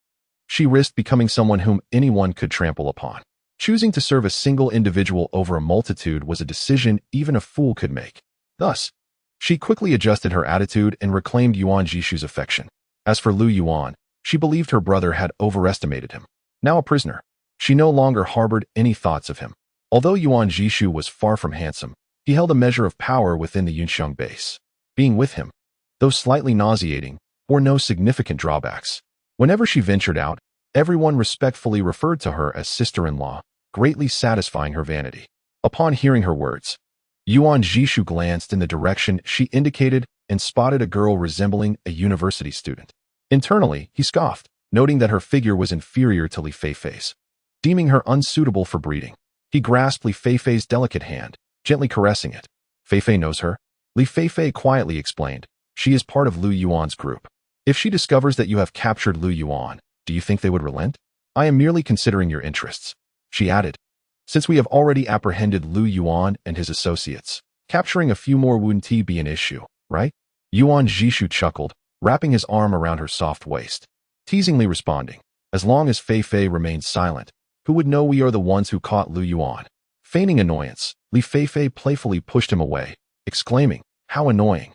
she risked becoming someone whom anyone could trample upon. Choosing to serve a single individual over a multitude was a decision even a fool could make. Thus, she quickly adjusted her attitude and reclaimed Yuan Jishu's affection. As for Lu Yuan, she believed her brother had overestimated him. Now a prisoner, she no longer harbored any thoughts of him. Although Yuan Jishu was far from handsome, he held a measure of power within the Yunxiang base. Being with him, though slightly nauseating, bore no significant drawbacks. Whenever she ventured out, everyone respectfully referred to her as sister-in-law, greatly satisfying her vanity. Upon hearing her words, Yuan Jishu glanced in the direction she indicated and spotted a girl resembling a university student. Internally, he scoffed, noting that her figure was inferior to Li Feifei's. Deeming her unsuitable for breeding, he grasped Li Feifei's delicate hand, gently caressing it. Feifei knows her? Li Feifei quietly explained, she is part of Lu Yuan's group. If she discovers that you have captured Lu Yuan, do you think they would relent? I am merely considering your interests. She added, since we have already apprehended Lu Yuan and his associates, capturing a few more wouldn't be an issue, right? Yuan Jishu chuckled, wrapping his arm around her soft waist, teasingly responding, as long as Feifei remains silent, who would know we are the ones who caught Lu Yuan? Feigning annoyance, Li Feifei playfully pushed him away, exclaiming, how annoying.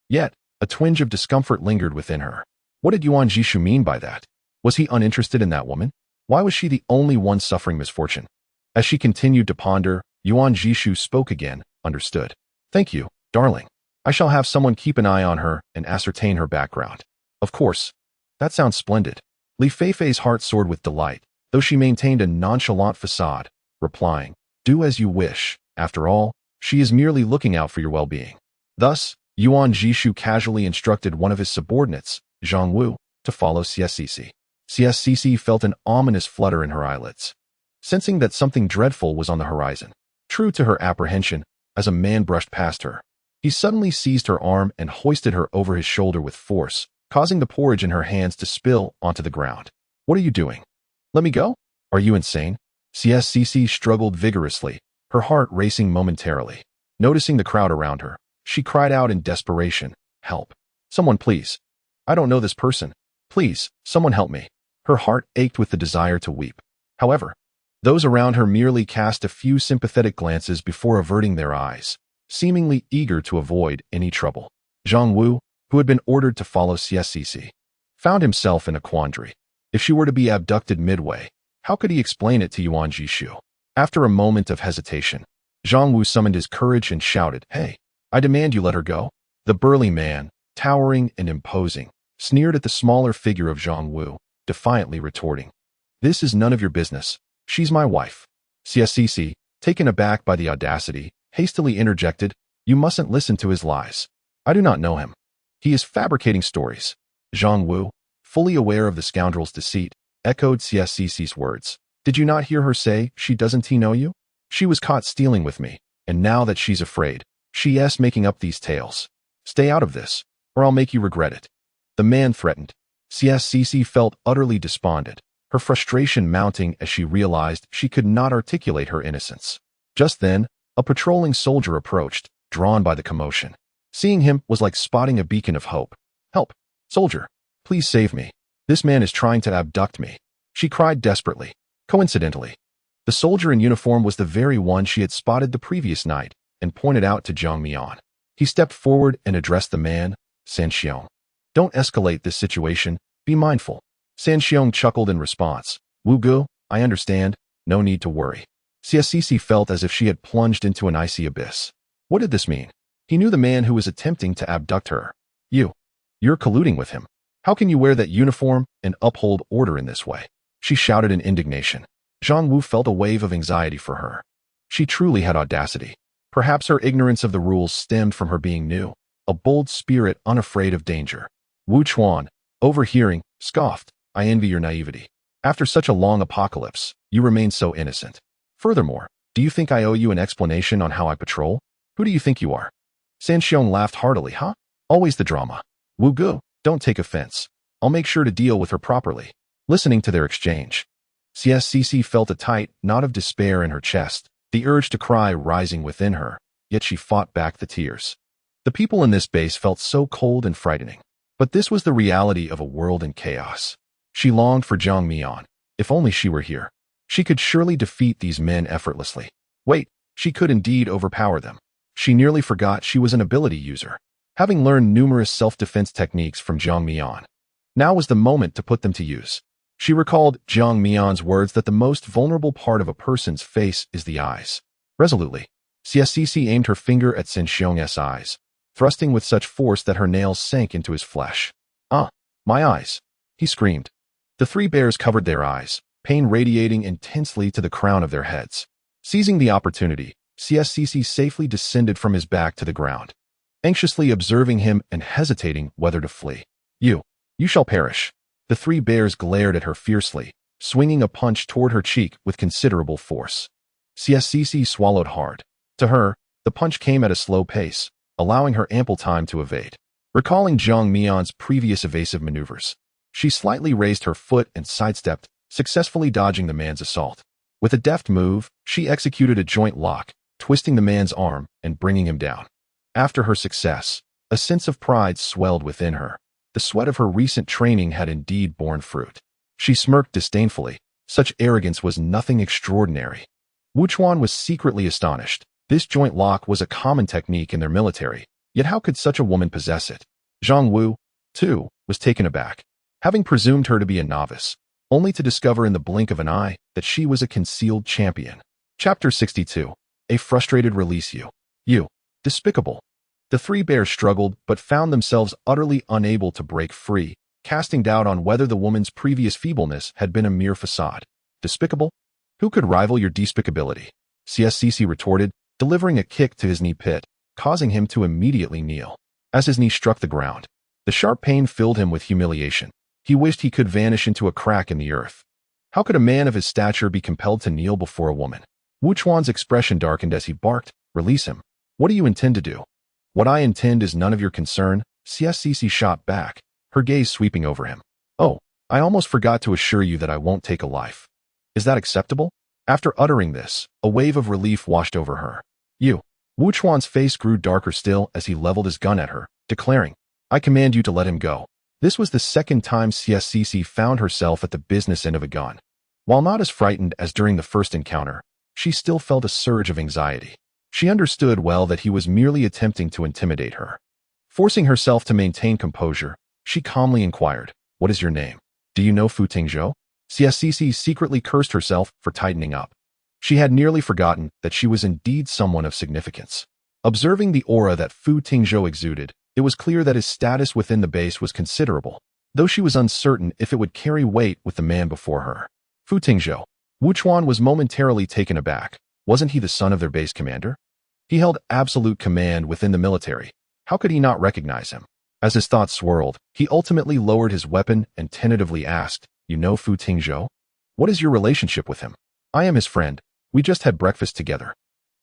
Yet, a twinge of discomfort lingered within her. What did Yuan Jishu mean by that? Was he uninterested in that woman? Why was she the only one suffering misfortune? As she continued to ponder, Yuan Jishu spoke again, understood. Thank you, darling. I shall have someone keep an eye on her and ascertain her background. Of course. That sounds splendid. Li Feifei's heart soared with delight, though she maintained a nonchalant facade, replying, do as you wish. After all, she is merely looking out for your well-being. Thus, Yuan Jishu casually instructed one of his subordinates, Zhang Wu, to follow CSCC. CSCC felt an ominous flutter in her eyelids, sensing that something dreadful was on the horizon. True to her apprehension, as a man brushed past her, he suddenly seized her arm and hoisted her over his shoulder with force, causing the porridge in her hands to spill onto the ground. What are you doing? Let me go? Are you insane? CSCC struggled vigorously, her heart racing momentarily. Noticing the crowd around her, she cried out in desperation, help. Someone please. I don't know this person. Please, someone help me. Her heart ached with the desire to weep. However, those around her merely cast a few sympathetic glances before averting their eyes, seemingly eager to avoid any trouble. Zhang Wu, who had been ordered to follow CSCC, found himself in a quandary. If she were to be abducted midway, how could he explain it to Yuan Jishu? After a moment of hesitation, Zhang Wu summoned his courage and shouted, hey, I demand you let her go. The burly man, towering and imposing, sneered at the smaller figure of Zhang Wu, defiantly retorting, this is none of your business. She's my wife. CSCC, taken aback by the audacity, hastily interjected, you mustn't listen to his lies. I do not know him. He is fabricating stories. Zhang Wu, fully aware of the scoundrel's deceit, echoed CSCC's words. Did you not hear her say, she doesn't know you? She was caught stealing with me, and now that she's afraid, she's making up these tales. Stay out of this, or I'll make you regret it. The man threatened. CSCC felt utterly despondent, her frustration mounting as she realized she could not articulate her innocence. Just then, a patrolling soldier approached, drawn by the commotion. Seeing him was like spotting a beacon of hope. Help! Soldier! Please save me. This man is trying to abduct me. She cried desperately. Coincidentally, the soldier in uniform was the very one she had spotted the previous night and pointed out to Zhang Mian. He stepped forward and addressed the man, San Xiong. Don't escalate this situation, be mindful. San Xiong chuckled in response. Wu Gu, I understand, no need to worry. CSCC felt as if she had plunged into an icy abyss. What did this mean? He knew the man who was attempting to abduct her. You're colluding with him. How can you wear that uniform and uphold order in this way? She shouted in indignation. Zhang Wu felt a wave of anxiety for her. She truly had audacity. Perhaps her ignorance of the rules stemmed from her being new, a bold spirit unafraid of danger. Wu Chuan, overhearing, scoffed, I envy your naivety. After such a long apocalypse, you remain so innocent. Furthermore, do you think I owe you an explanation on how I patrol? Who do you think you are? San Xiong laughed heartily, huh? Always the drama. Wu Gu, don't take offense. I'll make sure to deal with her properly. Listening to their exchange, CSCC felt a tight knot of despair in her chest, the urge to cry rising within her, yet she fought back the tears. The people in this base felt so cold and frightening. But this was the reality of a world in chaos. She longed for Zhang Mian. If only she were here. She could surely defeat these men effortlessly. Wait, she could indeed overpower them. She nearly forgot she was an ability user, having learned numerous self-defense techniques from Zhang Mian. Now was the moment to put them to use. She recalled Zhang Mian's words that the most vulnerable part of a person's face is the eyes. Resolutely, CSCC aimed her finger at San Xiong's eyes, thrusting with such force that her nails sank into his flesh. Ah, my eyes! He screamed. The three bears covered their eyes, pain radiating intensely to the crown of their heads. Seizing the opportunity, CSCC safely descended from his back to the ground, anxiously observing him and hesitating whether to flee. You shall perish. The three bears glared at her fiercely, swinging a punch toward her cheek with considerable force. CSCC swallowed hard. To her, the punch came at a slow pace, allowing her ample time to evade. Recalling Zhang Mian's previous evasive maneuvers, she slightly raised her foot and sidestepped, successfully dodging the man's assault. With a deft move, she executed a joint lock, twisting the man's arm and bringing him down. After her success, a sense of pride swelled within her. The sweat of her recent training had indeed borne fruit. She smirked disdainfully. Such arrogance was nothing extraordinary. Wu Chuan was secretly astonished. This joint lock was a common technique in their military, yet how could such a woman possess it? Zhang Wu, too, was taken aback, having presumed her to be a novice, only to discover in the blink of an eye that she was a concealed champion. Chapter 62. A frustrated release. You. Despicable. The three bears struggled but found themselves utterly unable to break free, casting doubt on whether the woman's previous feebleness had been a mere facade. Despicable? Who could rival your despicability? CSCC retorted, delivering a kick to his knee pit, causing him to immediately kneel. As his knee struck the ground, the sharp pain filled him with humiliation. He wished he could vanish into a crack in the earth. How could a man of his stature be compelled to kneel before a woman? Wu Chuan's expression darkened as he barked, "Release him. What do you intend to do?" "What I intend is none of your concern," CSCC shot back, her gaze sweeping over him. "Oh, I almost forgot to assure you that I won't take a life. Is that acceptable?" After uttering this, a wave of relief washed over her. "You." Wu Chuan's face grew darker still as he leveled his gun at her, declaring, "I command you to let him go." This was the second time CSCC found herself at the business end of a gun. While not as frightened as during the first encounter, she still felt a surge of anxiety. She understood well that he was merely attempting to intimidate her. Forcing herself to maintain composure, she calmly inquired, "What is your name? Do you know Fu Tingzhou?" CSCC secretly cursed herself for tightening up. She had nearly forgotten that she was indeed someone of significance. Observing the aura that Fu Tingzhou exuded, it was clear that his status within the base was considerable, though she was uncertain if it would carry weight with the man before her. Fu Tingzhou. Wu Chuan was momentarily taken aback. Wasn't he the son of their base commander? He held absolute command within the military. How could he not recognize him? As his thoughts swirled, he ultimately lowered his weapon and tentatively asked, "You know Fu Tingzhou? What is your relationship with him?" "I am his friend. We just had breakfast together.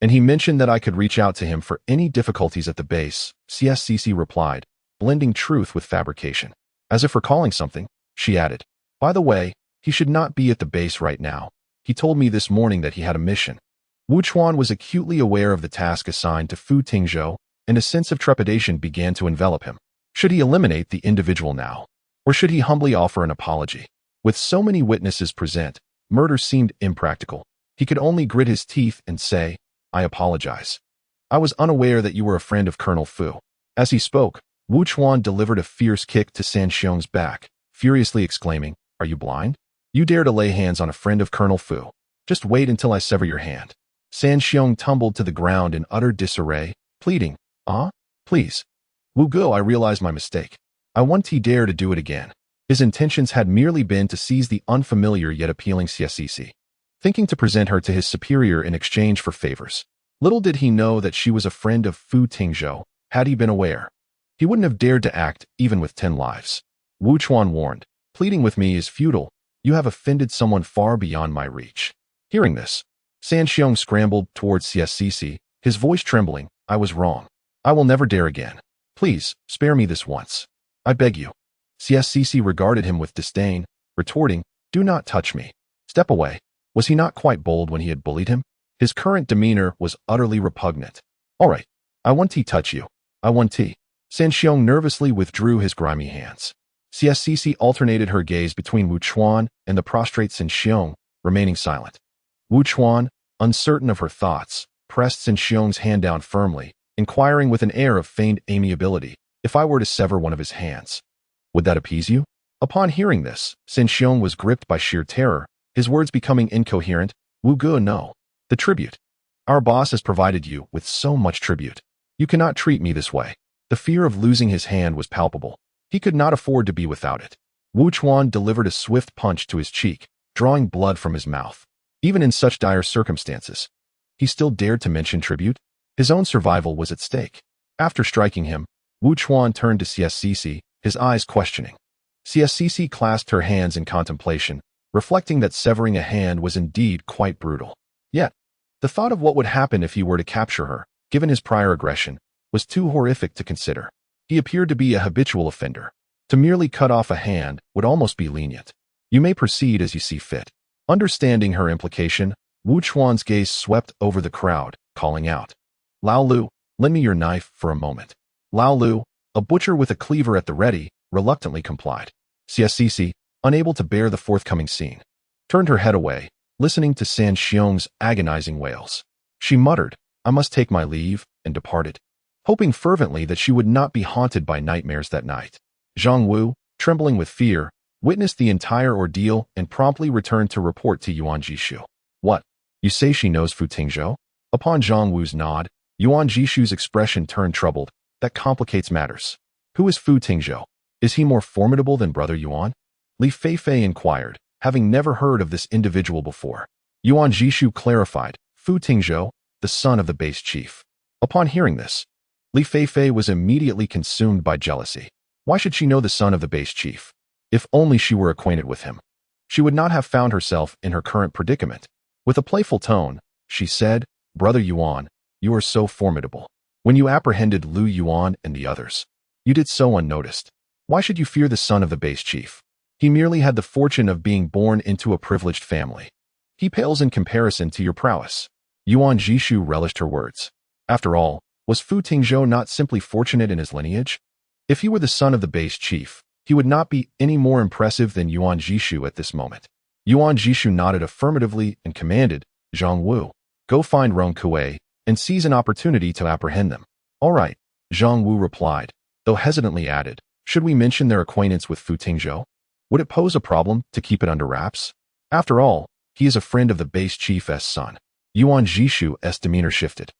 And he mentioned that I could reach out to him for any difficulties at the base," CSCC replied, blending truth with fabrication. As if recalling something, she added, "By the way, he should not be at the base right now. He told me this morning that he had a mission." Wu Chuan was acutely aware of the task assigned to Fu Tingzhou, and a sense of trepidation began to envelop him. Should he eliminate the individual now? Or should he humbly offer an apology? With so many witnesses present, murder seemed impractical. He could only grit his teeth and say, "I apologize. I was unaware that you were a friend of Colonel Fu." As he spoke, Wu Chuan delivered a fierce kick to San Xiong's back, furiously exclaiming, "Are you blind? You dare to lay hands on a friend of Colonel Fu. Just wait until I sever your hand." San Xiong tumbled to the ground in utter disarray, pleading, Please. Wu Go, I realize my mistake. I won't dare to do it again." His intentions had merely been to seize the unfamiliar yet appealing CSCC, thinking to present her to his superior in exchange for favors. Little did he know that she was a friend of Fu Tingzhou. Had he been aware, he wouldn't have dared to act even with 10 lives. Wu Chuan warned, "Pleading with me is futile. You have offended someone far beyond my reach." Hearing this, San Xiong scrambled towards CSCC, his voice trembling, "I was wrong. I will never dare again. Please, spare me this once. I beg you." CSCC regarded him with disdain, retorting, "Do not touch me. Step away." Was he not quite bold when he had bullied him? His current demeanor was utterly repugnant. "All right. I want to touch you. I want to." San Xiong nervously withdrew his grimy hands. CSCC alternated her gaze between Wu Chuan and the prostrate San Xiong, remaining silent. Wu Chuan, uncertain of her thoughts, pressed San Xiong's hand down firmly, inquiring with an air of feigned amiability, "If I were to sever one of his hands, would that appease you?" Upon hearing this, San Xiong was gripped by sheer terror, his words becoming incoherent. "Wu Go, no. The tribute. Our boss has provided you with so much tribute. You cannot treat me this way." The fear of losing his hand was palpable. He could not afford to be without it. Wu Chuan delivered a swift punch to his cheek, drawing blood from his mouth. Even in such dire circumstances, he still dared to mention tribute. His own survival was at stake. After striking him, Wu Chuan turned to CSCC, his eyes questioning. CSCC clasped her hands in contemplation, reflecting that severing a hand was indeed quite brutal. Yet, the thought of what would happen if he were to capture her, given his prior aggression, was too horrific to consider. He appeared to be a habitual offender. To merely cut off a hand would almost be lenient. "You may proceed as you see fit." Understanding her implication, Wu Chuan's gaze swept over the crowd, calling out, "Lao Lu, lend me your knife for a moment." Lao Lu, a butcher with a cleaver at the ready, reluctantly complied. CSCC, unable to bear the forthcoming scene, turned her head away, listening to San Xiong's agonizing wails. She muttered, "I must take my leave," and departed, hoping fervently that she would not be haunted by nightmares that night. Zhang Wu, trembling with fear, witnessed the entire ordeal and promptly returned to report to Yuan Jishu. "What? You say she knows Fu Tingzhou?" Upon Zhang Wu's nod, Yuan Jishu's expression turned troubled, that complicates matters. Who is Fu Tingzhou? Is he more formidable than Brother Yuan? Li Feifei inquired, having never heard of this individual before. Yuan Jishu clarified, Fu Tingzhou, the son of the base chief. Upon hearing this, Li Feifei was immediately consumed by jealousy. Why should she know the son of the base chief? If only she were acquainted with him, she would not have found herself in her current predicament. With a playful tone, she said, Brother Yuan, you are so formidable. When you apprehended Lu Yuan and the others, you did so unnoticed. Why should you fear the son of the base chief? He merely had the fortune of being born into a privileged family. He pales in comparison to your prowess. Yuan Jishu relished her words. After all, was Fu Tingzhou not simply fortunate in his lineage? If he were the son of the base chief, he would not be any more impressive than Yuan Jishu at this moment. Yuan Jishu nodded affirmatively and commanded, Zhang Wu, go find Rong Kuei and seize an opportunity to apprehend them. All right, Zhang Wu replied, though hesitantly added, should we mention their acquaintance with Fu Tingzhou? Would it pose a problem to keep it under wraps? After all, he is a friend of the base chief's son. Yuan Jishu's demeanor shifted.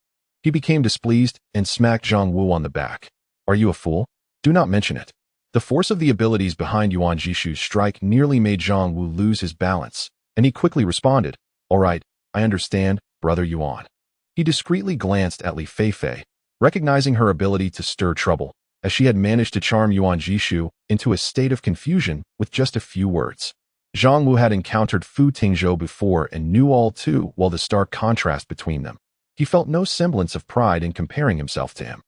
He became displeased and smacked Zhang Wu on the back. Are you a fool? Do not mention it. The force of the abilities behind Yuan Jishu's strike nearly made Zhang Wu lose his balance, and he quickly responded, all right, I understand, Brother Yuan. He discreetly glanced at Li Feifei, recognizing her ability to stir trouble, as she had managed to charm Yuan Jishu into a state of confusion with just a few words. Zhang Wu had encountered Fu Tingzhou before and knew all too well the stark contrast between them. He felt no semblance of pride in comparing himself to him.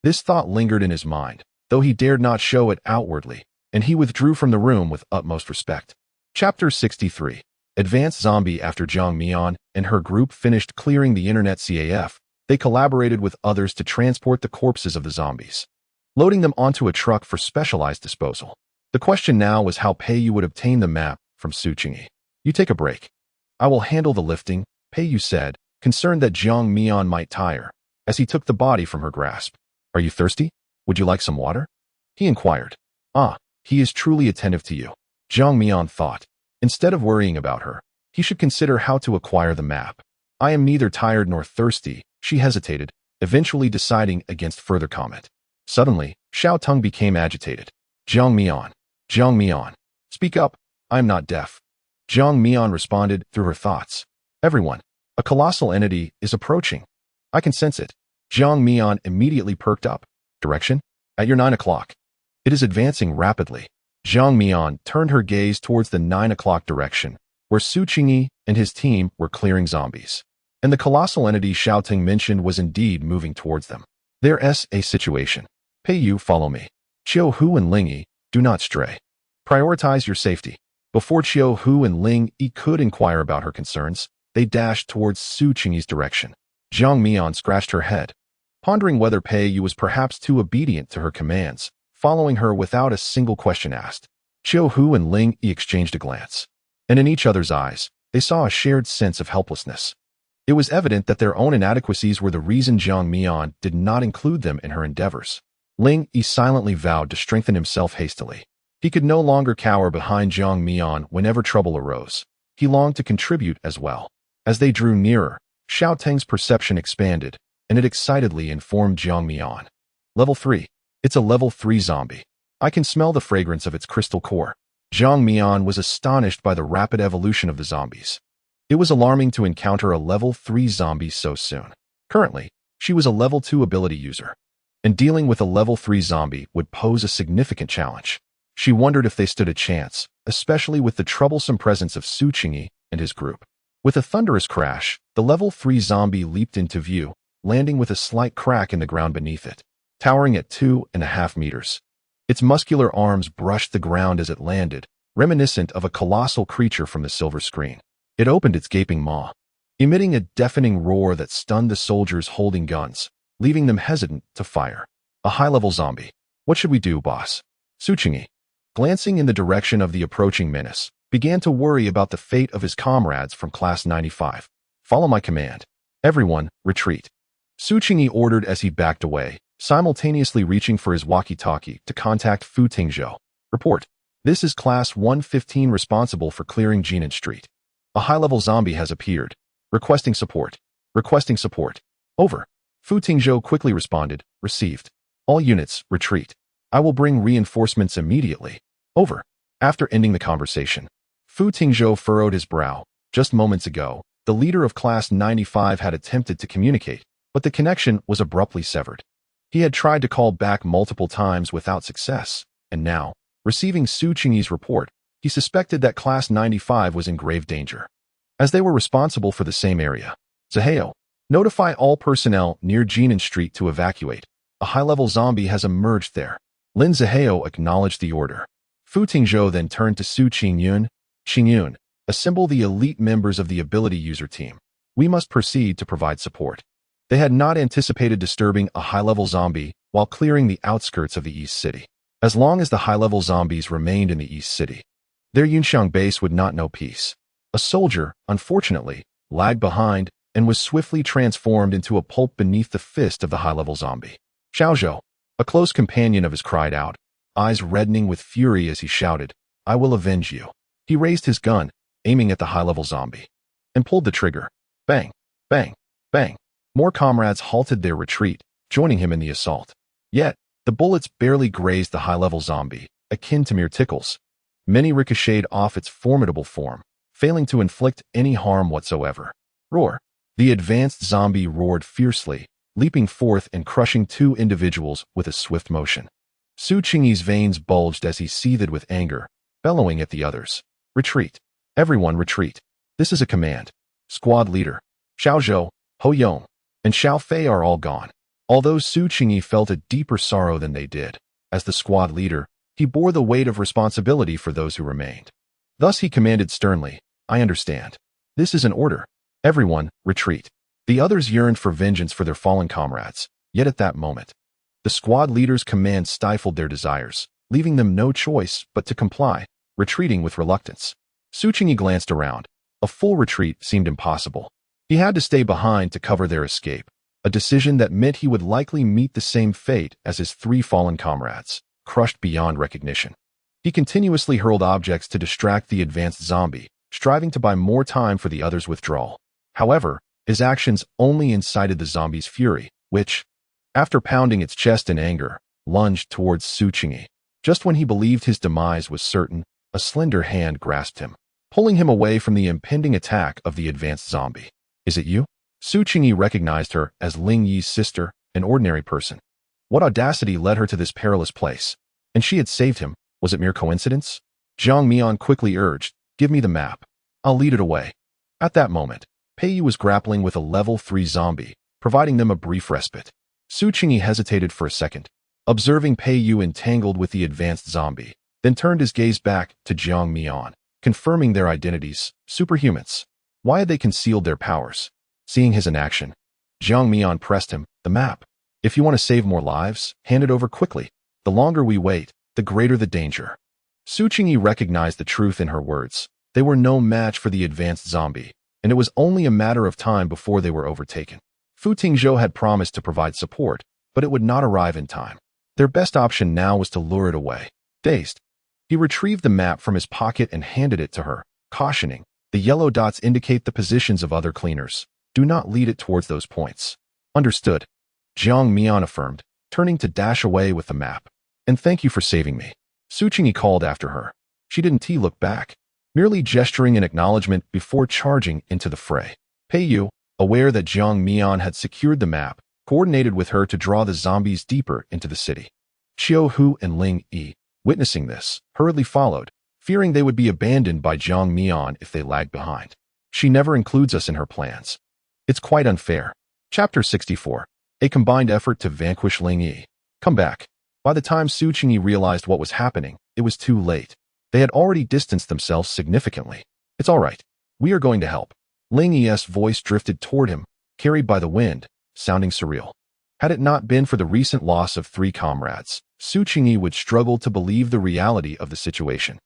This thought lingered in his mind, though he dared not show it outwardly, and he withdrew from the room with utmost respect. Chapter 63. Advanced Zombie. After Jiang Mian and her group finished clearing the internet CAF, they collaborated with others to transport the corpses of the zombies, loading them onto a truck for specialized disposal. The question now was how Pei Yu would obtain the map from Su Qingyi. You take a break. I will handle the lifting, Pei Yu said, concerned that Jiang Mian might tire, as he took the body from her grasp. Are you thirsty? Would you like some water? He inquired. Ah, he is truly attentive to you, Jiang Mian thought. Instead of worrying about her, he should consider how to acquire the map. I am neither tired nor thirsty, she hesitated, eventually deciding against further comment. Suddenly, Xiao Teng became agitated. Jiang Mian, speak up, I am not deaf. Jiang Mian responded through her thoughts. Everyone, a colossal entity is approaching. I can sense it. Jiang Mian immediately perked up. Direction? At your 9 o'clock. It is advancing rapidly. Jiang Mian turned her gaze towards the 9 o'clock direction, where Su Qingyi and his team were clearing zombies. And the colossal entity Xiao Teng mentioned was indeed moving towards them. There's a situation. Pei Yu, follow me. Qiu Hu and Ling Yi, do not stray. Prioritize your safety. Before Qiu Hu and Ling Yi could inquire about her concerns, they dashed towards Su Qingyi's direction. Jiang Mian scratched her head, pondering whether Pei Yu was perhaps too obedient to her commands, following her without a single question asked. Qiu Hu and Ling Yi exchanged a glance, and in each other's eyes, they saw a shared sense of helplessness. It was evident that their own inadequacies were the reason Jiang Mian did not include them in her endeavors. Ling Yi silently vowed to strengthen himself hastily. He could no longer cower behind Jiang Mian whenever trouble arose. He longed to contribute as well. As they drew nearer, Xiao Teng's perception expanded, and it excitedly informed Jiang Mian. Level 3. It's a level 3 zombie. I can smell the fragrance of its crystal core. Jiang Mian was astonished by the rapid evolution of the zombies. It was alarming to encounter a level 3 zombie so soon. Currently, she was a level 2 ability user, and dealing with a level 3 zombie would pose a significant challenge. She wondered if they stood a chance, especially with the troublesome presence of Su Qingyi and his group. With a thunderous crash, the level 3 zombie leaped into view, landing with a slight crack in the ground beneath it, towering at 2.5 meters. Its muscular arms brushed the ground as it landed, reminiscent of a colossal creature from the silver screen. It opened its gaping maw, emitting a deafening roar that stunned the soldiers holding guns, leaving them hesitant to fire. A high-level zombie. What should we do, boss? Su Qingyi, glancing in the direction of the approaching menace, began to worry about the fate of his comrades from Class 95. Follow my command. Everyone, retreat. Su Qingyi ordered as he backed away, simultaneously reaching for his walkie-talkie to contact Fu Tingzhou. Report. This is Class 115 responsible for clearing Jinan Street. A high-level zombie has appeared. Requesting support. Requesting support. Over. Fu Tingzhou quickly responded, received. All units, retreat. I will bring reinforcements immediately. Over. After ending the conversation, Fu Tingzhou furrowed his brow. Just moments ago, the leader of Class 95 had attempted to communicate, but the connection was abruptly severed. He had tried to call back multiple times without success, and now, receiving Su Qingyi's report, he suspected that Class 95 was in grave danger. As they were responsible for the same area, Zaheo, notify all personnel near Jinan Street to evacuate. A high-level zombie has emerged there. Lin Zaheo acknowledged the order. Fu Tingzhou then turned to Su Qingyun. Qingyun, assemble the elite members of the ability user team. We must proceed to provide support. They had not anticipated disturbing a high-level zombie while clearing the outskirts of the East City. As long as the high-level zombies remained in the East City, their Yunxiang base would not know peace. A soldier, unfortunately, lagged behind and was swiftly transformed into a pulp beneath the fist of the high-level zombie. Xiaozhou, a close companion of his, cried out, eyes reddening with fury as he shouted, I will avenge you. He raised his gun, aiming at the high-level zombie, and pulled the trigger. Bang, bang, bang. More comrades halted their retreat, joining him in the assault. Yet, the bullets barely grazed the high-level zombie, akin to mere tickles. Many ricocheted off its formidable form, failing to inflict any harm whatsoever. Roar. The advanced zombie roared fiercely, leaping forth and crushing two individuals with a swift motion. Su Qingyi's veins bulged as he seethed with anger, bellowing at the others. Retreat. Everyone retreat. This is a command. Squad leader, Xiaozhou, Hou Yong, and Xiao Fei are all gone. Although Su Qingyi felt a deeper sorrow than they did, as the squad leader, he bore the weight of responsibility for those who remained. Thus he commanded sternly, I understand. This is an order. Everyone, retreat. The others yearned for vengeance for their fallen comrades, yet at that moment, the squad leader's command stifled their desires, leaving them no choice but to comply, retreating with reluctance. Su Qingyi glanced around. A full retreat seemed impossible. He had to stay behind to cover their escape, a decision that meant he would likely meet the same fate as his three fallen comrades, crushed beyond recognition. He continuously hurled objects to distract the advanced zombie, striving to buy more time for the others' withdrawal. However, his actions only incited the zombie's fury, which, after pounding its chest in anger, lunged towards Su Qingyi. Just when he believed his demise was certain, a slender hand grasped him, pulling him away from the impending attack of the advanced zombie. Is it you? Su Qingyi recognized her as Ling Yi's sister, an ordinary person. What audacity led her to this perilous place? And she had saved him. Was it mere coincidence? Jiang Mian quickly urged, give me the map. I'll lead it away. At that moment, Pei Yu was grappling with a level 3 zombie, providing them a brief respite. Su Qingyi hesitated for a second, observing Pei Yu entangled with the advanced zombie, then turned his gaze back to Jiang Mian, confirming their identities, superhumans. Why had they concealed their powers? Seeing his inaction, Jiang Mian pressed him, the map. If you want to save more lives, hand it over quickly. The longer we wait, the greater the danger. Su Qingyi recognized the truth in her words. They were no match for the advanced zombie, and it was only a matter of time before they were overtaken. Fu Tingzhou had promised to provide support, but it would not arrive in time. Their best option now was to lure it away. Dazed, he retrieved the map from his pocket and handed it to her, cautioning, the yellow dots indicate the positions of other cleaners. Do not lead it towards those points. Understood. Jiang Mian affirmed, turning to dash away with the map. And thank you for saving me. Su Qingyi called after her. She didn't look back, merely gesturing in acknowledgement before charging into the fray. Pei Yu, aware that Jiang Mian had secured the map, coordinated with her to draw the zombies deeper into the city. Xiao Hu and Ling Yi, witnessing this, hurriedly followed, fearing they would be abandoned by Jiang Mian if they lagged behind. She never includes us in her plans. It's quite unfair. Chapter 64. A combined effort to vanquish Ling Yi. Come back. By the time Su Qingyi realized what was happening, it was too late. They had already distanced themselves significantly. It's all right. We are going to help. Ling Yi's voice drifted toward him, carried by the wind, sounding surreal. Had it not been for the recent loss of 3 comrades, Su Qingyi would struggle to believe the reality of the situation.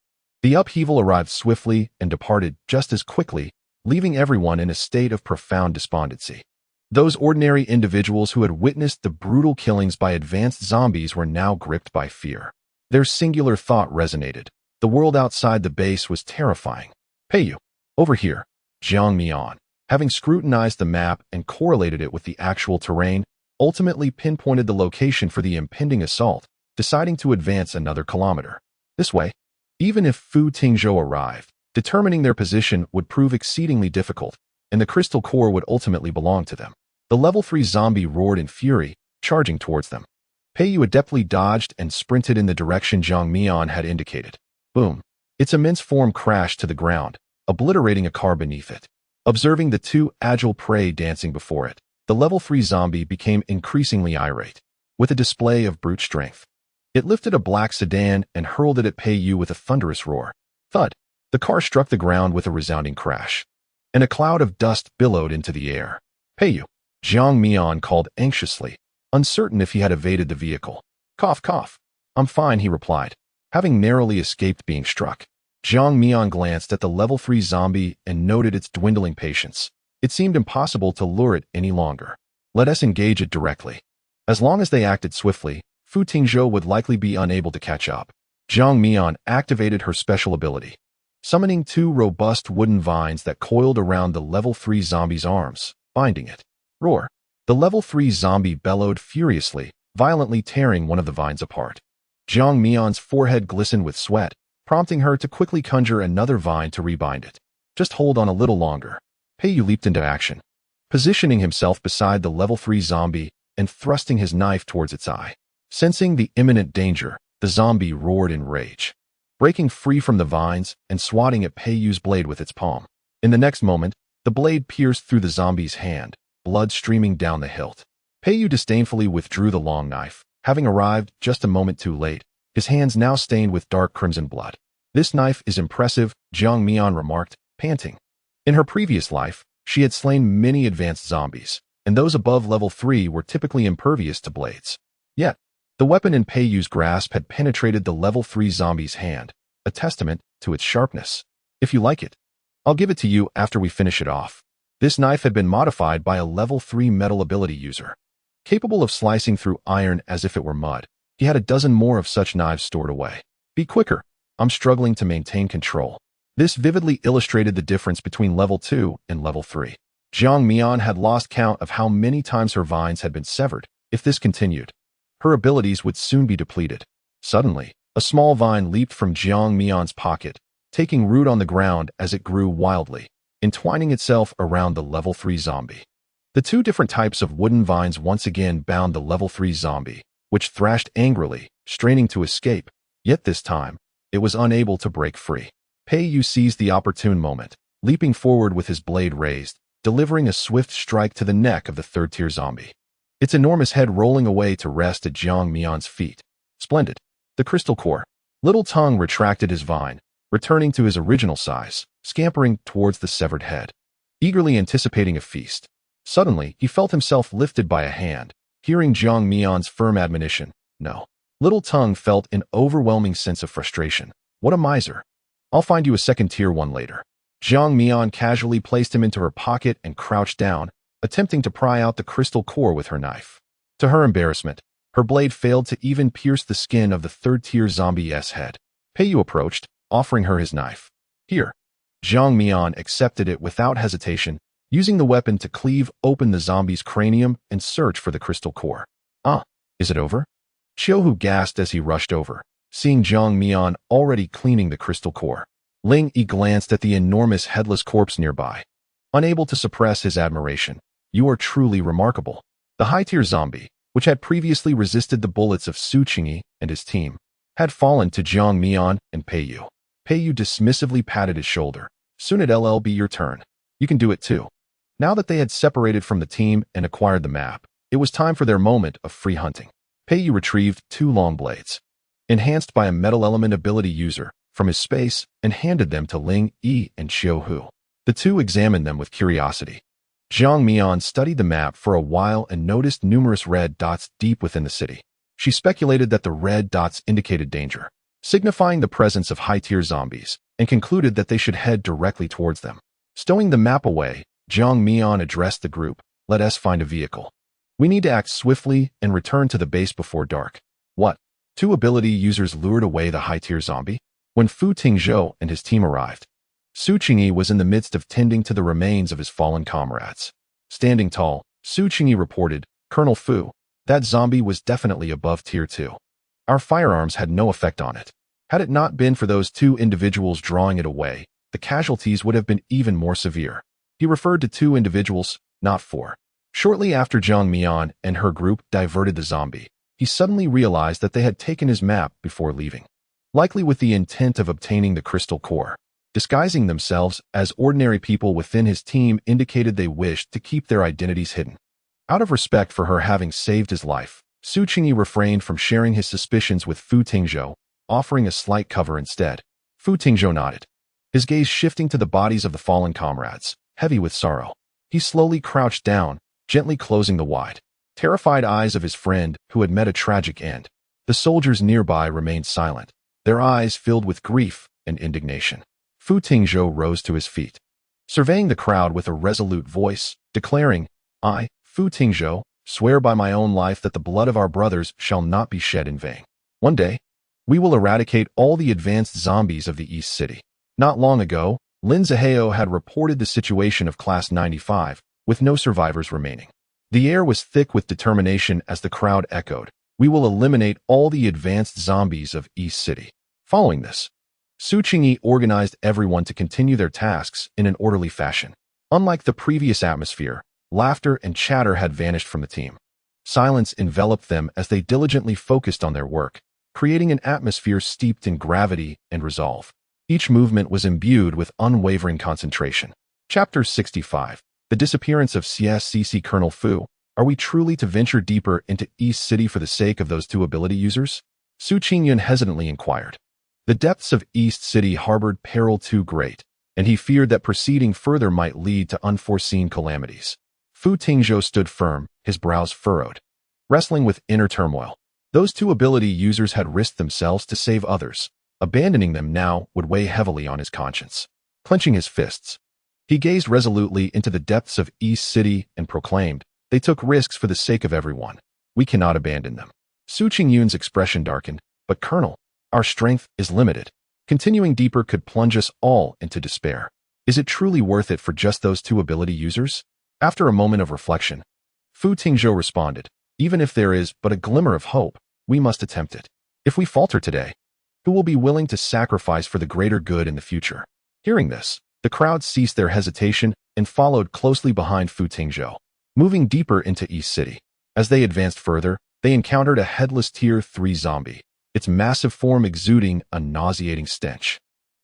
The upheaval arrived swiftly and departed just as quickly, leaving everyone in a state of profound despondency. Those ordinary individuals who had witnessed the brutal killings by advanced zombies were now gripped by fear. Their singular thought resonated. The world outside the base was terrifying. Pei Yu, over here. Jiang Mian, having scrutinized the map and correlated it with the actual terrain, ultimately pinpointed the location for the impending assault, deciding to advance another kilometer. This way, even if Fu Tingzhou arrived, determining their position would prove exceedingly difficult, and the crystal core would ultimately belong to them. The level 3 zombie roared in fury, charging towards them. Peiyu adeptly dodged and sprinted in the direction Jiang Mian had indicated. Boom! Its immense form crashed to the ground, obliterating a car beneath it. Observing the two agile prey dancing before it, the level 3 zombie became increasingly irate. With a display of brute strength, it lifted a black sedan and hurled it at Peiyu with a thunderous roar. Thud! The car struck the ground with a resounding crash, and a cloud of dust billowed into the air. Peiyu! Jiang Mian called anxiously, uncertain if he had evaded the vehicle. Cough, cough. I'm fine, he replied, having narrowly escaped being struck. Jiang Mian glanced at the level 3 zombie and noted its dwindling patience. It seemed impossible to lure it any longer. Let us engage it directly. As long as they acted swiftly, Fu Tingzhou would likely be unable to catch up. Jiang Mian activated her special ability, summoning 2 robust wooden vines that coiled around the level 3 zombie's arms, binding it. Roar! The level 3 zombie bellowed furiously, violently tearing one of the vines apart. Jiang Mian's forehead glistened with sweat, prompting her to quickly conjure another vine to rebind it. Just hold on a little longer. Peiyu leaped into action, positioning himself beside the level 3 zombie and thrusting his knife towards its eye. Sensing the imminent danger, the zombie roared in rage, breaking free from the vines and swatting at Peiyu's blade with its palm. In the next moment, the blade pierced through the zombie's hand, blood streaming down the hilt. Peiyu disdainfully withdrew the long knife, having arrived just a moment too late, his hands now stained with dark crimson blood. This knife is impressive, Jiang Mian remarked, panting. In her previous life, she had slain many advanced zombies, and those above level 3 were typically impervious to blades. Yet, the weapon in Peiyu's grasp had penetrated the level 3 zombie's hand, a testament to its sharpness. If you like it, I'll give it to you after we finish it off. This knife had been modified by a level 3 metal ability user, capable of slicing through iron as if it were mud. He had a dozen more of such knives stored away. Be quicker. I'm struggling to maintain control. This vividly illustrated the difference between level 2 and level 3. Jiang Mian had lost count of how many times her vines had been severed. If this continued, her abilities would soon be depleted. Suddenly, a small vine leaped from Jiang Mian's pocket, taking root on the ground as it grew wildly, entwining itself around the level 3 zombie. The 2 different types of wooden vines once again bound the level 3 zombie, which thrashed angrily, straining to escape, yet this time, it was unable to break free. Peiyu seized the opportune moment, leaping forward with his blade raised, delivering a swift strike to the neck of the 3rd-tier zombie, its enormous head rolling away to rest at Jiang Mian's feet. Splendid. The crystal core. Little Tongue retracted his vine, returning to his original size, scampering towards the severed head, eagerly anticipating a feast. Suddenly, he felt himself lifted by a hand, hearing Jiang Mian's firm admonition, no. Little Tongue felt an overwhelming sense of frustration. What a miser. I'll find you a 2nd-tier one later. Jiang Mian casually placed him into her pocket and crouched down, attempting to pry out the crystal core with her knife. To her embarrassment, her blade failed to even pierce the skin of the 3rd-tier zombie's head. Peiyu approached, offering her his knife. Here. Jiang Mian accepted it without hesitation, using the weapon to cleave open the zombie's cranium and search for the crystal core. Ah, is it over? Qiuhu gasped as he rushed over, seeing Jiang Mian already cleaning the crystal core. Ling Yi glanced at the enormous headless corpse nearby, unable to suppress his admiration. You are truly remarkable. The high-tier zombie, which had previously resisted the bullets of Su Qingyi and his team, had fallen to Jiang Mian and Peiyu. Peiyu dismissively patted his shoulder. Soon it'll be your turn. You can do it too. Now that they had separated from the team and acquired the map, it was time for their moment of free hunting. Peiyu retrieved 2 long blades, enhanced by a metal element ability user, from his space and handed them to Ling Yi and Qiuhu. The 2 examined them with curiosity. Jiang Mian studied the map for a while and noticed numerous red dots deep within the city. She speculated that the red dots indicated danger, signifying the presence of high-tier zombies, and concluded that they should head directly towards them. Stowing the map away, Jiang Mian addressed the group. Let us find a vehicle. We need to act swiftly and return to the base before dark. What? 2 ability users lured away the high-tier zombie? When Fu Tingzhou and his team arrived, Su Qingyi was in the midst of tending to the remains of his fallen comrades. Standing tall, Su Qingyi reported, Colonel Fu, that zombie was definitely above Tier 2. Our firearms had no effect on it. Had it not been for those two individuals drawing it away, the casualties would have been even more severe. He referred to 2 individuals, not 4. Shortly after Jiang Mian and her group diverted the zombie, he suddenly realized that they had taken his map before leaving, likely with the intent of obtaining the crystal core. Disguising themselves as ordinary people within his team indicated they wished to keep their identities hidden. Out of respect for her having saved his life, Su Qingyi refrained from sharing his suspicions with Fu Tingzhou, offering a slight cover instead. Fu Tingzhou nodded, his gaze shifting to the bodies of the fallen comrades, heavy with sorrow. He slowly crouched down, gently closing the wide, terrified eyes of his friend who had met a tragic end. The soldiers nearby remained silent, their eyes filled with grief and indignation. Fu Tingzhou rose to his feet, surveying the crowd with a resolute voice, declaring, "I, Fu Tingzhou, swear by my own life that the blood of our brothers shall not be shed in vain. One day, we will eradicate all the advanced zombies of the East City." Not long ago, Lin Zihao had reported the situation of Class 95, with no survivors remaining. The air was thick with determination as the crowd echoed, "We will eliminate all the advanced zombies of East City." Following this, Su Qingyi organized everyone to continue their tasks in an orderly fashion. Unlike the previous atmosphere, laughter and chatter had vanished from the team. Silence enveloped them as they diligently focused on their work, creating an atmosphere steeped in gravity and resolve. Each movement was imbued with unwavering concentration. Chapter 65. The disappearance of CSCC Colonel Fu. Are we truly to venture deeper into East City for the sake of those 2 ability users? Su Qingyun hesitantly inquired. The depths of East City harbored peril too great, and he feared that proceeding further might lead to unforeseen calamities. Fu Tingzhou stood firm, his brows furrowed, wrestling with inner turmoil. Those 2 ability users had risked themselves to save others. Abandoning them now would weigh heavily on his conscience. Clenching his fists, he gazed resolutely into the depths of East City and proclaimed, "They took risks for the sake of everyone. We cannot abandon them." Su Qingyun's expression darkened, "But Colonel, our strength is limited. Continuing deeper could plunge us all into despair. Is it truly worth it for just those 2 ability users?" After a moment of reflection, Fu Tingzhou responded, "Even if there is but a glimmer of hope, we must attempt it. If we falter today, who will be willing to sacrifice for the greater good in the future?" Hearing this, the crowd ceased their hesitation and followed closely behind Fu Tingzhou, moving deeper into East City. As they advanced further, they encountered a headless Tier 3 zombie, its massive form exuding a nauseating stench.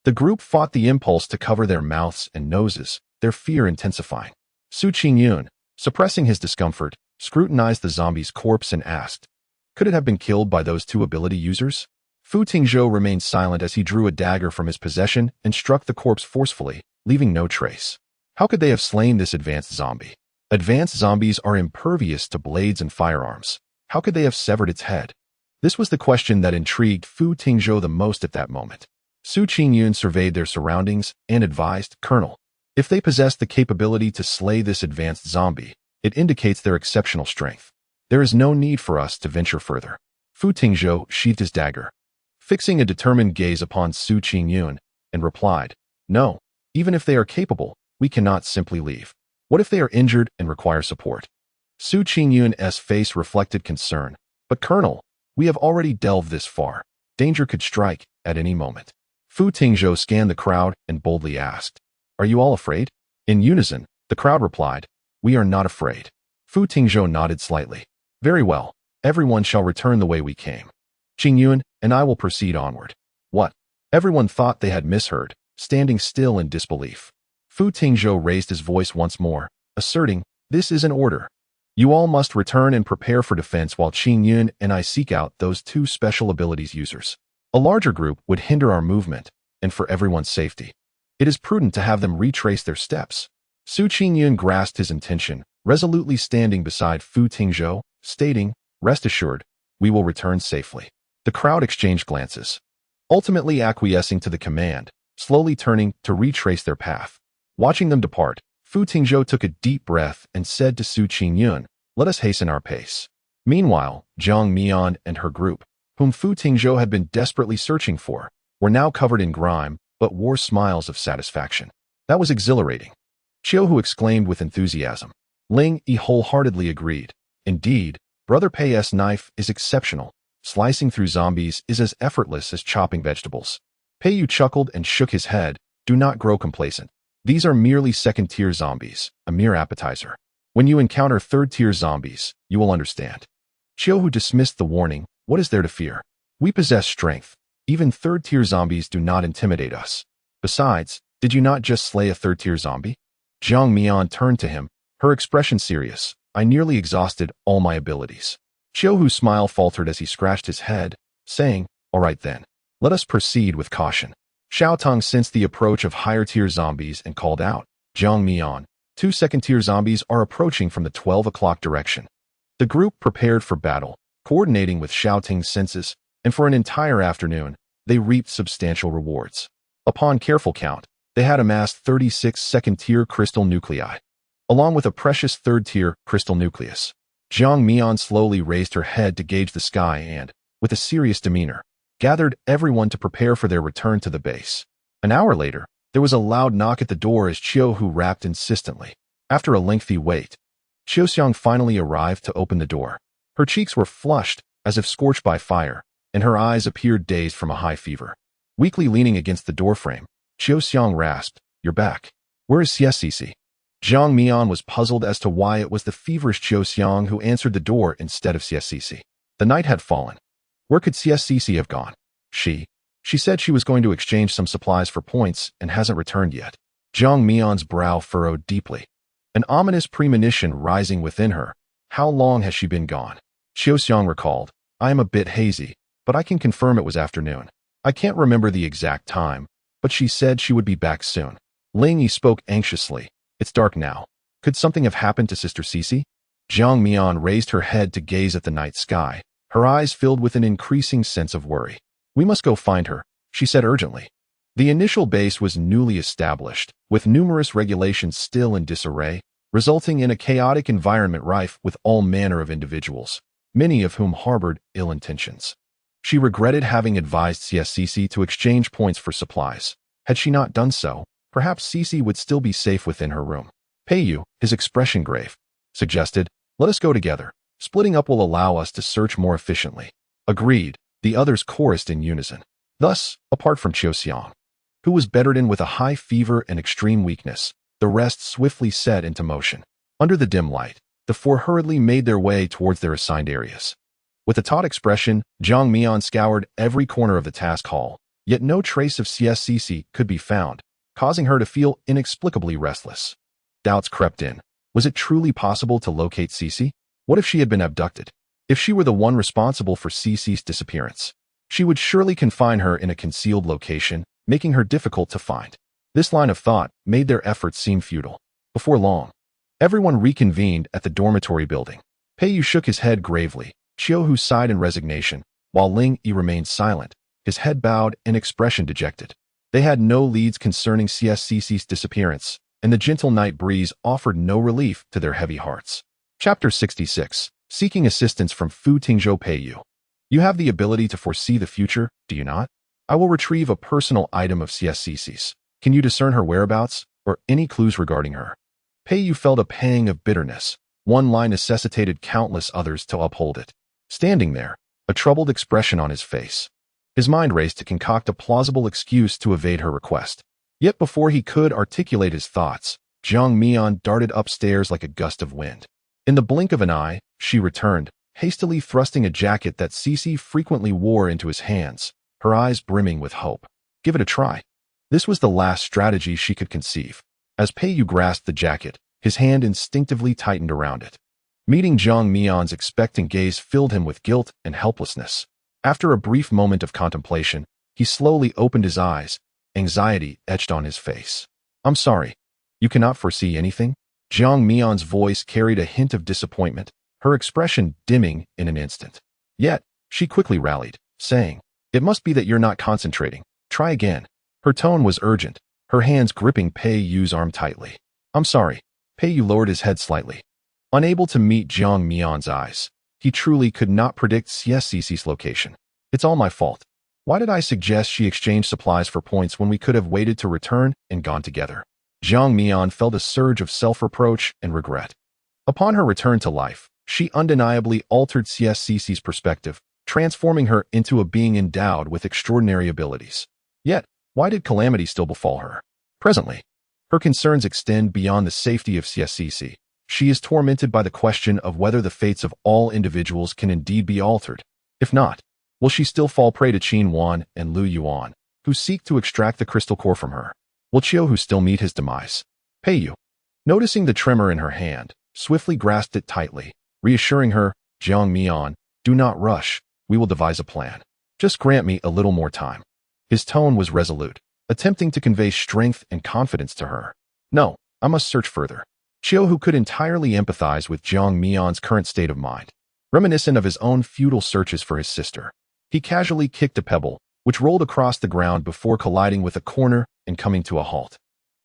The group fought the impulse to cover their mouths and noses, their fear intensifying. Su Qingyun, suppressing his discomfort, scrutinized the zombie's corpse and asked, "Could it have been killed by those 2 ability users?" Fu Tingzhou remained silent as he drew a dagger from his possession and struck the corpse forcefully, leaving no trace. How could they have slain this advanced zombie? Advanced zombies are impervious to blades and firearms. How could they have severed its head? This was the question that intrigued Fu Tingzhou the most at that moment. Su Qingyun surveyed their surroundings and advised, "Colonel, if they possess the capability to slay this advanced zombie, it indicates their exceptional strength. There is no need for us to venture further." Fu Tingzhou sheathed his dagger, fixing a determined gaze upon Su Qingyun, and replied, "No, even if they are capable, we cannot simply leave. What if they are injured and require support?" Su Qingyun's face reflected concern. "But Colonel, we have already delved this far. Danger could strike at any moment." Fu Tingzhou scanned the crowd and boldly asked, "Are you all afraid?" In unison, the crowd replied, "We are not afraid." Fu Tingzhou nodded slightly. "Very well, everyone shall return the way we came. Qingyun and I will proceed onward." "What?" Everyone thought they had misheard, standing still in disbelief. Fu Tingzhou raised his voice once more, asserting, "This is an order. You all must return and prepare for defense while Qingyun and I seek out those 2 special abilities users. A larger group would hinder our movement, and for everyone's safety, it is prudent to have them retrace their steps." Su Qingyun grasped his intention, resolutely standing beside Fu Tingzhou, stating, "Rest assured, we will return safely." The crowd exchanged glances, ultimately acquiescing to the command, slowly turning to retrace their path. Watching them depart, Fu Tingzhou took a deep breath and said to Su Qingyun, "Let us hasten our pace." Meanwhile, Jiang Mian and her group, whom Fu Tingzhou had been desperately searching for, were now covered in grime, but wore smiles of satisfaction. That was exhilarating. Qiuhu exclaimed with enthusiasm. Ling Yi wholeheartedly agreed. Indeed, Brother Pei's knife is exceptional. Slicing through zombies is as effortless as chopping vegetables. Pei chuckled and shook his head. Do not grow complacent. These are merely second-tier zombies, a mere appetizer. When you encounter third-tier zombies, you will understand. Chiyohu dismissed the warning. What is there to fear? We possess strength. Even third-tier zombies do not intimidate us. Besides, did you not just slay a third-tier zombie? Jiang Mian turned to him, her expression serious. I nearly exhausted all my abilities. Chiyohu's smile faltered as he scratched his head, saying, all right then. Let us proceed with caution. Xiao Tong sensed the approach of higher-tier zombies and called out, Jiang Mian, 2 second-tier zombies are approaching from the 12 o'clock direction. The group prepared for battle, coordinating with Xiao Ting's senses, and for an entire afternoon, they reaped substantial rewards. Upon careful count, they had amassed 36 second-tier crystal nuclei, along with a precious third-tier crystal nucleus. Jiang Mian slowly raised her head to gauge the sky and, with a serious demeanor, gathered everyone to prepare for their return to the base. An hour later, there was a loud knock at the door as Chiyohu rapped insistently. After a lengthy wait, Xiaoxiang finally arrived to open the door. Her cheeks were flushed, as if scorched by fire, and her eyes appeared dazed from a high fever. Weakly leaning against the doorframe, Xiaoxiang rasped, You're back. Where is Xie? Jiang Mian was puzzled as to why it was the feverish Xiaoxiang who answered the door instead of Xie. The night had fallen. Where could Xie have gone? She said she was going to exchange some supplies for points and hasn't returned yet. Jiang Mian's brow furrowed deeply, an ominous premonition rising within her. How long has she been gone? Xiaoxiang recalled, I am a bit hazy, but I can confirm it was afternoon. I can't remember the exact time, but she said she would be back soon. Ling Yi spoke anxiously. It's dark now. Could something have happened to Sister Cici? Jiang Mian raised her head to gaze at the night sky, her eyes filled with an increasing sense of worry. We must go find her, she said urgently. The initial base was newly established, with numerous regulations still in disarray, resulting in a chaotic environment rife with all manner of individuals, many of whom harbored ill intentions. She regretted having advised Cici to exchange points for supplies. Had she not done so, perhaps Cici would still be safe within her room. Peiyu, his expression grave, suggested, let us go together. Splitting up will allow us to search more efficiently. Agreed, the others chorused in unison. Thus, apart from Xiaoxiang, who was bedridden with a high fever and extreme weakness, the rest swiftly set into motion. Under the dim light, the four hurriedly made their way towards their assigned areas. With a taut expression, Jiang Mian scoured every corner of the task hall, yet no trace of Cici could be found, causing her to feel inexplicably restless. Doubts crept in. Was it truly possible to locate Cici? What if she had been abducted? If she were the one responsible for Cici's disappearance, she would surely confine her in a concealed location, making her difficult to find. This line of thought made their efforts seem futile. Before long, everyone reconvened at the dormitory building. Peiyu shook his head gravely. Chiyohu sighed in resignation, while Ling Yi remained silent, his head bowed and expression dejected. They had no leads concerning Cici's disappearance, and the gentle night breeze offered no relief to their heavy hearts. Chapter 66. Seeking assistance from Fu Tingzhou Peiyu. You have the ability to foresee the future, do you not? I will retrieve a personal item of Cici's. Can you discern her whereabouts, or any clues regarding her? Peiyu felt a pang of bitterness. One line necessitated countless others to uphold it. Standing there, a troubled expression on his face, his mind raced to concoct a plausible excuse to evade her request. Yet before he could articulate his thoughts, Jiang Mian darted upstairs like a gust of wind. In the blink of an eye, she returned, hastily thrusting a jacket that Cici frequently wore into his hands, her eyes brimming with hope. Give it a try. This was the last strategy she could conceive. As Peiyu grasped the jacket, his hand instinctively tightened around it. Meeting Jiang Mian's expectant gaze filled him with guilt and helplessness. After a brief moment of contemplation, he slowly opened his eyes, anxiety etched on his face. I'm sorry. You cannot foresee anything? Jiang Mian's voice carried a hint of disappointment, her expression dimming in an instant. Yet, she quickly rallied, saying, It must be that you're not concentrating. Try again. Her tone was urgent, her hands gripping Peiyu's arm tightly. I'm sorry. Peiyu lowered his head slightly. Unable to meet Jiang Mian's eyes, he truly could not predict Cici's location. It's all my fault. Why did I suggest she exchange supplies for points when we could have waited to return and gone together? Jiang Mian felt a surge of self-reproach and regret. Upon her return to life, she undeniably altered CSCC's perspective, transforming her into a being endowed with extraordinary abilities. Yet, why did calamity still befall her? Presently, her concerns extend beyond the safety of CSCC. She is tormented by the question of whether the fates of all individuals can indeed be altered. If not, will she still fall prey to Qin Wan and Lu Yuan, who seek to extract the crystal core from her? Will Qiu still meet his demise? Pei Yu, noticing the tremor in her hand, swiftly grasped it tightly, reassuring her, Jiang Mian, do not rush, we will devise a plan. Just grant me a little more time. His tone was resolute, attempting to convey strength and confidence to her. No, I must search further. Qiu, who could entirely empathize with Jiang Mian's current state of mind, reminiscent of his own futile searches for his sister. He casually kicked a pebble, which rolled across the ground before colliding with a corner and coming to a halt.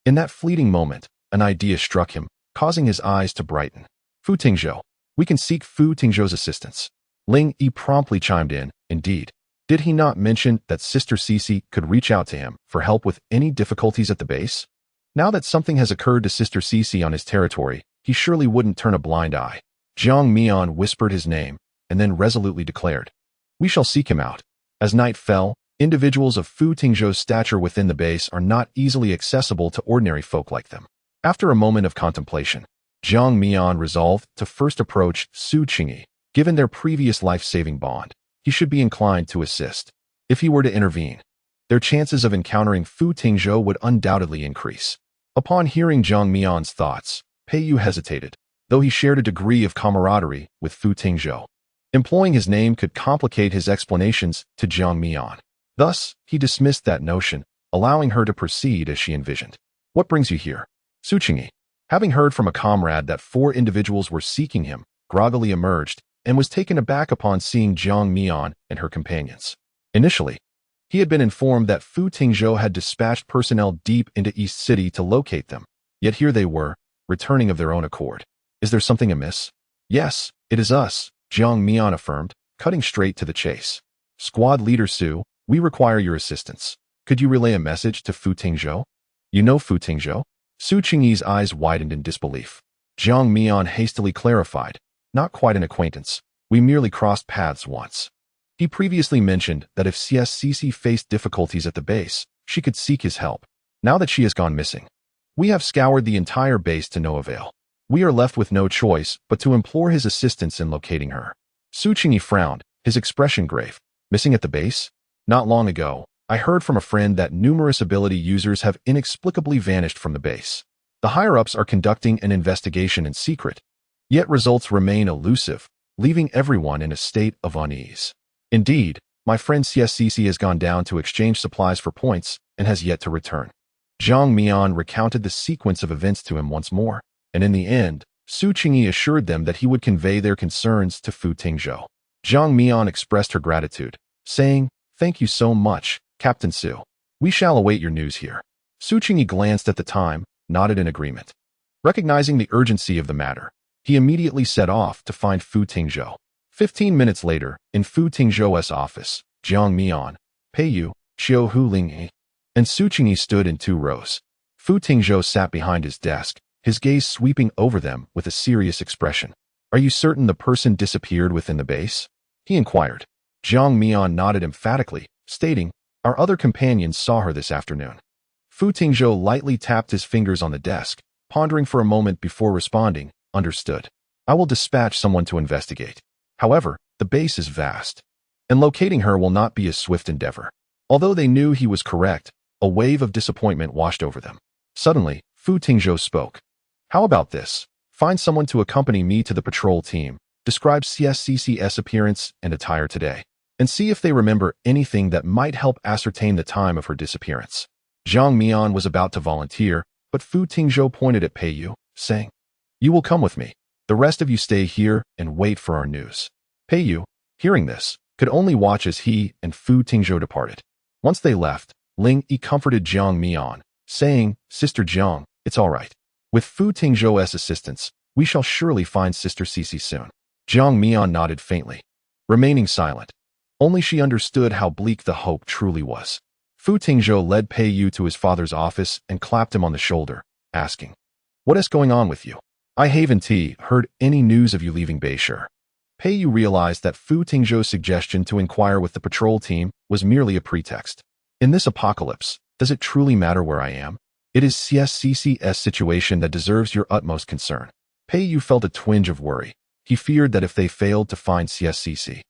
In that fleeting moment, an idea struck him, causing his eyes to brighten. Fu Tingzhou. We can seek Fu Tingzhou's assistance. Ling Yi promptly chimed in. Indeed. Did he not mention that Sister Cici could reach out to him for help with any difficulties at the base? Now that something has occurred to Sister Cici on his territory, he surely wouldn't turn a blind eye. Jiang Mian whispered his name, and then resolutely declared, we shall seek him out. As night fell, individuals of Fu Tingzhou's stature within the base are not easily accessible to ordinary folk like them. After a moment of contemplation, Jiang Mian resolved to first approach Su Qingyi. Given their previous life-saving bond, he should be inclined to assist. If he were to intervene, their chances of encountering Fu Tingzhou would undoubtedly increase. Upon hearing Jiang Mian's thoughts, Pei Yu hesitated, though he shared a degree of camaraderie with Fu Tingzhou. Employing his name could complicate his explanations to Jiang Mian. Thus, he dismissed that notion, allowing her to proceed as she envisioned. What brings you here? Su Qingyi, having heard from a comrade that 4 individuals were seeking him, groggily emerged and was taken aback upon seeing Jiang Mian and her companions. Initially, he had been informed that Fu Tingzhou had dispatched personnel deep into East City to locate them, yet here they were, returning of their own accord. Is there something amiss? Yes, it is us, Jiang Mian affirmed, cutting straight to the chase. Squad leader Su, we require your assistance. Could you relay a message to Fu Tingzhou? You know Fu Tingzhou? Su Qingyi's eyes widened in disbelief. Jiang Mian hastily clarified, not quite an acquaintance. We merely crossed paths once. He previously mentioned that if CSCC faced difficulties at the base, she could seek his help. Now that she has gone missing, we have scoured the entire base to no avail. We are left with no choice but to implore his assistance in locating her. Su Qingyi frowned, his expression grave. Missing at the base? Not long ago, I heard from a friend that numerous ability users have inexplicably vanished from the base. The higher-ups are conducting an investigation in secret, yet results remain elusive, leaving everyone in a state of unease. Indeed, my friend CSCC has gone down to exchange supplies for points and has yet to return. Jiang Mian recounted the sequence of events to him once more, and in the end, Su Qingyi assured them that he would convey their concerns to Fu Tingzhou. Jiang Mian expressed her gratitude, saying, Thank you so much, Captain Su. We shall await your news here. Su Qingyi glanced at the time, nodded in agreement. Recognizing the urgency of the matter, he immediately set off to find Fu Tingzhou. 15 minutes later, in Fu Tingzhou's office, Jiang Mian, Pei Yu, Qiu Lingyi, and Su Qingyi stood in 2 rows. Fu Tingzhou sat behind his desk, his gaze sweeping over them with a serious expression. Are you certain the person disappeared within the base? He inquired. Jiang Mian nodded emphatically, stating, Our other companions saw her this afternoon. Fu Tingzhou lightly tapped his fingers on the desk, pondering for a moment before responding, Understood. I will dispatch someone to investigate. However, the base is vast, and locating her will not be a swift endeavor. Although they knew he was correct, a wave of disappointment washed over them. Suddenly, Fu Tingzhou spoke. How about this? Find someone to accompany me to the patrol team, describe CSCC's appearance and attire today, and see if they remember anything that might help ascertain the time of her disappearance. Jiang Mian was about to volunteer, but Fu Tingzhou pointed at Pei Yu, saying, You will come with me. The rest of you stay here and wait for our news. Pei Yu, hearing this, could only watch as he and Fu Tingzhou departed. Once they left, Ling Yi comforted Jiang Mian, saying, Sister Jiang, it's all right. With Fu Tingzhou's assistance, we shall surely find Sister Cici soon. Jiang Mian nodded faintly, remaining silent. Only she understood how bleak the hope truly was. Fu Tingzhou led Pei Yu to his father's office and clapped him on the shoulder, asking, What is going on with you? I haven't heard any news of you leaving Beishur. Pei Yu realized that Fu Tingzhou's suggestion to inquire with the patrol team was merely a pretext. In this apocalypse, does it truly matter where I am? It is CSCC's situation that deserves your utmost concern. Pei Yu felt a twinge of worry. He feared that if they failed to find CSCC,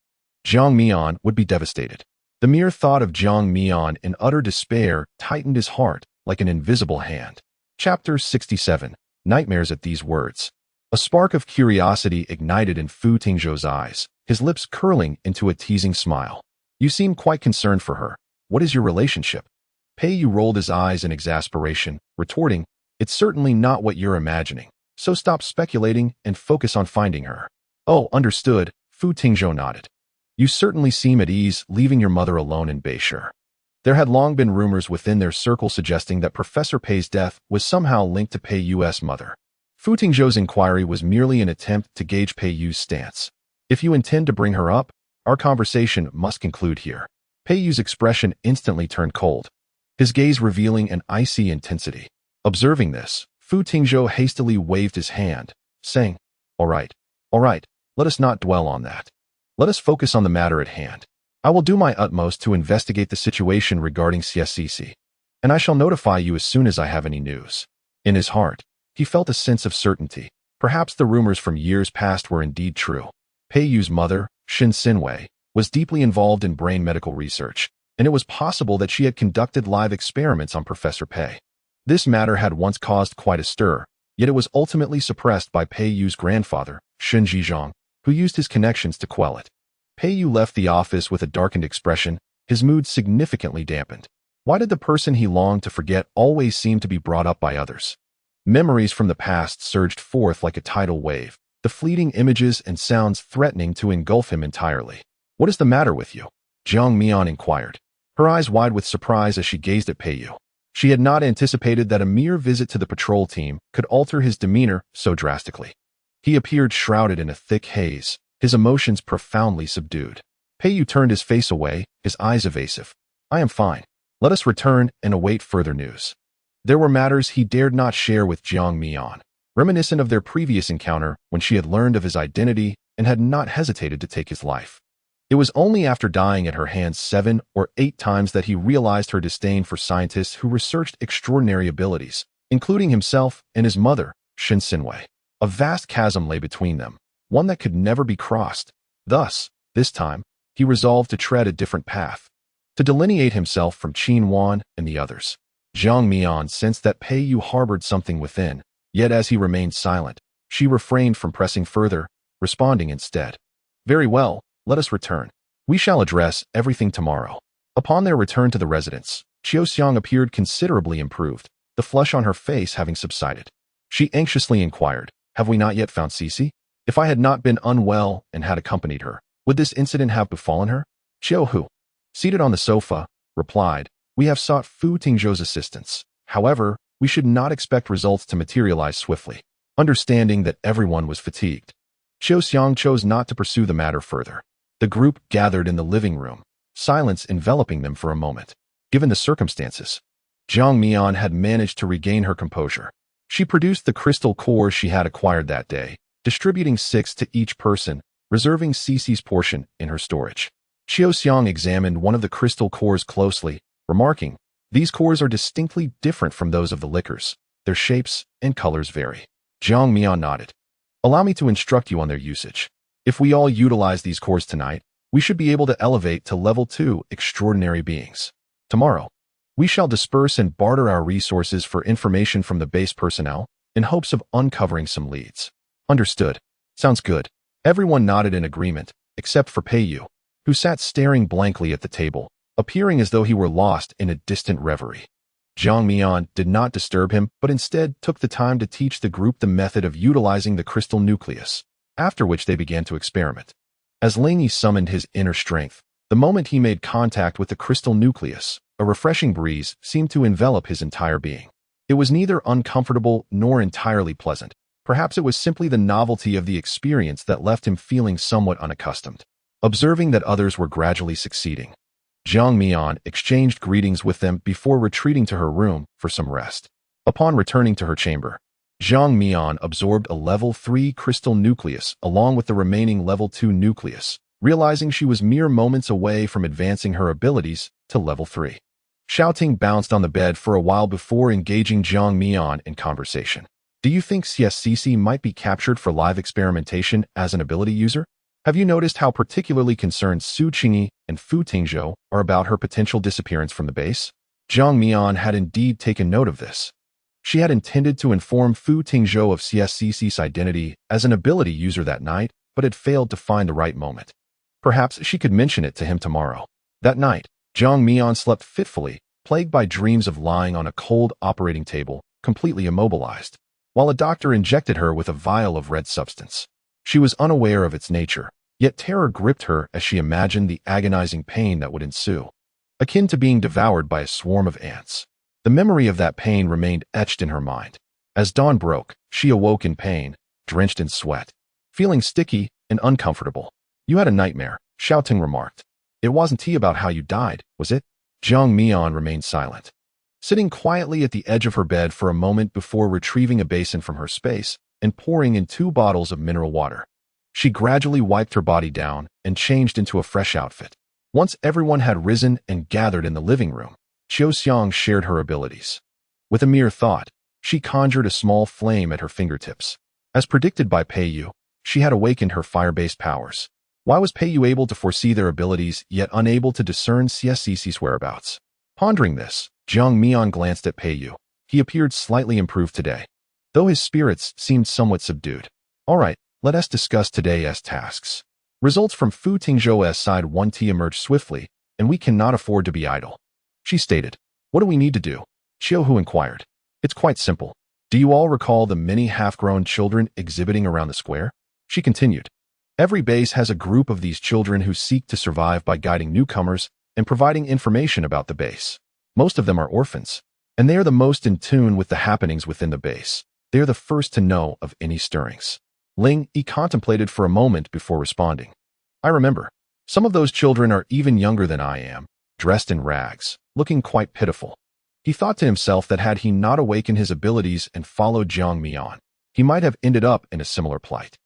Jiang Mian would be devastated. The mere thought of Jiang Mian in utter despair tightened his heart like an invisible hand. Chapter 67. Nightmares at these words. A spark of curiosity ignited in Fu Tingzhou's eyes, his lips curling into a teasing smile. You seem quite concerned for her. What is your relationship? Pei Yu rolled his eyes in exasperation, retorting, It's certainly not what you're imagining, so stop speculating and focus on finding her. Oh, understood, Fu Tingzhou nodded. You certainly seem at ease leaving your mother alone in Beishur. There had long been rumors within their circle suggesting that Professor Pei's death was somehow linked to Pei Yu's mother. Fu Tingzhou's inquiry was merely an attempt to gauge Pei Yu's stance. If you intend to bring her up, our conversation must conclude here. Pei Yu's expression instantly turned cold, his gaze revealing an icy intensity. Observing this, Fu Tingzhou hastily waved his hand, saying, all right, let us not dwell on that. Let us focus on the matter at hand. I will do my utmost to investigate the situation regarding CSCC, and I shall notify you as soon as I have any news. In his heart, he felt a sense of certainty. Perhaps the rumors from years past were indeed true. Pei Yu's mother, Shin Sinwei, was deeply involved in brain medical research, and it was possible that she had conducted live experiments on Professor Pei. This matter had once caused quite a stir, yet it was ultimately suppressed by Pei Yu's grandfather, Shin Zhizhong, who used his connections to quell it. Pei Yu left the office with a darkened expression, his mood significantly dampened. Why did the person he longed to forget always seem to be brought up by others? Memories from the past surged forth like a tidal wave, the fleeting images and sounds threatening to engulf him entirely. What is the matter with you? Jiang Mian inquired, her eyes wide with surprise as she gazed at Pei Yu. She had not anticipated that a mere visit to the patrol team could alter his demeanor so drastically. He appeared shrouded in a thick haze, his emotions profoundly subdued. Pei Yu turned his face away, his eyes evasive. I am fine. Let us return and await further news. There were matters he dared not share with Jiang Mian, reminiscent of their previous encounter when she had learned of his identity and had not hesitated to take his life. It was only after dying at her hands 7 or 8 times that he realized her disdain for scientists who researched extraordinary abilities, including himself and his mother, Shin Sinwei. A vast chasm lay between them, one that could never be crossed. Thus, this time, he resolved to tread a different path, to delineate himself from Qin Wan and the others. Jiang Mian sensed that Pei Yu harbored something within, yet as he remained silent, she refrained from pressing further, responding instead. Very well, let us return. We shall address everything tomorrow. Upon their return to the residence, Qiu Xiang appeared considerably improved, the flush on her face having subsided. She anxiously inquired, have we not yet found Cici? If I had not been unwell and had accompanied her, would this incident have befallen her? Qiu Hu, seated on the sofa, replied, we have sought Fu Tingzhou's assistance. However, we should not expect results to materialize swiftly. Understanding that everyone was fatigued, Qiu Xiang chose not to pursue the matter further. The group gathered in the living room, silence enveloping them for a moment. Given the circumstances, Jiang Mian had managed to regain her composure. She produced the crystal cores she had acquired that day, distributing 6 to each person, reserving Cici's portion in her storage. Qiu Xiang examined one of the crystal cores closely, remarking, these cores are distinctly different from those of the liquors. Their shapes and colors vary. Jiang Mian nodded. Allow me to instruct you on their usage. If we all utilize these cores tonight, we should be able to elevate to level 2 extraordinary beings. Tomorrow, we shall disperse and barter our resources for information from the base personnel in hopes of uncovering some leads. Understood. Sounds good. Everyone nodded in agreement, except for Pei Yu, who sat staring blankly at the table, appearing as though he were lost in a distant reverie. Jiang Mian did not disturb him, but instead took the time to teach the group the method of utilizing the crystal nucleus, after which they began to experiment. As Ling Yi summoned his inner strength, the moment he made contact with the crystal nucleus, a refreshing breeze seemed to envelop his entire being. It was neither uncomfortable nor entirely pleasant. Perhaps it was simply the novelty of the experience that left him feeling somewhat unaccustomed. Observing that others were gradually succeeding, Jiang Mian exchanged greetings with them before retreating to her room for some rest. Upon returning to her chamber, Zhang Mian absorbed a level 3 crystal nucleus along with the remaining level 2 nucleus, realizing she was mere moments away from advancing her abilities to level 3. Xiao Ting bounced on the bed for a while before engaging Zhang Mian in conversation. Do you think CSCC might be captured for live experimentation as an ability user? Have you noticed how particularly concerned Su Qingyi and Fu Tingzhou are about her potential disappearance from the base? Zhang Mian had indeed taken note of this. She had intended to inform Fu Tingzhou of CSCC's identity as an ability user that night, but had failed to find the right moment. Perhaps she could mention it to him tomorrow. That night, Zhang Mian slept fitfully, plagued by dreams of lying on a cold operating table, completely immobilized, while a doctor injected her with a vial of red substance. She was unaware of its nature, yet terror gripped her as she imagined the agonizing pain that would ensue, akin to being devoured by a swarm of ants. The memory of that pain remained etched in her mind. As dawn broke, she awoke in pain, drenched in sweat, feeling sticky and uncomfortable. You had a nightmare, Xiao Ting remarked. It wasn't about how you died, was it? Zhang Mian remained silent, sitting quietly at the edge of her bed for a moment before retrieving a basin from her space and pouring in 2 bottles of mineral water. She gradually wiped her body down and changed into a fresh outfit. Once everyone had risen and gathered in the living room, Qiu Xiang shared her abilities. With a mere thought, she conjured a small flame at her fingertips. As predicted by Pei Yu, she had awakened her fire-based powers. Why was Pei Yu able to foresee their abilities yet unable to discern CSCC's whereabouts? Pondering this, Zhang Mian glanced at Pei Yu. He appeared slightly improved today, though his spirits seemed somewhat subdued. All right, let us discuss today's tasks. Results from Fu Tingzhou's side 1T emerged swiftly, and we cannot afford to be idle. She stated. What do we need to do? Qiu Hu inquired. It's quite simple. Do you all recall the many half-grown children exhibiting around the square? She continued. Every base has a group of these children who seek to survive by guiding newcomers and providing information about the base. Most of them are orphans, and they are the most in tune with the happenings within the base. They are the first to know of any stirrings. Ling Yi contemplated for a moment before responding. I remember. Some of those children are even younger than I am, dressed in rags, looking quite pitiful. He thought to himself that had he not awakened his abilities and followed Zhang Mian, he might have ended up in a similar plight.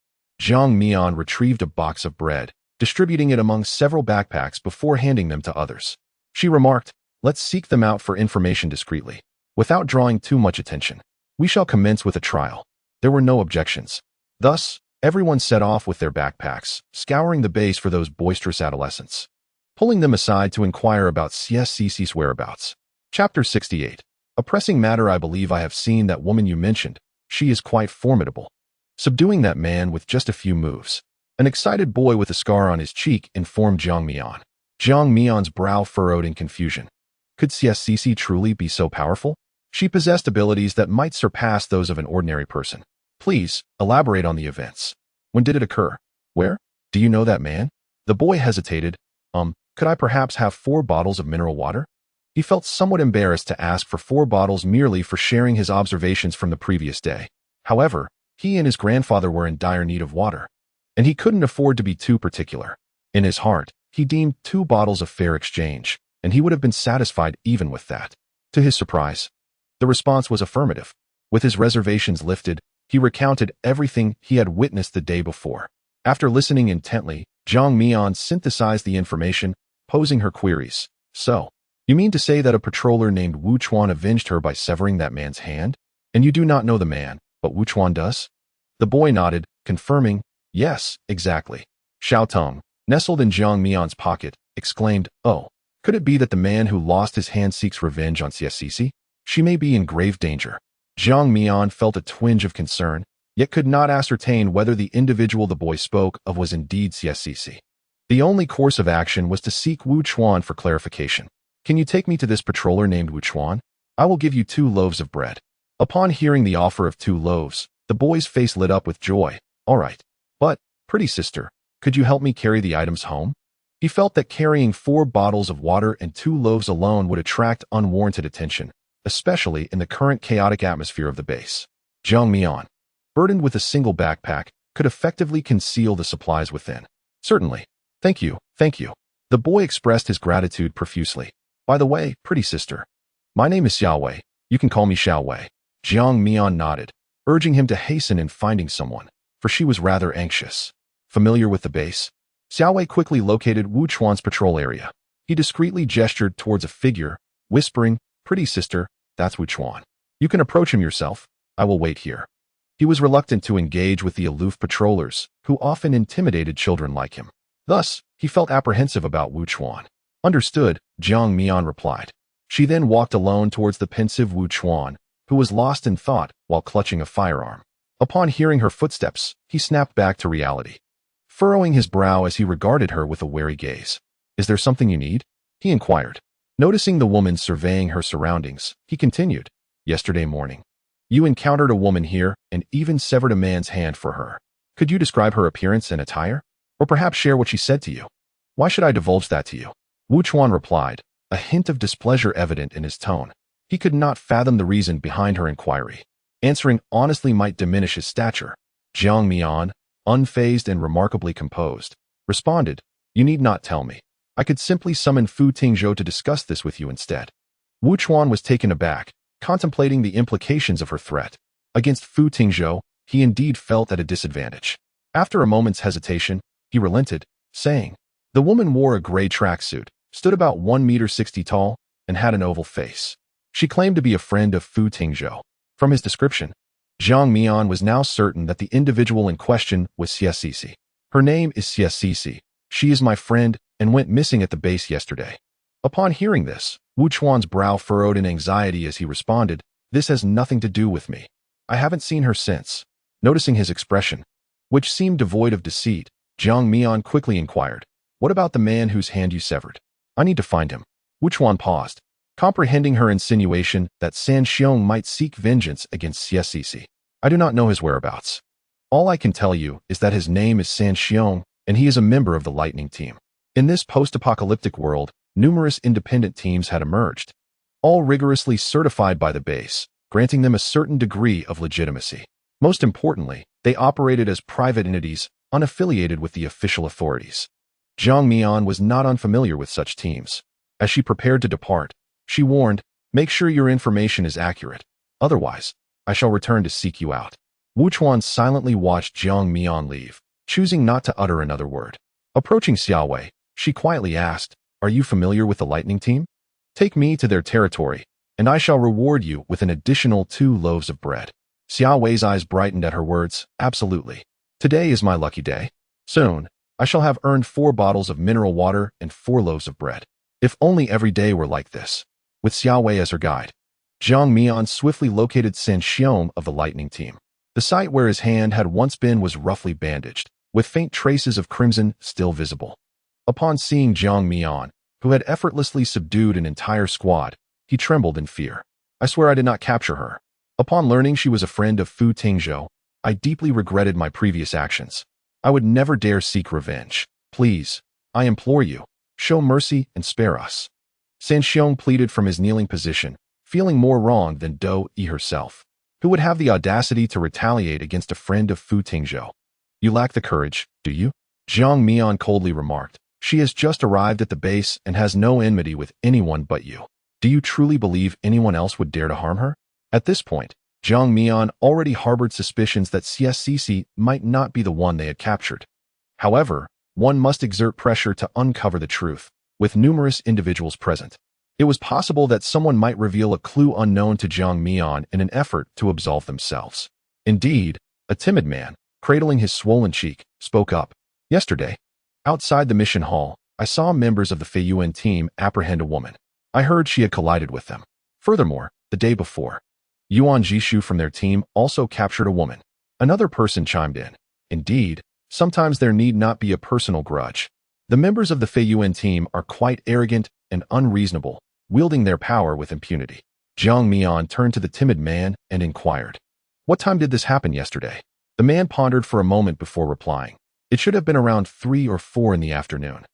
Zhang Mian retrieved a box of bread, distributing it among several backpacks before handing them to others. She remarked, let's seek them out for information discreetly. Without drawing too much attention, we shall commence with a trial. There were no objections. Thus, everyone set off with their backpacks, scouring the base for those boisterous adolescents, pulling them aside to inquire about CSCC's whereabouts. Chapter 68. A pressing matter. I believe I have seen that woman you mentioned. She is quite formidable. Subduing that man with just a few moves. An excited boy with a scar on his cheek informed Zhang Mian. Zhang Mian's brow furrowed in confusion. Could CSCC truly be so powerful? She possessed abilities that might surpass those of an ordinary person. Please, elaborate on the events. When did it occur? Where? Do you know that man? The boy hesitated. Could I perhaps have 4 bottles of mineral water? He felt somewhat embarrassed to ask for 4 bottles merely for sharing his observations from the previous day. However, he and his grandfather were in dire need of water, and he couldn't afford to be too particular. In his heart, he deemed 2 bottles a fair exchange, and he would have been satisfied even with that. To his surprise, the response was affirmative. With his reservations lifted, he recounted everything he had witnessed the day before. After listening intently, Zhang Mian synthesized the information, posing her queries. So, you mean to say that a patroller named Wu Chuan avenged her by severing that man's hand? And you do not know the man, but Wu Chuan does? The boy nodded, confirming, yes, exactly. Xiao Tong, nestled in Zhang Mian's pocket, exclaimed, oh, could it be that the man who lost his hand seeks revenge on CSCC? She may be in grave danger. Zhang Mian felt a twinge of concern, yet could not ascertain whether the individual the boy spoke of was indeed CSCC. The only course of action was to seek Wu Chuan for clarification. Can you take me to this patroller named Wu Chuan? I will give you 2 loaves of bread. Upon hearing the offer of 2 loaves, the boy's face lit up with joy. All right. But, pretty sister, could you help me carry the items home? He felt that carrying 4 bottles of water and 2 loaves alone would attract unwarranted attention, especially in the current chaotic atmosphere of the base. Zhang Mian, burdened with a single backpack, could effectively conceal the supplies within. Certainly. Thank you, thank you. The boy expressed his gratitude profusely. By the way, pretty sister, my name is Xiao Wei. You can call me Xiao Wei. Zhang Mian nodded. urging him to hasten in finding someone, for she was rather anxious. Familiar with the base, Xiao Wei quickly located Wu Chuan's patrol area. He discreetly gestured towards a figure, whispering, "Pretty sister, that's Wu Chuan. You can approach him yourself. I will wait here." He was reluctant to engage with the aloof patrollers, who often intimidated children like him. Thus, he felt apprehensive about Wu Chuan. "Understood," Jiang Mian replied. She then walked alone towards the pensive Wu Chuan, who was lost in thought while clutching a firearm. Upon hearing her footsteps, he snapped back to reality, furrowing his brow as he regarded her with a wary gaze. "Is there something you need?" he inquired. Noticing the woman surveying her surroundings, he continued, "Yesterday morning, you encountered a woman here and even severed a man's hand for her. Could you describe her appearance and attire? Or perhaps share what she said to you?" "Why should I divulge that to you?" Wu Chuan replied, a hint of displeasure evident in his tone. He could not fathom the reason behind her inquiry. Answering honestly might diminish his stature. Jiang Mian, unfazed and remarkably composed, responded, "You need not tell me. I could simply summon Fu Tingzhou to discuss this with you instead." Wu Chuan was taken aback, contemplating the implications of her threat. Against Fu Tingzhou, he indeed felt at a disadvantage. After a moment's hesitation, he relented, saying, "The woman wore a gray tracksuit, stood about 1.60 meters tall, and had an oval face. She claimed to be a friend of Fu Tingzhou." From his description, Jiang Mian was now certain that the individual in question was Xie Sisi. "Her name is Xie Sisi. She is my friend and went missing at the base yesterday." Upon hearing this, Wu Chuan's brow furrowed in anxiety as he responded, "This has nothing to do with me. I haven't seen her since." Noticing his expression, which seemed devoid of deceit, Jiang Mian quickly inquired, "What about the man whose hand you severed? I need to find him." Wu Chuan paused, comprehending her insinuation that San Xiong might seek vengeance against Xie Sisi. "I do not know his whereabouts. All I can tell you is that his name is San Xiong, and he is a member of the Lightning Team." In this post-apocalyptic world, numerous independent teams had emerged, all rigorously certified by the base, granting them a certain degree of legitimacy. Most importantly, they operated as private entities, unaffiliated with the official authorities. Jiang Mian was not unfamiliar with such teams. As she prepared to depart, she warned, "Make sure your information is accurate. Otherwise, I shall return to seek you out." Wu Chuan silently watched Jiang Mian leave, choosing not to utter another word. Approaching Xiao Wei, she quietly asked, "Are you familiar with the Lightning Team? Take me to their territory, and I shall reward you with an additional 2 loaves of bread." Xiao Wei's eyes brightened at her words, "Absolutely. Today is my lucky day. Soon, I shall have earned 4 bottles of mineral water and 4 loaves of bread. If only every day were like this." With Xiao Wei as her guide, Jiang Mian swiftly located San Xiong of the Lightning Team. The site where his hand had once been was roughly bandaged, with faint traces of crimson still visible. Upon seeing Jiang Mian, who had effortlessly subdued an entire squad, he trembled in fear. "I swear I did not capture her. Upon learning she was a friend of Fu Tingzhou, I deeply regretted my previous actions. I would never dare seek revenge. Please, I implore you, show mercy and spare us." San Xiong pleaded from his kneeling position, feeling more wronged than Dou Yi herself, who would have the audacity to retaliate against a friend of Fu Tingzhou. "You lack the courage, do you?" Jiang Mian coldly remarked. "She has just arrived at the base and has no enmity with anyone but you. Do you truly believe anyone else would dare to harm her?" At this point, Jiang Mian already harbored suspicions that Xie Sisi might not be the one they had captured. However, one must exert pressure to uncover the truth, with numerous individuals present. It was possible that someone might reveal a clue unknown to Jiang Mian in an effort to absolve themselves. Indeed, a timid man, cradling his swollen cheek, spoke up. "Yesterday, outside the mission hall, I saw members of the Feiyuan team apprehend a woman. I heard she had collided with them. Furthermore, the day before, Yuan Jishu from their team also captured a woman." Another person chimed in. "Indeed, sometimes there need not be a personal grudge. The members of the Feiyuan team are quite arrogant and unreasonable, wielding their power with impunity." Jiang Mian turned to the timid man and inquired, "What time did this happen yesterday?" The man pondered for a moment before replying. "It should have been around 3 or 4 in the afternoon."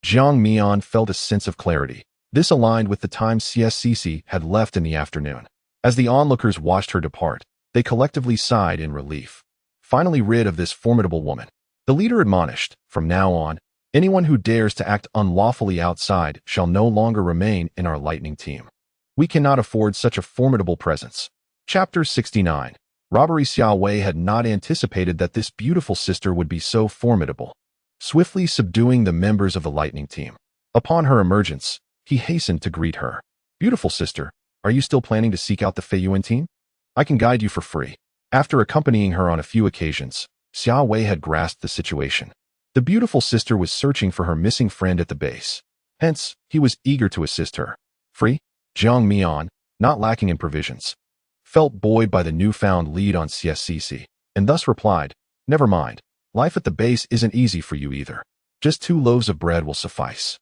Jiang Mian felt a sense of clarity. This aligned with the time Xie Sisi had left in the afternoon. As the onlookers watched her depart, they collectively sighed in relief. Finally rid of this formidable woman, the leader admonished, "From now on, anyone who dares to act unlawfully outside shall no longer remain in our Lightning Team. We cannot afford such a formidable presence." Chapter 69. Robbery Xiao Wei had not anticipated that this beautiful sister would be so formidable, swiftly subduing the members of the Lightning team. Upon her emergence, he hastened to greet her. Beautiful sister, are you still planning to seek out the Fei Yuan team? I can guide you for free. After accompanying her on a few occasions, Xiao Wei had grasped the situation. The beautiful sister was searching for her missing friend at the base. Hence, he was eager to assist her. Free? Jiang Mian, not lacking in provisions, felt buoyed by the newfound lead on CSCC, and thus replied, never mind, life at the base isn't easy for you either. Just 2 loaves of bread will suffice.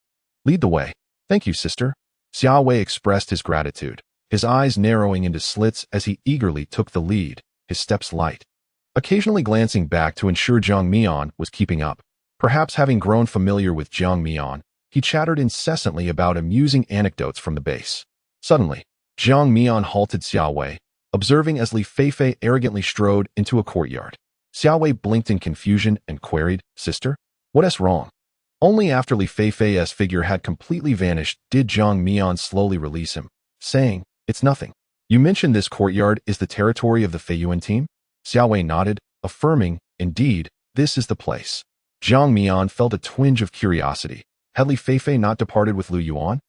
Lead the way. Thank you, sister. Xiao Wei expressed his gratitude, his eyes narrowing into slits as he eagerly took the lead, his steps light, occasionally glancing back to ensure Jiang Mian was keeping up. Perhaps having grown familiar with Jiang Mian, he chattered incessantly about amusing anecdotes from the base. Suddenly, Jiang Mian halted Xiao Wei, observing as Li Feifei arrogantly strode into a courtyard. Xiao Wei blinked in confusion and queried, Sister? What's wrong? Only after Li Feifei's figure had completely vanished did Jiang Mian slowly release him, saying, It's nothing. You mentioned this courtyard is the territory of the Fei Yuan team? Xiao Wei nodded, affirming, Indeed, this is the place. Jiang Mian felt a twinge of curiosity. Had Li Feifei not departed with Lu Yuan?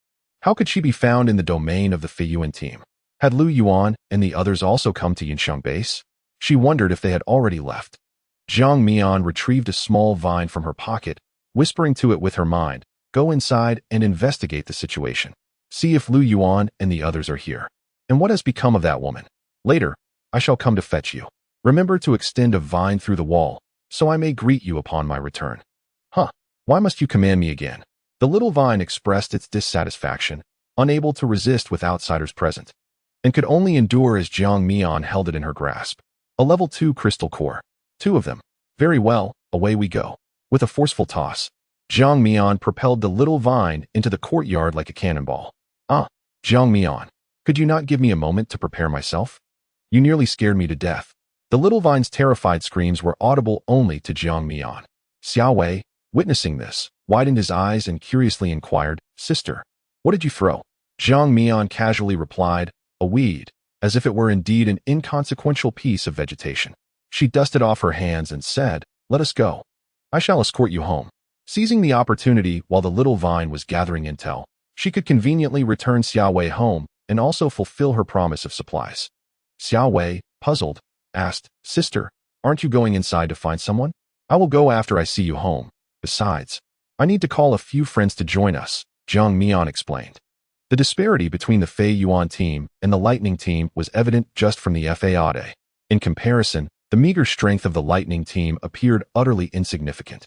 How could she be found in the domain of the Fei Yuan team? Had Lu Yuan and the others also come to Yinxiang base? She wondered if they had already left. Jiang Mian retrieved a small vine from her pocket, whispering to it with her mind, Go inside and investigate the situation. See if Lu Yuan and the others are here. And what has become of that woman? Later, I shall come to fetch you. Remember to extend a vine through the wall, so I may greet you upon my return. Huh, why must you command me again? The little vine expressed its dissatisfaction, unable to resist with outsiders present, and could only endure as Jiang Mian held it in her grasp. A level 2 crystal core. 2 of them. Very well, away we go. With a forceful toss, Jiang Mian propelled the little vine into the courtyard like a cannonball. Ah, Jiang Mian, could you not give me a moment to prepare myself? You nearly scared me to death. The little vine's terrified screams were audible only to Jiang Mian. Xiao Wei, witnessing this, widened his eyes and curiously inquired, Sister, what did you throw? Jiang Mian casually replied, A weed, as if it were indeed an inconsequential piece of vegetation. She dusted off her hands and said, Let us go. I shall escort you home. Seizing the opportunity while the little vine was gathering intel, she could conveniently return Xiao Wei home and also fulfill her promise of supplies. Xiao Wei, puzzled, asked, Sister, aren't you going inside to find someone? I will go after I see you home. Besides, I need to call a few friends to join us, Jiang Mian explained. The disparity between the Fei Yuan team and the Lightning team was evident just from the FAAD. In comparison, the meager strength of the Lightning team appeared utterly insignificant.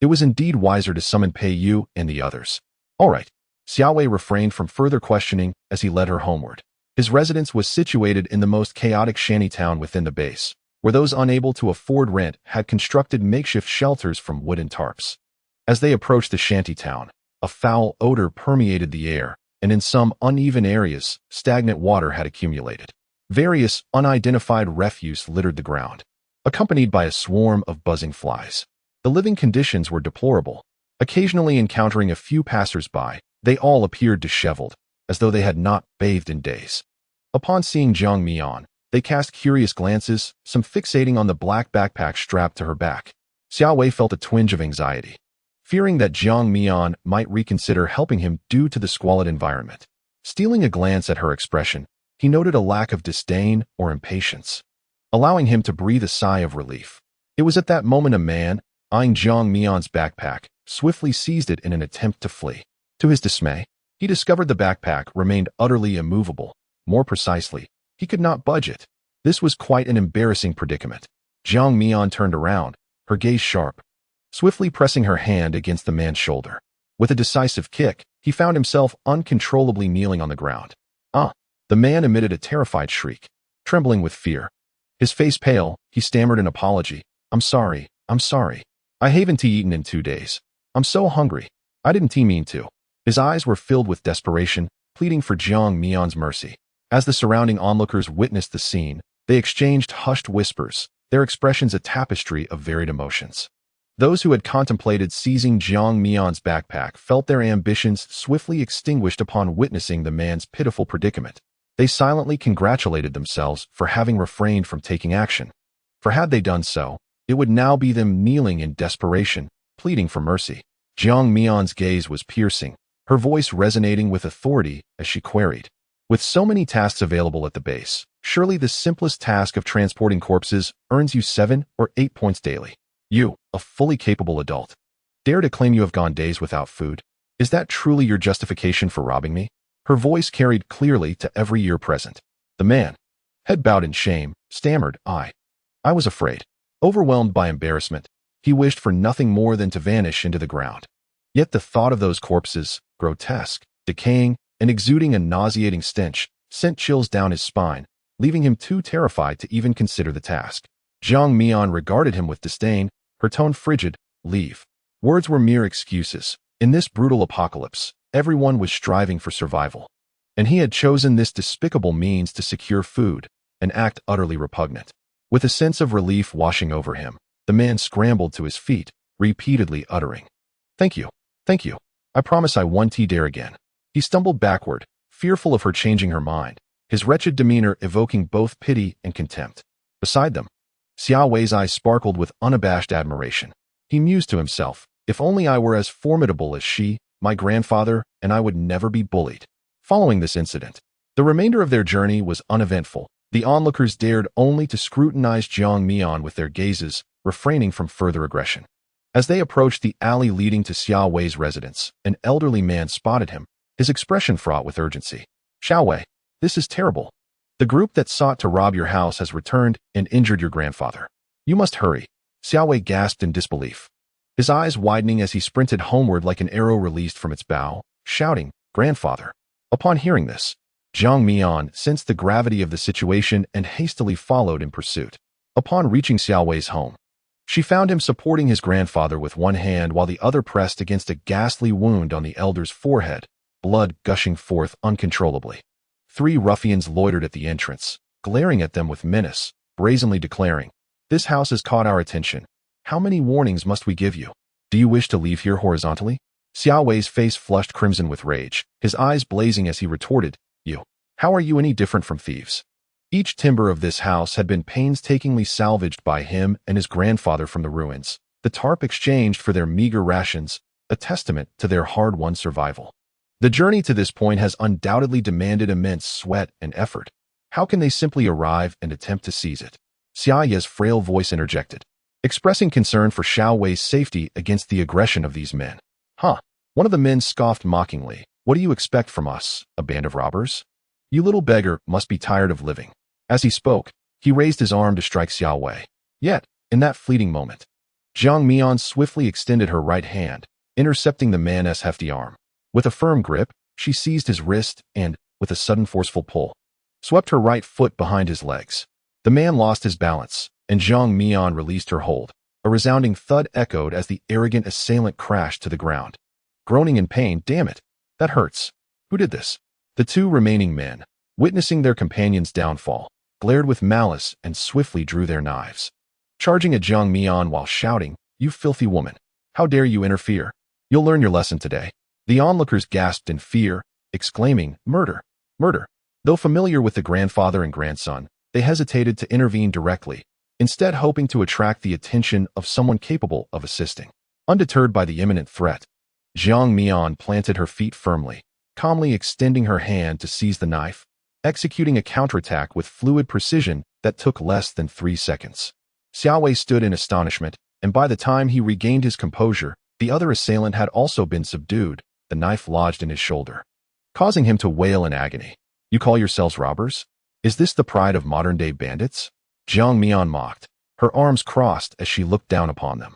It was indeed wiser to summon Pei Yu and the others. All right. Xiao Wei refrained from further questioning as he led her homeward. His residence was situated in the most chaotic shanty town within the base, where those unable to afford rent had constructed makeshift shelters from wooden tarps. As they approached the shanty town, a foul odor permeated the air, and in some uneven areas, stagnant water had accumulated. Various unidentified refuse littered the ground, accompanied by a swarm of buzzing flies. The living conditions were deplorable. Occasionally encountering a few passers-by, they all appeared disheveled, as though they had not bathed in days. Upon seeing Jiang Mian, they cast curious glances, some fixating on the black backpack strapped to her back. Xiao Wei felt a twinge of anxiety, fearing that Jiang Mian might reconsider helping him due to the squalid environment. Stealing a glance at her expression, he noted a lack of disdain or impatience, allowing him to breathe a sigh of relief. It was at that moment a man, eyeing Jiang Mian's backpack, swiftly seized it in an attempt to flee. To his dismay, he discovered the backpack remained utterly immovable. More precisely, he could not budge it. This was quite an embarrassing predicament. Jiang Mian turned around, her gaze sharp, swiftly pressing her hand against the man's shoulder. With a decisive kick, he found himself uncontrollably kneeling on the ground. Ah! The man emitted a terrified shriek. Trembling with fear, his face pale, he stammered an apology. I'm sorry. I haven't eaten in 2 days. I'm so hungry. I didn't mean to. His eyes were filled with desperation, pleading for Jiang Mian's mercy. As the surrounding onlookers witnessed the scene, they exchanged hushed whispers, their expressions a tapestry of varied emotions. Those who had contemplated seizing Jiang Mian's backpack felt their ambitions swiftly extinguished upon witnessing the man's pitiful predicament. They silently congratulated themselves for having refrained from taking action. For had they done so, it would now be them kneeling in desperation, pleading for mercy. Jiang Mian's gaze was piercing, her voice resonating with authority as she queried. With so many tasks available at the base, surely the simplest task of transporting corpses earns you 7 or 8 points daily. You, a fully capable adult, dare to claim you have gone days without food? Is that truly your justification for robbing me? Her voice carried clearly to every ear present. The man, head bowed in shame, stammered, I was afraid. Overwhelmed by embarrassment, he wished for nothing more than to vanish into the ground. Yet the thought of those corpses, grotesque, decaying, and exuding a nauseating stench, sent chills down his spine, leaving him too terrified to even consider the task. Jiang Mian regarded him with disdain, her tone frigid. Leave. Words were mere excuses. In this brutal apocalypse, everyone was striving for survival. And he had chosen this despicable means to secure food, an act utterly repugnant. With a sense of relief washing over him, the man scrambled to his feet, repeatedly uttering, Thank you. Thank you. I promise I won't dare again." He stumbled backward, fearful of her changing her mind, his wretched demeanor evoking both pity and contempt. Beside them, Xiao Wei's eyes sparkled with unabashed admiration. He mused to himself, if only I were as formidable as she, my grandfather, and I would never be bullied. Following this incident, the remainder of their journey was uneventful. The onlookers dared only to scrutinize Jiang Mian with their gazes, refraining from further aggression. As they approached the alley leading to Xiao Wei's residence, an elderly man spotted him, his expression fraught with urgency. "Xiao Wei, this is terrible. The group that sought to rob your house has returned and injured your grandfather. You must hurry." Xiao Wei gasped in disbelief, his eyes widening as he sprinted homeward like an arrow released from its bow, shouting, "Grandfather." Upon hearing this, Jiang Mian sensed the gravity of the situation and hastily followed in pursuit. Upon reaching Xiao Wei's home, she found him supporting his grandfather with one hand while the other pressed against a ghastly wound on the elder's forehead, blood gushing forth uncontrollably. 3 ruffians loitered at the entrance, glaring at them with menace, brazenly declaring, "This house has caught our attention. How many warnings must we give you? Do you wish to leave here horizontally?" Xiao Wei's face flushed crimson with rage, his eyes blazing as he retorted, How are you any different from thieves? Each timber of this house had been painstakingly salvaged by him and his grandfather from the ruins, the tarp exchanged for their meager rations, a testament to their hard-won survival. The journey to this point has undoubtedly demanded immense sweat and effort. How can they simply arrive and attempt to seize it? Xia Ye's frail voice interjected, expressing concern for Xiao Wei's safety against the aggression of these men. Huh? One of the men scoffed mockingly. What do you expect from us, a band of robbers? You little beggar must be tired of living. As he spoke, he raised his arm to strike Xiao Wei. Yet, in that fleeting moment, Jiang Mian swiftly extended her right hand, intercepting the man's hefty arm. With a firm grip, she seized his wrist and, with a sudden forceful pull, swept her right foot behind his legs. The man lost his balance, and Jiang Mian released her hold. A resounding thud echoed as the arrogant assailant crashed to the ground. Groaning in pain, "Damn it, that hurts. Who did this?" The 2 remaining men, witnessing their companion's downfall, glared with malice and swiftly drew their knives, charging at Jiang Mian while shouting, "You filthy woman! How dare you interfere? You'll learn your lesson today." The onlookers gasped in fear, exclaiming, "Murder! Murder!" Though familiar with the grandfather and grandson, they hesitated to intervene directly, instead hoping to attract the attention of someone capable of assisting. Undeterred by the imminent threat, Jiang Mian planted her feet firmly, calmly extending her hand to seize the knife, executing a counterattack with fluid precision that took less than 3 seconds. Xiao Wei stood in astonishment, and by the time he regained his composure, the other assailant had also been subdued, the knife lodged in his shoulder, causing him to wail in agony. "You call yourselves robbers? Is this the pride of modern-day bandits?" Jiang Mian mocked, her arms crossed as she looked down upon them.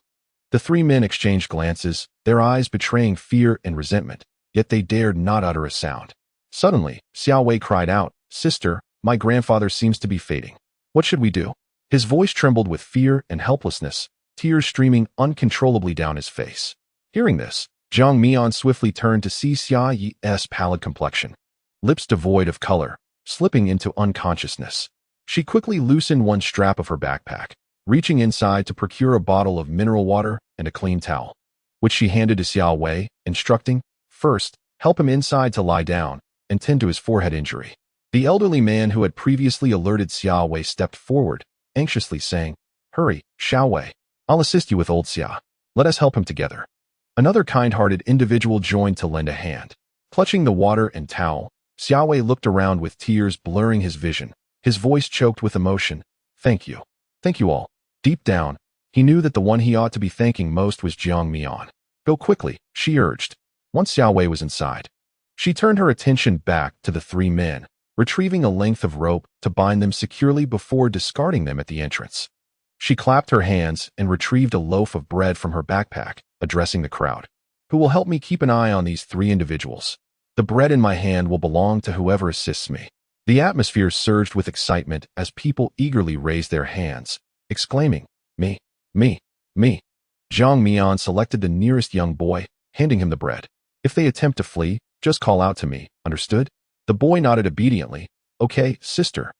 The 3 men exchanged glances, their eyes betraying fear and resentment, yet they dared not utter a sound. Suddenly, Xiao Wei cried out, "Sister, my grandfather seems to be fading. What should we do?" His voice trembled with fear and helplessness, tears streaming uncontrollably down his face. Hearing this, Jiang Mian swiftly turned to see Xia Yi's pallid complexion, lips devoid of color, slipping into unconsciousness. She quickly loosened one strap of her backpack, reaching inside to procure a bottle of mineral water and a clean towel, which she handed to Xiao Wei, instructing, "First, help him inside to lie down and tend to his forehead injury." The elderly man who had previously alerted Xiao Wei stepped forward, anxiously saying, "Hurry, Xiao Wei. I'll assist you with old Xia. Let us help him together." Another kind-hearted individual joined to lend a hand. Clutching the water and towel, Xiao Wei looked around with tears blurring his vision, his voice choked with emotion. "Thank you. Thank you all." Deep down, he knew that the one he ought to be thanking most was Jiang Mian. "Go quickly," she urged. Once Xiao Wei was inside, she turned her attention back to the three men, retrieving a length of rope to bind them securely before discarding them at the entrance. She clapped her hands and retrieved a loaf of bread from her backpack, addressing the crowd. "Who will help me keep an eye on these three individuals? The bread in my hand will belong to whoever assists me." The atmosphere surged with excitement as people eagerly raised their hands, exclaiming, "Me, me, me." Jiang Mian selected the nearest young boy, handing him the bread. "If they attempt to flee, just call out to me, understood?" The boy nodded obediently. "Okay, sister."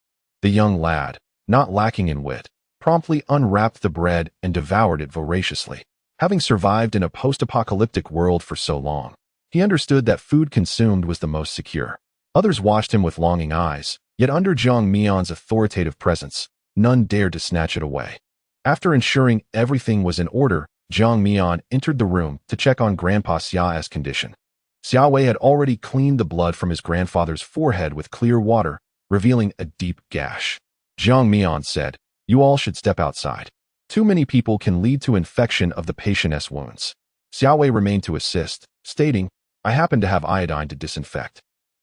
The young lad, not lacking in wit, promptly unwrapped the bread and devoured it voraciously. Having survived in a post-apocalyptic world for so long, he understood that food consumed was the most secure. Others watched him with longing eyes, yet under Jiang Mian's authoritative presence, none dared to snatch it away. After ensuring everything was in order, Jiang Mian entered the room to check on Grandpa Xia's condition. Xiao Wei had already cleaned the blood from his grandfather's forehead with clear water, revealing a deep gash. Jiang Mian said, "You all should step outside. Too many people can lead to infection of the patient's wounds." Xiao Wei remained to assist, stating, "I happen to have iodine to disinfect."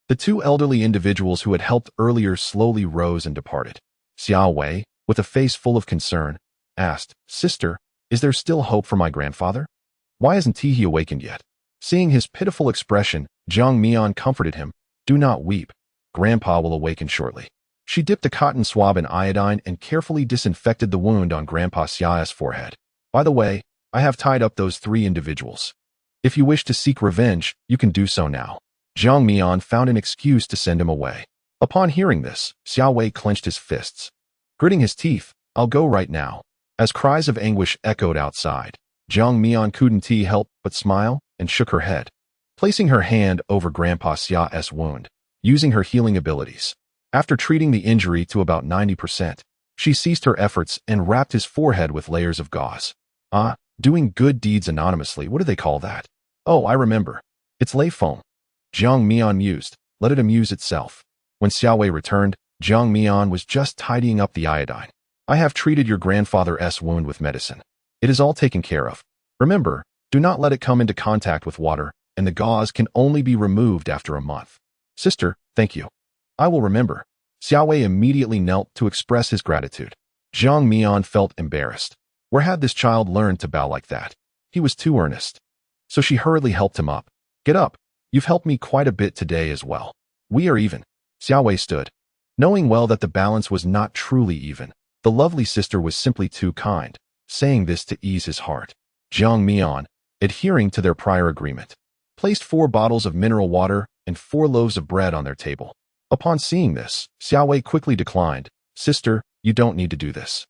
The two elderly individuals who had helped earlier slowly rose and departed. Xiao Wei, with a face full of concern, asked, "Sister, is there still hope for my grandfather? Why hasn't he awakened yet?" Seeing his pitiful expression, Jiang Mian comforted him, "Do not weep. Grandpa will awaken shortly." She dipped a cotton swab in iodine and carefully disinfected the wound on Grandpa Xia's forehead. "By the way, I have tied up those three individuals. If you wish to seek revenge, you can do so now." Jiang Mian found an excuse to send him away. Upon hearing this, Xiao Wei clenched his fists. Gritting his teeth, "I'll go right now." As cries of anguish echoed outside, Jiang Mian couldn't help but smile and shook her head, placing her hand over Grandpa Xia's wound, using her healing abilities. After treating the injury to about 90%, she ceased her efforts and wrapped his forehead with layers of gauze. Doing good deeds anonymously, what do they call that? Oh, I remember. It's lay foam. Jiang Mian mused, "Let it amuse itself." When Xiao Wei returned, Jiang Mian was just tidying up the iodine. "I have treated your grandfather's wound with medicine. It is all taken care of. Remember, do not let it come into contact with water, and the gauze can only be removed after a month." "Sister, thank you. I will remember." Xiao Wei immediately knelt to express his gratitude. Jiang Mian felt embarrassed. Where had this child learned to bow like that? He was too earnest. So she hurriedly helped him up. "Get up. You've helped me quite a bit today as well. We are even." Xiao Wei stood. Knowing well that the balance was not truly even, the lovely sister was simply too kind, saying this to ease his heart. Jiang Mian, adhering to their prior agreement, placed 4 bottles of mineral water and 4 loaves of bread on their table. Upon seeing this, Xiao Wei quickly declined. "Sister, you don't need to do this.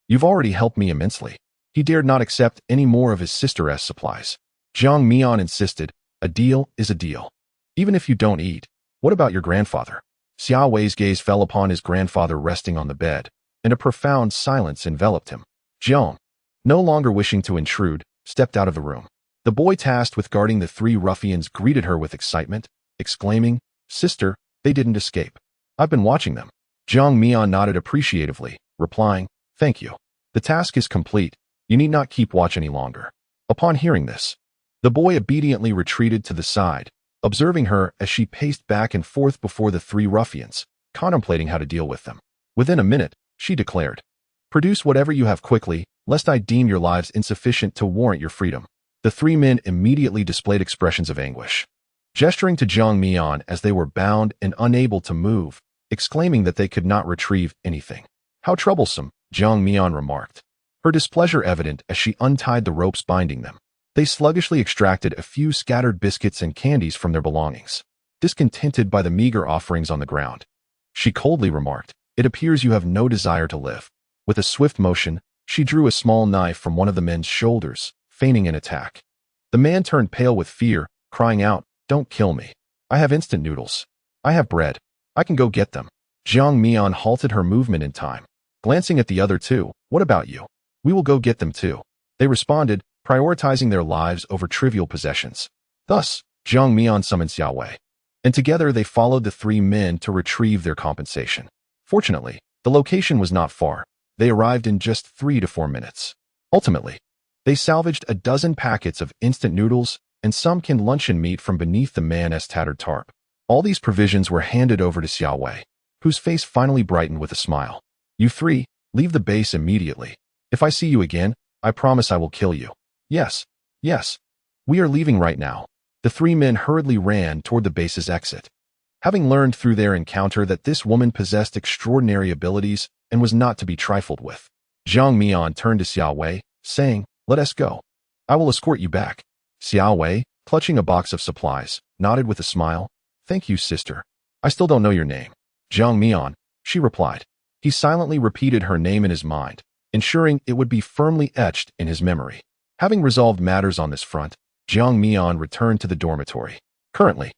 You've already helped me immensely." He dared not accept any more of his sister's supplies. Jiang Mian insisted, "A deal is a deal. Even if you don't eat, what about your grandfather?" Xiao Wei's gaze fell upon his grandfather resting on the bed, and a profound silence enveloped him. Jiang, no longer wishing to intrude, stepped out of the room. The boy tasked with guarding the 3 ruffians greeted her with excitement, exclaiming, "Sister, they didn't escape. I've been watching them." Jiang Mian nodded appreciatively, replying, "Thank you. The task is complete. You need not keep watch any longer." Upon hearing this, the boy obediently retreated to the side, observing her as she paced back and forth before the 3 ruffians, contemplating how to deal with them. Within a minute, she declared, "Produce whatever you have quickly, lest I deem your lives insufficient to warrant your freedom." The 3 men immediately displayed expressions of anguish, gesturing to Jiang Mian as they were bound and unable to move, exclaiming that they could not retrieve anything. "How troublesome," Jiang Mian remarked, her displeasure evident as she untied the ropes binding them. They sluggishly extracted a few scattered biscuits and candies from their belongings, discontented by the meager offerings on the ground. She coldly remarked, "It appears you have no desire to live." With a swift motion, she drew a small knife from one of the men's shoulders, feigning an attack. The man turned pale with fear, crying out, "Don't kill me. I have instant noodles. I have bread. I can go get them. Jiang Mian halted her movement in time. Glancing at the other two, what about you? We will go get them too. They responded, prioritizing their lives over trivial possessions. Thus, Jiang Mian summoned Xiao Wei, and together they followed the three men to retrieve their compensation. Fortunately, the location was not far. They arrived in just 3 to 4 minutes. Ultimately, they salvaged a dozen packets of instant noodles and some canned luncheon meat from beneath the man's tattered tarp. All these provisions were handed over to Xiao Wei, whose face finally brightened with a smile. You three, leave the base immediately. If I see you again, I promise I will kill you. Yes, yes. We are leaving right now. The three men hurriedly ran toward the base's exit. Having learned through their encounter that this woman possessed extraordinary abilities and was not to be trifled with, Jiang Mian turned to Xiao Wei, saying, "Let us go. I will escort you back." Xiao Wei, clutching a box of supplies, nodded with a smile. "Thank you, sister. I still don't know your name." "Jiang Mian," she replied. He silently repeated her name in his mind, ensuring it would be firmly etched in his memory. Having resolved matters on this front, Jiang Mian returned to the dormitory. Currently,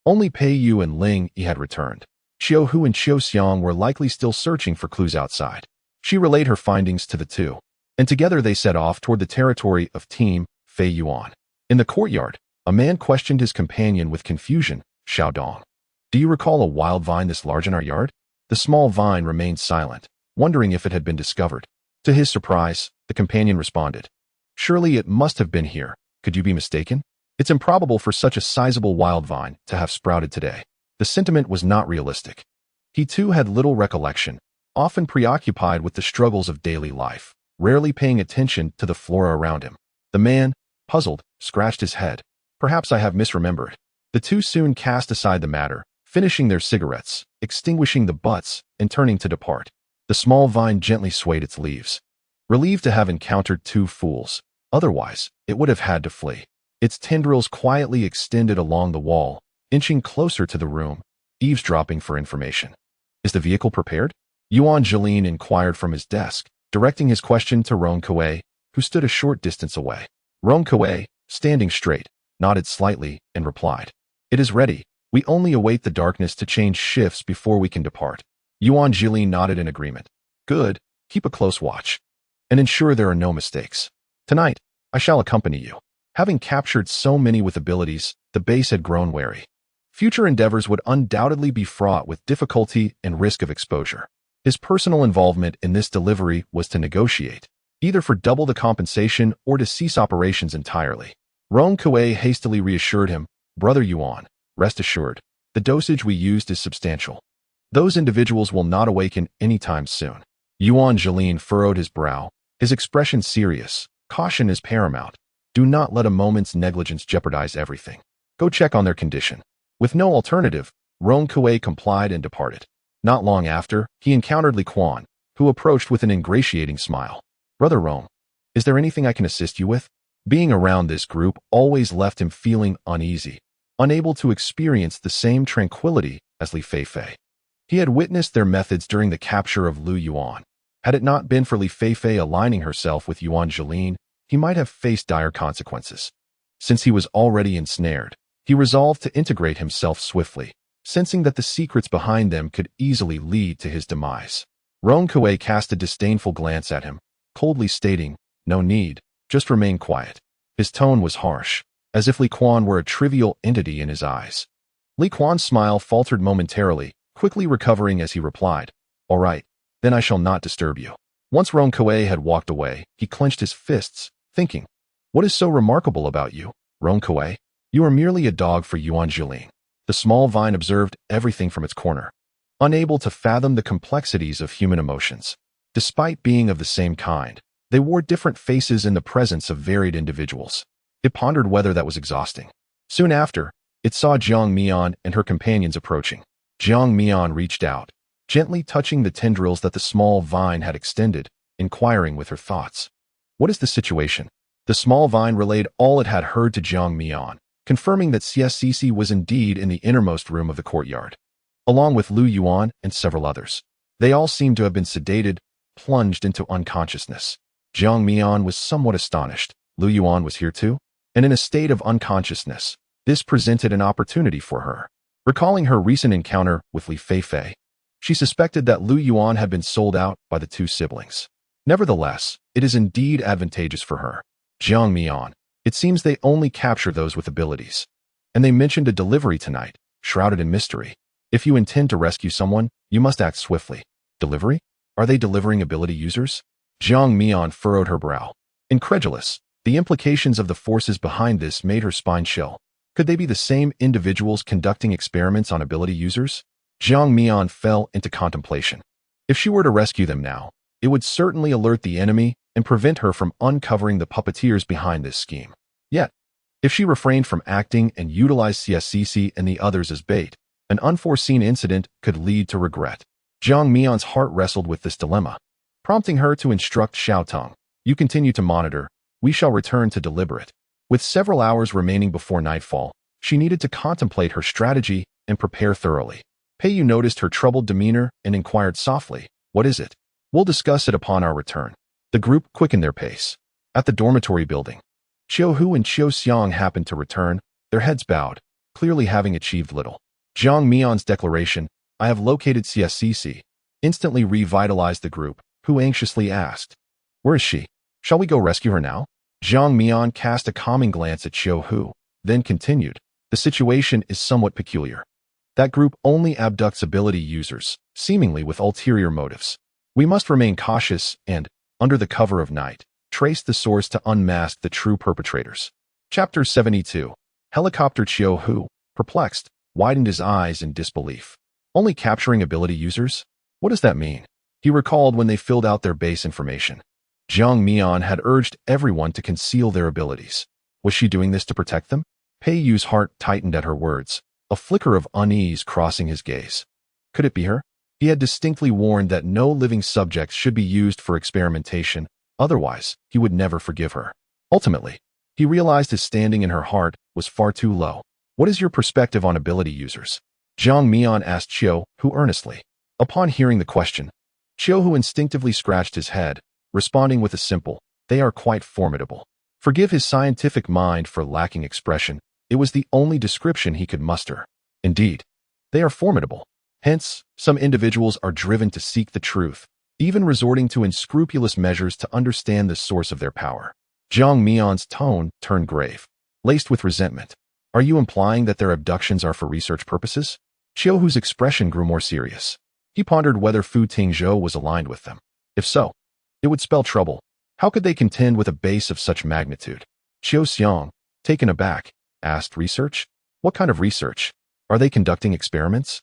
only Pei Yu and Ling Yi had returned. Xiao Hu and Qiu Xiang were likely still searching for clues outside. She relayed her findings to the two, and together they set off toward the territory of Team Fei Yuan. In the courtyard, a man questioned his companion with confusion. "Xiao Dong, do you recall a wild vine this large in our yard?" The small vine remained silent, wondering if it had been discovered. To his surprise, the companion responded, "Surely it must have been here. Could you be mistaken? It's improbable for such a sizable wild vine to have sprouted today." The sentiment was not realistic. He too had little recollection, often preoccupied with the struggles of daily life, rarely paying attention to the flora around him. The man, puzzled, scratched his head. "Perhaps I have misremembered." The two soon cast aside the matter, finishing their cigarettes, extinguishing the butts, and turning to depart. The small vine gently swayed its leaves, relieved to have encountered two fools. Otherwise, it would have had to flee. Its tendrils quietly extended along the wall, inching closer to the room, eavesdropping for information. "Is the vehicle prepared?" Yuan Jilin inquired from his desk, directing his question to Rong Kuei, who stood a short distance away. Rong Kuei, standing straight, nodded slightly and replied, "It is ready. We only await the darkness to change shifts before we can depart." Yuan Jilin nodded in agreement. "Good. Keep a close watch and ensure there are no mistakes. Tonight, I shall accompany you." Having captured so many with abilities, the base had grown wary. Future endeavors would undoubtedly be fraught with difficulty and risk of exposure. His personal involvement in this delivery was to negotiate, either for double the compensation or to cease operations entirely. Rong Kuei hastily reassured him, "Brother Yuan, rest assured, the dosage we used is substantial. Those individuals will not awaken anytime soon." Yuan Jilin furrowed his brow, his expression serious. "Caution is paramount. Do not let a moment's negligence jeopardize everything. Go check on their condition." With no alternative, Rong Kuei complied and departed. Not long after, he encountered Li Quan, who approached with an ingratiating smile. "Brother Rong, is there anything I can assist you with?" Being around this group always left him feeling uneasy, unable to experience the same tranquility as Li Feifei. He had witnessed their methods during the capture of Lu Yuan. Had it not been for Li Feifei aligning herself with Yuan Jilin, he might have faced dire consequences. Since he was already ensnared, he resolved to integrate himself swiftly, sensing that the secrets behind them could easily lead to his demise. Rong Kuei cast a disdainful glance at him, coldly stating, "No need, just remain quiet." His tone was harsh, as if Li Quan were a trivial entity in his eyes. Li Quan's smile faltered momentarily, quickly recovering as he replied, "All right, then I shall not disturb you." Once Rong Kuei had walked away, he clenched his fists, thinking, "What is so remarkable about you, Rong Kuei? You are merely a dog for Yuan Jilin." The small vine observed everything from its corner, unable to fathom the complexities of human emotions. Despite being of the same kind, they wore different faces in the presence of varied individuals. It pondered whether that was exhausting. Soon after, it saw Jiang Mian and her companions approaching. Jiang Mian reached out, gently touching the tendrils that the small vine had extended, inquiring with her thoughts. "What is the situation?" The small vine relayed all it had heard to Jiang Mian, confirming that CSCC was indeed in the innermost room of the courtyard, along with Lu Yuan and several others. They all seemed to have been sedated, plunged into unconsciousness. Jiang Mian was somewhat astonished. Lu Yuan was here too? And in a state of unconsciousness, this presented an opportunity for her. Recalling her recent encounter with Li Feifei, she suspected that Lu Yuan had been sold out by the two siblings. Nevertheless, it is indeed advantageous for her. Jiang Mian, it seems they only capture those with abilities. And they mentioned a delivery tonight, shrouded in mystery. If you intend to rescue someone, you must act swiftly. Delivery? Are they delivering ability users? Jiang Mian furrowed her brow. Incredulous, the implications of the forces behind this made her spine chill. Could they be the same individuals conducting experiments on ability users? Jiang Mian fell into contemplation. If she were to rescue them now, it would certainly alert the enemy and prevent her from uncovering the puppeteers behind this scheme. Yet, if she refrained from acting and utilized CSCC and the others as bait, an unforeseen incident could lead to regret. Jiang Mian's heart wrestled with this dilemma, prompting her to instruct Xiaotong, "You continue to monitor, we shall return to deliberate." With several hours remaining before nightfall, she needed to contemplate her strategy and prepare thoroughly. Pei Yu noticed her troubled demeanor and inquired softly, "What is it?" "We'll discuss it upon our return." The group quickened their pace. At the dormitory building, Qiu Hu and Qiu Xiang happened to return, their heads bowed, clearly having achieved little. Jiang Mian's declaration, "I have located CSCC," instantly revitalized the group, who anxiously asked, "Where is she? Shall we go rescue her now?" Jiang Mian cast a calming glance at Qiu Hu, then continued, "The situation is somewhat peculiar. That group only abducts ability users, seemingly with ulterior motives. We must remain cautious and, under the cover of night, trace the source to unmask the true perpetrators." Chapter 72. Helicopter. Qiu Hu, perplexed, widened his eyes in disbelief. Only capturing ability users? What does that mean? He recalled when they filled out their base information. Jiang Mian had urged everyone to conceal their abilities. Was she doing this to protect them? Pei Yu's heart tightened at her words, a flicker of unease crossing his gaze. Could it be her? He had distinctly warned that no living subjects should be used for experimentation, otherwise he would never forgive her. Ultimately, he realized his standing in her heart was far too low. "What is your perspective on ability users?" Jiang Mian asked Qiu Hu earnestly. Upon hearing the question, Qiu Hu instinctively scratched his head, responding with a simple, "They are quite formidable." Forgive his scientific mind for lacking expression, it was the only description he could muster. Indeed, they are formidable. Hence, some individuals are driven to seek the truth, even resorting to unscrupulous measures to understand the source of their power. Jiang Mian's tone turned grave, laced with resentment. "Are you implying that their abductions are for research purposes?" Qiu Hu's expression grew more serious. He pondered whether Fu Tingzhou was aligned with them. If so, it would spell trouble. How could they contend with a base of such magnitude? Qiu Xiang, taken aback, asked, "Research? What kind of research? Are they conducting experiments?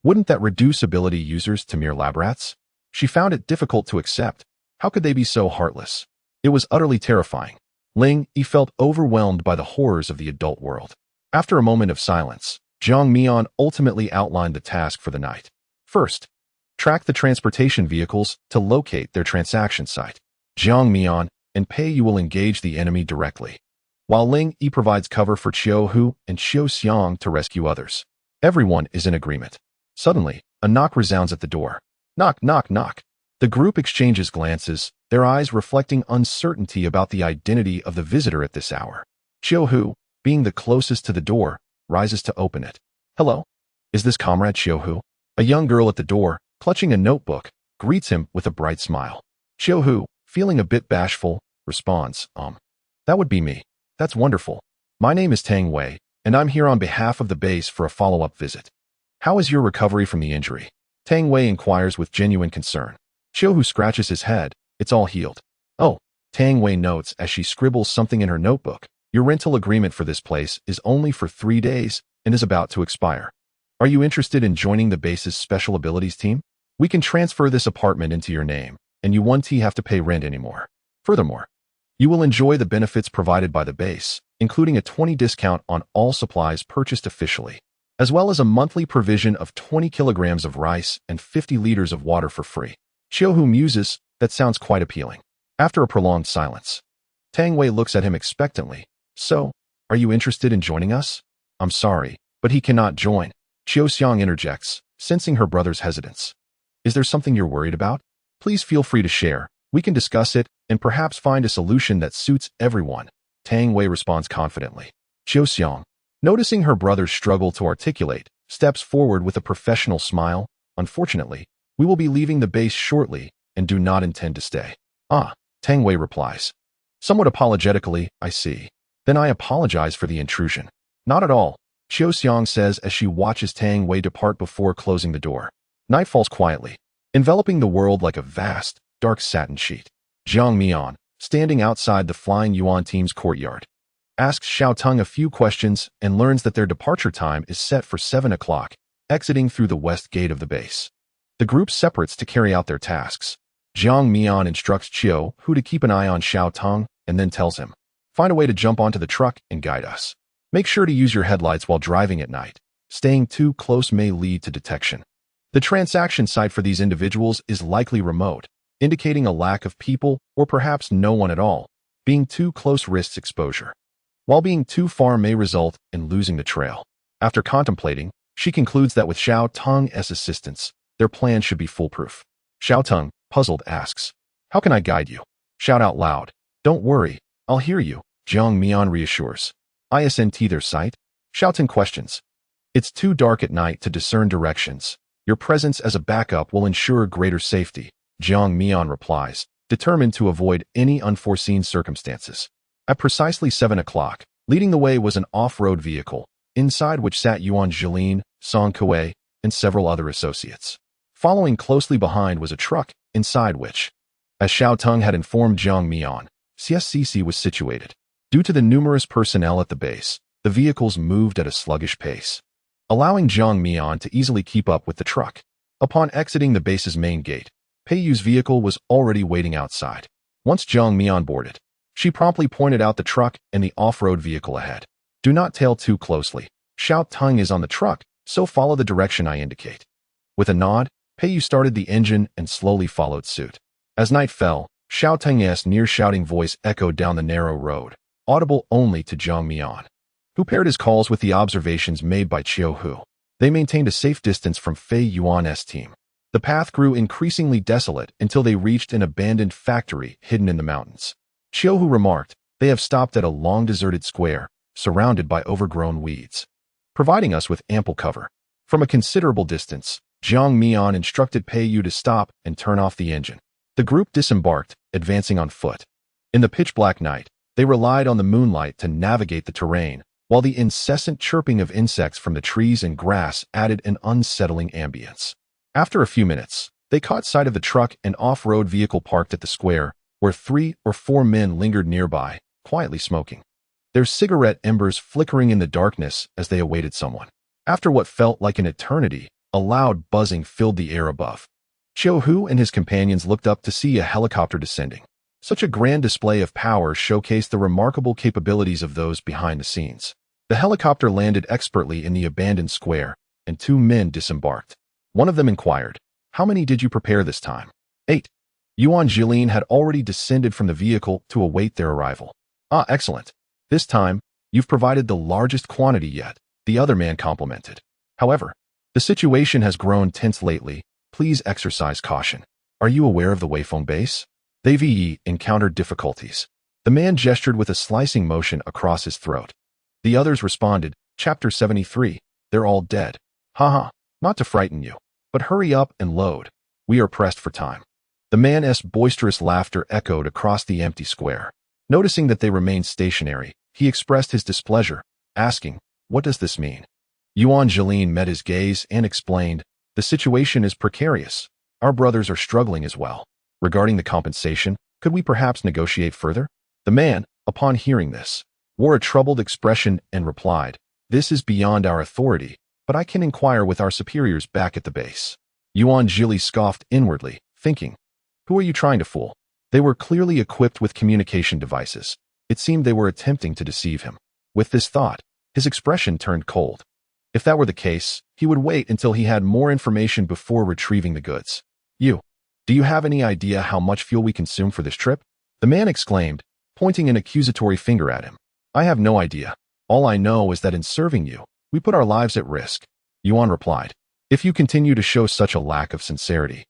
Wouldn't that reduce ability users to mere lab rats?" She found it difficult to accept. How could they be so heartless? It was utterly terrifying. Ling Yi felt overwhelmed by the horrors of the adult world. After a moment of silence, Jiang Mian ultimately outlined the task for the night. First, track the transportation vehicles to locate their transaction site. Jiang Mian and Pei Yu will engage the enemy directly, while Ling Yi provides cover for Qiu Hu and Qiu Xiang to rescue others. Everyone is in agreement. Suddenly, a knock resounds at the door. Knock, knock, knock. The group exchanges glances, their eyes reflecting uncertainty about the identity of the visitor at this hour. Qiu Hu, being the closest to the door, rises to open it. "Hello? Is this Comrade Qiu Hu?" A young girl at the door, clutching a notebook, greets him with a bright smile. Qiu Hu, feeling a bit bashful, responds, That would be me. That's wonderful. My name is Tang Wei, and I'm here on behalf of the base for a follow-up visit. How is your recovery from the injury?" Tang Wei inquires with genuine concern. Qiu Hu scratches his head. "It's all healed." "Oh," Tang Wei notes as she scribbles something in her notebook. "Your rental agreement for this place is only for 3 days and is about to expire. Are you interested in joining the base's special abilities team? We can transfer this apartment into your name, and you won't have to pay rent anymore. Furthermore, you will enjoy the benefits provided by the base, including a 20% discount on all supplies purchased officially, as well as a monthly provision of 20 kilograms of rice and 50 liters of water for free." Qiu Hu muses, "That sounds quite appealing." After a prolonged silence, Tang Wei looks at him expectantly. "So, are you interested in joining us?" "I'm sorry, but he cannot join." Qiu Xiang interjects, sensing her brother's hesitance. "Is there something you're worried about? Please feel free to share. We can discuss it and perhaps find a solution that suits everyone." Tang Wei responds confidently. Qiu Xiang, noticing her brother's struggle to articulate, steps forward with a professional smile. Unfortunately, we will be leaving the base shortly and do not intend to stay. Ah, Tang Wei replies. Somewhat apologetically, I see. Then I apologize for the intrusion. Not at all, Qiu Xiang says as she watches Tang Wei depart before closing the door. Night falls quietly, enveloping the world like a vast, dark satin sheet. Jiang Mian, standing outside the Flying Yuan team's courtyard, asks Xiao Teng a few questions and learns that their departure time is set for 7 o'clock, exiting through the west gate of the base. The group separates to carry out their tasks. Jiang Mian instructs Qiu Hu to keep an eye on Xiao Teng and then tells him, find a way to jump onto the truck and guide us. Make sure to use your headlights while driving at night. Staying too close may lead to detection. The transaction site for these individuals is likely remote, indicating a lack of people or perhaps no one at all. Being too close risks exposure, while being too far may result in losing the trail. After contemplating, she concludes that with Xiao Teng's assistance, their plan should be foolproof. Xiao Teng, puzzled, asks, how can I guide you? Shout out loud. Don't worry, I'll hear you, Jiang Mian reassures. Isn't their sight? Xiao Teng questions. It's too dark at night to discern directions. Your presence as a backup will ensure greater safety, Jiang Mian replies, determined to avoid any unforeseen circumstances. At precisely 7 o'clock, leading the way was an off-road vehicle, inside which sat Yuan Jilin, Song Kuei, and several other associates. Following closely behind was a truck, inside which, as Xiao Teng had informed Jiang Mian, CSCC was situated. Due to the numerous personnel at the base, the vehicles moved at a sluggish pace, allowing Jiang Mian to easily keep up with the truck. Upon exiting the base's main gate, Pei Yu's vehicle was already waiting outside. Once Jiang Mian boarded, she promptly pointed out the truck and the off-road vehicle ahead. Do not tail too closely. Xiao Teng is on the truck, so follow the direction I indicate. With a nod, Pei Yu started the engine and slowly followed suit. As night fell, Xiao Teng's near-shouting voice echoed down the narrow road, audible only to Jiang Mian, who paired his calls with the observations made by Qiu Hu. They maintained a safe distance from Fei Yuan's team. The path grew increasingly desolate until they reached an abandoned factory hidden in the mountains. Qiu Hu remarked, they have stopped at a long deserted square, surrounded by overgrown weeds, providing us with ample cover. From a considerable distance, Jiang Mian instructed Pei Yu to stop and turn off the engine. The group disembarked, advancing on foot. In the pitch-black night, they relied on the moonlight to navigate the terrain, while the incessant chirping of insects from the trees and grass added an unsettling ambience. After a few minutes, they caught sight of the truck and off-road vehicle parked at the square, where 3 or 4 men lingered nearby, quietly smoking, their cigarette embers flickering in the darkness as they awaited someone. After what felt like an eternity, a loud buzzing filled the air above. Qiu Hu and his companions looked up to see a helicopter descending. Such a grand display of power showcased the remarkable capabilities of those behind the scenes. The helicopter landed expertly in the abandoned square, and 2 men disembarked. One of them inquired, how many did you prepare this time? 8. Yuan Jilin had already descended from the vehicle to await their arrival. Ah, excellent. This time, you've provided the largest quantity yet, the other man complimented. However, the situation has grown tense lately. Please exercise caution. Are you aware of the Weifeng base? They've encountered difficulties. The man gestured with a slicing motion across his throat. The others responded, Chapter 73, they're all dead. Haha, not to frighten you, but hurry up and load. We are pressed for time. The man's boisterous laughter echoed across the empty square. Noticing that they remained stationary, he expressed his displeasure, asking, what does this mean? Yuan Jilin met his gaze and explained, the situation is precarious. Our brothers are struggling as well. Regarding the compensation, could we perhaps negotiate further? The man, upon hearing this, wore a troubled expression and replied, this is beyond our authority, but I can inquire with our superiors back at the base. Yuan Jili scoffed inwardly, thinking, who are you trying to fool? They were clearly equipped with communication devices. It seemed they were attempting to deceive him. With this thought, his expression turned cold. If that were the case, he would wait until he had more information before retrieving the goods. Do you have any idea how much fuel we consume for this trip? The man exclaimed, pointing an accusatory finger at him. I have no idea. All I know is that in serving you, we put our lives at risk. Yuan replied, if you continue to show such a lack of sincerity,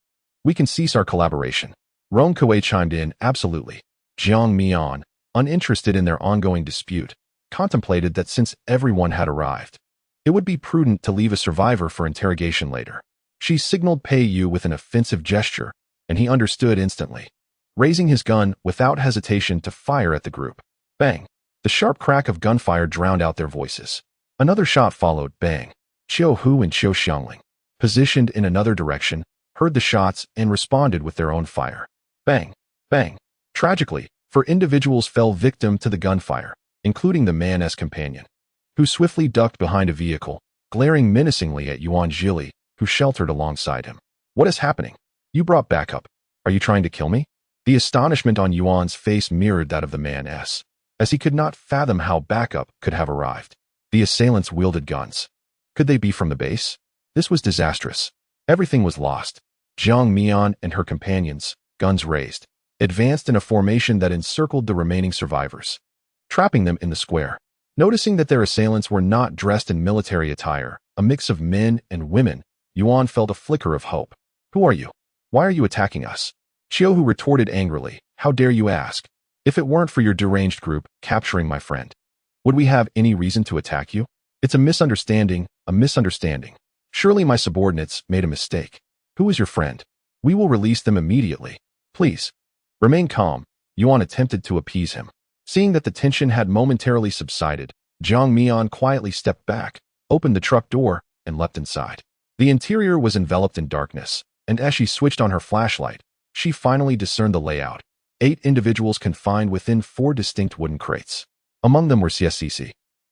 we can cease our collaboration. Rong Kuei chimed in, absolutely. Jiang Mian, uninterested in their ongoing dispute, contemplated that since everyone had arrived, It would be prudent to leave a survivor for interrogation later. She signaled Pei Yu with an offensive gesture, and he understood instantly, raising his gun without hesitation to fire at the group. Bang! The sharp crack of gunfire drowned out their voices. Another shot followed, bang. Qiu Hu and Qiu Xiangling, positioned in another direction, heard the shots and responded with their own fire. Bang! Bang! Tragically, 4 individuals fell victim to the gunfire, including the man's companion, who swiftly ducked behind a vehicle, glaring menacingly at Yuan Zhili, who sheltered alongside him. What is happening? You brought backup. Are you trying to kill me? The astonishment on Yuan's face mirrored that of the man's, as he could not fathom how backup could have arrived. The assailants wielded guns. Could they be from the base? This was disastrous. Everything was lost. Jiang Mian and her companions, guns raised, advanced in a formation that encircled the remaining survivors, trapping them in the square. Noticing that their assailants were not dressed in military attire, a mix of men and women, Yuan felt a flicker of hope. Who are you? Why are you attacking us? Qiu Hu retorted angrily. How dare you ask? If it weren't for your deranged group capturing my friend, would we have any reason to attack you? It's a misunderstanding, a misunderstanding. Surely my subordinates made a mistake. Who is your friend? We will release them immediately. Please. Remain calm. Yuan attempted to appease him. Seeing that the tension had momentarily subsided, Jiang Mian quietly stepped back, opened the truck door, and leapt inside. The interior was enveloped in darkness, and as she switched on her flashlight, she finally discerned the layout. 8 individuals confined within 4 distinct wooden crates. Among them were CSCC,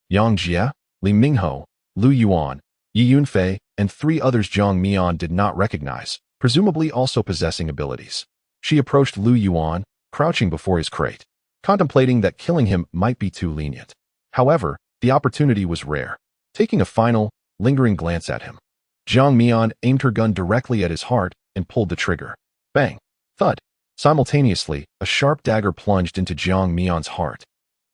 Yang Jie, Li Mingho, Lu Yuan, Yi Yunfei, and 3 others Jiang Mian did not recognize, presumably also possessing abilities. She approached Lu Yuan, crouching before his crate, contemplating that killing him might be too lenient. However, the opportunity was rare. Taking a final, lingering glance at him, Jiang Mian aimed her gun directly at his heart and pulled the trigger. Bang! Thud! Simultaneously, a sharp dagger plunged into Jiang Mian's heart,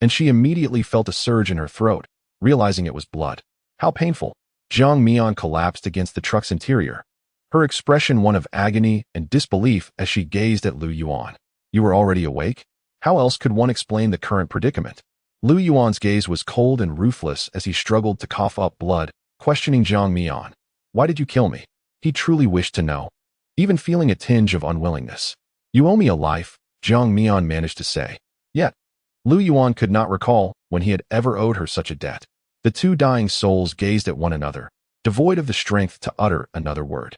and she immediately felt a surge in her throat, realizing it was blood. How painful! Jiang Mian collapsed against the truck's interior, her expression one of agony and disbelief as she gazed at Lu Yuan. You were already awake? How else could one explain the current predicament? Lu Yuan's gaze was cold and ruthless as he struggled to cough up blood, questioning Jiang Mian. Why did you kill me? He truly wished to know, even feeling a tinge of unwillingness. You owe me a life, Jiang Mian managed to say. Yet, Lu Yuan could not recall when he had ever owed her such a debt. The 2 dying souls gazed at one another, devoid of the strength to utter another word.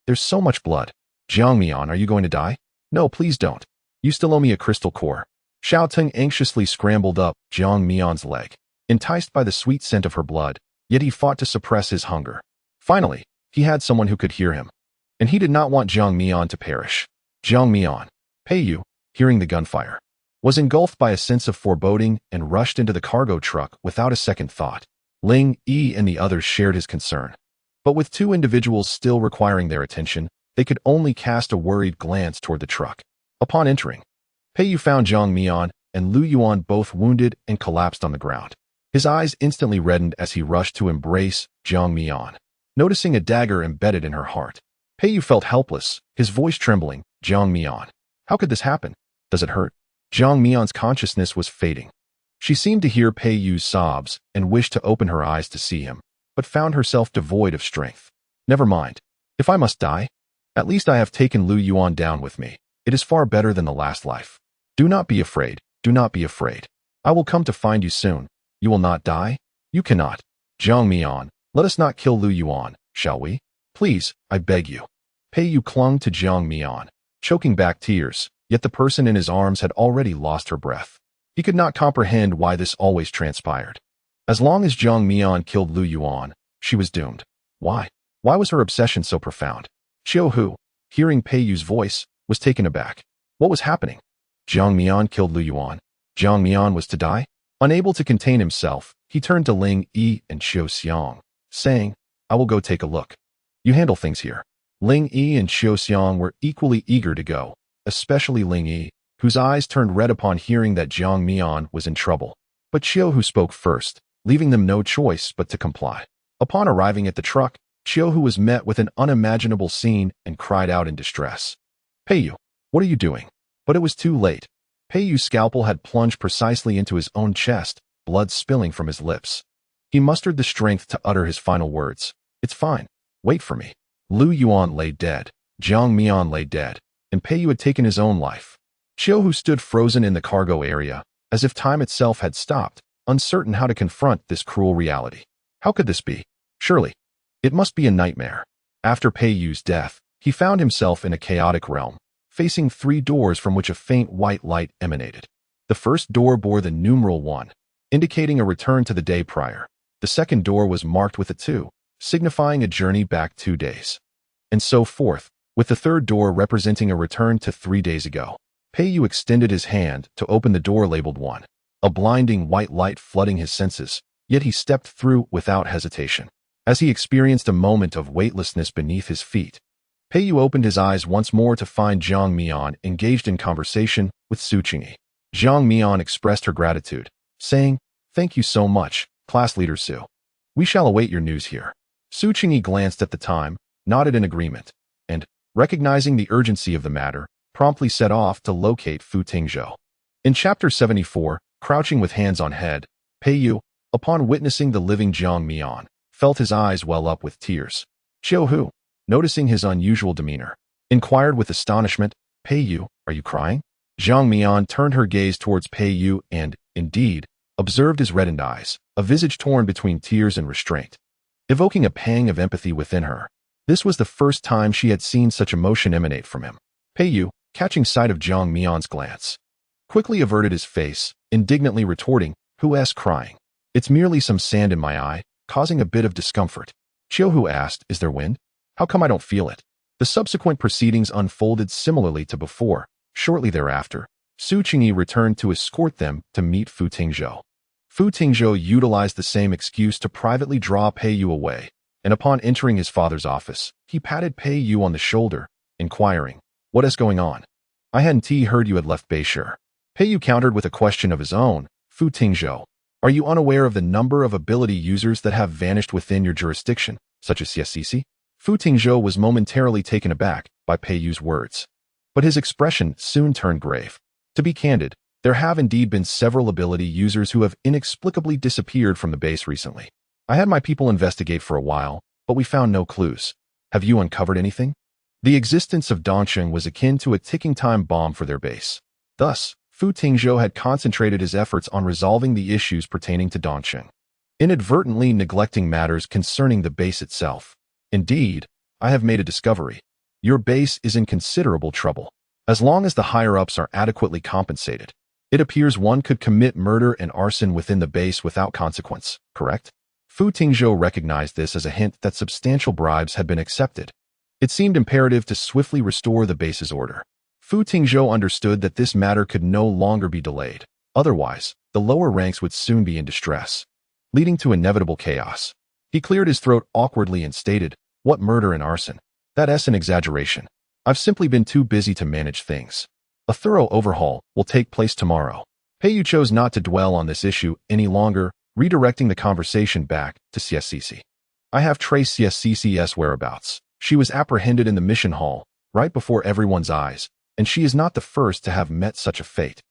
There's so much blood. Jiang Mian, are you going to die? No, please don't. You still owe me a crystal core. Xiao Teng anxiously scrambled up Jiang Mian's leg, enticed by the sweet scent of her blood, yet he fought to suppress his hunger. Finally, he had someone who could hear him, and he did not want Jiang Mian to perish. Jiang Mian, Pei Yu, hearing the gunfire, was engulfed by a sense of foreboding and rushed into the cargo truck without a second thought. Ling Yi and the others shared his concern, but with 2 individuals still requiring their attention, they could only cast a worried glance toward the truck. Upon entering, Pei Yu found Jiang Mian and Lu Yuan both wounded and collapsed on the ground. His eyes instantly reddened as he rushed to embrace Jiang Mian, noticing a dagger embedded in her heart. Pei Yu felt helpless, his voice trembling. Jiang Mian. How could this happen? Does it hurt? Jiang Mian's consciousness was fading. She seemed to hear Pei Yu's sobs and wished to open her eyes to see him, but found herself devoid of strength. Never mind. If I must die, at least I have taken Lu Yuan down with me. It is far better than the last life. Do not be afraid. Do not be afraid. I will come to find you soon. You will not die? You cannot. Jiang Mian, let us not kill Lu Yuan, shall we? Please, I beg you. Pei Yu clung to Jiang Mian, choking back tears, yet the person in his arms had already lost her breath. He could not comprehend why this always transpired. As long as Jiang Mian killed Lu Yuan, she was doomed. Why? Why was her obsession so profound? Qiu Hu, hearing Pei Yu's voice, was taken aback. What was happening? Jiang Mian killed Lu Yuan. Jiang Mian was to die? Unable to contain himself, he turned to Ling Yi and Qiu Xiang, saying, I will go take a look. You handle things here. Ling Yi and Qiu Xiang were equally eager to go, especially Ling Yi, whose eyes turned red upon hearing that Jiang Mian was in trouble. But Qiu Hu spoke first, leaving them no choice but to comply. Upon arriving at the truck, Qiu Hu was met with an unimaginable scene and cried out in distress. Pei Yu, what are you doing? But it was too late. Pei Yu's scalpel had plunged precisely into his own chest, blood spilling from his lips. He mustered the strength to utter his final words. It's fine. Wait for me. Lu Yuan lay dead. Jiang Mian lay dead. And Pei Yu had taken his own life. Qiu Hu stood frozen in the cargo area, as if time itself had stopped, uncertain how to confront this cruel reality. How could this be? Surely, it must be a nightmare. After Pei Yu's death, he found himself in a chaotic realm, facing 3 doors from which a faint white light emanated. The first door bore the numeral 1, indicating a return to the day prior. The second door was marked with a 2, signifying a journey back 2 days. And so forth, with the third door representing a return to 3 days ago. Pei Yu extended his hand to open the door labeled 1, a blinding white light flooding his senses, yet he stepped through without hesitation. As he experienced a moment of weightlessness beneath his feet, Pei Yu opened his eyes once more to find Jiang Mian engaged in conversation with Su Qingyi. Jiang Mian expressed her gratitude, saying, "Thank you so much, class leader Su. We shall await your news here." Su Qingyi glanced at the time, nodded in agreement, and, recognizing the urgency of the matter, promptly set off to locate Fu Tingzhou. In Chapter 74, crouching with hands on head, Pei Yu, upon witnessing the living Jiang Mian, felt his eyes well up with tears. Qiu Hu, noticing his unusual demeanor, inquired with astonishment, "Pei Yu, are you crying?" Jiang Mian turned her gaze towards Pei Yu and, indeed, observed his reddened eyes, a visage torn between tears and restraint, evoking a pang of empathy within her. This was the first time she had seen such emotion emanate from him. Pei Yu, catching sight of Jiang Mian's glance, quickly averted his face, indignantly retorting, "Who's crying? It's merely some sand in my eye, causing a bit of discomfort." Qiu Hu asked, "Is there wind? How come I don't feel it?" The subsequent proceedings unfolded similarly to before. Shortly thereafter, Su Qingyi returned to escort them to meet Fu Tingzhou. Fu Tingzhou utilized the same excuse to privately draw Pei Yu away, and upon entering his father's office, he patted Pei Yu on the shoulder, inquiring, "What is going on? I hadn't heard you had left Beishur." Pei Yu countered with a question of his own. "Fu Tingzhou, are you unaware of the number of ability users that have vanished within your jurisdiction, such as CSCC?" Fu Tingzhou was momentarily taken aback by Pei Yu's words, but his expression soon turned grave. To be candid, there have indeed been several ability users who have inexplicably disappeared from the base recently. I had my people investigate for a while, but we found no clues. Have you uncovered anything? The existence of Dongsheng was akin to a ticking time bomb for their base. Thus, Fu Tingzhou had concentrated his efforts on resolving the issues pertaining to Dongsheng, inadvertently neglecting matters concerning the base itself. "Indeed, I have made a discovery. Your base is in considerable trouble. As long as the higher-ups are adequately compensated, it appears one could commit murder and arson within the base without consequence, correct?" Fu Tingzhou recognized this as a hint that substantial bribes had been accepted. It seemed imperative to swiftly restore the base's order. Fu Tingzhou understood that this matter could no longer be delayed. Otherwise, the lower ranks would soon be in distress, leading to inevitable chaos. He cleared his throat awkwardly and stated, "What murder and arson? That's an exaggeration. I've simply been too busy to manage things. A thorough overhaul will take place tomorrow." Pei Yu chose not to dwell on this issue any longer, redirecting the conversation back to CSCC. "I have traced CSCC's whereabouts. She was apprehended in the mission hall, right before everyone's eyes, and she is not the first to have met such a fate."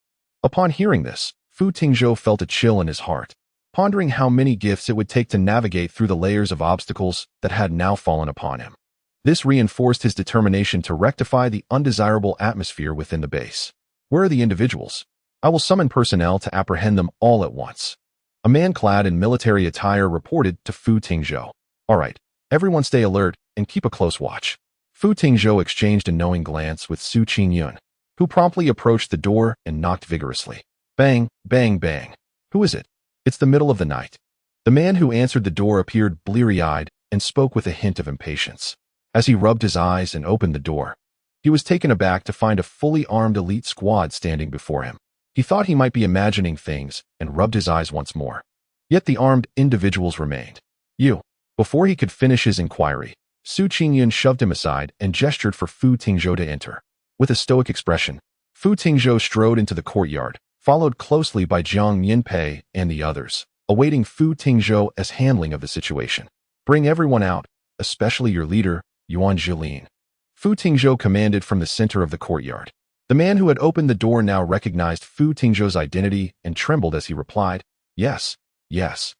Upon hearing this, Fu Tingzhou felt a chill in his heart, pondering how many gifts it would take to navigate through the layers of obstacles that had now fallen upon him. This reinforced his determination to rectify the undesirable atmosphere within the base. "Where are the individuals? I will summon personnel to apprehend them all at once." A man clad in military attire reported to Fu Tingzhou. "All right, everyone stay alert and keep a close watch." Fu Tingzhou exchanged a knowing glance with Su Qingyun, who promptly approached the door and knocked vigorously. Bang, bang, bang. "Who is it?" "It's the middle of the night." The man who answered the door appeared bleary-eyed and spoke with a hint of impatience. As he rubbed his eyes and opened the door, he was taken aback to find a fully armed elite squad standing before him. He thought he might be imagining things and rubbed his eyes once more. Yet the armed individuals remained. "You." Before he could finish his inquiry, Su Qingyun shoved him aside and gestured for Fu Tingzhou to enter. With a stoic expression, Fu Tingzhou strode into the courtyard, followed closely by Jiang Mianpei and the others, awaiting Fu Tingzhou's handling of the situation. "Bring everyone out, especially your leader, Yuan Zhilin." Fu Tingzhou commanded from the center of the courtyard. The man who had opened the door now recognized Fu Tingzhou's identity and trembled as he replied, "Yes, yes.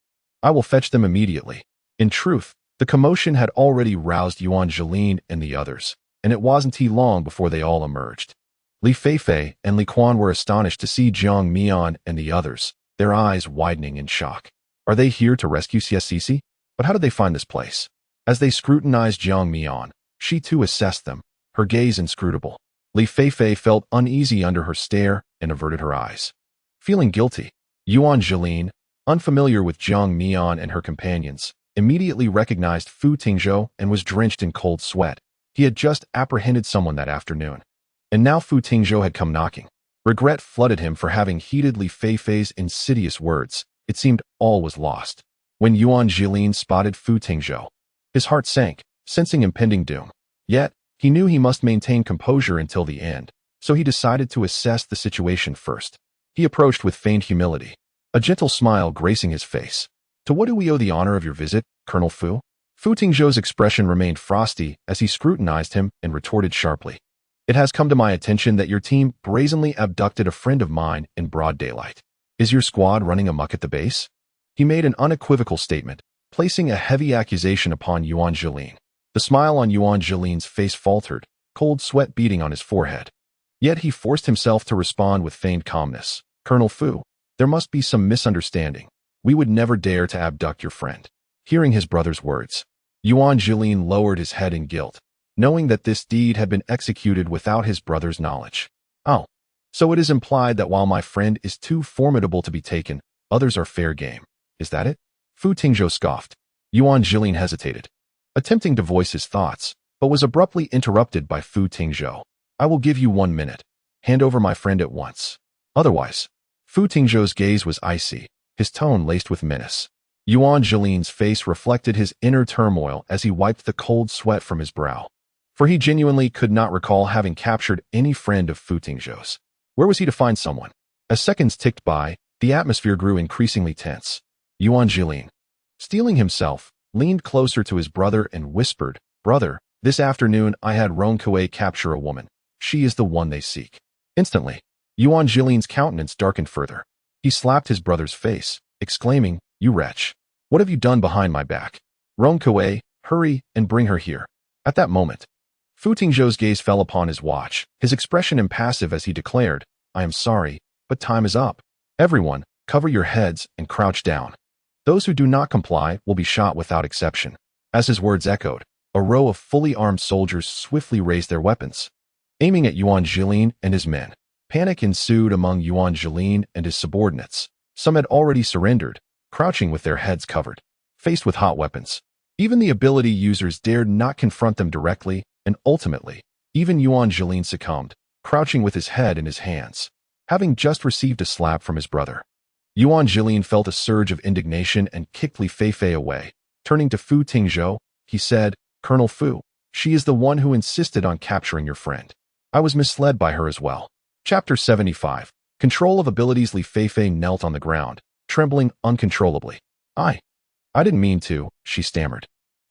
I will fetch them immediately. In truth, the commotion had already roused Yuan Jilin and the others, and it wasn't long before they all emerged. Li Feifei and Li Quan were astonished to see Jiang Mian and the others, their eyes widening in shock. Are they here to rescue CSCC? But how did they find this place? As they scrutinized Jiang Mian, she too assessed them, her gaze inscrutable. Li Feifei felt uneasy under her stare and averted her eyes. Feeling guilty, Yuan Jilin, unfamiliar with Jiang Mian and her companions, immediately recognized Fu Tingzhou and was drenched in cold sweat. He had just apprehended someone that afternoon. And now Fu Tingzhou had come knocking. Regret flooded him for having heeded Li Feifei's insidious words. It seemed all was lost. When Yuan Jilin spotted Fu Tingzhou, his heart sank, sensing impending doom. Yet, he knew he must maintain composure until the end, so he decided to assess the situation first. He approached with feigned humility, a gentle smile gracing his face. To what do we owe the honor of your visit, Colonel Fu? Fu Tingzhou's expression remained frosty as he scrutinized him and retorted sharply. It has come to my attention that your team brazenly abducted a friend of mine in broad daylight. Is your squad running amok at the base? He made an unequivocal statement, placing a heavy accusation upon Yuan Jilin. The smile on Yuan Jilin's face faltered, cold sweat beading on his forehead. Yet he forced himself to respond with feigned calmness. Colonel Fu, there must be some misunderstanding. We would never dare to abduct your friend. Hearing his brother's words, Yuan Jilin lowered his head in guilt, knowing that this deed had been executed without his brother's knowledge. Oh, so it is implied that while my friend is too formidable to be taken, others are fair game. Is that it? Fu Tingzhou scoffed. Yuan Jilin hesitated, attempting to voice his thoughts, but was abruptly interrupted by Fu Tingzhou. I will give you 1 minute. Hand over my friend at once. Otherwise, Fu Tingzhou's gaze was icy, his tone laced with menace. Yuan Jilin's face reflected his inner turmoil as he wiped the cold sweat from his brow. For he genuinely could not recall having captured any friend of Fu Tingzhou's. Where was he to find someone? As seconds ticked by, the atmosphere grew increasingly tense. Yuan Jilin, steeling himself, leaned closer to his brother and whispered, Brother, this afternoon I had Rong Kuei capture a woman. She is the one they seek. Instantly, Yuan Jilin's countenance darkened further. He slapped his brother's face, exclaiming, You wretch! What have you done behind my back? Rong Kuei, hurry and bring her here. At that moment, Fu Tingzhou's gaze fell upon his watch, his expression impassive as he declared, I am sorry, but time is up. Everyone, cover your heads and crouch down. Those who do not comply will be shot without exception. As his words echoed, a row of fully armed soldiers swiftly raised their weapons, aiming at Yuan Jilin and his men. Panic ensued among Yuan Jilin and his subordinates. Some had already surrendered, crouching with their heads covered, faced with hot weapons. Even the ability users dared not confront them directly, and ultimately, even Yuan Jilin succumbed, crouching with his head in his hands, having just received a slap from his brother. Yuan Jilin felt a surge of indignation and kicked Li Feifei away. Turning to Fu Tingzhou, he said, Colonel Fu, she is the one who insisted on capturing your friend. I was misled by her as well. Chapter 75. Control of abilities. Li Feifei knelt on the ground, trembling uncontrollably. I didn't mean to, she stammered.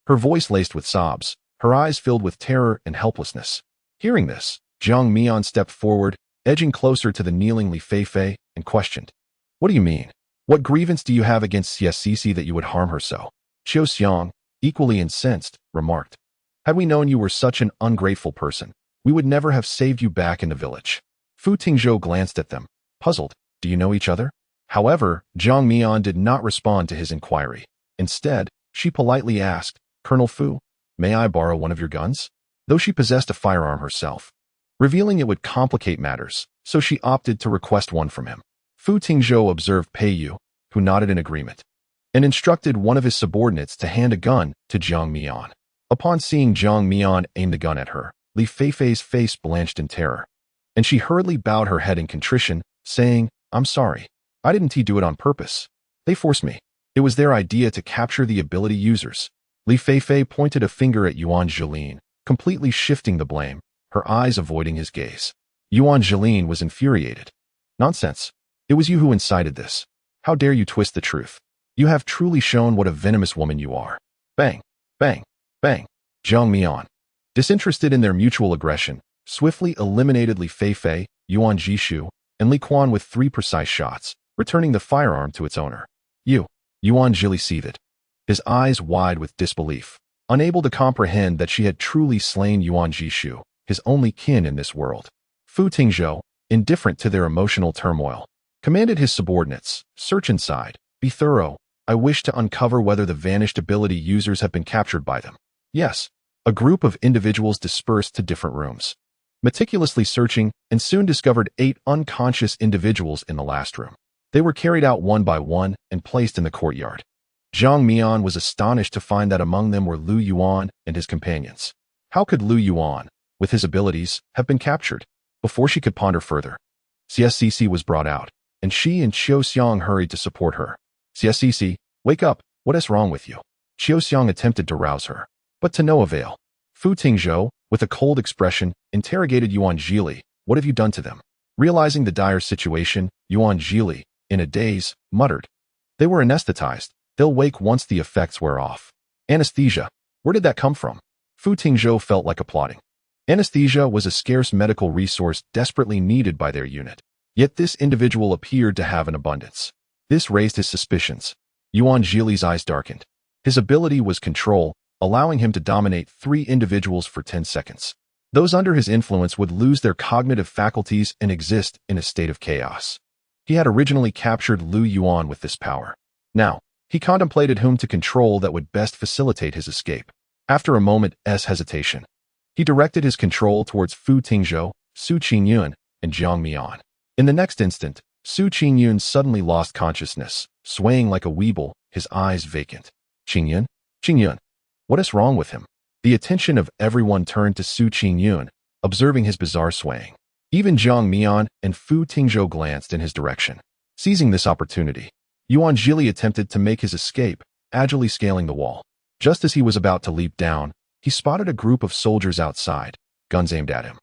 Her voice laced with sobs, her eyes filled with terror and helplessness. Hearing this, Jiang Mian stepped forward, edging closer to the kneeling Li Feifei, and questioned. What do you mean? What grievance do you have against CSCC that you would harm her so? Qiu Xiang, equally incensed, remarked. Had we known you were such an ungrateful person, we would never have saved you back in the village. Fu Tingzhou glanced at them, puzzled. Do you know each other? However, Jiang Mian did not respond to his inquiry. Instead, she politely asked, Colonel Fu, may I borrow one of your guns? Though she possessed a firearm herself, revealing it would complicate matters, so she opted to request one from him. Fu Tingzhou observed Pei Yu, who nodded in agreement, and instructed one of his subordinates to hand a gun to Jiang Mian. Upon seeing Jiang Mian aim the gun at her, Li Feifei's face blanched in terror, and she hurriedly bowed her head in contrition, saying, I'm sorry. I didn't do it on purpose. They forced me. It was their idea to capture the ability users. Li Feifei pointed a finger at Yuan Jilin, completely shifting the blame, her eyes avoiding his gaze. Yuan Jilin was infuriated. Nonsense. It was you who incited this. How dare you twist the truth? You have truly shown what a venomous woman you are. Bang, bang, bang. Jiang Mian, disinterested in their mutual aggression, swiftly eliminated Li Feifei, Yuan Jishu, and Li Quan with 3 precise shots, returning the firearm to its owner. You Yuan Jili seethed, his eyes wide with disbelief, unable to comprehend that she had truly slain Yuan Jishu, his only kin in this world. Fu Tingzhou, indifferent to their emotional turmoil, commanded his subordinates, "Search inside, be thorough. I wish to uncover whether the vanished ability users have been captured by them." Yes, a group of individuals dispersed to different rooms, meticulously searching, and soon discovered 8 unconscious individuals in the last room. They were carried out one by one and placed in the courtyard. Zhang Mian was astonished to find that among them were Lu Yuan and his companions. How could Lu Yuan, with his abilities, have been captured? Before she could ponder further, CSCC was brought out, and she and Qiu Xiang hurried to support her. "CSCC, wake up, what is wrong with you?" Qiu Xiang attempted to rouse her, but to no avail. Fu Tingzhou, with a cold expression, interrogated Yuan Jili, "What have you done to them?" Realizing the dire situation, Yuan Jili, in a daze, muttered, "They were anesthetized. They'll wake once the effects wear off." Anesthesia? Where did that come from? Fu Tingzhou felt like applauding. Anesthesia was a scarce medical resource desperately needed by their unit. Yet this individual appeared to have an abundance. This raised his suspicions. Yuan Jili's eyes darkened. His ability was control, allowing him to dominate 3 individuals for 10 seconds. Those under his influence would lose their cognitive faculties and exist in a state of chaos. He had originally captured Lu Yuan with this power. Now, he contemplated whom to control that would best facilitate his escape. After a moment's hesitation, he directed his control towards Fu Tingzhou, Su Qingyun, and Zhang Mian. In the next instant, Su Qingyun suddenly lost consciousness, swaying like a weeble, his eyes vacant. "Qingyun? Qingyun? What is wrong with him?" The attention of everyone turned to Su Qingyun, observing his bizarre swaying. Even Zhang Mian and Fu Tingzhou glanced in his direction. Seizing this opportunity, Yuan Jili attempted to make his escape, agilely scaling the wall. Just as he was about to leap down, he spotted a group of soldiers outside, guns aimed at him.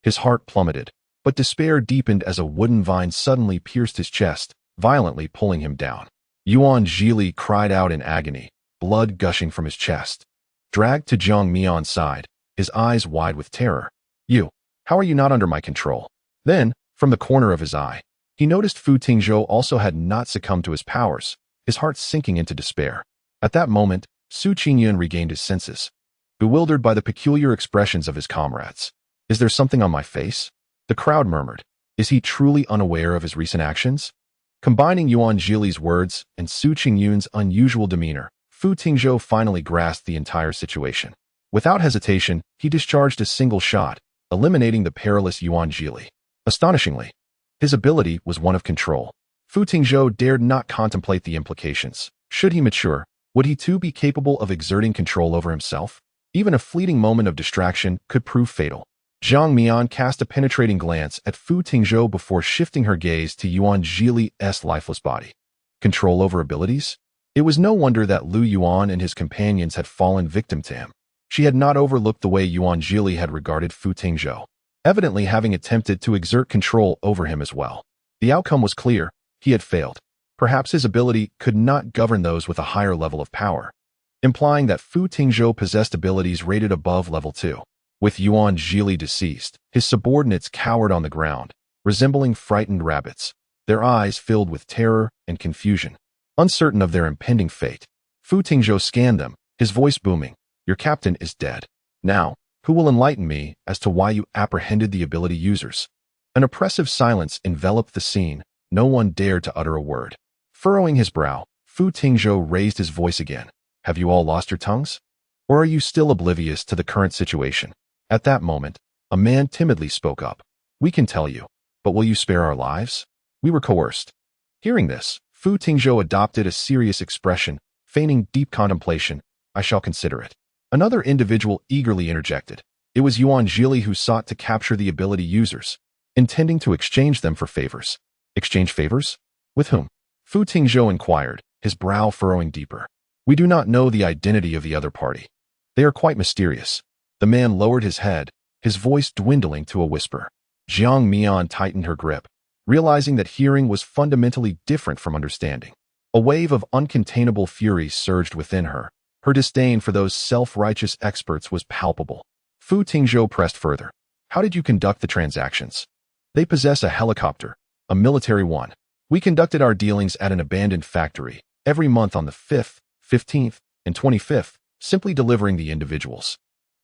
His heart plummeted, but despair deepened as a wooden vine suddenly pierced his chest, violently pulling him down. Yuan Jili cried out in agony, blood gushing from his chest. Dragged to Zhang Mian's side, his eyes wide with terror. "You, how are you not under my control?" Then, from the corner of his eye, he noticed Fu Tingzhou also had not succumbed to his powers, his heart sinking into despair. At that moment, Su Qingyun regained his senses, bewildered by the peculiar expressions of his comrades. "Is there something on my face?" The crowd murmured. Is he truly unaware of his recent actions? Combining Yuan Jili's words and Su Qingyun's unusual demeanor, Fu Tingzhou finally grasped the entire situation. Without hesitation, he discharged a single shot, eliminating the perilous Yuan Jili. Astonishingly, his ability was one of control. Fu Tingzhou dared not contemplate the implications. Should he mature, would he too be capable of exerting control over himself? Even a fleeting moment of distraction could prove fatal. Zhang Mian cast a penetrating glance at Fu Tingzhou before shifting her gaze to Yuan Jili's lifeless body. Control over abilities? It was no wonder that Lu Yuan and his companions had fallen victim to him. She had not overlooked the way Yuan Jili had regarded Fu Tingzhou, evidently having attempted to exert control over him as well. The outcome was clear. He had failed. Perhaps his ability could not govern those with a higher level of power, implying that Fu Tingzhou possessed abilities rated above level 2. With Yuan Jili deceased, his subordinates cowered on the ground, resembling frightened rabbits, their eyes filled with terror and confusion. Uncertain of their impending fate, Fu Tingzhou scanned them, his voice booming, "Your captain is dead. Now, who will enlighten me as to why you apprehended the ability users?" An oppressive silence enveloped the scene. No one dared to utter a word. Furrowing his brow, Fu Tingzhou raised his voice again. "Have you all lost your tongues? Or are you still oblivious to the current situation?" At that moment, a man timidly spoke up. "We can tell you, but will you spare our lives? We were coerced." Hearing this, Fu Tingzhou adopted a serious expression, feigning deep contemplation. "I shall consider it." Another individual eagerly interjected. It was Yuan Jili who sought to capture the ability users, intending to exchange them for favors. Exchange favors? With whom? Fu Tingzhou inquired, his brow furrowing deeper. "We do not know the identity of the other party. They are quite mysterious." The man lowered his head, his voice dwindling to a whisper. Zhang Mian tightened her grip, realizing that hearing was fundamentally different from understanding. A wave of uncontainable fury surged within her. Her disdain for those self-righteous experts was palpable. Fu Tingzhou pressed further. "How did you conduct the transactions?" "They possess a helicopter, a military one. We conducted our dealings at an abandoned factory, every month on the 5th, 15th, and 25th, simply delivering the individuals.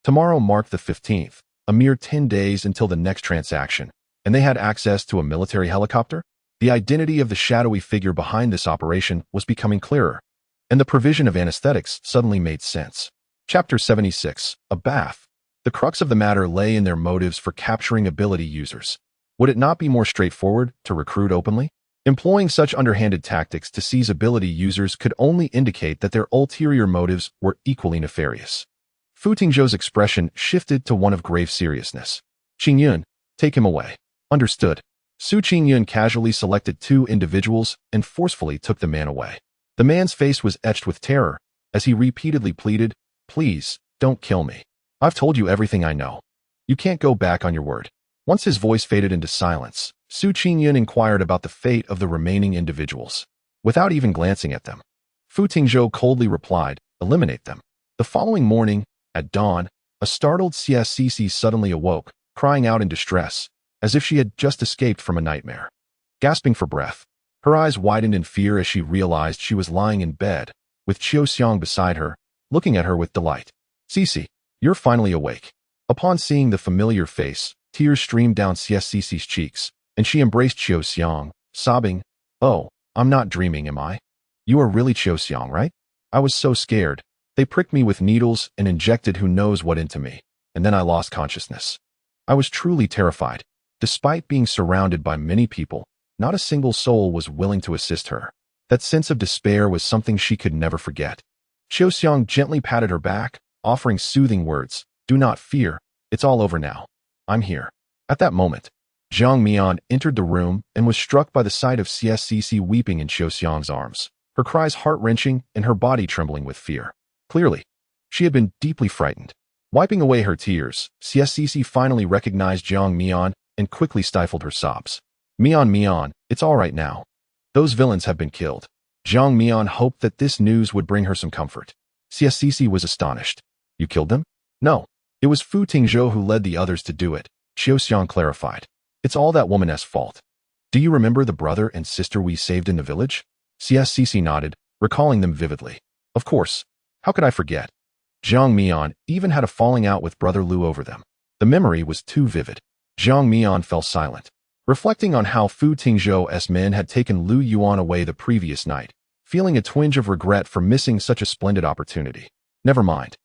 Tomorrow marked the 15th, a mere 10 days until the next transaction, and they had access to a military helicopter? The identity of the shadowy figure behind this operation was becoming clearer, and the provision of anesthetics suddenly made sense. Chapter 76. A Bath. The crux of the matter lay in their motives for capturing ability users. Would it not be more straightforward to recruit openly? Employing such underhanded tactics to seize ability users could only indicate that their ulterior motives were equally nefarious. Fu Tingzhou's expression shifted to one of grave seriousness. Qingyun, take him away. Understood. Su Qingyun casually selected 2 individuals and forcefully took the man away. The man's face was etched with terror as he repeatedly pleaded, "Please, don't kill me. I've told you everything I know. You can't go back on your word." Once his voice faded into silence, Su Qingyun inquired about the fate of the remaining individuals. Without even glancing at them, Fu Tingzhou coldly replied, "Eliminate them." The following morning, at dawn, a startled CSCC suddenly awoke, crying out in distress, as if she had just escaped from a nightmare. Gasping for breath, her eyes widened in fear as she realized she was lying in bed, with Qiu Xiang beside her, looking at her with delight. "Cici, you're finally awake." Upon seeing the familiar face, tears streamed down CSCC's cheeks, and she embraced Qiu Xiang, sobbing, "Oh, I'm not dreaming, am I? You are really Qiu Xiang, right? I was so scared. They pricked me with needles and injected who knows what into me, and then I lost consciousness. I was truly terrified. Despite being surrounded by many people, not a single soul was willing to assist her. That sense of despair was something she could never forget. Qiu Xiang gently patted her back, offering soothing words, "Do not fear. It's all over now. I'm here." At that moment, Zhang Mian entered the room and was struck by the sight of CSCC weeping in Qiu Xiang's arms, her cries heart-wrenching and her body trembling with fear. Clearly, she had been deeply frightened. Wiping away her tears, CSCC finally recognized Zhang Mian and quickly stifled her sobs. Mian, it's all right now. Those villains have been killed." Zhang Mian hoped that this news would bring her some comfort. CSCC was astonished. "You killed them?" "No. It was Fu Tingzhou who led the others to do it," Qiu Xiang clarified. "It's all that woman's fault." "Do you remember the brother and sister we saved in the village?" CSCC nodded, recalling them vividly. "Of course. How could I forget?" Zhang Mian even had a falling out with Brother Lu over them. The memory was too vivid. Zhang Mian fell silent, reflecting on how Fu Tingzhou's men had taken Lu Yuan away the previous night, feeling a twinge of regret for missing such a splendid opportunity. Never mind.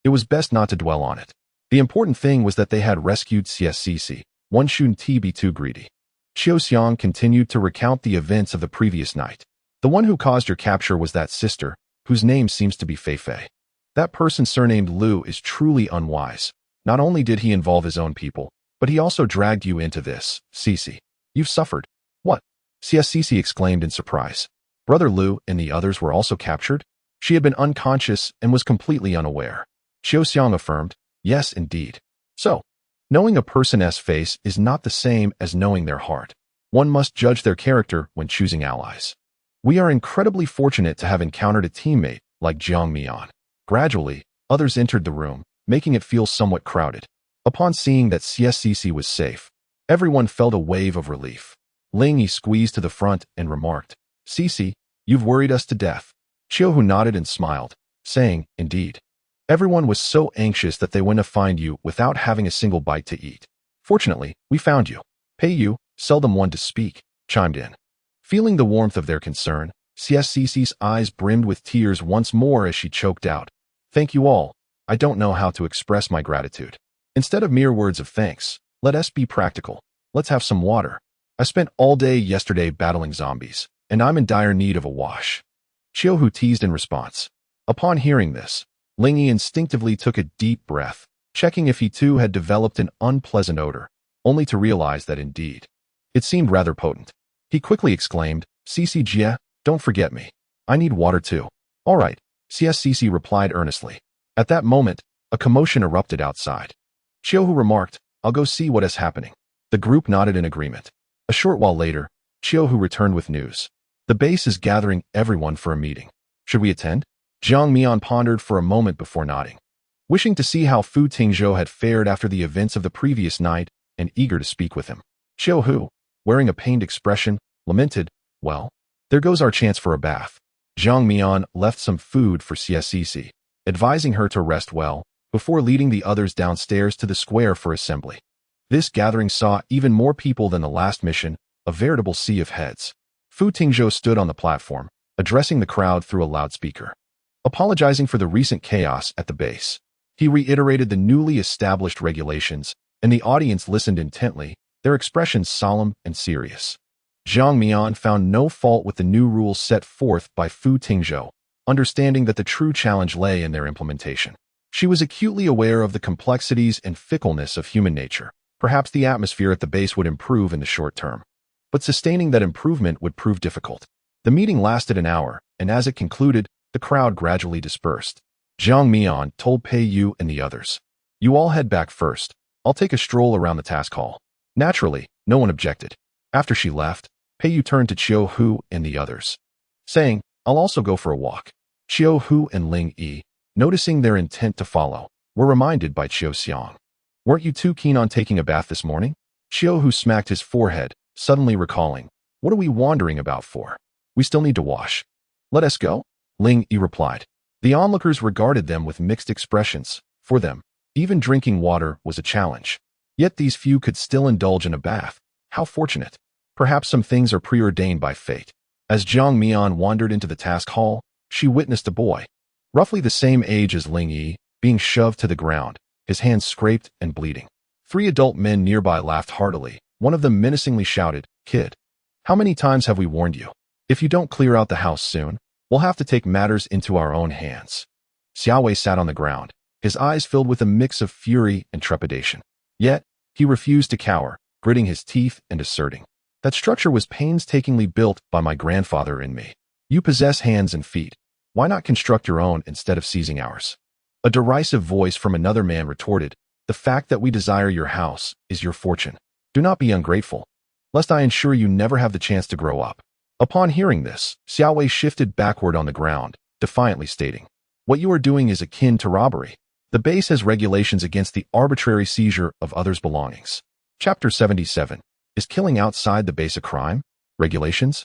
It was best not to dwell on it. The important thing was that they had rescued CSCC. One shouldn't be too greedy. Qiu Xiang continued to recount the events of the previous night. "The one who caused your capture was that sister, whose name seems to be Fei Fei. That person surnamed Lu is truly unwise. Not only did he involve his own people, but he also dragged you into this. Cici, you've suffered." "What?" CSCC exclaimed in surprise. Brother Lu and the others were also captured? She had been unconscious and was completely unaware. Qiu Xiang affirmed, "Yes, indeed." So, knowing a person's face is not the same as knowing their heart. One must judge their character when choosing allies. We are incredibly fortunate to have encountered a teammate like Zhang Mian. Gradually, others entered the room, making it feel somewhat crowded. Upon seeing that CSCC was safe, everyone felt a wave of relief. Ling Yi squeezed to the front and remarked, "Cici, you've worried us to death." Qiu Hu nodded and smiled, saying, "Indeed. Everyone was so anxious that they went to find you without having a single bite to eat. Fortunately, we found you." "Pei Yu, seldom one to speak," chimed in. Feeling the warmth of their concern, CSCC's eyes brimmed with tears once more as she choked out, "Thank you all. I don't know how to express my gratitude. Instead of mere words of thanks, let us be practical. Let's have some water. I spent all day yesterday battling zombies, and I'm in dire need of a wash." Qiu Hu teased in response. Upon hearing this, Ling Yi instinctively took a deep breath, checking if he too had developed an unpleasant odor, only to realize that indeed, it seemed rather potent. He quickly exclaimed, "Cici Jie, don't forget me. I need water too." "All right," CSCC replied earnestly. At that moment, a commotion erupted outside. Qiu Hu remarked, "I'll go see what is happening." The group nodded in agreement. A short while later, Qiu Hu returned with news. "The base is gathering everyone for a meeting. Should we attend?" Zhang Mian pondered for a moment before nodding. Wishing to see how Fu Tingzhou had fared after the events of the previous night and eager to speak with him, Qiu Hu, wearing a pained expression, lamented, "Well, there goes our chance for a bath." Jiang Mian left some food for Xie, advising her to rest well, before leading the others downstairs to the square for assembly. This gathering saw even more people than the last mission, a veritable sea of heads. Fu Tingzhou stood on the platform, addressing the crowd through a loudspeaker. Apologizing for the recent chaos at the base, he reiterated the newly established regulations, and the audience listened intently, their expressions solemn and serious. Jiang Mian found no fault with the new rules set forth by Fu Tingzhou, understanding that the true challenge lay in their implementation. She was acutely aware of the complexities and fickleness of human nature. Perhaps the atmosphere at the base would improve in the short term, but sustaining that improvement would prove difficult. The meeting lasted an hour, and as it concluded, the crowd gradually dispersed. Jiang Mian told Pei Yu and the others, "You all head back first. I'll take a stroll around the task hall." Naturally, no one objected. After she left, Pei Yu turned to Qiu Hu and the others, saying, "I'll also go for a walk." Qiu Hu and Ling Yi, noticing their intent to follow, were reminded by Qiu Xiang. "Weren't you too keen on taking a bath this morning?" Qiu Hu smacked his forehead, suddenly recalling, "What are we wandering about for? We still need to wash." "Let us go," Ling Yi replied. The onlookers regarded them with mixed expressions. For them, even drinking water was a challenge. Yet these few could still indulge in a bath. How fortunate. Perhaps some things are preordained by fate. As Jiang Mian wandered into the task hall, she witnessed a boy, roughly the same age as Ling Yi, being shoved to the ground, his hands scraped and bleeding. 3 adult men nearby laughed heartily. One of them menacingly shouted, "Kid, how many times have we warned you? If you don't clear out the house soon, we'll have to take matters into our own hands." Xiaowei sat on the ground, his eyes filled with a mix of fury and trepidation. Yet, he refused to cower, gritting his teeth and asserting, "That structure was painstakingly built by my grandfather and me. You possess hands and feet. Why not construct your own instead of seizing ours?" A derisive voice from another man retorted, "The fact that we desire your house is your fortune. Do not be ungrateful, lest I ensure you never have the chance to grow up." Upon hearing this, Xiaowei shifted backward on the ground, defiantly stating, "What you are doing is akin to robbery. The base has regulations against the arbitrary seizure of others' belongings." Chapter 77. Is killing outside the base a crime? Regulations?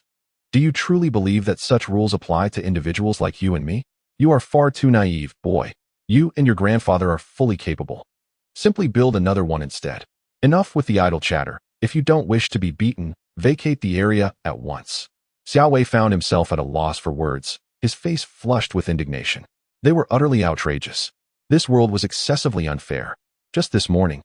Do you truly believe that such rules apply to individuals like you and me? You are far too naive, boy. You and your grandfather are fully capable. Simply build another one instead. Enough with the idle chatter. If you don't wish to be beaten, vacate the area at once. Xiaowei found himself at a loss for words, his face flushed with indignation. They were utterly outrageous. This world was excessively unfair. Just this morning,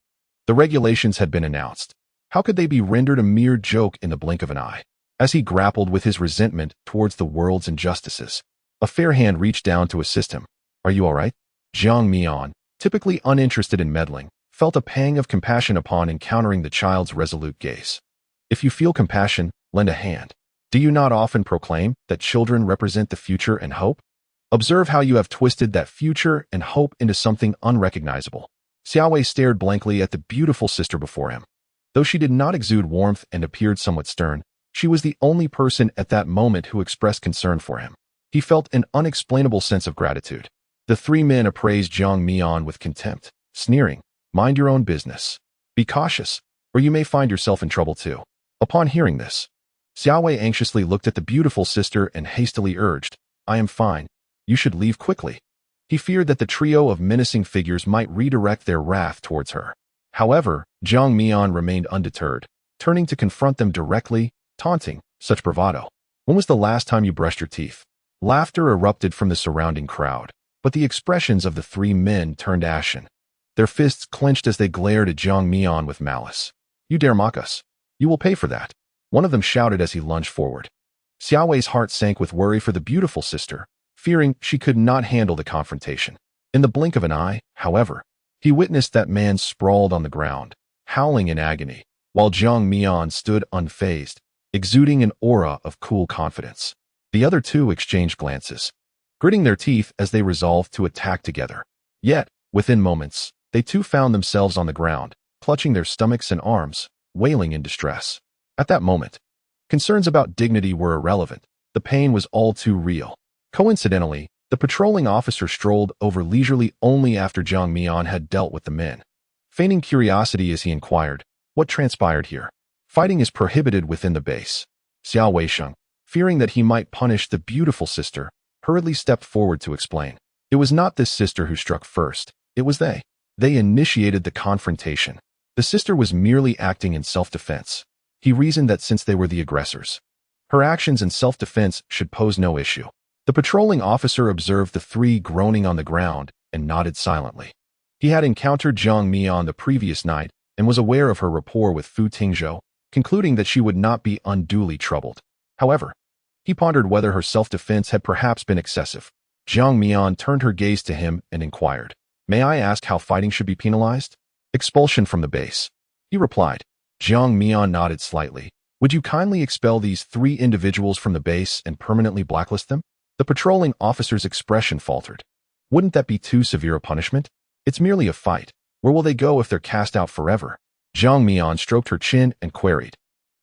the regulations had been announced. How could they be rendered a mere joke in the blink of an eye? As he grappled with his resentment towards the world's injustices, a fair hand reached down to assist him. "Are you all right?" Jiang Mian, typically uninterested in meddling, felt a pang of compassion upon encountering the child's resolute gaze. If you feel compassion, lend a hand. Do you not often proclaim that children represent the future and hope? Observe how you have twisted that future and hope into something unrecognizable. Xiaowei stared blankly at the beautiful sister before him. Though she did not exude warmth and appeared somewhat stern, she was the only person at that moment who expressed concern for him. He felt an unexplainable sense of gratitude. The 3 men appraised Jiang Mian with contempt, sneering, "Mind your own business. Be cautious, or you may find yourself in trouble too." Upon hearing this, Xiaowei anxiously looked at the beautiful sister and hastily urged, "I am fine. You should leave quickly." He feared that the trio of menacing figures might redirect their wrath towards her. However, Jiang Mian remained undeterred, turning to confront them directly, taunting, "Such bravado. When was the last time you brushed your teeth?" Laughter erupted from the surrounding crowd, but the expressions of the 3 men turned ashen. Their fists clenched as they glared at Jiang Mian with malice. "You dare mock us? You will pay for that," one of them shouted as he lunged forward. Xiaowei's heart sank with worry for the beautiful sister, fearing she could not handle the confrontation. In the blink of an eye, however, he witnessed that man sprawled on the ground, howling in agony, while Jiang Mian stood unfazed, exuding an aura of cool confidence. The other 2 exchanged glances, gritting their teeth as they resolved to attack together. Yet, within moments, they too found themselves on the ground, clutching their stomachs and arms, wailing in distress. At that moment, concerns about dignity were irrelevant. The pain was all too real. Coincidentally, the patrolling officer strolled over leisurely only after Jiang Mian had dealt with the men. Feigning curiosity as he inquired, "What transpired here? Fighting is prohibited within the base." Xiao Weisheng, fearing that he might punish the beautiful sister, hurriedly stepped forward to explain. It was not this sister who struck first, it was they. They initiated the confrontation. The sister was merely acting in self-defense. He reasoned that since they were the aggressors, her actions in self-defense should pose no issue. The patrolling officer observed the three groaning on the ground and nodded silently. He had encountered Jiang Mian the previous night and was aware of her rapport with Fu Tingzhou, concluding that she would not be unduly troubled. However, he pondered whether her self-defense had perhaps been excessive. Jiang Mian turned her gaze to him and inquired, "May I ask how fighting should be penalized?" "Expulsion from the base," he replied. Jiang Mian nodded slightly. "Would you kindly expel these three individuals from the base and permanently blacklist them?" The patrolling officer's expression faltered. "Wouldn't that be too severe a punishment? It's merely a fight. Where will they go if they're cast out forever?" Jiang Mian stroked her chin and queried,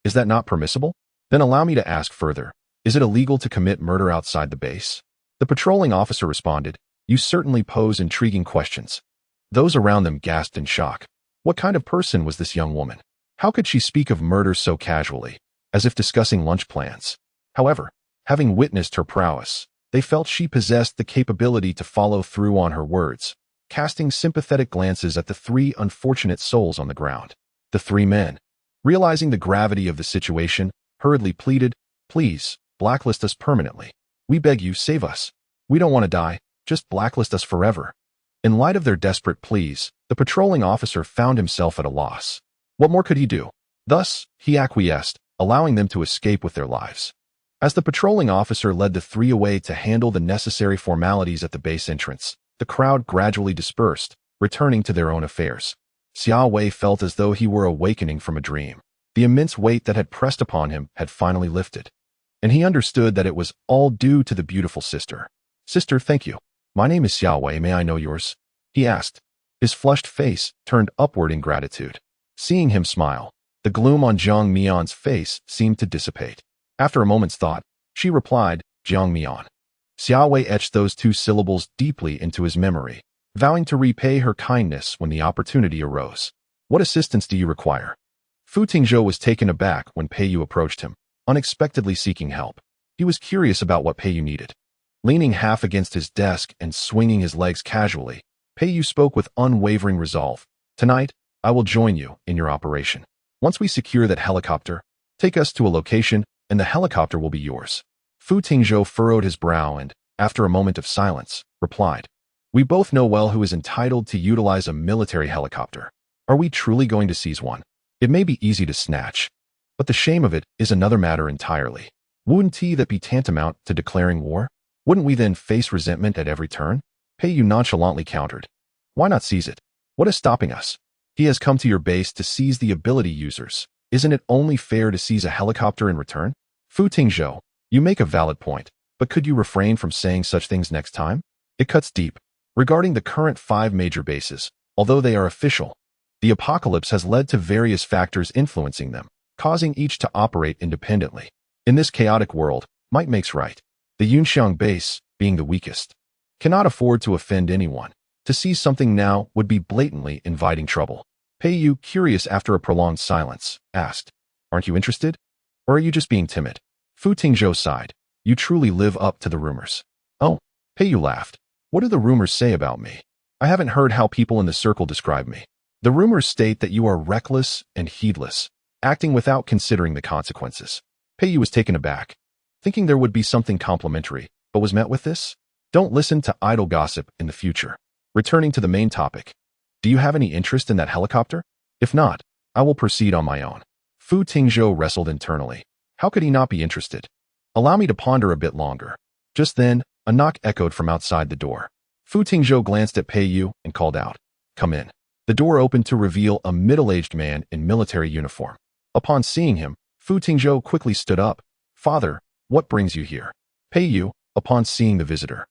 "Is that not permissible? Then allow me to ask further. Is it illegal to commit murder outside the base?" The patrolling officer responded, "You certainly pose intriguing questions." Those around them gasped in shock. What kind of person was this young woman? How could she speak of murder so casually, as if discussing lunch plans? However, having witnessed her prowess, they felt she possessed the capability to follow through on her words, casting sympathetic glances at the three unfortunate souls on the ground. The three men, realizing the gravity of the situation, hurriedly pleaded, "Please, blacklist us permanently. We beg you, save us. We don't want to die, just blacklist us forever." In light of their desperate pleas, the patrolling officer found himself at a loss. What more could he do? Thus, he acquiesced, allowing them to escape with their lives. As the patrolling officer led the three away to handle the necessary formalities at the base entrance, the crowd gradually dispersed, returning to their own affairs. Xiao Wei felt as though he were awakening from a dream. The immense weight that had pressed upon him had finally lifted, and he understood that it was all due to the beautiful sister. "Sister, thank you. My name is Xiao Wei, may I know yours?" he asked. His flushed face turned upward in gratitude. Seeing him smile, the gloom on Jiang Mian's face seemed to dissipate. After a moment's thought, she replied, "Jiang Mian." Xiao Wei etched those two syllables deeply into his memory, vowing to repay her kindness when the opportunity arose. "What assistance do you require?" Fu Tingzhou was taken aback when Pei Yu approached him, unexpectedly seeking help. He was curious about what Pei Yu needed. Leaning half against his desk and swinging his legs casually, Pei Yu spoke with unwavering resolve. "Tonight, I will join you in your operation. Once we secure that helicopter, take us to a location and the helicopter will be yours." Fu Tingzhou furrowed his brow and, after a moment of silence, replied, "We both know well who is entitled to utilize a military helicopter. Are we truly going to seize one? It may be easy to snatch, but the shame of it is another matter entirely. Wouldn't that be tantamount to declaring war? Wouldn't we then face resentment at every turn?" Pei Yu nonchalantly countered, "Why not seize it? What is stopping us? He has come to your base to seize the ability users. Isn't it only fair to seize a helicopter in return?" "Fu Tingzhou, you make a valid point, but could you refrain from saying such things next time? It cuts deep. Regarding the current 5 major bases, although they are official, the apocalypse has led to various factors influencing them, causing each to operate independently. In this chaotic world, might makes right. The Yunxiang base, being the weakest, cannot afford to offend anyone. To seize something now would be blatantly inviting trouble." Pei Yu, curious after a prolonged silence, asked, "Aren't you interested? Or are you just being timid?" Fu Tingzhou sighed. "You truly live up to the rumors." "Oh," Pei Yu laughed. "What do the rumors say about me? I haven't heard how people in the circle describe me. The rumors state that you are reckless and heedless, acting without considering the consequences." Pei Yu was taken aback, thinking there would be something complimentary, but was met with this. "Don't listen to idle gossip in the future." Returning to the main topic, "Do you have any interest in that helicopter? If not, I will proceed on my own." Fu Tingzhou wrestled internally. How could he not be interested? "Allow me to ponder a bit longer." Just then, a knock echoed from outside the door. Fu Tingzhou glanced at Pei Yu and called out, "Come in." The door opened to reveal a middle-aged man in military uniform. Upon seeing him, Fu Tingzhou quickly stood up. "Father, what brings you here?" Pei Yu, upon seeing the visitor,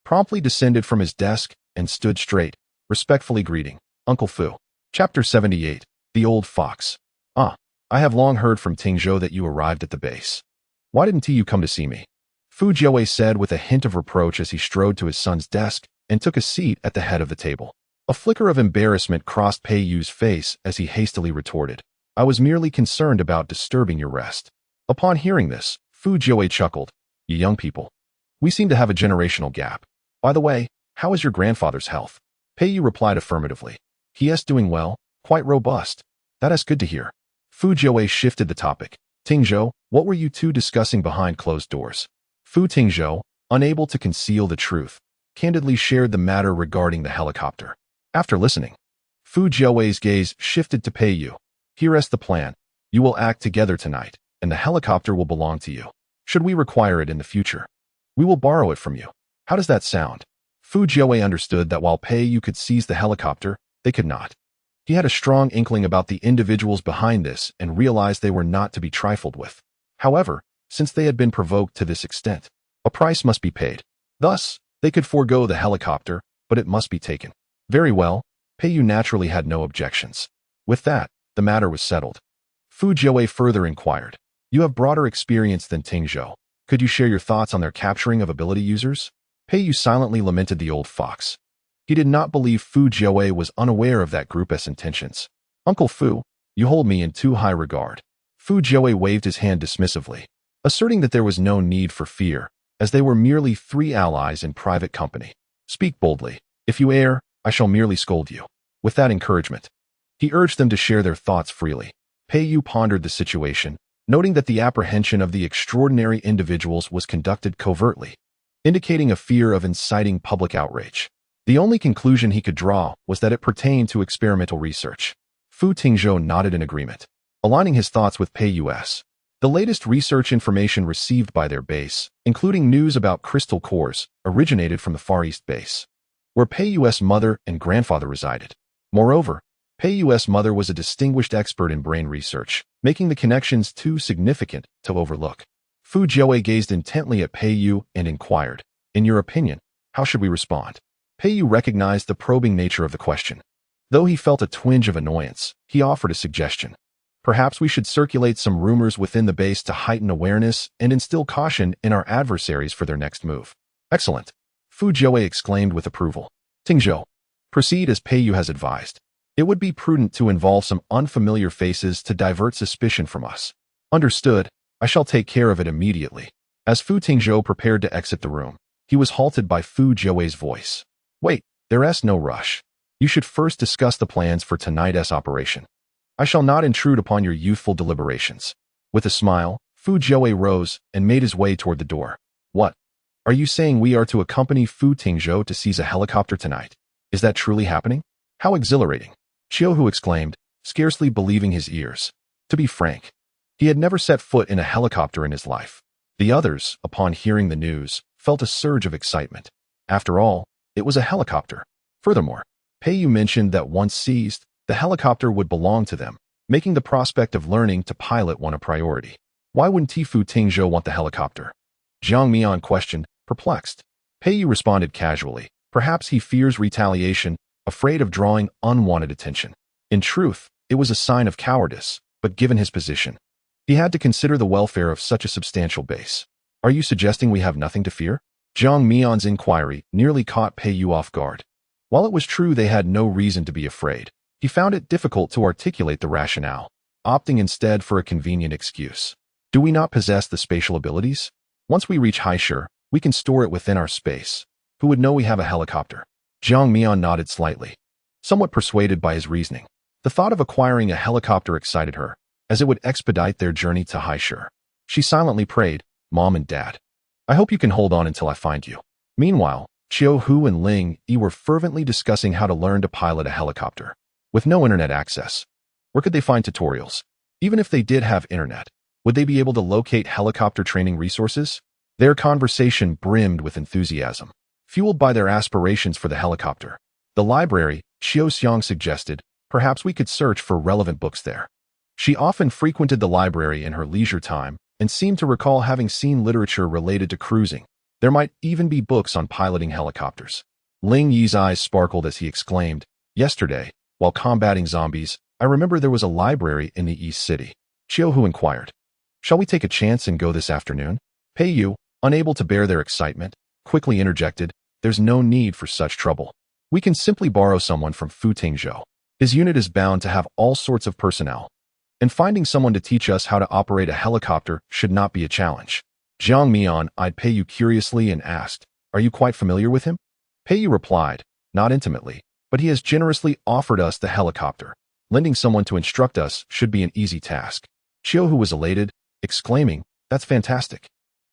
promptly descended from his desk and stood straight, respectfully greeting, "Uncle Fu." Chapter 78, The Old Fox. "Ah, I have long heard from Tingzhou that you arrived at the base. Why didn't you come to see me?" Fu Jiawei said with a hint of reproach as he strode to his son's desk and took a seat at the head of the table. A flicker of embarrassment crossed Pei Yu's face as he hastily retorted, "I was merely concerned about disturbing your rest." Upon hearing this, Fu Jiawei chuckled. You young people. We seem to have a generational gap. By the way, how is your grandfather's health? Pei Yu replied affirmatively. He is doing well, quite robust. That is good to hear. Fu Jiawei shifted the topic. Tingzhou, what were you two discussing behind closed doors? Fu Tingzhou, unable to conceal the truth, candidly shared the matter regarding the helicopter. After listening, Fu Jiawei's gaze shifted to Pei Yu. Here is the plan. You will act together tonight, and the helicopter will belong to you. Should we require it in the future, we will borrow it from you. How does that sound? Fu Jiawei understood that while Pei Yu could seize the helicopter, they could not. He had a strong inkling about the individuals behind this and realized they were not to be trifled with. However, since they had been provoked to this extent, a price must be paid. Thus, they could forego the helicopter, but it must be taken. Very well, Pei Yu naturally had no objections. With that, the matter was settled. Fu Jiawei further inquired, you have broader experience than Tingzhou. Could you share your thoughts on their capturing of ability users? Pei Yu silently lamented the old fox. He did not believe Fu Jiawei was unaware of that group's intentions. Uncle Fu, you hold me in too high regard. Fu Jiawei waved his hand dismissively, asserting that there was no need for fear, as they were merely three allies in private company. Speak boldly. If you err, I shall merely scold you. With that encouragement, he urged them to share their thoughts freely. Pei Yu pondered the situation, noting that the apprehension of the extraordinary individuals was conducted covertly, indicating a fear of inciting public outrage. The only conclusion he could draw was that it pertained to experimental research. Fu Tingzhou nodded in agreement, aligning his thoughts with Pei Yu's. The latest research information received by their base, including news about crystal cores, originated from the Far East base, where Pei Yu's mother and grandfather resided. Moreover, Pei Yu's mother was a distinguished expert in brain research, making the connections too significant to overlook. Fu Jiawei gazed intently at Pei Yu and inquired, in your opinion, how should we respond? Pei Yu recognized the probing nature of the question. Though he felt a twinge of annoyance, he offered a suggestion. Perhaps we should circulate some rumors within the base to heighten awareness and instill caution in our adversaries for their next move. Excellent. Fu Jiawei exclaimed with approval. Tingzhou, proceed as Pei Yu has advised. It would be prudent to involve some unfamiliar faces to divert suspicion from us. Understood. I shall take care of it immediately. As Fu Tingzhou prepared to exit the room, he was halted by Fu Jiawei's voice. Wait, there is no rush. You should first discuss the plans for tonight's operation. I shall not intrude upon your youthful deliberations. With a smile, Fu Jiawei rose and made his way toward the door. What? Are you saying we are to accompany Fu Tingzhou to seize a helicopter tonight? Is that truly happening? How exhilarating! Qiuhu exclaimed, scarcely believing his ears. To be frank, he had never set foot in a helicopter in his life. The others, upon hearing the news, felt a surge of excitement. After all, it was a helicopter. Furthermore, Pei Yu mentioned that once seized, the helicopter would belong to them, making the prospect of learning to pilot one a priority. Why wouldn't Fu Tingzhou want the helicopter? Jiang Mian questioned, perplexed. Pei Yu responded casually. Perhaps he fears retaliation, afraid of drawing unwanted attention. In truth, it was a sign of cowardice, but given his position, he had to consider the welfare of such a substantial base. Are you suggesting we have nothing to fear? Jiang Mian's inquiry nearly caught Pei Yu off guard. While it was true they had no reason to be afraid, he found it difficult to articulate the rationale, opting instead for a convenient excuse. Do we not possess the spatial abilities? Once we reach Haishur, we can store it within our space. Who would know we have a helicopter? Jiang Mian nodded slightly, somewhat persuaded by his reasoning. The thought of acquiring a helicopter excited her, as it would expedite their journey to Haishur. She silently prayed, Mom and Dad, I hope you can hold on until I find you. Meanwhile, Qiuhu and Ling Yi were fervently discussing how to learn to pilot a helicopter. With no internet access, where could they find tutorials? Even if they did have internet, would they be able to locate helicopter training resources? Their conversation brimmed with enthusiasm, fueled by their aspirations for the helicopter. The library, Xiao Xiang suggested, perhaps we could search for relevant books there. She often frequented the library in her leisure time and seemed to recall having seen literature related to cruising. There might even be books on piloting helicopters. Ling Yi's eyes sparkled as he exclaimed, yesterday, while combating zombies, I remember there was a library in the East City. Qiuhu inquired, shall we take a chance and go this afternoon? Pei Yu, unable to bear their excitement, quickly interjected, there's no need for such trouble. We can simply borrow someone from Fu Tingzhou. His unit is bound to have all sorts of personnel, and finding someone to teach us how to operate a helicopter should not be a challenge. Jiang Mian eyed Pei Yu curiously and asked, "Are you quite familiar with him?" Pei Yu replied, "Not intimately, but he has generously offered us the helicopter. Lending someone to instruct us should be an easy task." Qiu Hu was elated, exclaiming, "That's fantastic.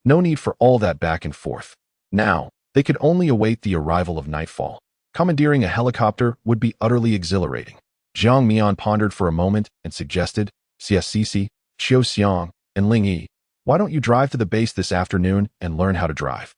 No need for all that back and forth." Now, they could only await the arrival of nightfall. Commandeering a helicopter would be utterly exhilarating. Jiang Mian pondered for a moment and suggested, "CSCC, Qiu Xiang, and Ling Yi, why don't you drive to the base this afternoon and learn how to drive?"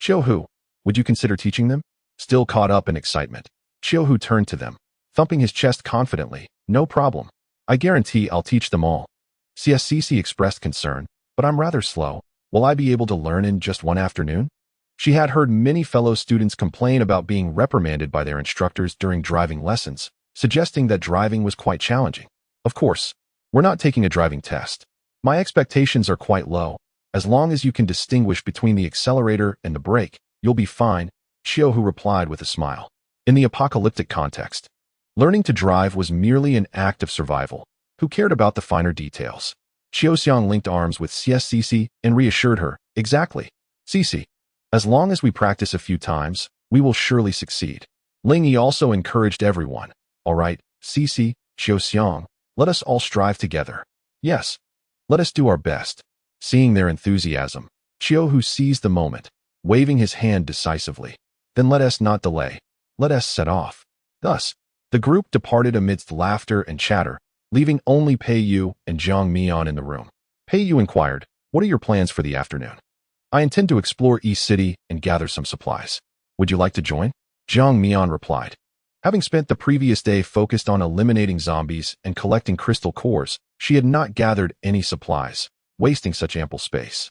Qiu Hu, would you consider teaching them? Still caught up in excitement, Qiu Hu turned to them, thumping his chest confidently, "No problem. I guarantee I'll teach them all." CSCC expressed concern, "But I'm rather slow. Will I be able to learn in just one afternoon?" She had heard many fellow students complain about being reprimanded by their instructors during driving lessons, suggesting that driving was quite challenging. "Of course, we're not taking a driving test. My expectations are quite low. As long as you can distinguish between the accelerator and the brake, you'll be fine," Qiu Hu replied with a smile. In the apocalyptic context, learning to drive was merely an act of survival. Who cared about the finer details? Qiu Xiang linked arms with CSCC and reassured her, "Exactly. Cici. As long as we practice a few times, we will surely succeed." Ling Yi also encouraged everyone. "All right, Cici, Qiu Xiang, let us all strive together. Yes, let us do our best." Seeing their enthusiasm, Qiu Hu seized the moment, waving his hand decisively. "Then let us not delay. Let us set off." Thus, the group departed amidst laughter and chatter, leaving only Pei Yu and Jiang Mian in the room. Pei Yu inquired, "What are your plans for the afternoon?" "I intend to explore East City and gather some supplies. Would you like to join?" Jiang Mian replied. Having spent the previous day focused on eliminating zombies and collecting crystal cores, she had not gathered any supplies, wasting such ample space.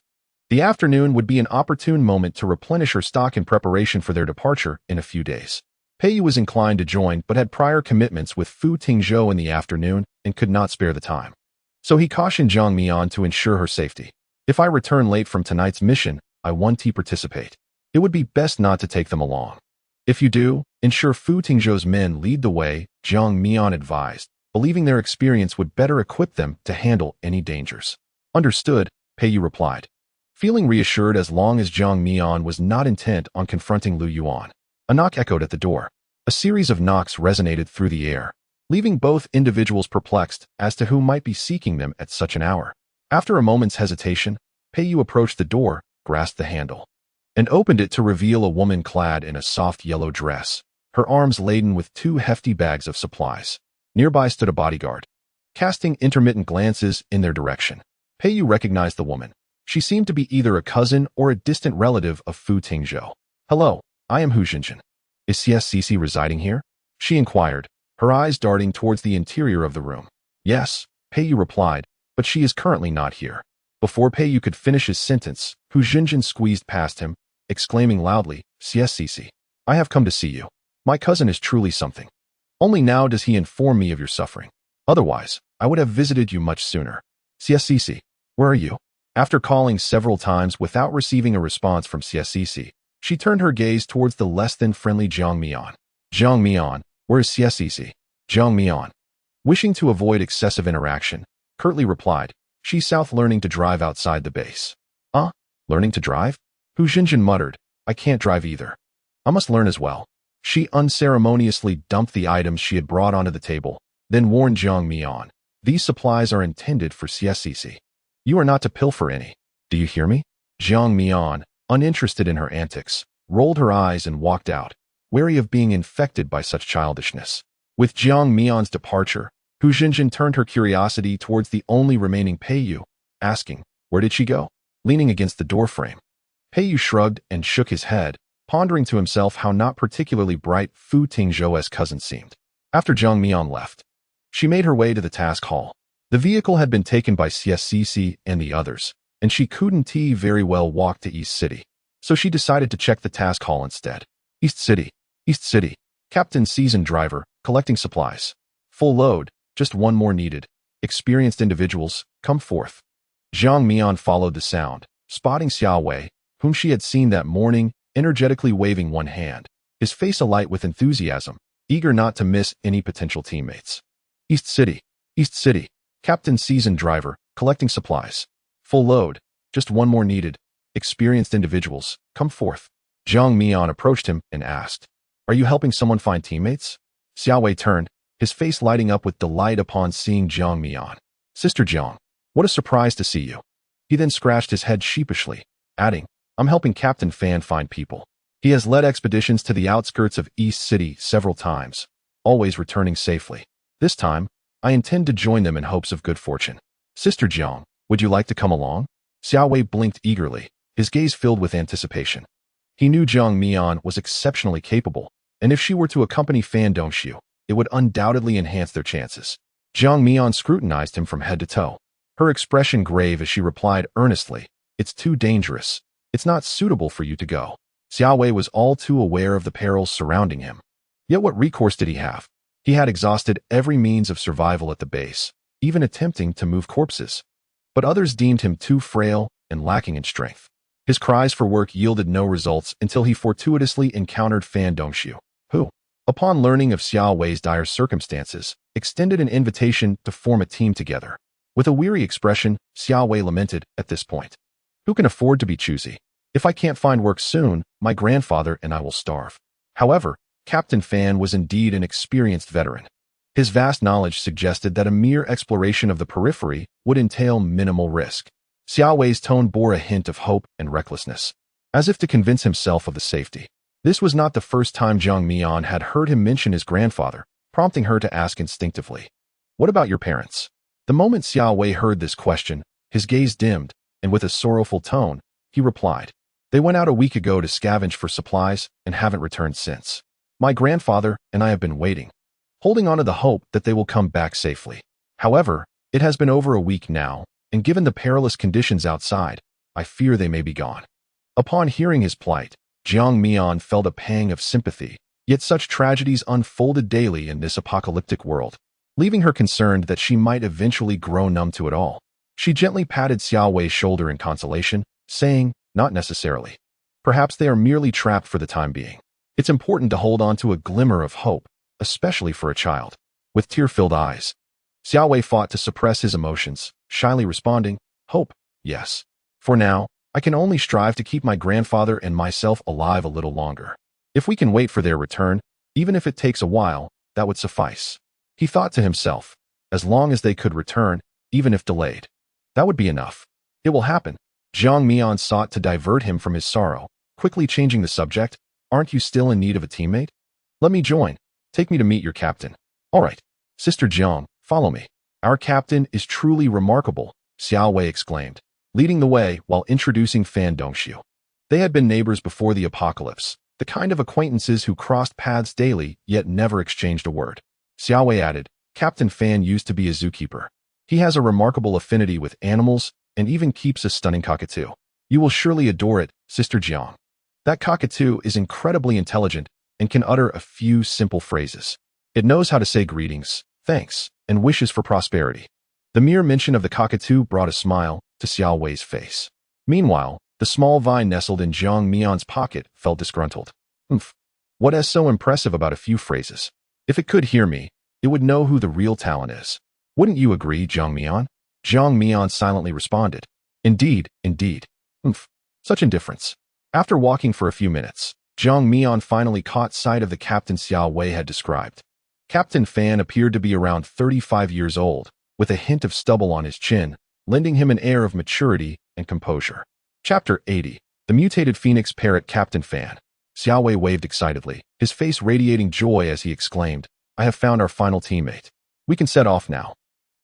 The afternoon would be an opportune moment to replenish her stock in preparation for their departure in a few days. Pei Yu was inclined to join but had prior commitments with Fu Tingzhou in the afternoon and could not spare the time. So he cautioned Jiang Mian to ensure her safety. "If I return late from tonight's mission, I want to participate. It would be best not to take them along. If you do, ensure Fu Tingzhou's men lead the way," Jiang Mian advised, believing their experience would better equip them to handle any dangers. "Understood," Pei Yu replied, feeling reassured as long as Jiang Mian was not intent on confronting Lu Yuan. A knock echoed at the door. A series of knocks resonated through the air, leaving both individuals perplexed as to who might be seeking them at such an hour. After a moment's hesitation, Pei Yu approached the door, grasped the handle, and opened it to reveal a woman clad in a soft yellow dress, her arms laden with 2 hefty bags of supplies. Nearby stood a bodyguard, casting intermittent glances in their direction. Pei Yu recognized the woman. She seemed to be either a cousin or a distant relative of Fu Tingzhou. "Hello, I am Hu Xinjin. Is CSCC residing here?" she inquired, her eyes darting towards the interior of the room. "Yes," Pei Yu replied, "but she is currently not here." Before Pei Yu could finish his sentence, Hu Xinjin squeezed past him, exclaiming loudly, "CSCC, I have come to see you. My cousin is truly something. Only now does he inform me of your suffering. Otherwise, I would have visited you much sooner. CSCC, where are you?" After calling several times without receiving a response from CSCC, she turned her gaze towards the less than friendly Jiang Mian. "Jiang Mian, where is CSCC?" Jiang Mian, wishing to avoid excessive interaction, curtly replied, "She's south learning to drive outside the base." Learning to drive?" Hu Xinjin muttered, "I can't drive either. I must learn as well." She unceremoniously dumped the items she had brought onto the table, then warned Jiang Mian, "These supplies are intended for CSCC. You are not to pilfer any. Do you hear me?" Jiang Mian, uninterested in her antics, rolled her eyes and walked out, wary of being infected by such childishness. With Jiang Mian's departure, Hu Xinjin turned her curiosity towards the only remaining Pei Yu, asking, "Where did she go?" Leaning against the doorframe, Pei Yu shrugged and shook his head, pondering to himself how not particularly bright Fu Tingzhou's cousin seemed. After Jiang Mian left, she made her way to the task hall. The vehicle had been taken by CSCC and the others, and she couldn't very well walk to East City, so she decided to check the task hall instead. East City. Captain Seasoned Driver, collecting supplies. Full load, just one more needed. Experienced individuals, come forth. Jiang Mian followed the sound, spotting Xiao Wei, whom she had seen that morning, energetically waving one hand, his face alight with enthusiasm, eager not to miss any potential teammates. East City. Captain Seasoned Driver, collecting supplies. Full load, just one more needed. Experienced individuals, come forth. Jiang Mian approached him and asked, "Are you helping someone find teammates?" Xiao Wei turned, his face lighting up with delight upon seeing Jiang Mian. "Sister Jiang, what a surprise to see you." He then scratched his head sheepishly, adding, "I'm helping Captain Fan find people. He has led expeditions to the outskirts of East City several times, always returning safely. This time, I intend to join them in hopes of good fortune. Sister Jiang, would you like to come along?" Xiao Wei blinked eagerly, his gaze filled with anticipation. He knew Jiang Mian was exceptionally capable, and if she were to accompany Fan Dongxiu, it would undoubtedly enhance their chances. Jiang Mian scrutinized him from head to toe, her expression grave as she replied earnestly, "It's too dangerous. It's not suitable for you to go." Xiao Wei was all too aware of the perils surrounding him. Yet what recourse did he have? He had exhausted every means of survival at the base, even attempting to move corpses. But others deemed him too frail and lacking in strength. His cries for work yielded no results until he fortuitously encountered Fan Dongxiu, who, upon learning of Xiao Wei's dire circumstances, extended an invitation to form a team together. With a weary expression, Xiao Wei lamented at this point, "Who can afford to be choosy? If I can't find work soon, my grandfather and I will starve." However, Captain Fan was indeed an experienced veteran. His vast knowledge suggested that a mere exploration of the periphery would entail minimal risk. Xiao Wei's tone bore a hint of hope and recklessness, as if to convince himself of the safety. This was not the first time Jiang Mian had heard him mention his grandfather, prompting her to ask instinctively, "What about your parents?" The moment Xiao Wei heard this question, his gaze dimmed, and with a sorrowful tone, he replied, "They went out a week ago to scavenge for supplies and haven't returned since. My grandfather and I have been waiting, holding on to the hope that they will come back safely. However, it has been over a week now, and given the perilous conditions outside, I fear they may be gone." Upon hearing his plight, Jiang Mian felt a pang of sympathy, yet such tragedies unfolded daily in this apocalyptic world, leaving her concerned that she might eventually grow numb to it all. She gently patted Xiao Wei's shoulder in consolation, saying, "Not necessarily. Perhaps they are merely trapped for the time being. It's important to hold on to a glimmer of hope, especially for a child." With tear-filled eyes, Xiao Wei fought to suppress his emotions, shyly responding, "Hope, yes. For now, I can only strive to keep my grandfather and myself alive a little longer. If we can wait for their return, even if it takes a while, that would suffice." He thought to himself, as long as they could return, even if delayed, that would be enough. "It will happen." Jiang Mian sought to divert him from his sorrow, quickly changing the subject, "Aren't you still in need of a teammate? Let me join. Take me to meet your captain." "All right. Sister Jiang, follow me. Our captain is truly remarkable," Xiao Wei exclaimed, leading the way while introducing Fan Dongxiu. They had been neighbors before the apocalypse, the kind of acquaintances who crossed paths daily yet never exchanged a word. Xiao Wei added, "Captain Fan used to be a zookeeper. He has a remarkable affinity with animals and even keeps a stunning cockatoo. You will surely adore it, Sister Jiang. That cockatoo is incredibly intelligent and can utter a few simple phrases. It knows how to say greetings, thanks, and wishes for prosperity." The mere mention of the cockatoo brought a smile to Xiao Wei's face. Meanwhile, the small vine nestled in Jiang Mian's pocket felt disgruntled. What is so impressive about a few phrases? If it could hear me, it would know who the real talent is. Wouldn't you agree, Jiang Mian?" Jiang Mian silently responded, Indeed. Such indifference." After walking for a few minutes, Jiang Mian finally caught sight of the captain Xiao Wei had described. Captain Fan appeared to be around 35 years old, with a hint of stubble on his chin, lending him an air of maturity and composure. Chapter 80. The Mutated Phoenix Parrot. Captain Fan. Xiao Wei waved excitedly, his face radiating joy as he exclaimed, "I have found our final teammate. We can set off now."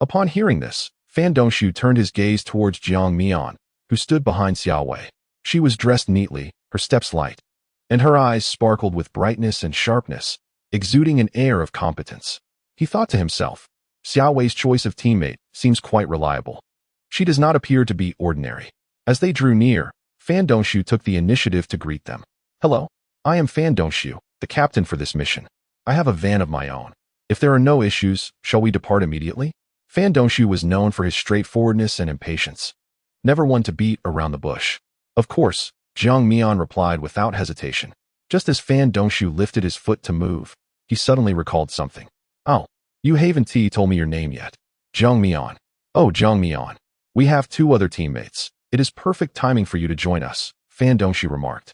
Upon hearing this, Fan Dongxiu turned his gaze towards Jiang Mian, who stood behind Xiao Wei. She was dressed neatly, her steps light, and her eyes sparkled with brightness and sharpness, exuding an air of competence. He thought to himself, Xiao Wei's choice of teammate seems quite reliable. She does not appear to be ordinary. As they drew near, Fan Dongxiu took the initiative to greet them. "Hello, I am Fan Dongxiu, the captain for this mission. I have a van of my own. If there are no issues, shall we depart immediately?" Fan Dongxiu was known for his straightforwardness and impatience, never one to beat around the bush. "Of course," Jiang Mian replied without hesitation. Just as Fan Dongxiu lifted his foot to move, he suddenly recalled something. "Oh, you haven't told me your name yet." "Jiang Mian." "Oh, Jiang Mian. We have two other teammates, It is perfect timing for you to join us, Fan Dongxu remarked.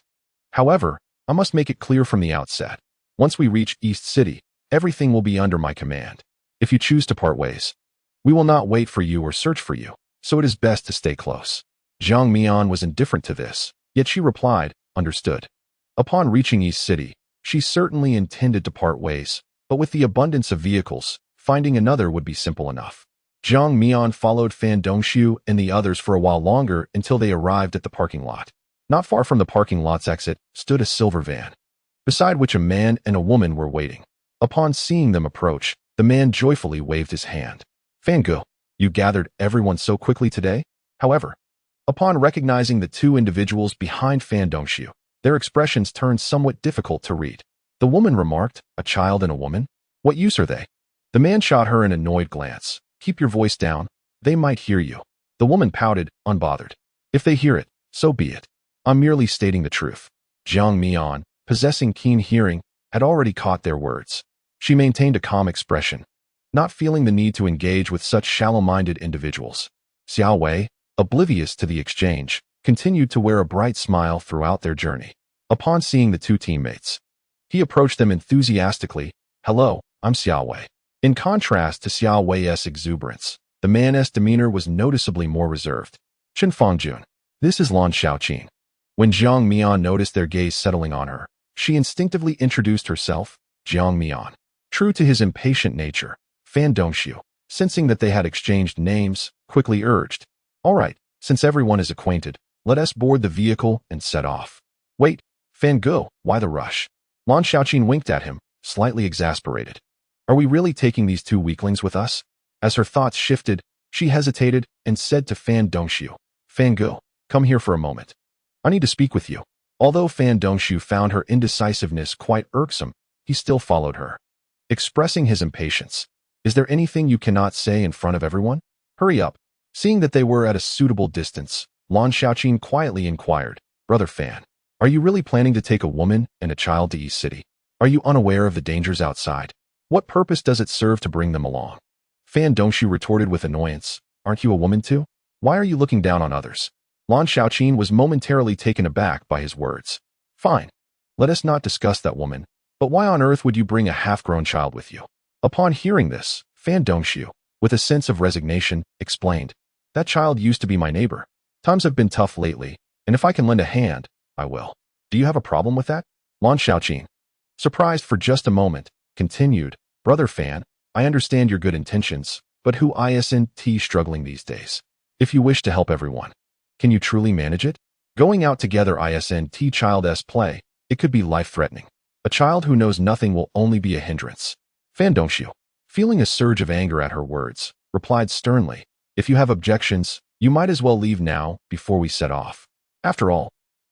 However, I must make it clear from the outset. Once we reach East City, everything will be under my command. If you choose to part ways, we will not wait for you or search for you, so it is best to stay close. Jiang Mian was indifferent to this, yet she replied, understood. Upon reaching East City, she certainly intended to part ways, but with the abundance of vehicles, finding another would be simple enough. Jiang Mian followed Fan Dongxu and the others for a while longer until they arrived at the parking lot. Not far from the parking lot's exit stood a silver van, beside which a man and a woman were waiting. Upon seeing them approach, the man joyfully waved his hand. Fan Ge, you gathered everyone so quickly today? However, upon recognizing the two individuals behind Fan Dongxu, their expressions turned somewhat difficult to read. The woman remarked, a child and a woman? What use are they? The man shot her an annoyed glance. Keep your voice down. They might hear you. The woman pouted, unbothered. If they hear it, so be it. I'm merely stating the truth. Jiang Mian, possessing keen hearing, had already caught their words. She maintained a calm expression, not feeling the need to engage with such shallow-minded individuals. Xiao Wei, oblivious to the exchange, continued to wear a bright smile throughout their journey. Upon seeing the two teammates, he approached them enthusiastically. Hello, I'm Xiao Wei. In contrast to Xiao Wei's exuberance, the man's demeanor was noticeably more reserved. Chen Fangjun, this is Lan Xiaoqin. When Jiang Mian noticed their gaze settling on her, she instinctively introduced herself, Jiang Mian. True to his impatient nature, Fan Dongxu, sensing that they had exchanged names, quickly urged, all right, since everyone is acquainted, let us board the vehicle and set off. Wait, Fan Ge, why the rush? Lan Xiaoqin winked at him, slightly exasperated. Are we really taking these two weaklings with us? As her thoughts shifted, she hesitated and said to Fan Dongxu, Fan Ge, come here for a moment. I need to speak with you. Although Fan Dongxu found her indecisiveness quite irksome, he still followed her, expressing his impatience. Is there anything you cannot say in front of everyone? Hurry up. Seeing that they were at a suitable distance, Lan Xiaoqin quietly inquired, Brother Fan, are you really planning to take a woman and a child to East City? Are you unaware of the dangers outside? What purpose does it serve to bring them along? Fan Dongxu retorted with annoyance, aren't you a woman too? Why are you looking down on others? Lan Xiaoqin was momentarily taken aback by his words. Fine. Let us not discuss that woman, but why on earth would you bring a half-grown child with you? Upon hearing this, Fan Dongxu, with a sense of resignation, explained, that child used to be my neighbor. Times have been tough lately, and if I can lend a hand, I will. Do you have a problem with that? Lan Xiaoqin, surprised for just a moment, continued, Brother Fan, I understand your good intentions, but who isn't struggling these days? If you wish to help everyone, can you truly manage it? Going out together isn't child's play, it could be life-threatening. A child who knows nothing will only be a hindrance. Fan Dongxu, feeling a surge of anger at her words, replied sternly, if you have objections, you might as well leave now before we set off. After all,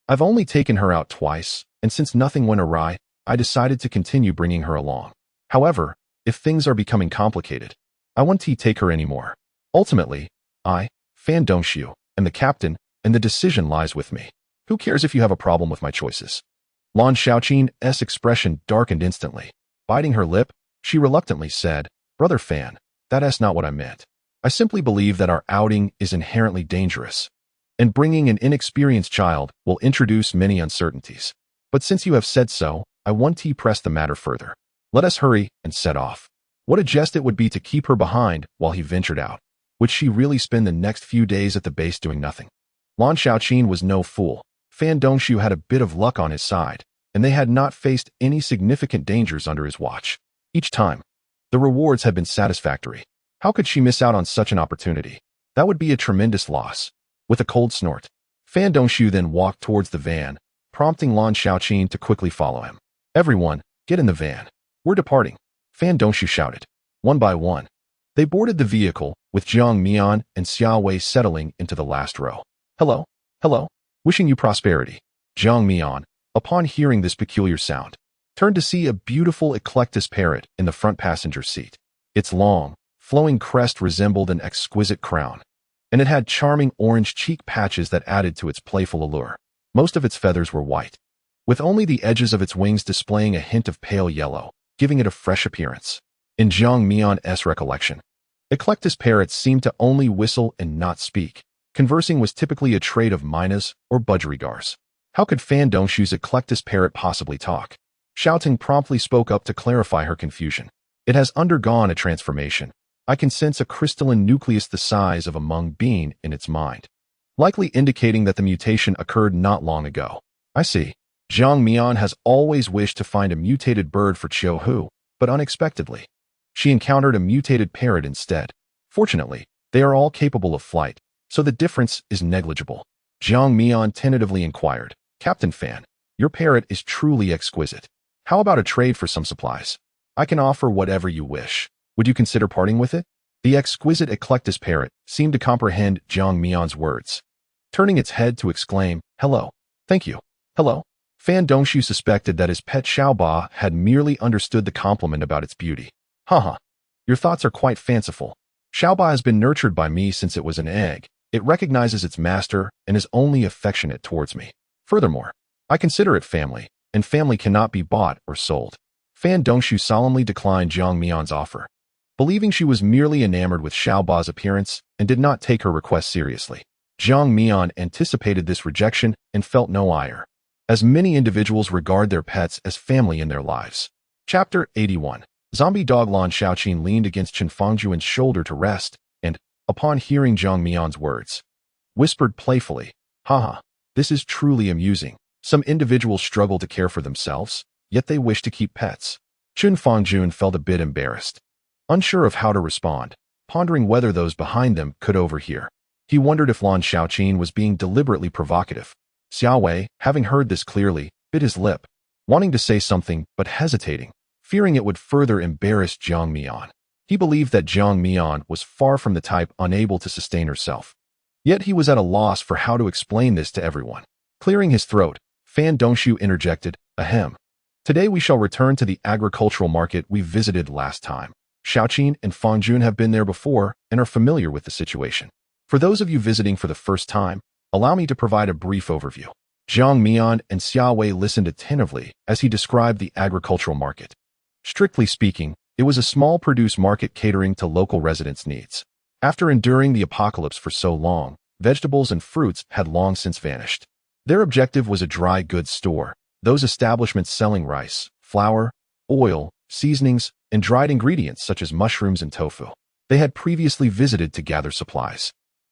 I've only taken her out twice, and since nothing went awry, I decided to continue bringing her along. However, if things are becoming complicated, I won't take her anymore. Ultimately, I, Fan Dongxu, am the captain, and the decision lies with me. Who cares if you have a problem with my choices? Lan Xiaoqin's expression darkened instantly. Biting her lip, she reluctantly said, Brother Fan, that's not what I meant. I simply believe that our outing is inherently dangerous, and bringing an inexperienced child will introduce many uncertainties. But since you have said so, I want to press the matter further. Let us hurry and set off. What a jest it would be to keep her behind while he ventured out. Would she really spend the next few days at the base doing nothing? Lan Xiaoqin was no fool. Fan Dongxu had a bit of luck on his side, and they had not faced any significant dangers under his watch. Each time, the rewards had been satisfactory. How could she miss out on such an opportunity? That would be a tremendous loss. With a cold snort, Fan Dongxu then walked towards the van, prompting Lan Xiaoqin to quickly follow him. Everyone, get in the van. We're departing, Fan Dongxu shouted. One by one, they boarded the vehicle, with Jiang Mian and Xiao Wei settling into the last row. Hello, hello, wishing you prosperity. Jiang Mian, upon hearing this peculiar sound, turned to see a beautiful eclectus parrot in the front passenger seat. Its long, flowing crest resembled an exquisite crown, and it had charming orange cheek patches that added to its playful allure. Most of its feathers were white, with only the edges of its wings displaying a hint of pale yellow, giving it a fresh appearance. In Jiang Mian's recollection, eclectus parrots seemed to only whistle and not speak, Conversing was typically a trait of Mina's or Budgerigars. How could Fan Dongshu's Eclectus parrot possibly talk? Xiaoting promptly spoke up to clarify her confusion. It has undergone a transformation. I can sense a crystalline nucleus the size of a mung bean in its mind, likely indicating that the mutation occurred not long ago. I see. Jiang Mian has always wished to find a mutated bird for Qiu Hu, but unexpectedly, she encountered a mutated parrot instead. Fortunately, they are all capable of flight, so the difference is negligible. Jiang Mian tentatively inquired, Captain Fan, your parrot is truly exquisite. How about a trade for some supplies? I can offer whatever you wish. Would you consider parting with it? The exquisite Eclectus parrot seemed to comprehend Jiang Mian's words, turning its head to exclaim, hello. Thank you. Hello. Fan Dongshu suspected that his pet Xiaoba had merely understood the compliment about its beauty. Haha. Your thoughts are quite fanciful. Xiaoba has been nurtured by me since it was an egg. It recognizes its master and is only affectionate towards me. Furthermore, I consider it family, and family cannot be bought or sold. Fan Dongshu solemnly declined Jiang Mian's offer, believing she was merely enamored with Xiaoba's appearance and did not take her request seriously. Jiang Mian anticipated this rejection and felt no ire, as many individuals regard their pets as family in their lives. Chapter 81. Zombie dog Lan Xiaoqin leaned against Chen Fangjuan's shoulder to rest and, upon hearing Jiang Mian's words, whispered playfully, haha, this is truly amusing. Some individuals struggle to care for themselves, yet they wish to keep pets. Chen Fangjun felt a bit embarrassed, unsure of how to respond, pondering whether those behind them could overhear. He wondered if Lan Xiaoqin was being deliberately provocative. Xiaowei, having heard this clearly, bit his lip, wanting to say something but hesitating, fearing it would further embarrass Jiang Mian. He believed that Jiang Mian was far from the type unable to sustain herself. Yet he was at a loss for how to explain this to everyone. Clearing his throat, Fan Dongshu interjected, ahem. Today we shall return to the agricultural market we visited last time. Xiaoqin and Fangjun have been there before and are familiar with the situation. For those of you visiting for the first time, allow me to provide a brief overview. Jiang Mian and Xiaowei listened attentively as he described the agricultural market. Strictly speaking, it was a small produce market catering to local residents' needs. After enduring the apocalypse for so long, vegetables and fruits had long since vanished. Their objective was a dry goods store, those establishments selling rice, flour, oil, seasonings, and dried ingredients such as mushrooms and tofu. They had previously visited to gather supplies,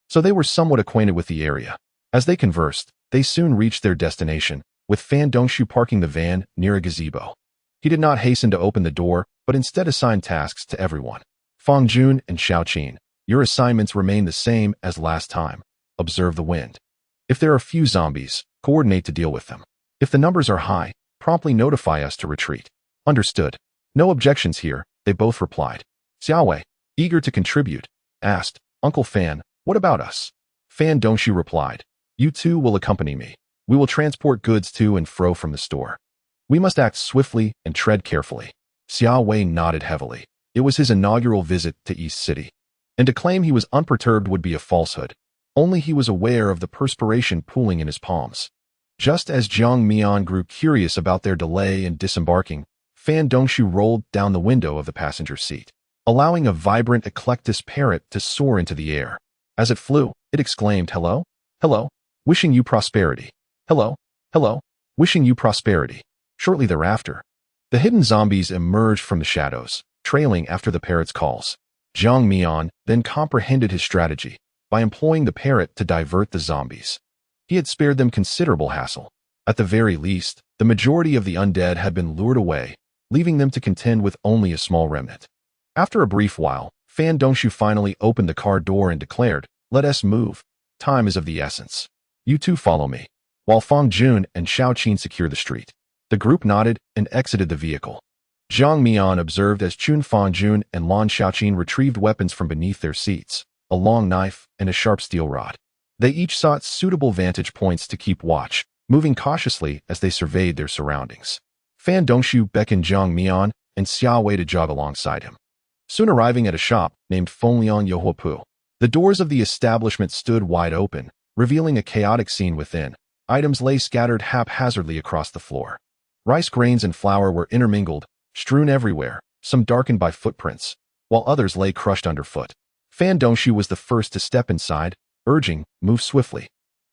so they were somewhat acquainted with the area. As they conversed, they soon reached their destination, with Fan Dongshu parking the van near a gazebo. He did not hasten to open the door, but instead assigned tasks to everyone. Fangjun and Xiaoqin, your assignments remain the same as last time. Observe the wind. If there are few zombies, coordinate to deal with them. If the numbers are high, promptly notify us to retreat. Understood. No objections here, they both replied. Xiaowei, eager to contribute, asked, Uncle Fan, what about us? Fan Dongshu replied, you two will accompany me. We will transport goods to and fro from the store. We must act swiftly and tread carefully. Xiaowei nodded heavily. It was his inaugural visit to East City, and to claim he was unperturbed would be a falsehood. Only he was aware of the perspiration pooling in his palms. Just as Jiang Mian grew curious about their delay in disembarking, Fan Dongshu rolled down the window of the passenger seat, allowing a vibrant Eclectus parrot to soar into the air. As it flew, it exclaimed, hello, hello, wishing you prosperity. Hello, hello, wishing you prosperity. Shortly thereafter, the hidden zombies emerged from the shadows, trailing after the parrot's calls. Jiang Mian then comprehended his strategy by employing the parrot to divert the zombies. He had spared them considerable hassle. At the very least, the majority of the undead had been lured away, leaving them to contend with only a small remnant. After a brief while, Fan Dongshu finally opened the car door and declared, let us move. Time is of the essence. You two follow me, while Fangjun and Xiaoqin secure the street. The group nodded and exited the vehicle. Jiang Mian observed as Chen Fangjun and Lan Xiaoqin retrieved weapons from beneath their seats, a long knife and a sharp steel rod. They each sought suitable vantage points to keep watch, moving cautiously as they surveyed their surroundings. Fan Dongshu beckoned Jiang Mian and Xiaowei to jog alongside him. Soon arriving at a shop named Fengliang Youhuopu, the doors of the establishment stood wide open, revealing a chaotic scene within. Items lay scattered haphazardly across the floor. Rice grains and flour were intermingled, strewn everywhere, some darkened by footprints, while others lay crushed underfoot. Fan Dongshu was the first to step inside, urging, "Move swiftly.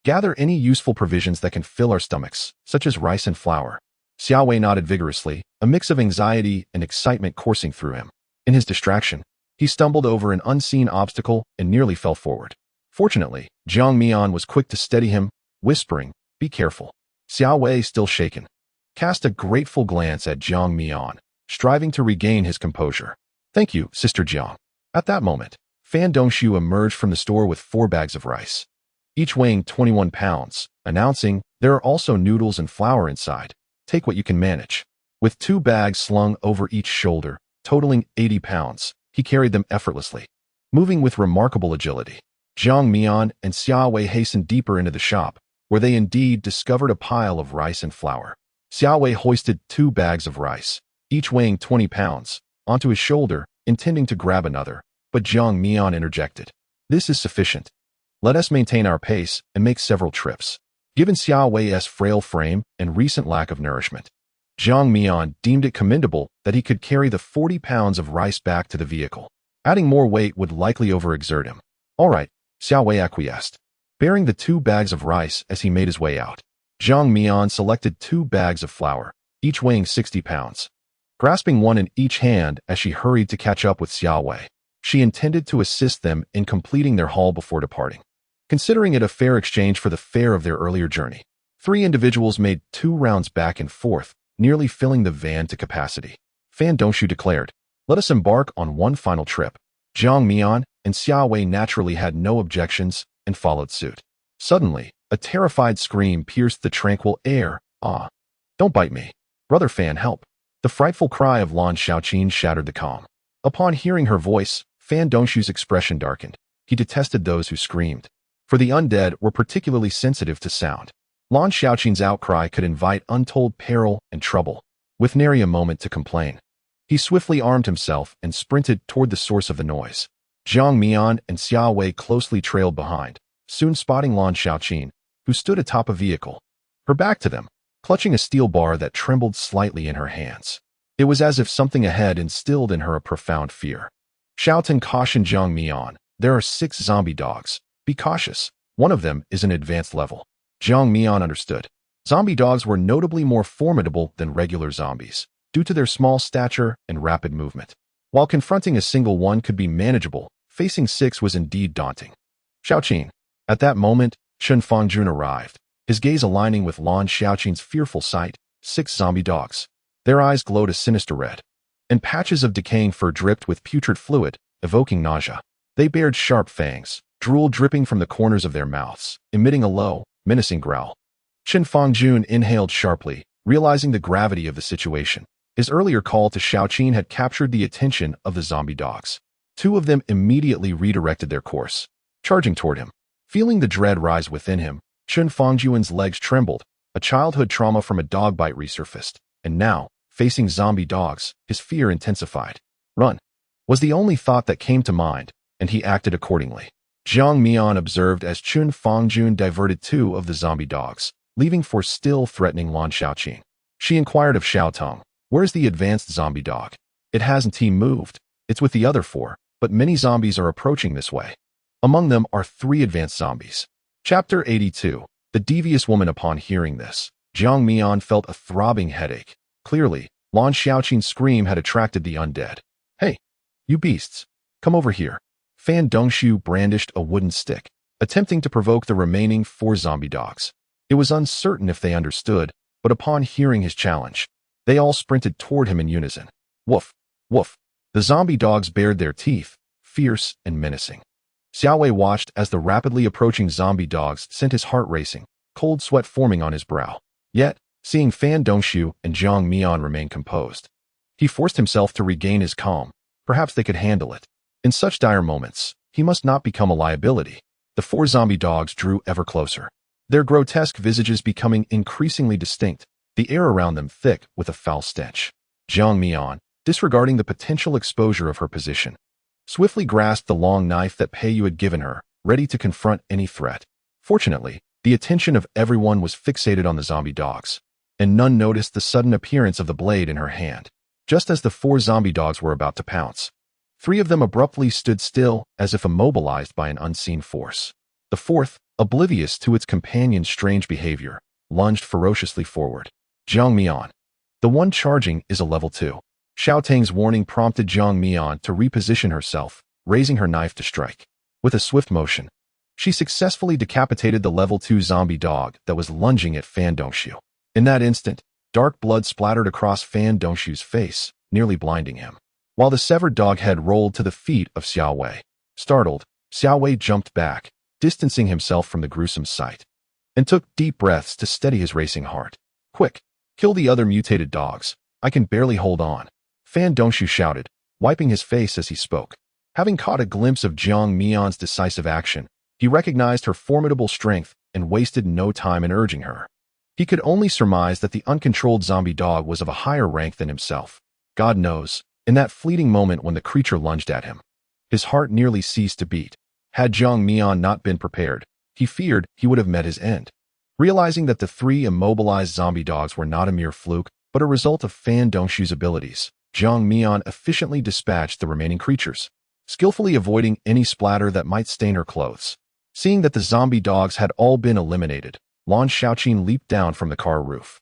Gather any useful provisions that can fill our stomachs, such as rice and flour." Xiao Wei nodded vigorously, a mix of anxiety and excitement coursing through him. In his distraction, he stumbled over an unseen obstacle and nearly fell forward. Fortunately, Jiang Mian was quick to steady him, whispering, "Be careful." Xiao Wei, still shaken, cast a grateful glance at Jiang Mian, striving to regain his composure. "Thank you, Sister Jiang." At that moment, Fan Dongxiu emerged from the store with 4 bags of rice, each weighing 21 pounds, announcing, "There are also noodles and flour inside. Take what you can manage." With 2 bags slung over each shoulder, totaling 80 pounds, he carried them effortlessly, moving with remarkable agility. Jiang Mian and Xiao Wei hastened deeper into the shop, where they indeed discovered a pile of rice and flour. Xiao Wei hoisted 2 bags of rice, each weighing 20 pounds, onto his shoulder, intending to grab another, but Jiang Mian interjected. "This is sufficient. Let us maintain our pace and make several trips." Given Xiao Wei's frail frame and recent lack of nourishment, Jiang Mian deemed it commendable that he could carry the 40 pounds of rice back to the vehicle. Adding more weight would likely overexert him. "All right," Xiao Wei acquiesced, bearing the 2 bags of rice as he made his way out. Jiang Mian selected 2 bags of flour, each weighing 60 pounds. Grasping one in each hand as she hurried to catch up with Xiao Wei, she intended to assist them in completing their haul before departing. Considering it a fair exchange for the fare of their earlier journey, 3 individuals made 2 rounds back and forth, nearly filling the van to capacity. Fan Dongxiu declared, "Let us embark on one final trip." Jiang Mian and Xiao Wei naturally had no objections and followed suit. Suddenly, a terrified scream pierced the tranquil air. "Ah! Don't bite me. Brother Fan, help." The frightful cry of Lan Xiaoqin shattered the calm. Upon hearing her voice, Fan Dongxiu's expression darkened. He detested those who screamed, for the undead were particularly sensitive to sound. Lan Xiaoqin's outcry could invite untold peril and trouble. With nary a moment to complain, he swiftly armed himself and sprinted toward the source of the noise. Jiang Mian and Xiao Wei closely trailed behind, soon spotting Lan Xiaoqin, who stood atop a vehicle, her back to them, clutching a steel bar that trembled slightly in her hands. It was as if something ahead instilled in her a profound fear. Xiaotan cautioned Jiang Mian, "There are 6 zombie dogs. Be cautious. One of them is an advanced level." Jiang Mian understood. Zombie dogs were notably more formidable than regular zombies, due to their small stature and rapid movement. While confronting a single one could be manageable, facing 6 was indeed daunting. "Xiaoqin." At that moment, Chen Fangjun arrived, his gaze aligning with Lan Xiaoqin's fearful sight. 6 zombie dogs. Their eyes glowed a sinister red, and patches of decaying fur dripped with putrid fluid, evoking nausea. They bared sharp fangs, drool dripping from the corners of their mouths, emitting a low, menacing growl. Chen Fangjun inhaled sharply, realizing the gravity of the situation. His earlier call to Xiaoqin had captured the attention of the zombie dogs. 2 of them immediately redirected their course, charging toward him. Feeling the dread rise within him, Chen Fangjun's legs trembled. A childhood trauma from a dog bite resurfaced, and now, facing zombie dogs, his fear intensified. "Run," was the only thought that came to mind, and he acted accordingly. Jiang Mian observed as Chen Fangjun diverted 2 of the zombie dogs, leaving for still threatening Lan Xiaoqin. She inquired of Xiaotong, "Where's the advanced zombie dog?" "It hasn't moved. It's with the other 4, but many zombies are approaching this way. Among them are 3 advanced zombies." Chapter 82. The Devious Woman. Upon hearing this, Jiang Mian felt a throbbing headache. Clearly, Lan Xiaoqin's scream had attracted the undead. "Hey, you beasts, come over here." Fan Dongxiu brandished a wooden stick, attempting to provoke the remaining 4 zombie dogs. It was uncertain if they understood, but upon hearing his challenge, they all sprinted toward him in unison. Woof, woof. The zombie dogs bared their teeth, fierce and menacing. Xiao Wei watched as the rapidly approaching zombie dogs sent his heart racing, cold sweat forming on his brow. Yet, seeing Fan Dongxiu and Jiang Mian remain composed, he forced himself to regain his calm. Perhaps they could handle it. In such dire moments, he must not become a liability. The 4 zombie dogs drew ever closer, their grotesque visages becoming increasingly distinct, the air around them thick with a foul stench. Jiang Mian, disregarding the potential exposure of her position, swiftly grasped the long knife that Pei Yu had given her, ready to confront any threat. Fortunately, the attention of everyone was fixated on the zombie dogs, and none noticed the sudden appearance of the blade in her hand. Just as the 4 zombie dogs were about to pounce, 3 of them abruptly stood still as if immobilized by an unseen force. The fourth, oblivious to its companion's strange behavior, lunged ferociously forward. Jiang Mian. The one charging is a level 2. Xiao Tang's warning prompted Jiang Mian to reposition herself, raising her knife to strike. With a swift motion, she successfully decapitated the level 2 zombie dog that was lunging at Fan Dongxiu. In that instant, dark blood splattered across Fan Dongxiu's face, nearly blinding him, while the severed dog head rolled to the feet of Xiao Wei. Startled, Xiao Wei jumped back, distancing himself from the gruesome sight, and took deep breaths to steady his racing heart. Quick, kill the other mutated dogs. I can barely hold on, Fan Dongxiu shouted, wiping his face as he spoke. Having caught a glimpse of Jiang Mian's decisive action, he recognized her formidable strength and wasted no time in urging her. He could only surmise that the uncontrolled zombie dog was of a higher rank than himself. God knows, in that fleeting moment when the creature lunged at him, his heart nearly ceased to beat. Had Jiang Mian not been prepared, he feared he would have met his end. Realizing that the 3 immobilized zombie dogs were not a mere fluke, but a result of Fan Dongxiu's abilities, Jiang Mian efficiently dispatched the remaining creatures, skillfully avoiding any splatter that might stain her clothes. Seeing that the zombie dogs had all been eliminated, Lan Xiaoqin leaped down from the car roof,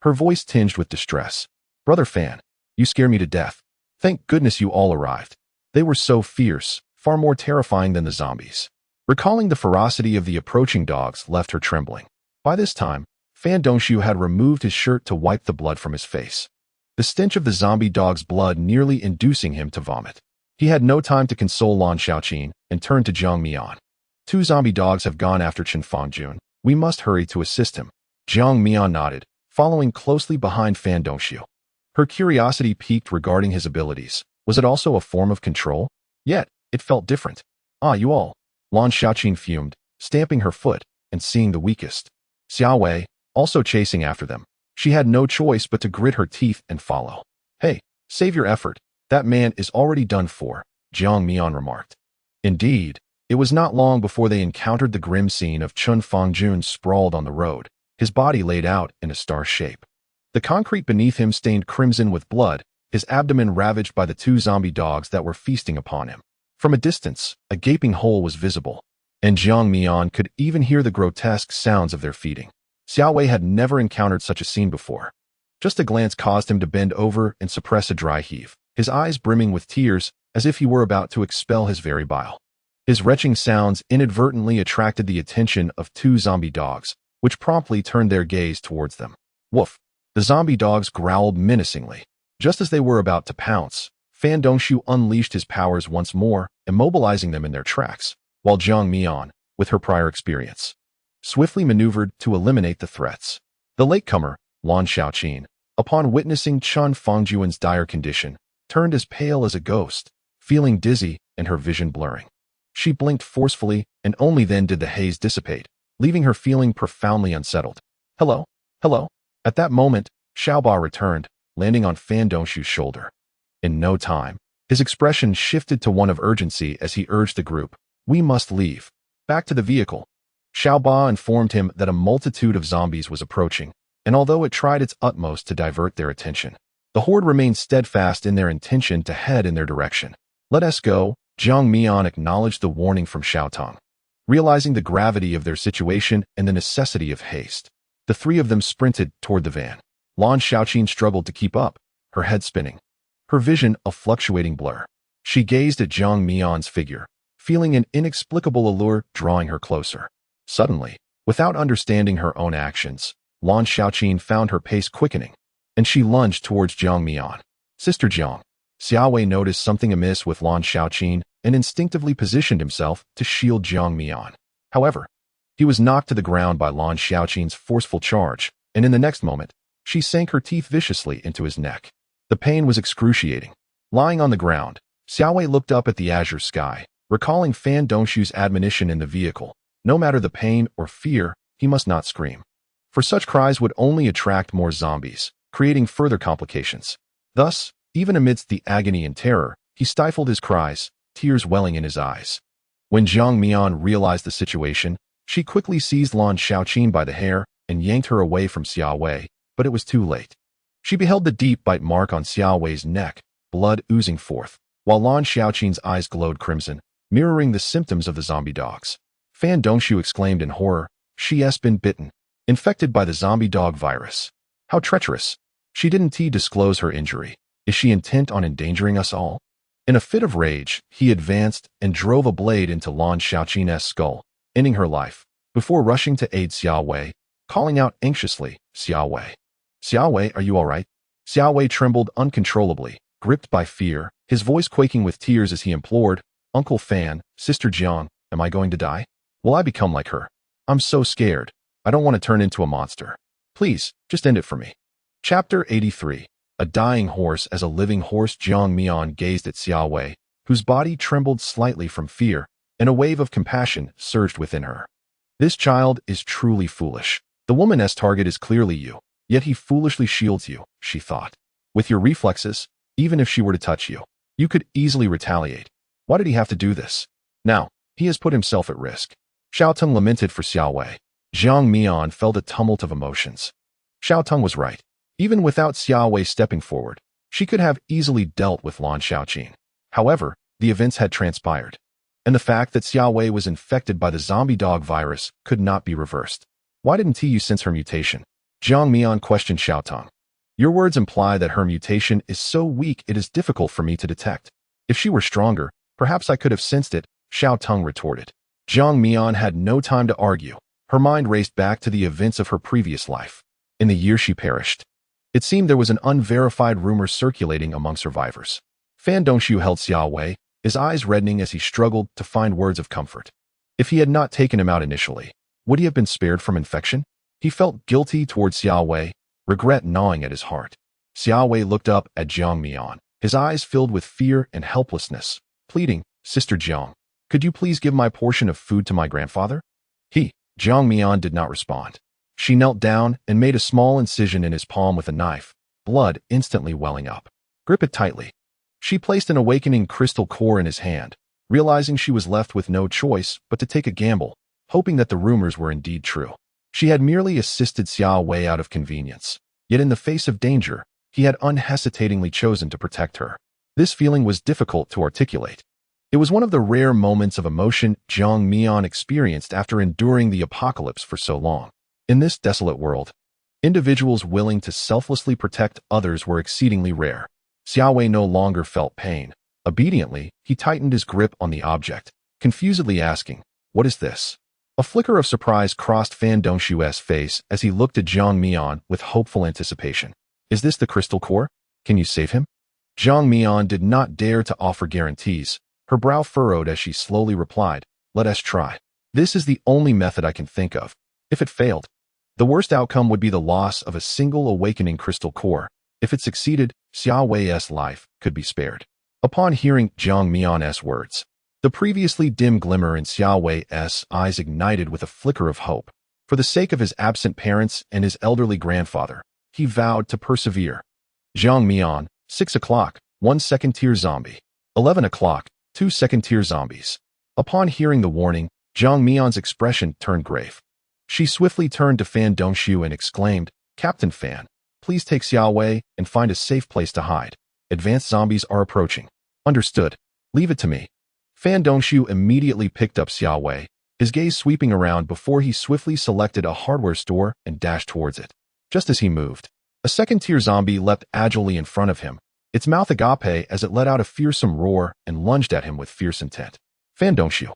her voice tinged with distress. Brother Fan, you scare me to death. Thank goodness you all arrived. They were so fierce, far more terrifying than the zombies. Recalling the ferocity of the approaching dogs left her trembling. By this time, Fan Dongxiu had removed his shirt to wipe the blood from his face, the stench of the zombie dog's blood nearly inducing him to vomit. He had no time to console Lan Xiaoqin and turned to Jiang Mian. 2 zombie dogs have gone after Chen Fangjun. We must hurry to assist him. Jiang Mian nodded, following closely behind Fan Dongxiu. Her curiosity piqued regarding his abilities. Was it also a form of control? Yet, it felt different. Ah, you all. Lan Xiaoqin fumed, stamping her foot and seeing the weakest, Xiao Wei, also chasing after them. She had no choice but to grit her teeth and follow. Hey, save your effort. That man is already done for, Jiang Mian remarked. Indeed, it was not long before they encountered the grim scene of Chen Fangjun sprawled on the road, his body laid out in a star shape. The concrete beneath him stained crimson with blood, his abdomen ravaged by the 2 zombie dogs that were feasting upon him. From a distance, a gaping hole was visible, and Jiang Mian could even hear the grotesque sounds of their feeding. Xiao Wei had never encountered such a scene before. Just a glance caused him to bend over and suppress a dry heave, his eyes brimming with tears as if he were about to expel his very bile. His retching sounds inadvertently attracted the attention of 2 zombie dogs, which promptly turned their gaze towards them. Woof! The zombie dogs growled menacingly. Just as they were about to pounce, Fan Dongxiu unleashed his powers once more, immobilizing them in their tracks, while Jiang Mian, with her prior experience, swiftly maneuvered to eliminate the threats. The latecomer, Lan Xiaoqin, upon witnessing Chen Fangjun's dire condition, turned as pale as a ghost, feeling dizzy and her vision blurring. She blinked forcefully, and only then did the haze dissipate, leaving her feeling profoundly unsettled. Hello? Hello? At that moment, Xiaoba returned, landing on Fan Dongxiu's shoulder. In no time, his expression shifted to one of urgency as he urged the group, "We must leave. Back to the vehicle." Xiaoba informed him that a multitude of zombies was approaching, and although it tried its utmost to divert their attention, the horde remained steadfast in their intention to head in their direction. Let us go, Jiang Mian acknowledged the warning from Xiao Tong. Realizing the gravity of their situation and the necessity of haste, the 3 of them sprinted toward the van. Lan Xiaoqin struggled to keep up, her head spinning, her vision a fluctuating blur. She gazed at Jiang Mian's figure, feeling an inexplicable allure drawing her closer. Suddenly, without understanding her own actions, Lan Xiaoqin found her pace quickening, and she lunged towards Jiang Mian. Sister Jiang. Xiao Wei noticed something amiss with Lan Xiaoqin and instinctively positioned himself to shield Jiang Mian. However, he was knocked to the ground by Lan Xiaoqin's forceful charge, and in the next moment, she sank her teeth viciously into his neck. The pain was excruciating. Lying on the ground, Xiao Wei looked up at the azure sky, recalling Fan Dongxiu's admonition in the vehicle. No matter the pain or fear, he must not scream, for such cries would only attract more zombies, creating further complications. Thus, even amidst the agony and terror, he stifled his cries, tears welling in his eyes. When Jiang Mian realized the situation, she quickly seized Lan Xiaoqin by the hair and yanked her away from Xiao Wei, but it was too late. She beheld the deep bite mark on Xiao Wei's neck, blood oozing forth, while Lan Xiaoqin's eyes glowed crimson, mirroring the symptoms of the zombie dogs. Fan Dongshu exclaimed in horror. She has been bitten. Infected by the zombie dog virus. How treacherous. She didn't disclose her injury. Is she intent on endangering us all? In a fit of rage, he advanced and drove a blade into Lan Xiaoqin's skull, ending her life, before rushing to aid Xiao Wei, calling out anxiously, Xiao Wei. Xiao Wei, are you all right? Xiao Wei trembled uncontrollably, gripped by fear, his voice quaking with tears as he implored, Uncle Fan, Sister Jiang, am I going to die? Will I become like her? I'm so scared. I don't want to turn into a monster. Please, just end it for me. Chapter 83. A dying horse. As a living horse, Jiang Mian gazed at Xiao Wei, whose body trembled slightly from fear, and a wave of compassion surged within her. This child is truly foolish. The woman's target is clearly you, yet he foolishly shields you, she thought. With your reflexes, even if she were to touch you, you could easily retaliate. Why did he have to do this? Now, he has put himself at risk. Xiao Teng lamented for Xiao Wei. Jiang Mian felt a tumult of emotions. Xiao Teng was right. Even without Xiao Wei stepping forward, she could have easily dealt with Lan Xiaoqin. However, the events had transpired, and the fact that Xiao Wei was infected by the zombie dog virus could not be reversed. Why didn't you sense her mutation? Jiang Mian questioned Xiao Teng. Your words imply that her mutation is so weak it is difficult for me to detect. If she were stronger, perhaps I could have sensed it, Xiao Teng retorted. Jiang Mian had no time to argue. Her mind raced back to the events of her previous life. In the year she perished, it seemed there was an unverified rumor circulating among survivors. Fan Dongshu held Xiao Wei, his eyes reddening as he struggled to find words of comfort. If he had not taken him out initially, would he have been spared from infection? He felt guilty towards Xiao Wei, regret gnawing at his heart. Xiao Wei looked up at Jiang Mian, his eyes filled with fear and helplessness, pleading, Sister Jiang, could you please give my portion of food to my grandfather? Jiang Mian did not respond. She knelt down and made a small incision in his palm with a knife, blood instantly welling up. Grip it tightly. She placed an awakening crystal core in his hand, realizing she was left with no choice but to take a gamble, hoping that the rumors were indeed true. She had merely assisted Xiao Wei out of convenience, yet in the face of danger, he had unhesitatingly chosen to protect her. This feeling was difficult to articulate. It was one of the rare moments of emotion Jiang Mian experienced after enduring the apocalypse for so long. In this desolate world, individuals willing to selflessly protect others were exceedingly rare. Xiao Wei no longer felt pain. Obediently, he tightened his grip on the object, confusedly asking, what is this? A flicker of surprise crossed Fan Dongshu's face as he looked at Jiang Mian with hopeful anticipation. Is this the crystal core? Can you save him? Jiang Mian did not dare to offer guarantees. Her brow furrowed as she slowly replied, let us try. This is the only method I can think of. If it failed, the worst outcome would be the loss of a single awakening crystal core. If it succeeded, Xiao Wei's life could be spared. Upon hearing Jiang Mian's words, the previously dim glimmer in Xiao Wei's eyes ignited with a flicker of hope. For the sake of his absent parents and his elderly grandfather, he vowed to persevere. Jiang Mian, 6 o'clock, 1 second-tier zombie. 11 o'clock, 2 second-tier zombies. Upon hearing the warning, Jiang Mian's expression turned grave. She swiftly turned to Fan Dongshu and exclaimed, Captain Fan, please take Xiao Wei and find a safe place to hide. Advanced zombies are approaching. Understood. Leave it to me. Fan Dongshu immediately picked up Xiao Wei, his gaze sweeping around before he swiftly selected a hardware store and dashed towards it. Just as he moved, a second-tier zombie leapt agilely in front of him, its mouth agape as it let out a fearsome roar and lunged at him with fierce intent. Fan Dongshu,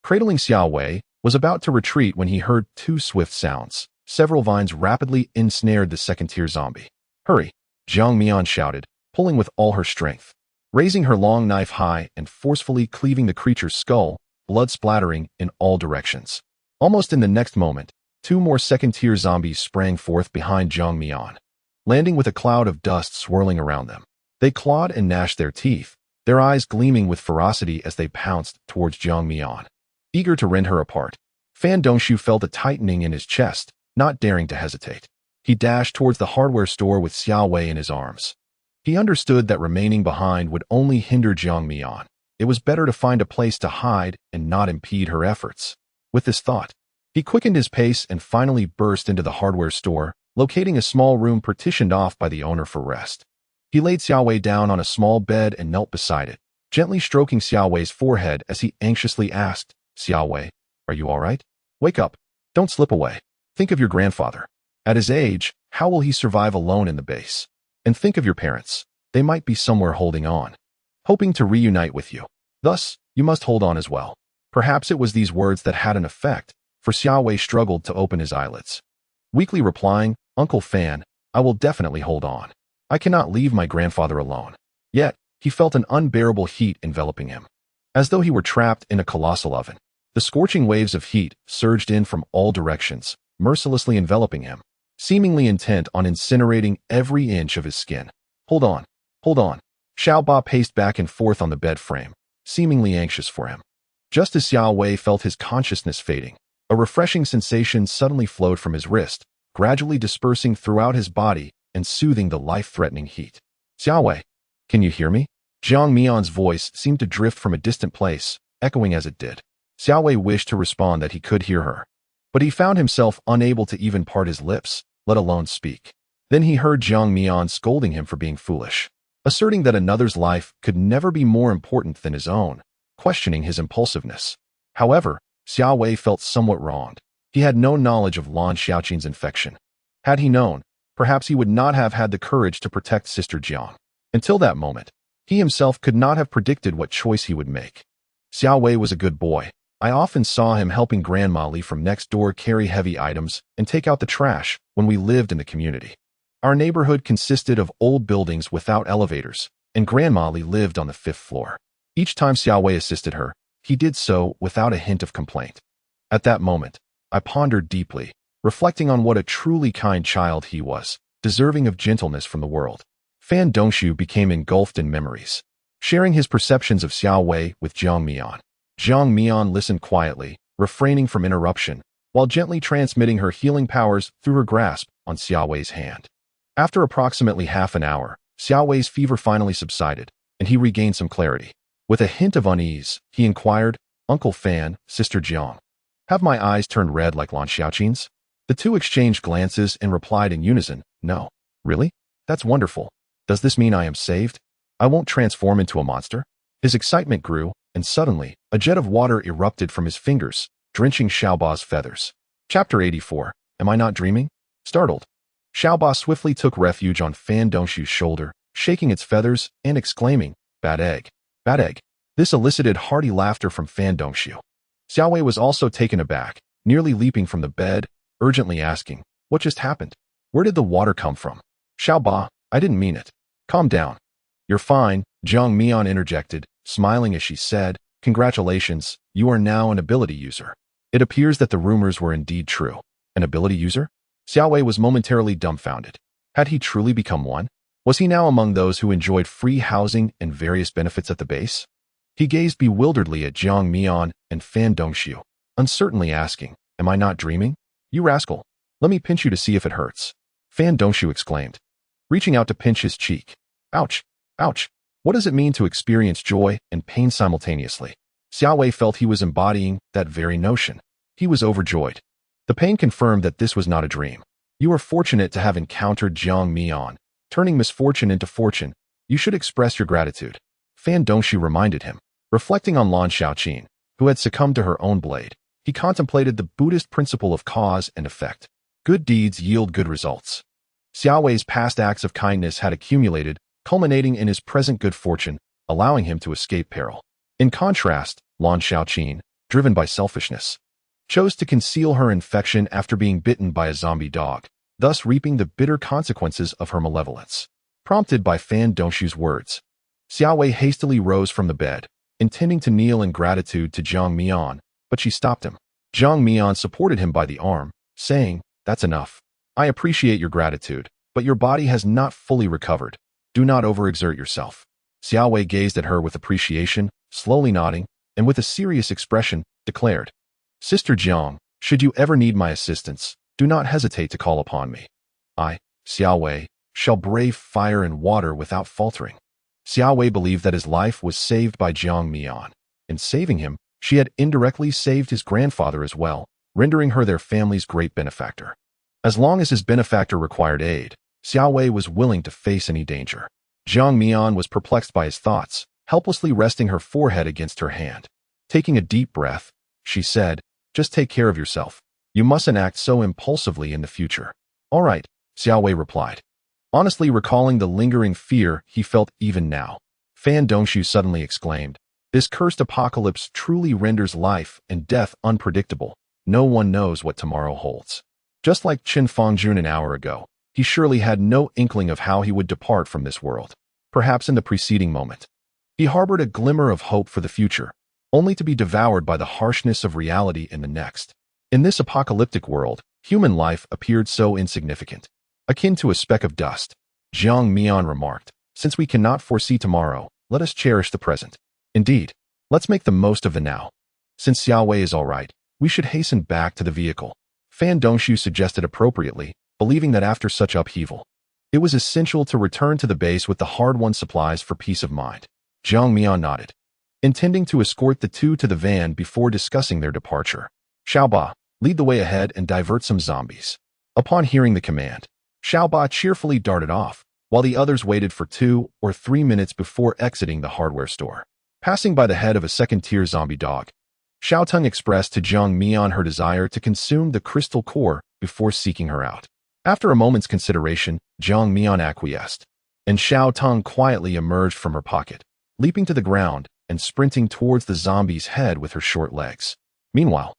cradling Xiao Wei, was about to retreat when he heard two swift sounds. Several vines rapidly ensnared the second-tier zombie. Hurry, Jiang Mian shouted, pulling with all her strength. Raising her long knife high and forcefully cleaving the creature's skull, blood splattering in all directions. Almost in the next moment, two more second-tier zombies sprang forth behind Jiang Mian, landing with a cloud of dust swirling around them. They clawed and gnashed their teeth, their eyes gleaming with ferocity as they pounced towards Jiang Mian, eager to rend her apart. Fan Dongshu felt a tightening in his chest, not daring to hesitate. He dashed towards the hardware store with Xiao Wei in his arms. He understood that remaining behind would only hinder Jiang Mian. It was better to find a place to hide and not impede her efforts. With this thought, he quickened his pace and finally burst into the hardware store, locating a small room partitioned off by the owner for rest. He laid Xiao Wei down on a small bed and knelt beside it, gently stroking Xiao Wei's forehead as he anxiously asked, Xiao Wei, Are you all right? Wake up. Don't slip away. Think of your grandfather. At his age, how will he survive alone in the base? And think of your parents. They might be somewhere holding on, hoping to reunite with you. Thus, you must hold on as well. Perhaps it was these words that had an effect, for Xiao Wei struggled to open his eyelids. Weakly replying, Uncle Fan, I will definitely hold on. I cannot leave my grandfather alone. Yet, he felt an unbearable heat enveloping him. As though he were trapped in a colossal oven. The scorching waves of heat surged in from all directions, mercilessly enveloping him, seemingly intent on incinerating every inch of his skin. Hold on, hold on. Xiao Ba paced back and forth on the bed frame, seemingly anxious for him. Just as Xiao Wei felt his consciousness fading, a refreshing sensation suddenly flowed from his wrist, gradually dispersing throughout his body and soothing the life-threatening heat. Xiao Wei, can you hear me? Jiang Mian's voice seemed to drift from a distant place, echoing as it did. Xiao Wei wished to respond that he could hear her, but he found himself unable to even part his lips, let alone speak. Then he heard Jiang Mian scolding him for being foolish, asserting that another's life could never be more important than his own, questioning his impulsiveness. However, Xiao Wei felt somewhat wronged. He had no knowledge of Lan Xiaoqin's infection. Had he known, perhaps he would not have had the courage to protect Sister Jiang. Until that moment, he himself could not have predicted what choice he would make. Xiao Wei was a good boy. I often saw him helping Grandma Li from next door carry heavy items and take out the trash when we lived in the community. Our neighborhood consisted of old buildings without elevators, and Grandma Li lived on the 5th floor. Each time Xiao Wei assisted her, he did so without a hint of complaint. At that moment, I pondered deeply, reflecting on what a truly kind child he was, deserving of gentleness from the world. Fan Dongxiu became engulfed in memories, sharing his perceptions of Xiao Wei with Jiang Mian. Jiang Mian listened quietly, refraining from interruption, while gently transmitting her healing powers through her grasp on Xiao Wei's hand. After approximately half an hour, Xiao Wei's fever finally subsided, and he regained some clarity. With a hint of unease, he inquired, Uncle Fan, Sister Jiang, have my eyes turned red like Lan Xiaoqin's? The two exchanged glances and replied in unison, No. Really? That's wonderful. Does this mean I am saved? I won't transform into a monster? His excitement grew, and suddenly, a jet of water erupted from his fingers, drenching Xiaoba's feathers. Chapter 84. Am I not dreaming? Startled, Xiaoba swiftly took refuge on Fan Dongxiu's shoulder, shaking its feathers and exclaiming, Bad egg. Bad egg. This elicited hearty laughter from Fan Dongxiu. Xiao Wei was also taken aback, nearly leaping from the bed, urgently asking, What just happened? Where did the water come from? Xiaoba, I didn't mean it. Calm down. You're fine, Jiang Mian interjected, smiling as she said, Congratulations, you are now an ability user. It appears that the rumors were indeed true. An ability user? Xiao Wei was momentarily dumbfounded. Had he truly become one? Was he now among those who enjoyed free housing and various benefits at the base? He gazed bewilderedly at Jiang Mian and Fan Dongxiu, uncertainly asking, Am I not dreaming? You rascal. Let me pinch you to see if it hurts. Fan Dongxiu exclaimed, reaching out to pinch his cheek. Ouch. Ouch. What does it mean to experience joy and pain simultaneously? Xiao Wei felt he was embodying that very notion. He was overjoyed. The pain confirmed that this was not a dream. You are fortunate to have encountered Jiang Mian. Turning misfortune into fortune, you should express your gratitude. Fan Dongxiu reminded him. Reflecting on Lan Xiaoqin, who had succumbed to her own blade, he contemplated the Buddhist principle of cause and effect. Good deeds yield good results. Xiao Wei's past acts of kindness had accumulated, culminating in his present good fortune, allowing him to escape peril. In contrast, Lan Xiaoqin, driven by selfishness, chose to conceal her infection after being bitten by a zombie dog, thus reaping the bitter consequences of her malevolence. Prompted by Fan Dongxiu's words, Xiao Wei hastily rose from the bed, intending to kneel in gratitude to Jiang Mian, but she stopped him. Jiang Mian supported him by the arm, saying, That's enough. I appreciate your gratitude, but your body has not fully recovered. Do not overexert yourself. Xiao Wei gazed at her with appreciation, slowly nodding, and with a serious expression, declared, Sister Jiang, should you ever need my assistance, do not hesitate to call upon me. I, Xiao Wei, shall brave fire and water without faltering. Xiao Wei believed that his life was saved by Jiang Mian. In saving him, she had indirectly saved his grandfather as well, rendering her their family's great benefactor. As long as his benefactor required aid, Xiao Wei was willing to face any danger. Jiang Mian was perplexed by his thoughts, helplessly resting her forehead against her hand. Taking a deep breath, she said, Just take care of yourself. You mustn't act so impulsively in the future. All right, Xiao Wei replied, honestly recalling the lingering fear he felt even now. Fan Dongshu suddenly exclaimed, this cursed apocalypse truly renders life and death unpredictable. No one knows what tomorrow holds. Just like Qin Fongjun an hour ago, he surely had no inkling of how he would depart from this world. Perhaps in the preceding moment, he harbored a glimmer of hope for the future, only to be devoured by the harshness of reality in the next. In this apocalyptic world, human life appeared so insignificant, akin to a speck of dust. Jiang Mian remarked, since we cannot foresee tomorrow, let us cherish the present. Indeed, let's make the most of the now. Since Xiao Wei is all right, we should hasten back to the vehicle. Fan Dongshu suggested appropriately, believing that after such upheaval, it was essential to return to the base with the hard-won supplies for peace of mind. Jiang Mian nodded, intending to escort the two to the van before discussing their departure. Xiaoba, lead the way ahead and divert some zombies. Upon hearing the command, Xiaoba cheerfully darted off, while the others waited for 2 or 3 minutes before exiting the hardware store. Passing by the head of a second-tier zombie dog, Xiaotong expressed to Jiang Mian her desire to consume the crystal core before seeking her out. After a moment's consideration, Jiang Mian acquiesced, and Xiaotong quietly emerged from her pocket, leaping to the ground and sprinting towards the zombie's head with her short legs. Meanwhile,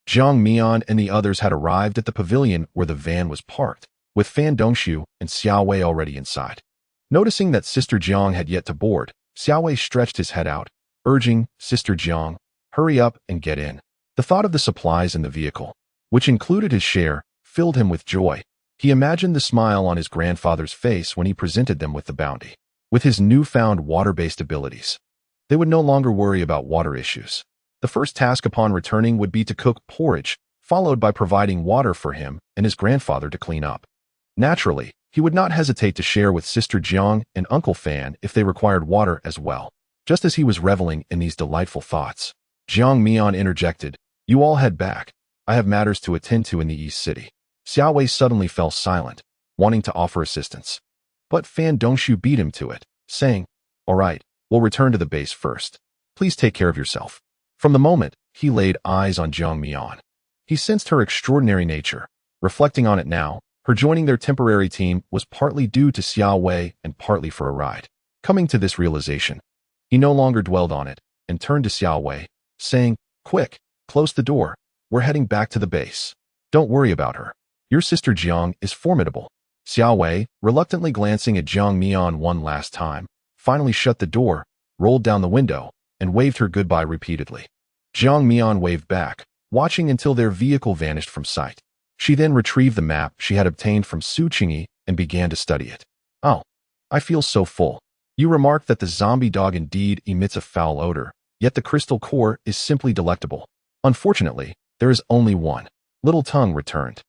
Jiang Mian and the others had arrived at the pavilion where the van was parked, with Fan Dongshu and Xiao Wei already inside. Noticing that Sister Jiang had yet to board, Xiao Wei stretched his head out, urging, Sister Jiang, hurry up and get in. The thought of the supplies in the vehicle, which included his share, filled him with joy. He imagined the smile on his grandfather's face when he presented them with the bounty. With his newfound water-based abilities, they would no longer worry about water issues. The first task upon returning would be to cook porridge, followed by providing water for him and his grandfather to clean up. Naturally, he would not hesitate to share with Sister Jiang and Uncle Fan if they required water as well. Just as he was reveling in these delightful thoughts, Jiang Mian interjected, you all head back. I have matters to attend to in the East City. Xiao Wei suddenly fell silent, wanting to offer assistance. But Fan Dongshu beat him to it, saying, all right, we'll return to the base first. Please take care of yourself. From the moment he laid eyes on Jiang Mian, he sensed her extraordinary nature. Reflecting on it now, her joining their temporary team was partly due to Xiao Wei and partly for a ride. Coming to this realization, he no longer dwelled on it and turned to Xiao Wei, saying, quick, close the door. We're heading back to the base. Don't worry about her. Your sister Jiang is formidable. Xiao Wei, reluctantly glancing at Jiang Mian one last time, finally shut the door, rolled down the window, and waved her goodbye repeatedly. Jiang Mian waved back, watching until their vehicle vanished from sight. She then retrieved the map she had obtained from Su Qingyi and began to study it. Oh, I feel so full. You remarked that the zombie dog indeed emits a foul odor, yet the crystal core is simply delectable. Unfortunately, there is only one. Little Tongue returned,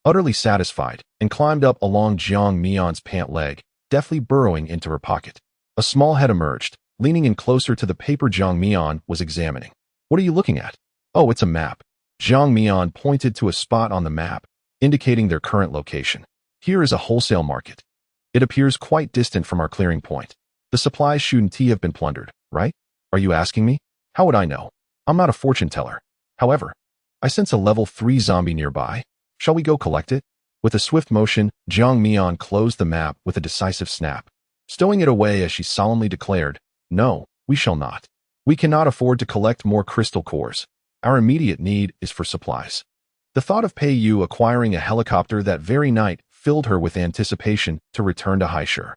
utterly satisfied, and climbed up along Jiang Mian's pant leg, deftly burrowing into her pocket. A small head emerged, leaning in closer to the paper Jiang Mian was examining. What are you looking at? Oh, it's a map. Jiang Mian pointed to a spot on the map, indicating their current location. Here is a wholesale market. It appears quite distant from our clearing point. The supplies shouldn't have been plundered, right? Are you asking me? How would I know? I'm not a fortune teller. However, I sense a level 3 zombie nearby. Shall we go collect it? With a swift motion, Jiang Mian closed the map with a decisive snap, stowing it away as she solemnly declared, no, we shall not. We cannot afford to collect more crystal cores. Our immediate need is for supplies. The thought of Pei Yu acquiring a helicopter that very night filled her with anticipation to return to Haishur.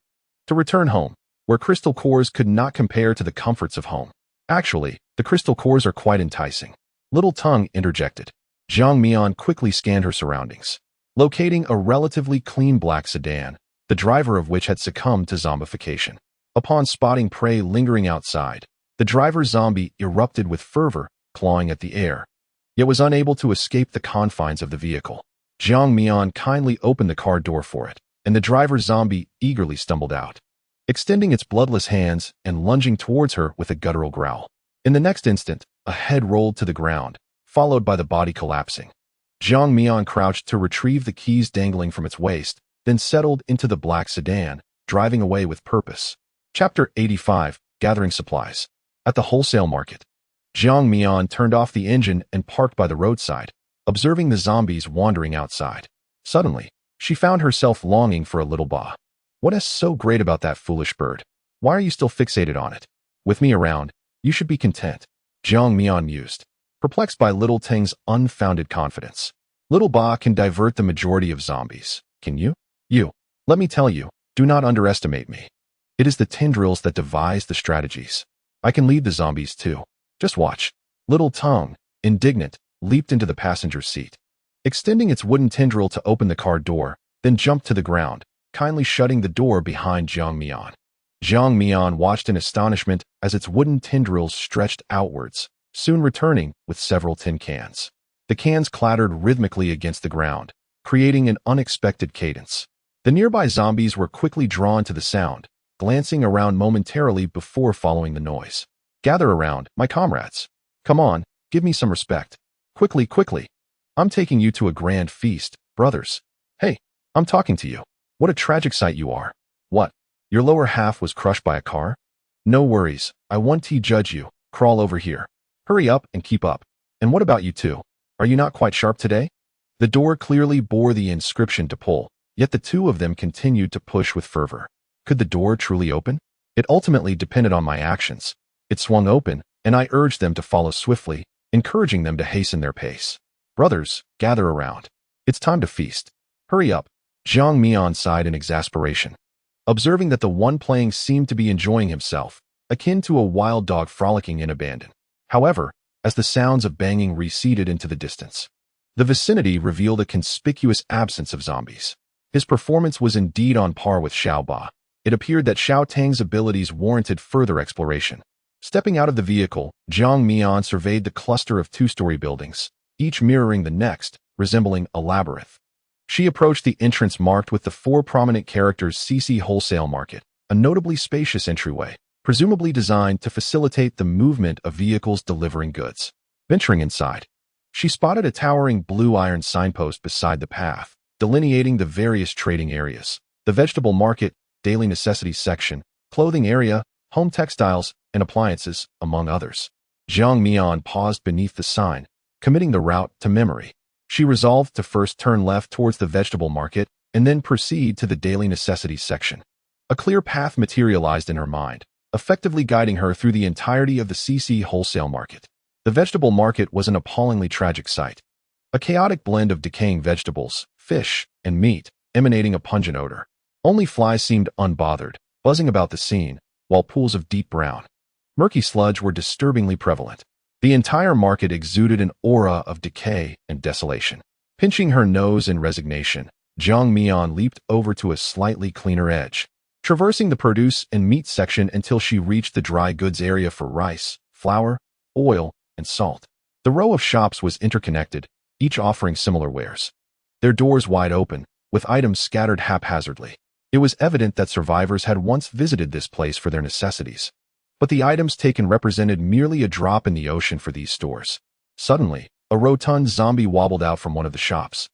To return home, where crystal cores could not compare to the comforts of home. Actually, the crystal cores are quite enticing. Little Tongue interjected. Jiang Mian quickly scanned her surroundings, locating a relatively clean black sedan, the driver of which had succumbed to zombification. Upon spotting prey lingering outside, the driver's zombie erupted with fervor, clawing at the air, yet was unable to escape the confines of the vehicle. Jiang Mian kindly opened the car door for it, and the driver's zombie eagerly stumbled out, extending its bloodless hands and lunging towards her with a guttural growl. In the next instant, a head rolled to the ground, followed by the body collapsing. Jiang Mian crouched to retrieve the keys dangling from its waist, then settled into the black sedan, driving away with purpose. Chapter 85, Gathering Supplies. At the wholesale market, Jiang Mian turned off the engine and parked by the roadside, observing the zombies wandering outside. Suddenly, she found herself longing for a little ba. What is so great about that foolish bird? Why are you still fixated on it? With me around, you should be content. Jiang Mian mused, perplexed by Little Ting's unfounded confidence. Little Ba can divert the majority of zombies. Can you? You. Let me tell you, do not underestimate me. It is the tendrils that devise the strategies. I can lead the zombies too. Just watch. Little Tongue, indignant, leaped into the passenger seat, extending its wooden tendril to open the car door, then jumped to the ground, kindly shutting the door behind Jiang Mian. Jiang Mian watched in astonishment as its wooden tendrils stretched outwards, soon returning with several tin cans. The cans clattered rhythmically against the ground, creating an unexpected cadence. The nearby zombies were quickly drawn to the sound, glancing around momentarily before following the noise. Gather around, my comrades. Come on, give me some respect. Quickly, quickly. I'm taking you to a grand feast, brothers. Hey, I'm talking to you. What a tragic sight you are. What? Your lower half was crushed by a car? No worries, I won't judge you. Crawl over here. Hurry up and keep up. And what about you two? Are you not quite sharp today? The door clearly bore the inscription to pull, yet the two of them continued to push with fervor. Could the door truly open? It ultimately depended on my actions. It swung open, and I urged them to follow swiftly, encouraging them to hasten their pace. Brothers, gather around. It's time to feast. Hurry up. Jiang Mian sighed in exasperation, observing that the one playing seemed to be enjoying himself, akin to a wild dog frolicking in abandon. However, as the sounds of banging receded into the distance, the vicinity revealed a conspicuous absence of zombies. His performance was indeed on par with Xiao Ba. It appeared that Xiao Tang's abilities warranted further exploration. Stepping out of the vehicle, Jiang Mian surveyed the cluster of two-story buildings, each mirroring the next, resembling a labyrinth. She approached the entrance marked with the four prominent characters CC Wholesale Market, a notably spacious entryway, presumably designed to facilitate the movement of vehicles delivering goods. Venturing inside, she spotted a towering blue iron signpost beside the path, delineating the various trading areas: the vegetable market, daily necessities section, clothing area, home textiles, and appliances, among others. Jiang Mian paused beneath the sign, committing the route to memory. She resolved to first turn left towards the vegetable market and then proceed to the daily necessities section. A clear path materialized in her mind, effectively guiding her through the entirety of the CC Wholesale Market. The vegetable market was an appallingly tragic sight. A chaotic blend of decaying vegetables, fish, and meat, emanating a pungent odor. Only flies seemed unbothered, buzzing about the scene, while pools of deep brown, murky sludge were disturbingly prevalent. The entire market exuded an aura of decay and desolation. Pinching her nose in resignation, Jiang Mian leaped over to a slightly cleaner edge, traversing the produce and meat section until she reached the dry goods area for rice, flour, oil, and salt. The row of shops was interconnected, each offering similar wares, their doors wide open, with items scattered haphazardly. It was evident that survivors had once visited this place for their necessities. But the items taken represented merely a drop in the ocean for these stores. Suddenly, a rotund zombie wobbled out from one of the shops,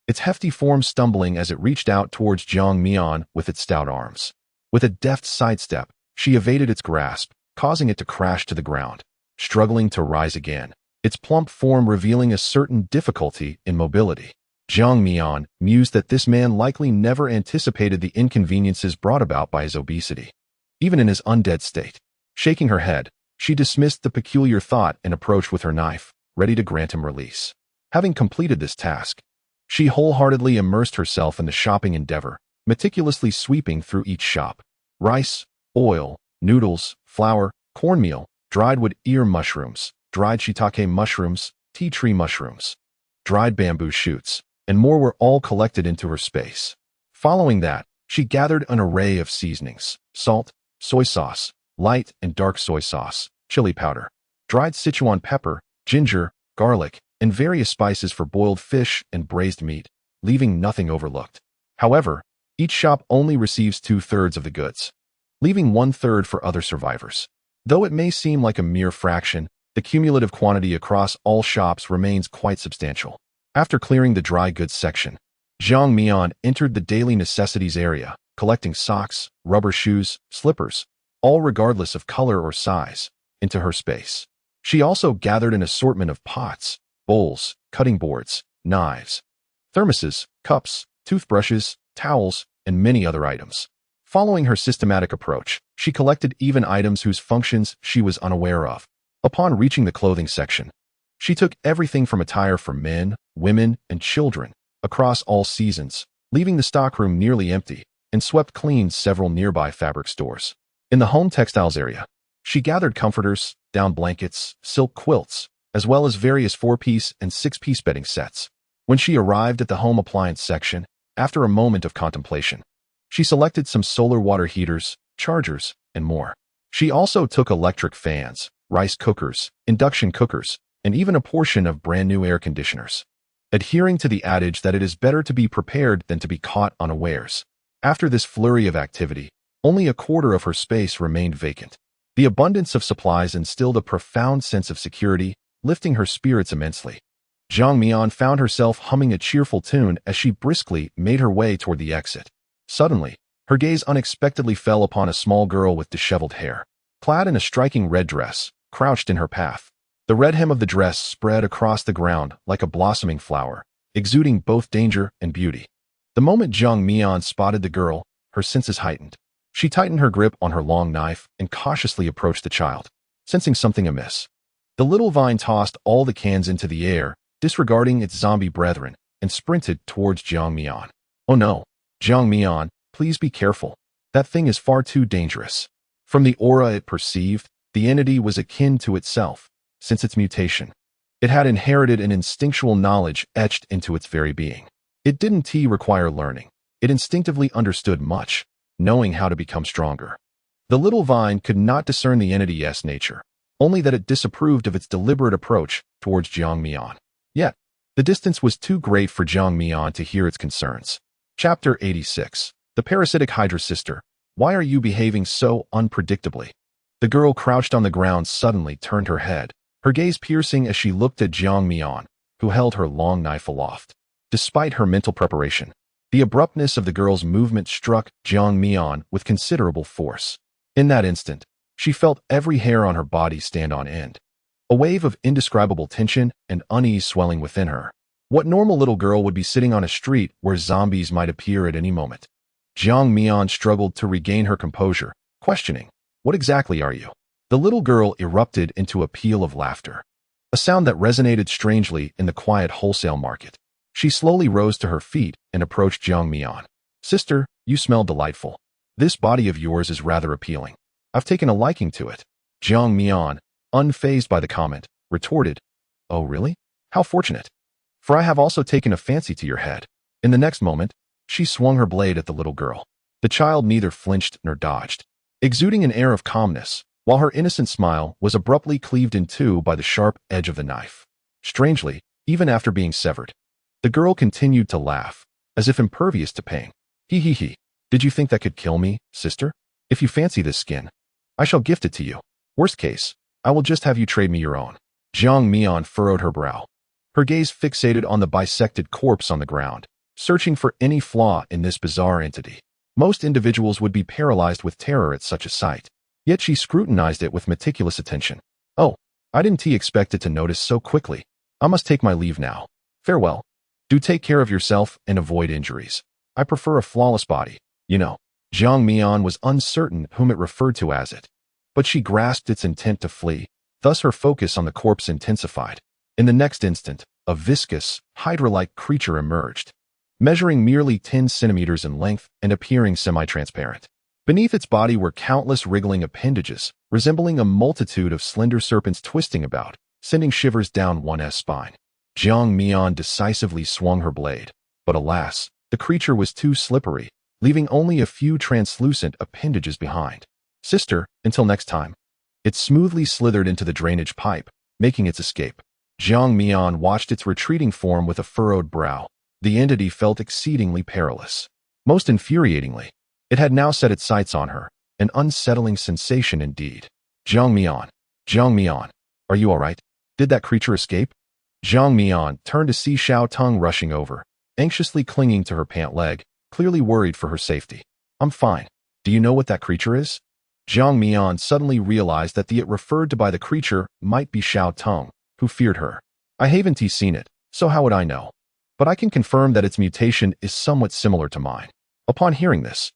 its hefty form stumbling as it reached out towards Jiang Mian with its stout arms. With a deft sidestep, she evaded its grasp, causing it to crash to the ground, struggling to rise again, its plump form revealing a certain difficulty in mobility. Jiang Mian mused that this man likely never anticipated the inconveniences brought about by his obesity, even in his undead state. Shaking her head, she dismissed the peculiar thought and approached with her knife, ready to grant him release. Having completed this task, she wholeheartedly immersed herself in the shopping endeavor, meticulously sweeping through each shop. Rice, oil, noodles, flour, cornmeal, dried wood ear mushrooms, dried shiitake mushrooms, tea tree mushrooms, dried bamboo shoots, and more were all collected into her space. Following that, she gathered an array of seasonings: salt, soy sauce, light and dark soy sauce, chili powder, dried Sichuan pepper, ginger, garlic, and various spices for boiled fish and braised meat, leaving nothing overlooked. However, each shop only receives 2/3 of the goods, leaving 1/3 for other survivors. Though it may seem like a mere fraction, the cumulative quantity across all shops remains quite substantial. After clearing the dry goods section, Jiang Mian entered the daily necessities area, collecting socks, rubber shoes, slippers, all regardless of color or size, into her space. She also gathered an assortment of pots, bowls, cutting boards, knives, thermoses, cups, toothbrushes, towels, and many other items. Following her systematic approach, she collected even items whose functions she was unaware of. Upon reaching the clothing section, she took everything from attire for men, women, and children across all seasons, leaving the stockroom nearly empty, and swept clean several nearby fabric stores. In the home textiles area, she gathered comforters, down blankets, silk quilts, as well as various 4-piece and 6-piece bedding sets. When she arrived at the home appliance section, after a moment of contemplation, she selected some solar water heaters, chargers, and more. She also took electric fans, rice cookers, induction cookers, and even a portion of brand new air conditioners. Adhering to the adage that it is better to be prepared than to be caught unawares. After this flurry of activity, only a quarter of her space remained vacant. The abundance of supplies instilled a profound sense of security, lifting her spirits immensely. Jiang Mian found herself humming a cheerful tune as she briskly made her way toward the exit. Suddenly, her gaze unexpectedly fell upon a small girl with disheveled hair, clad in a striking red dress, crouched in her path. The red hem of the dress spread across the ground like a blossoming flower, exuding both danger and beauty. The moment Jiang Mian spotted the girl, her senses heightened. She tightened her grip on her long knife and cautiously approached the child, sensing something amiss. The little vine tossed all the cans into the air, disregarding its zombie brethren, and sprinted towards Jiang Mian. "Oh no, Jiang Mian, please be careful. That thing is far too dangerous." From the aura it perceived, the entity was akin to itself, since its mutation. It had inherited an instinctual knowledge etched into its very being. It didn't require learning. It instinctively understood much, knowing how to become stronger. The little vine could not discern the entity's nature, only that it disapproved of its deliberate approach towards Jiang Mian. Yet, the distance was too great for Jiang Mian to hear its concerns. Chapter 86. The Parasitic Hydra Sister. Why are you behaving so unpredictably? The girl crouched on the ground suddenly turned her head, her gaze piercing as she looked at Jiang Mian, who held her long knife aloft. Despite her mental preparation, the abruptness of the girl's movement struck Jiang Mian with considerable force. In that instant, she felt every hair on her body stand on end. A wave of indescribable tension and unease swelling within her. What normal little girl would be sitting on a street where zombies might appear at any moment? Jiang Mian struggled to regain her composure, questioning, "What exactly are you?" The little girl erupted into a peal of laughter, a sound that resonated strangely in the quiet wholesale market. She slowly rose to her feet and approached Jiang Mian. "Sister, you smell delightful. This body of yours is rather appealing. I've taken a liking to it." Jiang Mian, unfazed by the comment, retorted, "Oh really? How fortunate. For I have also taken a fancy to your head." In the next moment, she swung her blade at the little girl. The child neither flinched nor dodged, exuding an air of calmness, while her innocent smile was abruptly cleaved in two by the sharp edge of the knife. Strangely, even after being severed, the girl continued to laugh, as if impervious to pain. "He. Did you think that could kill me, sister? If you fancy this skin, I shall gift it to you. Worst case, I will just have you trade me your own." Jiang Mian furrowed her brow, her gaze fixated on the bisected corpse on the ground, searching for any flaw in this bizarre entity. Most individuals would be paralyzed with terror at such a sight, yet she scrutinized it with meticulous attention. "Oh, I didn't expect it to notice so quickly. I must take my leave now. Farewell. Do take care of yourself and avoid injuries. I prefer a flawless body, you know." Jiang Mian was uncertain whom it referred to as it, but she grasped its intent to flee, thus her focus on the corpse intensified. In the next instant, a viscous, hydra-like creature emerged, measuring merely 10 centimeters in length and appearing semi-transparent. Beneath its body were countless wriggling appendages, resembling a multitude of slender serpents twisting about, sending shivers down one's spine. Jiang Mian decisively swung her blade, but alas, the creature was too slippery, leaving only a few translucent appendages behind. "Sister, until next time." It smoothly slithered into the drainage pipe, making its escape. Jiang Mian watched its retreating form with a furrowed brow. The entity felt exceedingly perilous. Most infuriatingly, it had now set its sights on her, an unsettling sensation indeed. Jiang Mian, are you all right? Did that creature escape?" Jiang Mian turned to see Xiao Tung rushing over, anxiously clinging to her pant leg, clearly worried for her safety. "I'm fine. Do you know what that creature is?" Jiang Mian suddenly realized that the it referred to by the creature might be Xiao Tong, who feared her. I haven't seen it, so how would I know? But I can confirm that its mutation is somewhat similar to mine. Upon hearing this,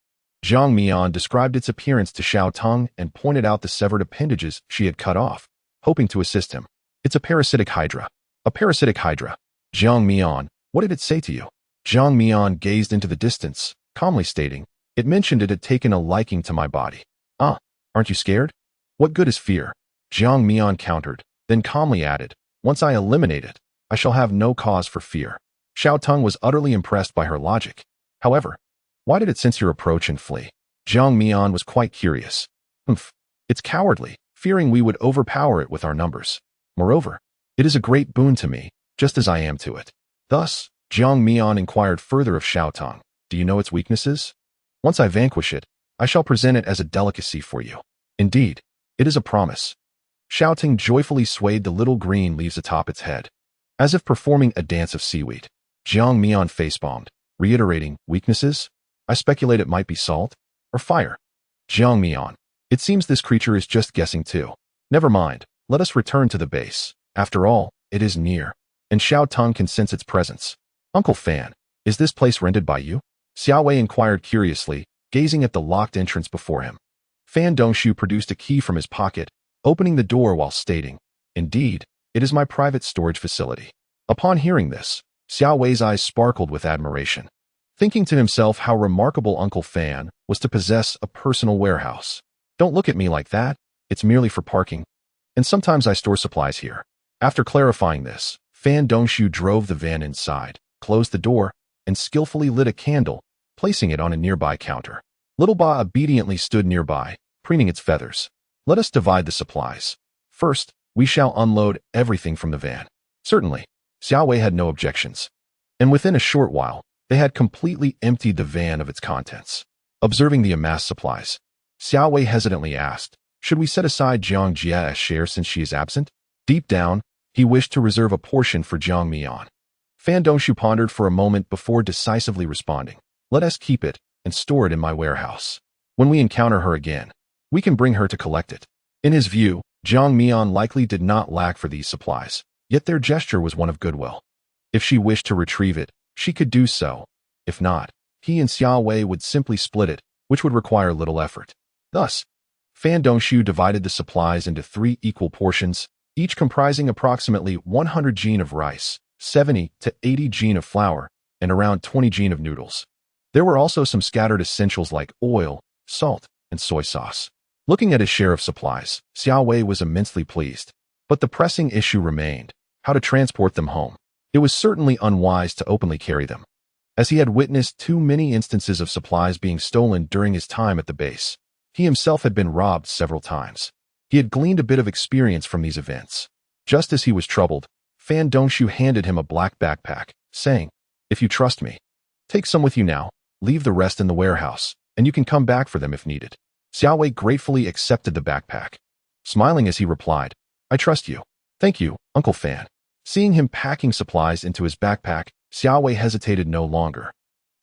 Jiang Mian described its appearance to Xiao Tong and pointed out the severed appendages she had cut off, hoping to assist him. It's a parasitic hydra. A parasitic hydra. Jiang Mian, what did it say to you? Jiang Mian gazed into the distance, calmly stating, it mentioned it had taken a liking to my body. Ah, aren't you scared? What good is fear? Jiang Mian countered, then calmly added, once I eliminate it, I shall have no cause for fear. Xiao Tong was utterly impressed by her logic. However, why did it sense your approach and flee? Jiang Mian was quite curious. It's cowardly, fearing we would overpower it with our numbers. Moreover, it is a great boon to me, just as I am to it. Thus, Jiang Mian inquired further of Xiao Tong, do you know its weaknesses? Once I vanquish it, I shall present it as a delicacy for you. Indeed, it is a promise. Xiao Tong joyfully swayed the little green leaves atop its head, as if performing a dance of seaweed. Jiang Mian facepalmed, reiterating, weaknesses? I speculate it might be salt or fire. Jiang Mian, it seems this creature is just guessing too. Never mind, let us return to the base. After all, it is near, and Xiao Tong can sense its presence. Uncle Fan, is this place rented by you? Xiao Wei inquired curiously, gazing at the locked entrance before him. Fan Dongshu produced a key from his pocket, opening the door while stating, indeed, it is my private storage facility. Upon hearing this, Xiao Wei's eyes sparkled with admiration, thinking to himself how remarkable Uncle Fan was to possess a personal warehouse. Don't look at me like that, it's merely for parking, and sometimes I store supplies here. After clarifying this, Fan Dongshu drove the van inside, closed the door, and skillfully lit a candle, placing it on a nearby counter. Little Ba obediently stood nearby, preening its feathers. Let us divide the supplies. First, we shall unload everything from the van. Certainly, Xiao Wei had no objections. And within a short while, they had completely emptied the van of its contents. Observing the amassed supplies, Xiao Wei hesitantly asked, should we set aside Jiang Jie as share since she is absent? Deep down, he wished to reserve a portion for Jiang Mian. Fan Dongshu pondered for a moment before decisively responding, let us keep it and store it in my warehouse. When we encounter her again, we can bring her to collect it. In his view, Jiang Mian likely did not lack for these supplies, yet their gesture was one of goodwill. If she wished to retrieve it, she could do so. If not, he and Xiao Wei would simply split it, which would require little effort. Thus, Fan Dongshu divided the supplies into 3 equal portions, each comprising approximately 100 jin of rice, 70 to 80 jin of flour, and around 20 jin of noodles. There were also some scattered essentials like oil, salt, and soy sauce. Looking at his share of supplies, Xiao Wei was immensely pleased. But the pressing issue remained, how to transport them home. It was certainly unwise to openly carry them, as he had witnessed too many instances of supplies being stolen during his time at the base. He himself had been robbed several times. He had gleaned a bit of experience from these events. Just as he was troubled, Fan Dongshu handed him a black backpack, saying, if you trust me, take some with you now, leave the rest in the warehouse, and you can come back for them if needed. Xiao Wei gratefully accepted the backpack, smiling as he replied, I trust you. Thank you, Uncle Fan. Seeing him packing supplies into his backpack, Xiao Wei hesitated no longer.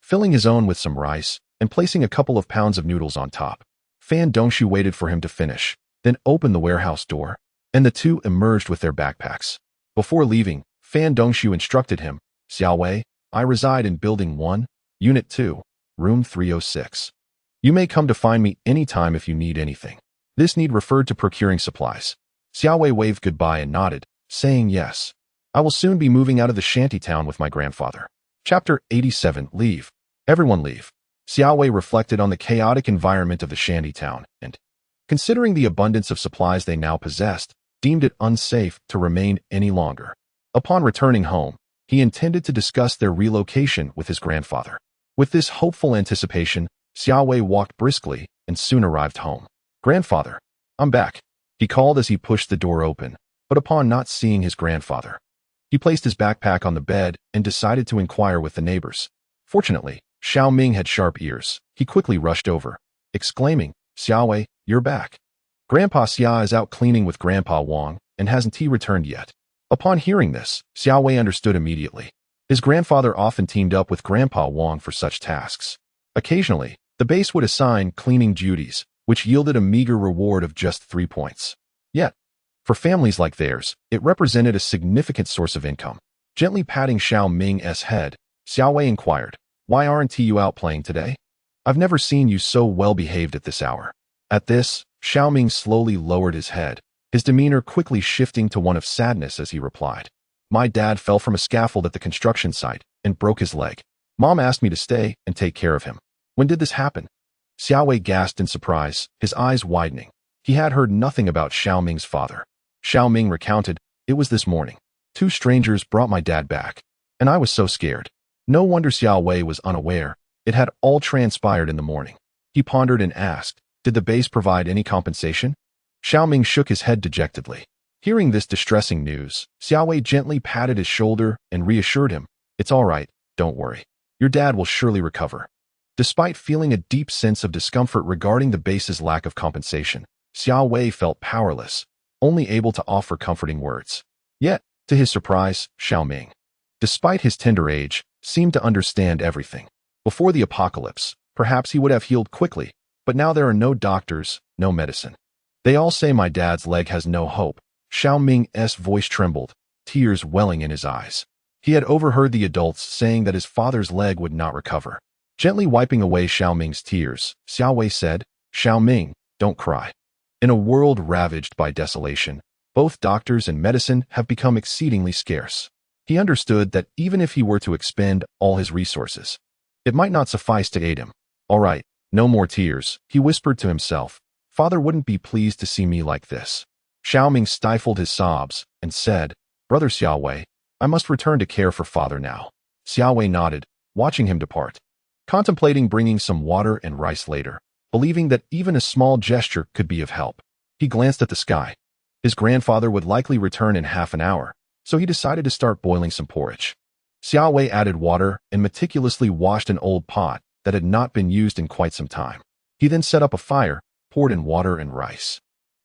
Filling his own with some rice and placing a couple of pounds of noodles on top, Fan Dongshu waited for him to finish, then opened the warehouse door, and the two emerged with their backpacks. Before leaving, Fan Dongshu instructed him, Xiao Wei, I reside in Building 1, Unit 2, Room 306. You may come to find me anytime if you need anything. This need referred to procuring supplies. Xiao Wei waved goodbye and nodded, saying yes. I will soon be moving out of the shanty town with my grandfather. Chapter 87, Leave. Everyone leave. Xiao Wei reflected on the chaotic environment of the shanty town and, considering the abundance of supplies they now possessed, deemed it unsafe to remain any longer. Upon returning home, he intended to discuss their relocation with his grandfather. With this hopeful anticipation, Xiao Wei walked briskly and soon arrived home. Grandfather, I'm back, he called as he pushed the door open, but upon not seeing his grandfather, he placed his backpack on the bed and decided to inquire with the neighbors. Fortunately, Xiao Ming had sharp ears. He quickly rushed over, exclaiming, Xiao Wei, you're back. Grandpa Xia is out cleaning with Grandpa Wang and hasn't he returned yet? Upon hearing this, Xiao Wei understood immediately. His grandfather often teamed up with Grandpa Wang for such tasks. Occasionally, the base would assign cleaning duties, which yielded a meager reward of just 3 points. Yet, for families like theirs, it represented a significant source of income. Gently patting Xiao Ming's head, Xiao Wei inquired, "Why aren't you out playing today? I've never seen you so well-behaved at this hour." At this, Xiao Ming slowly lowered his head, his demeanor quickly shifting to one of sadness as he replied, "My dad fell from a scaffold at the construction site and broke his leg. Mom asked me to stay and take care of him." "When did this happen?" Xiao Wei gasped in surprise, his eyes widening. He had heard nothing about Xiao Ming's father. Xiao Ming recounted, "It was this morning. 2 strangers brought my dad back, and I was so scared." No wonder Xiao Wei was unaware. It had all transpired in the morning. He pondered and asked, "Did the base provide any compensation?" Xiao Ming shook his head dejectedly. Hearing this distressing news, Xiao Wei gently patted his shoulder and reassured him, "It's all right, don't worry. Your dad will surely recover." Despite feeling a deep sense of discomfort regarding the base's lack of compensation, Xiao Wei felt powerless, only able to offer comforting words. Yet, to his surprise, Xiao Ming, despite his tender age, seemed to understand everything. Before the apocalypse, perhaps he would have healed quickly, but now there are no doctors, no medicine. "They all say my dad's leg has no hope." Xiao Ming's voice trembled, tears welling in his eyes. He had overheard the adults saying that his father's leg would not recover. Gently wiping away Xiao Ming's tears, Xiao Wei said, "Xiao Ming, don't cry. In a world ravaged by desolation, both doctors and medicine have become exceedingly scarce." He understood that even if he were to expend all his resources, it might not suffice to aid him. "All right, no more tears," he whispered to himself. "Father wouldn't be pleased to see me like this." Xiao Ming stifled his sobs and said, "Brother Xiao Wei, I must return to care for father now." Xiao Wei nodded, watching him depart, contemplating bringing some water and rice later, believing that even a small gesture could be of help. He glanced at the sky. His grandfather would likely return in half an hour, so he decided to start boiling some porridge. Xiao Wei added water and meticulously washed an old pot that had not been used in quite some time. He then set up a fire, poured in water and rice,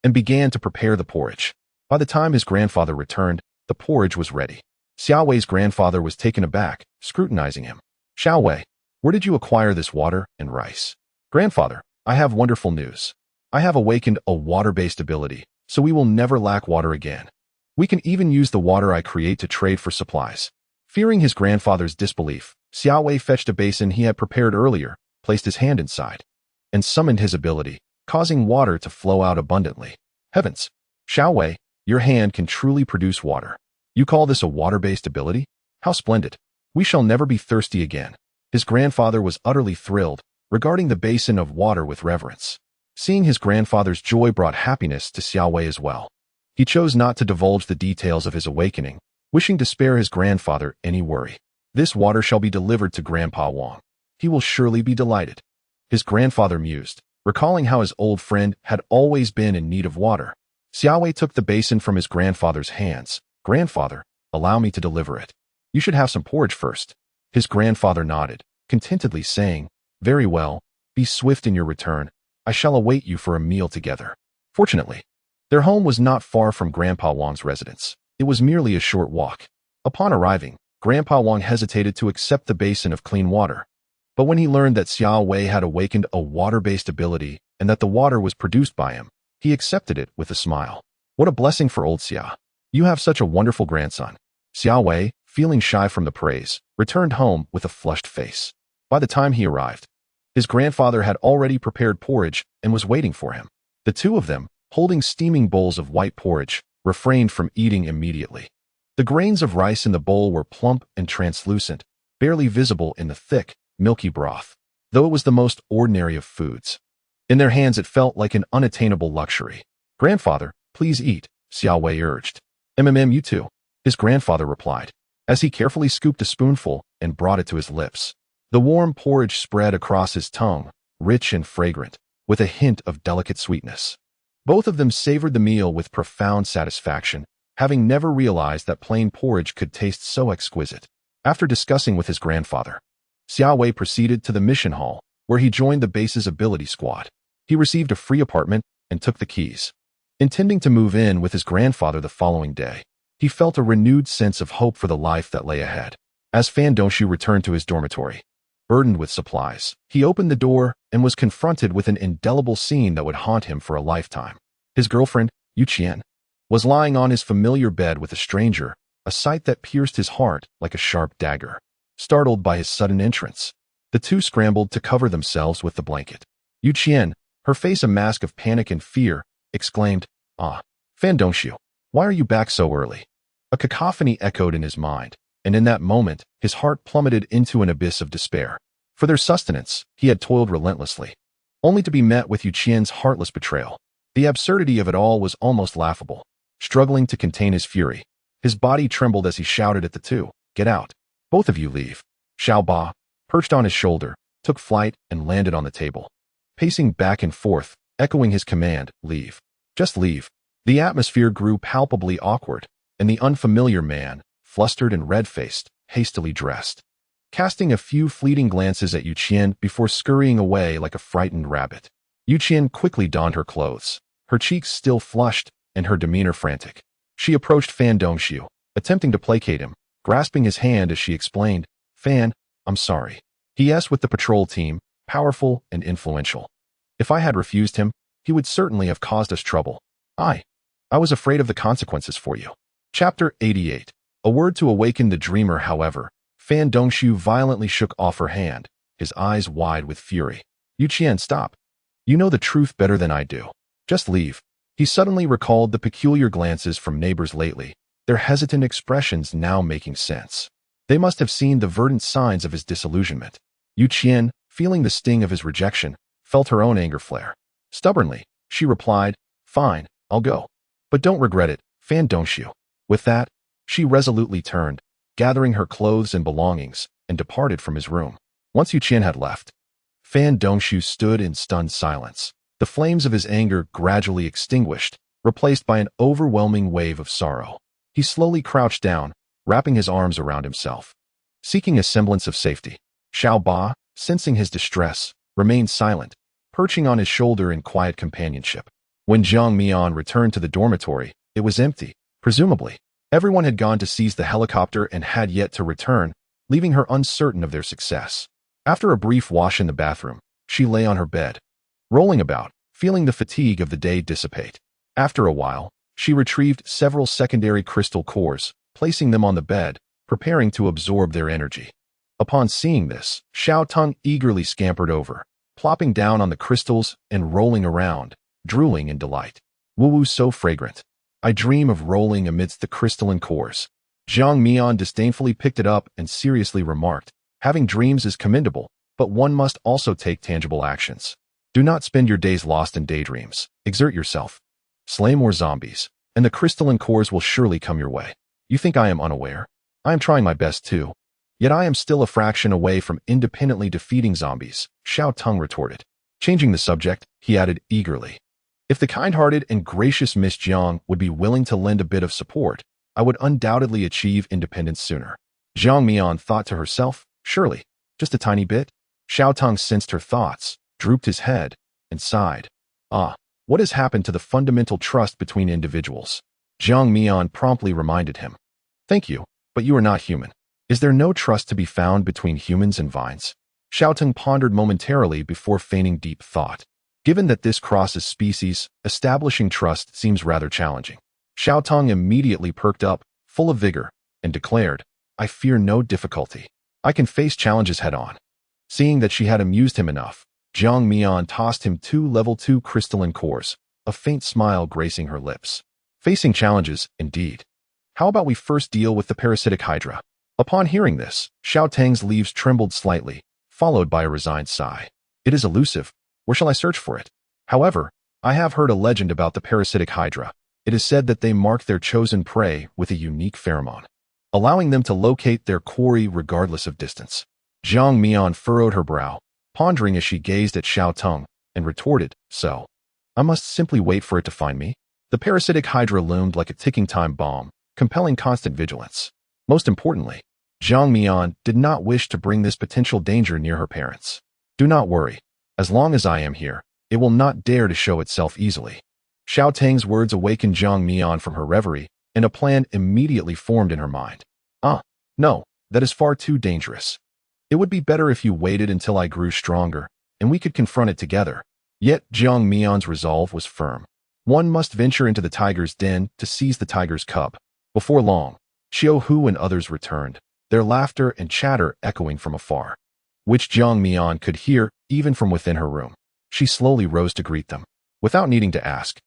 and began to prepare the porridge. By the time his grandfather returned, the porridge was ready. Xiao Wei's grandfather was taken aback, scrutinizing him. "Xiao Wei, where did you acquire this water and rice?" "Grandfather, I have wonderful news. I have awakened a water-based ability, so we will never lack water again. We can even use the water I create to trade for supplies." Fearing his grandfather's disbelief, Xiao Wei fetched a basin he had prepared earlier, placed his hand inside, and summoned his ability, causing water to flow out abundantly. Heavens! Xiao Wei, your hand can truly produce water. You call this a water-based ability? How splendid! We shall never be thirsty again. His grandfather was utterly thrilled, regarding the basin of water with reverence. Seeing his grandfather's joy brought happiness to Xiao Wei as well. He chose not to divulge the details of his awakening, wishing to spare his grandfather any worry. "This water shall be delivered to Grandpa Wang. He will surely be delighted." His grandfather mused, recalling how his old friend had always been in need of water. Xiao Wei took the basin from his grandfather's hands. "Grandfather, allow me to deliver it. You should have some porridge first." His grandfather nodded, contentedly saying, "Very well, be swift in your return. I shall await you for a meal together." Fortunately, their home was not far from Grandpa Wang's residence. It was merely a short walk. Upon arriving, Grandpa Wang hesitated to accept the basin of clean water. But when he learned that Xiao Wei had awakened a water-based ability and that the water was produced by him, he accepted it with a smile. "What a blessing for old Xia. You have such a wonderful grandson." Xiao Wei, feeling shy from the praise, returned home with a flushed face. By the time he arrived, his grandfather had already prepared porridge and was waiting for him. The two of them, holding steaming bowls of white porridge, refrained from eating immediately. The grains of rice in the bowl were plump and translucent, barely visible in the thick, milky broth, though it was the most ordinary of foods. In their hands it felt like an unattainable luxury. "Grandfather, please eat," Xiao Wei urged. You too," his grandfather replied, as he carefully scooped a spoonful and brought it to his lips. The warm porridge spread across his tongue, rich and fragrant, with a hint of delicate sweetness. Both of them savored the meal with profound satisfaction, having never realized that plain porridge could taste so exquisite. After discussing with his grandfather, Xiao Wei proceeded to the mission hall, where he joined the base's ability squad. He received a free apartment and took the keys. Intending to move in with his grandfather the following day, he felt a renewed sense of hope for the life that lay ahead. As Fan Dongxu returned to his dormitory, burdened with supplies. He opened the door and was confronted with an indelible scene that would haunt him for a lifetime. His girlfriend, Yu Qian, was lying on his familiar bed with a stranger, a sight that pierced his heart like a sharp dagger. Startled by his sudden entrance, the two scrambled to cover themselves with the blanket. Yu Qian, her face a mask of panic and fear, exclaimed, "Ah, Fan Dongxiu, why are you back so early?" A cacophony echoed in his mind, and in that moment, his heart plummeted into an abyss of despair. For their sustenance, he had toiled relentlessly, only to be met with Yu Qian's heartless betrayal. The absurdity of it all was almost laughable. Struggling to contain his fury, his body trembled as he shouted at the two, "Get out! Both of you leave!" Xiao Ba, perched on his shoulder, took flight and landed on the table. Pacing back and forth, echoing his command, "Leave. Just leave." The atmosphere grew palpably awkward, and the unfamiliar man, flustered and red-faced, hastily dressed, casting a few fleeting glances at Yu Qian before scurrying away like a frightened rabbit. Yu Qian quickly donned her clothes, her cheeks still flushed and her demeanor frantic. She approached Fan Dongxiu, attempting to placate him, grasping his hand as she explained, "Fan, I'm sorry." He with the patrol team, powerful and influential. If I had refused him, he would certainly have caused us trouble. I was afraid of the consequences for you. Chapter 88. A word to awaken the dreamer. However, Fan Dongxiu violently shook off her hand, his eyes wide with fury. "Yu Qian, stop. You know the truth better than I do. Just leave." He suddenly recalled the peculiar glances from neighbors lately, their hesitant expressions now making sense. They must have seen the verdant signs of his disillusionment. Yu Qian, feeling the sting of his rejection, felt her own anger flare. Stubbornly, she replied, "Fine, I'll go. But don't regret it, Fan Dongxiu." With that, she resolutely turned, gathering her clothes and belongings, and departed from his room. Once Yu Qian had left, Fan Dongxiu stood in stunned silence. The flames of his anger gradually extinguished, replaced by an overwhelming wave of sorrow. He slowly crouched down, wrapping his arms around himself, seeking a semblance of safety. Xiao Ba, sensing his distress, remained silent, perching on his shoulder in quiet companionship. When Jiang Mian returned to the dormitory, it was empty. Presumably, everyone had gone to seize the helicopter and had yet to return, leaving her uncertain of their success. After a brief wash in the bathroom, she lay on her bed, rolling about, feeling the fatigue of the day dissipate. After a while, she retrieved several secondary crystal cores, placing them on the bed, preparing to absorb their energy. Upon seeing this, Xiao Tong eagerly scampered over, plopping down on the crystals and rolling around, drooling in delight. "Woo-woo, so fragrant. I dream of rolling amidst the crystalline cores." Jiang Mian disdainfully picked it up and seriously remarked, "Having dreams is commendable, but one must also take tangible actions. Do not spend your days lost in daydreams. Exert yourself. Slay more zombies, and the crystalline cores will surely come your way." "You think I am unaware? I am trying my best too. Yet I am still a fraction away from independently defeating zombies," Xiao Tong retorted. Changing the subject, he added eagerly, "If the kind-hearted and gracious Miss Jiang would be willing to lend a bit of support, I would undoubtedly achieve independence sooner." Jiang Mian thought to herself, "Surely, just a tiny bit?" Xiao Tong sensed her thoughts, drooped his head, and sighed. "Ah, what has happened to the fundamental trust between individuals?" Jiang Mian promptly reminded him. "Thank you, but you are not human. Is there no trust to be found between humans and vines?" Xiao Tong pondered momentarily before feigning deep thought. Given that this crosses species, establishing trust seems rather challenging. Xiao Tong immediately perked up, full of vigor, and declared, "I fear no difficulty. I can face challenges head-on." Seeing that she had amused him enough, Jiang Mian tossed him 2 level 2 crystalline cores, a faint smile gracing her lips. "Facing challenges, indeed. How about we first deal with the parasitic hydra?" Upon hearing this, Xiao Tang's leaves trembled slightly, followed by a resigned sigh. "It is elusive. Where shall I search for it? However, I have heard a legend about the parasitic hydra. It is said that they mark their chosen prey with a unique pheromone, allowing them to locate their quarry regardless of distance." Jiang Mian furrowed her brow, pondering as she gazed at Xiao Tong, and retorted, "So, I must simply wait for it to find me?" The parasitic hydra loomed like a ticking time bomb, compelling constant vigilance. Most importantly, Jiang Mian did not wish to bring this potential danger near her parents. "Do not worry. As long as I am here, it will not dare to show itself easily." Xiao Tang's words awakened Jiang Mian from her reverie, and a plan immediately formed in her mind. "Ah, no, that is far too dangerous. It would be better if you waited until I grew stronger, and we could confront it together. Yet Jiang Mian's resolve was firm. One must venture into the tiger's den to seize the tiger's cub. Before long, Xiao Hu and others returned, their laughter and chatter echoing from afar, which Jiang Mian could hear even from within her room. She slowly rose to greet them, without needing to ask.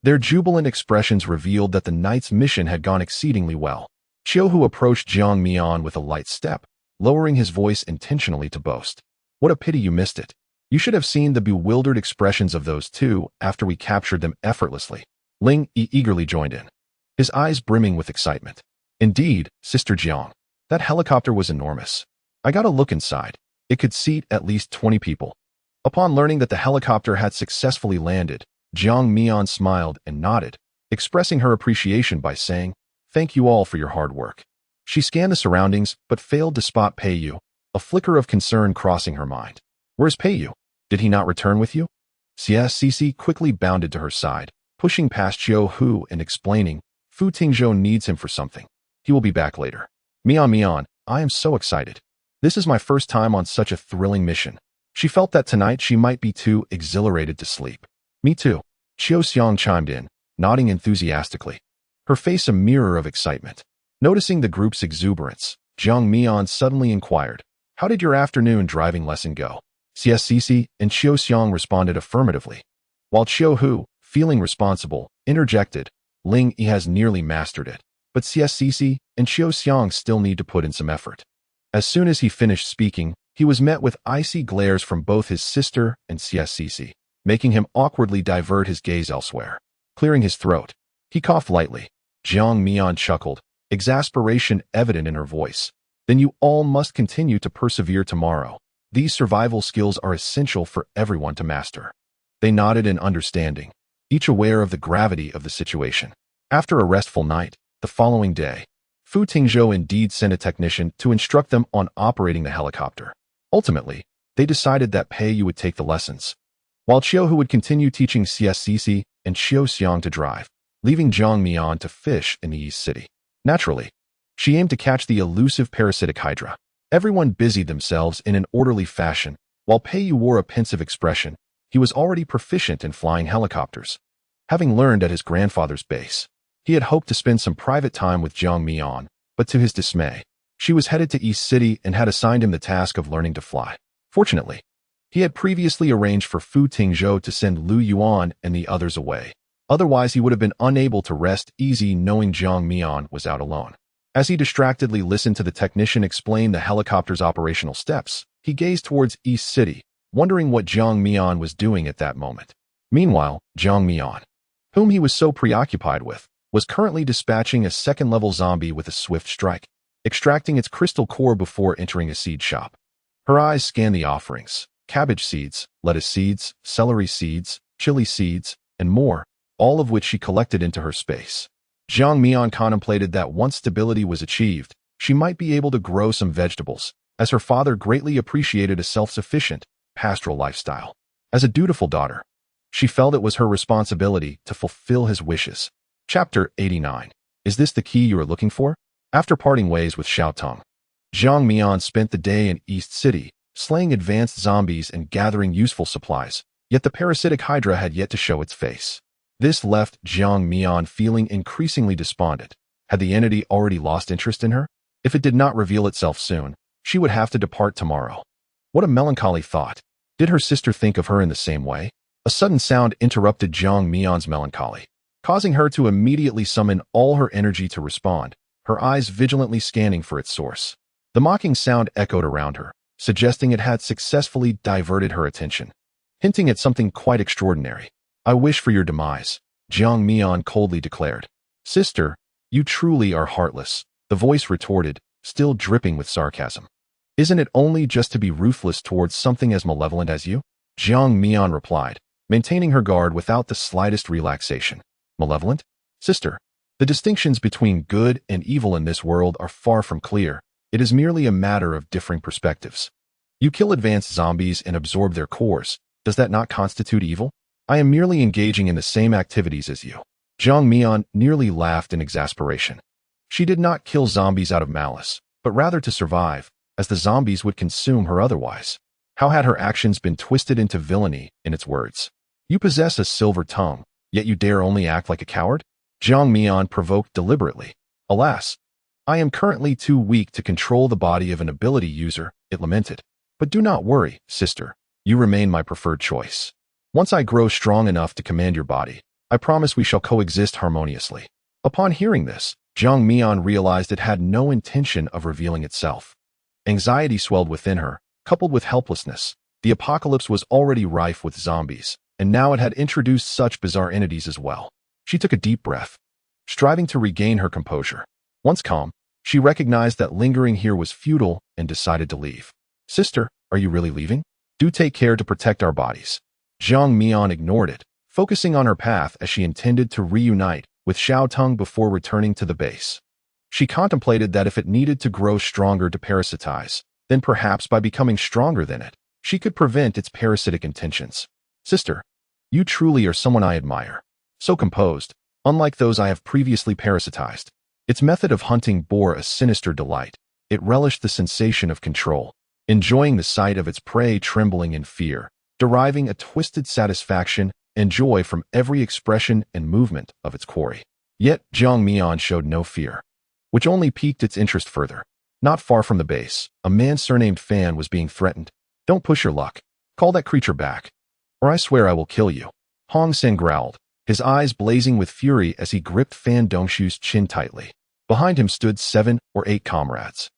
Their jubilant expressions revealed that the night's mission had gone exceedingly well. Xiao Hu approached Jiang Mian with a light step, lowering his voice intentionally to boast. What a pity you missed it. You should have seen the bewildered expressions of those two after we captured them effortlessly. Ling Yi eagerly joined in, his eyes brimming with excitement. Indeed, Sister Jiang, that helicopter was enormous. I got a look inside. It could seat at least 20 people. Upon learning that the helicopter had successfully landed, Jiang Mian smiled and nodded, expressing her appreciation by saying, "Thank you all for your hard work." She scanned the surroundings but failed to spot Pei Yu, a flicker of concern crossing her mind. "Where's Pei Yu? Did he not return with you?" CSCC quickly bounded to her side, pushing past Xiao Hu and explaining, "Fu Tingzhou needs him for something. He will be back later." Mian, I am so excited. This is my first time on such a thrilling mission." She felt that tonight she might be too exhilarated to sleep. "Me too," Qiu Xiang chimed in, nodding enthusiastically, her face a mirror of excitement. Noticing the group's exuberance, Jiang Mian suddenly inquired, "How did your afternoon driving lesson go?" CSCC and Qiu Xiang responded affirmatively, while Xiao Hu, feeling responsible, interjected, "Ling Yi has nearly mastered it, but CSCC and Qiu Xiang still need to put in some effort." As soon as he finished speaking, he was met with icy glares from both his sister and CSCC, making him awkwardly divert his gaze elsewhere. Clearing his throat, he coughed lightly. Jiang Mian chuckled, exasperation evident in her voice. "Then you all must continue to persevere tomorrow. These survival skills are essential for everyone to master." They nodded in understanding, each aware of the gravity of the situation. After a restful night, the following day, Fu Tingzhou indeed sent a technician to instruct them on operating the helicopter. Ultimately, they decided that Pei Yu would take the lessons, while Xiao Hu would continue teaching CSCC and Xiao Xiang to drive, leaving Jiang Mian to fish in the East City. Naturally, she aimed to catch the elusive parasitic hydra. Everyone busied themselves in an orderly fashion, while Pei Yu wore a pensive expression. He was already proficient in flying helicopters, having learned at his grandfather's base. He had hoped to spend some private time with Jiang Mian, but to his dismay, she was headed to East City and had assigned him the task of learning to fly. Fortunately, he had previously arranged for Fu Tingzhou to send Lu Yuan and the others away. Otherwise, he would have been unable to rest easy knowing Jiang Mian was out alone. As he distractedly listened to the technician explain the helicopter's operational steps, he gazed towards East City, wondering what Jiang Mian was doing at that moment. Meanwhile, Jiang Mian, whom he was so preoccupied with, was currently dispatching a second-level zombie with a swift strike, extracting its crystal core before entering a seed shop. Her eyes scanned the offerings: cabbage seeds, lettuce seeds, celery seeds, chili seeds, and more, all of which she collected into her space. Jiang Mian contemplated that once stability was achieved, she might be able to grow some vegetables, as her father greatly appreciated a self-sufficient, pastoral lifestyle. As a dutiful daughter, she felt it was her responsibility to fulfill his wishes. Chapter 89. Is this the key you are looking for? After parting ways with Xiao Tong, Jiang Mian spent the day in East City, slaying advanced zombies and gathering useful supplies, yet the parasitic hydra had yet to show its face. This left Jiang Mian feeling increasingly despondent. Had the entity already lost interest in her? If it did not reveal itself soon, she would have to depart tomorrow. What a melancholy thought. Did her sister think of her in the same way? A sudden sound interrupted Jiang Mian's melancholy, causing her to immediately summon all her energy to respond, her eyes vigilantly scanning for its source. The mocking sound echoed around her, suggesting it had successfully diverted her attention, hinting at something quite extraordinary. "I wish for your demise," Jiang Mian coldly declared. "Sister, you truly are heartless," the voice retorted, still dripping with sarcasm. "Isn't it only just to be ruthless towards something as malevolent as you?" Jiang Mian replied, maintaining her guard without the slightest relaxation. "Malevolent? Sister, the distinctions between good and evil in this world are far from clear. It is merely a matter of differing perspectives. You kill advanced zombies and absorb their cores. Does that not constitute evil? I am merely engaging in the same activities as you." Jiang Mian nearly laughed in exasperation. She did not kill zombies out of malice, but rather to survive, as the zombies would consume her otherwise. How had her actions been twisted into villainy in its words? You possess a silver tongue, yet you dare only act like a coward? Jiang Mian provoked deliberately. Alas, I am currently too weak to control the body of an ability user, it lamented. But do not worry, sister. You remain my preferred choice. Once I grow strong enough to command your body, I promise we shall coexist harmoniously. Upon hearing this, Jiang Mian realized it had no intention of revealing itself. Anxiety swelled within her, coupled with helplessness. The apocalypse was already rife with zombies, and now it had introduced such bizarre entities as well. She took a deep breath, striving to regain her composure. Once calm, she recognized that lingering here was futile and decided to leave. Sister, are you really leaving? Do take care to protect our bodies. Jiang Mian ignored it, focusing on her path as she intended to reunite with Xiao Tong before returning to the base. She contemplated that if it needed to grow stronger to parasitize, then perhaps by becoming stronger than it, she could prevent its parasitic intentions. Sister, you truly are someone I admire. So composed, unlike those I have previously parasitized. Its method of hunting bore a sinister delight. It relished the sensation of control, enjoying the sight of its prey trembling in fear, deriving a twisted satisfaction and joy from every expression and movement of its quarry. Yet Jiang Mian showed no fear, which only piqued its interest further. Not far from the base, a man surnamed Fan was being threatened. Don't push your luck. Call that creature back, or I swear I will kill you. Hong Sen growled, his eyes blazing with fury as he gripped Fan Dongshu's chin tightly. Behind him stood 7 or 8 comrades,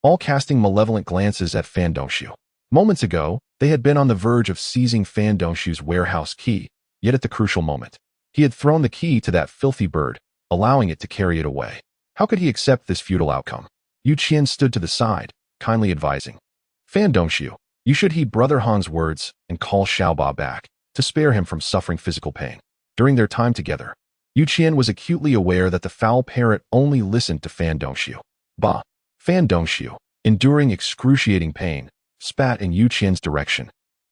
all casting malevolent glances at Fan Dongshu. Moments ago, they had been on the verge of seizing Fan Dongshu's warehouse key, yet at the crucial moment, he had thrown the key to that filthy bird, allowing it to carry it away. How could he accept this futile outcome? Yu Qian stood to the side, kindly advising. Fan Dongshu, you should heed Brother Han's words and call Xiaoba back, to spare him from suffering physical pain. During their time together, Yu Qian was acutely aware that the foul parrot only listened to Fan Dongshu. Bah! Fan Dongshu, enduring excruciating pain, spat in Yu Qian's direction.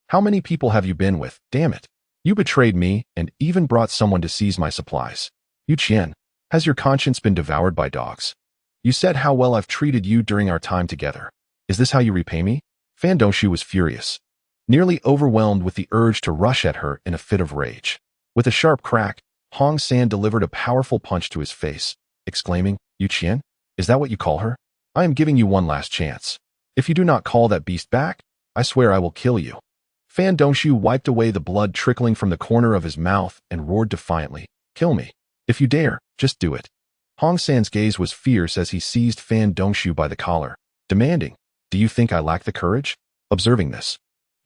How many people have you been with, damn it? You betrayed me and even brought someone to seize my supplies. Yu Qian, has your conscience been devoured by dogs? You said how well I've treated you during our time together. Is this how you repay me? Fan Dongshu was furious, nearly overwhelmed with the urge to rush at her in a fit of rage. With a sharp crack, Hong San delivered a powerful punch to his face, exclaiming, Yu Qian, is that what you call her? I am giving you one last chance. If you do not call that beast back, I swear I will kill you. Fan Dongshu wiped away the blood trickling from the corner of his mouth and roared defiantly, kill me. If you dare, just do it. Hong San's gaze was fierce as he seized Fan Dongshu by the collar, demanding, do you think I lack the courage? Observing this,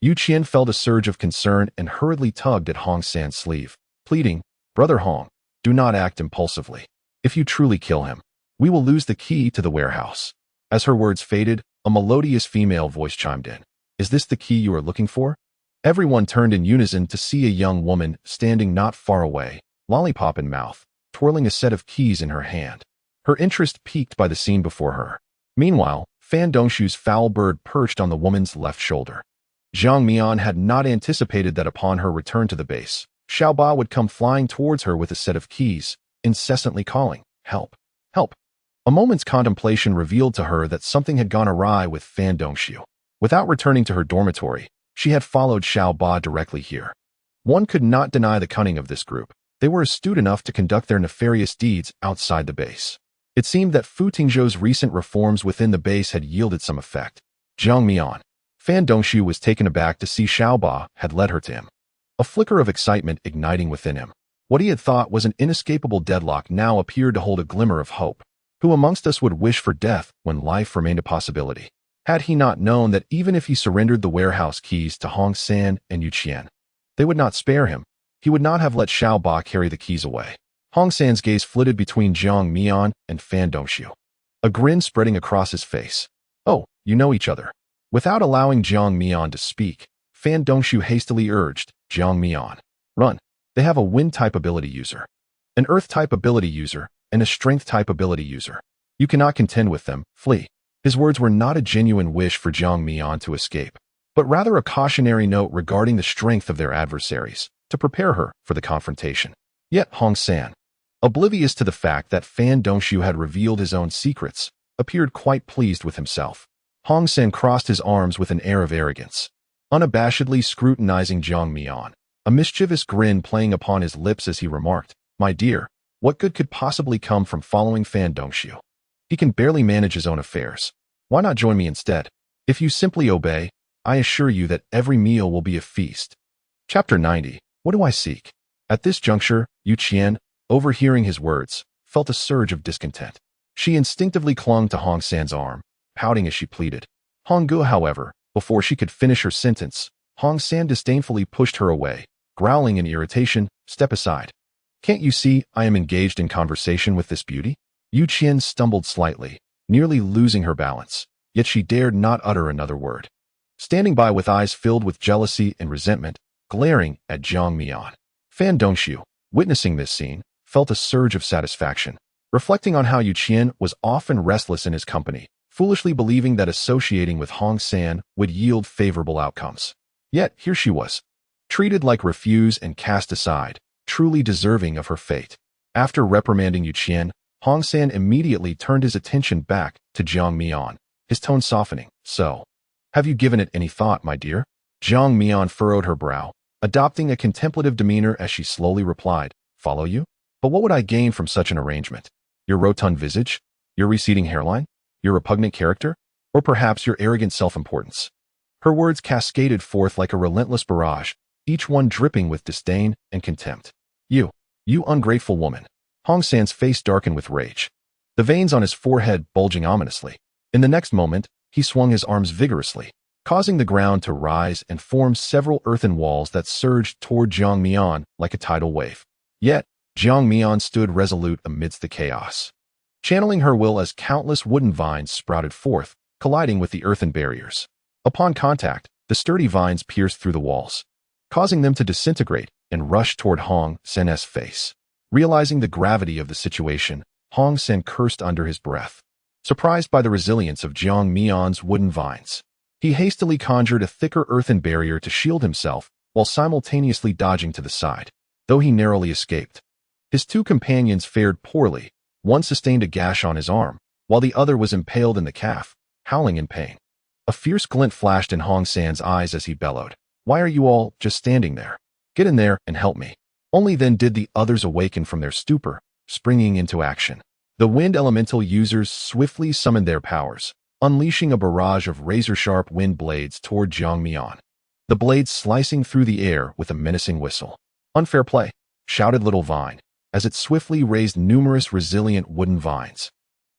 Yu Qian felt a surge of concern and hurriedly tugged at Hong San's sleeve, pleading, Brother Hong, do not act impulsively. If you truly kill him, we will lose the key to the warehouse. As her words faded, a melodious female voice chimed in. Is this the key you are looking for? Everyone turned in unison to see a young woman standing not far away, lollipop in mouth, twirling a set of keys in her hand. Her interest piqued by the scene before her. Meanwhile, Fan Dongshu's foul bird perched on the woman's left shoulder. Jiang Mian had not anticipated that upon her return to the base, Xiaoba would come flying towards her with a set of keys, incessantly calling, help, help. A moment's contemplation revealed to her that something had gone awry with Fan Dongshu. Without returning to her dormitory, she had followed Xiaoba directly here. One could not deny the cunning of this group. They were astute enough to conduct their nefarious deeds outside the base. It seemed that Fu Tingzhou's recent reforms within the base had yielded some effect. Jiang Mian. Fan Dongshu was taken aback to see Xiaoba had led her to him. A flicker of excitement igniting within him. What he had thought was an inescapable deadlock now appeared to hold a glimmer of hope. Who amongst us would wish for death when life remained a possibility? Had he not known that even if he surrendered the warehouse keys to Hong San and Yu Qian, they would not spare him, he would not have let Xiaoba carry the keys away. Hong San's gaze flitted between Jiang Mian and Fan Dongshu, a grin spreading across his face. Oh, you know each other. Without allowing Jiang Mian to speak, Fan Dongshu hastily urged, Jiang Mian, run. They have a wind-type ability user, an earth-type ability user, and a strength-type ability user. You cannot contend with them, flee. His words were not a genuine wish for Jiang Mian to escape, but rather a cautionary note regarding the strength of their adversaries, to prepare her for the confrontation. Yet Hong San, oblivious to the fact that Fan Dongshu had revealed his own secrets, appeared quite pleased with himself. Hong Sen crossed his arms with an air of arrogance, unabashedly scrutinizing Jiang Mian, a mischievous grin playing upon his lips as he remarked, "My dear, what good could possibly come from following Fan Dongxiu? He can barely manage his own affairs. Why not join me instead? If you simply obey, I assure you that every meal will be a feast." Chapter 90. What do I seek? At this juncture, Yu Qian, overhearing his words, felt a surge of discontent. She instinctively clung to Hong San's arm, pouting as she pleaded. Hong Gu, however, before she could finish her sentence, Hong San disdainfully pushed her away, growling in irritation, "Step aside. Can't you see I am engaged in conversation with this beauty?" Yu Qian stumbled slightly, nearly losing her balance, yet she dared not utter another word. Standing by with eyes filled with jealousy and resentment, glaring at Jiang Mian, Fan Dongxiu, witnessing this scene, felt a surge of satisfaction. Reflecting on how Yu Qian was often restless in his company, foolishly believing that associating with Hong San would yield favorable outcomes. Yet here she was, treated like refuse and cast aside, truly deserving of her fate. After reprimanding Yu Qian, Hong San immediately turned his attention back to Jiang Mian, his tone softening. "So, have you given it any thought, my dear?" Jiang Mian furrowed her brow, adopting a contemplative demeanor as she slowly replied, "Follow you? But what would I gain from such an arrangement? Your rotund visage? Your receding hairline? Your repugnant character? Or perhaps your arrogant self-importance?" Her words cascaded forth like a relentless barrage, each one dripping with disdain and contempt. You ungrateful woman." Hong San's face darkened with rage, the veins on his forehead bulging ominously. In the next moment, he swung his arms vigorously, causing the ground to rise and form several earthen walls that surged toward Jiang Mian like a tidal wave. Yet, Jiang Mian stood resolute amidst the chaos, channeling her will as countless wooden vines sprouted forth, colliding with the earthen barriers. Upon contact, the sturdy vines pierced through the walls, causing them to disintegrate and rush toward Hong Sen's face. Realizing the gravity of the situation, Hong Sen cursed under his breath. Surprised by the resilience of Jiang Mian's wooden vines, he hastily conjured a thicker earthen barrier to shield himself while simultaneously dodging to the side. Though he narrowly escaped, his two companions fared poorly. One sustained a gash on his arm, while the other was impaled in the calf, howling in pain. A fierce glint flashed in Hong San's eyes as he bellowed, "Why are you all just standing there? Get in there and help me." Only then did the others awaken from their stupor, springing into action. The wind elemental users swiftly summoned their powers, unleashing a barrage of razor-sharp wind blades toward Jiang Mian, the blades slicing through the air with a menacing whistle. "Unfair play," shouted Little Vine, as it swiftly raised numerous resilient wooden vines,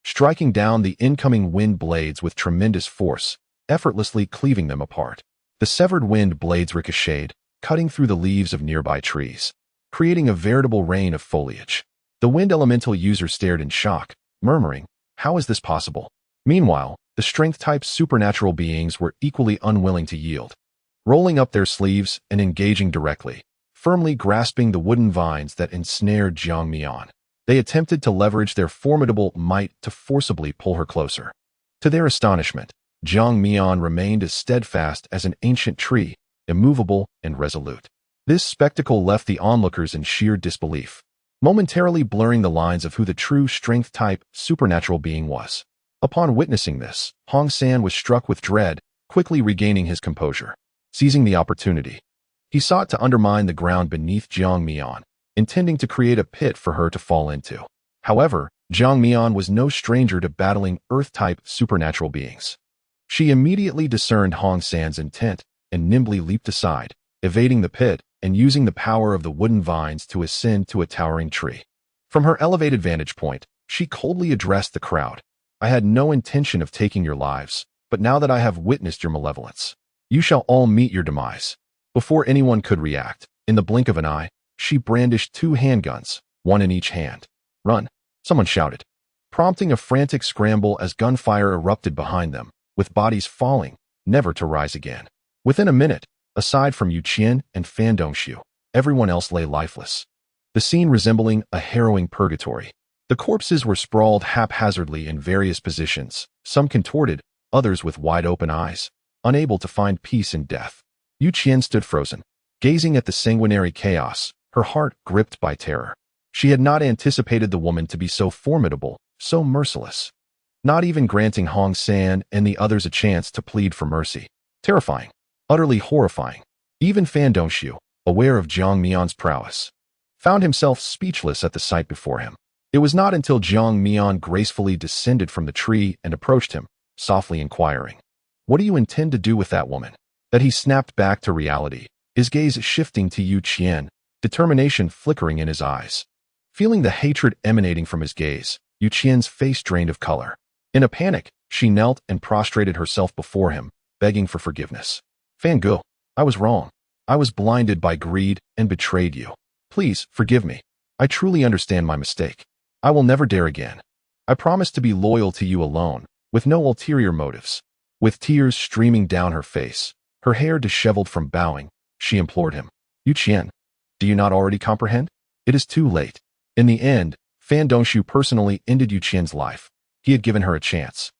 striking down the incoming wind blades with tremendous force, effortlessly cleaving them apart. The severed wind blades ricocheted, cutting through the leaves of nearby trees, creating a veritable rain of foliage. The wind elemental user stared in shock, murmuring, "How is this possible?" Meanwhile, the strength-type supernatural beings were equally unwilling to yield, rolling up their sleeves and engaging directly, firmly grasping the wooden vines that ensnared Jiang Mian. They attempted to leverage their formidable might to forcibly pull her closer. To their astonishment, Jiang Mian remained as steadfast as an ancient tree, immovable and resolute. This spectacle left the onlookers in sheer disbelief, momentarily blurring the lines of who the true strength-type supernatural being was. Upon witnessing this, Hong San was struck with dread, quickly regaining his composure. Seizing the opportunity, he sought to undermine the ground beneath Jiang Mian, intending to create a pit for her to fall into. However, Jiang Mian was no stranger to battling Earth-type supernatural beings. She immediately discerned Hong San's intent and nimbly leaped aside, evading the pit and using the power of the wooden vines to ascend to a towering tree. From her elevated vantage point, she coldly addressed the crowd. "I had no intention of taking your lives, but now that I have witnessed your malevolence, you shall all meet your demise." Before anyone could react, in the blink of an eye, she brandished 2 handguns, one in each hand. "Run!" someone shouted, prompting a frantic scramble as gunfire erupted behind them, with bodies falling, never to rise again. Within a minute, aside from Yu Qian and Fan Dongxiu, everyone else lay lifeless, the scene resembling a harrowing purgatory. The corpses were sprawled haphazardly in various positions, some contorted, others with wide-open eyes, unable to find peace in death. Yu Qian stood frozen, gazing at the sanguinary chaos, her heart gripped by terror. She had not anticipated the woman to be so formidable, so merciless. not even granting Hong San and the others a chance to plead for mercy. Terrifying. Utterly horrifying. Even Fan Dongxiu, aware of Jiang Mian's prowess, found himself speechless at the sight before him. It was not until Jiang Mian gracefully descended from the tree and approached him, softly inquiring, "What do you intend to do with that woman?" that he snapped back to reality, his gaze shifting to Yu Qian, determination flickering in his eyes. Feeling the hatred emanating from his gaze, Yu Qian's face drained of color. In a panic, she knelt and prostrated herself before him, begging for forgiveness. "Fan Ge, I was wrong. I was blinded by greed and betrayed you. Please, forgive me. I truly understand my mistake. I will never dare again. I promise to be loyal to you alone, with no ulterior motives." With tears streaming down her face, her hair disheveled from bowing, she implored him. "Yu Qian, do you not already comprehend? It is too late." In the end, Fan Dongxiu personally ended Yu Qian's life. He had given her a chance.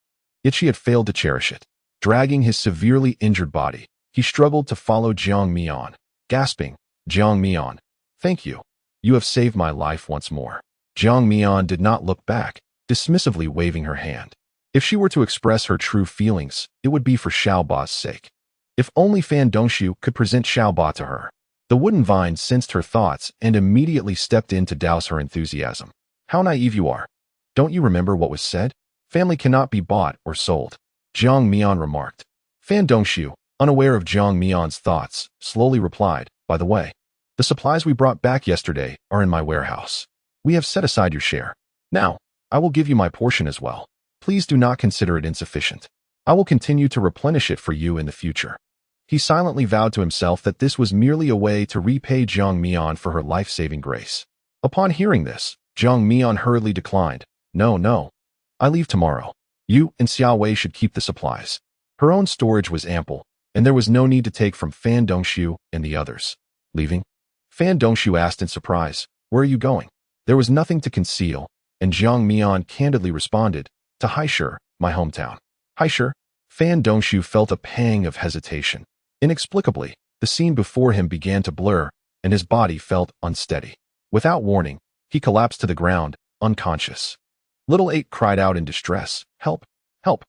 Yet she had failed to cherish it. Dragging his severely injured body, he struggled to follow Jiang Mian, gasping, "Jiang Mian, thank you. You have saved my life once more." Jiang Mian did not look back, dismissively waving her hand. If she were to express her true feelings, it would be for Xiaoba's sake. If only Fan Dongxiu could present Xiaoba to her. The wooden vine sensed her thoughts and immediately stepped in to douse her enthusiasm. "How naive you are. Don't you remember what was said? Family cannot be bought or sold," Jiang Mian remarked. Fan Dongxiu, unaware of Jiang Mian's thoughts, slowly replied, "By the way, the supplies we brought back yesterday are in my warehouse. We have set aside your share. Now, I will give you my portion as well. Please do not consider it insufficient. I will continue to replenish it for you in the future." He silently vowed to himself that this was merely a way to repay Jiang Mian for her life-saving grace. Upon hearing this, Jiang Mian hurriedly declined. No. I leave tomorrow. You and Xiao Wei should keep the supplies." Her own storage was ample, and there was no need to take from Fan Dongxiu and the others. "Leaving?" Fan Dongxiu asked in surprise. "Where are you going?" There was nothing to conceal, and Jiang Mian candidly responded, "To Haisher, my hometown." Haisher? Fan Dongxiu felt a pang of hesitation. Inexplicably, the scene before him began to blur, and his body felt unsteady. Without warning, he collapsed to the ground, unconscious. Little Eight cried out in distress, "Help! Help!"